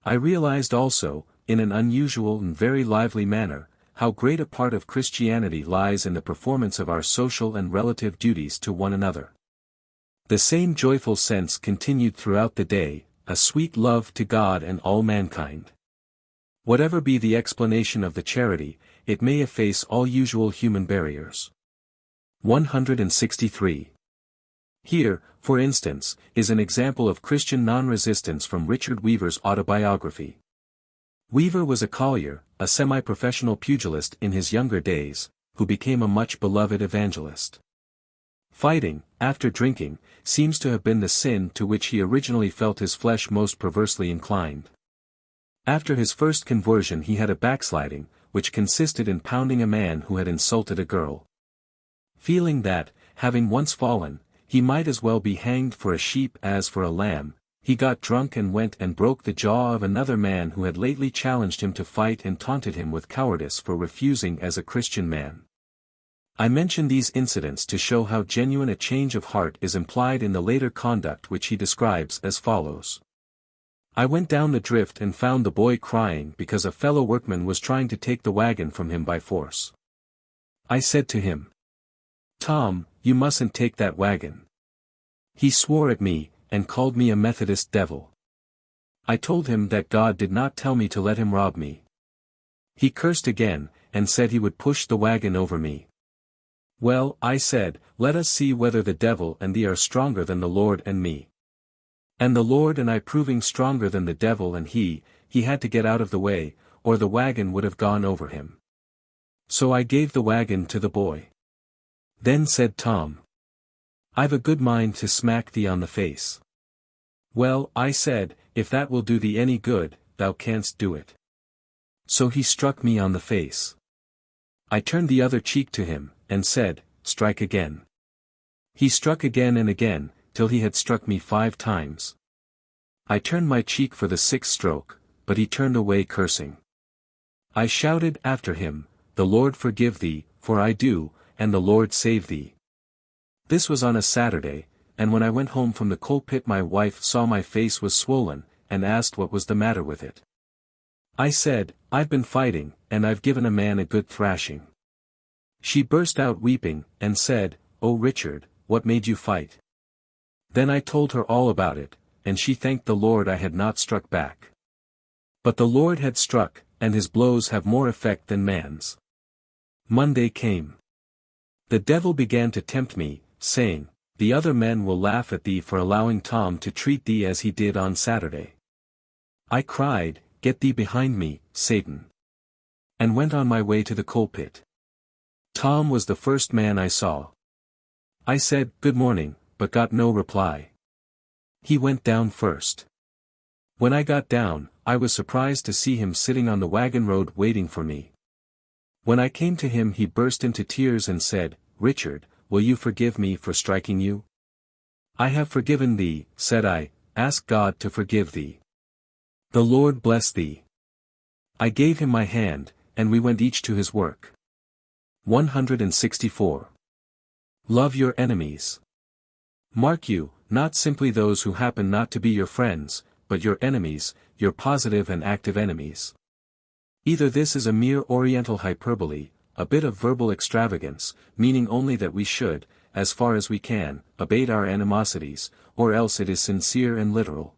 I realized also, in an unusual and very lively manner, how great a part of Christianity lies in the performance of our social and relative duties to one another. The same joyful sense continued throughout the day, a sweet love to God and all mankind. Whatever be the explanation of the charity, it may efface all usual human barriers. 163. Here, for instance, is an example of Christian non-resistance from Richard Weaver's autobiography. Weaver was a collier, a semi-professional pugilist in his younger days, who became a much beloved evangelist. Fighting, after drinking, seems to have been the sin to which he originally felt his flesh most perversely inclined. After his first conversion he had a backsliding, which consisted in pounding a man who had insulted a girl. Feeling that, having once fallen, he might as well be hanged for a sheep as for a lamb, he got drunk and went and broke the jaw of another man who had lately challenged him to fight and taunted him with cowardice for refusing as a Christian man. I mention these incidents to show how genuine a change of heart is implied in the later conduct, which he describes as follows. I went down the drift and found the boy crying because a fellow workman was trying to take the wagon from him by force. I said to him, "Tom, you mustn't take that wagon." He swore at me, and called me a Methodist devil. I told him that God did not tell me to let him rob me. He cursed again, and said he would push the wagon over me. Well, I said, let us see whether the devil and thee are stronger than the Lord and me. And the Lord and I proving stronger than the devil and he had to get out of the way, or the wagon would have gone over him. So I gave the wagon to the boy. Then said Tom, "I've a good mind to smack thee on the face." Well, I said, if that will do thee any good, thou canst do it. So he struck me on the face. I turned the other cheek to him, and said, "Strike again." He struck again and again, till he had struck me 5 times. I turned my cheek for the 6th stroke, but he turned away cursing. I shouted after him, "The Lord forgive thee, for I do, and the Lord save thee." This was on a Saturday, and when I went home from the coal pit my wife saw my face was swollen, and asked what was the matter with it. I said, "I've been fighting, and I've given a man a good thrashing." She burst out weeping, and said, "Oh Richard, what made you fight?" Then I told her all about it, and she thanked the Lord I had not struck back. But the Lord had struck, and his blows have more effect than man's. Monday came. The devil began to tempt me, saying, "The other men will laugh at thee for allowing Tom to treat thee as he did on Saturday." I cried, "Get thee behind me, Satan," and went on my way to the coal pit. Tom was the first man I saw. I said, "Good morning," but got no reply. He went down first. When I got down, I was surprised to see him sitting on the wagon road waiting for me. When I came to him he burst into tears and said, "Richard, will you forgive me for striking you?" "I have forgiven thee," said I, "ask God to forgive thee." "The Lord bless thee." I gave him my hand, and we went each to his work. 164. Love your enemies. Mark you, not simply those who happen not to be your friends, but your enemies, your positive and active enemies. Either this is a mere Oriental hyperbole, a bit of verbal extravagance, meaning only that we should, as far as we can, abate our animosities, or else it is sincere and literal.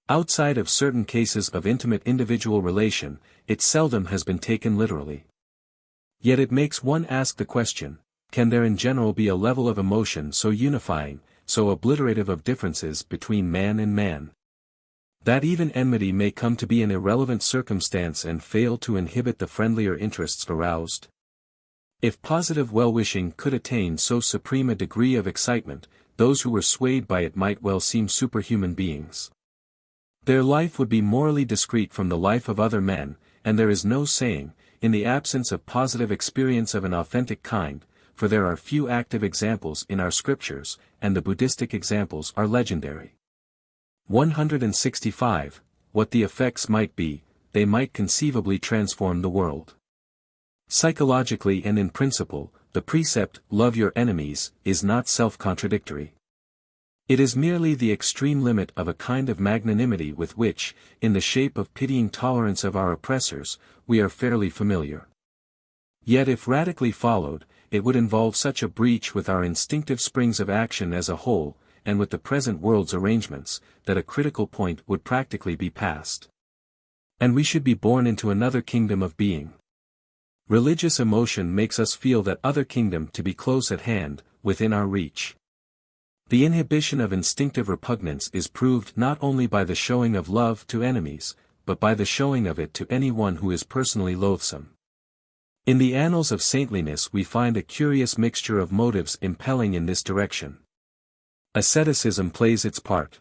Outside of certain cases of intimate individual relation, it seldom has been taken literally. Yet it makes one ask the question, can there in general be a level of emotion so unifying, so obliterative of differences between man and man, that even enmity may come to be an irrelevant circumstance and fail to inhibit the friendlier interests aroused? If positive well-wishing could attain so supreme a degree of excitement, those who were swayed by it might well seem superhuman beings. Their life would be morally discrete from the life of other men, and there is no saying, in the absence of positive experience of an authentic kind, for there are few active examples in our scriptures, and the Buddhistic examples are legendary. 165. What the effects might be, they might conceivably transform the world. Psychologically and in principle, the precept, "Love your enemies," is not self-contradictory. It is merely the extreme limit of a kind of magnanimity with which, in the shape of pitying tolerance of our oppressors, we are fairly familiar. Yet if radically followed, it would involve such a breach with our instinctive springs of action as a whole, and with the present world's arrangements, that a critical point would practically be passed. And we should be born into another kingdom of being. Religious emotion makes us feel that other kingdom to be close at hand, within our reach. The inhibition of instinctive repugnance is proved not only by the showing of love to enemies, but by the showing of it to anyone who is personally loathsome. In the annals of saintliness we find a curious mixture of motives impelling in this direction. Asceticism plays its part.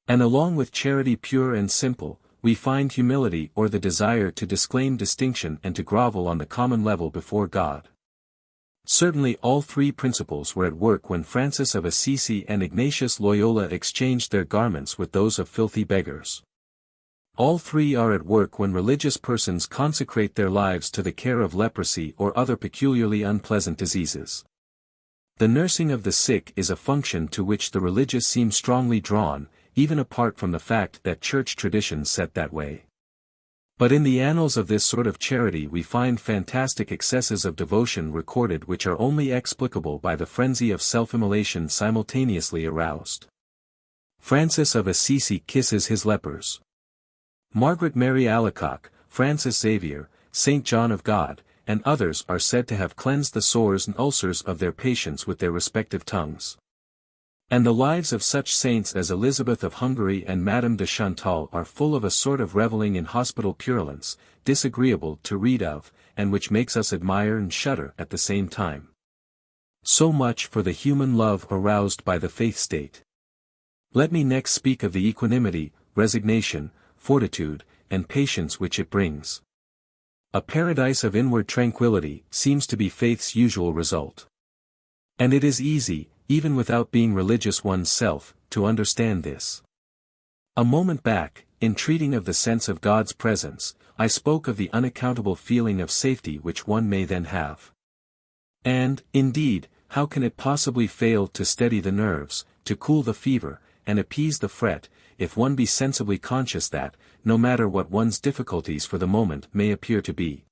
And along with charity pure and simple, we find humility or the desire to disclaim distinction and to grovel on the common level before God. Certainly all three principles were at work when Francis of Assisi and Ignatius Loyola exchanged their garments with those of filthy beggars. All three are at work when religious persons consecrate their lives to the care of leprosy or other peculiarly unpleasant diseases. The nursing of the sick is a function to which the religious seem strongly drawn, even apart from the fact that church traditions set that way. But in the annals of this sort of charity we find fantastic excesses of devotion recorded which are only explicable by the frenzy of self-immolation simultaneously aroused. Francis of Assisi kisses his lepers. Margaret Mary Alacoque, Francis Xavier, St. John of God, and others are said to have cleansed the sores and ulcers of their patients with their respective tongues. And the lives of such saints as Elizabeth of Hungary and Madame de Chantal are full of a sort of reveling in hospital purulence, disagreeable to read of, and which makes us admire and shudder at the same time. So much for the human love aroused by the faith state. Let me next speak of the equanimity, resignation, fortitude, and patience which it brings. A paradise of inward tranquility seems to be faith's usual result. And it is easy, even without being religious oneself, to understand this. A moment back, in treating of the sense of God's presence, I spoke of the unaccountable feeling of safety which one may then have. And, indeed, how can it possibly fail to steady the nerves, to cool the fever, and appease the fret, if one be sensibly conscious that, no matter what one's difficulties for the moment may appear to be,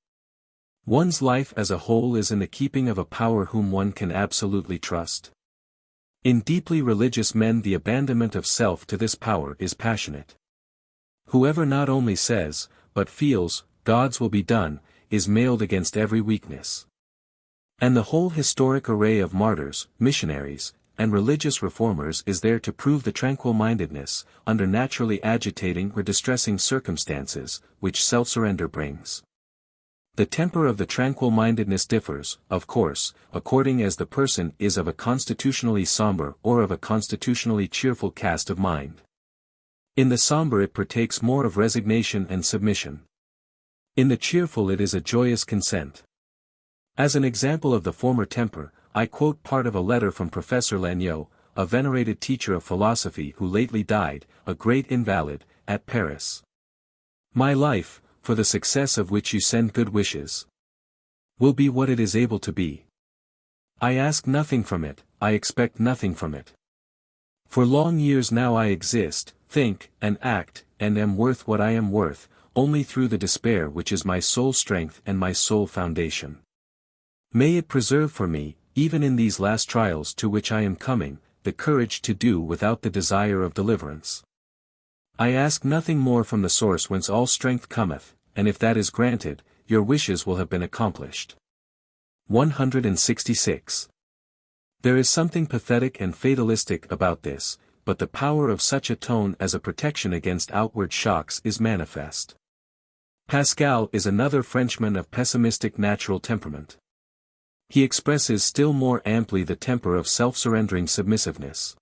one's life as a whole is in the keeping of a power whom one can absolutely trust? In deeply religious men the abandonment of self to this power is passionate. Whoever not only says, but feels, God's will be done, is mailed against every weakness. And the whole historic array of martyrs, missionaries, and religious reformers is there to prove the tranquil mindedness, under naturally agitating or distressing circumstances, which self-surrender brings. The temper of the tranquil mindedness differs, of course, according as the person is of a constitutionally somber or of a constitutionally cheerful cast of mind. In the somber it partakes more of resignation and submission. In the cheerful it is a joyous consent. As an example of the former temper, I quote part of a letter from Professor Lagneau, a venerated teacher of philosophy who lately died, a great invalid, at Paris. My life, for the success of which you send good wishes, will be what it is able to be. I ask nothing from it, I expect nothing from it. For long years now I exist, think, and act, and am worth what I am worth, only through the despair which is my sole strength and my sole foundation. May it preserve for me, even in these last trials to which I am coming, the courage to do without the desire of deliverance. I ask nothing more from the source whence all strength cometh, and if that is granted, your wishes will have been accomplished. 166. There is something pathetic and fatalistic about this, but the power of such a tone as a protection against outward shocks is manifest. Pascal is another Frenchman of pessimistic natural temperament. He expresses still more amply the temper of self-surrendering submissiveness.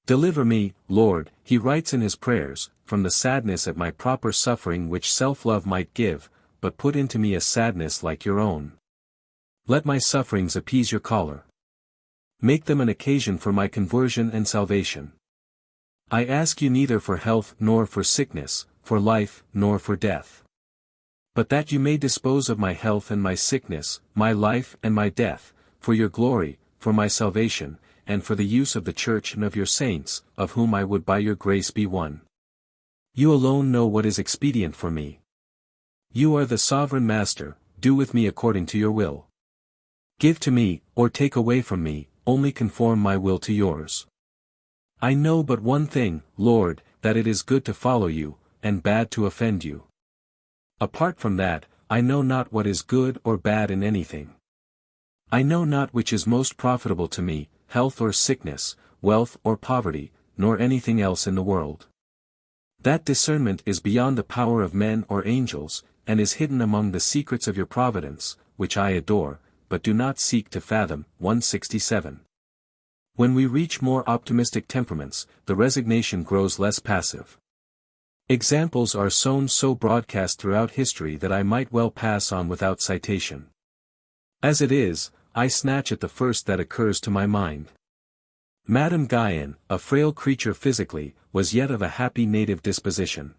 Deliver me, Lord, he writes in his prayers, from the sadness at my proper suffering which self-love might give, but put into me a sadness like your own. Let my sufferings appease your choler. Make them an occasion for my conversion and salvation. I ask you neither for health nor for sickness, for life nor for death. But that you may dispose of my health and my sickness, my life and my death, for your glory, for my salvation, and for the use of the church and of your saints, of whom I would by your grace be one. You alone know what is expedient for me. You are the sovereign master, do with me according to your will. Give to me, or take away from me, only conform my will to yours. I know but one thing, Lord, that it is good to follow you, and bad to offend you. Apart from that, I know not what is good or bad in anything. I know not which is most profitable to me, health or sickness, wealth or poverty, nor anything else in the world. That discernment is beyond the power of men or angels, and is hidden among the secrets of your providence, which I adore, but do not seek to fathom. 167. When we reach more optimistic temperaments, the resignation grows less passive. Examples are sown so broadcast throughout history that I might well pass on without citation. As it is, I snatch at the first that occurs to my mind. Madame Guyon, a frail creature physically, was yet of a happy native disposition.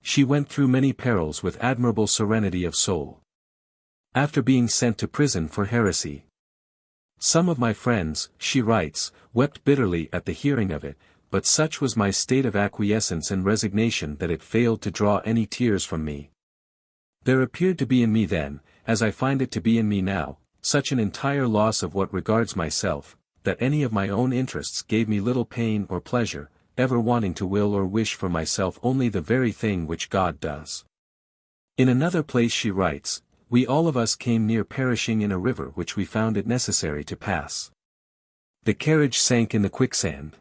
She went through many perils with admirable serenity of soul. After being sent to prison for heresy, some of my friends, she writes, wept bitterly at the hearing of it, but such was my state of acquiescence and resignation that it failed to draw any tears from me. There appeared to be in me then, as I find it to be in me now, such an entire loss of what regards myself, that any of my own interests gave me little pain or pleasure, ever wanting to will or wish for myself only the very thing which God does. In another place she writes, we all of us came near perishing in a river which we found it necessary to pass. The carriage sank in the quicksand.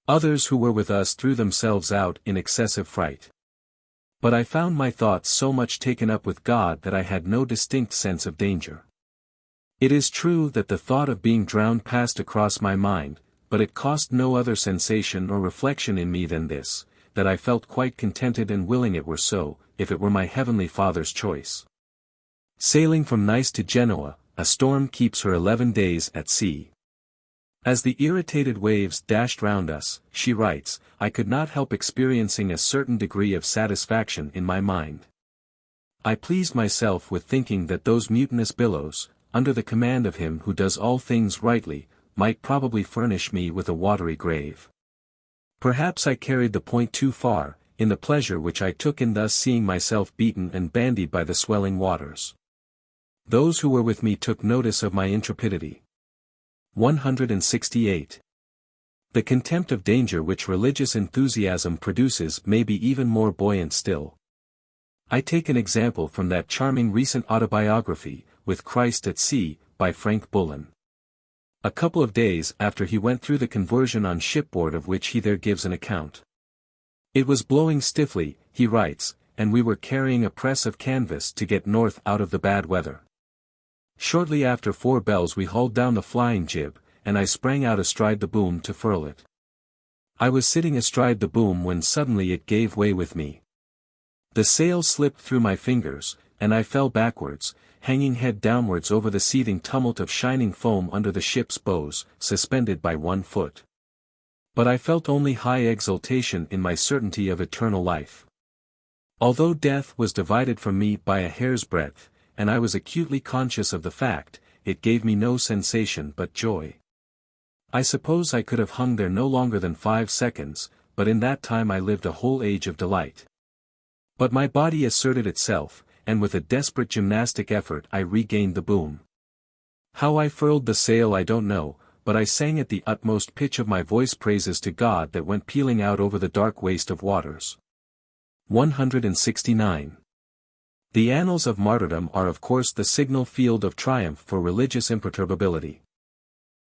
Others who were with us threw themselves out in excessive fright. But I found my thoughts so much taken up with God that I had no distinct sense of danger. It is true that the thought of being drowned passed across my mind, but it cost no other sensation or reflection in me than this, that I felt quite contented and willing it were so, if it were my heavenly Father's choice. Sailing from Nice to Genoa, a storm keeps her 11 days at sea. As the irritated waves dashed round us, she writes, I could not help experiencing a certain degree of satisfaction in my mind. I pleased myself with thinking that those mutinous billows, under the command of him who does all things rightly, might probably furnish me with a watery grave. Perhaps I carried the point too far, in the pleasure which I took in thus seeing myself beaten and bandied by the swelling waters. Those who were with me took notice of my intrepidity. 168. The contempt of danger which religious enthusiasm produces may be even more buoyant still. I take an example from that charming recent autobiography, With Christ at Sea, by Frank Bullen. A couple of days after he went through the conversion on shipboard of which he there gives an account. It was blowing stiffly, he writes, and we were carrying a press of canvas to get north out of the bad weather. Shortly after 4 bells we hauled down the flying jib, and I sprang out astride the boom to furl it. I was sitting astride the boom when suddenly it gave way with me. The sail slipped through my fingers, and I fell backwards, hanging head downwards over the seething tumult of shining foam under the ship's bows, suspended by 1 foot. But I felt only high exultation in my certainty of eternal life. Although death was divided from me by a hair's breadth, and I was acutely conscious of the fact, it gave me no sensation but joy. I suppose I could have hung there no longer than 5 seconds, but in that time I lived a whole age of delight. But my body asserted itself, and with a desperate gymnastic effort I regained the boom. How I furled the sail I don't know, but I sang at the utmost pitch of my voice praises to God that went pealing out over the dark waste of waters. 169. The annals of martyrdom are of course the signal field of triumph for religious imperturbability.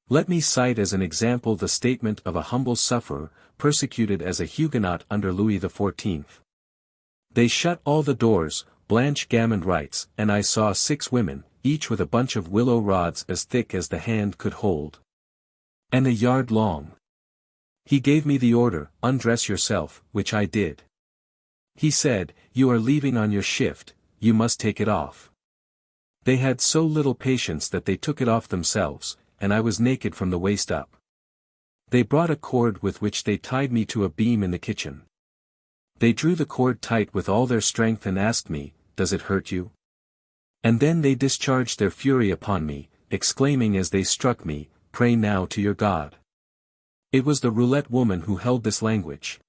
Let me cite as an example the statement of a humble sufferer, persecuted as a Huguenot under Louis XIV. They shut all the doors, Blanche Gammond writes, and I saw 6 women, each with a bunch of willow rods as thick as the hand could hold, and a yard long. He gave me the order, undress yourself, which I did. He said, you are leaving on your shift, you must take it off. They had so little patience that they took it off themselves, and I was naked from the waist up. They brought a cord with which they tied me to a beam in the kitchen. They drew the cord tight with all their strength and asked me, does it hurt you? And then they discharged their fury upon me, exclaiming as they struck me, pray now to your God. It was the roulette woman who held this language.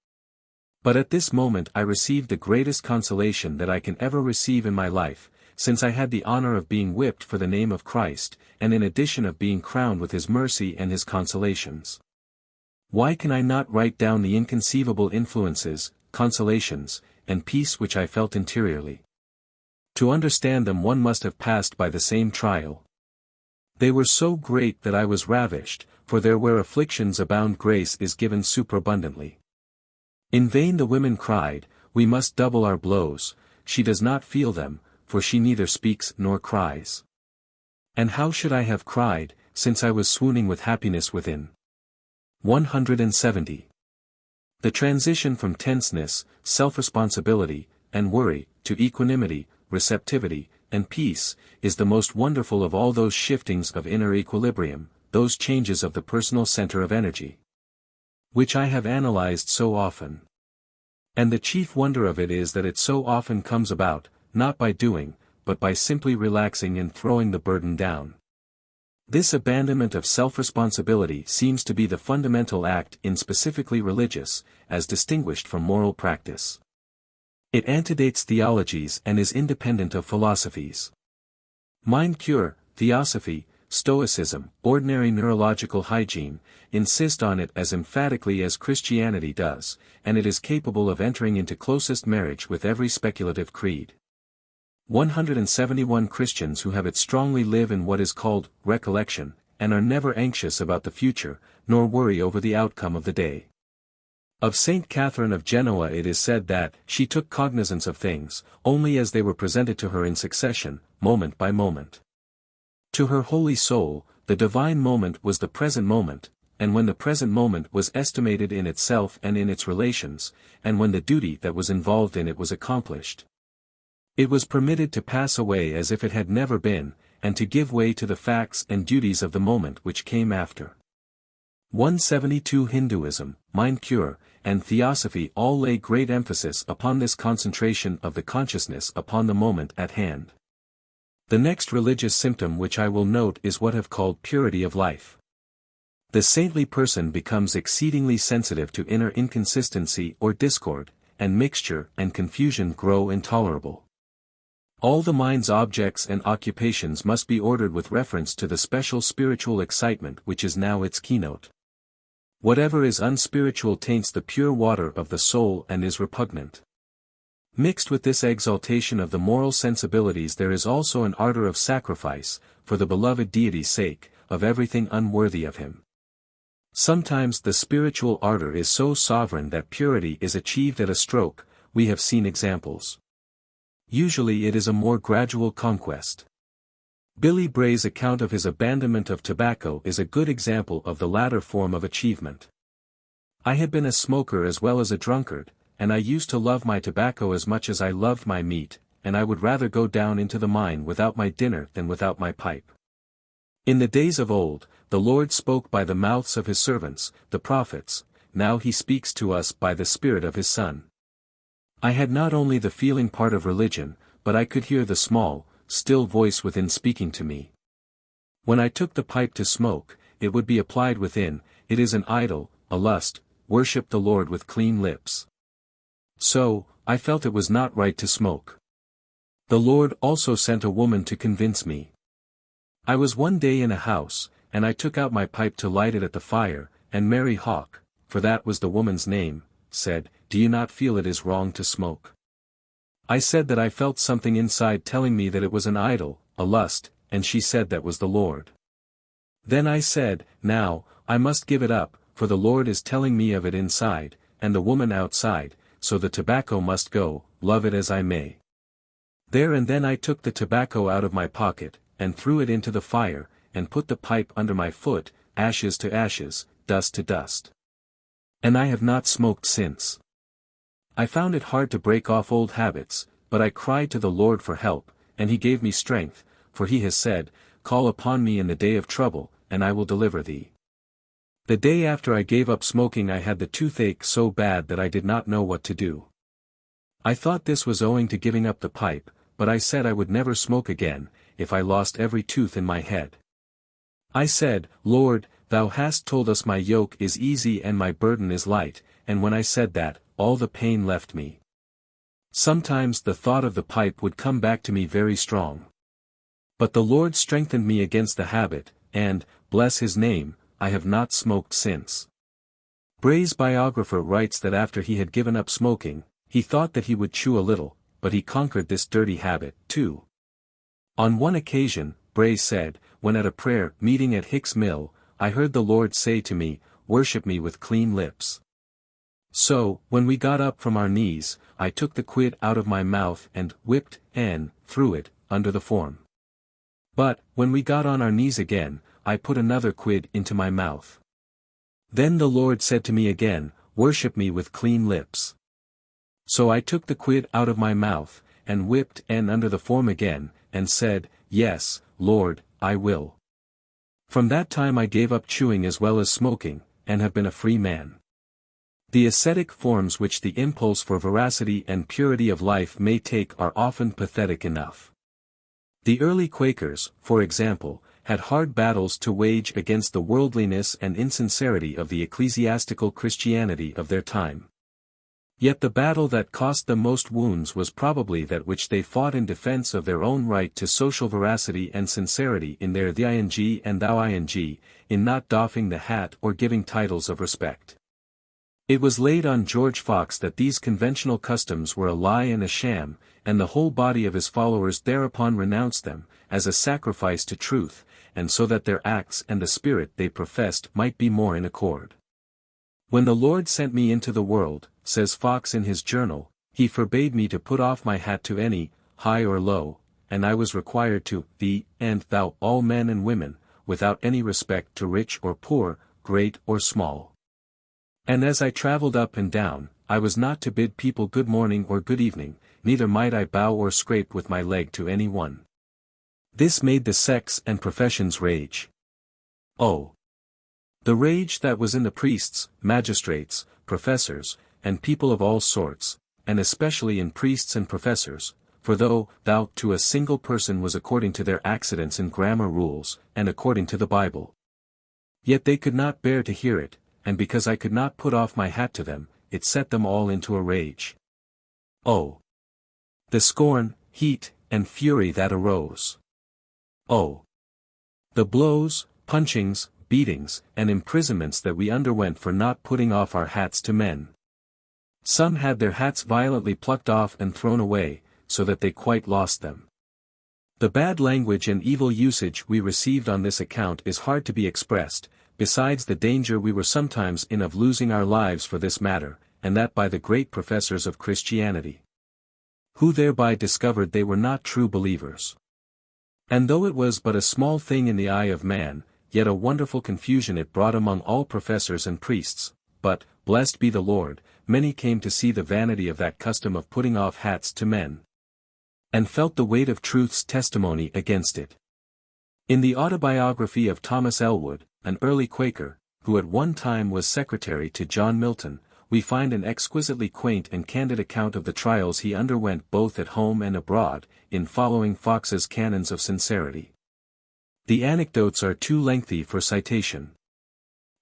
But at this moment I received the greatest consolation that I can ever receive in my life, since I had the honor of being whipped for the name of Christ, and in addition of being crowned with his mercy and his consolations. Why can I not write down the inconceivable influences, consolations, and peace which I felt interiorly? To understand them one must have passed by the same trial. They were so great that I was ravished, for there where afflictions abound grace is given superabundantly. In vain the women cried, we must double our blows, she does not feel them, for she neither speaks nor cries. And how should I have cried, since I was swooning with happiness within? 170. The transition from tenseness, self-responsibility, and worry, to equanimity, receptivity, and peace, is the most wonderful of all those shiftings of inner equilibrium, those changes of the personal center of energy, which I have analyzed so often. And the chief wonder of it is that it so often comes about, not by doing, but by simply relaxing and throwing the burden down. This abandonment of self-responsibility seems to be the fundamental act in specifically religious, as distinguished from moral practice. It antedates theologies and is independent of philosophies. Mind cure, theosophy, Stoicism, ordinary neurological hygiene, insist on it as emphatically as Christianity does, and it is capable of entering into closest marriage with every speculative creed. 171 Christians who have it strongly live in what is called recollection, and are never anxious about the future, nor worry over the outcome of the day. Of Saint Catherine of Genoa it is said that she took cognizance of things, only as they were presented to her in succession, moment by moment. To her holy soul, the divine moment was the present moment, and when the present moment was estimated in itself and in its relations, and when the duty that was involved in it was accomplished, it was permitted to pass away as if it had never been, and to give way to the facts and duties of the moment which came after. 172 Hinduism, mind cure, and theosophy all lay great emphasis upon this concentration of the consciousness upon the moment at hand. The next religious symptom which I will note is what have called purity of life. The saintly person becomes exceedingly sensitive to inner inconsistency or discord, and mixture and confusion grow intolerable. All the mind's objects and occupations must be ordered with reference to the special spiritual excitement which is now its keynote. Whatever is unspiritual taints the pure water of the soul and is repugnant. Mixed with this exaltation of the moral sensibilities there is also an ardor of sacrifice, for the beloved deity's sake, of everything unworthy of him. Sometimes the spiritual ardor is so sovereign that purity is achieved at a stroke, we have seen examples. Usually it is a more gradual conquest. Billy Bray's account of his abandonment of tobacco is a good example of the latter form of achievement. I had been a smoker as well as a drunkard, and I used to love my tobacco as much as I loved my meat, and I would rather go down into the mine without my dinner than without my pipe. In the days of old, the Lord spoke by the mouths of his servants, the prophets, now he speaks to us by the Spirit of his Son. I had not only the feeling part of religion, but I could hear the small, still voice within speaking to me. When I took the pipe to smoke, it would be applied within, it is an idol, a lust, worship the Lord with clean lips. So, I felt it was not right to smoke. The Lord also sent a woman to convince me. I was one day in a house, and I took out my pipe to light it at the fire, and Mary Hawke, for that was the woman's name, said, "Do you not feel it is wrong to smoke?" I said that I felt something inside telling me that it was an idol, a lust, and she said that was the Lord. Then I said, "Now, I must give it up, for the Lord is telling me of it inside, and the woman outside, so the tobacco must go, love it as I may." There and then I took the tobacco out of my pocket, and threw it into the fire, and put the pipe under my foot, ashes to ashes, dust to dust. And I have not smoked since. I found it hard to break off old habits, but I cried to the Lord for help, and he gave me strength, for he has said, "Call upon me in the day of trouble, and I will deliver thee." The day after I gave up smoking I had the toothache so bad that I did not know what to do. I thought this was owing to giving up the pipe, but I said I would never smoke again, if I lost every tooth in my head. I said, "Lord, thou hast told us my yoke is easy and my burden is light," and when I said that, all the pain left me. Sometimes the thought of the pipe would come back to me very strong. But the Lord strengthened me against the habit, and, bless his name, I have not smoked since. Bray's biographer writes that after he had given up smoking, he thought that he would chew a little, but he conquered this dirty habit, too. On one occasion, Bray said, when at a prayer meeting at Hicks Mill, I heard the Lord say to me, "Worship me with clean lips." So, when we got up from our knees, I took the quid out of my mouth and whipped and threw it under the form. But, when we got on our knees again, I put another quid into my mouth. Then the Lord said to me again, "Worship me with clean lips." So I took the quid out of my mouth, and whipped and under the form again, and said, "Yes, Lord, I will." From that time I gave up chewing as well as smoking, and have been a free man. The ascetic forms which the impulse for veracity and purity of life may take are often pathetic enough. The early Quakers, for example, had hard battles to wage against the worldliness and insincerity of the ecclesiastical Christianity of their time. Yet the battle that cost them most wounds was probably that which they fought in defense of their own right to social veracity and sincerity in their thing and thou ing, in not doffing the hat or giving titles of respect. It was laid on George Fox that these conventional customs were a lie and a sham, and the whole body of his followers thereupon renounced them, as a sacrifice to truth, and so that their acts and the spirit they professed might be more in accord. "When the Lord sent me into the world," says Fox in his journal, "he forbade me to put off my hat to any, high or low, and I was required to thee and thou all men and women, without any respect to rich or poor, great or small. And as I travelled up and down, I was not to bid people good morning or good evening, neither might I bow or scrape with my leg to any one." This made the sects and professions rage. Oh! The rage that was in the priests, magistrates, professors, and people of all sorts, and especially in priests and professors, for though thou to a single person was according to their accidents and grammar rules, and according to the Bible. Yet they could not bear to hear it, and because I could not put off my hat to them, it set them all into a rage. Oh! The scorn, heat, and fury that arose. Oh! The blows, punchings, beatings, and imprisonments that we underwent for not putting off our hats to men. Some had their hats violently plucked off and thrown away, so that they quite lost them. The bad language and evil usage we received on this account is hard to be expressed, besides the danger we were sometimes in of losing our lives for this matter, and that by the great professors of Christianity, who thereby discovered they were not true believers. And though it was but a small thing in the eye of man, yet a wonderful confusion it brought among all professors and priests, but, blessed be the Lord, many came to see the vanity of that custom of putting off hats to men, and felt the weight of truth's testimony against it. In the autobiography of Thomas Elwood, an early Quaker, who at one time was secretary to John Milton, we find an exquisitely quaint and candid account of the trials he underwent both at home and abroad, in following Fox's canons of sincerity. The anecdotes are too lengthy for citation.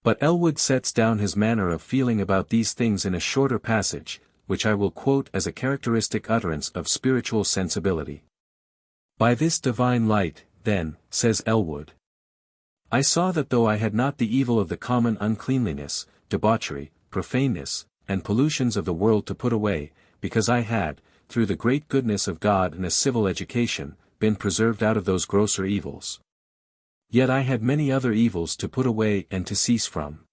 But Elwood sets down his manner of feeling about these things in a shorter passage, which I will quote as a characteristic utterance of spiritual sensibility. "By this divine light, then," says Elwood, "I saw that though I had not the evil of the common uncleanliness, debauchery, profaneness, and pollutions of the world to put away, because I had, through the great goodness of God and a civil education, been preserved out of those grosser evils. Yet I had many other evils to put away and to cease from.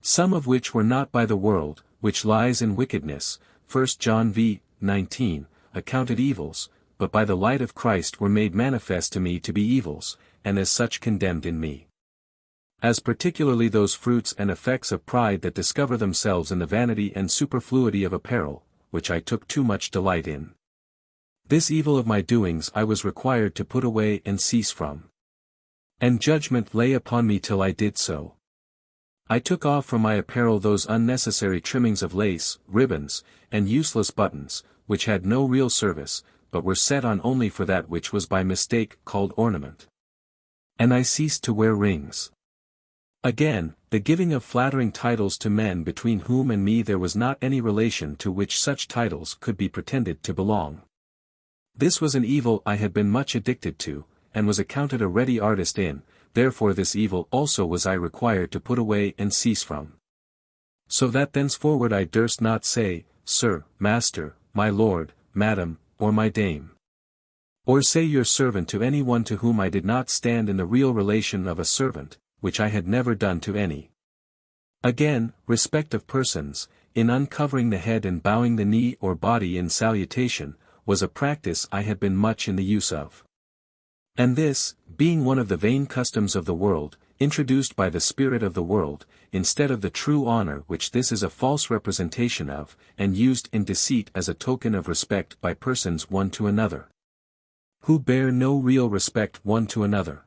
Some of which were not by the world, which lies in wickedness, 1 John v. 19, accounted evils, but by the light of Christ were made manifest to me to be evils, and as such condemned in me. as particularly those fruits and effects of pride that discover themselves in the vanity and superfluity of apparel, which I took too much delight in. This evil of my doings I was required to put away and cease from. And judgment lay upon me till I did so. I took off from my apparel those unnecessary trimmings of lace, ribbons, and useless buttons, which had no real service, but were set on only for that which was by mistake called ornament. And I ceased to wear rings. Again, the giving of flattering titles to men between whom and me there was not any relation to which such titles could be pretended to belong. This was an evil I had been much addicted to, and was accounted a ready artist in, therefore this evil also was I required to put away and cease from. So that thenceforward I durst not say, Sir, Master, my Lord, Madam, or my Dame. Or say your servant to any one to whom I did not stand in the real relation of a servant, which I had never done to any. Again, respect of persons, in uncovering the head and bowing the knee or body in salutation, was a practice I had been much in the use of. And this, being one of the vain customs of the world, introduced by the spirit of the world, instead of the true honor which this is a false representation of, and used in deceit as a token of respect by persons one to another, who bear no real respect one to another.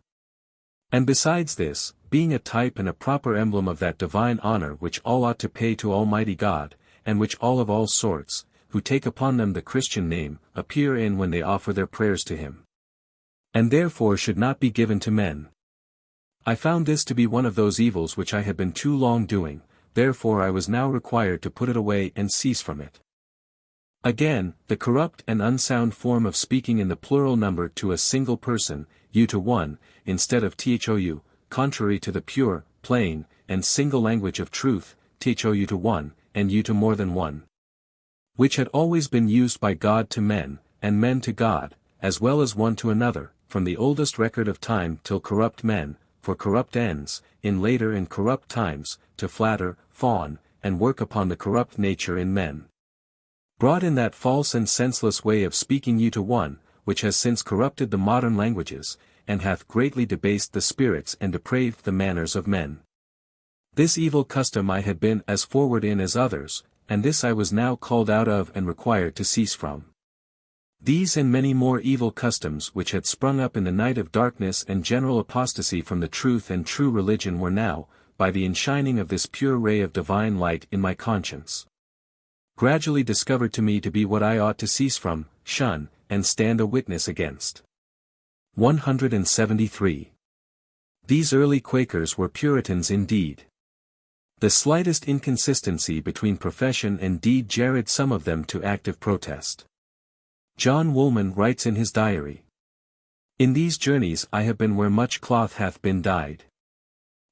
And besides this, being a type and a proper emblem of that divine honor which all ought to pay to Almighty God, and which all of all sorts, who take upon them the Christian name, appear in when they offer their prayers to Him. And therefore should not be given to men. I found this to be one of those evils which I had been too long doing, therefore I was now required to put it away and cease from it. Again, the corrupt and unsound form of speaking in the plural number to a single person, you to one, instead of thou, contrary to the pure, plain, and single language of truth, thou to one, and you to more than one, which had always been used by God to men, and men to God, as well as one to another, from the oldest record of time till corrupt men, for corrupt ends, in later and corrupt times, to flatter, fawn, and work upon the corrupt nature in men. Brought in that false and senseless way of speaking you to one, which has since corrupted the modern languages, and hath greatly debased the spirits and depraved the manners of men. This evil custom I had been as forward in as others, and this I was now called out of and required to cease from. These and many more evil customs which had sprung up in the night of darkness and general apostasy from the truth and true religion were now, by the inshining of this pure ray of divine light in my conscience, gradually discovered to me to be what I ought to cease from, shun, and stand a witness against. 173. These early Quakers were Puritans indeed. The slightest inconsistency between profession and deed jarred some of them to active protest. John Woolman writes in his diary, In these journeys I have been where much cloth hath been dyed,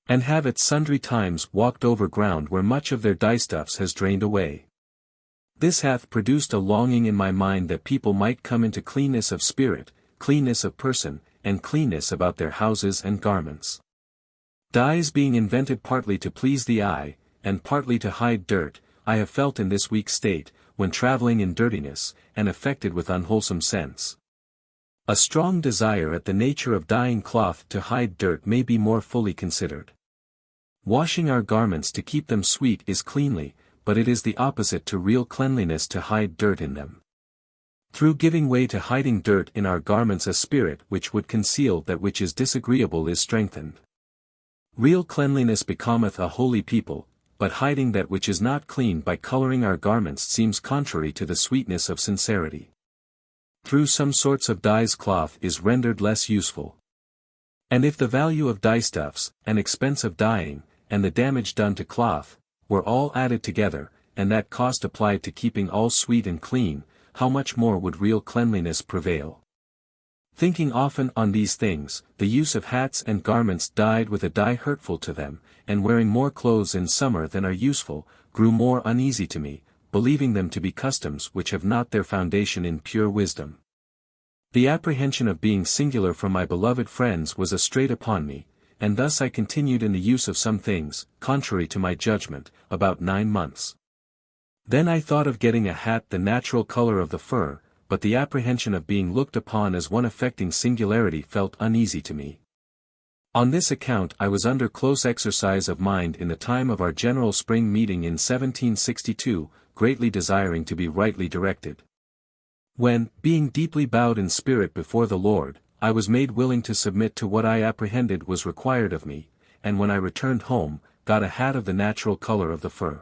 and have at sundry times walked over ground where much of their dyestuffs has drained away. This hath produced a longing in my mind that people might come into cleanness of spirit, cleanness of person, and cleanness about their houses and garments. Dyes being invented partly to please the eye, and partly to hide dirt, I have felt in this weak state, when traveling in dirtiness, and affected with unwholesome scents. A strong desire at the nature of dyeing cloth to hide dirt may be more fully considered. Washing our garments to keep them sweet is cleanly, but it is the opposite to real cleanliness to hide dirt in them. Through giving way to hiding dirt in our garments a spirit which would conceal that which is disagreeable is strengthened. Real cleanliness becometh a holy people, but hiding that which is not clean by coloring our garments seems contrary to the sweetness of sincerity. Through some sorts of dyes cloth is rendered less useful. And if the value of dyestuffs, and expense of dyeing, and the damage done to cloth, were all added together, and that cost applied to keeping all sweet and clean, how much more would real cleanliness prevail? Thinking often on these things, the use of hats and garments dyed with a dye hurtful to them, and wearing more clothes in summer than are useful, grew more uneasy to me, believing them to be customs which have not their foundation in pure wisdom. The apprehension of being singular from my beloved friends was a strait upon me, and thus I continued in the use of some things, contrary to my judgment, about 9 months. Then I thought of getting a hat the natural color of the fur, but the apprehension of being looked upon as one affecting singularity felt uneasy to me. On this account I was under close exercise of mind in the time of our general spring meeting in 1762, greatly desiring to be rightly directed. When, being deeply bowed in spirit before the Lord, I was made willing to submit to what I apprehended was required of me, and when I returned home, got a hat of the natural color of the fur.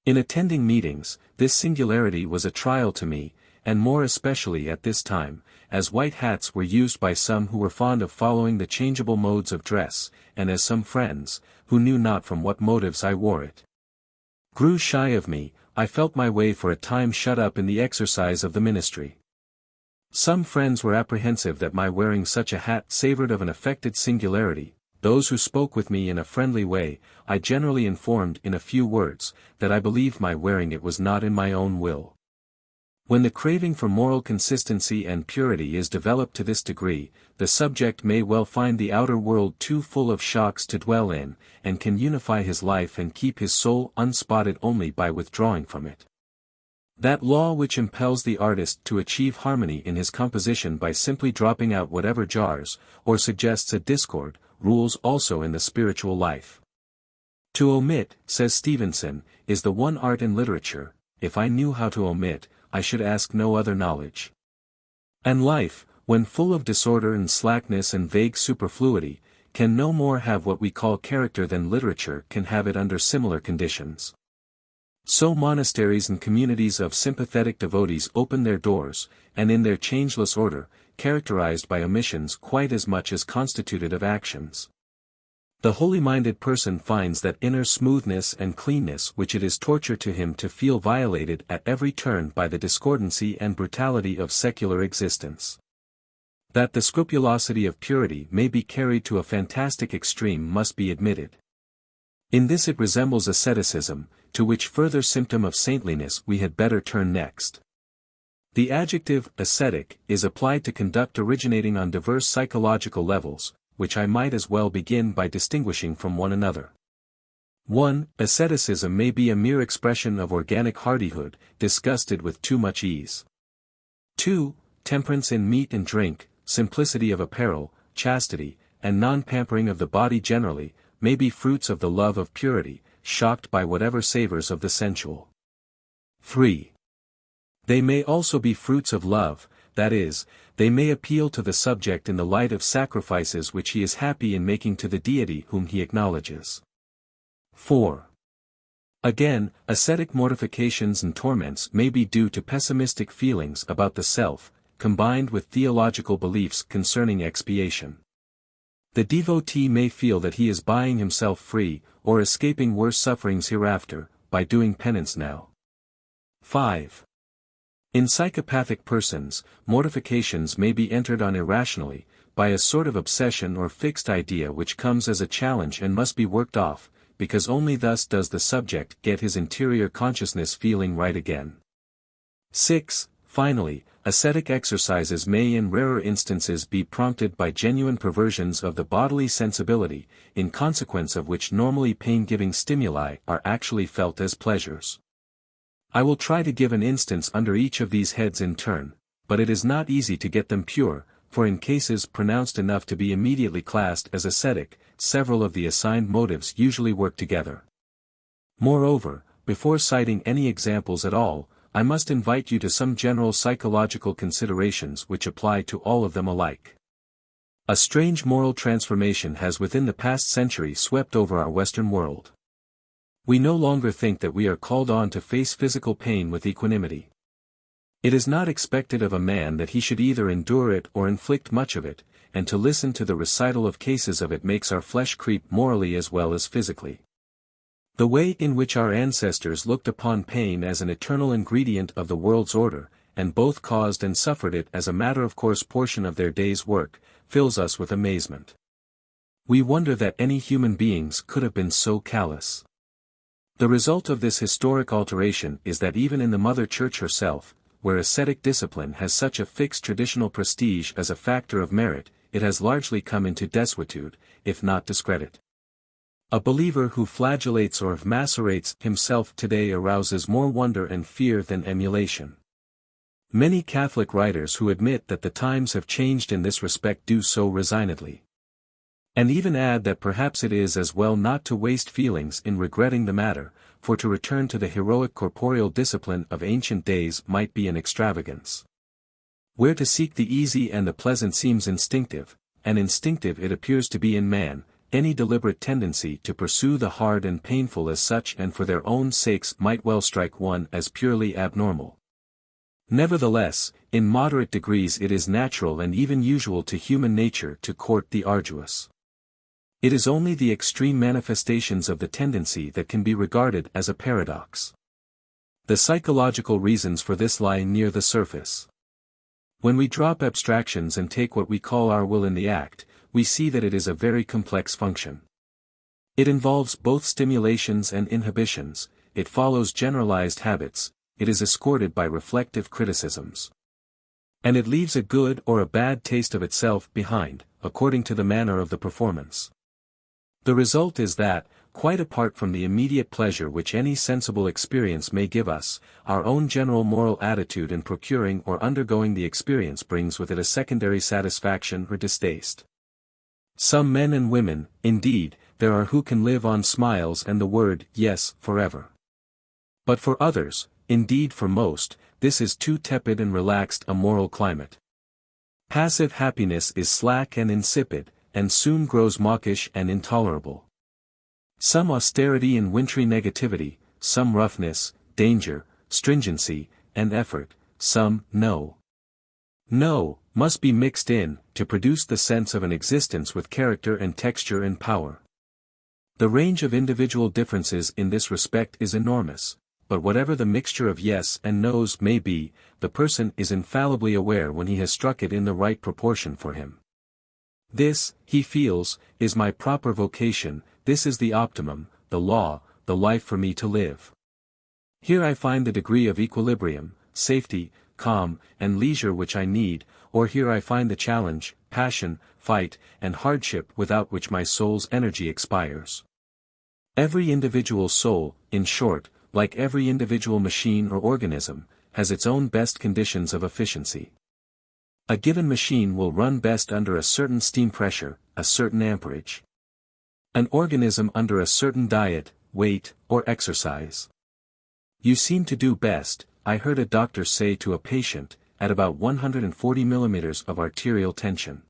In attending meetings, this singularity was a trial to me, and more especially at this time, as white hats were used by some who were fond of following the changeable modes of dress, and as some friends, who knew not from what motives I wore it, grew shy of me, I felt my way for a time shut up in the exercise of the ministry. Some friends were apprehensive that my wearing such a hat savored of an affected singularity. Those who spoke with me in a friendly way, I generally informed in a few words, that I believed my wearing it was not in my own will. When the craving for moral consistency and purity is developed to this degree, the subject may well find the outer world too full of shocks to dwell in, and can unify his life and keep his soul unspotted only by withdrawing from it. That law which impels the artist to achieve harmony in his composition by simply dropping out whatever jars, or suggests a discord, rules also in the spiritual life. To omit, says Stevenson, is the one art in literature. If I knew how to omit, I should ask no other knowledge. And life, when full of disorder and slackness and vague superfluity, can no more have what we call character than literature can have it under similar conditions. So monasteries and communities of sympathetic devotees open their doors, and in their changeless order, characterized by omissions quite as much as constituted of actions. The holy-minded person finds that inner smoothness and cleanness which it is torture to him to feel violated at every turn by the discordancy and brutality of secular existence. That the scrupulosity of purity may be carried to a fantastic extreme must be admitted. In this it resembles asceticism, to which further symptom of saintliness we had better turn next. The adjective ascetic is applied to conduct originating on diverse psychological levels, which I might as well begin by distinguishing from one another. 1. Asceticism may be a mere expression of organic hardihood, disgusted with too much ease. 2. Temperance in meat and drink, simplicity of apparel, chastity, and non-pampering of the body generally, may be fruits of the love of purity, shocked by whatever savors of the sensual. 3. They may also be fruits of love, that is, they may appeal to the subject in the light of sacrifices which he is happy in making to the deity whom he acknowledges. 4. Again, ascetic mortifications and torments may be due to pessimistic feelings about the self, combined with theological beliefs concerning expiation. The devotee may feel that he is buying himself free, or escaping worse sufferings hereafter, by doing penance now. 5. In psychopathic persons, mortifications may be entered on irrationally, by a sort of obsession or fixed idea which comes as a challenge and must be worked off, because only thus does the subject get his interior consciousness feeling right again. 6. Finally, ascetic exercises may in rarer instances be prompted by genuine perversions of the bodily sensibility, in consequence of which normally pain-giving stimuli are actually felt as pleasures. I will try to give an instance under each of these heads in turn, but it is not easy to get them pure, for in cases pronounced enough to be immediately classed as ascetic, several of the assigned motives usually work together. Moreover, before citing any examples at all, I must invite you to some general psychological considerations which apply to all of them alike. A strange moral transformation has within the past century swept over our Western world. We no longer think that we are called on to face physical pain with equanimity. It is not expected of a man that he should either endure it or inflict much of it, and to listen to the recital of cases of it makes our flesh creep morally as well as physically. The way in which our ancestors looked upon pain as an eternal ingredient of the world's order, and both caused and suffered it as a matter of course portion of their day's work, fills us with amazement. We wonder that any human beings could have been so callous. The result of this historic alteration is that even in the Mother Church herself, where ascetic discipline has such a fixed traditional prestige as a factor of merit, it has largely come into desuetude, if not discredit. A believer who flagellates or macerates himself today arouses more wonder and fear than emulation. Many Catholic writers who admit that the times have changed in this respect do so resignedly. And even add that perhaps it is as well not to waste feelings in regretting the matter, for to return to the heroic corporeal discipline of ancient days might be an extravagance. Where to seek the easy and the pleasant seems instinctive, and instinctive it appears to be in man, any deliberate tendency to pursue the hard and painful as such and for their own sakes might well strike one as purely abnormal. Nevertheless, in moderate degrees it is natural and even usual to human nature to court the arduous. It is only the extreme manifestations of the tendency that can be regarded as a paradox. The psychological reasons for this lie near the surface. When we drop abstractions and take what we call our will in the act, we see that it is a very complex function. It involves both stimulations and inhibitions, it follows generalized habits, it is escorted by reflective criticisms. And it leaves a good or a bad taste of itself behind, according to the manner of the performance. The result is that, quite apart from the immediate pleasure which any sensible experience may give us, our own general moral attitude in procuring or undergoing the experience brings with it a secondary satisfaction or distaste. Some men and women, indeed, there are who can live on smiles and the word yes forever. But for others, indeed for most, this is too tepid and relaxed a moral climate. Passive happiness is slack and insipid, and soon grows mawkish and intolerable. Some austerity and wintry negativity, some roughness, danger, stringency, and effort, some no, must be mixed in, to produce the sense of an existence with character and texture and power. The range of individual differences in this respect is enormous, but whatever the mixture of yes and no's may be, the person is infallibly aware when he has struck it in the right proportion for him. This, he feels, is my proper vocation, this is the optimum, the law, the life for me to live. Here I find the degree of equilibrium, safety, calm, and leisure which I need, or here I find the challenge, passion, fight, and hardship without which my soul's energy expires. Every individual soul, in short, like every individual machine or organism, has its own best conditions of efficiency. A given machine will run best under a certain steam pressure, a certain amperage. An organism under a certain diet, weight, or exercise. You seem to do best, I heard a doctor say to a patient, at about 140 millimeters of arterial tension.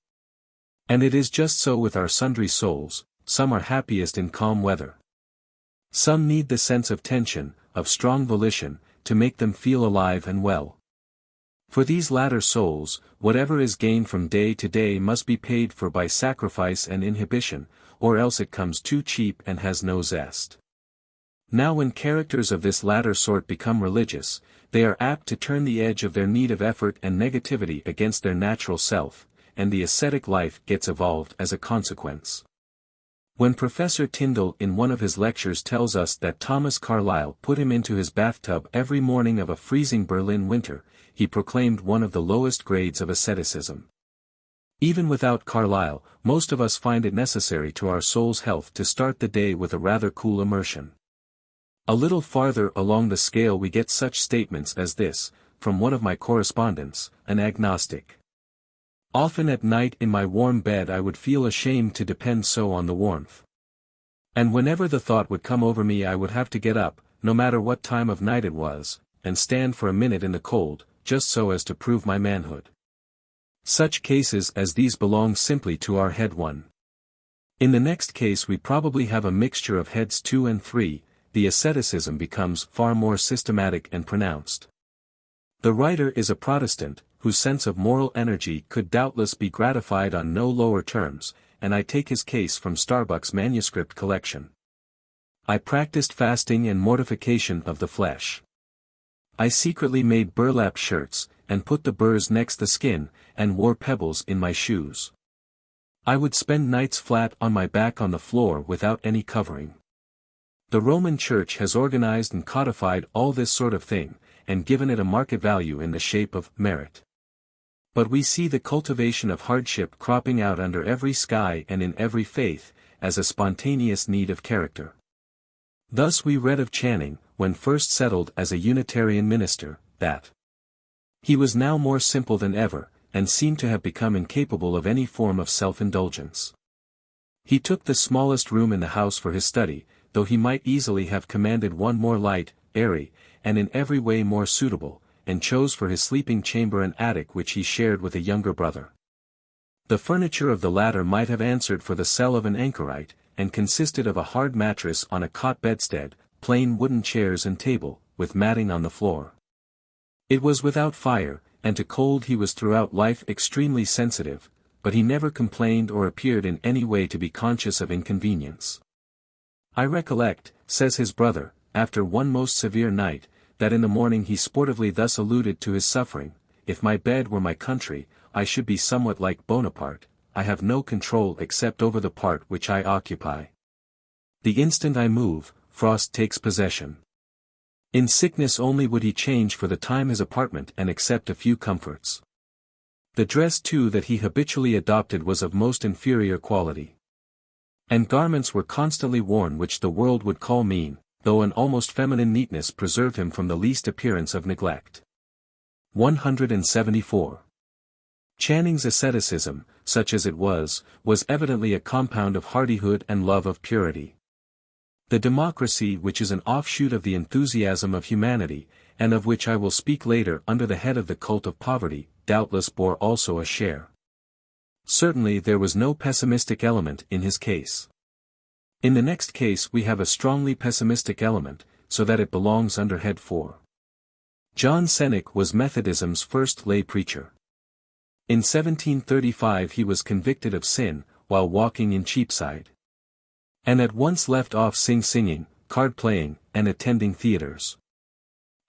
And it is just so with our sundry souls, some are happiest in calm weather. Some need the sense of tension, of strong volition, to make them feel alive and well. For these latter souls, whatever is gained from day to day must be paid for by sacrifice and inhibition, or else it comes too cheap and has no zest. Now when characters of this latter sort become religious, they are apt to turn the edge of their need of effort and negativity against their natural self, and the ascetic life gets evolved as a consequence. When Professor Tyndall in one of his lectures tells us that Thomas Carlyle put him into his bathtub every morning of a freezing Berlin winter, he proclaimed one of the lowest grades of asceticism. Even without Carlyle, most of us find it necessary to our soul's health to start the day with a rather cool immersion. A little farther along the scale we get such statements as this, from one of my correspondents, an agnostic. Often at night in my warm bed I would feel ashamed to depend so on the warmth. And whenever the thought would come over me I would have to get up, no matter what time of night it was, and stand for a minute in the cold, just so as to prove my manhood. Such cases as these belong simply to our head 1. In the next case we probably have a mixture of heads 2 and 3, the asceticism becomes far more systematic and pronounced. The writer is a Protestant, whose sense of moral energy could doubtless be gratified on no lower terms, and I take his case from Starbuck's manuscript collection. I practiced fasting and mortification of the flesh. I secretly made burlap shirts, and put the burrs next the skin, and wore pebbles in my shoes. I would spend nights flat on my back on the floor without any covering. The Roman Church has organized and codified all this sort of thing, and given it a market value in the shape of merit. But we see the cultivation of hardship cropping out under every sky and in every faith, as a spontaneous need of character. Thus we read of Channing, when first settled as a Unitarian minister, that he was now more simple than ever, and seemed to have become incapable of any form of self-indulgence. He took the smallest room in the house for his study, though he might easily have commanded one more light, airy, and in every way more suitable, and chose for his sleeping chamber an attic which he shared with a younger brother. The furniture of the latter might have answered for the cell of an anchorite, and consisted of a hard mattress on a cot bedstead, plain wooden chairs and table, with matting on the floor. It was without fire, and to cold he was throughout life extremely sensitive, but he never complained or appeared in any way to be conscious of inconvenience. I recollect, says his brother, after one most severe night, that in the morning he sportively thus alluded to his suffering: "If my bed were my country, I should be somewhat like Bonaparte. I have no control except over the part which I occupy. The instant I move, frost takes possession." In sickness only would he change for the time his apartment and accept a few comforts. The dress too that he habitually adopted was of most inferior quality. And garments were constantly worn which the world would call mean, though an almost feminine neatness preserved him from the least appearance of neglect. 174. Channing's asceticism, such as it was evidently a compound of hardihood and love of purity. The democracy, which is an offshoot of the enthusiasm of humanity, and of which I will speak later under the head of the cult of poverty, doubtless bore also a share. Certainly there was no pessimistic element in his case. In the next case we have a strongly pessimistic element, so that it belongs under head 4. John Cennick was Methodism's first lay preacher. In 1735 he was convicted of sin, while walking in Cheapside, and at once left off singing, card-playing, and attending theatres.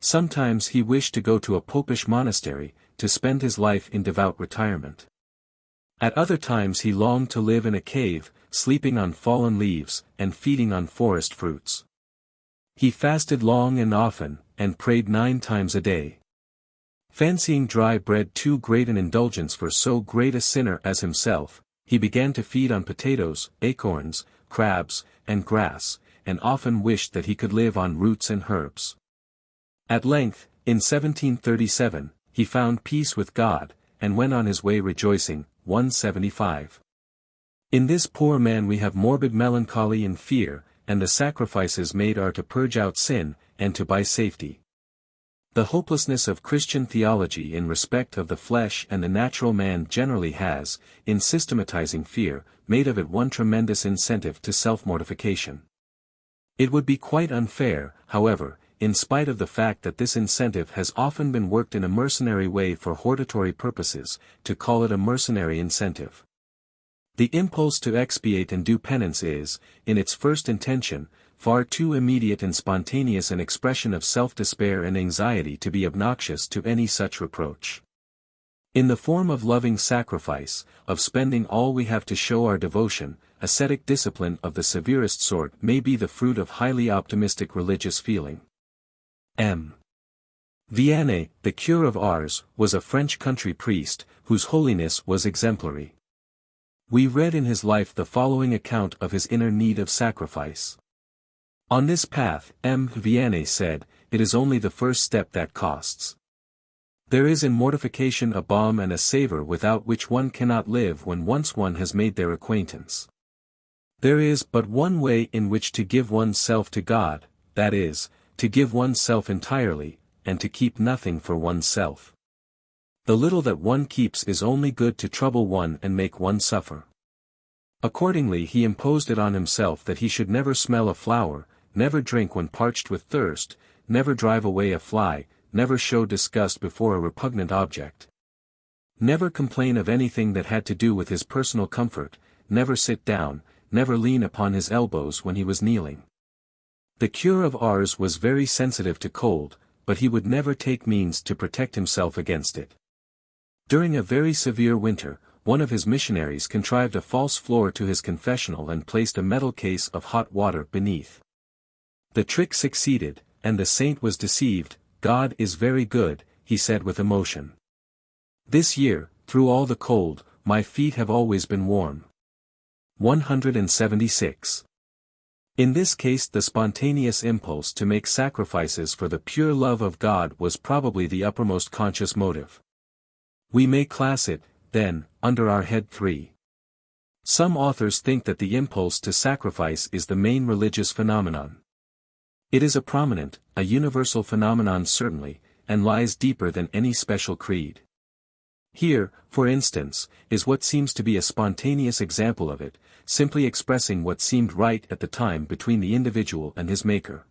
Sometimes he wished to go to a popish monastery, to spend his life in devout retirement. At other times he longed to live in a cave, sleeping on fallen leaves, and feeding on forest fruits. He fasted long and often, and prayed 9 times a day. Fancying dry bread too great an indulgence for so great a sinner as himself, he began to feed on potatoes, acorns, crabs, and grass, and often wished that he could live on roots and herbs. At length, in 1737, he found peace with God, and went on his way rejoicing. 175. In this poor man we have morbid melancholy and fear, and the sacrifices made are to purge out sin, and to buy safety. The hopelessness of Christian theology in respect of the flesh and the natural man generally has, in systematizing fear, made of it one tremendous incentive to self-mortification. It would be quite unfair, however, in spite of the fact that this incentive has often been worked in a mercenary way for hortatory purposes, to call it a mercenary incentive. The impulse to expiate and do penance is, in its first intention, far too immediate and spontaneous an expression of self-despair and anxiety to be obnoxious to any such reproach. In the form of loving sacrifice, of spending all we have to show our devotion, ascetic discipline of the severest sort may be the fruit of highly optimistic religious feeling. M. Vianney, the cure of Ars, was a French country priest, whose holiness was exemplary. We read in his life the following account of his inner need of sacrifice. On this path, M. Vianney said, it is only the first step that costs. There is in mortification a balm and a savour without which one cannot live when once one has made their acquaintance. There is but one way in which to give one's self to God, that is, to give one's self entirely, and to keep nothing for one's self. The little that one keeps is only good to trouble one and make one suffer. Accordingly he imposed it on himself that he should never smell a flower, never drink when parched with thirst, never drive away a fly, never show disgust before a repugnant object. Never complain of anything that had to do with his personal comfort, never sit down, never lean upon his elbows when he was kneeling. The cure of Ars was very sensitive to cold, but he would never take means to protect himself against it. During a very severe winter, one of his missionaries contrived a false floor to his confessional and placed a metal case of hot water beneath. The trick succeeded, and the saint was deceived. God is very good, he said with emotion. This year, through all the cold, my feet have always been warm. 176. In this case the spontaneous impulse to make sacrifices for the pure love of God was probably the uppermost conscious motive. We may class it, then, under our head 3. Some authors think that the impulse to sacrifice is the main religious phenomenon. It is a prominent, a universal phenomenon certainly, and lies deeper than any special creed. Here, for instance, is what seems to be a spontaneous example of it, simply expressing what seemed right at the time between the individual and his Maker.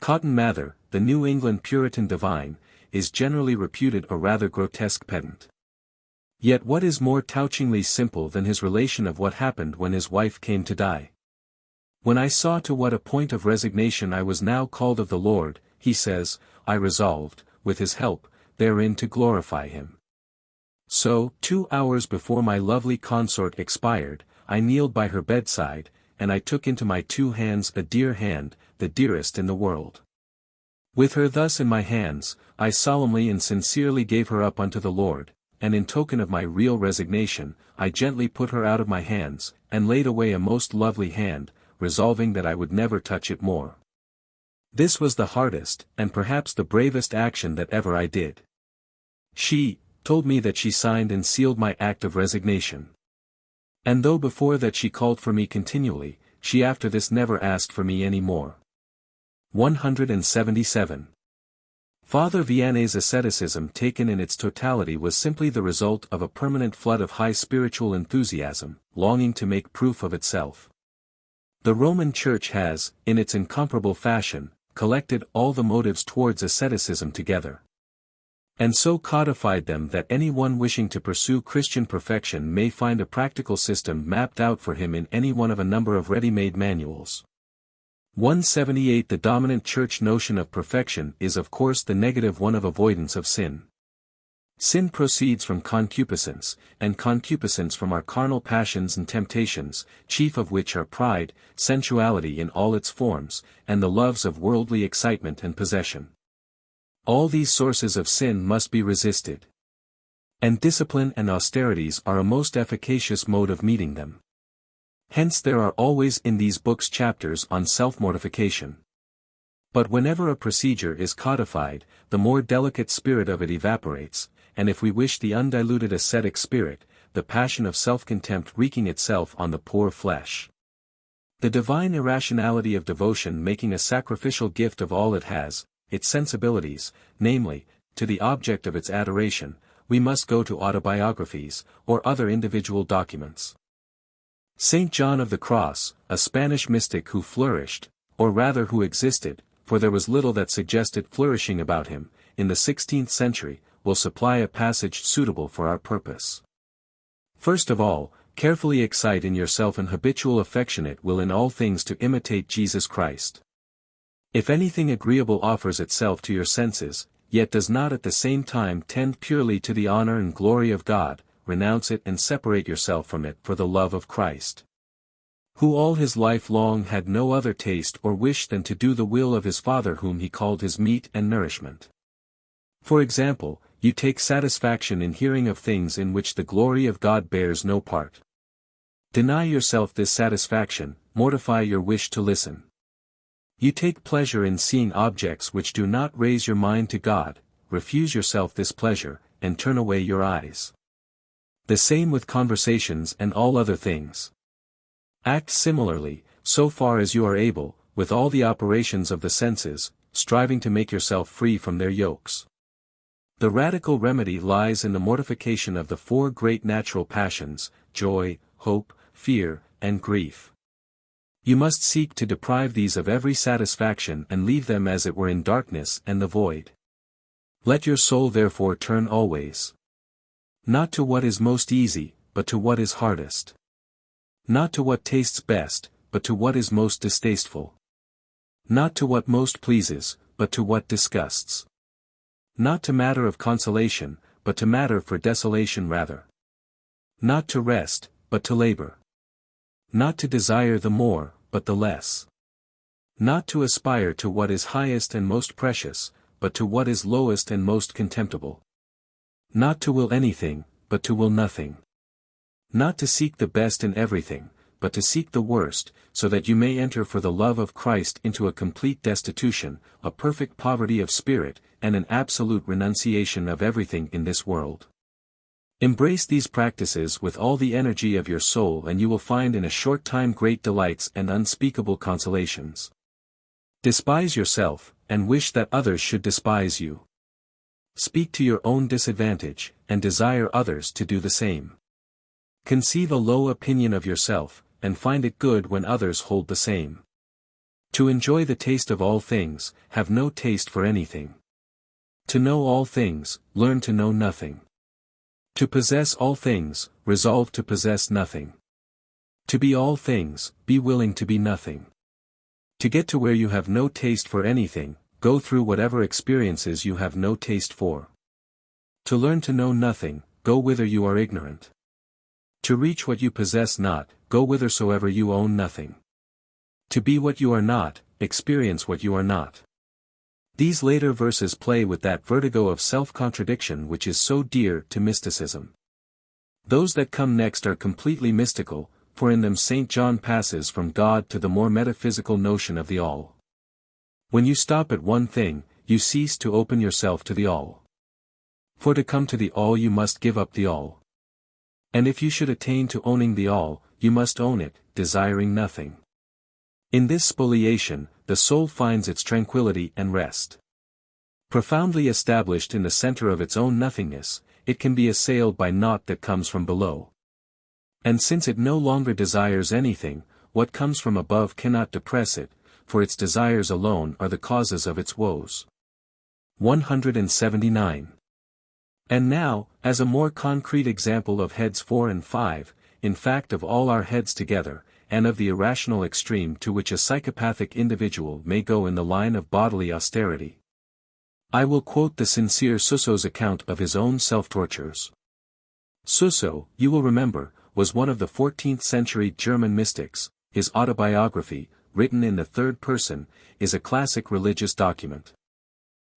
Cotton Mather, the New England Puritan divine, is generally reputed a rather grotesque pedant. Yet what is more touchingly simple than his relation of what happened when his wife came to die? When I saw to what a point of resignation I was now called of the Lord, he says, I resolved, with his help, therein to glorify him. So, 2 hours before my lovely consort expired, I kneeled by her bedside, and I took into my 2 hands a dear hand, the dearest in the world. With her thus in my hands, I solemnly and sincerely gave her up unto the Lord, and in token of my real resignation, I gently put her out of my hands, and laid away a most lovely hand, resolving that I would never touch it more. This was the hardest, and perhaps the bravest action that ever I did. She told me that she signed and sealed my act of resignation. And though before that she called for me continually, she after this never asked for me any more. 177. Father Vianney's asceticism taken in its totality was simply the result of a permanent flood of high spiritual enthusiasm, longing to make proof of itself. The Roman Church has, in its incomparable fashion, collected all the motives towards asceticism together, and so codified them that any one wishing to pursue Christian perfection may find a practical system mapped out for him in any one of a number of ready-made manuals. 178 The dominant Church notion of perfection is of course the negative one of avoidance of sin. Sin proceeds from concupiscence, and concupiscence from our carnal passions and temptations, chief of which are pride, sensuality in all its forms, and the loves of worldly excitement and possession. All these sources of sin must be resisted. And discipline and austerities are a most efficacious mode of meeting them. Hence there are always in these books chapters on self-mortification. But whenever a procedure is codified, the more delicate spirit of it evaporates, and if we wish the undiluted ascetic spirit, the passion of self-contempt wreaking itself on the poor flesh. The divine irrationality of devotion making a sacrificial gift of all it has, its sensibilities, namely, to the object of its adoration, we must go to autobiographies, or other individual documents. Saint John of the Cross, a Spanish mystic who flourished, or rather who existed, for there was little that suggested flourishing about him, in the 16th century, will supply a passage suitable for our purpose. First of all, carefully excite in yourself an habitual affectionate will in all things to imitate Jesus Christ. If anything agreeable offers itself to your senses, yet does not at the same time tend purely to the honor and glory of God, renounce it and separate yourself from it for the love of Christ, who all his life long had no other taste or wish than to do the will of his Father whom he called his meat and nourishment. For example, you take satisfaction in hearing of things in which the glory of God bears no part. Deny yourself this satisfaction, mortify your wish to listen. You take pleasure in seeing objects which do not raise your mind to God, refuse yourself this pleasure, and turn away your eyes. The same with conversations and all other things. Act similarly, so far as you are able, with all the operations of the senses, striving to make yourself free from their yokes. The radical remedy lies in the mortification of the 4 great natural passions, joy, hope, fear, and grief. You must seek to deprive these of every satisfaction and leave them as it were in darkness and the void. Let your soul therefore turn always, not to what is most easy, but to what is hardest. Not to what tastes best, but to what is most distasteful. Not to what most pleases, but to what disgusts. Not to matter of consolation, but to matter for desolation rather. Not to rest, but to labor. Not to desire the more, but the less. Not to aspire to what is highest and most precious, but to what is lowest and most contemptible. Not to will anything, but to will nothing. Not to seek the best in everything, but to seek the worst, so that you may enter for the love of Christ into a complete destitution, a perfect poverty of spirit, and an absolute renunciation of everything in this world. Embrace these practices with all the energy of your soul and you will find in a short time great delights and unspeakable consolations. Despise yourself, and wish that others should despise you. Speak to your own disadvantage, and desire others to do the same. Conceive a low opinion of yourself, and find it good when others hold the same. To enjoy the taste of all things, have no taste for anything. To know all things, learn to know nothing. To possess all things, resolve to possess nothing. To be all things, be willing to be nothing. To get to where you have no taste for anything, go through whatever experiences you have no taste for. To learn to know nothing, go whither you are ignorant. To reach what you possess not, go whithersoever you own nothing. To be what you are not, experience what you are not. These later verses play with that vertigo of self-contradiction which is so dear to mysticism. Those that come next are completely mystical, for in them St. John passes from God to the more metaphysical notion of the all. When you stop at one thing, you cease to open yourself to the all. For to come to the all you must give up the all. And if you should attain to owning the all, you must own it, desiring nothing. In this spoliation, the soul finds its tranquility and rest. Profoundly established in the center of its own nothingness, it can be assailed by naught that comes from below. And since it no longer desires anything, what comes from above cannot depress it, for its desires alone are the causes of its woes. 179. And now, as a more concrete example of heads 4 and 5, in fact of all our heads together, and of the irrational extreme to which a psychopathic individual may go in the line of bodily austerity, I will quote the sincere Susso's account of his own self-tortures. Susso, you will remember, was one of the 14th-century German mystics. His autobiography, written in the third person, is a classic religious document.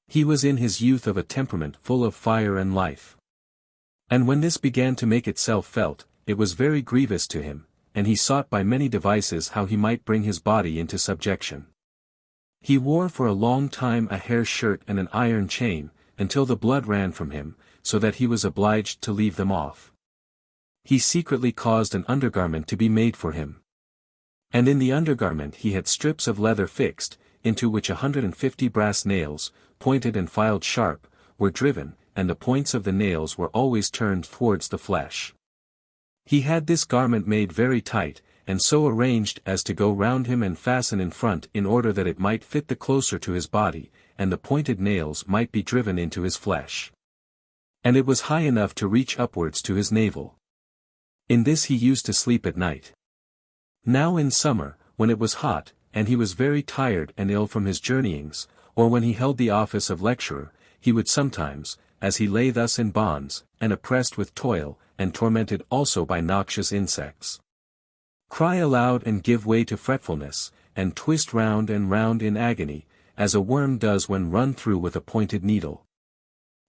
He was in his youth of a temperament full of fire and life. And when this began to make itself felt, it was very grievous to him, and he sought by many devices how he might bring his body into subjection. He wore for a long time a hair shirt and an iron chain, until the blood ran from him, so that he was obliged to leave them off. He secretly caused an undergarment to be made for him. And in the undergarment he had strips of leather fixed, into which 150 brass nails, pointed and filed sharp, were driven, and the points of the nails were always turned towards the flesh. He had this garment made very tight, and so arranged as to go round him and fasten in front in order that it might fit the closer to his body, and the pointed nails might be driven into his flesh. And it was high enough to reach upwards to his navel. In this he used to sleep at night. Now in summer, when it was hot, and he was very tired and ill from his journeyings, or when he held the office of lecturer, he would sometimes, as he lay thus in bonds, and oppressed with toil, and tormented also by noxious insects, cry aloud and give way to fretfulness, and twist round and round in agony, as a worm does when run through with a pointed needle.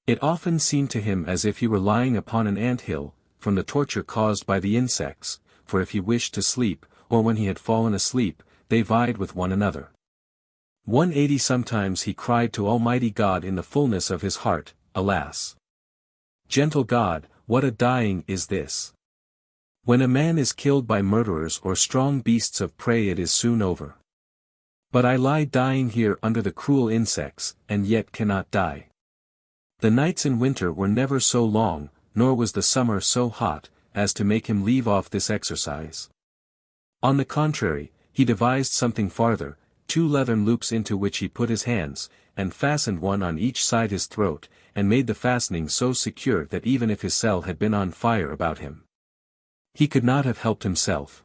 It often seemed to him as if he were lying upon an ant-hill, from the torture caused by the insects, for if he wished to sleep, or when he had fallen asleep, they vied with one another. 180 Sometimes he cried to Almighty God in the fullness of his heart, Alas! Gentle God, what a dying is this! When a man is killed by murderers or strong beasts of prey it is soon over. But I lie dying here under the cruel insects, and yet cannot die. The nights in winter were never so long, nor was the summer so hot, as to make him leave off this exercise. On the contrary, he devised something farther, 2 leathern loops into which he put his hands, and fastened one on each side his throat, and made the fastening so secure that even if his cell had been on fire about him, he could not have helped himself.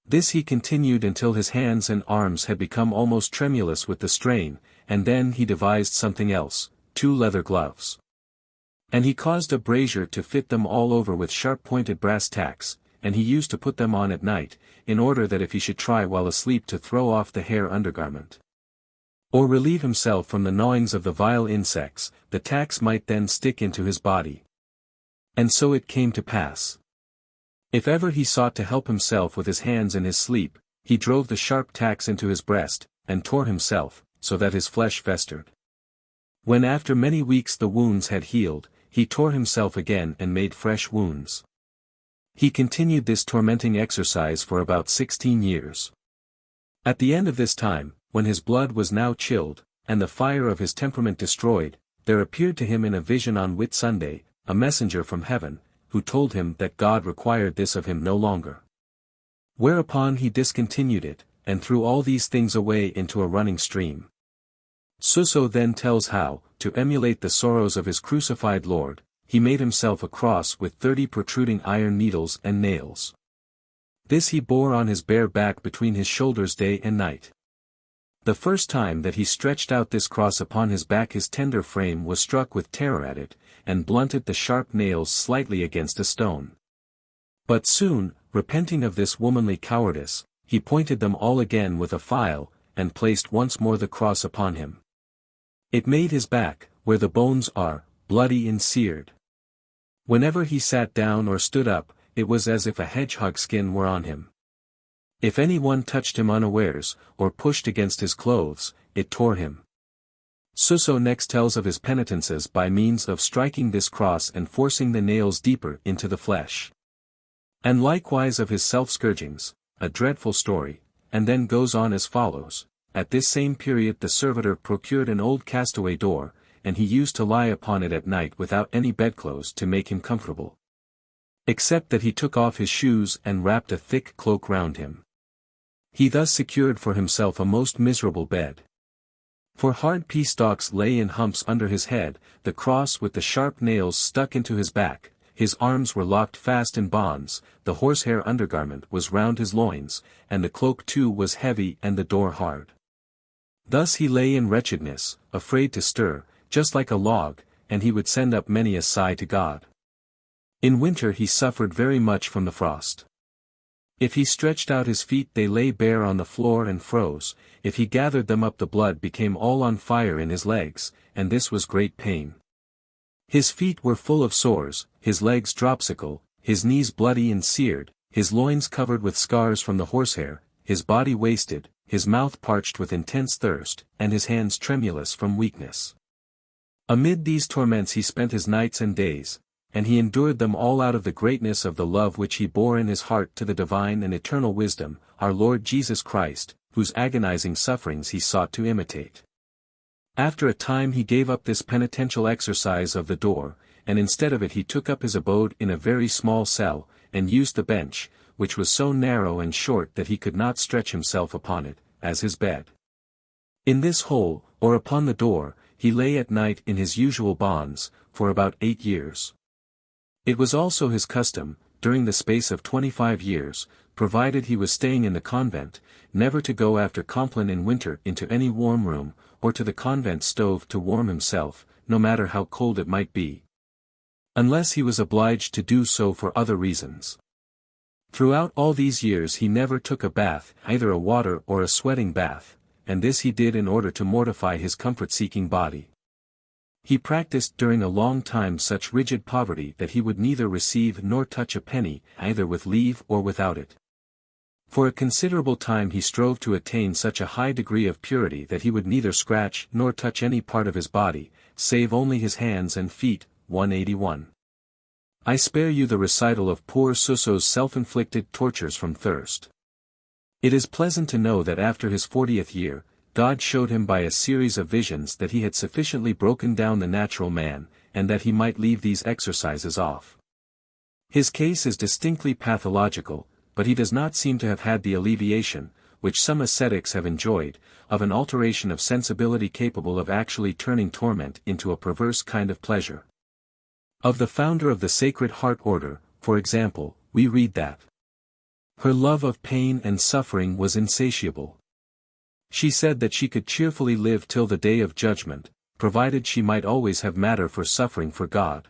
This he continued until his hands and arms had become almost tremulous with the strain, and then he devised something else, 2 leather gloves. And he caused a brazier to fit them all over with sharp-pointed brass tacks, and he used to put them on at night, in order that if he should try while asleep to throw off the hair undergarment, or relieve himself from the gnawings of the vile insects, the tacks might then stick into his body. And so it came to pass. If ever he sought to help himself with his hands in his sleep, he drove the sharp tacks into his breast, and tore himself, so that his flesh festered. When after many weeks the wounds had healed, he tore himself again and made fresh wounds. He continued this tormenting exercise for about 16 years. At the end of this time, when his blood was now chilled, and the fire of his temperament destroyed, there appeared to him in a vision on Whit Sunday, a messenger from heaven, who told him that God required this of him no longer. Whereupon he discontinued it, and threw all these things away into a running stream. Suso then tells how, to emulate the sorrows of his crucified Lord, he made himself a cross with 30 protruding iron needles and nails. This he bore on his bare back between his shoulders day and night. The first time that he stretched out this cross upon his back his tender frame was struck with terror at it, and blunted the sharp nails slightly against a stone. But soon, repenting of this womanly cowardice, he pointed them all again with a file, and placed once more the cross upon him. It made his back, where the bones are, bloody and seared. Whenever he sat down or stood up, it was as if a hedgehog skin were on him. If any one touched him unawares, or pushed against his clothes, it tore him. Suso next tells of his penitences by means of striking this cross and forcing the nails deeper into the flesh. And likewise of his self-scourgings, a dreadful story, and then goes on as follows. At this same period the servitor procured an old castaway door, and he used to lie upon it at night without any bedclothes to make him comfortable. Except that he took off his shoes and wrapped a thick cloak round him. He thus secured for himself a most miserable bed. For hard pea stalks lay in humps under his head, the cross with the sharp nails stuck into his back, his arms were locked fast in bonds, the horsehair undergarment was round his loins, and the cloak too was heavy and the door hard. Thus he lay in wretchedness, afraid to stir, just like a log, and he would send up many a sigh to God. In winter he suffered very much from the frost. If he stretched out his feet they lay bare on the floor and froze, if he gathered them up the blood became all on fire in his legs, and this was great pain. His feet were full of sores, his legs dropsical, his knees bloody and seared, his loins covered with scars from the horsehair, his body wasted, his mouth parched with intense thirst, and his hands tremulous from weakness. Amid these torments he spent his nights and days, and he endured them all out of the greatness of the love which he bore in his heart to the divine and eternal wisdom, our Lord Jesus Christ, whose agonizing sufferings he sought to imitate. After a time he gave up this penitential exercise of the door, and instead of it he took up his abode in a very small cell, and used the bench, which was so narrow and short that he could not stretch himself upon it, as his bed. In this hole, or upon the door, he lay at night in his usual bonds, for about 8 years. It was also his custom, during the space of 25 years, provided he was staying in the convent, never to go after Compline in winter into any warm room, or to the convent stove to warm himself, no matter how cold it might be. Unless he was obliged to do so for other reasons. Throughout all these years he never took a bath, either a water or a sweating bath, and this he did in order to mortify his comfort-seeking body. He practiced during a long time such rigid poverty that he would neither receive nor touch a penny, either with leave or without it. For a considerable time he strove to attain such a high degree of purity that he would neither scratch nor touch any part of his body, save only his hands and feet. 181. I spare you the recital of poor Suso's self-inflicted tortures from thirst. It is pleasant to know that after his 40th year, God showed him by a series of visions that he had sufficiently broken down the natural man, and that he might leave these exercises off. His case is distinctly pathological, but he does not seem to have had the alleviation, which some ascetics have enjoyed, of an alteration of sensibility capable of actually turning torment into a perverse kind of pleasure. Of the founder of the Sacred Heart Order, for example, we read that her love of pain and suffering was insatiable. She said that she could cheerfully live till the day of judgment, provided she might always have matter for suffering for God.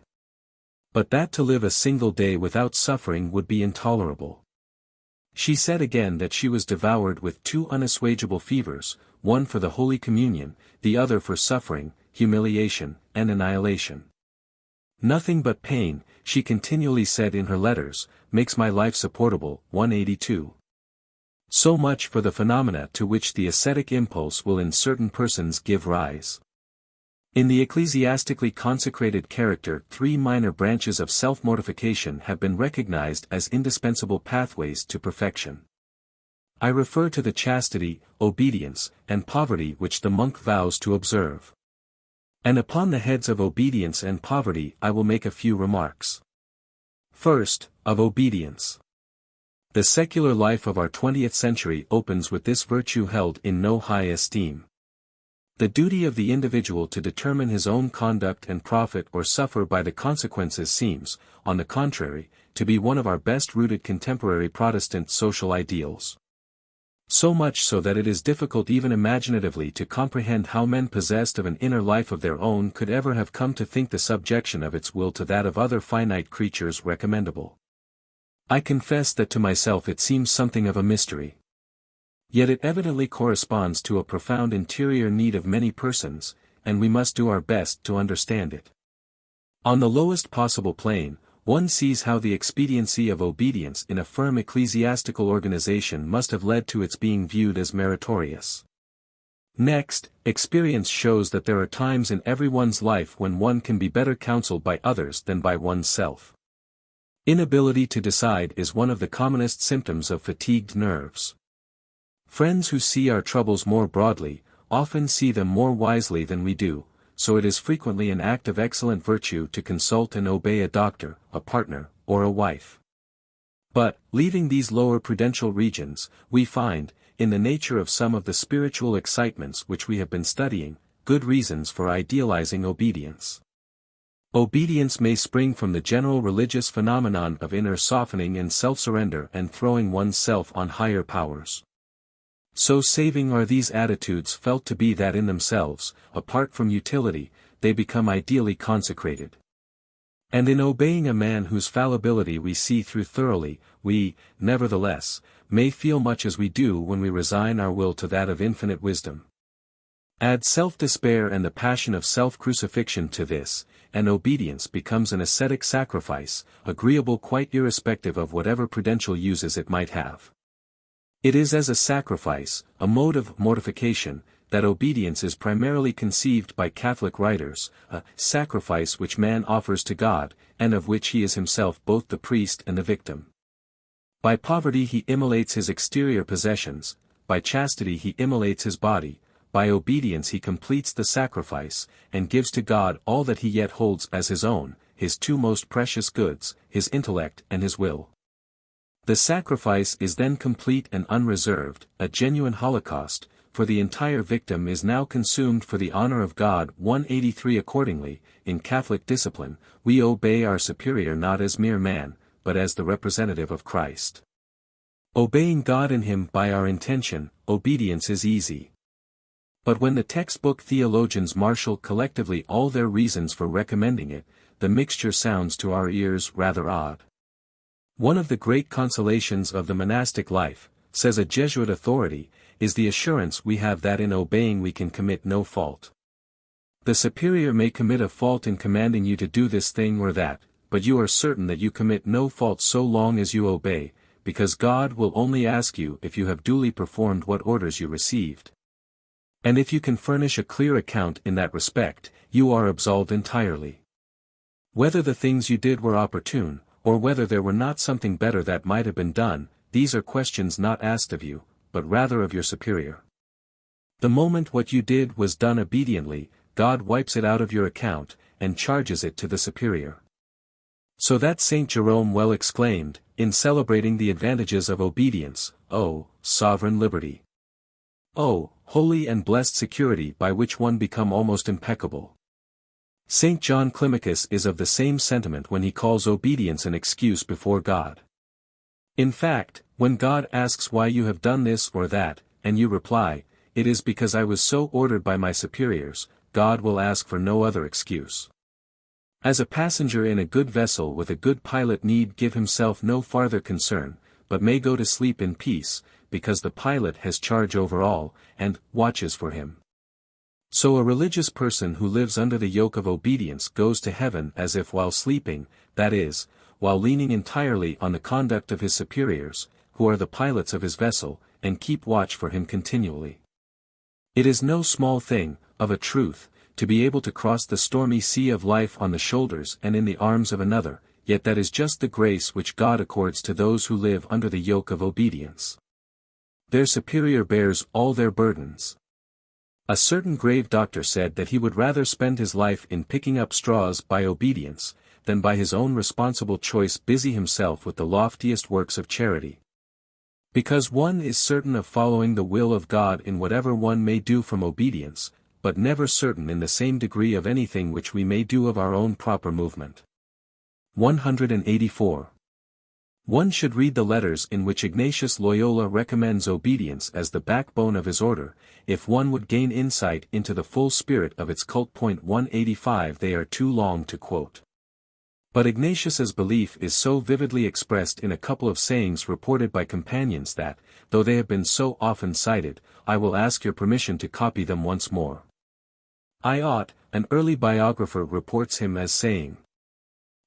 But that to live a single day without suffering would be intolerable. She said again that she was devoured with 2 unassuageable fevers, one for the Holy Communion, the other for suffering, humiliation, and annihilation. Nothing but pain, she continually said in her letters, makes my life supportable. 182. So much for the phenomena to which the ascetic impulse will in certain persons give rise. In the ecclesiastically consecrated character, 3 minor branches of self-mortification have been recognized as indispensable pathways to perfection. I refer to the chastity, obedience, and poverty which the monk vows to observe. And upon the heads of obedience and poverty I will make a few remarks. First, of obedience. The secular life of our 20th century opens with this virtue held in no high esteem. The duty of the individual to determine his own conduct and profit or suffer by the consequences seems, on the contrary, to be one of our best-rooted contemporary Protestant social ideals. So much so that it is difficult even imaginatively to comprehend how men possessed of an inner life of their own could ever have come to think the subjection of its will to that of other finite creatures recommendable. I confess that to myself it seems something of a mystery. Yet it evidently corresponds to a profound interior need of many persons, and we must do our best to understand it. On the lowest possible plane, one sees how the expediency of obedience in a firm ecclesiastical organization must have led to its being viewed as meritorious. Next, experience shows that there are times in everyone's life when one can be better counseled by others than by oneself. Inability to decide is one of the commonest symptoms of fatigued nerves. Friends who see our troubles more broadly, often see them more wisely than we do, so it is frequently an act of excellent virtue to consult and obey a doctor, a partner, or a wife. But, leaving these lower prudential regions, we find, in the nature of some of the spiritual excitements which we have been studying, good reasons for idealizing obedience. Obedience may spring from the general religious phenomenon of inner softening and self-surrender and throwing one's self on higher powers. So saving are these attitudes felt to be that in themselves, apart from utility, they become ideally consecrated. And in obeying a man whose fallibility we see through thoroughly, we, nevertheless, may feel much as we do when we resign our will to that of infinite wisdom. Add self-despair and the passion of self-crucifixion to this, and obedience becomes an ascetic sacrifice, agreeable quite irrespective of whatever prudential uses it might have. It is as a sacrifice, a mode of mortification, that obedience is primarily conceived by Catholic writers, a sacrifice which man offers to God, and of which he is himself both the priest and the victim. By poverty he immolates his exterior possessions, by chastity he immolates his body, by obedience he completes the sacrifice, and gives to God all that he yet holds as his own, his 2 most precious goods, his intellect and his will. The sacrifice is then complete and unreserved, a genuine holocaust, for the entire victim is now consumed for the honor of God. 183 Accordingly, in Catholic discipline, we obey our superior not as mere man, but as the representative of Christ. Obeying God in him by our intention, obedience is easy. But when the textbook theologians marshal collectively all their reasons for recommending it, the mixture sounds to our ears rather odd. One of the great consolations of the monastic life, says a Jesuit authority, is the assurance we have that in obeying we can commit no fault. The superior may commit a fault in commanding you to do this thing or that, but you are certain that you commit no fault so long as you obey, because God will only ask you if you have duly performed what orders you received. And if you can furnish a clear account in that respect, you are absolved entirely. Whether the things you did were opportune, or whether there were not something better that might have been done, these are questions not asked of you, but rather of your superior. The moment what you did was done obediently, God wipes it out of your account, and charges it to the superior. So that Saint Jerome well exclaimed, in celebrating the advantages of obedience, "Oh, sovereign liberty! Oh, holy and blessed security by which one become almost impeccable!" St. John Climacus is of the same sentiment when he calls obedience an excuse before God. In fact, when God asks why you have done this or that, and you reply, "It is because I was so ordered by my superiors," God will ask for no other excuse. As a passenger in a good vessel with a good pilot need give himself no farther concern, but may go to sleep in peace, because the pilot has charge over all, and watches for him. So a religious person who lives under the yoke of obedience goes to heaven as if while sleeping, that is, while leaning entirely on the conduct of his superiors, who are the pilots of his vessel, and keep watch for him continually. It is no small thing, of a truth, to be able to cross the stormy sea of life on the shoulders and in the arms of another, yet that is just the grace which God accords to those who live under the yoke of obedience. Their superior bears all their burdens. A certain grave doctor said that he would rather spend his life in picking up straws by obedience, than by his own responsible choice busy himself with the loftiest works of charity. Because one is certain of following the will of God in whatever one may do from obedience, but never certain in the same degree of anything which we may do of our own proper movement. 184. One should read the letters in which Ignatius Loyola recommends obedience as the backbone of his order, if one would gain insight into the full spirit of its cult. 185. They are too long to quote. But Ignatius's belief is so vividly expressed in a couple of sayings reported by companions that, though they have been so often cited, I will ask your permission to copy them once more. I ought, an early biographer reports him as saying,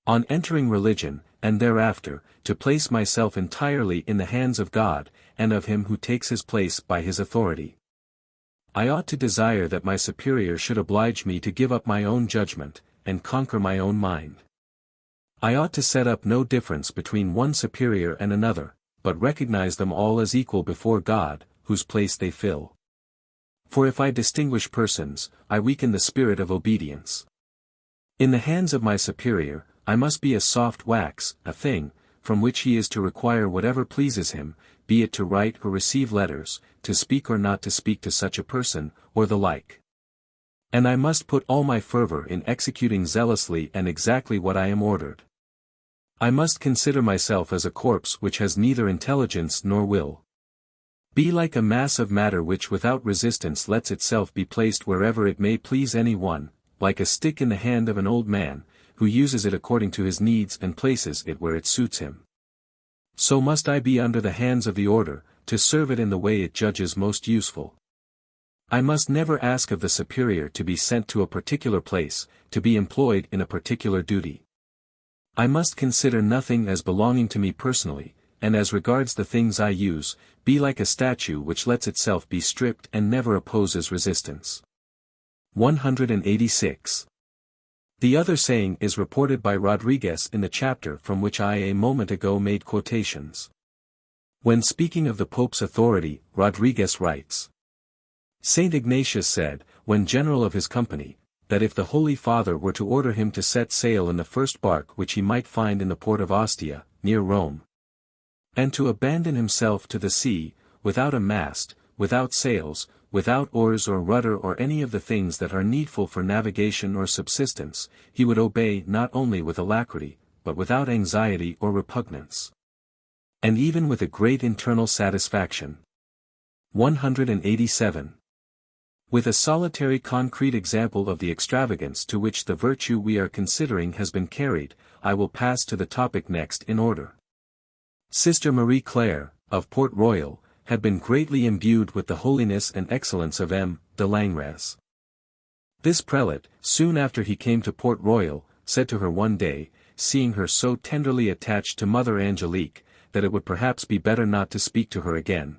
on entering religion, and thereafter, to place myself entirely in the hands of God, and of him who takes his place by his authority. I ought to desire that my superior should oblige me to give up my own judgment, and conquer my own mind. I ought to set up no difference between one superior and another, but recognize them all as equal before God, whose place they fill. For if I distinguish persons, I weaken the spirit of obedience. In the hands of my superior, I must be a soft wax, a thing, from which he is to require whatever pleases him, be it to write or receive letters, to speak or not to speak to such a person, or the like. And I must put all my fervor in executing zealously and exactly what I am ordered. I must consider myself as a corpse which has neither intelligence nor will. Be like a mass of matter which without resistance lets itself be placed wherever it may please any one, like a stick in the hand of an old man, who uses it according to his needs and places it where it suits him. So must I be under the hands of the order, to serve it in the way it judges most useful. I must never ask of the superior to be sent to a particular place, to be employed in a particular duty. I must consider nothing as belonging to me personally, and as regards the things I use, be like a statue which lets itself be stripped and never opposes resistance. 186. The other saying is reported by Rodriguez in the chapter from which I a moment ago made quotations. When speaking of the Pope's authority, Rodriguez writes, Saint Ignatius said, when general of his company, that if the Holy Father were to order him to set sail in the first bark which he might find in the port of Ostia, near Rome, and to abandon himself to the sea, without a mast, without sails, without oars or rudder or any of the things that are needful for navigation or subsistence, he would obey not only with alacrity, but without anxiety or repugnance, and even with a great internal satisfaction. 187. With a solitary concrete example of the extravagance to which the virtue we are considering has been carried, I will pass to the topic next in order. Sister Marie Claire, of Port Royal, had been greatly imbued with the holiness and excellence of M. de Langres. This prelate, soon after he came to Port Royal, said to her one day, seeing her so tenderly attached to Mother Angelique, that it would perhaps be better not to speak to her again.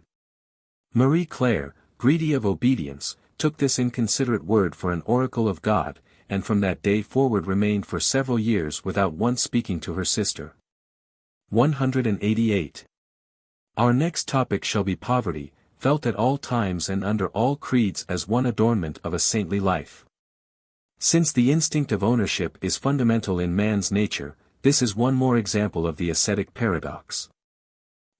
Marie Claire, greedy of obedience, took this inconsiderate word for an oracle of God, and from that day forward remained for several years without once speaking to her sister. 188. Our next topic shall be poverty, felt at all times and under all creeds as one adornment of a saintly life. Since the instinct of ownership is fundamental in man's nature, this is one more example of the ascetic paradox.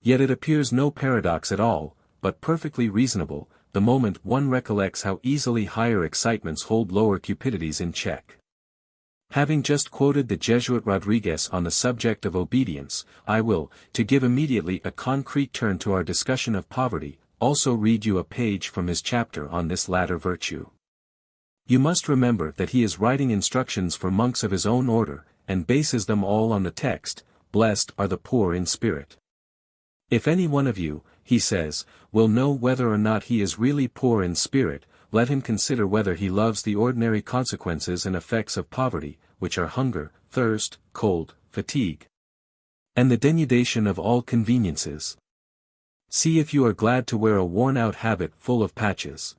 Yet it appears no paradox at all, but perfectly reasonable, the moment one recollects how easily higher excitements hold lower cupidities in check. Having just quoted the Jesuit Rodriguez on the subject of obedience, I will, to give immediately a concrete turn to our discussion of poverty, also read you a page from his chapter on this latter virtue. You must remember that he is writing instructions for monks of his own order, and bases them all on the text, "Blessed are the poor in spirit." If any one of you, he says, will know whether or not he is really poor in spirit, let him consider whether he loves the ordinary consequences and effects of poverty, which are hunger, thirst, cold, fatigue, and the denudation of all conveniences. See if you are glad to wear a worn-out habit full of patches.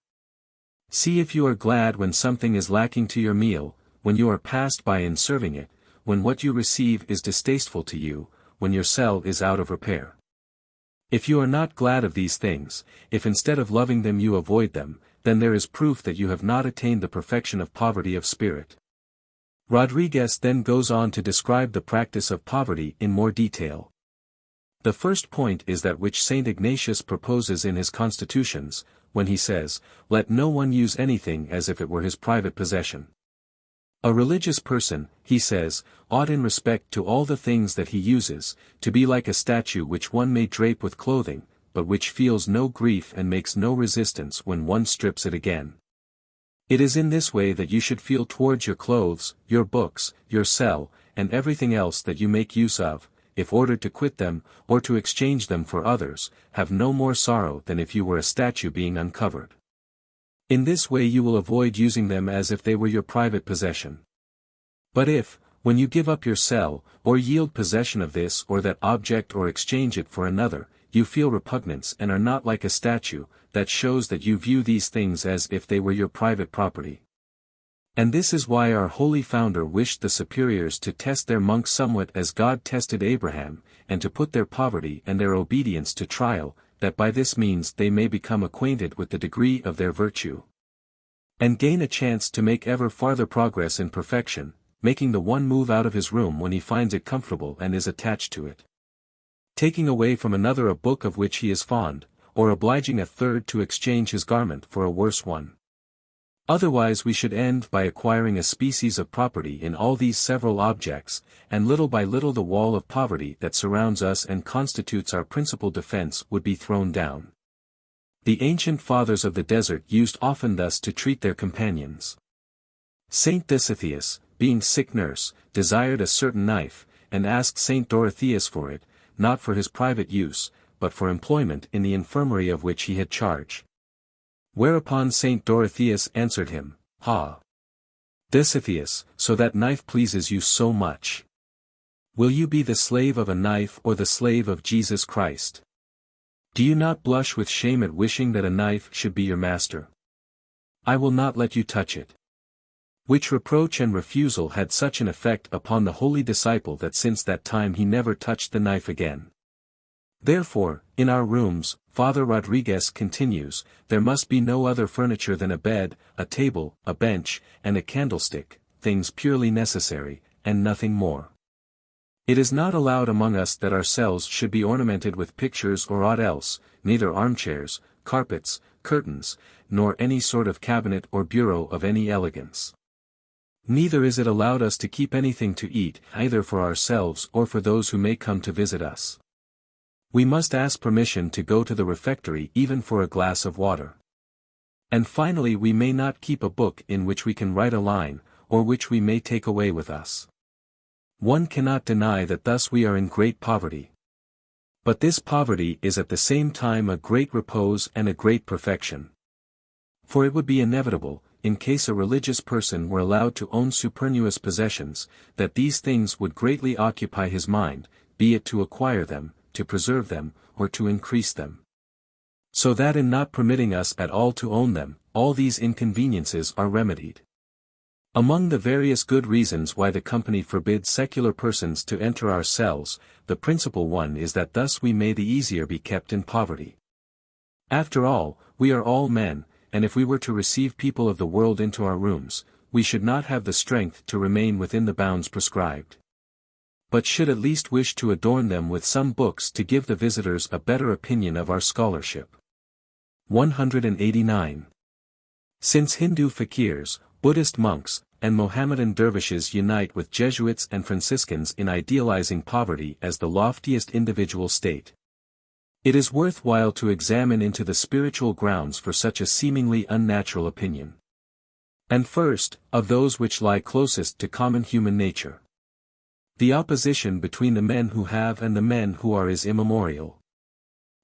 See if you are glad when something is lacking to your meal, when you are passed by in serving it, when what you receive is distasteful to you, when your cell is out of repair. If you are not glad of these things, if instead of loving them you avoid them, then there is proof that you have not attained the perfection of poverty of spirit. Rodriguez then goes on to describe the practice of poverty in more detail. The first point is that which St. Ignatius proposes in his Constitutions, when he says, "Let no one use anything as if it were his private possession." A religious person, he says, ought in respect to all the things that he uses, to be like a statue which one may drape with clothing, but which feels no grief and makes no resistance when one strips it again. It is in this way that you should feel towards your clothes, your books, your cell, and everything else that you make use of, if ordered to quit them, or to exchange them for others, have no more sorrow than if you were a statue being uncovered. In this way you will avoid using them as if they were your private possession. But if, when you give up your cell, or yield possession of this or that object or exchange it for another, you feel repugnance and are not like a statue, that shows that you view these things as if they were your private property. And this is why our holy founder wished the superiors to test their monks somewhat as God tested Abraham, and to put their poverty and their obedience to trial, that by this means they may become acquainted with the degree of their virtue, and gain a chance to make ever farther progress in perfection, making the one move out of his room when he finds it comfortable and is attached to it, taking away from another a book of which he is fond, or obliging a third to exchange his garment for a worse one. Otherwise we should end by acquiring a species of property in all these several objects, and little by little the wall of poverty that surrounds us and constitutes our principal defense would be thrown down. The ancient fathers of the desert used often thus to treat their companions. Saint Dositheus, being sick nurse, desired a certain knife, and asked Saint Dorotheus for it, not for his private use, but for employment in the infirmary of which he had charge. Whereupon Saint Dorotheus answered him, "Ha! Dositheus, so that knife pleases you so much. Will you be the slave of a knife or the slave of Jesus Christ? Do you not blush with shame at wishing that a knife should be your master? I will not let you touch it." Which reproach and refusal had such an effect upon the holy disciple that since that time he never touched the knife again. Therefore, in our rooms, Father Rodriguez continues, there must be no other furniture than a bed, a table, a bench, and a candlestick, things purely necessary, and nothing more. It is not allowed among us that our cells should be ornamented with pictures or aught else, neither armchairs, carpets, curtains, nor any sort of cabinet or bureau of any elegance. Neither is it allowed us to keep anything to eat, either for ourselves or for those who may come to visit us. We must ask permission to go to the refectory even for a glass of water. And finally we may not keep a book in which we can write a line, or which we may take away with us. One cannot deny that thus we are in great poverty. But this poverty is at the same time a great repose and a great perfection. For it would be inevitable, in case a religious person were allowed to own superfluous possessions, that these things would greatly occupy his mind, be it to acquire them, to preserve them, or to increase them. So that in not permitting us at all to own them, all these inconveniences are remedied. Among the various good reasons why the company forbids secular persons to enter our cells, the principal one is that thus we may the easier be kept in poverty. After all, we are all men, and if we were to receive people of the world into our rooms, we should not have the strength to remain within the bounds prescribed, but should at least wish to adorn them with some books to give the visitors a better opinion of our scholarship. 189. Since Hindu fakirs, Buddhist monks, and Mohammedan dervishes unite with Jesuits and Franciscans in idealizing poverty as the loftiest individual state, it is worthwhile to examine into the spiritual grounds for such a seemingly unnatural opinion. And first, of those which lie closest to common human nature. The opposition between the men who have and the men who are is immemorial.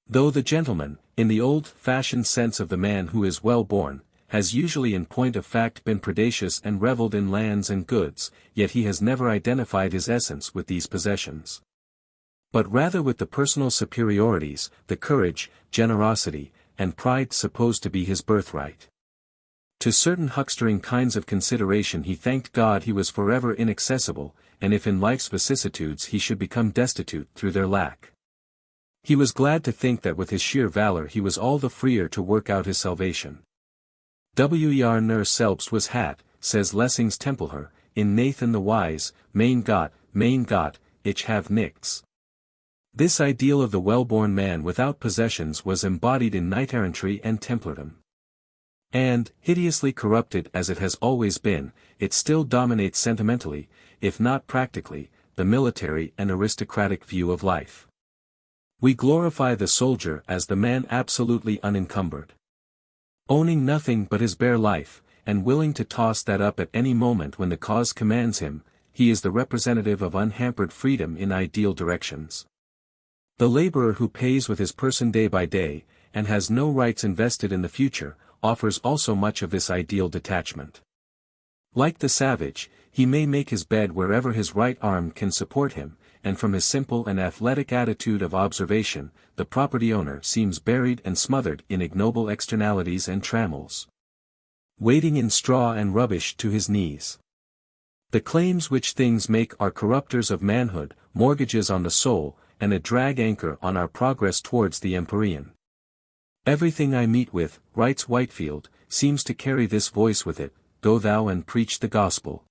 Though the gentleman, in the old-fashioned sense of the man who is well-born, has usually in point of fact been predacious and revelled in lands and goods, yet he has never identified his essence with these possessions, but rather with the personal superiorities, the courage, generosity, and pride supposed to be his birthright. To certain huckstering kinds of consideration he thanked God he was forever inaccessible, and if in life's vicissitudes he should become destitute through their lack. He was glad to think that with his sheer valor he was all the freer to work out his salvation. Wer nur selbst was hat, says Lessing's Tempelherr, in Nathan the Wise, mein Gott, ich have nichts. This ideal of the well-born man without possessions was embodied in knight-errantry and Templerdom. And, hideously corrupted as it has always been, it still dominates sentimentally, if not practically, the military and aristocratic view of life. We glorify the soldier as the man absolutely unencumbered. Owning nothing but his bare life, and willing to toss that up at any moment when the cause commands him, he is the representative of unhampered freedom in ideal directions. The laborer who pays with his person day by day, and has no rights invested in the future, offers also much of this ideal detachment. Like the savage, he may make his bed wherever his right arm can support him, and from his simple and athletic attitude of observation, the property owner seems buried and smothered in ignoble externalities and trammels, wading in straw and rubbish to his knees. The claims which things make are corrupters of manhood, mortgages on the soul, and a drag anchor on our progress towards the empyrean. Everything I meet with, writes Whitefield, seems to carry this voice with it, go thou and preach the gospel.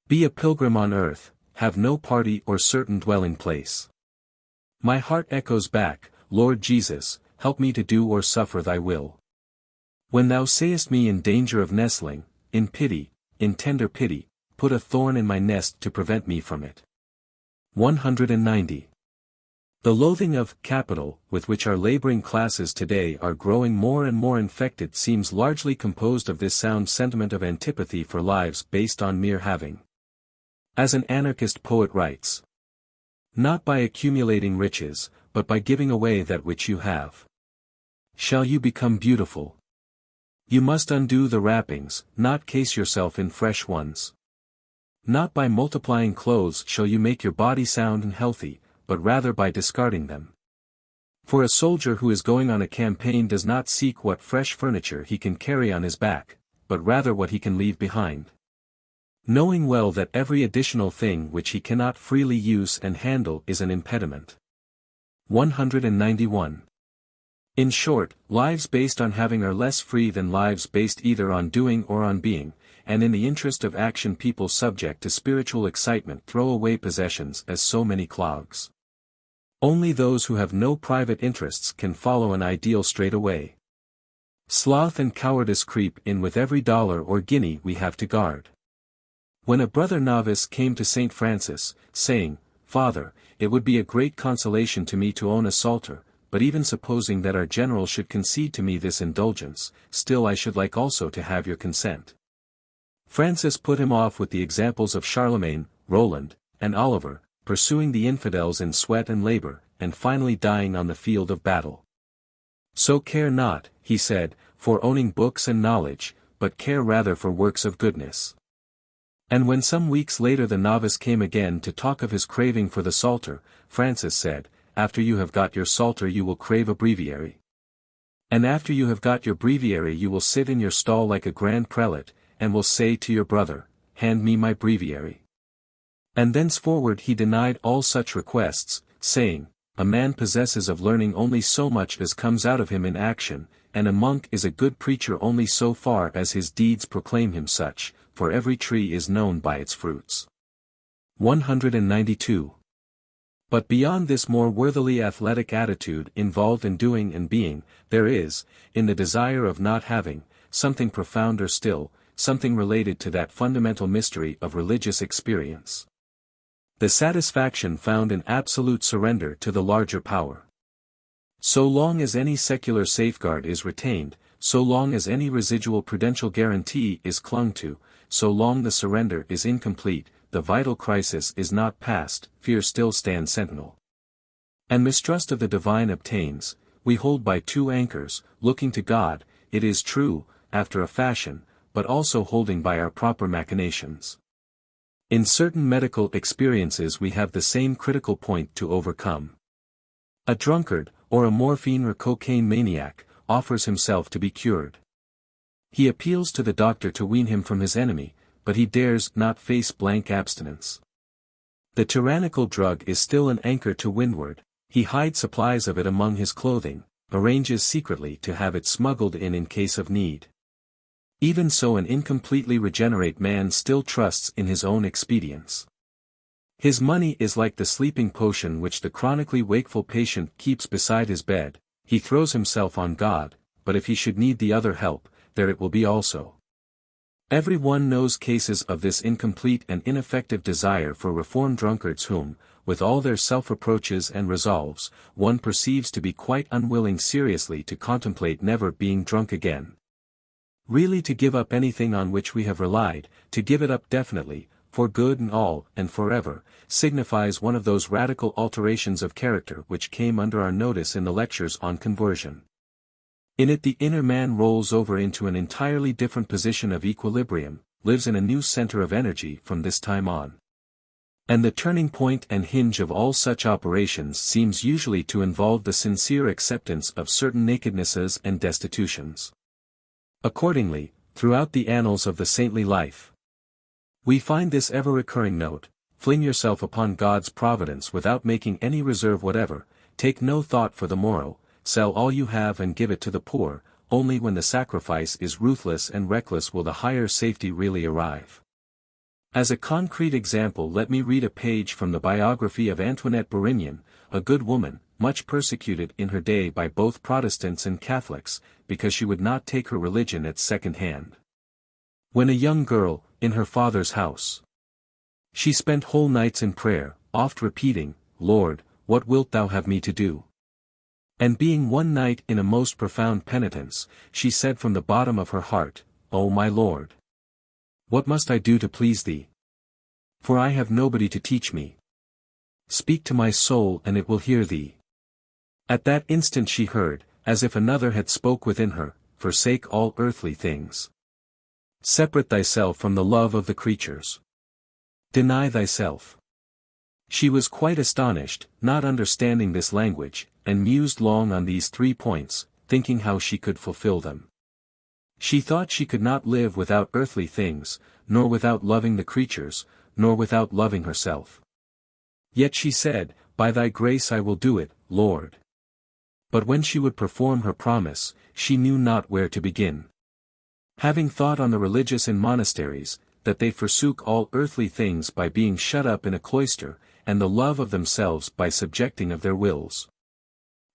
Be a pilgrim on earth, have no party or certain dwelling place. My heart echoes back, Lord Jesus, help me to do or suffer thy will. When thou sayest me in danger of nestling, in pity, in tender pity, put a thorn in my nest to prevent me from it. 190. The loathing of capital, with which our laboring classes today are growing more and more infected, seems largely composed of this sound sentiment of antipathy for lives based on mere having. As an anarchist poet writes, not by accumulating riches, but by giving away that which you have, shall you become beautiful. You must undo the wrappings, not case yourself in fresh ones. Not by multiplying clothes shall you make your body sound and healthy, but rather by discarding them. For a soldier who is going on a campaign does not seek what fresh furniture he can carry on his back, but rather what he can leave behind, knowing well that every additional thing which he cannot freely use and handle is an impediment. 191. In short, lives based on having are less free than lives based either on doing or on being, and in the interest of action people subject to spiritual excitement throw away possessions as so many clogs. Only those who have no private interests can follow an ideal straight away. Sloth and cowardice creep in with every dollar or guinea we have to guard. When a brother novice came to St. Francis, saying, Father, it would be a great consolation to me to own a psalter, but even supposing that our general should concede to me this indulgence, still I should like also to have your consent. Francis put him off with the examples of Charlemagne, Roland, and Oliver, pursuing the infidels in sweat and labor, and finally dying on the field of battle. So care not, he said, for owning books and knowledge, but care rather for works of goodness. And when some weeks later the novice came again to talk of his craving for the psalter, Francis said, after you have got your psalter you will crave a breviary. And after you have got your breviary you will sit in your stall like a grand prelate, and will say to your brother, hand me my breviary. And thenceforward he denied all such requests, saying, a man possesses of learning only so much as comes out of him in action, and a monk is a good preacher only so far as his deeds proclaim him such, for every tree is known by its fruits. 192. But beyond this more worthily athletic attitude involved in doing and being, there is, in the desire of not having, something profounder still, something related to that fundamental mystery of religious experience. The satisfaction found in absolute surrender to the larger power. So long as any secular safeguard is retained, so long as any residual prudential guarantee is clung to, so long the surrender is incomplete, the vital crisis is not past, fear still stands sentinel. And mistrust of the divine obtains, we hold by two anchors, looking to God, it is true, after a fashion, but also holding by our proper machinations. In certain medical experiences we have the same critical point to overcome. A drunkard, or a morphine or cocaine maniac, offers himself to be cured. He appeals to the doctor to wean him from his enemy, but he dares not face blank abstinence. The tyrannical drug is still an anchor to windward, he hides supplies of it among his clothing, arranges secretly to have it smuggled in case of need. Even so an incompletely regenerate man still trusts in his own expedients. His money is like the sleeping potion which the chronically wakeful patient keeps beside his bed, he throws himself on God, but if he should need the other help, there it will be also. Every one knows cases of this incomplete and ineffective desire for reformed drunkards whom, with all their self-reproaches and resolves, one perceives to be quite unwilling seriously to contemplate never being drunk again. Really to give up anything on which we have relied, to give it up definitely, for good and all, and forever, signifies one of those radical alterations of character which came under our notice in the lectures on conversion. In it the inner man rolls over into an entirely different position of equilibrium, lives in a new center of energy from this time on. And the turning point and hinge of all such operations seems usually to involve the sincere acceptance of certain nakednesses and destitutions. Accordingly, throughout the annals of the saintly life, we find this ever-recurring note: fling yourself upon God's providence without making any reserve whatever, take no thought for the morrow, sell all you have and give it to the poor, only when the sacrifice is ruthless and reckless will the higher safety really arrive. As a concrete example let me read a page from the biography of Antoinette Bourignon, a good woman, much persecuted in her day by both Protestants and Catholics, because she would not take her religion at second hand. When a young girl, in her father's house, she spent whole nights in prayer, oft repeating, "Lord, what wilt thou have me to do?" And being one night in a most profound penitence, she said from the bottom of her heart, "O my Lord, what must I do to please thee? For I have nobody to teach me. Speak to my soul and it will hear thee." At that instant she heard, as if another had spoke within her, "Forsake all earthly things. Separate thyself from the love of the creatures. Deny thyself." She was quite astonished, not understanding this language, and mused long on these 3 points, thinking how she could fulfill them. She thought she could not live without earthly things, nor without loving the creatures, nor without loving herself. Yet she said, "By thy grace I will do it, Lord." But when she would perform her promise, she knew not where to begin. Having thought on the religious in monasteries, that they forsook all earthly things by being shut up in a cloister, and the love of themselves by subjecting of their wills.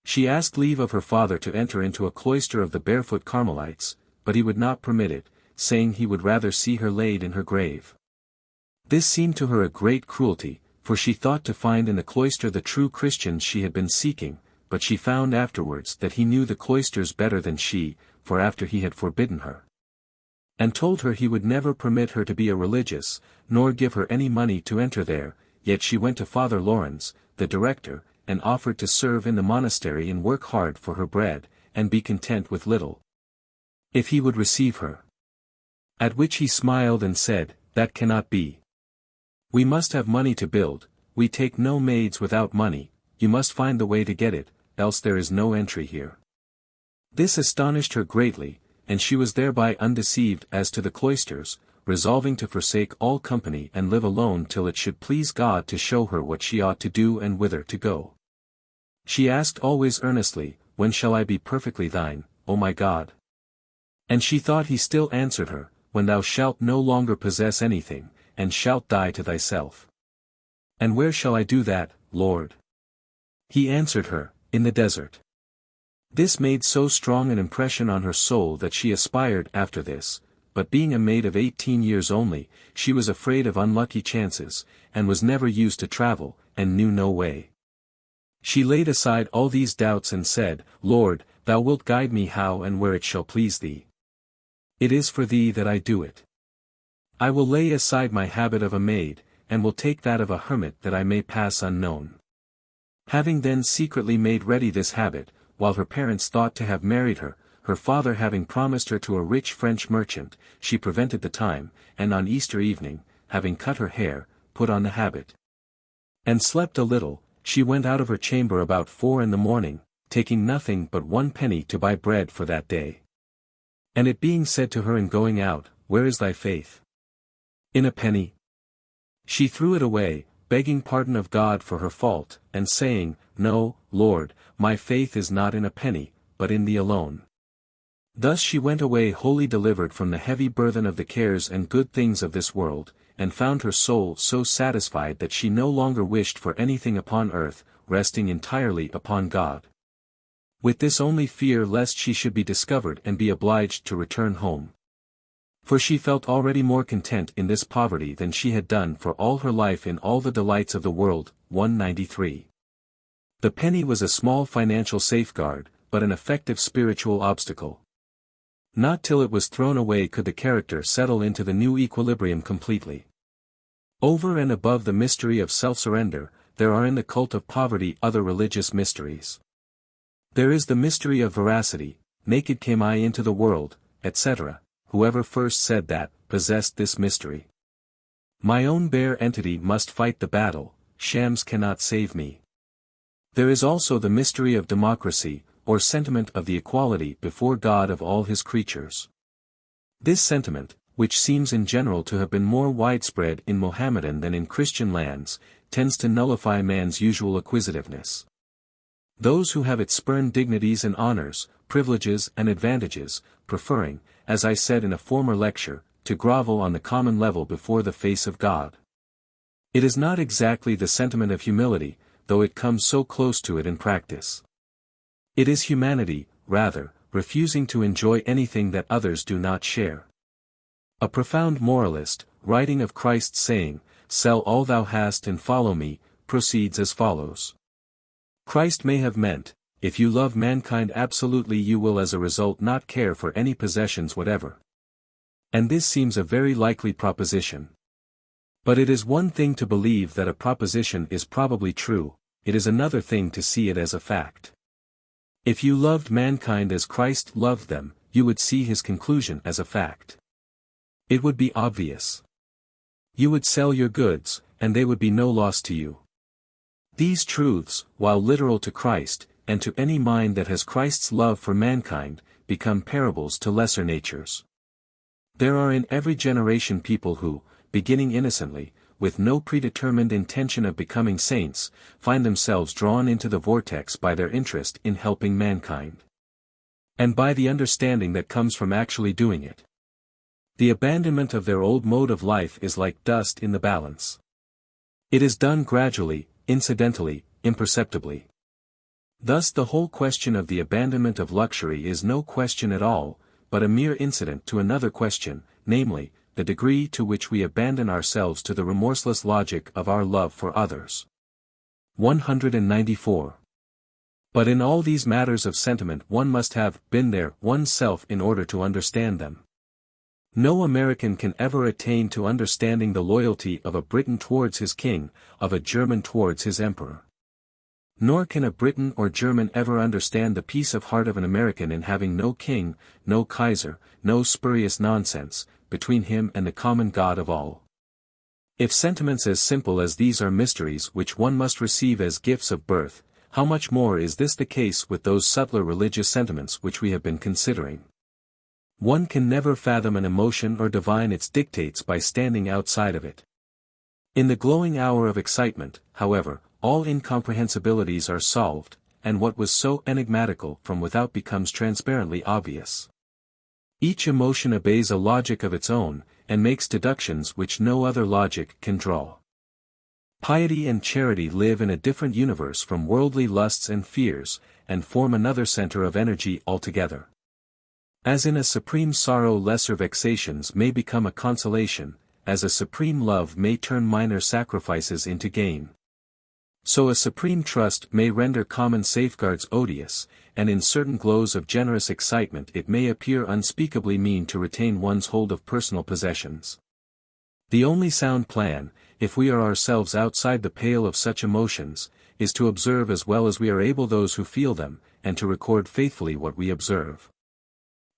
She asked leave of her father to enter into a cloister of the barefoot Carmelites, but he would not permit it, saying he would rather see her laid in her grave. This seemed to her a great cruelty, for she thought to find in the cloister the true Christians she had been seeking, but she found afterwards that he knew the cloisters better than she, for after he had forbidden her, and told her he would never permit her to be a religious, nor give her any money to enter there, yet she went to Father Lawrence, the director, and offered to serve in the monastery and work hard for her bread, and be content with little, if he would receive her. At which he smiled and said, "That cannot be. We must have money to build, we take no maids without money, you must find the way to get it, else there is no entry here." This astonished her greatly, and she was thereby undeceived as to the cloisters, resolving to forsake all company and live alone till it should please God to show her what she ought to do and whither to go. She asked always earnestly, "When shall I be perfectly thine, O my God?" And she thought he still answered her, "When thou shalt no longer possess anything, and shalt die to thyself." "And where shall I do that, Lord?" He answered her, "In the desert." This made so strong an impression on her soul that she aspired after this, but being a maid of 18 years only, she was afraid of unlucky chances, and was never used to travel, and knew no way. She laid aside all these doubts and said, "Lord, thou wilt guide me how and where it shall please thee. It is for thee that I do it. I will lay aside my habit of a maid, and will take that of a hermit that I may pass unknown." Having then secretly made ready this habit, while her parents thought to have married her, her father having promised her to a rich French merchant, she prevented the time, and on Easter evening, having cut her hair, put on the habit, and slept a little. She went out of her chamber about 4 in the morning, taking nothing but 1 penny to buy bread for that day. And it being said to her in going out, Where is thy faith? In a penny? She threw it away, begging pardon of God for her fault, and saying, No, Lord, my faith is not in a penny, but in thee alone. Thus she went away wholly delivered from the heavy burthen of the cares and good things of this world, and found her soul so satisfied that she no longer wished for anything upon earth, resting entirely upon God. With this only fear lest she should be discovered and be obliged to return home. For she felt already more content in this poverty than she had done for all her life in all the delights of the world. 193. The penny was a small financial safeguard, but an effective spiritual obstacle. Not till it was thrown away could the character settle into the new equilibrium completely. Over and above the mystery of self-surrender, there are in the cult of poverty other religious mysteries. There is the mystery of veracity, naked came I into the world, etc. Whoever first said that, possessed this mystery. My own bare entity must fight the battle, shams cannot save me. There is also the mystery of democracy, or sentiment of the equality before God of all his creatures. This sentiment, which seems in general to have been more widespread in Mohammedan than in Christian lands, tends to nullify man's usual acquisitiveness. Those who have it spurn dignities and honors, privileges and advantages, preferring, as I said in a former lecture, to grovel on the common level before the face of God. It is not exactly the sentiment of humility, though it comes so close to it in practice. It is humanity, rather, refusing to enjoy anything that others do not share. A profound moralist, writing of Christ's saying, "Sell all thou hast and follow me," proceeds as follows. Christ may have meant, if you love mankind absolutely you will as a result not care for any possessions whatever. And this seems a very likely proposition. But it is one thing to believe that a proposition is probably true, it is another thing to see it as a fact. If you loved mankind as Christ loved them, you would see his conclusion as a fact. It would be obvious. You would sell your goods, and they would be no loss to you. These truths, while literal to Christ, and to any mind that has Christ's love for mankind, become parables to lesser natures. There are in every generation people who, beginning innocently, with no predetermined intention of becoming saints, find themselves drawn into the vortex by their interest in helping mankind. And by the understanding that comes from actually doing it. The abandonment of their old mode of life is like dust in the balance. It is done gradually, incidentally, imperceptibly. Thus the whole question of the abandonment of luxury is no question at all, but a mere incident to another question, namely, the degree to which we abandon ourselves to the remorseless logic of our love for others. 194. But in all these matters of sentiment one must have been there oneself in order to understand them. No American can ever attain to understanding the loyalty of a Briton towards his king, of a German towards his emperor. Nor can a Briton or German ever understand the peace of heart of an American in having no king, no Kaiser, no spurious nonsense, between him and the common God of all. If sentiments as simple as these are mysteries which one must receive as gifts of birth, how much more is this the case with those subtler religious sentiments which we have been considering? One can never fathom an emotion or divine its dictates by standing outside of it. In the glowing hour of excitement, however, all incomprehensibilities are solved, and what was so enigmatical from without becomes transparently obvious. Each emotion obeys a logic of its own, and makes deductions which no other logic can draw. Piety and charity live in a different universe from worldly lusts and fears, and form another center of energy altogether. As in a supreme sorrow lesser vexations may become a consolation, as a supreme love may turn minor sacrifices into gain. So a supreme trust may render common safeguards odious, and in certain glows of generous excitement it may appear unspeakably mean to retain one's hold of personal possessions. The only sound plan, if we are ourselves outside the pale of such emotions, is to observe as well as we are able those who feel them, and to record faithfully what we observe.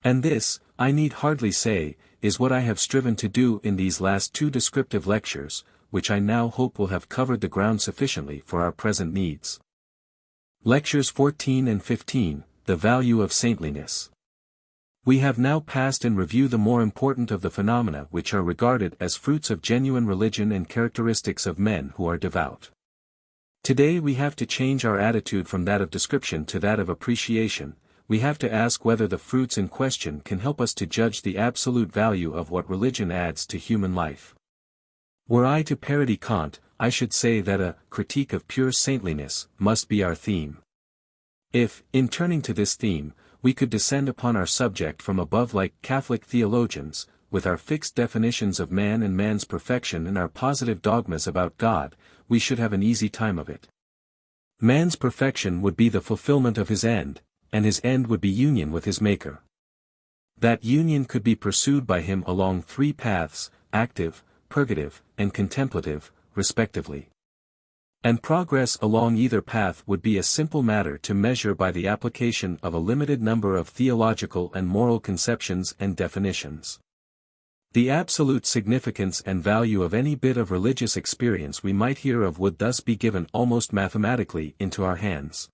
And this, I need hardly say, is what I have striven to do in these last two descriptive lectures, which I now hope will have covered the ground sufficiently for our present needs. Lectures 14 and 15, The Value of Saintliness. We have now passed in review the more important of the phenomena which are regarded as fruits of genuine religion and characteristics of men who are devout. Today we have to change our attitude from that of description to that of appreciation. We have to ask whether the fruits in question can help us to judge the absolute value of what religion adds to human life. Were I to parody Kant, I should say that a critique of pure saintliness must be our theme. If, in turning to this theme, we could descend upon our subject from above like Catholic theologians, with our fixed definitions of man and man's perfection and our positive dogmas about God, we should have an easy time of it. Man's perfection would be the fulfillment of his end, and his end would be union with his Maker. That union could be pursued by him along three paths, active, purgative, and contemplative, respectively. And progress along either path would be a simple matter to measure by the application of a limited number of theological and moral conceptions and definitions. The absolute significance and value of any bit of religious experience we might hear of would thus be given almost mathematically into our hands.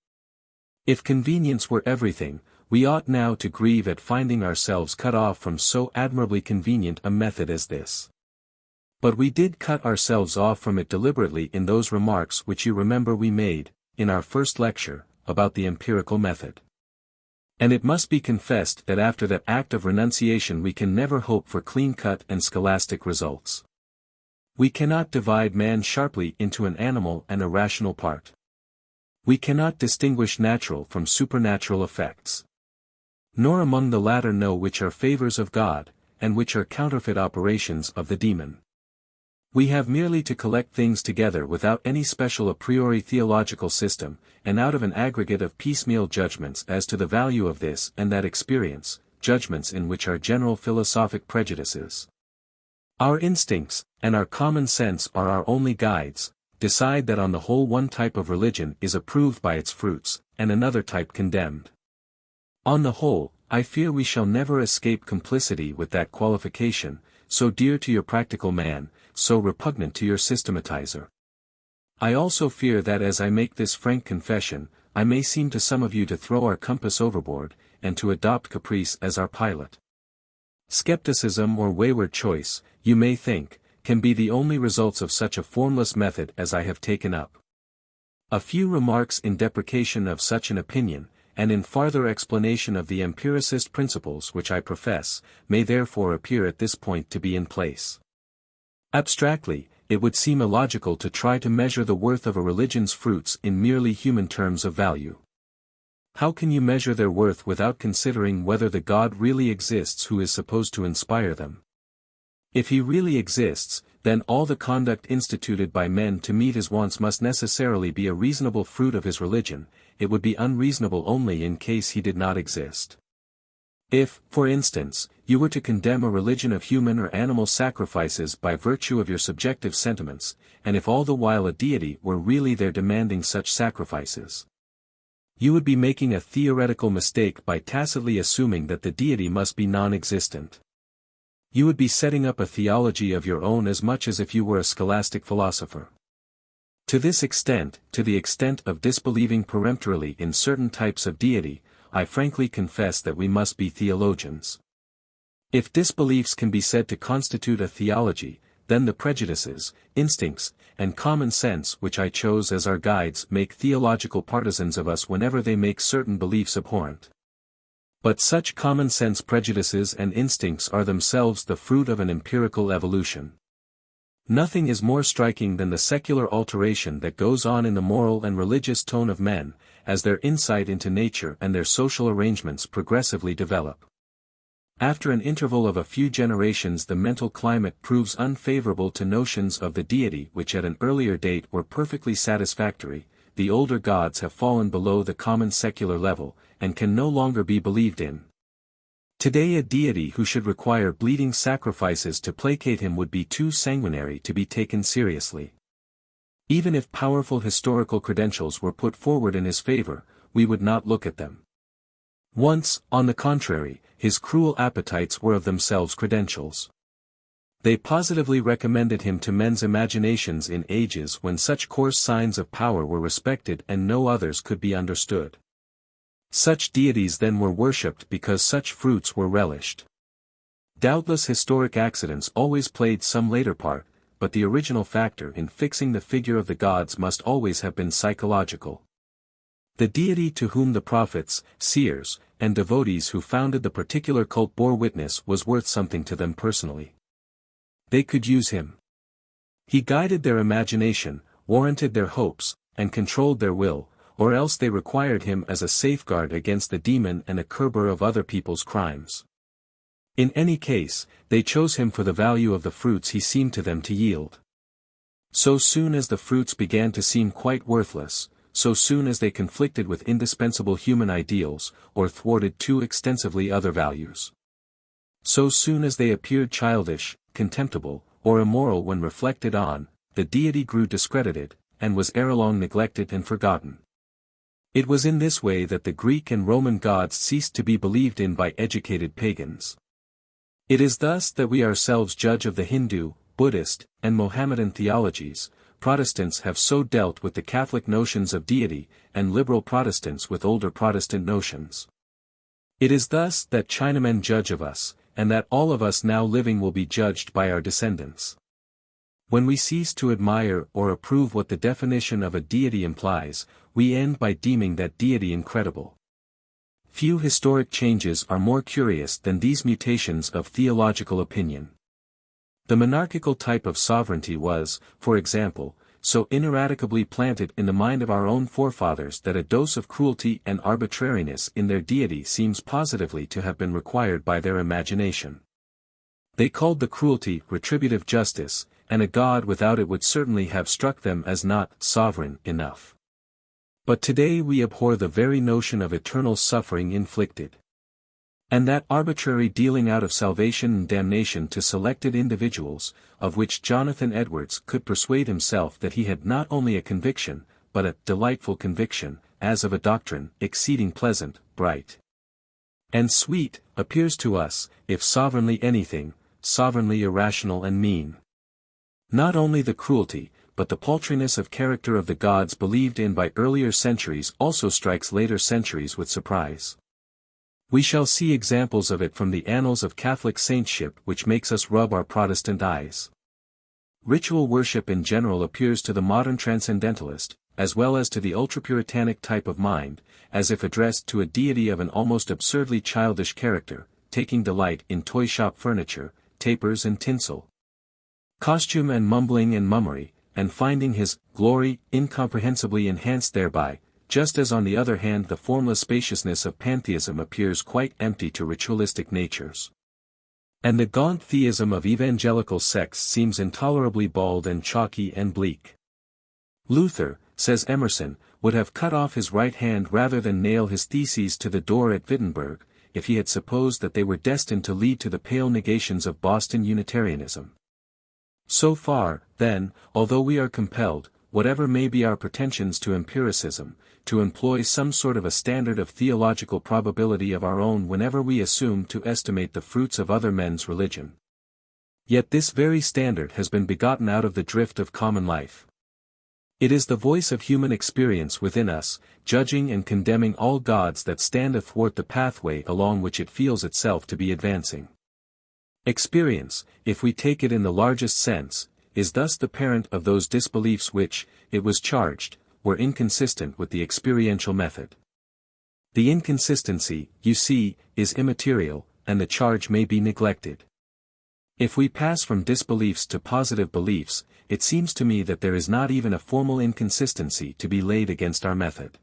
If convenience were everything, we ought now to grieve at finding ourselves cut off from so admirably convenient a method as this. But we did cut ourselves off from it deliberately in those remarks which you remember we made, in our first lecture, about the empirical method. And it must be confessed that after that act of renunciation we can never hope for clean-cut and scholastic results. We cannot divide man sharply into an animal and a rational part. We cannot distinguish natural from supernatural effects. Nor among the latter know which are favors of God, and which are counterfeit operations of the demon. We have merely to collect things together without any special a priori theological system, and out of an aggregate of piecemeal judgments as to the value of this and that experience, judgments in which are general philosophic prejudices. Our instincts, and our common sense are our only guides, decide that on the whole one type of religion is approved by its fruits, and another type condemned. On the whole, I fear we shall never escape complicity with that qualification, so dear to your practical man, so repugnant to your systematizer. I also fear that as I make this frank confession, I may seem to some of you to throw our compass overboard, and to adopt caprice as our pilot. Skepticism or wayward choice, you may think, can be the only results of such a formless method as I have taken up. A few remarks in deprecation of such an opinion, and in farther explanation of the empiricist principles which I profess, may therefore appear at this point to be in place. Abstractly, it would seem illogical to try to measure the worth of a religion's fruits in merely human terms of value. How can you measure their worth without considering whether the God really exists who is supposed to inspire them? If he really exists, then all the conduct instituted by men to meet his wants must necessarily be a reasonable fruit of his religion. It would be unreasonable only in case he did not exist. If, for instance, you were to condemn a religion of human or animal sacrifices by virtue of your subjective sentiments, and if all the while a deity were really there demanding such sacrifices, you would be making a theoretical mistake by tacitly assuming that the deity must be non-existent. You would be setting up a theology of your own as much as if you were a scholastic philosopher. To this extent, to the extent of disbelieving peremptorily in certain types of deity, I frankly confess that we must be theologians. If disbeliefs can be said to constitute a theology, then the prejudices, instincts, and common sense which I chose as our guides make theological partisans of us whenever they make certain beliefs abhorrent. But such common sense prejudices and instincts are themselves the fruit of an empirical evolution. Nothing is more striking than the secular alteration that goes on in the moral and religious tone of men, as their insight into nature and their social arrangements progressively develop. After an interval of a few generations the mental climate proves unfavorable to notions of the deity which at an earlier date were perfectly satisfactory, the older gods have fallen below the common secular level, and can no longer be believed in. Today a deity who should require bleeding sacrifices to placate him would be too sanguinary to be taken seriously. Even if powerful historical credentials were put forward in his favor, we would not look at them. Once, on the contrary, his cruel appetites were of themselves credentials. They positively recommended him to men's imaginations in ages when such coarse signs of power were respected and no others could be understood. Such deities then were worshipped because such fruits were relished. Doubtless historic accidents always played some later part, but the original factor in fixing the figure of the gods must always have been psychological. The deity to whom the prophets, seers, and devotees who founded the particular cult bore witness was worth something to them personally. They could use him. He guided their imagination, warranted their hopes, and controlled their will, or else they required him as a safeguard against the demon and a curber of other people's crimes. In any case, they chose him for the value of the fruits he seemed to them to yield. So soon as the fruits began to seem quite worthless, so soon as they conflicted with indispensable human ideals, or thwarted too extensively other values, so soon as they appeared childish, contemptible, or immoral when reflected on, the deity grew discredited, and was ere long neglected and forgotten. It was in this way that the Greek and Roman gods ceased to be believed in by educated pagans. It is thus that we ourselves judge of the Hindu, Buddhist, and Mohammedan theologies. Protestants have so dealt with the Catholic notions of deity, and liberal Protestants with older Protestant notions. It is thus that Chinamen judge of us, and that all of us now living will be judged by our descendants. When we cease to admire or approve what the definition of a deity implies, we end by deeming that deity incredible. Few historic changes are more curious than these mutations of theological opinion. The monarchical type of sovereignty was, for example, so ineradicably planted in the mind of our own forefathers that a dose of cruelty and arbitrariness in their deity seems positively to have been required by their imagination. They called the cruelty retributive justice, and a god without it would certainly have struck them as not sovereign enough. But today we abhor the very notion of eternal suffering inflicted. And that arbitrary dealing out of salvation and damnation to selected individuals, of which Jonathan Edwards could persuade himself that he had not only a conviction, but a delightful conviction, as of a doctrine, exceeding pleasant, bright, and sweet, appears to us, if sovereignly anything, sovereignly irrational and mean. Not only the cruelty, but the paltriness of character of the gods believed in by earlier centuries also strikes later centuries with surprise. We shall see examples of it from the annals of Catholic saintship which makes us rub our Protestant eyes. Ritual worship in general appears to the modern transcendentalist, as well as to the ultrapuritanic type of mind, as if addressed to a deity of an almost absurdly childish character, taking delight in toy shop furniture, tapers and tinsel, costume and mumbling and mummery, and finding his glory incomprehensibly enhanced thereby, just as on the other hand the formless spaciousness of pantheism appears quite empty to ritualistic natures. And the gaunt theism of evangelical sects seems intolerably bald and chalky and bleak. Luther, says Emerson, would have cut off his right hand rather than nail his theses to the door at Wittenberg, if he had supposed that they were destined to lead to the pale negations of Boston Unitarianism. So far, then, although we are compelled, whatever may be our pretensions to empiricism, to employ some sort of a standard of theological probability of our own whenever we assume to estimate the fruits of other men's religion. Yet this very standard has been begotten out of the drift of common life. It is the voice of human experience within us, judging and condemning all gods that stand athwart the pathway along which it feels itself to be advancing. Experience, if we take it in the largest sense, is thus the parent of those disbeliefs which, it was charged, were inconsistent with the experiential method. The inconsistency, you see, is immaterial, and the charge may be neglected. If we pass from disbeliefs to positive beliefs, it seems to me that there is not even a formal inconsistency to be laid against our method.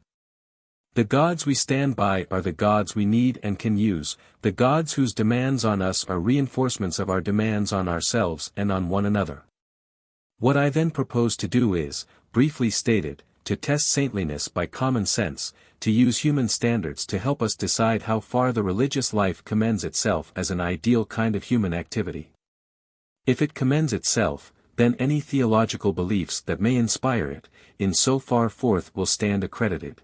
The gods we stand by are the gods we need and can use, the gods whose demands on us are reinforcements of our demands on ourselves and on one another. What I then propose to do is, briefly stated, to test saintliness by common sense, to use human standards to help us decide how far the religious life commends itself as an ideal kind of human activity. If it commends itself, then any theological beliefs that may inspire it, in so far forth will stand accredited.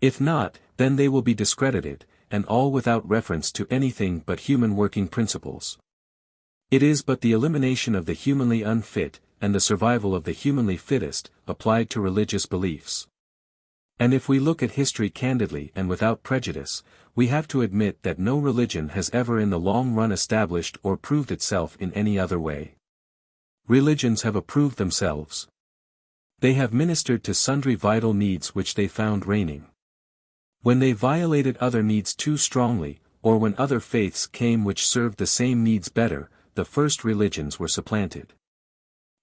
If not, then they will be discredited, and all without reference to anything but human working principles. It is but the elimination of the humanly unfit, and the survival of the humanly fittest, applied to religious beliefs. And if we look at history candidly and without prejudice, we have to admit that no religion has ever in the long run established or proved itself in any other way. Religions have approved themselves. They have ministered to sundry vital needs which they found reigning. When they violated other needs too strongly, or when other faiths came which served the same needs better, the first religions were supplanted.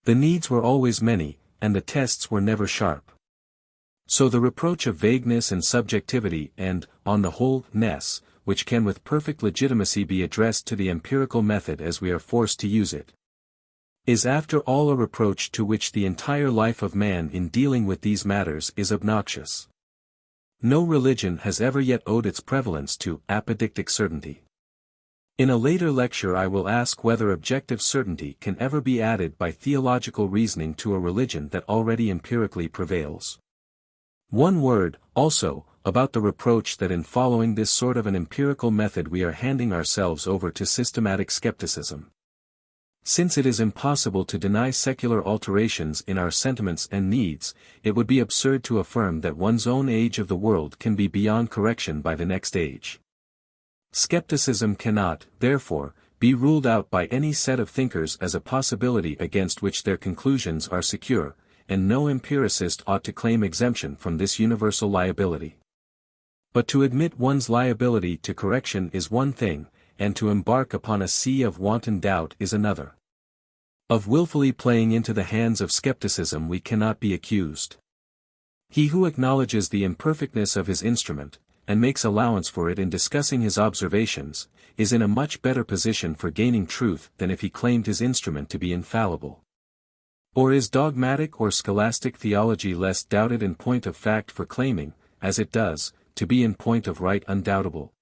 The needs were always many, and the tests were never sharp. So the reproach of vagueness and subjectivity and, on the whole, ness, which can with perfect legitimacy be addressed to the empirical method as we are forced to use it, is after all a reproach to which the entire life of man in dealing with these matters is obnoxious. No religion has ever yet owed its prevalence to apodictic certainty. In a later lecture I will ask whether objective certainty can ever be added by theological reasoning to a religion that already empirically prevails. One word, also, about the reproach that in following this sort of an empirical method we are handing ourselves over to systematic skepticism. Since it is impossible to deny secular alterations in our sentiments and needs, it would be absurd to affirm that one's own age of the world can be beyond correction by the next age. Skepticism cannot, therefore, be ruled out by any set of thinkers as a possibility against which their conclusions are secure, and no empiricist ought to claim exemption from this universal liability. But to admit one's liability to correction is one thing, and to embark upon a sea of wanton doubt is another. Of willfully playing into the hands of skepticism we cannot be accused. He who acknowledges the imperfectness of his instrument, and makes allowance for it in discussing his observations, is in a much better position for gaining truth than if he claimed his instrument to be infallible. Or is dogmatic or scholastic theology less doubted in point of fact for claiming, as it does, to be in point of right undoubtable?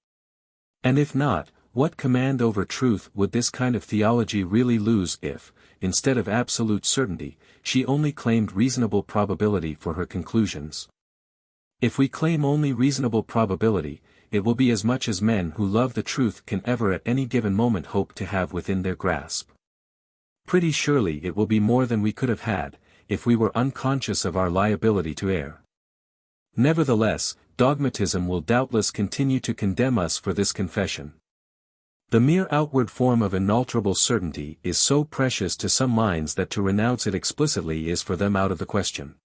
And if not, what command over truth would this kind of theology really lose if, instead of absolute certainty, she only claimed reasonable probability for her conclusions? If we claim only reasonable probability, it will be as much as men who love the truth can ever at any given moment hope to have within their grasp. Pretty surely it will be more than we could have had, if we were unconscious of our liability to err. Nevertheless, dogmatism will doubtless continue to condemn us for this confession. The mere outward form of inalterable certainty is so precious to some minds that to renounce it explicitly is for them out of the question.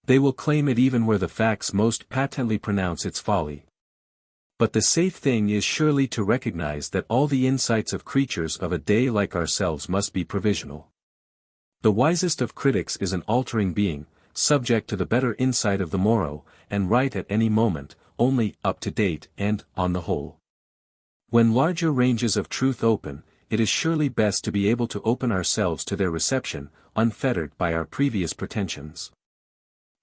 They will claim it even where the facts most patently pronounce its folly. But the safe thing is surely to recognize that all the insights of creatures of a day like ourselves must be provisional. The wisest of critics is an altering being, subject to the better insight of the morrow, and right at any moment, only up to date and, on the whole. When larger ranges of truth open, it is surely best to be able to open ourselves to their reception, unfettered by our previous pretensions.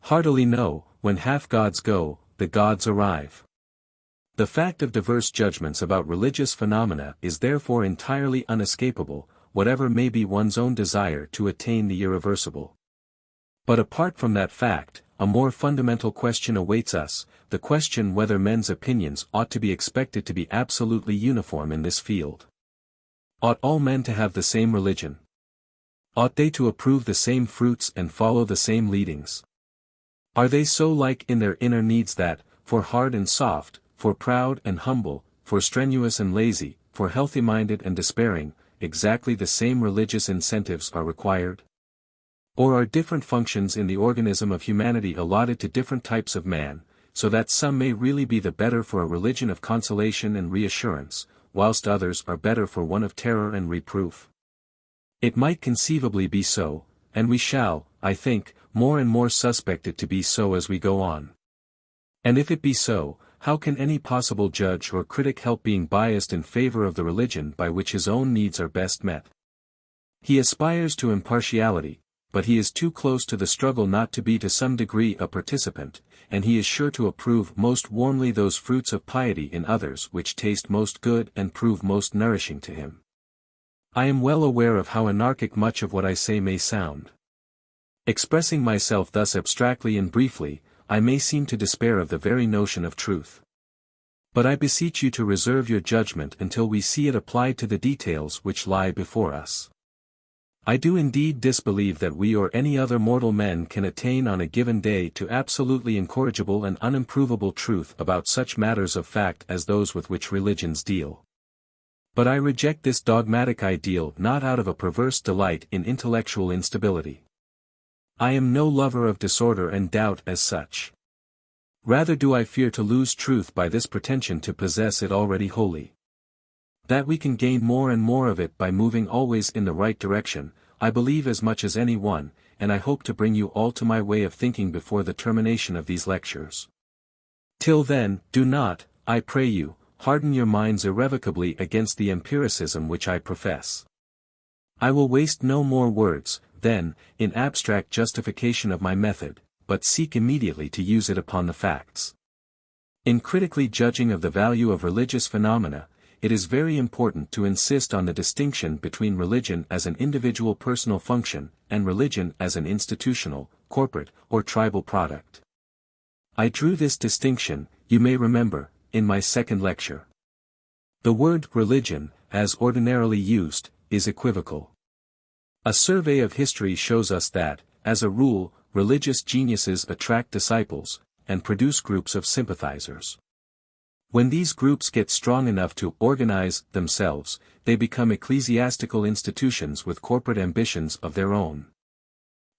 Heartily no, when half gods go, the gods arrive. The fact of diverse judgments about religious phenomena is therefore entirely unescapable, whatever may be one's own desire to attain the irreversible. But apart from that fact, a more fundamental question awaits us, the question whether men's opinions ought to be expected to be absolutely uniform in this field. Ought all men to have the same religion? Ought they to approve the same fruits and follow the same leadings? Are they so like in their inner needs that, for hard and soft, for proud and humble, for strenuous and lazy, for healthy-minded and despairing, exactly the same religious incentives are required? Or are different functions in the organism of humanity allotted to different types of man, so that some may really be the better for a religion of consolation and reassurance, whilst others are better for one of terror and reproof? It might conceivably be so, and we shall, I think, more and more suspect it to be so as we go on. And if it be so, how can any possible judge or critic help being biased in favor of the religion by which his own needs are best met? He aspires to impartiality, but he is too close to the struggle not to be to some degree a participant, and he is sure to approve most warmly those fruits of piety in others which taste most good and prove most nourishing to him. I am well aware of how anarchic much of what I say may sound. Expressing myself thus abstractly and briefly, I may seem to despair of the very notion of truth. But I beseech you to reserve your judgment until we see it applied to the details which lie before us. I do indeed disbelieve that we or any other mortal men can attain on a given day to absolutely incorrigible and unimprovable truth about such matters of fact as those with which religions deal. But I reject this dogmatic ideal not out of a perverse delight in intellectual instability. I am no lover of disorder and doubt as such. Rather do I fear to lose truth by this pretension to possess it already wholly. That we can gain more and more of it by moving always in the right direction, I believe as much as any one, and I hope to bring you all to my way of thinking before the termination of these lectures. Till then, do not, I pray you, harden your minds irrevocably against the empiricism which I profess. I will waste no more words, then, in abstract justification of my method, but seek immediately to use it upon the facts. In critically judging of the value of religious phenomena, it is very important to insist on the distinction between religion as an individual personal function, and religion as an institutional, corporate, or tribal product. I drew this distinction, you may remember, in my second lecture. The word religion, as ordinarily used, is equivocal. A survey of history shows us that, as a rule, religious geniuses attract disciples, and produce groups of sympathizers. When these groups get strong enough to organize themselves, they become ecclesiastical institutions with corporate ambitions of their own.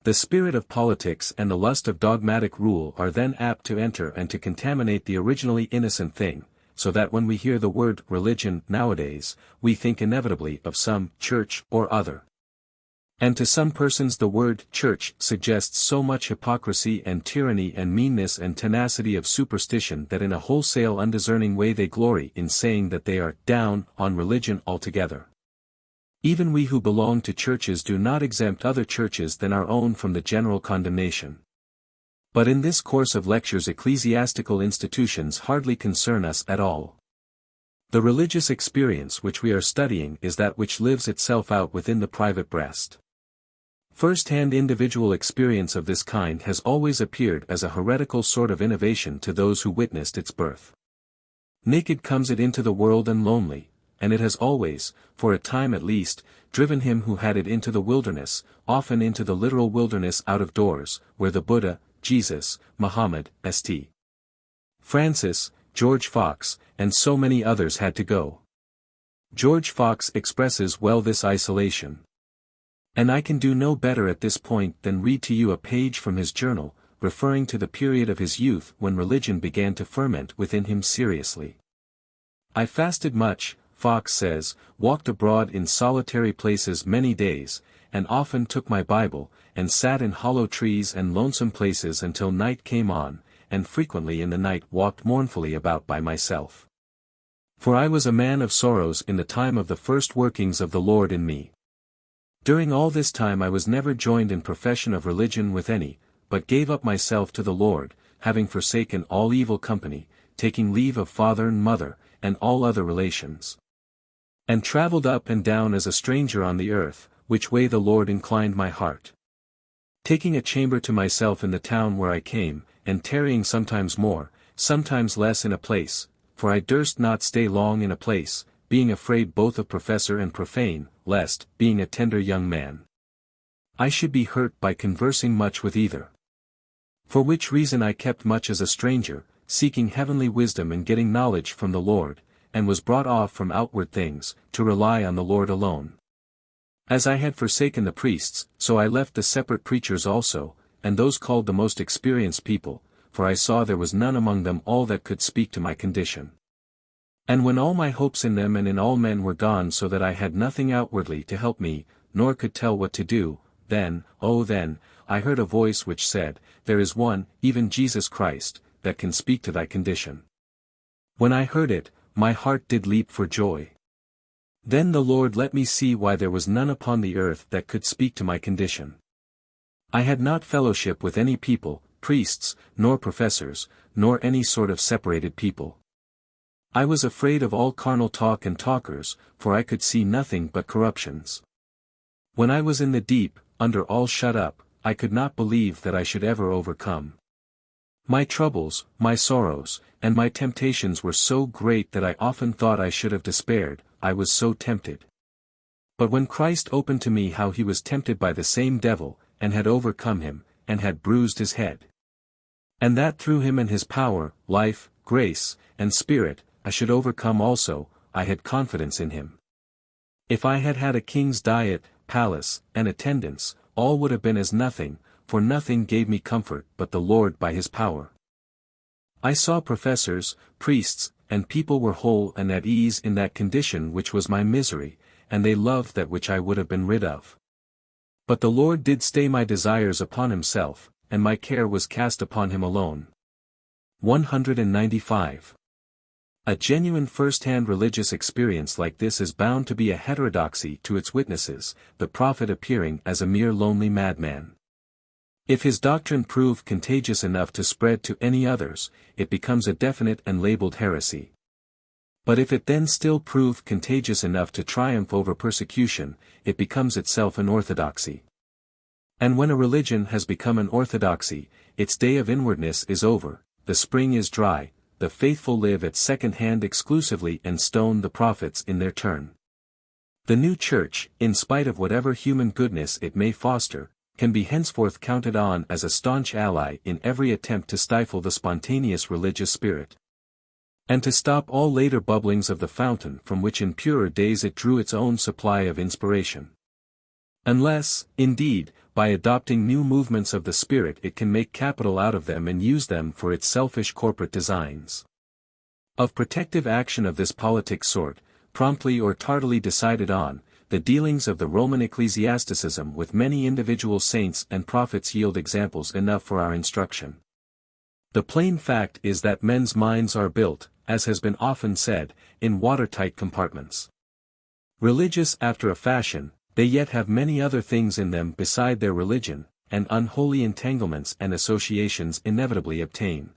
The spirit of politics and the lust of dogmatic rule are then apt to enter and to contaminate the originally innocent thing, so that when we hear the word religion nowadays, we think inevitably of some church or other. And to some persons the word church suggests so much hypocrisy and tyranny and meanness and tenacity of superstition that in a wholesale undiscerning way they glory in saying that they are down on religion altogether. Even we who belong to churches do not exempt other churches than our own from the general condemnation. But in this course of lectures ecclesiastical institutions hardly concern us at all. The religious experience which we are studying is that which lives itself out within the private breast. First-hand individual experience of this kind has always appeared as a heretical sort of innovation to those who witnessed its birth. Naked comes it into the world and lonely, and it has always, for a time at least, driven him who had it into the wilderness, often into the literal wilderness out of doors, where the Buddha, Jesus, Muhammad, St. Francis, George Fox, and so many others had to go. George Fox expresses well this isolation. And I can do no better at this point than read to you a page from his journal, referring to the period of his youth when religion began to ferment within him seriously. I fasted much, Fox says, walked abroad in solitary places many days, and often took my Bible, and sat in hollow trees and lonesome places until night came on, and frequently in the night walked mournfully about by myself. For I was a man of sorrows in the time of the first workings of the Lord in me. During all this time I was never joined in profession of religion with any, but gave up myself to the Lord, having forsaken all evil company, taking leave of father and mother, and all other relations. And travelled up and down as a stranger on the earth, which way the Lord inclined my heart. Taking a chamber to myself in the town where I came, and tarrying sometimes more, sometimes less in a place, for I durst not stay long in a place, being afraid both of professor and profane, lest, being a tender young man, I should be hurt by conversing much with either. For which reason I kept much as a stranger, seeking heavenly wisdom and getting knowledge from the Lord, and was brought off from outward things, to rely on the Lord alone. As I had forsaken the priests, so I left the separate preachers also, and those called the most experienced people, for I saw there was none among them all that could speak to my condition. And when all my hopes in them and in all men were gone so that I had nothing outwardly to help me, nor could tell what to do, then, oh then, I heard a voice which said, There is one, even Jesus Christ, that can speak to thy condition. When I heard it, my heart did leap for joy. Then the Lord let me see why there was none upon the earth that could speak to my condition. I had not fellowship with any people, priests, nor professors, nor any sort of separated people. I was afraid of all carnal talk and talkers, for I could see nothing but corruptions. When I was in the deep, under all shut up, I could not believe that I should ever overcome. My troubles, my sorrows, and my temptations were so great that I often thought I should have despaired, I was so tempted. But when Christ opened to me how he was tempted by the same devil, and had overcome him, and had bruised his head, and that through him and his power, life, grace, and spirit, I should overcome also, I had confidence in him. If I had had a king's diet, palace, and attendants, all would have been as nothing, for nothing gave me comfort but the Lord by his power. I saw professors, priests, and people were whole and at ease in that condition which was my misery, and they loved that which I would have been rid of. But the Lord did stay my desires upon himself, and my care was cast upon him alone. 195. A genuine first-hand religious experience like this is bound to be a heterodoxy to its witnesses, the prophet appearing as a mere lonely madman. If his doctrine prove contagious enough to spread to any others, it becomes a definite and labeled heresy. But if it then still prove contagious enough to triumph over persecution, it becomes itself an orthodoxy. And when a religion has become an orthodoxy, its day of inwardness is over, the spring is dry, the faithful live at second hand exclusively and stone the prophets in their turn. The new church, in spite of whatever human goodness it may foster, can be henceforth counted on as a staunch ally in every attempt to stifle the spontaneous religious spirit, and to stop all later bubblings of the fountain from which in purer days it drew its own supply of inspiration. Unless, indeed, by adopting new movements of the spirit it can make capital out of them and use them for its selfish corporate designs. Of protective action of this politic sort, promptly or tardily decided on, the dealings of the Roman ecclesiasticism with many individual saints and prophets yield examples enough for our instruction. The plain fact is that men's minds are built, as has been often said, in watertight compartments. Religious after a fashion, they yet have many other things in them beside their religion, and unholy entanglements and associations inevitably obtain.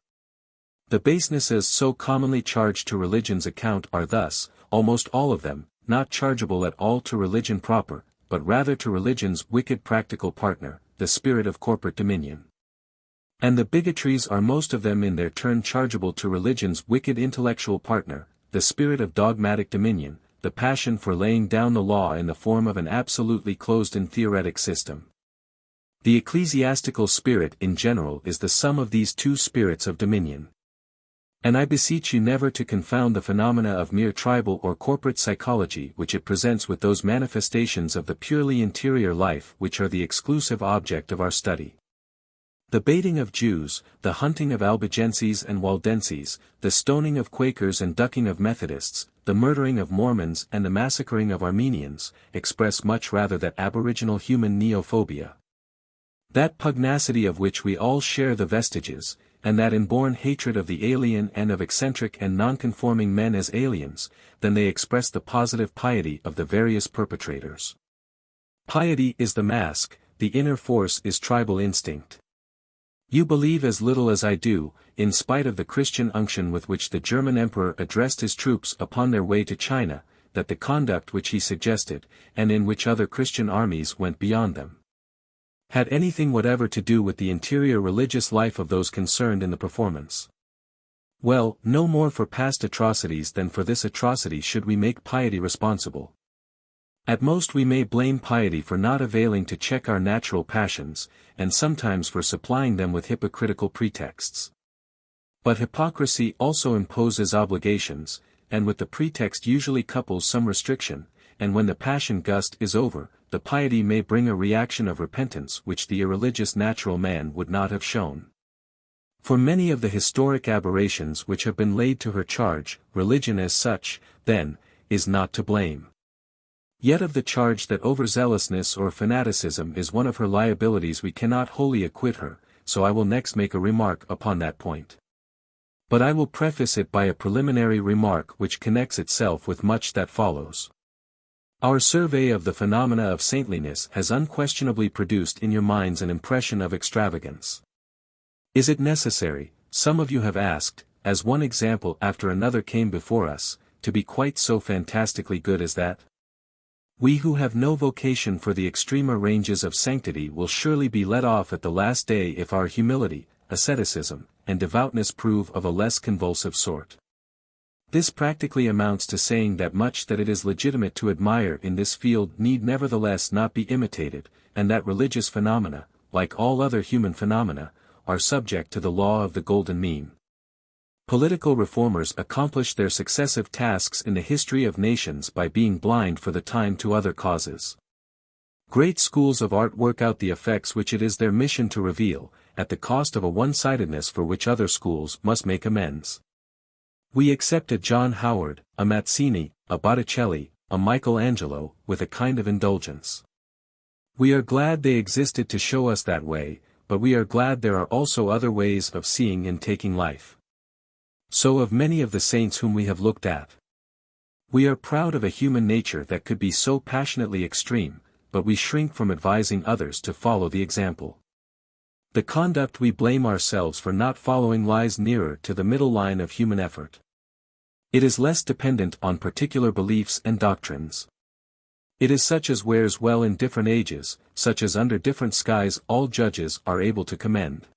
The basenesses so commonly charged to religion's account are thus, almost all of them, not chargeable at all to religion proper, but rather to religion's wicked practical partner, the spirit of corporate dominion. And the bigotries are most of them in their turn chargeable to religion's wicked intellectual partner, the spirit of dogmatic dominion, the passion for laying down the law in the form of an absolutely closed-in theoretic system. The ecclesiastical spirit in general is the sum of these two spirits of dominion. And I beseech you never to confound the phenomena of mere tribal or corporate psychology which it presents with those manifestations of the purely interior life which are the exclusive object of our study. The baiting of Jews, the hunting of Albigenses and Waldenses, the stoning of Quakers and ducking of Methodists, the murdering of Mormons and the massacring of Armenians, express much rather that aboriginal human neophobia, that pugnacity of which we all share the vestiges, and that inborn hatred of the alien and of eccentric and nonconforming men as aliens, than they express the positive piety of the various perpetrators. Piety is the mask, the inner force is tribal instinct. You believe as little as I do, in spite of the Christian unction with which the German emperor addressed his troops upon their way to China, that the conduct which he suggested, and in which other Christian armies went beyond them, had anything whatever to do with the interior religious life of those concerned in the performance. Well, no more for past atrocities than for this atrocity should we make piety responsible. At most we may blame piety for not availing to check our natural passions, and sometimes for supplying them with hypocritical pretexts. But hypocrisy also imposes obligations, and with the pretext usually couples some restriction, and when the passion gust is over, the piety may bring a reaction of repentance which the irreligious natural man would not have shown. For many of the historic aberrations which have been laid to her charge, religion as such, then, is not to blame. Yet of the charge that overzealousness or fanaticism is one of her liabilities we cannot wholly acquit her, so I will next make a remark upon that point. But I will preface it by a preliminary remark which connects itself with much that follows. Our survey of the phenomena of saintliness has unquestionably produced in your minds an impression of extravagance. Is it necessary, some of you have asked, as one example after another came before us, to be quite so fantastically good as that? We who have no vocation for the extremer ranges of sanctity will surely be let off at the last day if our humility, asceticism, and devoutness prove of a less convulsive sort. This practically amounts to saying that much that it is legitimate to admire in this field need nevertheless not be imitated, and that religious phenomena, like all other human phenomena, are subject to the law of the golden mean. Political reformers accomplish their successive tasks in the history of nations by being blind for the time to other causes. Great schools of art work out the effects which it is their mission to reveal, at the cost of a one-sidedness for which other schools must make amends. We accept a John Howard, a Mazzini, a Botticelli, a Michelangelo, with a kind of indulgence. We are glad they existed to show us that way, but we are glad there are also other ways of seeing and taking life. So of many of the saints whom we have looked at. We are proud of a human nature that could be so passionately extreme, but we shrink from advising others to follow the example. The conduct we blame ourselves for not following lies nearer to the middle line of human effort. It is less dependent on particular beliefs and doctrines. It is such as wears well in different ages, such as under different skies all judges are able to commend.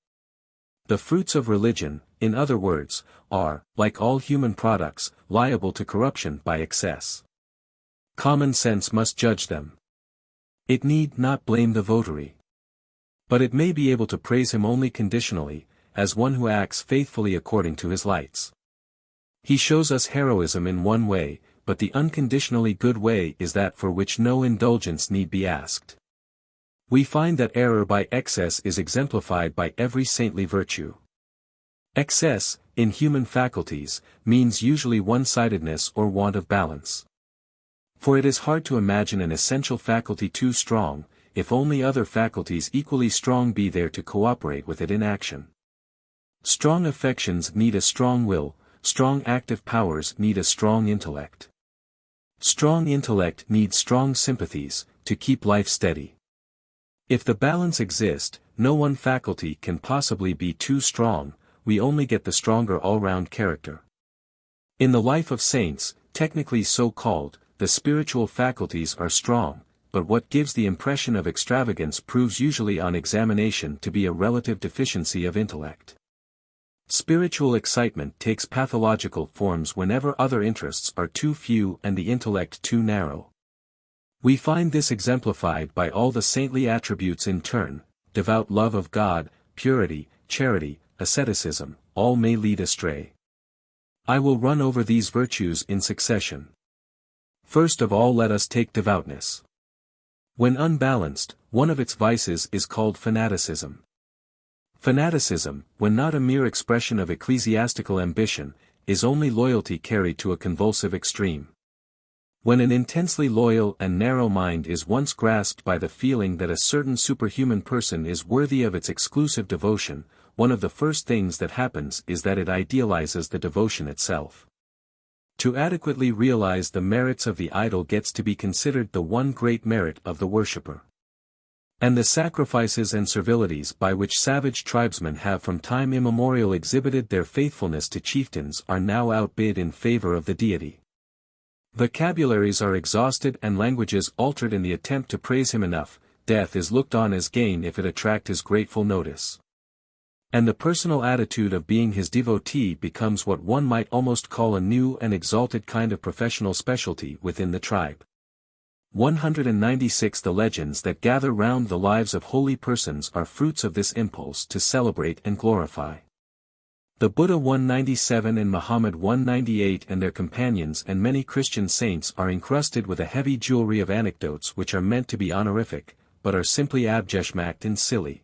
The fruits of religion, in other words, are, like all human products, liable to corruption by excess. Common sense must judge them. It need not blame the votary. But it may be able to praise him only conditionally, as one who acts faithfully according to his lights. He shows us heroism in one way, but the unconditionally good way is that for which no indulgence need be asked. We find that error by excess is exemplified by every saintly virtue. Excess, in human faculties, means usually one-sidedness or want of balance. For it is hard to imagine an essential faculty too strong, if only other faculties equally strong be there to cooperate with it in action. Strong affections need a strong will, strong active powers need a strong intellect. Strong intellect needs strong sympathies, to keep life steady. If the balance exist, no one faculty can possibly be too strong, we only get the stronger all-round character. In the life of saints, technically so called, the spiritual faculties are strong, but what gives the impression of extravagance proves usually on examination to be a relative deficiency of intellect. Spiritual excitement takes pathological forms whenever other interests are too few and the intellect too narrow. We find this exemplified by all the saintly attributes in turn: devout love of God, purity, charity, asceticism, all may lead astray. I will run over these virtues in succession. First of all let us take devoutness. When unbalanced, one of its vices is called fanaticism. Fanaticism, when not a mere expression of ecclesiastical ambition, is only loyalty carried to a convulsive extreme. When an intensely loyal and narrow mind is once grasped by the feeling that a certain superhuman person is worthy of its exclusive devotion, one of the first things that happens is that it idealizes the devotion itself. To adequately realize the merits of the idol gets to be considered the one great merit of the worshipper. And the sacrifices and servilities by which savage tribesmen have from time immemorial exhibited their faithfulness to chieftains are now outbid in favor of the deity. Vocabularies are exhausted and languages altered in the attempt to praise him enough. Death is looked on as gain if it attract his grateful notice. And the personal attitude of being his devotee becomes what one might almost call a new and exalted kind of professional specialty within the tribe. 196 The legends that gather round the lives of holy persons are fruits of this impulse to celebrate and glorify. The Buddha 197 and Muhammad 198 and their companions and many Christian saints are encrusted with a heavy jewelry of anecdotes which are meant to be honorific, but are simply abjeshmacked and silly,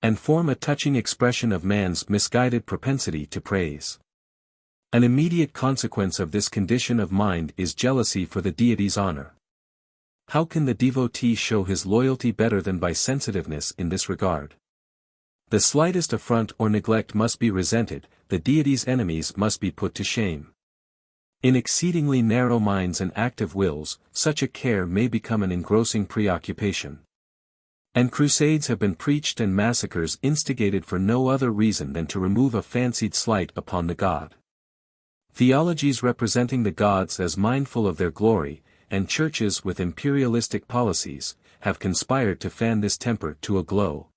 and form a touching expression of man's misguided propensity to praise. An immediate consequence of this condition of mind is jealousy for the deity's honor. How can the devotee show his loyalty better than by sensitiveness in this regard? The slightest affront or neglect must be resented, the deity's enemies must be put to shame. In exceedingly narrow minds and active wills, such a care may become an engrossing preoccupation. And crusades have been preached and massacres instigated for no other reason than to remove a fancied slight upon the god. Theologies representing the gods as mindful of their glory, and churches with imperialistic policies, have conspired to fan this temper to a glow.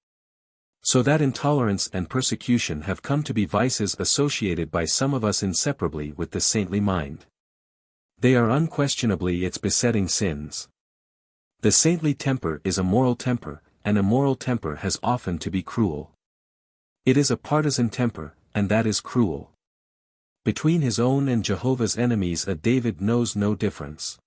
So that intolerance and persecution have come to be vices associated by some of us inseparably with the saintly mind. They are unquestionably its besetting sins. The saintly temper is a moral temper, and a moral temper has often to be cruel. It is a partisan temper, and that is cruel. Between his own and Jehovah's enemies a David knows no difference.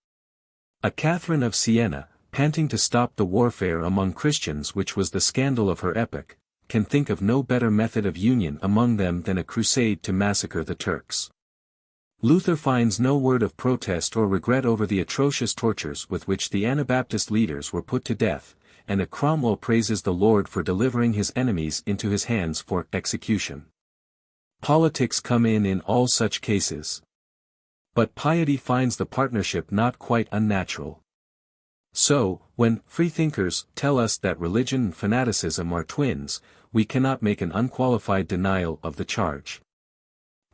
A Catherine of Siena, panting to stop the warfare among Christians which was the scandal of her epoch, can think of no better method of union among them than a crusade to massacre the Turks. Luther finds no word of protest or regret over the atrocious tortures with which the Anabaptist leaders were put to death, and a Cromwell praises the Lord for delivering his enemies into his hands for execution. Politics come in all such cases. But piety finds the partnership not quite unnatural. So, when freethinkers tell us that religion and fanaticism are twins, we cannot make an unqualified denial of the charge.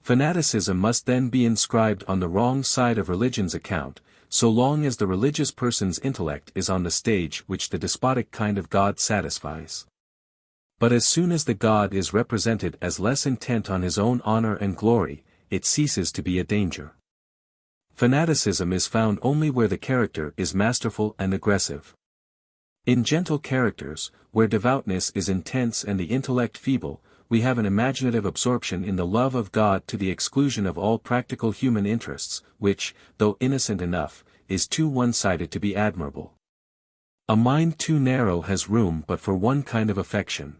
Fanaticism must then be inscribed on the wrong side of religion's account, so long as the religious person's intellect is on the stage which the despotic kind of God satisfies. But as soon as the God is represented as less intent on his own honor and glory, it ceases to be a danger. Fanaticism is found only where the character is masterful and aggressive. In gentle characters, where devoutness is intense and the intellect feeble, we have an imaginative absorption in the love of God to the exclusion of all practical human interests, which, though innocent enough, is too one-sided to be admirable. A mind too narrow has room but for one kind of affection.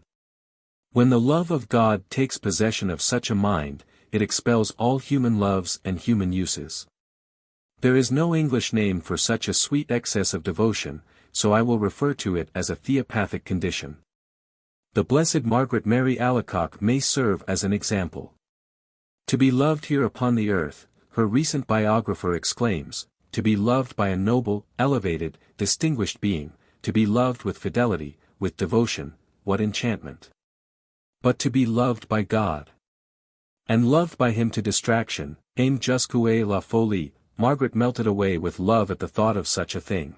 When the love of God takes possession of such a mind, it expels all human loves and human uses. There is no English name for such a sweet excess of devotion, so I will refer to it as a theopathic condition. The Blessed Margaret Mary Alacoque may serve as an example. To be loved here upon the earth, her recent biographer exclaims, to be loved by a noble, elevated, distinguished being, to be loved with fidelity, with devotion, what enchantment! But to be loved by God, and loved by him to distraction, aim jusque la folie, Margaret melted away with love at the thought of such a thing.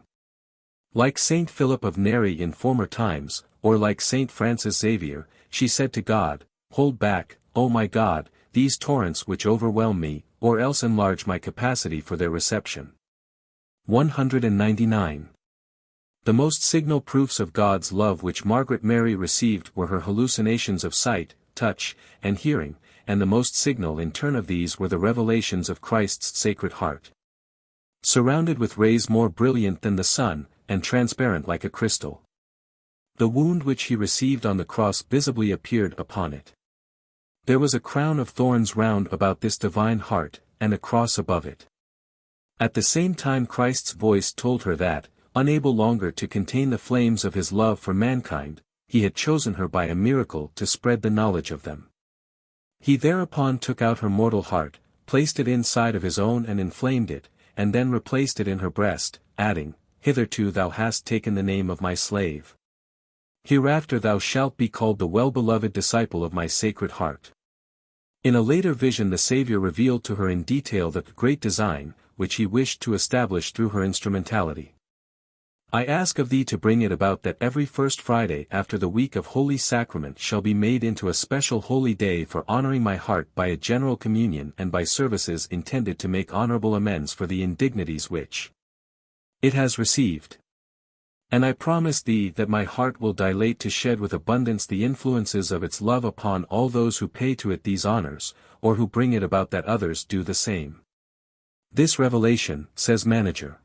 Like Saint Philip of Neri in former times, or like Saint Francis Xavier, she said to God, hold back, O my God, these torrents which overwhelm me, or else enlarge my capacity for their reception. 199. The most signal proofs of God's love which Margaret Mary received were her hallucinations of sight, touch, and hearing, and the most signal in turn of these were the revelations of Christ's Sacred Heart. Surrounded with rays more brilliant than the sun, and transparent like a crystal. The wound which he received on the cross visibly appeared upon it. There was a crown of thorns round about this divine heart, and a cross above it. At the same time Christ's voice told her that, unable longer to contain the flames of his love for mankind, he had chosen her by a miracle to spread the knowledge of them. He thereupon took out her mortal heart, placed it inside of his own and inflamed it, and then replaced it in her breast, adding, hitherto thou hast taken the name of my slave. Hereafter thou shalt be called the well-beloved disciple of my Sacred Heart. In a later vision the Saviour revealed to her in detail the great design, which he wished to establish through her instrumentality. I ask of thee to bring it about that every first Friday after the week of Holy Sacrament shall be made into a special holy day for honoring my heart by a general communion and by services intended to make honorable amends for the indignities which it has received. And I promise thee that my heart will dilate to shed with abundance the influences of its love upon all those who pay to it these honors, or who bring it about that others do the same. This revelation, says Manager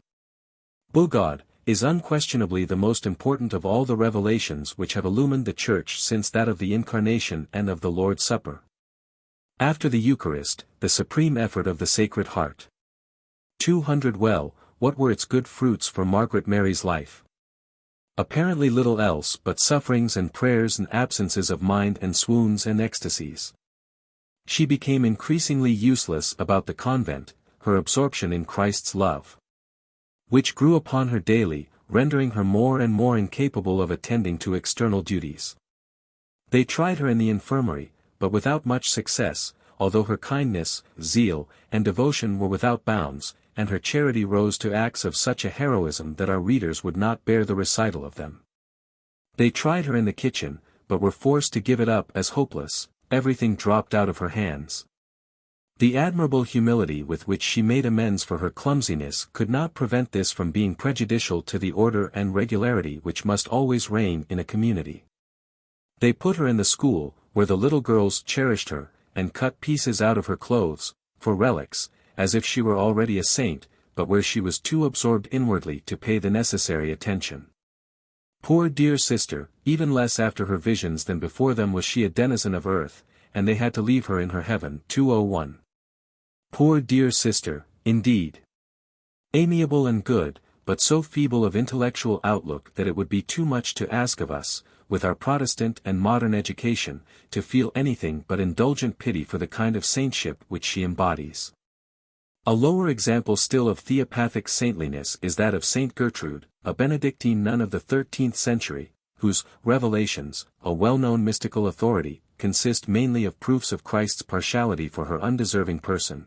Bugod, is unquestionably the most important of all the revelations which have illumined the Church since that of the Incarnation and of the Lord's Supper. After the Eucharist, the supreme effort of the Sacred Heart. 200 Well, what were its good fruits for Margaret Mary's life? Apparently little else but sufferings and prayers and absences of mind and swoons and ecstasies. She became increasingly useless about the convent, her absorption in Christ's love, which grew upon her daily, rendering her more and more incapable of attending to external duties. They tried her in the infirmary, but without much success, although her kindness, zeal, and devotion were without bounds, and her charity rose to acts of such a heroism that our readers would not bear the recital of them. They tried her in the kitchen, but were forced to give it up as hopeless, everything dropped out of her hands. The admirable humility with which she made amends for her clumsiness could not prevent this from being prejudicial to the order and regularity which must always reign in a community. They put her in the school, where the little girls cherished her, and cut pieces out of her clothes, for relics, as if she were already a saint, but where she was too absorbed inwardly to pay the necessary attention. Poor dear sister, even less after her visions than before them was she a denizen of earth, and they had to leave her in her heaven. 201. Poor dear sister, indeed. Amiable and good, but so feeble of intellectual outlook that it would be too much to ask of us, with our Protestant and modern education, to feel anything but indulgent pity for the kind of saintship which she embodies. A lower example still of theopathic saintliness is that of Saint Gertrude, a Benedictine nun of the 13th century, whose Revelations, a well-known mystical authority, consist mainly of proofs of Christ's partiality for her undeserving person.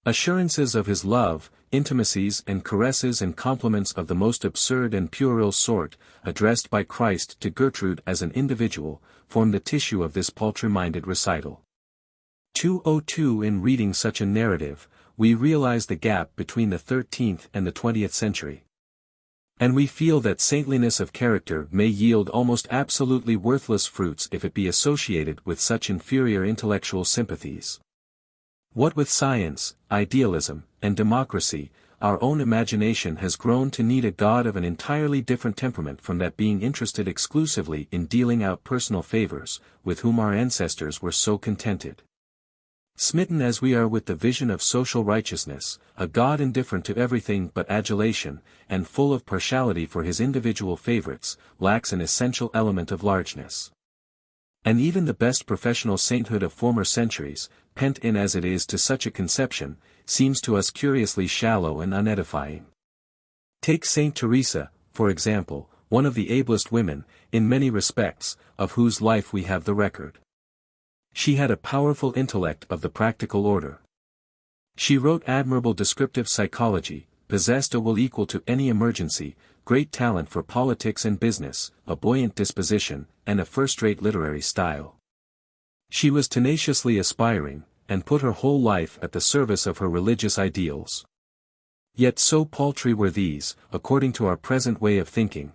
Assurances of his love, intimacies and caresses and compliments of the most absurd and puerile sort, addressed by Christ to Gertrude as an individual, form the tissue of this paltry-minded recital. 202. In reading such a narrative, we realize the gap between the 13th and the 20th century. And we feel that saintliness of character may yield almost absolutely worthless fruits if it be associated with such inferior intellectual sympathies. What with science, idealism, and democracy, our own imagination has grown to need a God of an entirely different temperament from that being interested exclusively in dealing out personal favors, with whom our ancestors were so contented. Smitten as we are with the vision of social righteousness, a God indifferent to everything but adulation, and full of partiality for his individual favorites, lacks an essential element of largeness. And even the best professional sainthood of former centuries, pent in as it is to such a conception, seems to us curiously shallow and unedifying. Take Saint Teresa, for example, one of the ablest women, in many respects, of whose life we have the record. She had a powerful intellect of the practical order. She wrote admirable descriptive psychology, possessed a will equal to any emergency, great talent for politics and business, a buoyant disposition, and a first-rate literary style. She was tenaciously aspiring, and put her whole life at the service of her religious ideals. Yet so paltry were these, according to our present way of thinking,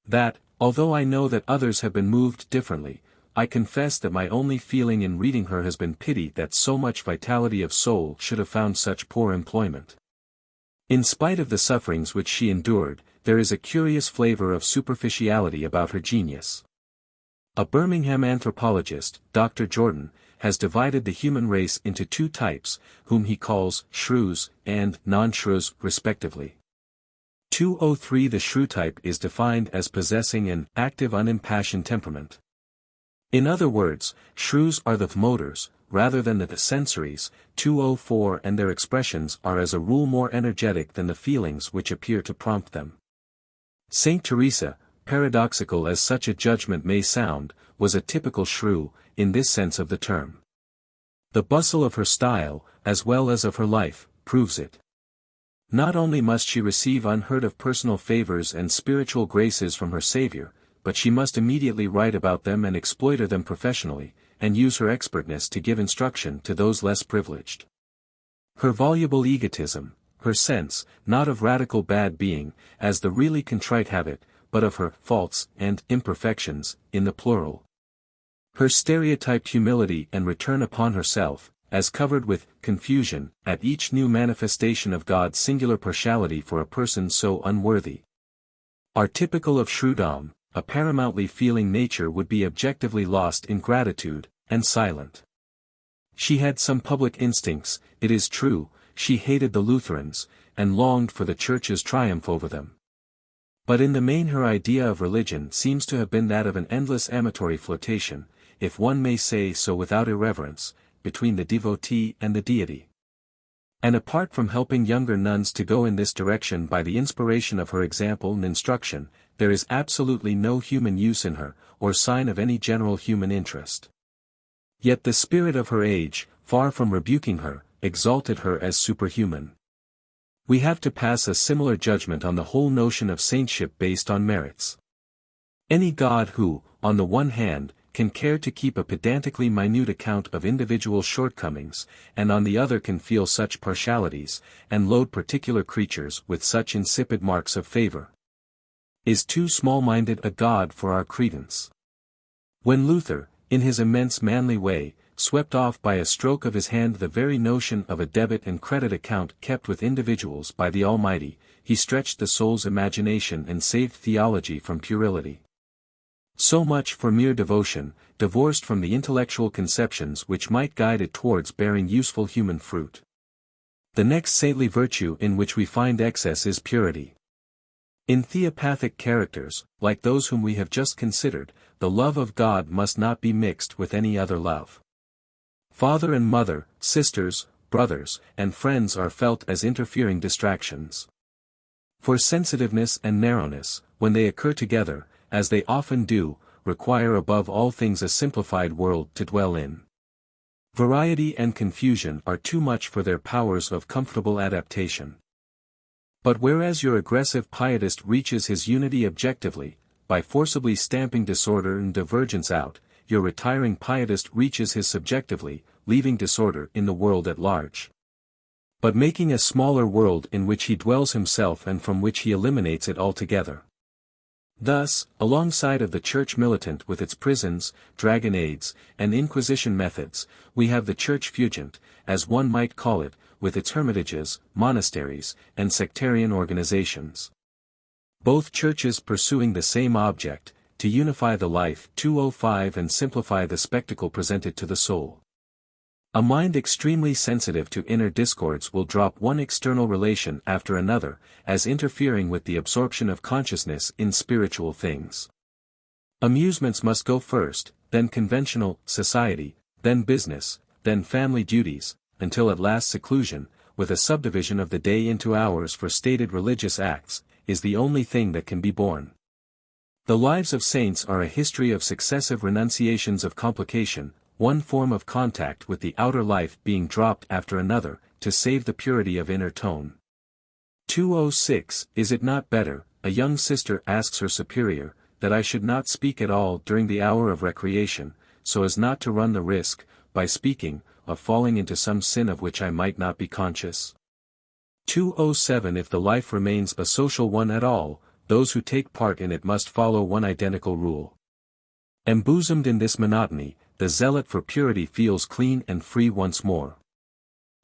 that, although I know that others have been moved differently, I confess that my only feeling in reading her has been pity that so much vitality of soul should have found such poor employment. In spite of the sufferings which she endured, there is a curious flavor of superficiality about her genius. A Birmingham anthropologist, Dr. Jordan, has divided the human race into two types, whom he calls shrews and non-shrews respectively. 203. The shrew type is defined as possessing an active unimpassioned temperament. In other words, shrews are the motors, rather than the sensories. 204. And their expressions are as a rule more energetic than the feelings which appear to prompt them. Saint Teresa, paradoxical as such a judgment may sound, was a typical shrew, in this sense of the term. The bustle of her style, as well as of her life, proves it. Not only must she receive unheard of personal favors and spiritual graces from her Savior, but she must immediately write about them and exploit them professionally, and use her expertness to give instruction to those less privileged. Her voluble egotism, her sense, not of radical bad being, as the really contrite habit, but of her faults and imperfections, in the plural. Her stereotyped humility and return upon herself, as covered with confusion, at each new manifestation of God's singular partiality for a person so unworthy, are typical of shrewdom. A paramountly feeling nature would be objectively lost in gratitude, and silent. She had some public instincts, it is true, she hated the Lutherans, and longed for the Church's triumph over them. But in the main her idea of religion seems to have been that of an endless amatory flirtation, if one may say so without irreverence, between the devotee and the deity. And apart from helping younger nuns to go in this direction by the inspiration of her example and instruction, there is absolutely no human use in her, or sign of any general human interest. Yet the spirit of her age, far from rebuking her, exalted her as superhuman. We have to pass a similar judgment on the whole notion of saintship based on merits. Any God who, on the one hand, can care to keep a pedantically minute account of individual shortcomings, and on the other can feel such partialities, and load particular creatures with such insipid marks of favor, is too small-minded a God for our credence. When Luther, in his immense manly way, swept off by a stroke of his hand the very notion of a debit and credit account kept with individuals by the Almighty, he stretched the soul's imagination and saved theology from puerility. So much for mere devotion, divorced from the intellectual conceptions which might guide it towards bearing useful human fruit. The next saintly virtue in which we find excess is purity. In theopathic characters, like those whom we have just considered, the love of God must not be mixed with any other love. Father and mother, sisters, brothers, and friends are felt as interfering distractions. For sensitiveness and narrowness, when they occur together, as they often do, require above all things a simplified world to dwell in. Variety and confusion are too much for their powers of comfortable adaptation. But whereas your aggressive pietist reaches his unity objectively, by forcibly stamping disorder and divergence out, your retiring pietist reaches his subjectively, leaving disorder in the world at large, but making a smaller world in which he dwells himself and from which he eliminates it altogether. Thus, alongside of the church militant with its prisons, dragonades, and inquisition methods, we have the church fugient, as one might call it, with its hermitages, monasteries, and sectarian organizations. Both churches pursuing the same object, to unify the life 205 and simplify the spectacle presented to the soul. A mind extremely sensitive to inner discords will drop one external relation after another, as interfering with the absorption of consciousness in spiritual things. Amusements must go first, then conventional society, then business, then family duties, until at last seclusion, with a subdivision of the day into hours for stated religious acts, is the only thing that can be borne. The lives of saints are a history of successive renunciations of complication, one form of contact with the outer life being dropped after another, to save the purity of inner tone. 206 Is it not better, a young sister asks her superior, that I should not speak at all during the hour of recreation, so as not to run the risk, by speaking, of falling into some sin of which I might not be conscious? 207 If the life remains a social one at all, those who take part in it must follow one identical rule. Embosomed in this monotony, the zealot for purity feels clean and free once more.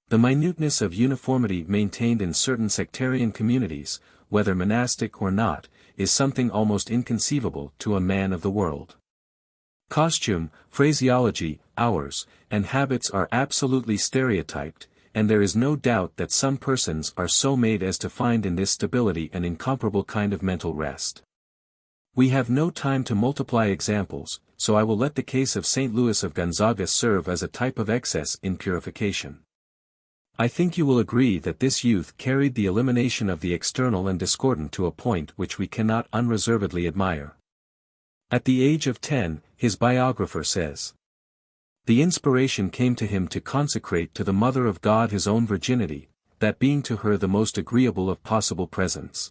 The minuteness of uniformity maintained in certain sectarian communities, whether monastic or not, is something almost inconceivable to a man of the world. Costume, phraseology, hours, and habits are absolutely stereotyped, and there is no doubt that some persons are so made as to find in this stability an incomparable kind of mental rest. We have no time to multiply examples, so I will let the case of St. Louis of Gonzaga serve as a type of excess in purification. I think you will agree that this youth carried the elimination of the external and discordant to a point which we cannot unreservedly admire. At the age of 10, his biographer says, the inspiration came to him to consecrate to the Mother of God his own virginity, that being to her the most agreeable of possible presents.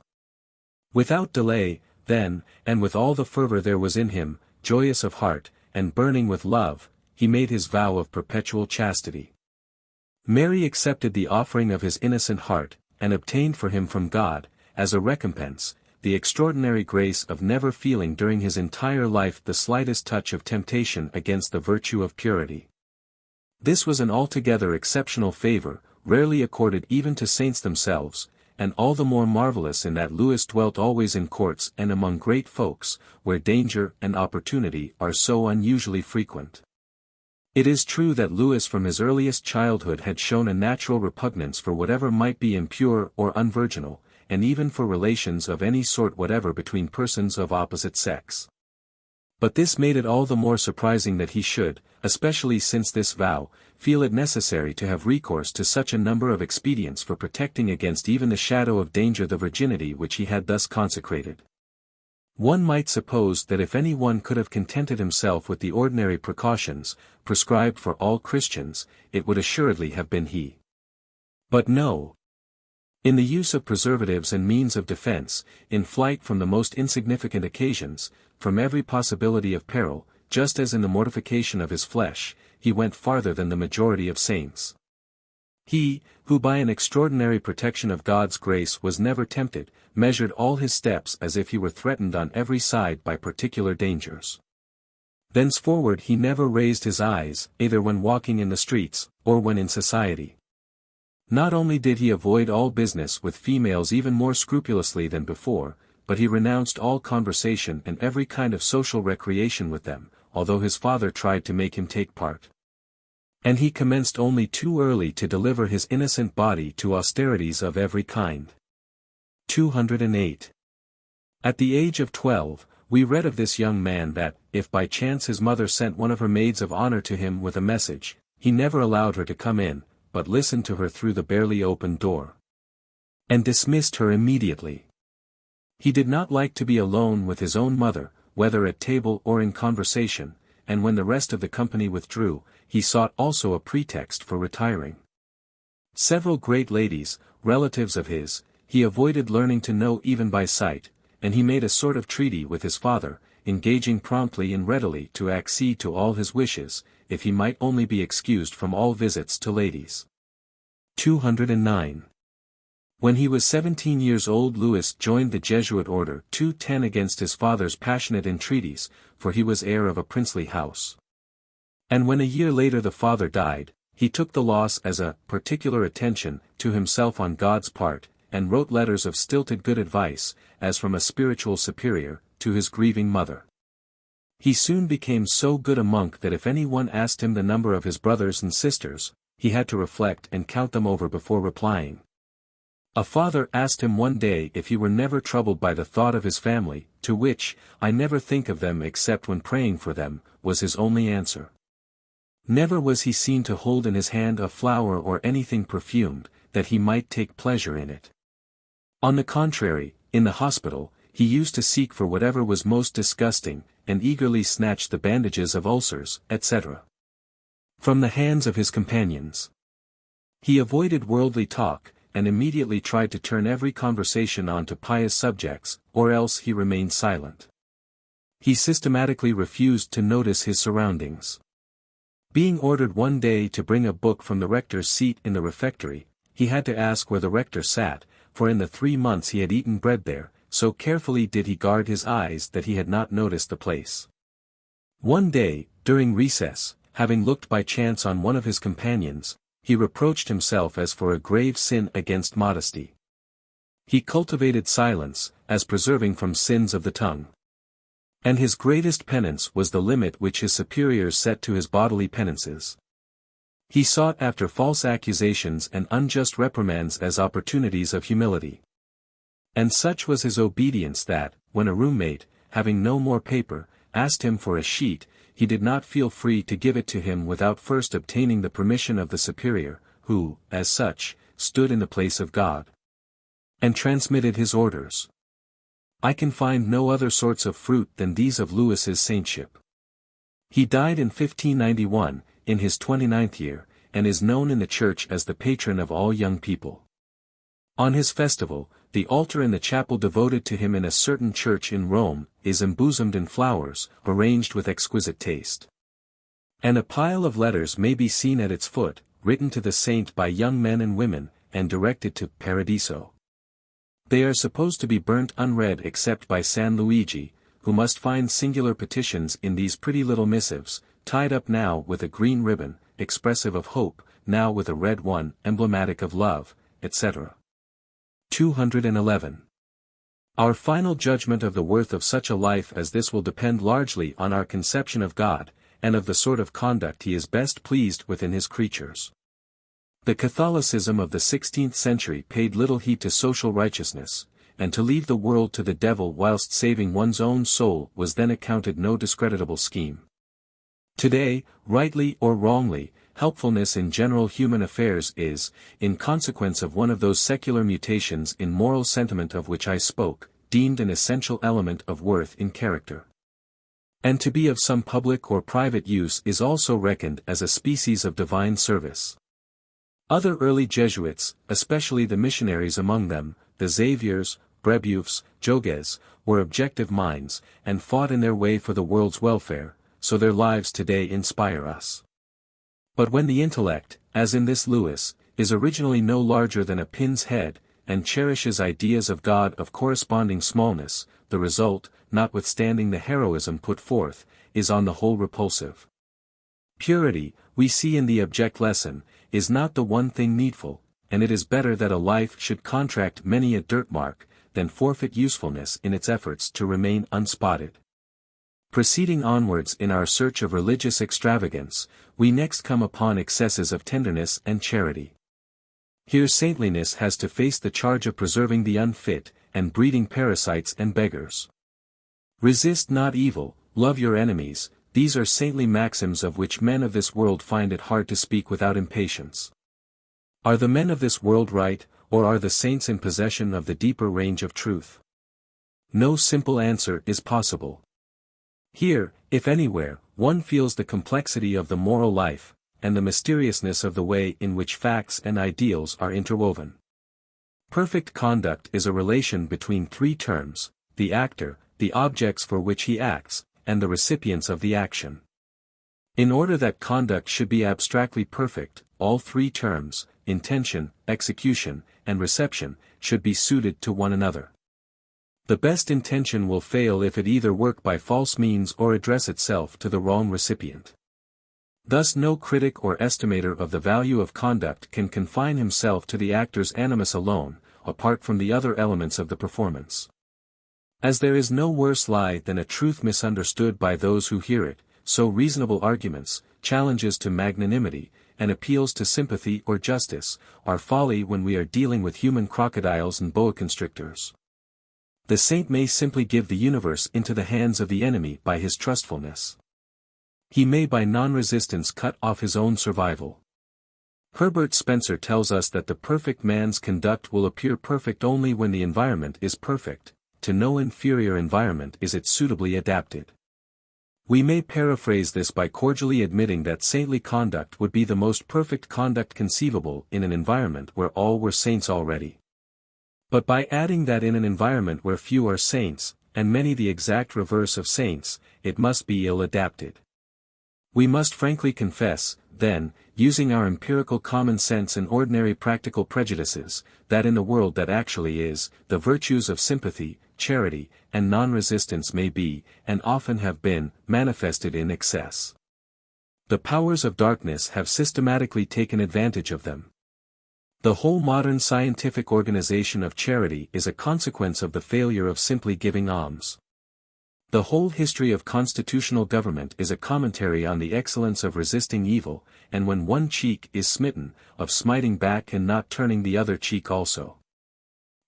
Without delay, then, and with all the fervor there was in him, joyous of heart, and burning with love, he made his vow of perpetual chastity. Mary accepted the offering of his innocent heart, and obtained for him from God, as a recompense, the extraordinary grace of never feeling during his entire life the slightest touch of temptation against the virtue of purity. This was an altogether exceptional favor, rarely accorded even to saints themselves, and all the more marvelous in that Louis dwelt always in courts and among great folks, where danger and opportunity are so unusually frequent. It is true that Louis from his earliest childhood had shown a natural repugnance for whatever might be impure or unvirginal, and even for relations of any sort whatever between persons of opposite sex. But this made it all the more surprising that he should, especially since this vow, feel it necessary to have recourse to such a number of expedients for protecting against even the shadow of danger the virginity which he had thus consecrated. One might suppose that if any one could have contented himself with the ordinary precautions, prescribed for all Christians, it would assuredly have been he. But no. In the use of preservatives and means of defense, in flight from the most insignificant occasions, from every possibility of peril, just as in the mortification of his flesh, he went farther than the majority of saints. He, who by an extraordinary protection of God's grace was never tempted, measured all his steps as if he were threatened on every side by particular dangers. Thenceforward he never raised his eyes, either when walking in the streets, or when in society. Not only did he avoid all business with females even more scrupulously than before, but he renounced all conversation and every kind of social recreation with them, although his father tried to make him take part. And he commenced only too early to deliver his innocent body to austerities of every kind. 208. At the age of 12, we read of this young man that, if by chance his mother sent one of her maids of honor to him with a message, he never allowed her to come in, but listened to her through the barely opened door. And dismissed her immediately. He did not like to be alone with his own mother, whether at table or in conversation, and when the rest of the company withdrew, he sought also a pretext for retiring. Several great ladies, relatives of his, he avoided learning to know even by sight, and he made a sort of treaty with his father, engaging promptly and readily to accede to all his wishes, if he might only be excused from all visits to ladies. 209. When he was 17 years old, Louis joined the Jesuit order 210 against his father's passionate entreaties, for he was heir of a princely house. And when a year later the father died, he took the loss as a particular attention to himself on God's part, and wrote letters of stilted good advice, as from a spiritual superior, to his grieving mother. He soon became so good a monk that if any one asked him the number of his brothers and sisters, he had to reflect and count them over before replying. A father asked him one day if he were never troubled by the thought of his family, to which, "I never think of them except when praying for them," was his only answer. Never was he seen to hold in his hand a flower or anything perfumed, that he might take pleasure in it. On the contrary, in the hospital, he used to seek for whatever was most disgusting, and eagerly snatch the bandages of ulcers, etc., from the hands of his companions. He avoided worldly talk, and immediately tried to turn every conversation on to pious subjects, or else he remained silent. He systematically refused to notice his surroundings. Being ordered one day to bring a book from the rector's seat in the refectory, he had to ask where the rector sat, for in the 3 months he had eaten bread there, so carefully did he guard his eyes that he had not noticed the place. One day, during recess, having looked by chance on one of his companions, he reproached himself as for a grave sin against modesty. He cultivated silence, as preserving from sins of the tongue. And his greatest penance was the limit which his superiors set to his bodily penances. He sought after false accusations and unjust reprimands as opportunities of humility. And such was his obedience that, when a roommate, having no more paper, asked him for a sheet, he did not feel free to give it to him without first obtaining the permission of the superior, who, as such, stood in the place of God, and transmitted his orders. I can find no other sorts of fruit than these of Louis's saintship. He died in 1591, in his 29th year, and is known in the Church as the patron of all young people. On his festival, the altar in the chapel devoted to him in a certain church in Rome, is embosomed in flowers, arranged with exquisite taste. And a pile of letters may be seen at its foot, written to the saint by young men and women, and directed to Paradiso. They are supposed to be burnt unread except by San Luigi, who must find singular petitions in these pretty little missives, tied up now with a green ribbon, expressive of hope, now with a red one, emblematic of love, etc. 211. Our final judgment of the worth of such a life as this will depend largely on our conception of God, and of the sort of conduct he is best pleased with in his creatures. The Catholicism of the 16th century paid little heed to social righteousness, and to leave the world to the devil whilst saving one's own soul was then accounted no discreditable scheme. Today, rightly or wrongly, helpfulness in general human affairs is, in consequence of one of those secular mutations in moral sentiment of which I spoke, deemed an essential element of worth in character. And to be of some public or private use is also reckoned as a species of divine service. Other early Jesuits, especially the missionaries among them, the Xaviers, Brebeufs, Jogues, were objective minds, and fought in their way for the world's welfare, so their lives today inspire us. But when the intellect, as in this Lewis, is originally no larger than a pin's head, and cherishes ideas of God of corresponding smallness, the result, notwithstanding the heroism put forth, is on the whole repulsive. Purity, we see in the object lesson, is not the one thing needful, and it is better that a life should contract many a dirt mark, than forfeit usefulness in its efforts to remain unspotted. Proceeding onwards in our search of religious extravagance, we next come upon excesses of tenderness and charity. Here saintliness has to face the charge of preserving the unfit, and breeding parasites and beggars. Resist not evil, love your enemies, these are saintly maxims of which men of this world find it hard to speak without impatience. Are the men of this world right, or are the saints in possession of the deeper range of truth? No simple answer is possible. Here, if anywhere, one feels the complexity of the moral life, and the mysteriousness of the way in which facts and ideals are interwoven. Perfect conduct is a relation between three terms: the actor, the objects for which he acts, and the recipients of the action. In order that conduct should be abstractly perfect, all three terms, intention, execution, and reception, should be suited to one another. The best intention will fail if it either work by false means or address itself to the wrong recipient. Thus no critic or estimator of the value of conduct can confine himself to the actor's animus alone, apart from the other elements of the performance. As there is no worse lie than a truth misunderstood by those who hear it, so reasonable arguments, challenges to magnanimity, and appeals to sympathy or justice, are folly when we are dealing with human crocodiles and boa constrictors. The saint may simply give the universe into the hands of the enemy by his trustfulness. He may by non-resistance cut off his own survival. Herbert Spencer tells us that the perfect man's conduct will appear perfect only when the environment is perfect. To no inferior environment is it suitably adapted. We may paraphrase this by cordially admitting that saintly conduct would be the most perfect conduct conceivable in an environment where all were saints already. But by adding that in an environment where few are saints, and many the exact reverse of saints, it must be ill-adapted. We must frankly confess, then, using our empirical common sense and ordinary practical prejudices, that in the world that actually is, the virtues of sympathy, charity, and non-resistance may be, and often have been, manifested in excess. The powers of darkness have systematically taken advantage of them. The whole modern scientific organization of charity is a consequence of the failure of simply giving alms. The whole history of constitutional government is a commentary on the excellence of resisting evil, and when one cheek is smitten, of smiting back and not turning the other cheek also.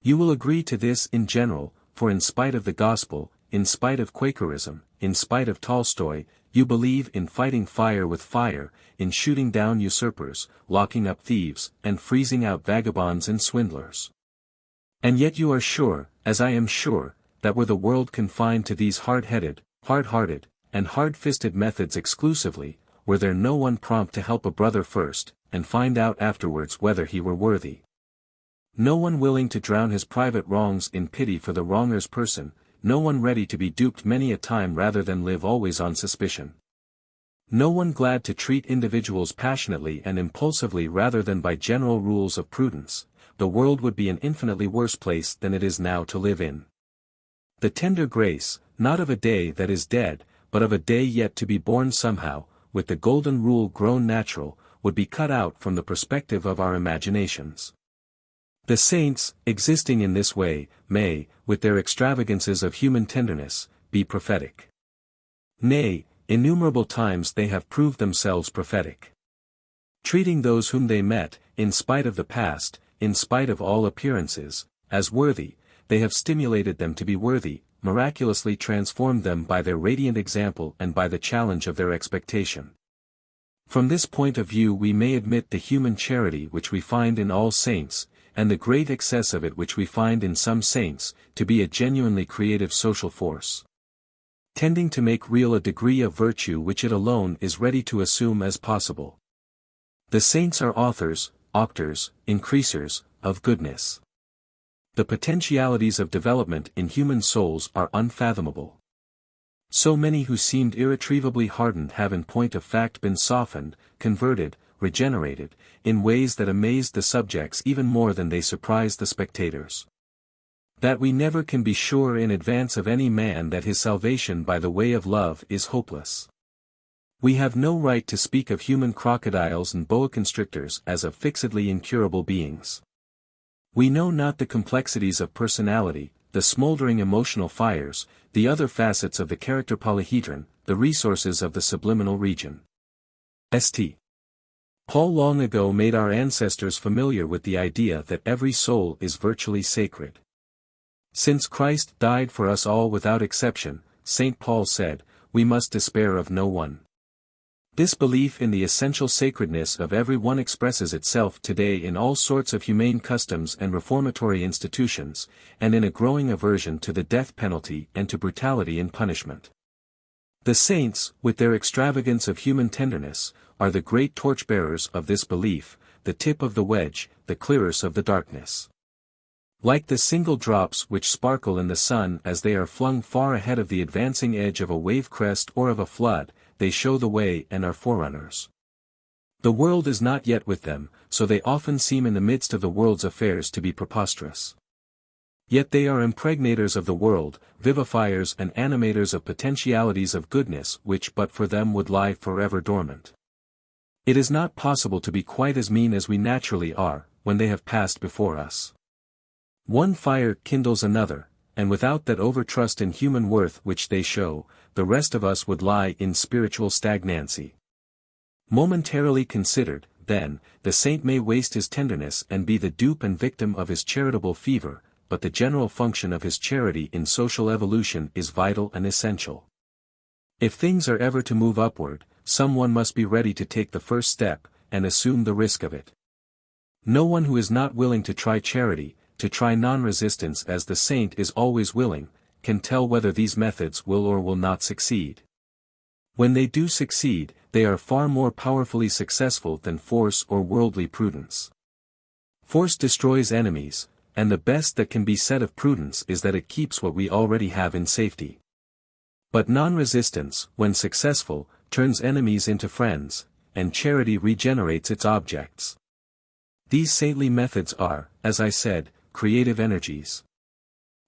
You will agree to this in general, for in spite of the gospel, in spite of Quakerism, in spite of Tolstoy, you believe in fighting fire with fire, in shooting down usurpers, locking up thieves, and freezing out vagabonds and swindlers. And yet you are sure, as I am sure, that were the world confined to these hard-headed, hard-hearted, and hard-fisted methods exclusively, were there no one prompt to help a brother first, and find out afterwards whether he were worthy. No one willing to drown his private wrongs in pity for the wronger's person, no one ready to be duped many a time rather than live always on suspicion. No one glad to treat individuals passionately and impulsively rather than by general rules of prudence, the world would be an infinitely worse place than it is now to live in. The tender grace, not of a day that is dead, but of a day yet to be born somehow, with the golden rule grown natural, would be cut out from the perspective of our imaginations. The saints, existing in this way, may, with their extravagances of human tenderness, be prophetic. Nay, innumerable times they have proved themselves prophetic. Treating those whom they met, in spite of the past, in spite of all appearances, as worthy, they have stimulated them to be worthy, miraculously transformed them by their radiant example and by the challenge of their expectation. From this point of view we may admit the human charity which we find in all saints, and the great excess of it which we find in some saints, to be a genuinely creative social force, tending to make real a degree of virtue which it alone is ready to assume as possible. The saints are authors, octors, increasers, of goodness. The potentialities of development in human souls are unfathomable. So many who seemed irretrievably hardened have in point of fact been softened, converted, regenerated, in ways that amazed the subjects even more than they surprised the spectators. That we never can be sure in advance of any man that his salvation by the way of love is hopeless. We have no right to speak of human crocodiles and boa constrictors as of fixedly incurable beings. We know not the complexities of personality, the smoldering emotional fires, the other facets of the character polyhedron, the resources of the subliminal region. St. Paul long ago made our ancestors familiar with the idea that every soul is virtually sacred. Since Christ died for us all without exception, St. Paul said, we must despair of no one. This belief in the essential sacredness of every one expresses itself today in all sorts of humane customs and reformatory institutions, and in a growing aversion to the death penalty and to brutality in punishment. The saints, with their extravagance of human tenderness, are the great torchbearers of this belief, the tip of the wedge, the clearest of the darkness. Like the single drops which sparkle in the sun as they are flung far ahead of the advancing edge of a wave crest or of a flood, they show the way and are forerunners. The world is not yet with them, so they often seem in the midst of the world's affairs to be preposterous. Yet they are impregnators of the world, vivifiers and animators of potentialities of goodness which but for them would lie forever dormant. It is not possible to be quite as mean as we naturally are, when they have passed before us. One fire kindles another, and without that overtrust in human worth which they show, the rest of us would lie in spiritual stagnancy. Momentarily considered, then, the saint may waste his tenderness and be the dupe and victim of his charitable fever, but the general function of his charity in social evolution is vital and essential. If things are ever to move upward, someone must be ready to take the first step, and assume the risk of it. No one who is not willing to try charity, to try non-resistance as the saint is always willing, can tell whether these methods will or will not succeed. When they do succeed, they are far more powerfully successful than force or worldly prudence. Force destroys enemies, and the best that can be said of prudence is that it keeps what we already have in safety. But non-resistance, when successful, turns enemies into friends, and charity regenerates its objects. These saintly methods are, as I said, creative energies.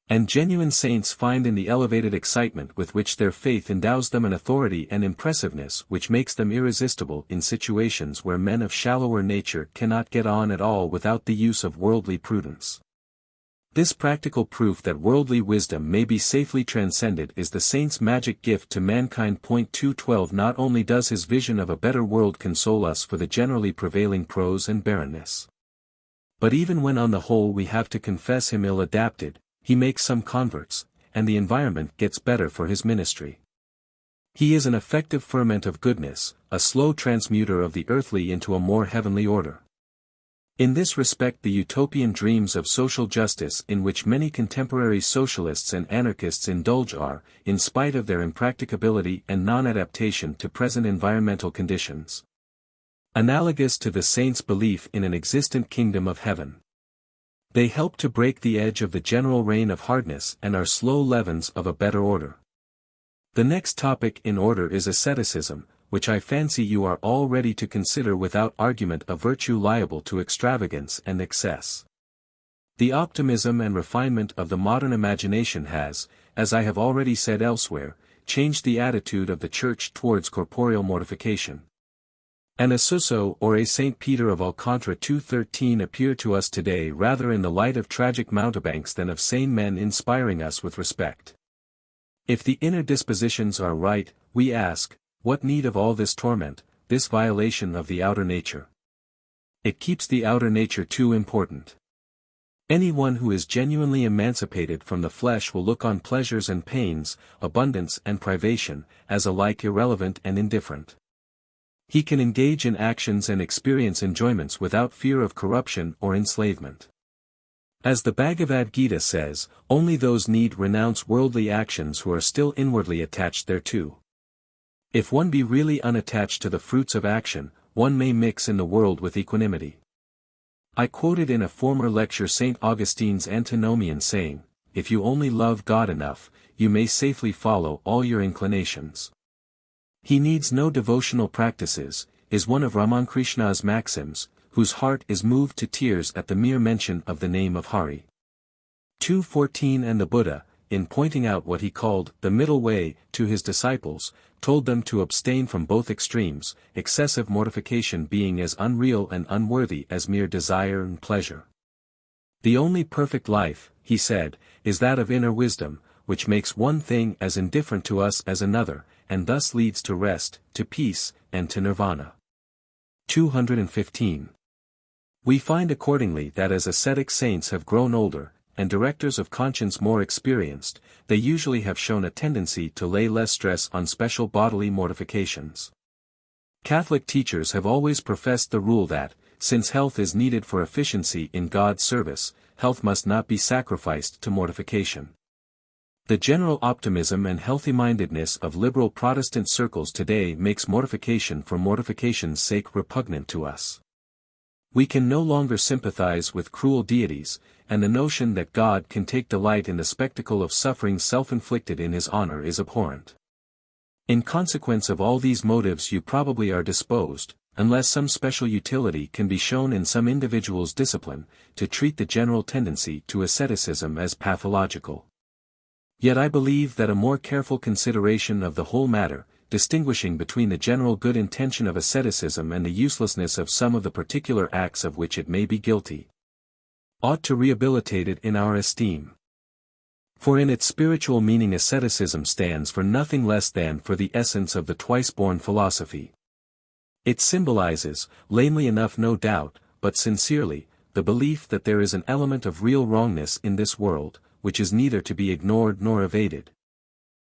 And genuine saints find in the elevated excitement with which their faith endows them an authority and impressiveness which makes them irresistible in situations where men of shallower nature cannot get on at all without the use of worldly prudence. This practical proof that worldly wisdom may be safely transcended is the saint's magic gift to mankind. 212 Not only does his vision of a better world console us for the generally prevailing prose and barrenness, but even when on the whole we have to confess him ill-adapted, he makes some converts, and the environment gets better for his ministry. He is an effective ferment of goodness, a slow transmuter of the earthly into a more heavenly order. In this respect the utopian dreams of social justice in which many contemporary socialists and anarchists indulge are, in spite of their impracticability and non-adaptation to present environmental conditions, analogous to the saints' belief in an existent kingdom of heaven. They help to break the edge of the general reign of hardness and are slow leavens of a better order. The next topic in order is asceticism, which I fancy you are all ready to consider without argument a virtue liable to extravagance and excess. The optimism and refinement of the modern imagination has, as I have already said elsewhere, changed the attitude of the Church towards corporeal mortification. An Asuso or a Saint Peter of Alcantara 2:13 appear to us today rather in the light of tragic mountebanks than of sane men inspiring us with respect. If the inner dispositions are right, we ask, what need of all this torment, this violation of the outer nature? It keeps the outer nature too important. Anyone who is genuinely emancipated from the flesh will look on pleasures and pains, abundance and privation, as alike irrelevant and indifferent. He can engage in actions and experience enjoyments without fear of corruption or enslavement. As the Bhagavad Gita says, only those need renounce worldly actions who are still inwardly attached thereto. If one be really unattached to the fruits of action, one may mix in the world with equanimity. I quoted in a former lecture St. Augustine's antinomian saying, "If you only love God enough, you may safely follow all your inclinations." He needs no devotional practices, is one of Ramankrishna's maxims, whose heart is moved to tears at the mere mention of the name of Hari. 2:14 And the Buddha, in pointing out what he called the middle way to his disciples, told them to abstain from both extremes, excessive mortification being as unreal and unworthy as mere desire and pleasure. The only perfect life, he said, is that of inner wisdom, which makes one thing as indifferent to us as another, and thus leads to rest, to peace, and to nirvana. 215. We find accordingly that as ascetic saints have grown older, and directors of conscience more experienced, they usually have shown a tendency to lay less stress on special bodily mortifications. Catholic teachers have always professed the rule that, since health is needed for efficiency in God's service, health must not be sacrificed to mortification. The general optimism and healthy-mindedness of liberal Protestant circles today makes mortification for mortification's sake repugnant to us. We can no longer sympathize with cruel deities, and the notion that God can take delight in the spectacle of suffering self-inflicted in his honor is abhorrent. In consequence of all these motives you probably are disposed, unless some special utility can be shown in some individual's discipline, to treat the general tendency to asceticism as pathological. Yet I believe that a more careful consideration of the whole matter, distinguishing between the general good intention of asceticism and the uselessness of some of the particular acts of which it may be guilty, ought to rehabilitate it in our esteem. For in its spiritual meaning asceticism stands for nothing less than for the essence of the twice-born philosophy. It symbolizes, lamely enough no doubt, but sincerely, the belief that there is an element of real wrongness in this world, which is neither to be ignored nor evaded,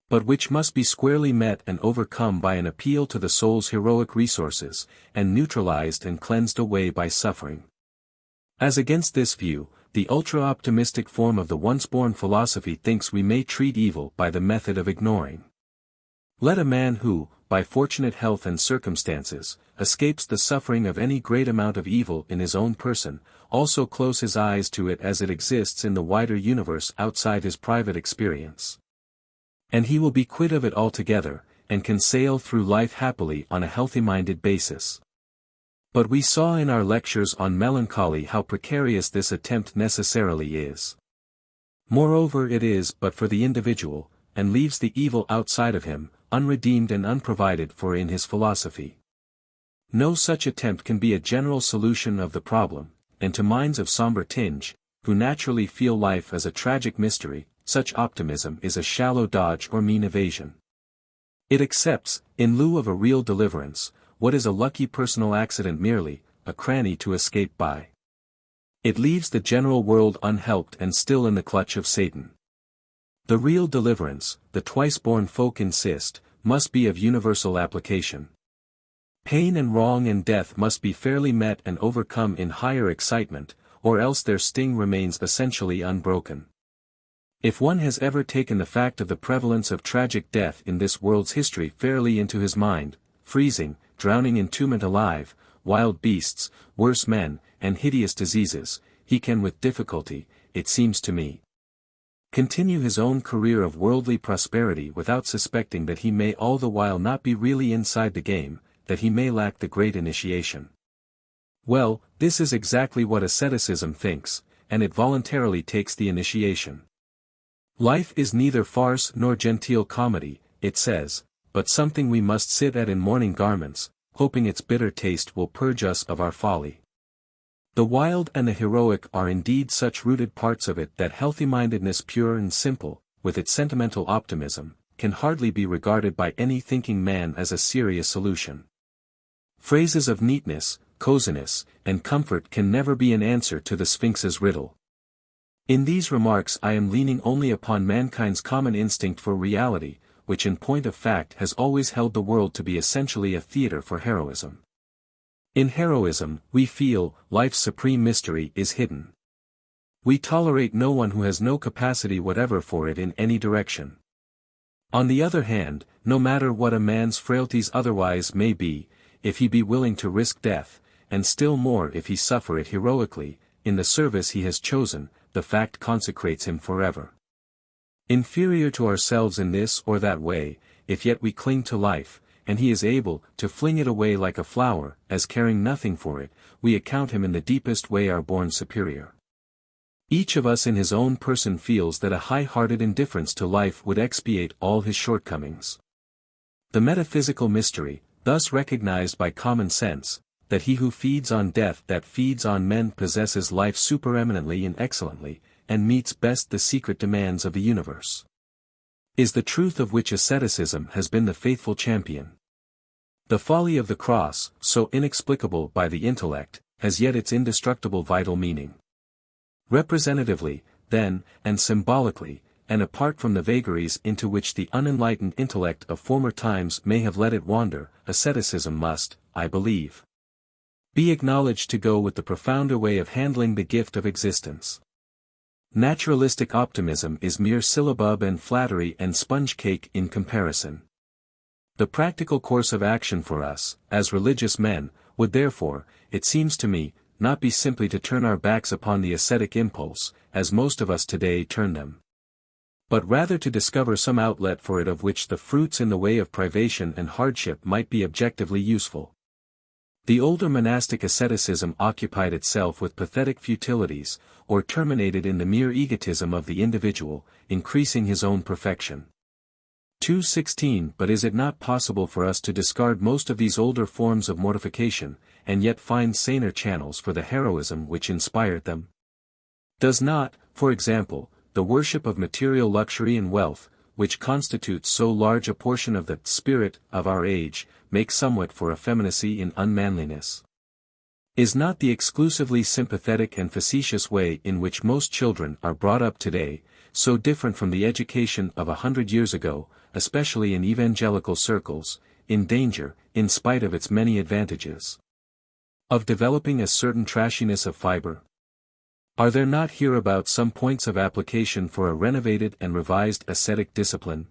but which must be squarely met and overcome by an appeal to the soul's heroic resources, and neutralized and cleansed away by suffering. As against this view, the ultra-optimistic form of the once-born philosophy thinks we may treat evil by the method of ignoring. Let a man who, by fortunate health and circumstances, escapes the suffering of any great amount of evil in his own person, also close his eyes to it as it exists in the wider universe outside his private experience, and he will be quit of it altogether, and can sail through life happily on a healthy-minded basis. But we saw in our lectures on melancholy how precarious this attempt necessarily is. Moreover, it is but for the individual, and leaves the evil outside of him, unredeemed and unprovided for in his philosophy. No such attempt can be a general solution of the problem, and to minds of somber tinge, who naturally feel life as a tragic mystery, such optimism is a shallow dodge or mean evasion. It accepts, in lieu of a real deliverance, what is a lucky personal accident merely, a cranny to escape by. It leaves the general world unhelped and still in the clutch of Satan. The real deliverance, the twice-born folk insist, must be of universal application. Pain and wrong and death must be fairly met and overcome in higher excitement, or else their sting remains essentially unbroken. If one has ever taken the fact of the prevalence of tragic death in this world's history fairly into his mind, freezing, drowning entombment alive, wild beasts, worse men, and hideous diseases, he can with difficulty, it seems to me, continue his own career of worldly prosperity without suspecting that he may all the while not be really inside the game, that he may lack the great initiation. Well, this is exactly what asceticism thinks, and it voluntarily takes the initiation. Life is neither farce nor genteel comedy, it says, but something we must sit at in mourning garments, hoping its bitter taste will purge us of our folly. The wild and the heroic are indeed such rooted parts of it that healthy-mindedness pure and simple, with its sentimental optimism, can hardly be regarded by any thinking man as a serious solution. Phrases of neatness, coziness, and comfort can never be an answer to the Sphinx's riddle. In these remarks I am leaning only upon mankind's common instinct for reality, which in point of fact has always held the world to be essentially a theater for heroism. In heroism, we feel, life's supreme mystery is hidden. We tolerate no one who has no capacity whatever for it in any direction. On the other hand, no matter what a man's frailties otherwise may be, if he be willing to risk death, and still more if he suffer it heroically, in the service he has chosen, the fact consecrates him forever. Inferior to ourselves in this or that way, if yet we cling to life, and he is able to fling it away like a flower, as caring nothing for it, we account him in the deepest way our born superior. Each of us in his own person feels that a high-hearted indifference to life would expiate all his shortcomings. The metaphysical mystery, thus recognized by common sense, that he who feeds on death that feeds on men possesses life supereminently and excellently, and meets best the secret demands of the universe, is the truth of which asceticism has been the faithful champion. The folly of the cross, so inexplicable by the intellect, has yet its indestructible vital meaning. Representatively, then, and symbolically, and apart from the vagaries into which the unenlightened intellect of former times may have let it wander, asceticism must, I believe, be acknowledged to go with the profounder way of handling the gift of existence. Naturalistic optimism is mere syllabub and flattery and sponge cake in comparison. The practical course of action for us, as religious men, would therefore, it seems to me, not be simply to turn our backs upon the ascetic impulse, as most of us today turn them, but rather to discover some outlet for it of which the fruits in the way of privation and hardship might be objectively useful. The older monastic asceticism occupied itself with pathetic futilities, or terminated in the mere egotism of the individual, increasing his own perfection. 2:16 But is it not possible for us to discard most of these older forms of mortification, and yet find saner channels for the heroism which inspired them? Does not, for example, the worship of material luxury and wealth, which constitutes so large a portion of the spirit of our age, make somewhat for effeminacy in unmanliness? Is not the exclusively sympathetic and facetious way in which most children are brought up today, so different from the education of 100 years ago, especially in evangelical circles, in danger, in spite of its many advantages, of developing a certain trashiness of fiber? Are there not hereabout some points of application for a renovated and revised ascetic discipline?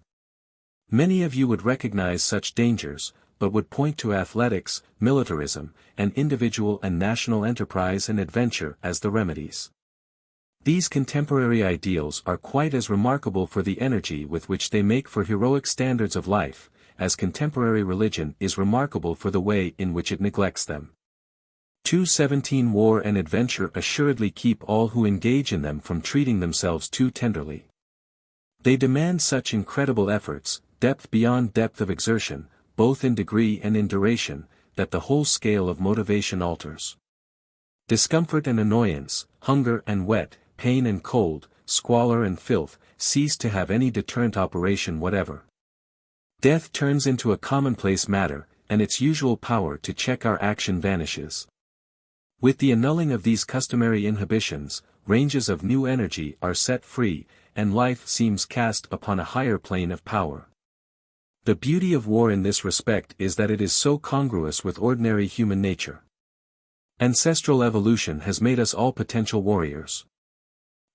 Many of you would recognize such dangers, but would point to athletics, militarism, and individual and national enterprise and adventure as the remedies. These contemporary ideals are quite as remarkable for the energy with which they make for heroic standards of life, as contemporary religion is remarkable for the way in which it neglects them. 2:17 War and adventure assuredly keep all who engage in them from treating themselves too tenderly. They demand such incredible efforts, depth beyond depth of exertion, both in degree and in duration, that the whole scale of motivation alters. Discomfort and annoyance, hunger and wet, pain and cold, squalor and filth, cease to have any deterrent operation whatever. Death turns into a commonplace matter, and its usual power to check our action vanishes. With the annulling of these customary inhibitions, ranges of new energy are set free, and life seems cast upon a higher plane of power. The beauty of war in this respect is that it is so congruous with ordinary human nature. Ancestral evolution has made us all potential warriors.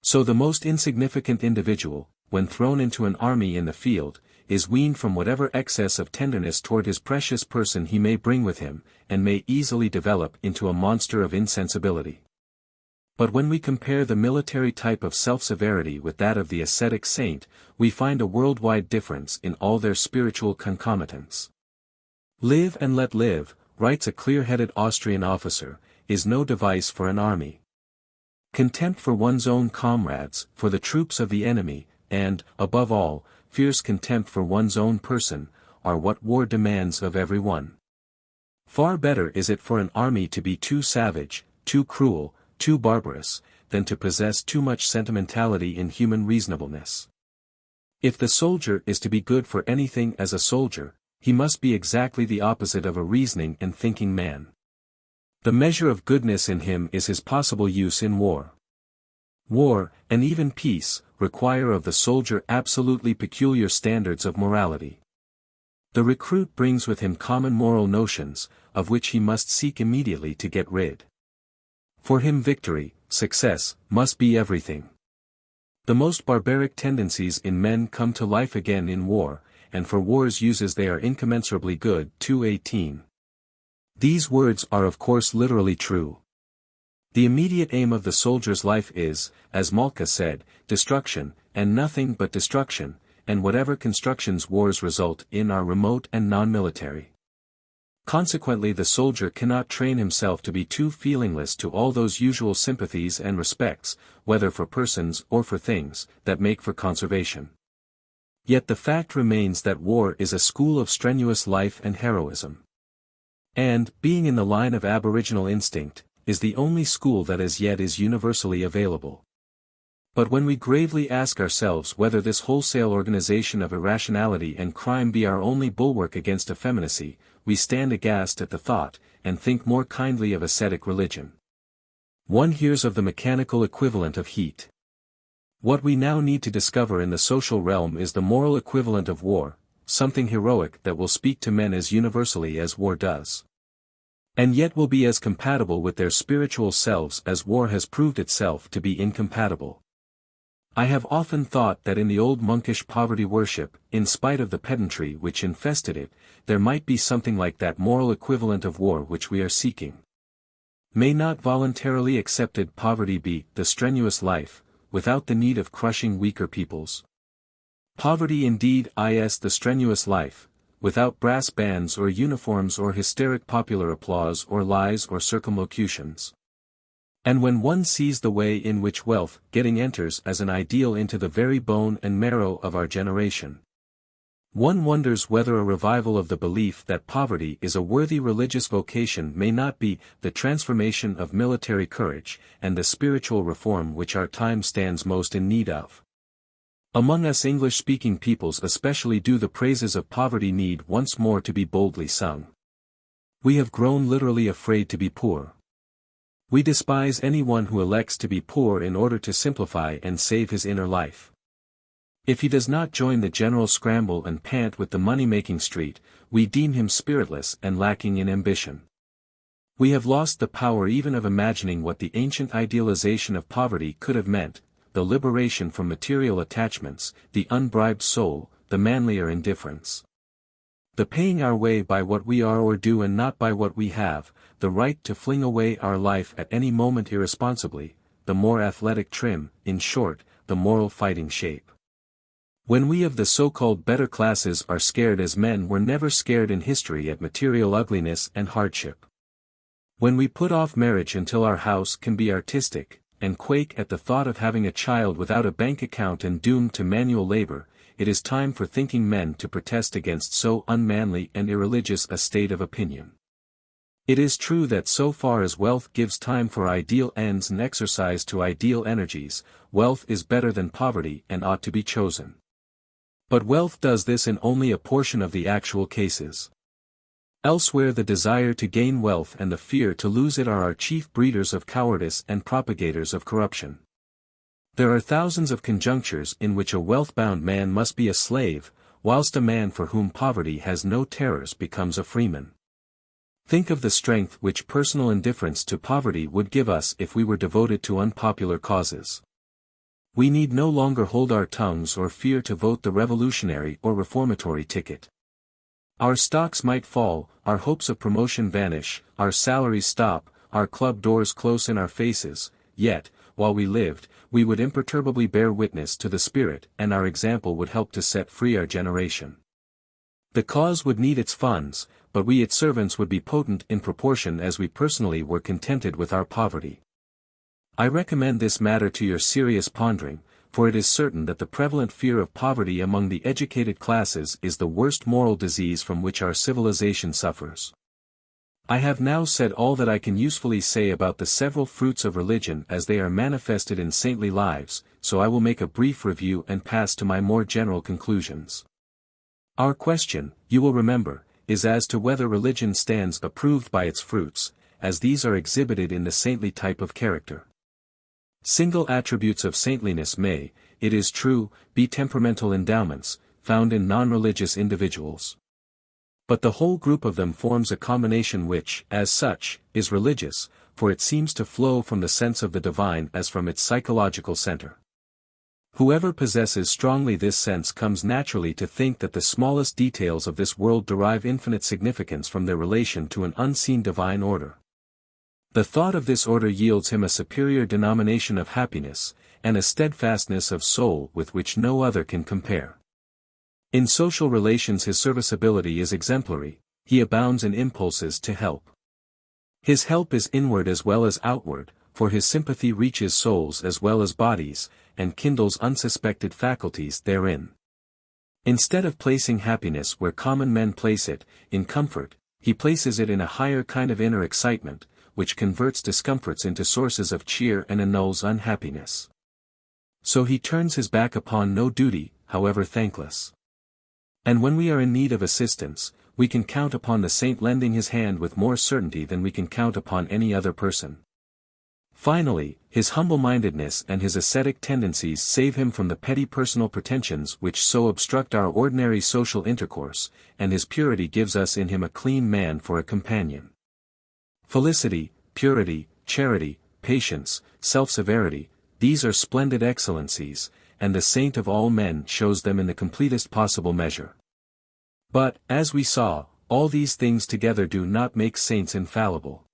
So the most insignificant individual, when thrown into an army in the field, is weaned from whatever excess of tenderness toward his precious person he may bring with him, and may easily develop into a monster of insensibility. But when we compare the military type of self-severity with that of the ascetic saint, we find a worldwide difference in all their spiritual concomitants. "Live and let live," writes a clear-headed Austrian officer, is no device for an army. Contempt for one's own comrades, for the troops of the enemy, and, above all, fierce contempt for one's own person, are what war demands of every one. Far better is it for an army to be too savage, too cruel, too barbarous, than to possess too much sentimentality in human reasonableness. If the soldier is to be good for anything as a soldier, he must be exactly the opposite of a reasoning and thinking man. The measure of goodness in him is his possible use in war. War, and even peace, require of the soldier absolutely peculiar standards of morality. The recruit brings with him common moral notions, of which he must seek immediately to get rid. For him victory, success, must be everything. The most barbaric tendencies in men come to life again in war, and for war's uses they are incommensurably good. 2:18. These words are of course literally true. The immediate aim of the soldier's life is, as Malka said, destruction, and nothing but destruction, and whatever constructions wars result in are remote and non-military. Consequently the soldier cannot train himself to be too feelingless to all those usual sympathies and respects, whether for persons or for things, that make for conservation. Yet the fact remains that war is a school of strenuous life and heroism. And, being in the line of aboriginal instinct, is the only school that as yet is universally available. But when we gravely ask ourselves whether this wholesale organization of irrationality and crime be our only bulwark against effeminacy, we stand aghast at the thought, and think more kindly of ascetic religion. One hears of the mechanical equivalent of heat. What we now need to discover in the social realm is the moral equivalent of war, something heroic that will speak to men as universally as war does. And yet will be as compatible with their spiritual selves as war has proved itself to be incompatible. I have often thought that in the old monkish poverty worship, in spite of the pedantry which infested it, there might be something like that moral equivalent of war which we are seeking. May not voluntarily accepted poverty be the strenuous life, without the need of crushing weaker peoples? Poverty indeed is the strenuous life, without brass bands or uniforms or hysteric popular applause or lies or circumlocutions. And when one sees the way in which wealth-getting enters as an ideal into the very bone and marrow of our generation, one wonders whether a revival of the belief that poverty is a worthy religious vocation may not be the transformation of military courage and the spiritual reform which our time stands most in need of. Among us English-speaking peoples especially do the praises of poverty need once more to be boldly sung. We have grown literally afraid to be poor. We despise anyone who elects to be poor in order to simplify and save his inner life. If he does not join the general scramble and pant with the money-making street, we deem him spiritless and lacking in ambition. We have lost the power even of imagining what the ancient idealization of poverty could have meant, the liberation from material attachments, the unbribed soul, the manlier indifference. The paying our way by what we are or do and not by what we have, the right to fling away our life at any moment irresponsibly, the more athletic trim, in short, the moral fighting shape. When we of the so-called better classes are scared as men were never scared in history at material ugliness and hardship. When we put off marriage until our house can be artistic, and quake at the thought of having a child without a bank account and doomed to manual labor, it is time for thinking men to protest against so unmanly and irreligious a state of opinion. It is true that so far as wealth gives time for ideal ends and exercise to ideal energies, wealth is better than poverty and ought to be chosen. But wealth does this in only a portion of the actual cases. Elsewhere the desire to gain wealth and the fear to lose it are our chief breeders of cowardice and propagators of corruption. There are thousands of conjunctures in which a wealth-bound man must be a slave, whilst a man for whom poverty has no terrors becomes a freeman. Think of the strength which personal indifference to poverty would give us if we were devoted to unpopular causes. We need no longer hold our tongues or fear to vote the revolutionary or reformatory ticket. Our stocks might fall, our hopes of promotion vanish, our salaries stop, our club doors close in our faces, yet, while we lived, we would imperturbably bear witness to the Spirit and our example would help to set free our generation. The cause would need its funds, but we its servants would be potent in proportion as we personally were contented with our poverty. I recommend this matter to your serious pondering, for it is certain that the prevalent fear of poverty among the educated classes is the worst moral disease from which our civilization suffers. I have now said all that I can usefully say about the several fruits of religion as they are manifested in saintly lives, so I will make a brief review and pass to my more general conclusions. Our question, you will remember, is as to whether religion stands approved by its fruits, as these are exhibited in the saintly type of character. Single attributes of saintliness may, it is true, be temperamental endowments, found in non-religious individuals. But the whole group of them forms a combination which, as such, is religious, for it seems to flow from the sense of the divine as from its psychological center. Whoever possesses strongly this sense comes naturally to think that the smallest details of this world derive infinite significance from their relation to an unseen divine order. The thought of this order yields him a superior denomination of happiness, and a steadfastness of soul with which no other can compare. In social relations his serviceability is exemplary, he abounds in impulses to help. His help is inward as well as outward, for his sympathy reaches souls as well as bodies, and kindles unsuspected faculties therein. Instead of placing happiness where common men place it, in comfort, he places it in a higher kind of inner excitement, which converts discomforts into sources of cheer and annuls unhappiness. So he turns his back upon no duty, however thankless. And when we are in need of assistance, we can count upon the saint lending his hand with more certainty than we can count upon any other person. Finally, his humble-mindedness and his ascetic tendencies save him from the petty personal pretensions which so obstruct our ordinary social intercourse, and his purity gives us in him a clean man for a companion. Felicity, purity, charity, patience, self-severity, these are splendid excellencies, and the saint of all men shows them in the completest possible measure. But, as we saw, all these things together do not make saints infallible.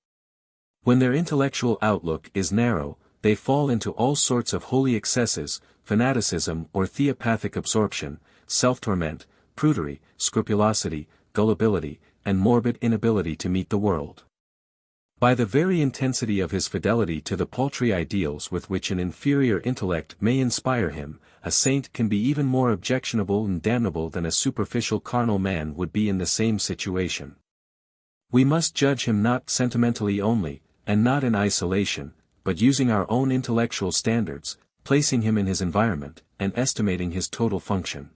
When their intellectual outlook is narrow, they fall into all sorts of holy excesses, fanaticism or theopathic absorption, self-torment, prudery, scrupulosity, gullibility, and morbid inability to meet the world. By the very intensity of his fidelity to the paltry ideals with which an inferior intellect may inspire him, a saint can be even more objectionable and damnable than a superficial carnal man would be in the same situation. We must judge him not sentimentally only, and not in isolation, but using our own intellectual standards, placing him in his environment, and estimating his total function.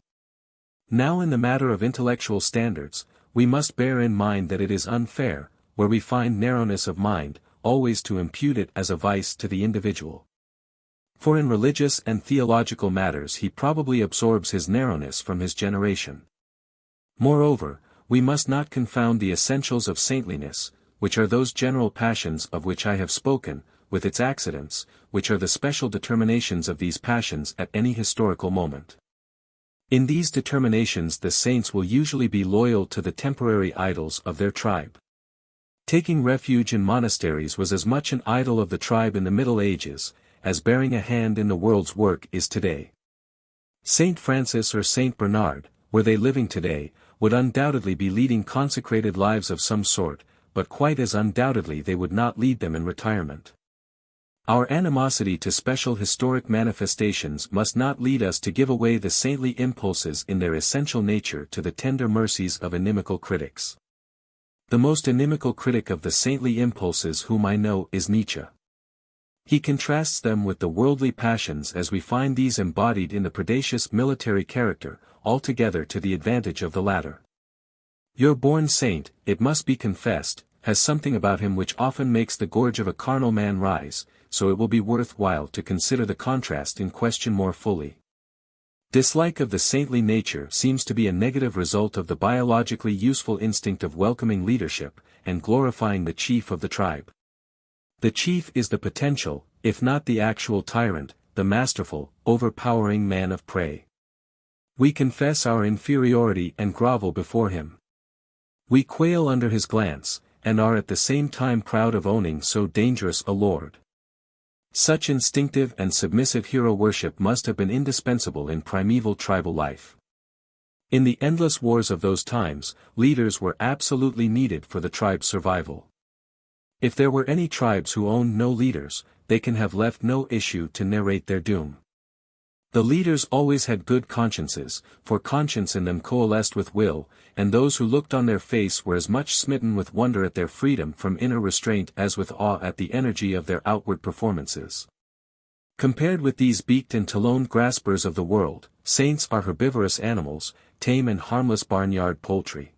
Now in the matter of intellectual standards, we must bear in mind that it is unfair, where we find narrowness of mind, always to impute it as a vice to the individual. For in religious and theological matters he probably absorbs his narrowness from his generation. Moreover, we must not confound the essentials of saintliness, which are those general passions of which I have spoken, with its accidents, which are the special determinations of these passions at any historical moment. In these determinations the saints will usually be loyal to the temporary idols of their tribe. Taking refuge in monasteries was as much an idol of the tribe in the Middle Ages, as bearing a hand in the world's work is today. Saint Francis or Saint Bernard, were they living today, would undoubtedly be leading consecrated lives of some sort, but quite as undoubtedly they would not lead them in retirement. Our animosity to special historic manifestations must not lead us to give away the saintly impulses in their essential nature to the tender mercies of inimical critics. The most inimical critic of the saintly impulses whom I know is Nietzsche. He contrasts them with the worldly passions as we find these embodied in the predacious military character, altogether to the advantage of the latter. Your born saint, it must be confessed, has something about him which often makes the gorge of a carnal man rise, so it will be worth while to consider the contrast in question more fully. Dislike of the saintly nature seems to be a negative result of the biologically useful instinct of welcoming leadership, and glorifying the chief of the tribe. The chief is the potential, if not the actual tyrant, the masterful, overpowering man of prey. We confess our inferiority and grovel before him. We quail under his glance, and are at the same time proud of owning so dangerous a lord. Such instinctive and submissive hero worship must have been indispensable in primeval tribal life. In the endless wars of those times, leaders were absolutely needed for the tribe's survival. If there were any tribes who owned no leaders, they can have left no issue to narrate their doom. The leaders always had good consciences, for conscience in them coalesced with will, and those who looked on their face were as much smitten with wonder at their freedom from inner restraint as with awe at the energy of their outward performances. Compared with these beaked and taloned graspers of the world, saints are herbivorous animals, tame and harmless barnyard poultry.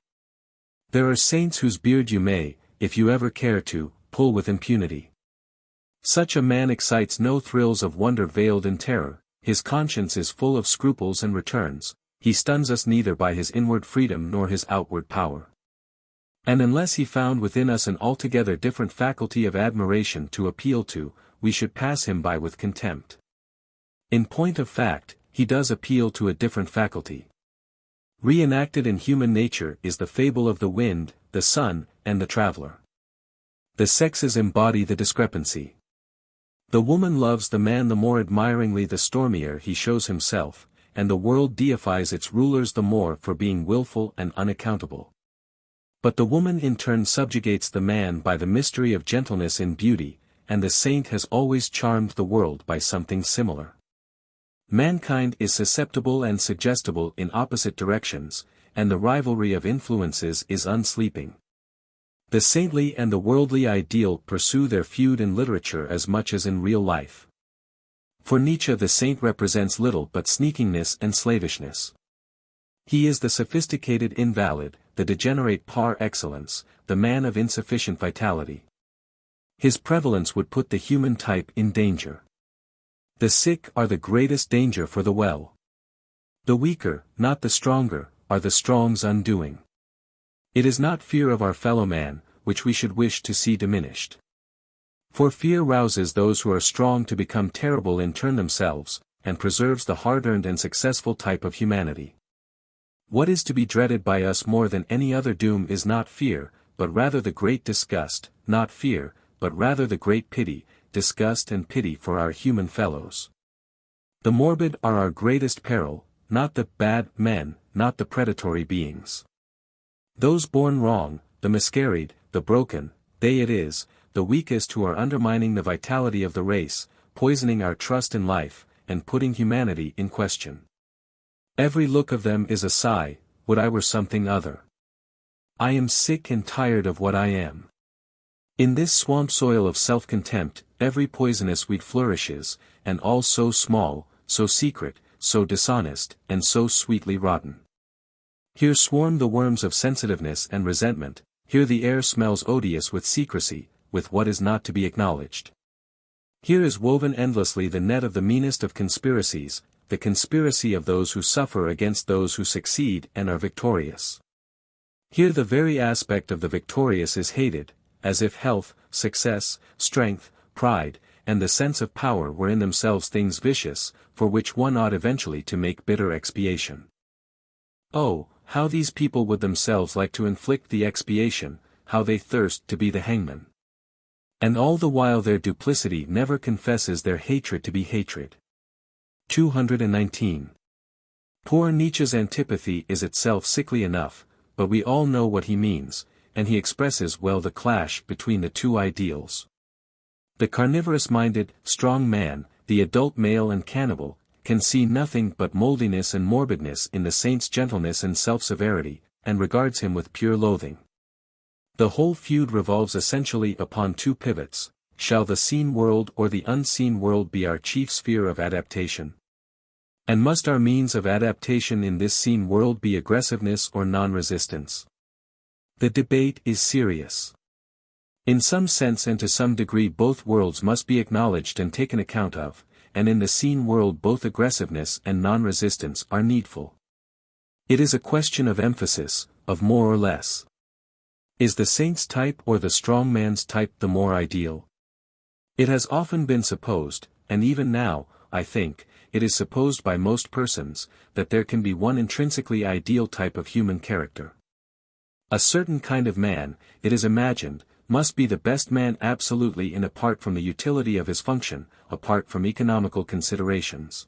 There are saints whose beard you may, if you ever care to, pull with impunity. Such a man excites no thrills of wonder veiled in terror. His conscience is full of scruples and returns, he stuns us neither by his inward freedom nor his outward power. And unless he found within us an altogether different faculty of admiration to appeal to, we should pass him by with contempt. In point of fact, he does appeal to a different faculty. Reenacted in human nature is the fable of the wind, the sun, and the traveler. The sexes embody the discrepancy. The woman loves the man the more admiringly the stormier he shows himself, and the world deifies its rulers the more for being willful and unaccountable. But the woman in turn subjugates the man by the mystery of gentleness in beauty, and the saint has always charmed the world by something similar. Mankind is susceptible and suggestible in opposite directions, and the rivalry of influences is unsleeping. The saintly and the worldly ideal pursue their feud in literature as much as in real life. For Nietzsche the saint represents little but sneakiness and slavishness. He is the sophisticated invalid, the degenerate par excellence, the man of insufficient vitality. His prevalence would put the human type in danger. The sick are the greatest danger for the well. The weaker, not the stronger, are the strong's undoing. It is not fear of our fellow man, which we should wish to see diminished. For fear rouses those who are strong to become terrible in turn themselves, and preserves the hard-earned and successful type of humanity. What is to be dreaded by us more than any other doom is not fear, but rather the great disgust, not fear, but rather the great pity, disgust and pity for our human fellows. The morbid are our greatest peril, not the bad men, not the predatory beings. Those born wrong, the miscarried, the broken, they it is, the weakest who are undermining the vitality of the race, poisoning our trust in life, and putting humanity in question. Every look of them is a sigh, would I were something other. I am sick and tired of what I am. In this swamp soil of self-contempt, every poisonous weed flourishes, and all so small, so secret, so dishonest, and so sweetly rotten. Here swarm the worms of sensitiveness and resentment, here the air smells odious with secrecy, with what is not to be acknowledged. Here is woven endlessly the net of the meanest of conspiracies, the conspiracy of those who suffer against those who succeed and are victorious. Here the very aspect of the victorious is hated, as if health, success, strength, pride, and the sense of power were in themselves things vicious, for which one ought eventually to make bitter expiation. Oh, how these people would themselves like to inflict the expiation, how they thirst to be the hangman. And all the while their duplicity never confesses their hatred to be hatred. 219. Poor Nietzsche's antipathy is itself sickly enough, but we all know what he means, and he expresses well the clash between the two ideals. The carnivorous-minded, strong man, the adult male and cannibal, can see nothing but moldiness and morbidness in the saint's gentleness and self-severity, and regards him with pure loathing. The whole feud revolves essentially upon two pivots: shall the seen world or the unseen world be our chief sphere of adaptation? And must our means of adaptation in this seen world be aggressiveness or non-resistance? The debate is serious. In some sense and to some degree both worlds must be acknowledged and taken account of, and in the seen world both aggressiveness and non-resistance are needful. It is a question of emphasis, of more or less. Is the saint's type or the strong man's type the more ideal? It has often been supposed, and even now, I think, it is supposed by most persons, that there can be one intrinsically ideal type of human character. A certain kind of man, it is imagined, must be the best man absolutely and apart from the utility of his function, apart from economical considerations.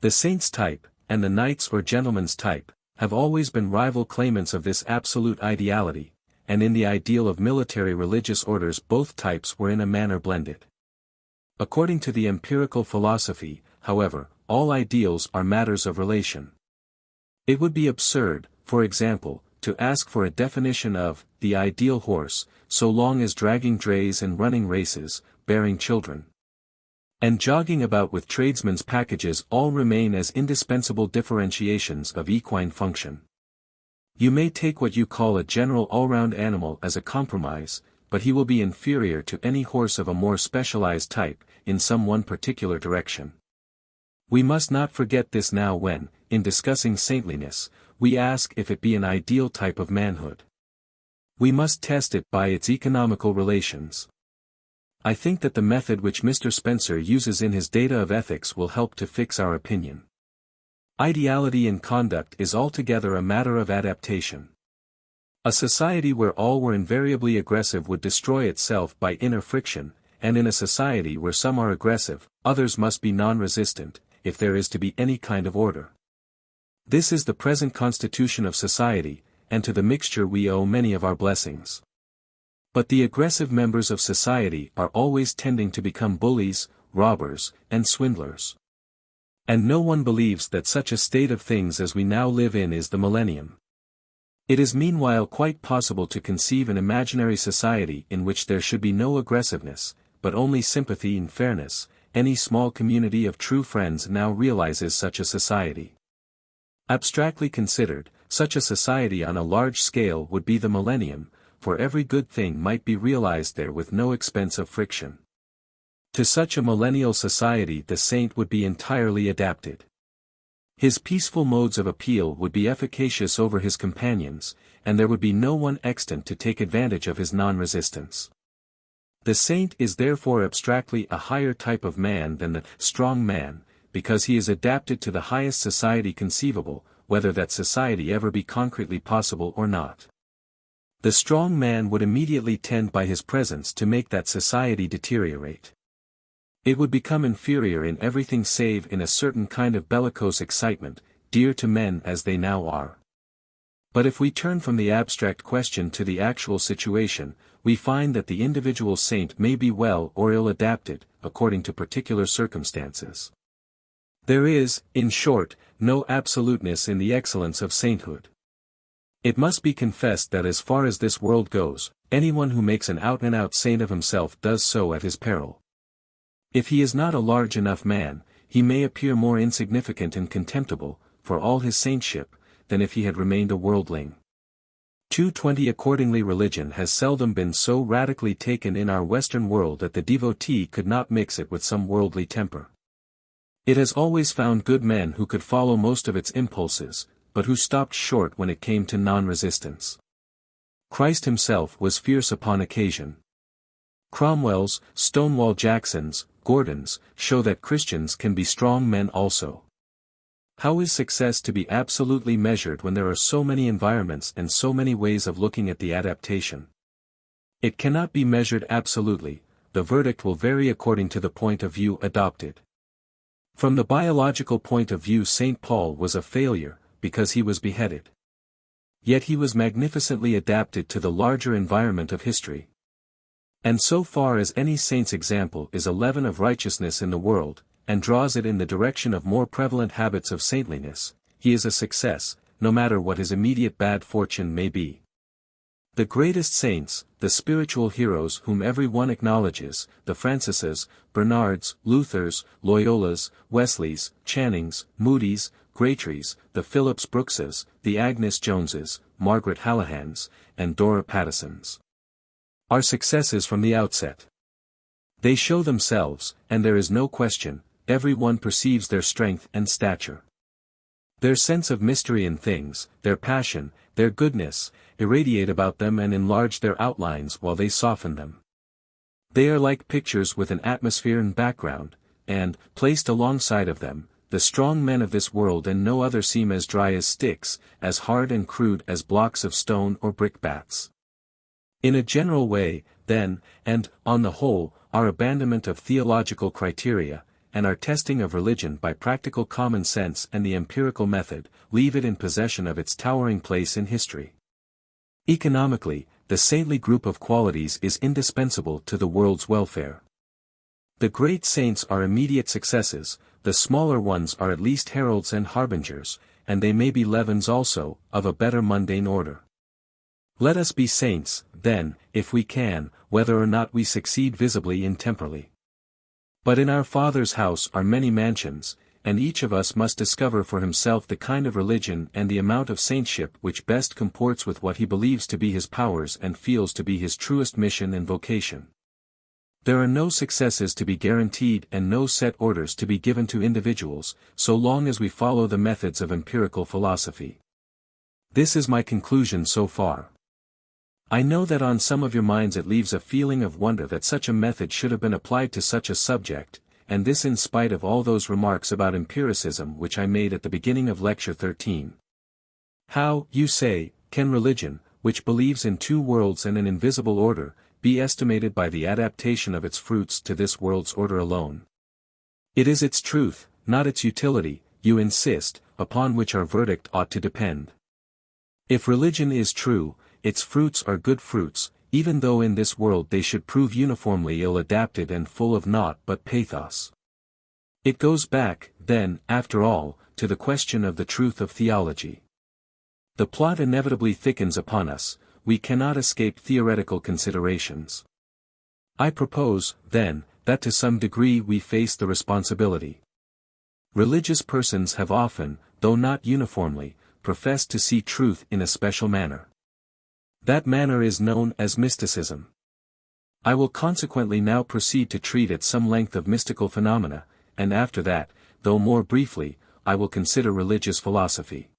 The saint's type, and the knight's or gentleman's type, have always been rival claimants of this absolute ideality, and in the ideal of military religious orders both types were in a manner blended. According to the empirical philosophy, however, all ideals are matters of relation. It would be absurd, for example, to ask for a definition of the ideal horse, so long as dragging drays and running races, bearing children, and jogging about with tradesmen's packages all remain as indispensable differentiations of equine function. You may take what you call a general all-round animal as a compromise, but he will be inferior to any horse of a more specialized type, in some one particular direction. We must not forget this now when, in discussing saintliness, we ask if it be an ideal type of manhood. We must test it by its economical relations. I think that the method which Mr. Spencer uses in his Data of Ethics will help to fix our opinion. Ideality in conduct is altogether a matter of adaptation. A society where all were invariably aggressive would destroy itself by inner friction, and in a society where some are aggressive, others must be non-resistant, if there is to be any kind of order. This is the present constitution of society, and to the mixture we owe many of our blessings. But the aggressive members of society are always tending to become bullies, robbers, and swindlers. And no one believes that such a state of things as we now live in is the millennium. It is meanwhile quite possible to conceive an imaginary society in which there should be no aggressiveness, but only sympathy and fairness. Any small community of true friends now realizes such a society. Abstractly considered, such a society on a large scale would be the millennium, for every good thing might be realized there with no expense of friction. To such a millennial society the saint would be entirely adapted. His peaceful modes of appeal would be efficacious over his companions, and there would be no one extant to take advantage of his non-resistance. The saint is therefore abstractly a higher type of man than the strong man, because he is adapted to the highest society conceivable, whether that society ever be concretely possible or not. The strong man would immediately tend by his presence to make that society deteriorate. It would become inferior in everything save in a certain kind of bellicose excitement, dear to men as they now are. But if we turn from the abstract question to the actual situation, we find that the individual saint may be well or ill adapted, according to particular circumstances. There is, in short, no absoluteness in the excellence of sainthood. It must be confessed that as far as this world goes, anyone who makes an out-and-out saint of himself does so at his peril. If he is not a large enough man, he may appear more insignificant and contemptible, for all his saintship, than if he had remained a worldling. 220 Accordingly, religion has seldom been so radically taken in our Western world that the devotee could not mix it with some worldly temper. It has always found good men who could follow most of its impulses, but who stopped short when it came to non-resistance. Christ himself was fierce upon occasion. Cromwell's, Stonewall Jackson's, Gordon's, show that Christians can be strong men also. How is success to be absolutely measured when there are so many environments and so many ways of looking at the adaptation? It cannot be measured absolutely, the verdict will vary according to the point of view adopted. From the biological point of view, St. Paul was a failure, because he was beheaded. Yet he was magnificently adapted to the larger environment of history. And so far as any saint's example is a leaven of righteousness in the world, and draws it in the direction of more prevalent habits of saintliness, he is a success, no matter what his immediate bad fortune may be. The greatest saints, the spiritual heroes whom every one acknowledges, the Francises, Bernards, Luthers, Loyolas, Wesleys, Channings, Moody's, Graytrees, the Phillips Brookses, the Agnes Joneses, Margaret Hallahans, and Dora Pattisons, are successes from the outset. They show themselves, and there is no question, every one perceives their strength and stature. Their sense of mystery in things, their passion, their goodness, irradiate about them and enlarge their outlines while they soften them. They are like pictures with an atmosphere and background, and, placed alongside of them, the strong men of this world and no other seem as dry as sticks, as hard and crude as blocks of stone or brickbats. In a general way, then, and, on the whole, our abandonment of theological criteria, and our testing of religion by practical common sense and the empirical method, leave it in possession of its towering place in history. Economically, the saintly group of qualities is indispensable to the world's welfare. The great saints are immediate successes, the smaller ones are at least heralds and harbingers, and they may be leavens also, of a better mundane order. Let us be saints, then, if we can, whether or not we succeed visibly and temporally. But in our Father's house are many mansions, and each of us must discover for himself the kind of religion and the amount of saintship which best comports with what he believes to be his powers and feels to be his truest mission and vocation. There are no successes to be guaranteed and no set orders to be given to individuals, so long as we follow the methods of empirical philosophy. This is my conclusion so far. I know that on some of your minds it leaves a feeling of wonder that such a method should have been applied to such a subject, and this in spite of all those remarks about empiricism which I made at the beginning of Lecture 13. How, you say, can religion, which believes in two worlds and an invisible order, be estimated by the adaptation of its fruits to this world's order alone? It is its truth, not its utility, you insist, upon which our verdict ought to depend. If religion is true, its fruits are good fruits, even though in this world they should prove uniformly ill-adapted and full of naught but pathos. It goes back, then, after all, to the question of the truth of theology. The plot inevitably thickens upon us, we cannot escape theoretical considerations. I propose, then, that to some degree we face the responsibility. Religious persons have often, though not uniformly, professed to see truth in a special manner. That manner is known as mysticism. I will consequently now proceed to treat at some length of mystical phenomena, and after that, though more briefly, I will consider religious philosophy.